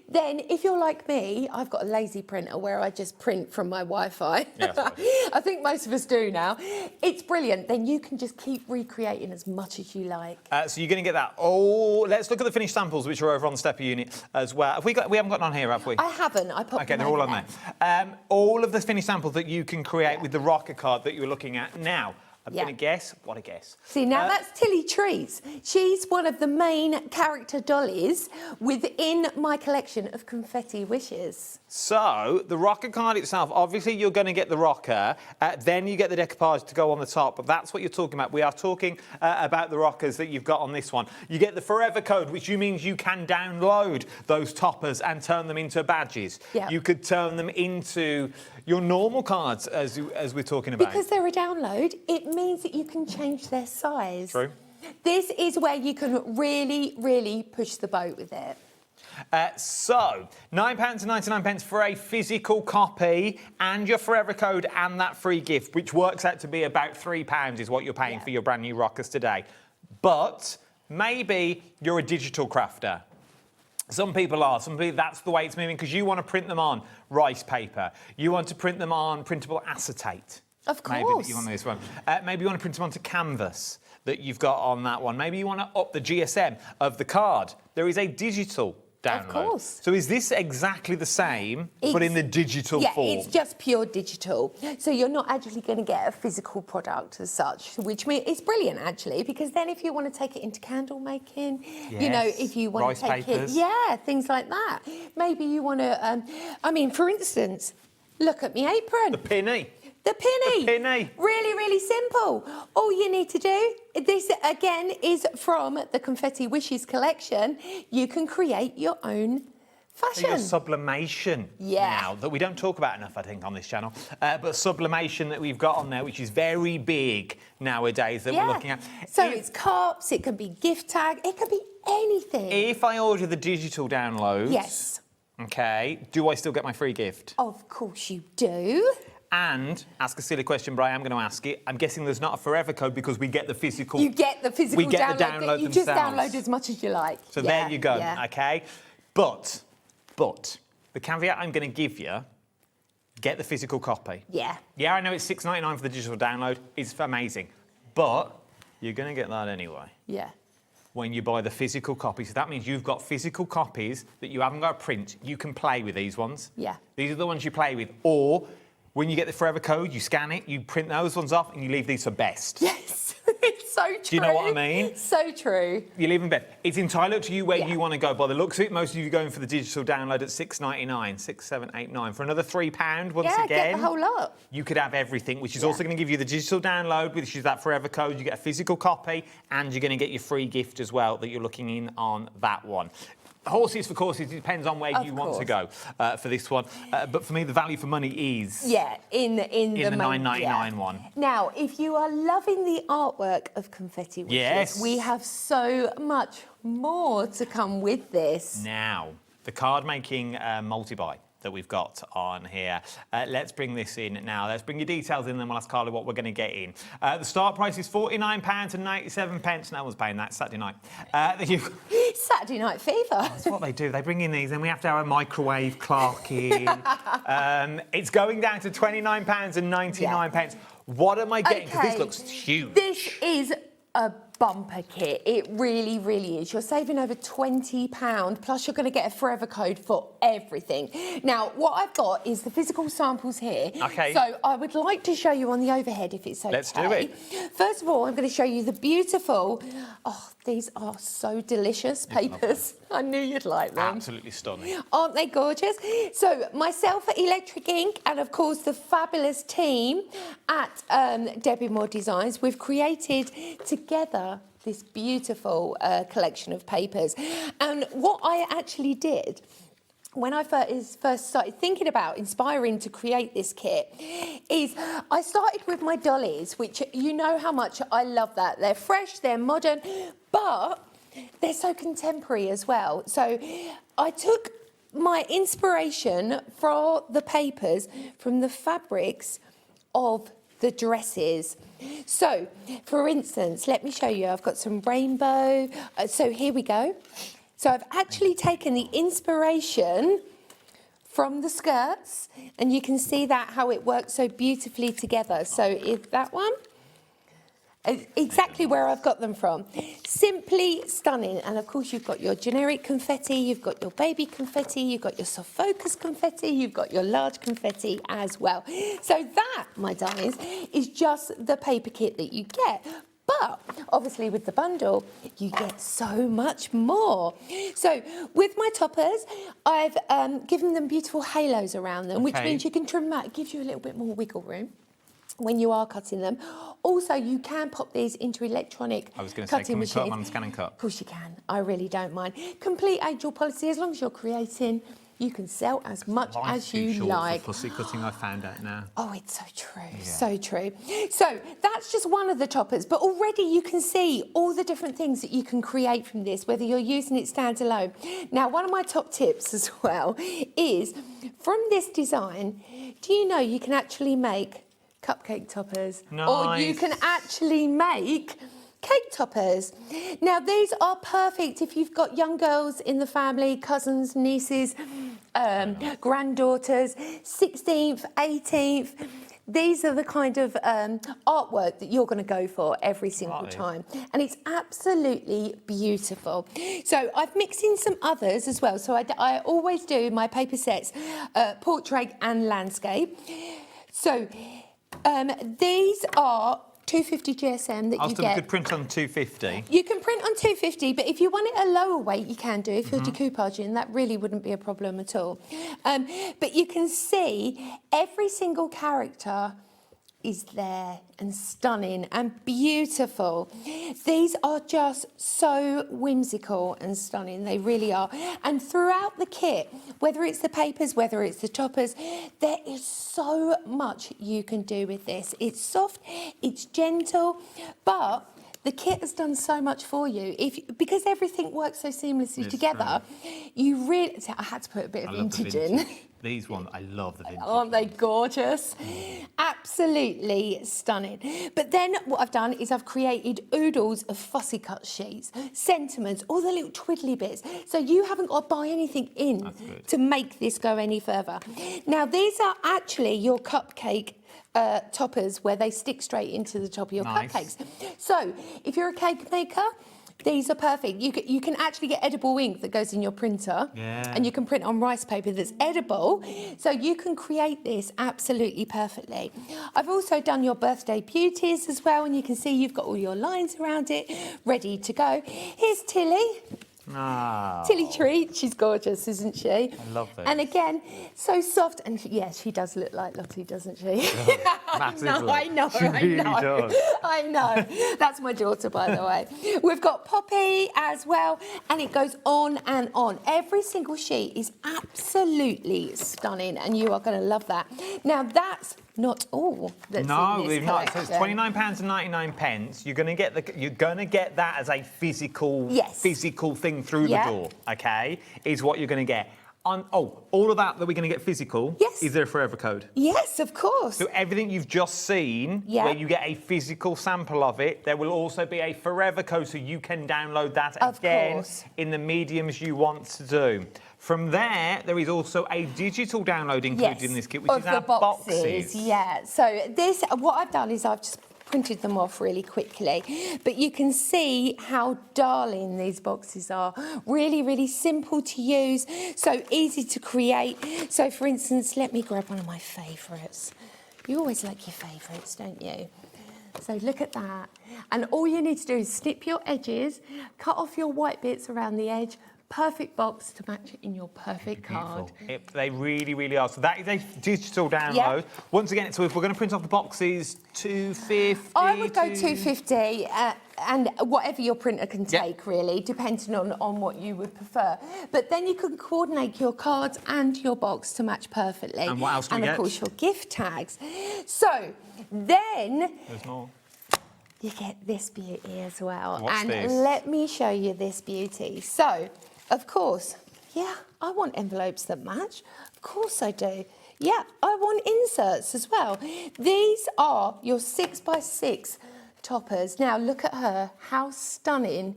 Then if you're like me, I've got a lazy printer where I just print from my Wi-Fi. Yeah, I think most of us do now. It's brilliant. Then you can just keep recreating as much as you like. So you're going to get that. Oh, let's look at the finished samples, which are over on the Stepper unit as well. We haven't got none here, have we? I haven't. I popped Okay, them they're all over on there. All of the finished samples that you can create with the rocker card that you're looking at now. I'm going to guess. What a guess. See, now that's Tilly Trees. She's one of the main character dollies within my collection of confetti wishes. So, the rocker card itself, obviously you're going to get the rocker, then you get the decoupage to go on the top, but that's what you're talking about. We are talking about the rockers that you've got on this one. You get the forever code, which means you can download those toppers and turn them into badges. Yep. You could turn them into your normal cards, as we're talking about. Because they're a download, it means that you can change their size. True. This is where you can really, really push the boat with it. So, £9.99 for a physical copy and your forever code and that free gift, which works out to be about £3 is what you're paying for your brand new rockers today. But maybe you're a digital crafter. Some people are. Some people, that's the way it's moving because you want to print them on rice paper. You want to print them on printable acetate. Of course. Maybe that you want this one. Maybe you want to print them onto canvas that you've got on that one. Maybe you want to up the GSM of the card. There is a digital download. Of course. So is this exactly the same, but in the digital form? Yeah, it's just pure digital. So you're not actually going to get a physical product as such, which means it's brilliant actually, because then if you want to take it into candle making, you know, if you want rice to take papers. it, things like that. Maybe you want to, I mean, for instance, look at my apron. The pinny. The pinny. The pinny. Really, really simple. All you need to do, this again is from the Confetti Wishes collection. You can create your own fashion. So your sublimation now, that we don't talk about enough, I think, on this channel. But sublimation that we've got on there, which is very big nowadays that we're looking at. So it's cups, it can be gift tag, it can be anything. If I order the digital downloads... Yes. OK, do I still get my free gift? Of course you do. And, ask a silly question, but I am going to ask it. I'm guessing there's not a forever code because we get the physical... You get the physical we get download. The download you themselves. just download as much as you like. So there you go, OK? But, the caveat I'm going to give you, get the physical copy. Yeah. Yeah, I know it's $6.99 for the digital download. It's amazing. But you're going to get that anyway. Yeah. When you buy the physical copy. So that means you've got physical copies that you haven't got to print. You can play with these ones. Yeah. These are the ones you play with. Or... when you get the forever code, you scan it, you print those ones off, and you leave these for best. Yes, it's so true. Do you know what I mean? So true. You leave in bed. It's entirely up to you where you want to go. By the looks of it, most of you are going for the digital download at $6.99, 6, 7, 8, 9. For another £3, once again, get the whole lot. you could have everything, which is also going to give you the digital download, which is that forever code. You get a physical copy, and you're going to get your free gift as well that you're looking in on that one. Horses for courses, it depends on where you want to go for this one. But for me, the value for money is in the $9.99 one. Now, if you are loving the artwork of confetti wishes, Yes. we have so much more to come with this. Now, the card making multi-buy that we've got on here. Let's bring this in now. Let's bring your details in, then we'll ask Carly what we're going to get in. The start price is £49.97. No one's paying that. Saturday night. Saturday night fever. That's what they do. They bring in these, and we have to have a microwave clock in. It's going down to £29.99. What am I getting? Because this looks huge. This is a bumper kit. It really, really is. You're saving over £20, plus you're going to get a forever code for everything. Now, what I've got is the physical samples here. Okay. So I would like to show you on the overhead, if it's okay. Let's do it. First of all, I'm going to show you the beautiful, these are so delicious papers. I knew you'd like them. Absolutely stunning. Aren't they gorgeous? So myself at Electric Ink, and of course the fabulous team at Debbie Moore Designs, we've created together this beautiful collection of papers. And what I actually did when I first started thinking about inspiring to create this kit is I started with my dollies, which you know how much I love that. They're fresh, they're modern, but they're so contemporary as well. So I took my inspiration for the papers from the fabrics of the dresses. So, for instance, let me show you. I've got some rainbow. So here we go. So I've actually taken the inspiration from the skirts, and you can see that how it works so beautifully together. So if that one, exactly where I've got them from. Simply stunning. And of course you've got your generic confetti, you've got your baby confetti, you've got your soft focus confetti, you've got your large confetti as well. So that, my darlings, is just the paper kit that you get. But obviously with the bundle, you get so much more. So with my toppers, I've given them beautiful halos around them, which means you can trim them out. It gives you a little bit more wiggle room when you are cutting them. Also, you can pop these into electronic cutting machines. I was going to say, can we put them on scan and cut? Of course you can. I really don't mind. Complete age-old policy, as long as you're creating, you can sell as much as you like. For pussy cutting, I found out now. Oh, it's so true, so true. So that's just one of the toppers, but already you can see all the different things that you can create from this, whether you're using it standalone. Now, one of my top tips as well is, from this design, do you know you can actually make cupcake toppers? Nice. Or you can actually make cake toppers. Now, these are perfect if you've got young girls in the family, cousins, nieces, granddaughters, 16th, 18th. These are the kind of artwork that you're going to go for every single time. And it's absolutely beautiful. So I've mixed in some others as well. So I always do my paper sets, portrait and landscape. So these are 250 GSM that you get. You could print on 250. You can print on 250, but if you want it a lower weight, you can do. If you're decoupaging, that really wouldn't be a problem at all. But you can see every single character is there and stunning and beautiful. These are just so whimsical and stunning. They really are. And throughout the kit, whether it's the papers, whether it's the toppers, there is so much you can do with this. It's soft, it's gentle, but the kit has done so much for you. Because everything works so seamlessly together, you really... I had to put a bit of vintage in. These ones, I love the vintage. Aren't they gorgeous? Absolutely stunning. But then what I've done is I've created oodles of fussy cut sheets, sentiments, all the little twiddly bits. So you haven't got to buy anything in to make this go any further. Now, these are actually your cupcake toppers where they stick straight into the top of your cupcakes. So if you're a cake maker, These are perfect. You can actually get edible ink that goes in your printer. Yeah. And you can print on rice paper that's edible. So you can create this absolutely perfectly. I've also done your birthday beauties as well, and you can see you've got all your lines around it ready to go. Here's Tilly. Ah. Tilly Treat, she's gorgeous, isn't she? I love those. And again, so soft, and yes, she does look like Lottie, doesn't she? Massively. I know, She really does. I know. That's my daughter, by the way. We've got Poppy as well, and it goes on and on. Every single sheet is absolutely stunning, and you are going to love that. Now, that's not all that's No, in this we've not. So collection. it's £29.99. You're gonna get that as a physical thing through the door. Okay, is what you're gonna get. All of that we're gonna get physical. Yes. Is there a forever code? Yes, of course. So everything you've just seen, where you get a physical sample of it, there will also be a forever code, so you can download that again in the mediums you want to do. From there is also a digital download included in this kit, which is our boxes. Yeah. So this, what I've done is I've just printed them off really quickly, but you can see how darling these boxes are. Really, really simple to use, so easy to create. So for instance, let me grab one of my favourites. You always like your favourites, don't you? So look at that. And all you need to do is snip your edges, cut off your white bits around the edge. Perfect box to match it in your perfect card. They really, really are. So that is a digital download. Once again, so if we're going to print off the boxes, $250. I would go $250, and whatever your printer can take, really, depending on what you would prefer. But then you can coordinate your cards and your box to match perfectly. And what else do we get? And of course your gift tags. So then there's more. You get this beauty as well. What's and this? let me show you this beauty. So, of course, I want envelopes that match. Of course I do. Yeah, I want inserts as well. These are your 6x6 toppers. Now, look at her. How stunning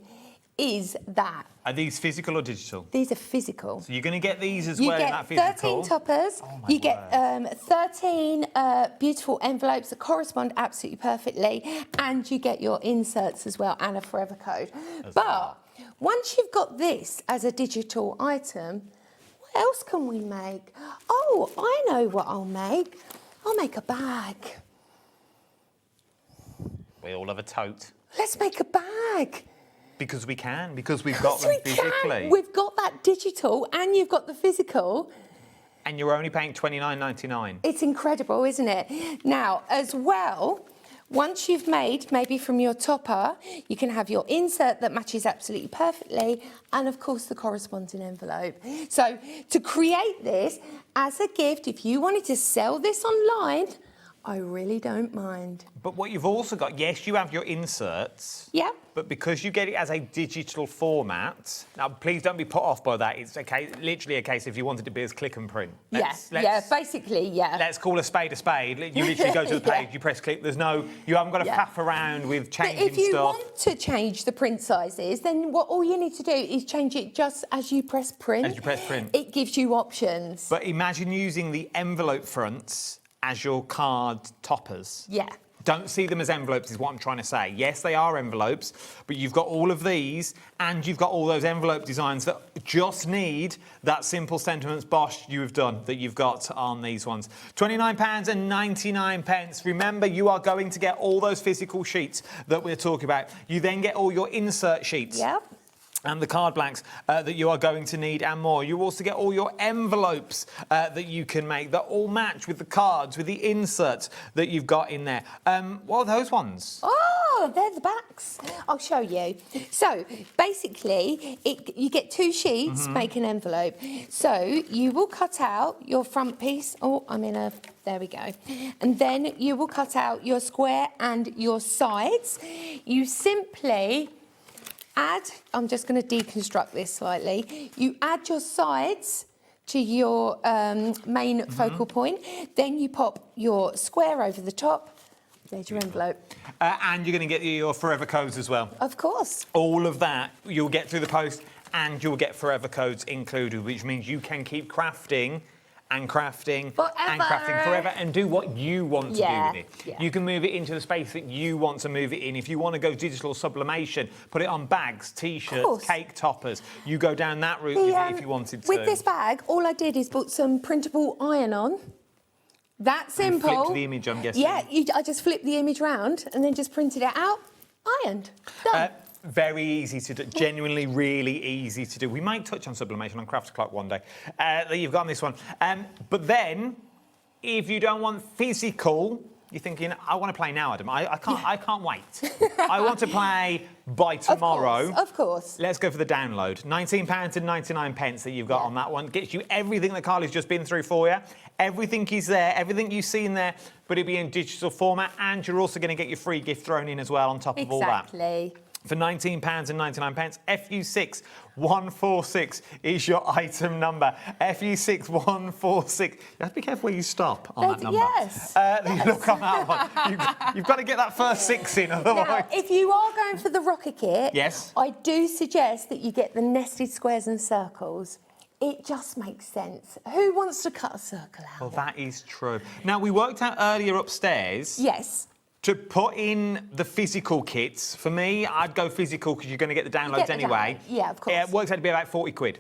is that? Are these physical or digital? These are physical. So you're going to get these as well in that You get physical? 13 toppers. You get 13 beautiful envelopes that correspond absolutely perfectly, and you get your inserts as well and a forever code. But once you've got this as a digital item, what else can we make? Oh, I know what I'll make. I'll make a bag. We all have a tote. Let's make a bag. Because we can, because we've got them physically. We've got that digital and you've got the physical. And you're only paying $29.99. It's incredible, isn't it? Now, as well, once you've made, maybe from your topper, you can have your insert that matches absolutely perfectly, and of course the corresponding envelope. So to create this as a gift, if you wanted to sell this online, I really don't mind. But what you've also got, yes, you have your inserts. Yeah. But because you get it as a digital format, now please don't be put off by that. It's literally a case if you wanted to be as click and print. Basically. Let's call a spade a spade. You literally go to the page, you press click. You haven't got to faff around with changing stuff. But if you want to change the print sizes, then all you need to do is change it just as you press print. As you press print. It gives you options. But imagine using the envelope fronts as your card toppers. Yeah. Don't see them as envelopes is what I'm trying to say. Yes, they are envelopes, but you've got all of these and you've got all those envelope designs that just need that simple sentiments bosh you've done that you've got on these ones. £29.99. Remember, you are going to get all those physical sheets that we're talking about. You then get all your insert sheets. Yep. And the card blanks that you are going to need and more. You also get all your envelopes that you can make that all match with the cards, with the inserts that you've got in there. What are those ones? Oh, they're the backs. I'll show you. So basically, you get two sheets, make an envelope. So you will cut out your front piece. Oh, there we go. And then you will cut out your square and your sides. You simply I'm just going to deconstruct this slightly. You add your sides to your main focal point. Then you pop your square over the top. There's your envelope. And you're going to get your forever codes as well. Of course. All of that you'll get through the post and you'll get forever codes included, which means you can keep crafting and crafting Forever. and crafting forever, and do what you want to do with it. Yeah. You can move it into the space that you want to move it in. If you want to go digital sublimation, put it on bags, t-shirts, cake toppers. You go down that route with it if you wanted to. With this bag, all I did is put some printable iron on. That simple. And flipped the image, I'm guessing. Yeah, I just flipped the image round and then just printed it out, ironed. Done. Very easy to do, genuinely really easy to do. We might touch on sublimation on Craft O'Clock one day, that you've got on this one. But then, if you don't want physical, you're thinking, I want to play now, Adam. I can't wait. I want to play by tomorrow. Of course. Let's go for the download. £19.99 that you've got on that one. Gets you everything that Carly's just been through for you. Everything is there, everything you see in there, but it'll be in digital format, and you're also going to get your free gift thrown in as well on top of all that. Exactly. For £19.99, FU6 146 is your item number. FU6 146. You have to be careful where you stop on that number. Yes. Look on that one. You've got to get that first 6 in, otherwise. Now, if you are going for the rocket kit, yes, I do suggest that you get the nested squares and circles. It just makes sense. Who wants to cut a circle out? Well, that is true. Now, we worked out earlier upstairs. Yes. To put in the physical kits, for me, I'd go physical because you're going to get the downloads anyway. Yeah, of course. It works out to be about 40 quid.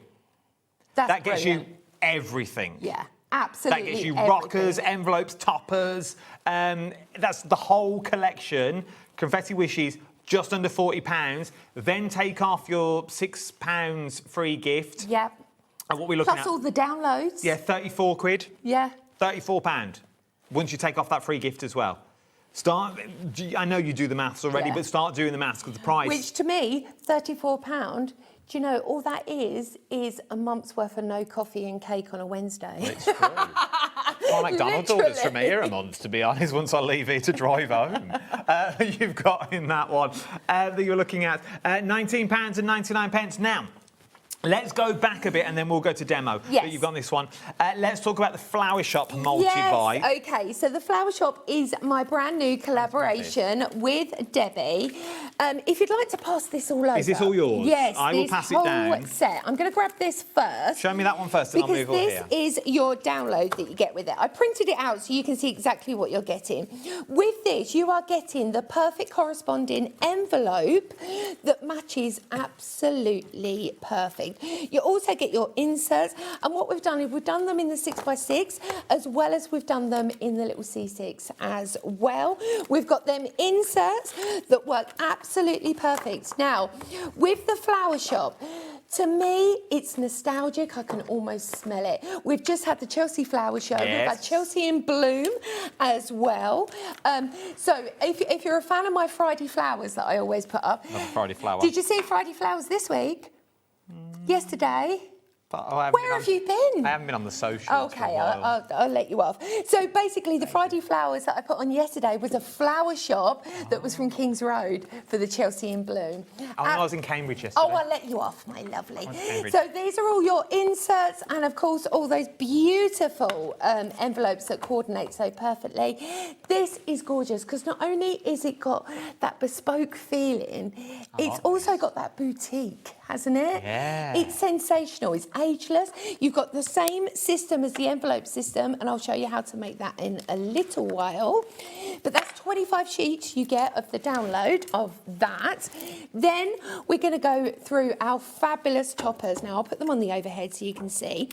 That gets you everything. Yeah, absolutely. That gets you rockers, envelopes, toppers. That's the whole collection. Confetti Wishes, just under £40. Then take off your £6 free gift. Yep. And what we're looking Plus at? all the downloads. Yeah, 34 quid. Yeah. £34. Once you take off that free gift as well. I know you do the maths already, but start doing the maths because the price. Which to me, £34, do you know, all that is a month's worth of no coffee and cake on a Wednesday. It's true. Well, McDonald's orders from here a month, to be honest, once I leave here to drive home. You've got in that one that you're looking at £19.99. Now, let's go back a bit and then we'll go to demo. Yes. You've got this one. Let's talk about the Flower Shop multi-buy. Yes, OK. So the Flower Shop is my brand new collaboration with Debbie. If you'd like to pass this all over. Is this all yours? Yes. I will pass it down. Set. I'm going to grab this first. Show me that one first and I'll move over here. Because this is your download that you get with it. I printed it out so you can see exactly what you're getting. With this, you are getting the perfect corresponding envelope that matches absolutely perfect. You also get your inserts, and what we've done is we've done them in the 6x6 as well as we've done them in the little C6 as well. We've got them inserts that work absolutely perfect. Now, with the Flower Shop, to me, it's nostalgic. I can almost smell it. We've just had the Chelsea Flower Show. Yes. We've had Chelsea in Bloom as well. So if you're a fan of my Friday Flowers that I always put up. Another Friday Flower. Did you see Friday Flowers this week? Yesterday? Where have you been? I haven't been on the socials. Okay, I'll let you off. So basically, the Friday Flowers that I put on yesterday was a flower shop that was from King's Road for the Chelsea in Bloom. I was in Cambridge yesterday. Oh, I'll let you off, my lovely. So these are all your inserts and, of course, all those beautiful envelopes that coordinate so perfectly. This is gorgeous because not only is it got that bespoke feeling, it's also got that boutique, hasn't it? Yeah. It's sensational. It's ageless. You've got the same system as the envelope system, and I'll show you how to make that in a little while. But that's 25 sheets you get of the download of that. Then we're going to go through our fabulous toppers. Now, I'll put them on the overhead so you can see.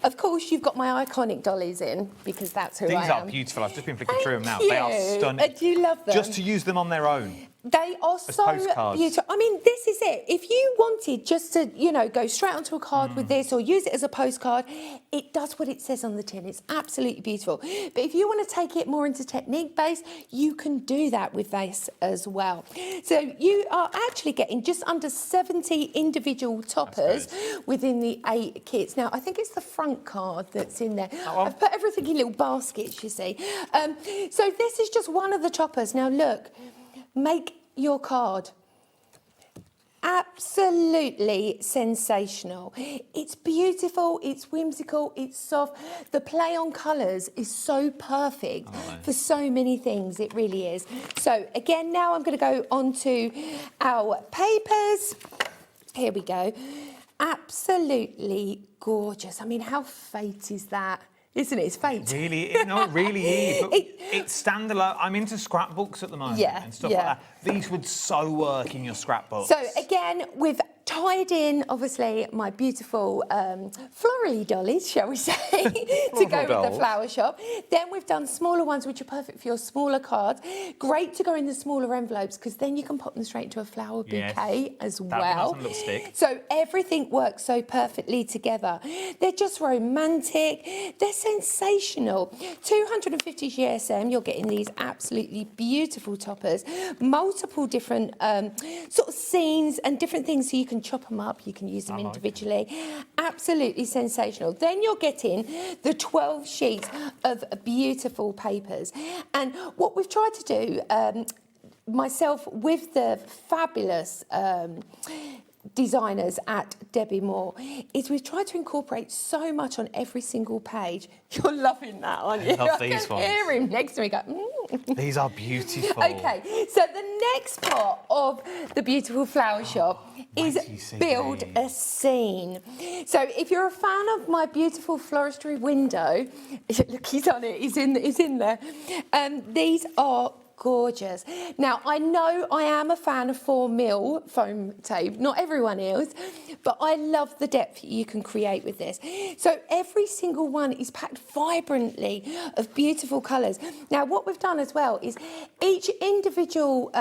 Of course, you've got my iconic dollies in, because that's who I am. These are beautiful. I've just been flicking through them now. Thank They are you. stunning. Do you love them? Just to use them on their own. They are so postcards. beautiful. I mean, this is it. If you wanted just to, go straight onto a card with this or use it as a postcard, it does what it says on the tin. It's absolutely beautiful. But if you want to take it more into technique base, you can do that with this as well. So you are actually getting just under 70 individual toppers within the 8 kits. Now, I think it's the front card that's in there. I've put everything in little baskets, you see. So this is just one of the toppers. Now, look. Make your card absolutely sensational. It's beautiful, it's whimsical, it's soft. The play on colours is so perfect for so many things, it really is. So again, now I'm going to go on to our papers. Here we go. Absolutely gorgeous. I mean, how fate is that? Isn't it? It's fate. It really is. But it's standalone. I'm into scrapbooks at the moment and stuff like that. These would so work in your scrapbooks. So again, we've tied in, obviously, my beautiful florally dollies, shall we say, to go with the flower shop. Then we've done smaller ones, which are perfect for your smaller cards. Great to go in the smaller envelopes, because then you can pop them straight into a flower bouquet as well. Nice on a little stick. So everything works so perfectly together. They're just romantic. They're sensational. 250 GSM, you're getting these absolutely beautiful toppers. Multiple different sort of scenes and different things, so you can chop them up, you can use them individually. Absolutely sensational. Then you're getting the 12 sheets of beautiful papers. And what we've tried to do, myself with the fabulous designers at Debbie Moore, is we've tried to incorporate so much on every single page. You're loving that, aren't you? I love these ones. I can hear him next to me go, These are beautiful. Okay, so the next part of the beautiful flower shop is build a scene. So if you're a fan of my beautiful floristry window, look, he's on it, he's in there. These are gorgeous. Now, I know I am a fan of 4mm foam tape. Not everyone is, but I love the depth you can create with this. So every single one is packed vibrantly of beautiful colours. Now, what we've done as well is each individual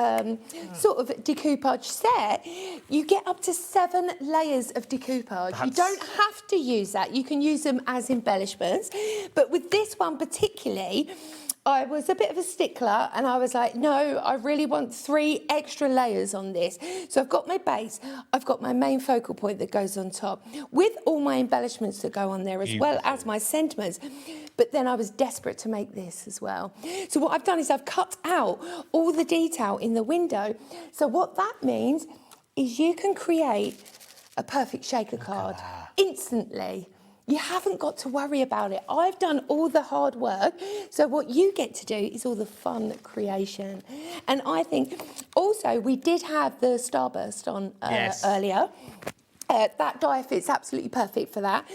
sort of decoupage set, you get up to 7 layers of decoupage. You don't have to use that. You can use them as embellishments. But with this one particularly, I was a bit of a stickler, and I was like, no, I really want 3 extra layers on this. So I've got my base, I've got my main focal point that goes on top, with all my embellishments that go on there, as well as my sentiments. But then I was desperate to make this as well. So what I've done is I've cut out all the detail in the window. So what that means is you can create a perfect shaker card instantly. You haven't got to worry about it. I've done all the hard work. So what you get to do is all the fun creation. And I think also we did have the Starburst on earlier. That die fit's absolutely perfect for that,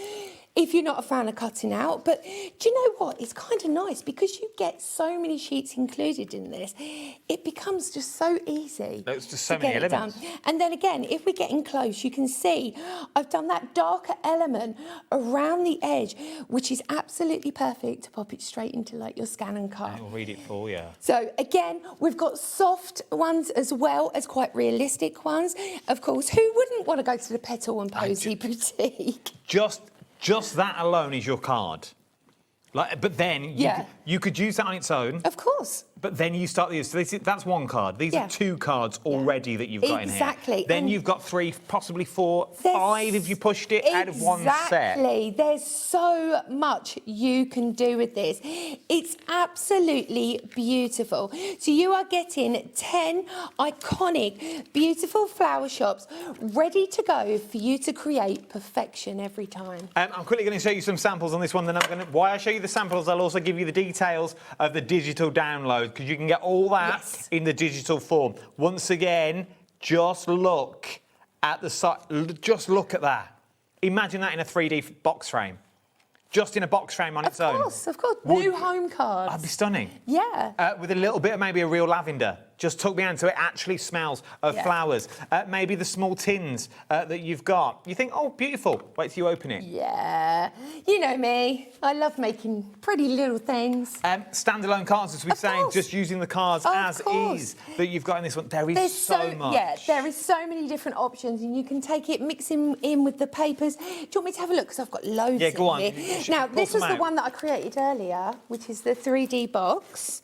if you're not a fan of cutting out. But do you know what? It's kind of nice because you get so many sheets included in this. It becomes just so easy. There's just so many elements. And then again, if we're getting close, you can see I've done that darker element around the edge, which is absolutely perfect to pop it straight into like your scan and cut. I'll read it for you. So again, we've got soft ones as well as quite realistic ones. Of course, who wouldn't want to go to the Petal and Posy boutique? Just that alone is your card. Like, but then you could use that on its own. Of course. But then you start the use. So that's one card. These are 2 cards already that you've got in here. Exactly. Then you've got 3, possibly 4, 5 if you pushed it out of one set. Exactly. There's so much you can do with this. It's absolutely beautiful. So you are getting 10 iconic, beautiful flower shops ready to go for you to create perfection every time. I'm quickly going to show you some samples on this one. Then while I show you the samples, I'll also give you the details of the digital download, because you can get all that in the digital form. Once again, just look at the side. Just look at that. Imagine that in a 3D box frame. Just in a box frame on its own. Of course. New home cards. That'd be stunning. Yeah. With a little bit of maybe a real lavender. Just tuck me in so it actually smells of flowers. Maybe the small tins that you've got. You think, oh, beautiful. Wait till you open it. Yeah. You know me. I love making pretty little things. Standalone cards, as we're saying, just using the cards as is that you've got in this one. There's so much. Yeah, there is so many different options, and you can take it, mix in with the papers. Do you want me to have a look? Because I've got loads Yeah, go on. here. Now, this was the one that I created earlier, which is the 3D box.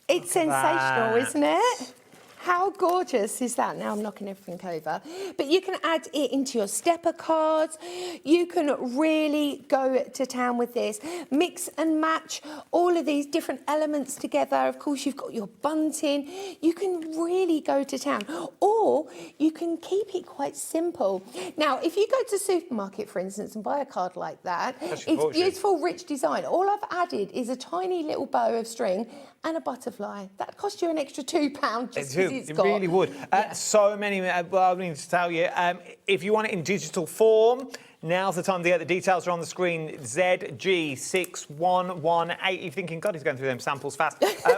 It's sensational, isn't it? How gorgeous is that? Now I'm knocking everything over. But you can add it into your stepper cards. You can really go to town with this. Mix and match all of these different elements together. Of course, you've got your bunting. You can really go to town. Or you can keep it quite simple. Now, if you go to the supermarket, for instance, and buy a card like that, it's beautiful, rich design. All I've added is a tiny little bow of string and a butterfly. That cost you an extra £2 just because it's It got... really would. So many, well, I need to tell you, if you want it in digital form, now's the time to get the details are on the screen. ZG6118. You're thinking, God, he's going through them samples fast.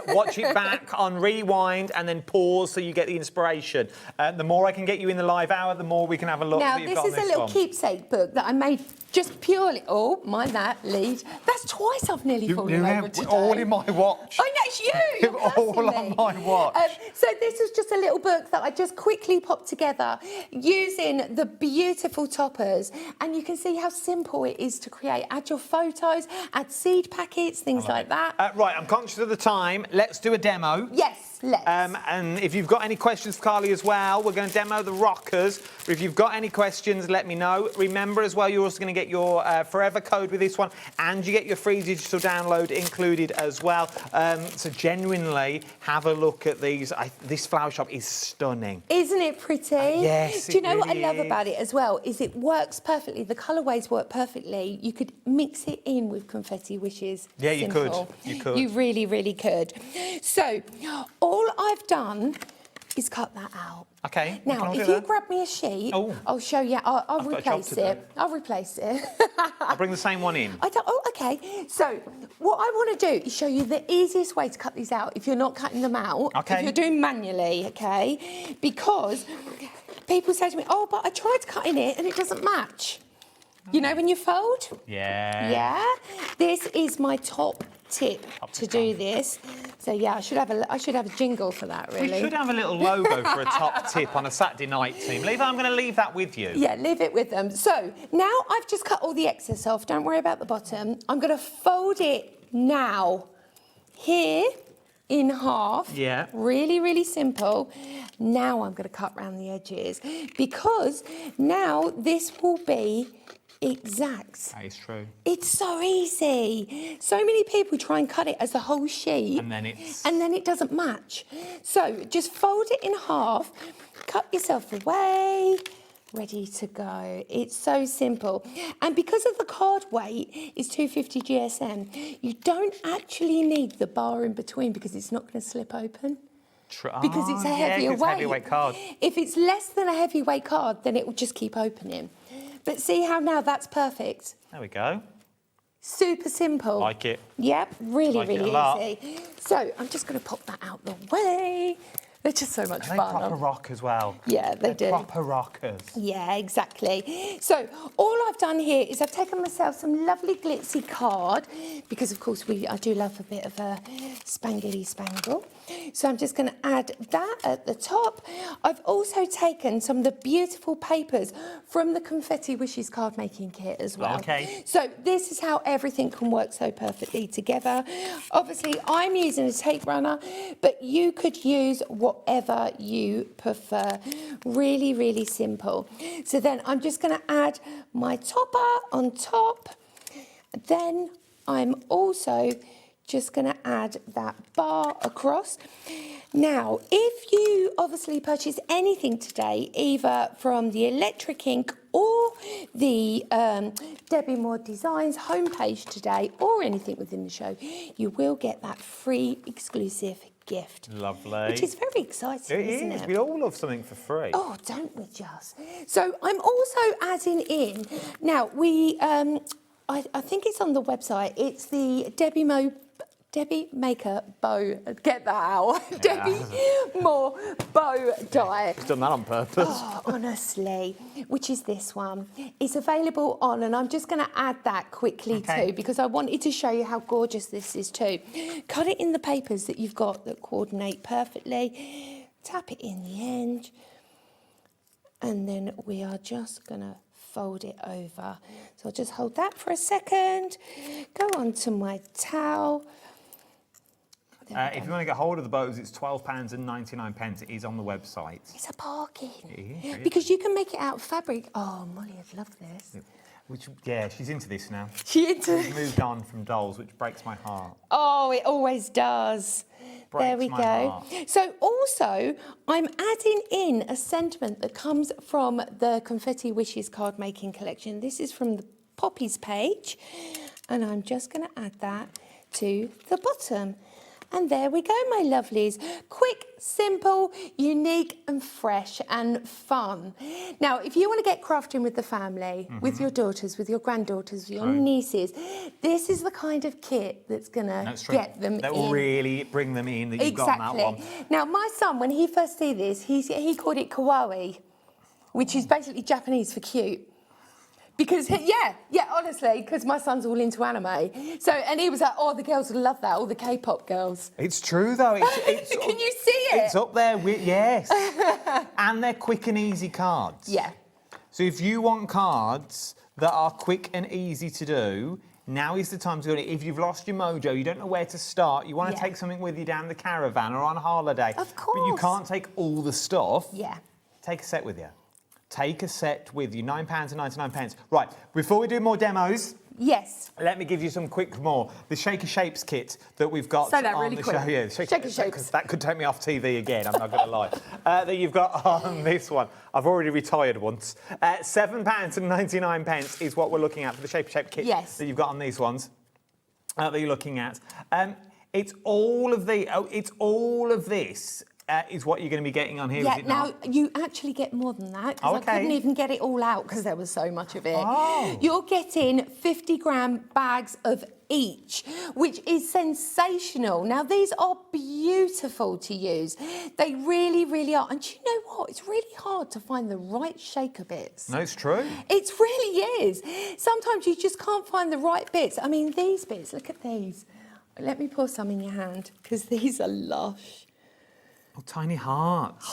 Watch it back on rewind and then pause so you get the inspiration. The more I can get you in the live hour, the more we can have a look. Now, that you've this got on is a little one. keepsake book that I made just purely... Oh, mind that, lead. That's twice I've nearly fallen over today. All in my watch. I know, it's you. You're all on my watch. So this was just a little book that I just quickly popped together using the beautiful toppers. And you can see how simple it is to create. Add your photos, add seed packets, things like that. Right, I'm conscious of the time. Let's do a demo. Yes, let's. And if you've got any questions for Carly as well, we're going to demo the rockers. If you've got any questions, let me know. Remember as well, you're also going to get your forever code with this one, and you get your free digital download included as well. So genuinely, have a look at these. This flower shop is stunning. Isn't it pretty? Yes, Do you know what I really love is. about it as well? Is it works perfectly. The colourways work perfectly. You could mix it in with confetti wishes. Yeah, you could. Simple. You could. You really, really could. So, all I've done is cut that out. Okay. Now, if you grab me a sheet, I'll show you. I'll I've got a job replace to do. it. I'll replace it. I'll bring the same one in. Okay. So, what I want to do is show you the easiest way to cut these out if you're not cutting them out. Okay. If you're doing manually, okay? Because people say to me, oh, but I tried cutting it and it doesn't match. You know when you fold? Yeah. Yeah. This is my top tip to do this. So yeah, I should have a jingle for that, really. We should have a little logo for a top tip on a Saturday night team. I'm going to leave that with you. Yeah, leave it with them. So now I've just cut all the excess off. Don't worry about the bottom. I'm going to fold it now here in half. Yeah. Really, really simple. Now I'm going to cut around the edges because now this will be exact. That is true. It's so easy. So many people try and cut it as a whole sheet. And then it's... And then it doesn't match. So just fold it in half, cut yourself away, ready to go. It's so simple. And because of the card weight is 250 GSM, you don't actually need the bar in between because it's not going to slip open. Because it's a heavier weight. Heavyweight card. If it's less than a heavyweight card, then it will just keep opening. But see how now that's perfect? There we go. Super simple. Like it. Yep, really, Like it really a lot. easy. So I'm just going to pop that out the way. They're just so much They fun. proper rock as well. Yeah, they do. Proper rockers. Yeah, exactly. So all I've done here is I've taken myself some lovely glitzy card because, of course, I do love a bit of a spangly spangle. So I'm just going to add that at the top. I've also taken some of the beautiful papers from the Confetti Wishes card making kit as well. Okay. So this is how everything can work so perfectly together. Obviously, I'm using a tape runner, but you could use whatever you prefer. Really, really simple. So then I'm just going to add my topper on top. Then I'm also just going to add that bar across. Now, if you obviously purchase anything today, either from the Electric Ink or the Debbie Moore Designs homepage today, or anything within the show, you will get that free exclusive gift. Lovely. Which is very exciting, isn't it? We all love something for free. Oh, don't we just? So I'm also adding in, now I think it's on the website, it's the Debbie Maker bow, get that out, Yeah. Debbie Moore bow die. She's done that on purpose. Oh, honestly, which is this one. It's available on, and I'm just going to add that quickly too, because I wanted to show you how gorgeous this is too. Cut it in the papers that you've got that coordinate perfectly. Tap it in the end. And then we are just going to fold it over. So I'll just hold that for a second. Go on to my towel. If you want to get hold of the bows, it's £12.99. It is on the website. It's a bargain. It is. Because you can make it out of fabric. Oh, Molly would love this. Yeah, she's into this now. She's moved on from dolls, which breaks my heart. Oh, it always does. There we my go. heart. So also, I'm adding in a sentiment that comes from the Confetti Wishes card making collection. This is from the Poppies page, and I'm just going to add that to the bottom. And there we go, my lovelies. Quick, simple, unique and fresh and fun. Now, if you want to get crafting with the family, with your daughters, with your granddaughters, with your nieces, this is the kind of kit that's going to get them that in. will really bring them in, that you've got on that one. Now, my son, when he first see this, he called it kawaii, which is basically Japanese for cute. Because, honestly, because my son's all into anime. So, and he was like, oh, the girls would love that, all the K-pop girls. It's true, though. It's Can you see it? It's up there with, yes. And they're quick and easy cards. Yeah. So if you want cards that are quick and easy to do, now is the time to do it. If you've lost your mojo, you don't know where to start, you want to take something with you down the caravan or on holiday. Of course. But you can't take all the stuff. Yeah. Take a set with you. Take a set with you, £9.99. Right, before we do more demos, yes, let me give you some quick more. The Shaker Shapes kit that we've got Say that on really the quick. show. Yeah, Shaker Shapes. That could take me off TV again, I'm not going to lie. That you've got on this one. I've already retired once. £7.99 is what we're looking at for the Shaker Shape kit that you've got on these ones that you're looking at. It's all of this. Is what you're going to be getting on here, is it not? Now, you actually get more than that, because I couldn't even get it all out because there was so much of it. Oh. You're getting 50-gram bags of each, which is sensational. Now, these are beautiful to use. They really, really are. And do you know what? It's really hard to find the right shaker bits. No, it's true. It really is. Sometimes you just can't find the right bits. I mean, these bits, look at these. Let me pour some in your hand, because these are lush. Oh, tiny hearts.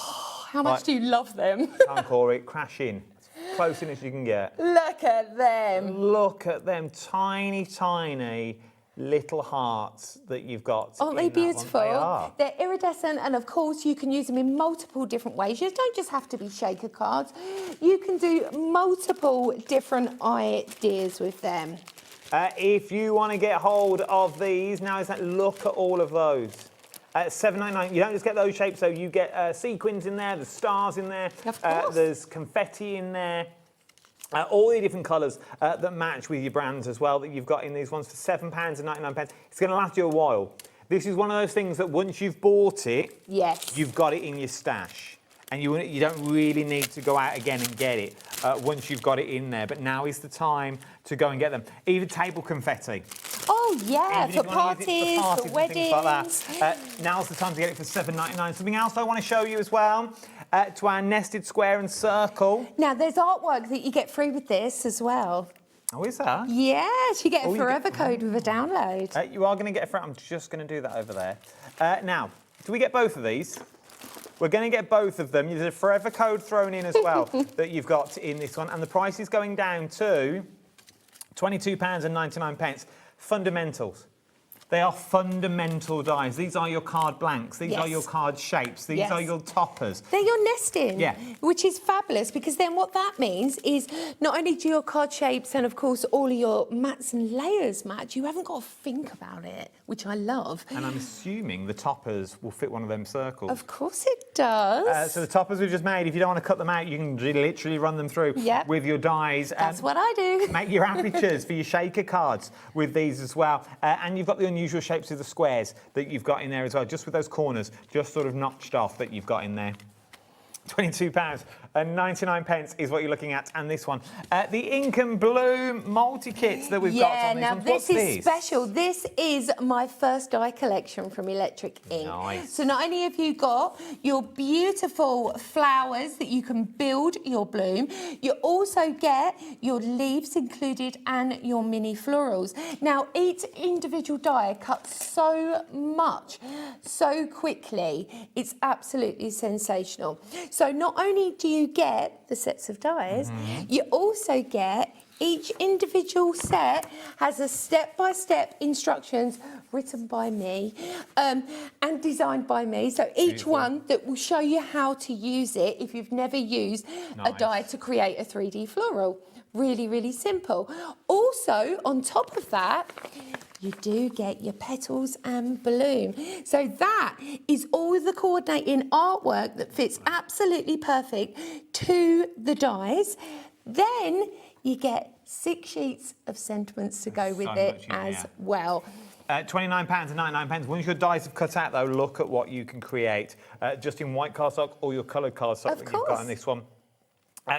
How much do you love them? Come on, Corey, crash in. As close in as you can get. Look at them. Look at them, tiny, tiny little hearts that you've got. Aren't they beautiful? They are. They're iridescent, and of course you can use them in multiple different ways. You don't just have to be shaker cards. You can do multiple different ideas with them. If you want to get hold of these, now is that look at all of those. $7.99. You don't just get those shapes, though. You get sequins in there, there's stars in there, of course. There's confetti in there. All the different colours that match with your brands as well that you've got in these ones for £7.99. It's going to last you a while. This is one of those things that once you've bought it, you've got it in your stash. And you don't really need to go out again and get it once you've got it in there. But now is the time to go and get them. Even table confetti. Oh, yeah, Even for if you want to use it parties, for weddings. Things like that. Now's the time to get it for £7.99. Something else I want to show you as well, to our nested square and circle. Now, there's artwork that you get free with this as well. Oh, is that? Yes, you get a forever code with a download. You are going to get a forever. I'm just going to do that over there. Now, do we get both of these? We're going to get both of them. There's a forever code thrown in as well that you've got in this one. And the price is going down to £22.99. Fundamentals. They are fundamental dies. These are your card blanks. These are your card shapes. These are your toppers. They're your nesting, Yeah. which is fabulous, because then what that means is not only do your card shapes and, of course, all of your mats and layers match, you haven't got to think about it, which I love. And I'm assuming the toppers will fit one of them circles. Of course it does. So the toppers we've just made, if you don't want to cut them out, you can literally run them through with your dies. That's what I do. Make your apertures for your shaker cards with these as well. And you've got the unusual shapes of the squares that you've got in there as well, just with those corners just sort of notched off that you've got in there. £22.99 is what you're looking at, and this one, the Ink and Bloom multi-kits that we've got on these now ones. this is special. This is my first die collection from Electric Ink. Nice. So not only have you got your beautiful flowers that you can build your bloom, you also get your leaves included and your mini florals. Now each individual die cuts so much, so quickly. It's absolutely sensational. So not only do you get the sets of dies, you also get each individual set has a step-by-step instructions written by me and designed by me. So each one that will show you how to use it if you've never used a die to create a 3D floral. Really, really simple. Also, on top of that, you do get your petals and bloom. So that is all the coordinating artwork that fits absolutely perfect to the dies. Then you get 6 sheets of sentiments to go with it as well. £29.99. Once your dies have cut out, though, look at what you can create, just in white cardstock or your coloured cardstock that you've got on this one.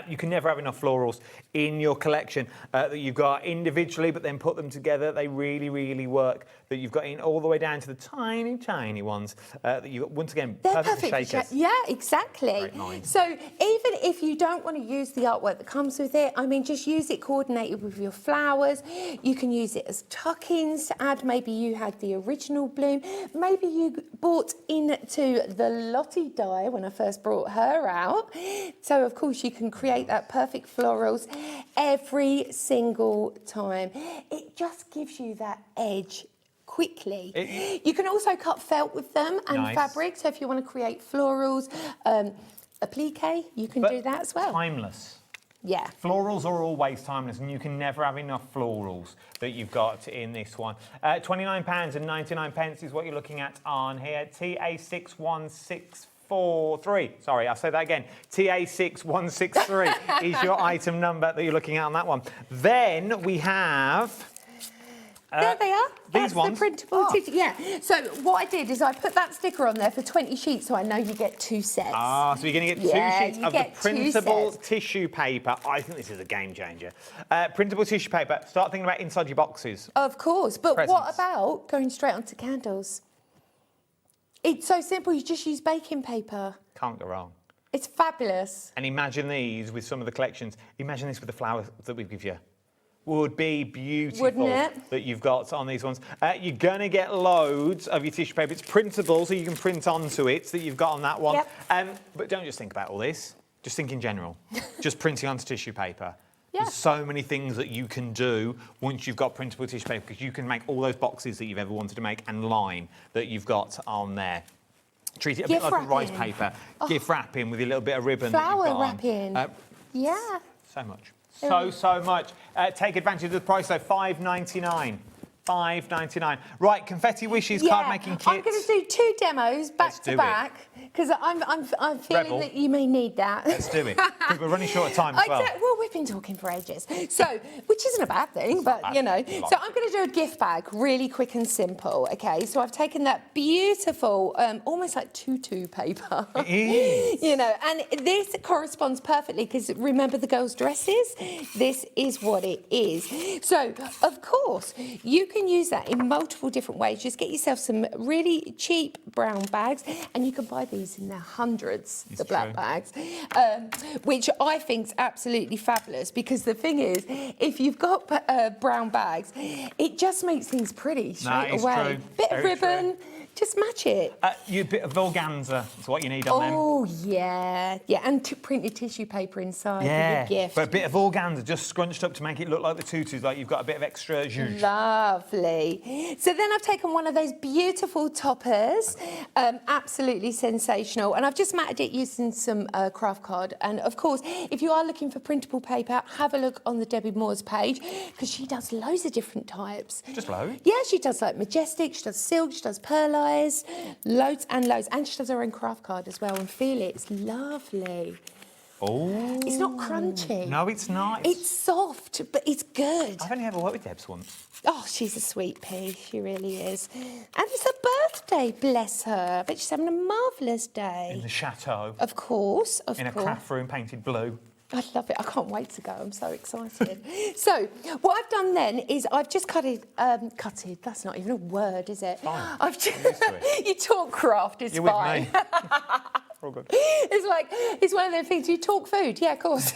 You can never have enough florals in your collection that you've got individually, but then put them together. They really, really work. That you've got in all the way down to the tiny, tiny ones that you once again They're perfect perfect. shakers. Yeah, exactly. Great mind. So even if you don't want to use the artwork that comes with it, I mean, just use it coordinated with your flowers. You can use it as tuck-ins to add. Maybe you had the original bloom. Maybe you bought into the Lottie die when I first brought her out. So of course you can create that perfect florals every single time. It just gives you that edge quickly. You can also cut felt with them and fabric. So if you want to create florals, applique, you can do that as well. Timeless. Yeah. Florals are always timeless, and you can never have enough florals that you've got in this one. £29.99 is what you're looking at on here. TA61643. Sorry, I'll say that again. TA6163 is your item number that you're looking at on that one. Then we have... there they are. These ones. The printable tissue. Yeah. So what I did is I put that sticker on there for 20 sheets, so I know you get 2 sets. Ah, so you're going to get 2 sheets of the printable tissue paper. I think this is a game changer. Printable tissue paper. Start thinking about inside your boxes. Of course, but Presents. what about going straight onto candles? It's so simple. You just use baking paper. Can't go wrong. It's fabulous. And imagine these with some of the collections. Imagine this with the flowers that we give you. Would be beautiful. Wouldn't it? That you've got on these ones. You're going to get loads of your tissue paper. It's printable, so you can print onto it that you've got on that one. Yep. But don't just think about all this. Just think in general. Just printing onto tissue paper. Yeah. There's so many things that you can do once you've got printable tissue paper, because you can make all those boxes that you've ever wanted to make and line that you've got on there. Treat it a bit like a rice paper. Gift wrapping with a little bit of ribbon. Flower that you've got wrapping. Yeah. So much. So much. Take advantage of the price, though. $5.99. $5.99. Right, confetti wishes, card making kits. I'm going to do 2 demos back to back because I'm feeling that you may need that. Let's do it. Because we're running short of time as well. Well, we've been talking for ages. So, which isn't a bad thing, but you know. So I'm going to do a gift bag, really quick and simple. Okay. So I've taken that beautiful, almost like tutu paper. It is. You know, and this corresponds perfectly because remember the girls' dresses. This is what it is. So of course you can use that in multiple different ways. Just get yourself some really cheap brown bags, and you can buy these in their hundreds, the black bags, which I think is absolutely fabulous because the thing is, if you've got brown bags, it just makes things pretty straight away. True. Bit of ribbon. Just match it. You a bit of organza is what you need on them. Oh, yeah. Yeah, and printed tissue paper inside for your gift. But a bit of organza just scrunched up to make it look like the tutus, like you've got a bit of extra zhuzh. Lovely. So then I've taken one of those beautiful toppers, absolutely sensational, and I've just matted it using some craft card. And of course, if you are looking for printable paper, have a look on the Debbie Moore's page because she does loads of different types. Just loads? Yeah, she does like majestic, she does silk, she does perlite, loads and loads, and she does her own craft card as well. And feel it, it's lovely. Oh. It's not crunchy. No, it's not. It's soft, but it's good. I've only ever worked with Debs once. Oh, she's a sweet pea. She really is. And it's her birthday, bless her. But she's having a marvellous day. In the chateau. Of course, of course. In a craft room painted blue. I love it. I can't wait to go. I'm so excited. So what I've done then is I've just cutted. That's not even a word, is it? Fine. I've just, you talk craft, it's You're fine. with me. All good. It's one of those things, you talk food, yeah, of course.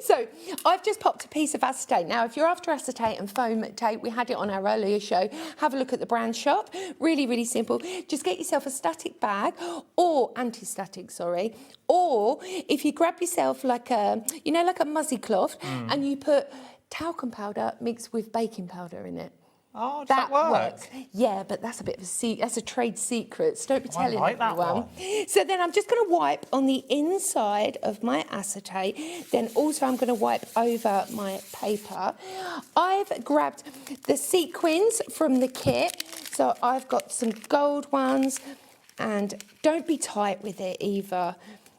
So I've just popped a piece of acetate. Now, if you're after acetate and foam tape, we had it on our earlier show, have a look at the brand shop. Really, really simple. Just get yourself a static bag, or anti-static, sorry, or if you grab yourself like a, like a muzzy cloth, and you put talcum powder mixed with baking powder in it. Oh, does that work? Yeah, but that's a bit of that's a trade secret, so don't be telling like that everyone. one. So then I'm just going to wipe on the inside of my acetate. Then also I'm going to wipe over my paper. I've grabbed the sequins from the kit. So I've got some gold ones, and don't be tight with it either,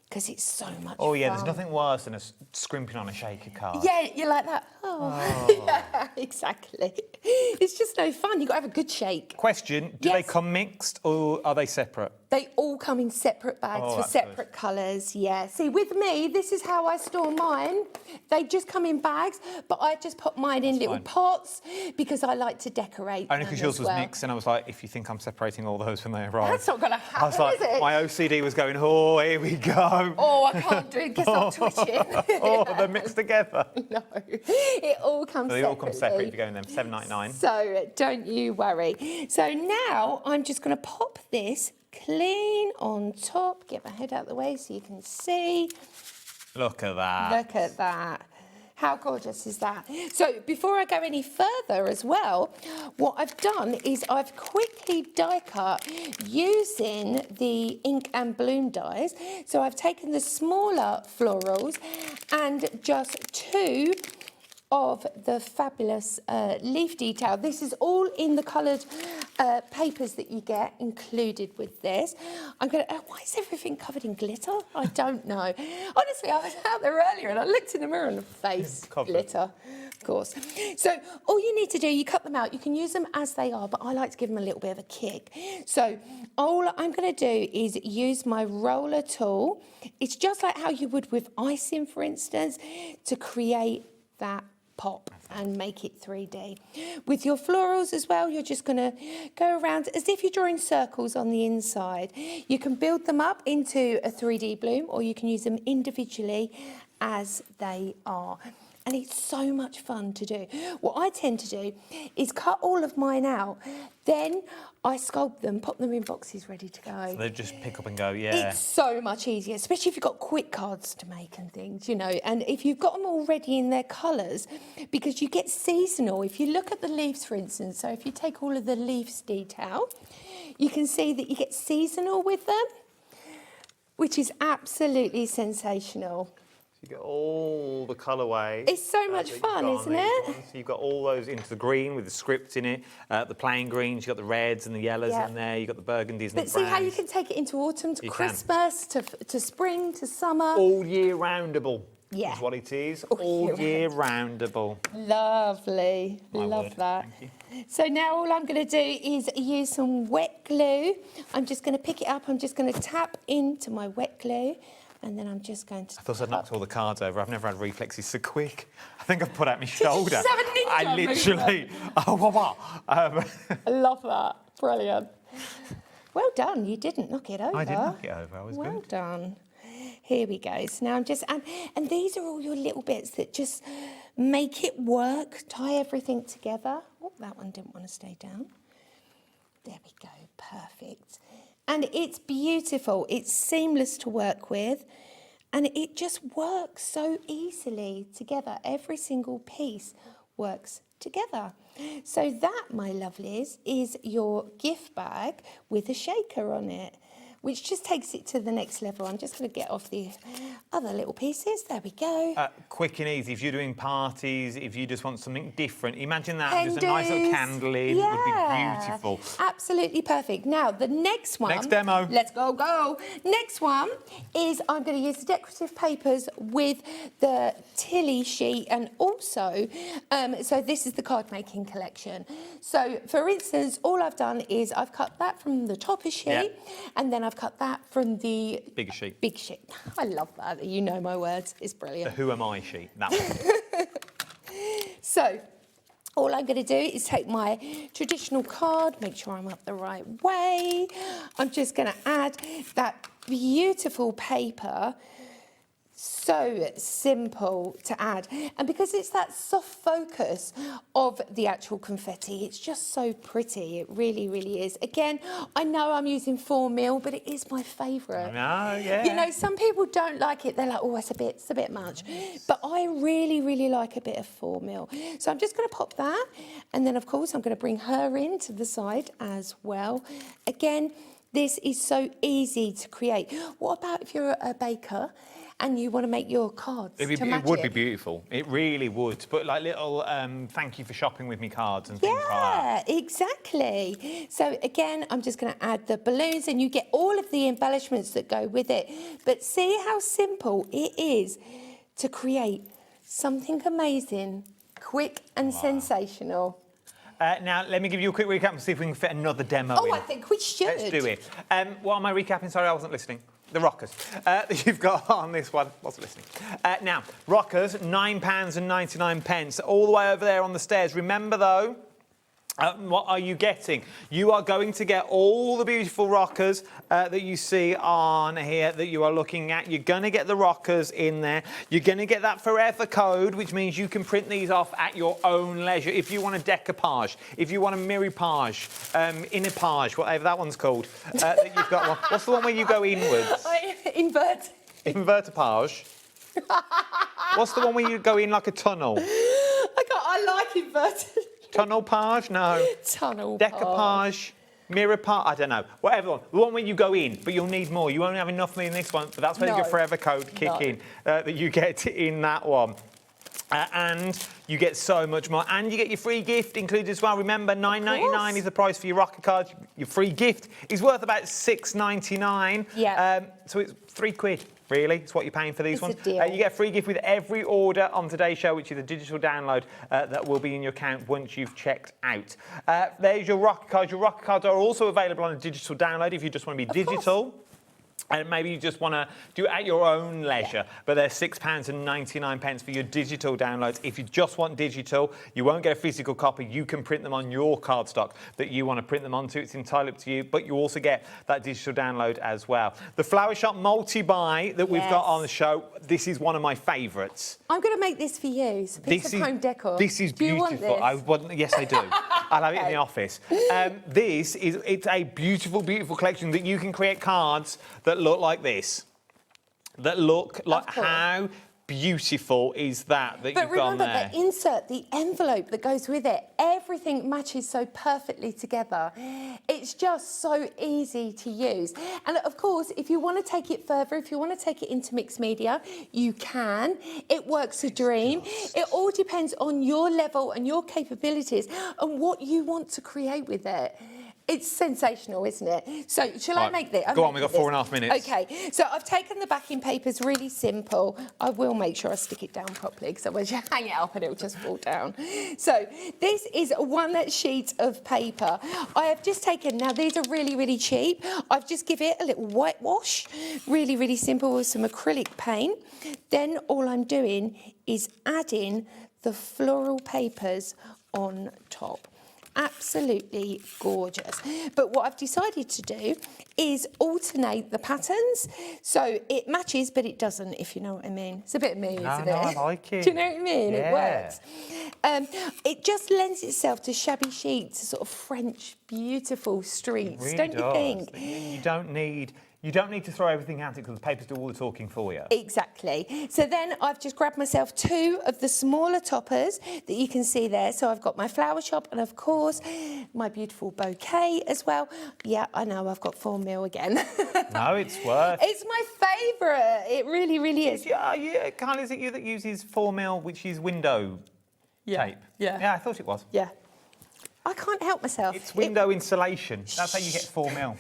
because it's so much Oh, yeah, fun. there's nothing worse than scrimping on a shaker card. Yeah, you're like that. Oh. Yeah, exactly. It's just no fun. You've got to have a good shake. Question, do they come mixed or are they separate? They all come in separate bags Oh, for that's separate colours, yeah. See, with me, this is how I store mine. They just come in bags, but I just put mine in little pots because I like to decorate Only them because yours as was well. mixed, and I was like, if you think I'm separating all those when they arrive. That's not going to happen, I was like, is it? my OCD was going, oh, here we go. Oh, I can't do it. It gets start twitching. Oh, they're mixed together. No, it all comes So they all come separate if separately. you go in them, $7.99. So don't you worry. So now I'm just going to pop this clean on top. Get my head out of the way so you can see. Look at that. Look at that. How gorgeous is that? So before I go any further as well, what I've done is I've quickly die cut using the ink and bloom dies. So I've taken the smaller florals and just 2 of the fabulous leaf detail. This is all in the coloured papers that you get included with this. I'm going to, why is everything covered in glitter? I don't know. Honestly, I was out there earlier and I looked in the mirror and the face, glitter, of course. So all you need to do, you cut them out. You can use them as they are, but I like to give them a little bit of a kick. So all I'm going to do is use my roller tool. It's just like how you would with icing, for instance, to create that pop and make it 3D. With your florals as well, you're just going to go around as if you're drawing circles on the inside. You can build them up into a 3D bloom, or you can use them individually as they are. And it's so much fun to do. What I tend to do is cut all of mine out, then I sculpt them, pop them in boxes ready to go. So they just pick up and go, yeah. It's so much easier, especially if you've got quick cards to make and things, you know, and if you've got them already in their colours, because you get seasonal. If you look at the leaves, for instance, so if you take all of the leaves detail, you can see that you get seasonal with them, which is absolutely sensational. You get all the colourways. It's so much fun, isn't it? So you've got all those into the green with the script in it, the plain greens, you've got the reds and the yellows in there, you've got the burgundies and But the see browns. how you can take it into autumn, to You can. Christmas, to spring, to summer. All year roundable Yeah. is what it is. All year roundable. Lovely. Love that. So now all I'm going to do is use some wet glue. I'm just going to pick it up. I'm just going to tap into my wet glue. And then I'm just going to... I thought I'd knocked all the cards over. I've never had reflexes so quick. I think I've put out my shoulder. just have a ninja I literally... I love that. Brilliant. Well done. You didn't knock it over. I didn't knock it over. I was well good. done. Here we go. So now I'm just... And these are all your little bits that just make it work, tie everything together. Oh, that one didn't want to stay down. There we go. Perfect. And it's beautiful. It's seamless to work with. And it just works so easily together. Every single piece works together. So that, my lovelies, is your gift bag with a shaker on it, which just takes it to the next level. I'm just going to get off the other little pieces. There we go. Quick and easy. If you're doing parties, if you just want something different, imagine that. Just a nice little Pendants. candle in. It would be beautiful. Absolutely perfect. Now, the next one... Next demo. Let's go. Next one is I'm going to use the decorative papers with the Tilly sheet, and also, so this is the card making collection. So, for instance, all I've done is I've cut that from the topper sheet, and then I've cut that from the... Bigger sheet. Big sheet. I love that. You know my words. It's brilliant. The Who Am I sheet. That one. So, all I'm going to do is take my traditional card, make sure I'm up the right way. I'm just going to add that beautiful paper. So simple to add. And because it's that soft focus of the actual confetti, it's just so pretty. It really, really is. Again, I know I'm using 4mm, but it is my favourite. No, yeah. You know, some people don't like it. They're like, oh, it's a bit much. But I really, really like a bit of 4mm. So I'm just going to pop that. And then, of course, I'm going to bring her in to the side as well. Again, this is so easy to create. What about if you're a baker and you want to make your cards to match it would be beautiful. It really would. But like little thank you for shopping with me cards and things like that. Yeah, exactly. So again, I'm just going to add the balloons and you get all of the embellishments that go with it. But see how simple it is to create something amazing, quick and sensational. Now, let me give you a quick recap and see if we can fit another demo in. I think we should. Let's do it. What am I recapping? Sorry, I wasn't listening. The rockers that you've got on this one. Wasn't listening. Now, rockers, £9.99, all the way over there on the stairs. Remember, though, what are you getting? You are going to get all the beautiful rockers that you see on here that you are looking at. You're going to get the rockers in there. You're going to get that forever code, which means you can print these off at your own leisure. If you want a decoupage, if you want a miripage, innerpage, whatever that one's called, that you've got one. What's the one where you go inwards? Invert. Invertipage. What's the one where you go in like a tunnel? I like inverted. Tunnel page? No. Tunnel Decoupage, mirror part, I don't know. Whatever one. The one where you go in, but you'll need more. You won't have enough in this one, but that's where your forever code kick in, that you get in that one. And you get so much more. And you get your free gift included as well. Remember, $9.99 is the price for your rocker card. Your free gift is worth about $6.99. Yeah. So it's £3. Really, it's what you're paying for these ones. It's a deal. You get a free gift with every order on today's show, which is a digital download that will be in your account once you've checked out. There's your rocker cards. Your rocker cards are also available on a digital download if you just want to be digital. And maybe you just want to do it at your own leisure, but they're £6.99 for your digital downloads. If you just want digital, you won't get a physical copy. You can print them on your cardstock that you want to print them onto. It's entirely up to you, but you also get that digital download as well. The Flower Shop multi-buy that we've got on the show, this is one of my favourites. I'm going to make this for you. It's a piece of home decor. This is Do you beautiful. want this? Yes, I do. I'll have it in the office. It's a beautiful, beautiful collection that you can create cards that look like this. That look like, how beautiful is that you've got on there? But remember, the insert, the envelope that goes with it, everything matches so perfectly together. It's just so easy to use. And of course, if you want to take it further, if you want to take it into mixed media, you can. It works a dream. It all depends on your level and your capabilities and what you want to create with it. It's sensational, isn't it? So, shall I make this? Go on, we've got 4.5 minutes. Okay, so I've taken the backing papers really simple. I will make sure I stick it down properly because otherwise you hang it up and it'll just fall down. So, this is one sheet of paper. I have just taken, now these are really, really cheap. I've just give it a little whitewash, really, really simple with some acrylic paint. Then all I'm doing is adding the floral papers on top. Absolutely gorgeous. But what I've decided to do is alternate the patterns so it matches but it doesn't, if you know what I mean. It's a bit me, isn't it? I like it. Do you know what I mean? Yeah. It works. It just lends itself to shabby sheets, sort of French beautiful streets, It really don't you think? You don't need to throw everything at it because the papers do all the talking for you. Exactly. So then I've just grabbed myself 2 of the smaller toppers that you can see there. So I've got my flower shop and, of course, my beautiful bouquet as well. Yeah, I know, I've got 4 mil again. No, it's worth. It's my favourite. It really, really is. Carl, is it you that uses 4 mil, which is window tape? Yeah. Yeah, I thought it was. Yeah. I can't help myself. It's window insulation. That's how you get 4 mil.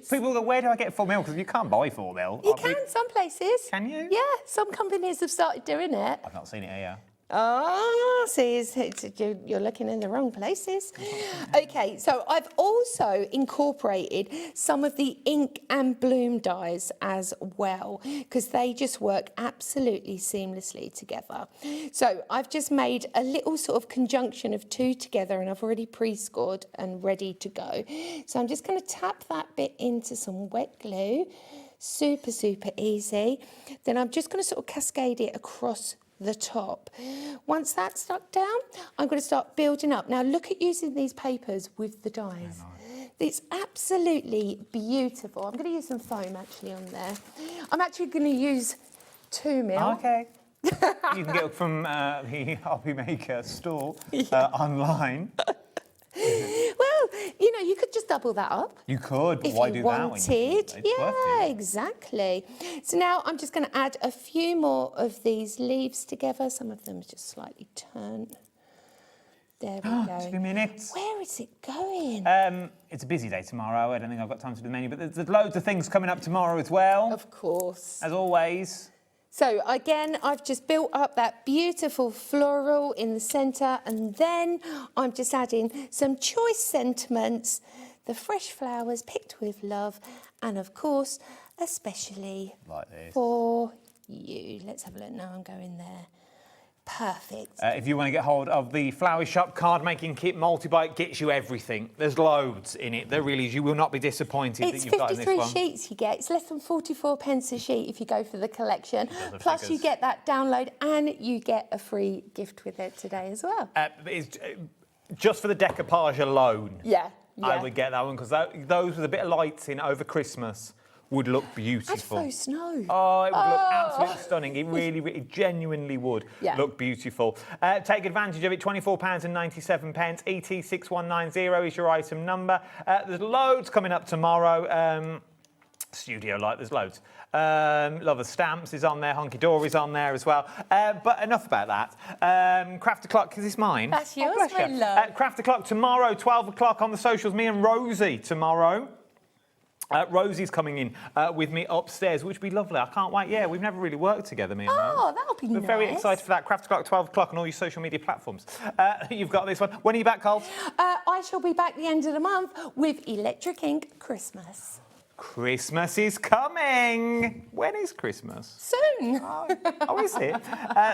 People go, where do I get 4 mil? Because you can't buy 4 mil. You can, some places. Can you? Yeah, some companies have started doing it. I've not seen it here. Oh, see, you're looking in the wrong places. Okay, so I've also incorporated some of the ink and bloom dyes as well, because they just work absolutely seamlessly together. So I've just made a little sort of conjunction of 2 together, and I've already pre-scored and ready to go. So I'm just going to tap that bit into some wet glue. Super, super easy. Then I'm just going to sort of cascade it across the top. Once that's stuck down, I'm going to start building up. Now look at using these papers with the dyes. It's absolutely beautiful. I'm going to use some foam actually on there. I'm actually going to use 2 mil. Okay. You can get it from the HobbyMaker store online. Well, you know, you could just double that up. You could, but if why you do wanted. that? Yeah, exactly. So now I'm just going to add a few more of these leaves together. Some of them are just slightly turned. There we go. 2 minutes. Where is it going? It's a busy day tomorrow. I don't think I've got time to do the menu, but there's loads of things coming up tomorrow as well. Of course. As always. So again, I've just built up that beautiful floral in the centre, and then I'm just adding some choice sentiments, the fresh flowers picked with love, and of course, especially like this. for you. Let's have a look now, I'm going there. Perfect. If you want to get hold of the Flower Shop card making kit, multi-bite gets you everything. There's loads in it. There really is. You will not be disappointed that you've got in this one. It's 53 sheets you get. It's less than 44 pence a sheet if you go for the collection. Plus you get that download and you get a free gift with it today as well. It's just for the decoupage alone. Yeah. I would get that one because those with a bit of lights in over Christmas would look beautiful. I'd faux snow. Oh, it would look absolutely stunning. It really, really, genuinely would look beautiful. Take advantage of it. £24.97. ET6190 is your item number. There's loads coming up tomorrow. Studio Light, there's loads. Love of Stamps is on there. Honky Dory's on there as well. But enough about that. Craft O'Clock, is this mine? That's yours, my love. Craft O'Clock tomorrow, 12 o'clock on the socials. Me and Rosie tomorrow. Rosie's coming in with me upstairs, which would be lovely. I can't wait. Yeah, we've never really worked together, me and Rose. Oh, that'll be nice. We're very excited for that. Craft O'Clock, 12 o'clock on all your social media platforms. You've got this one. When are you back, Coles? I shall be back the end of the month with Electric Ink Christmas. Christmas is coming. When is Christmas? Soon. Oh, is it?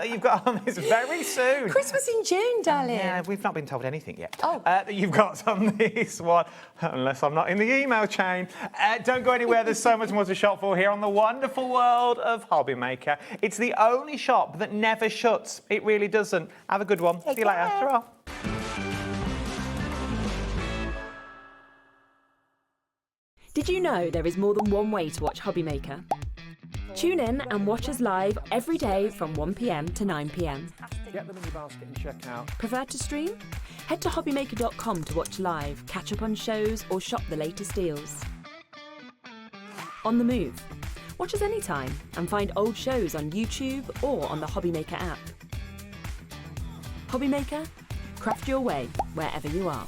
You've got on this very soon. Christmas in June, darling. Yeah, we've not been told anything yet. Oh. You've got on this one, unless I'm not in the email chain. Don't go anywhere. There's so much more to shop for here on the wonderful world of HobbyMaker. It's the only shop that never shuts. It really doesn't. Have a good one. See you later. Ta-ra. Did you know there is more than one way to watch HobbyMaker? Tune in and watch us live every day from 1 p.m. to 9 p.m. Get them in your basket and check out. Prefer to stream? Head to HobbyMaker.com to watch live, catch up on shows or shop the latest deals. On the move? Watch us anytime and find old shows on YouTube or on the HobbyMaker app. HobbyMaker? Craft your way wherever you are.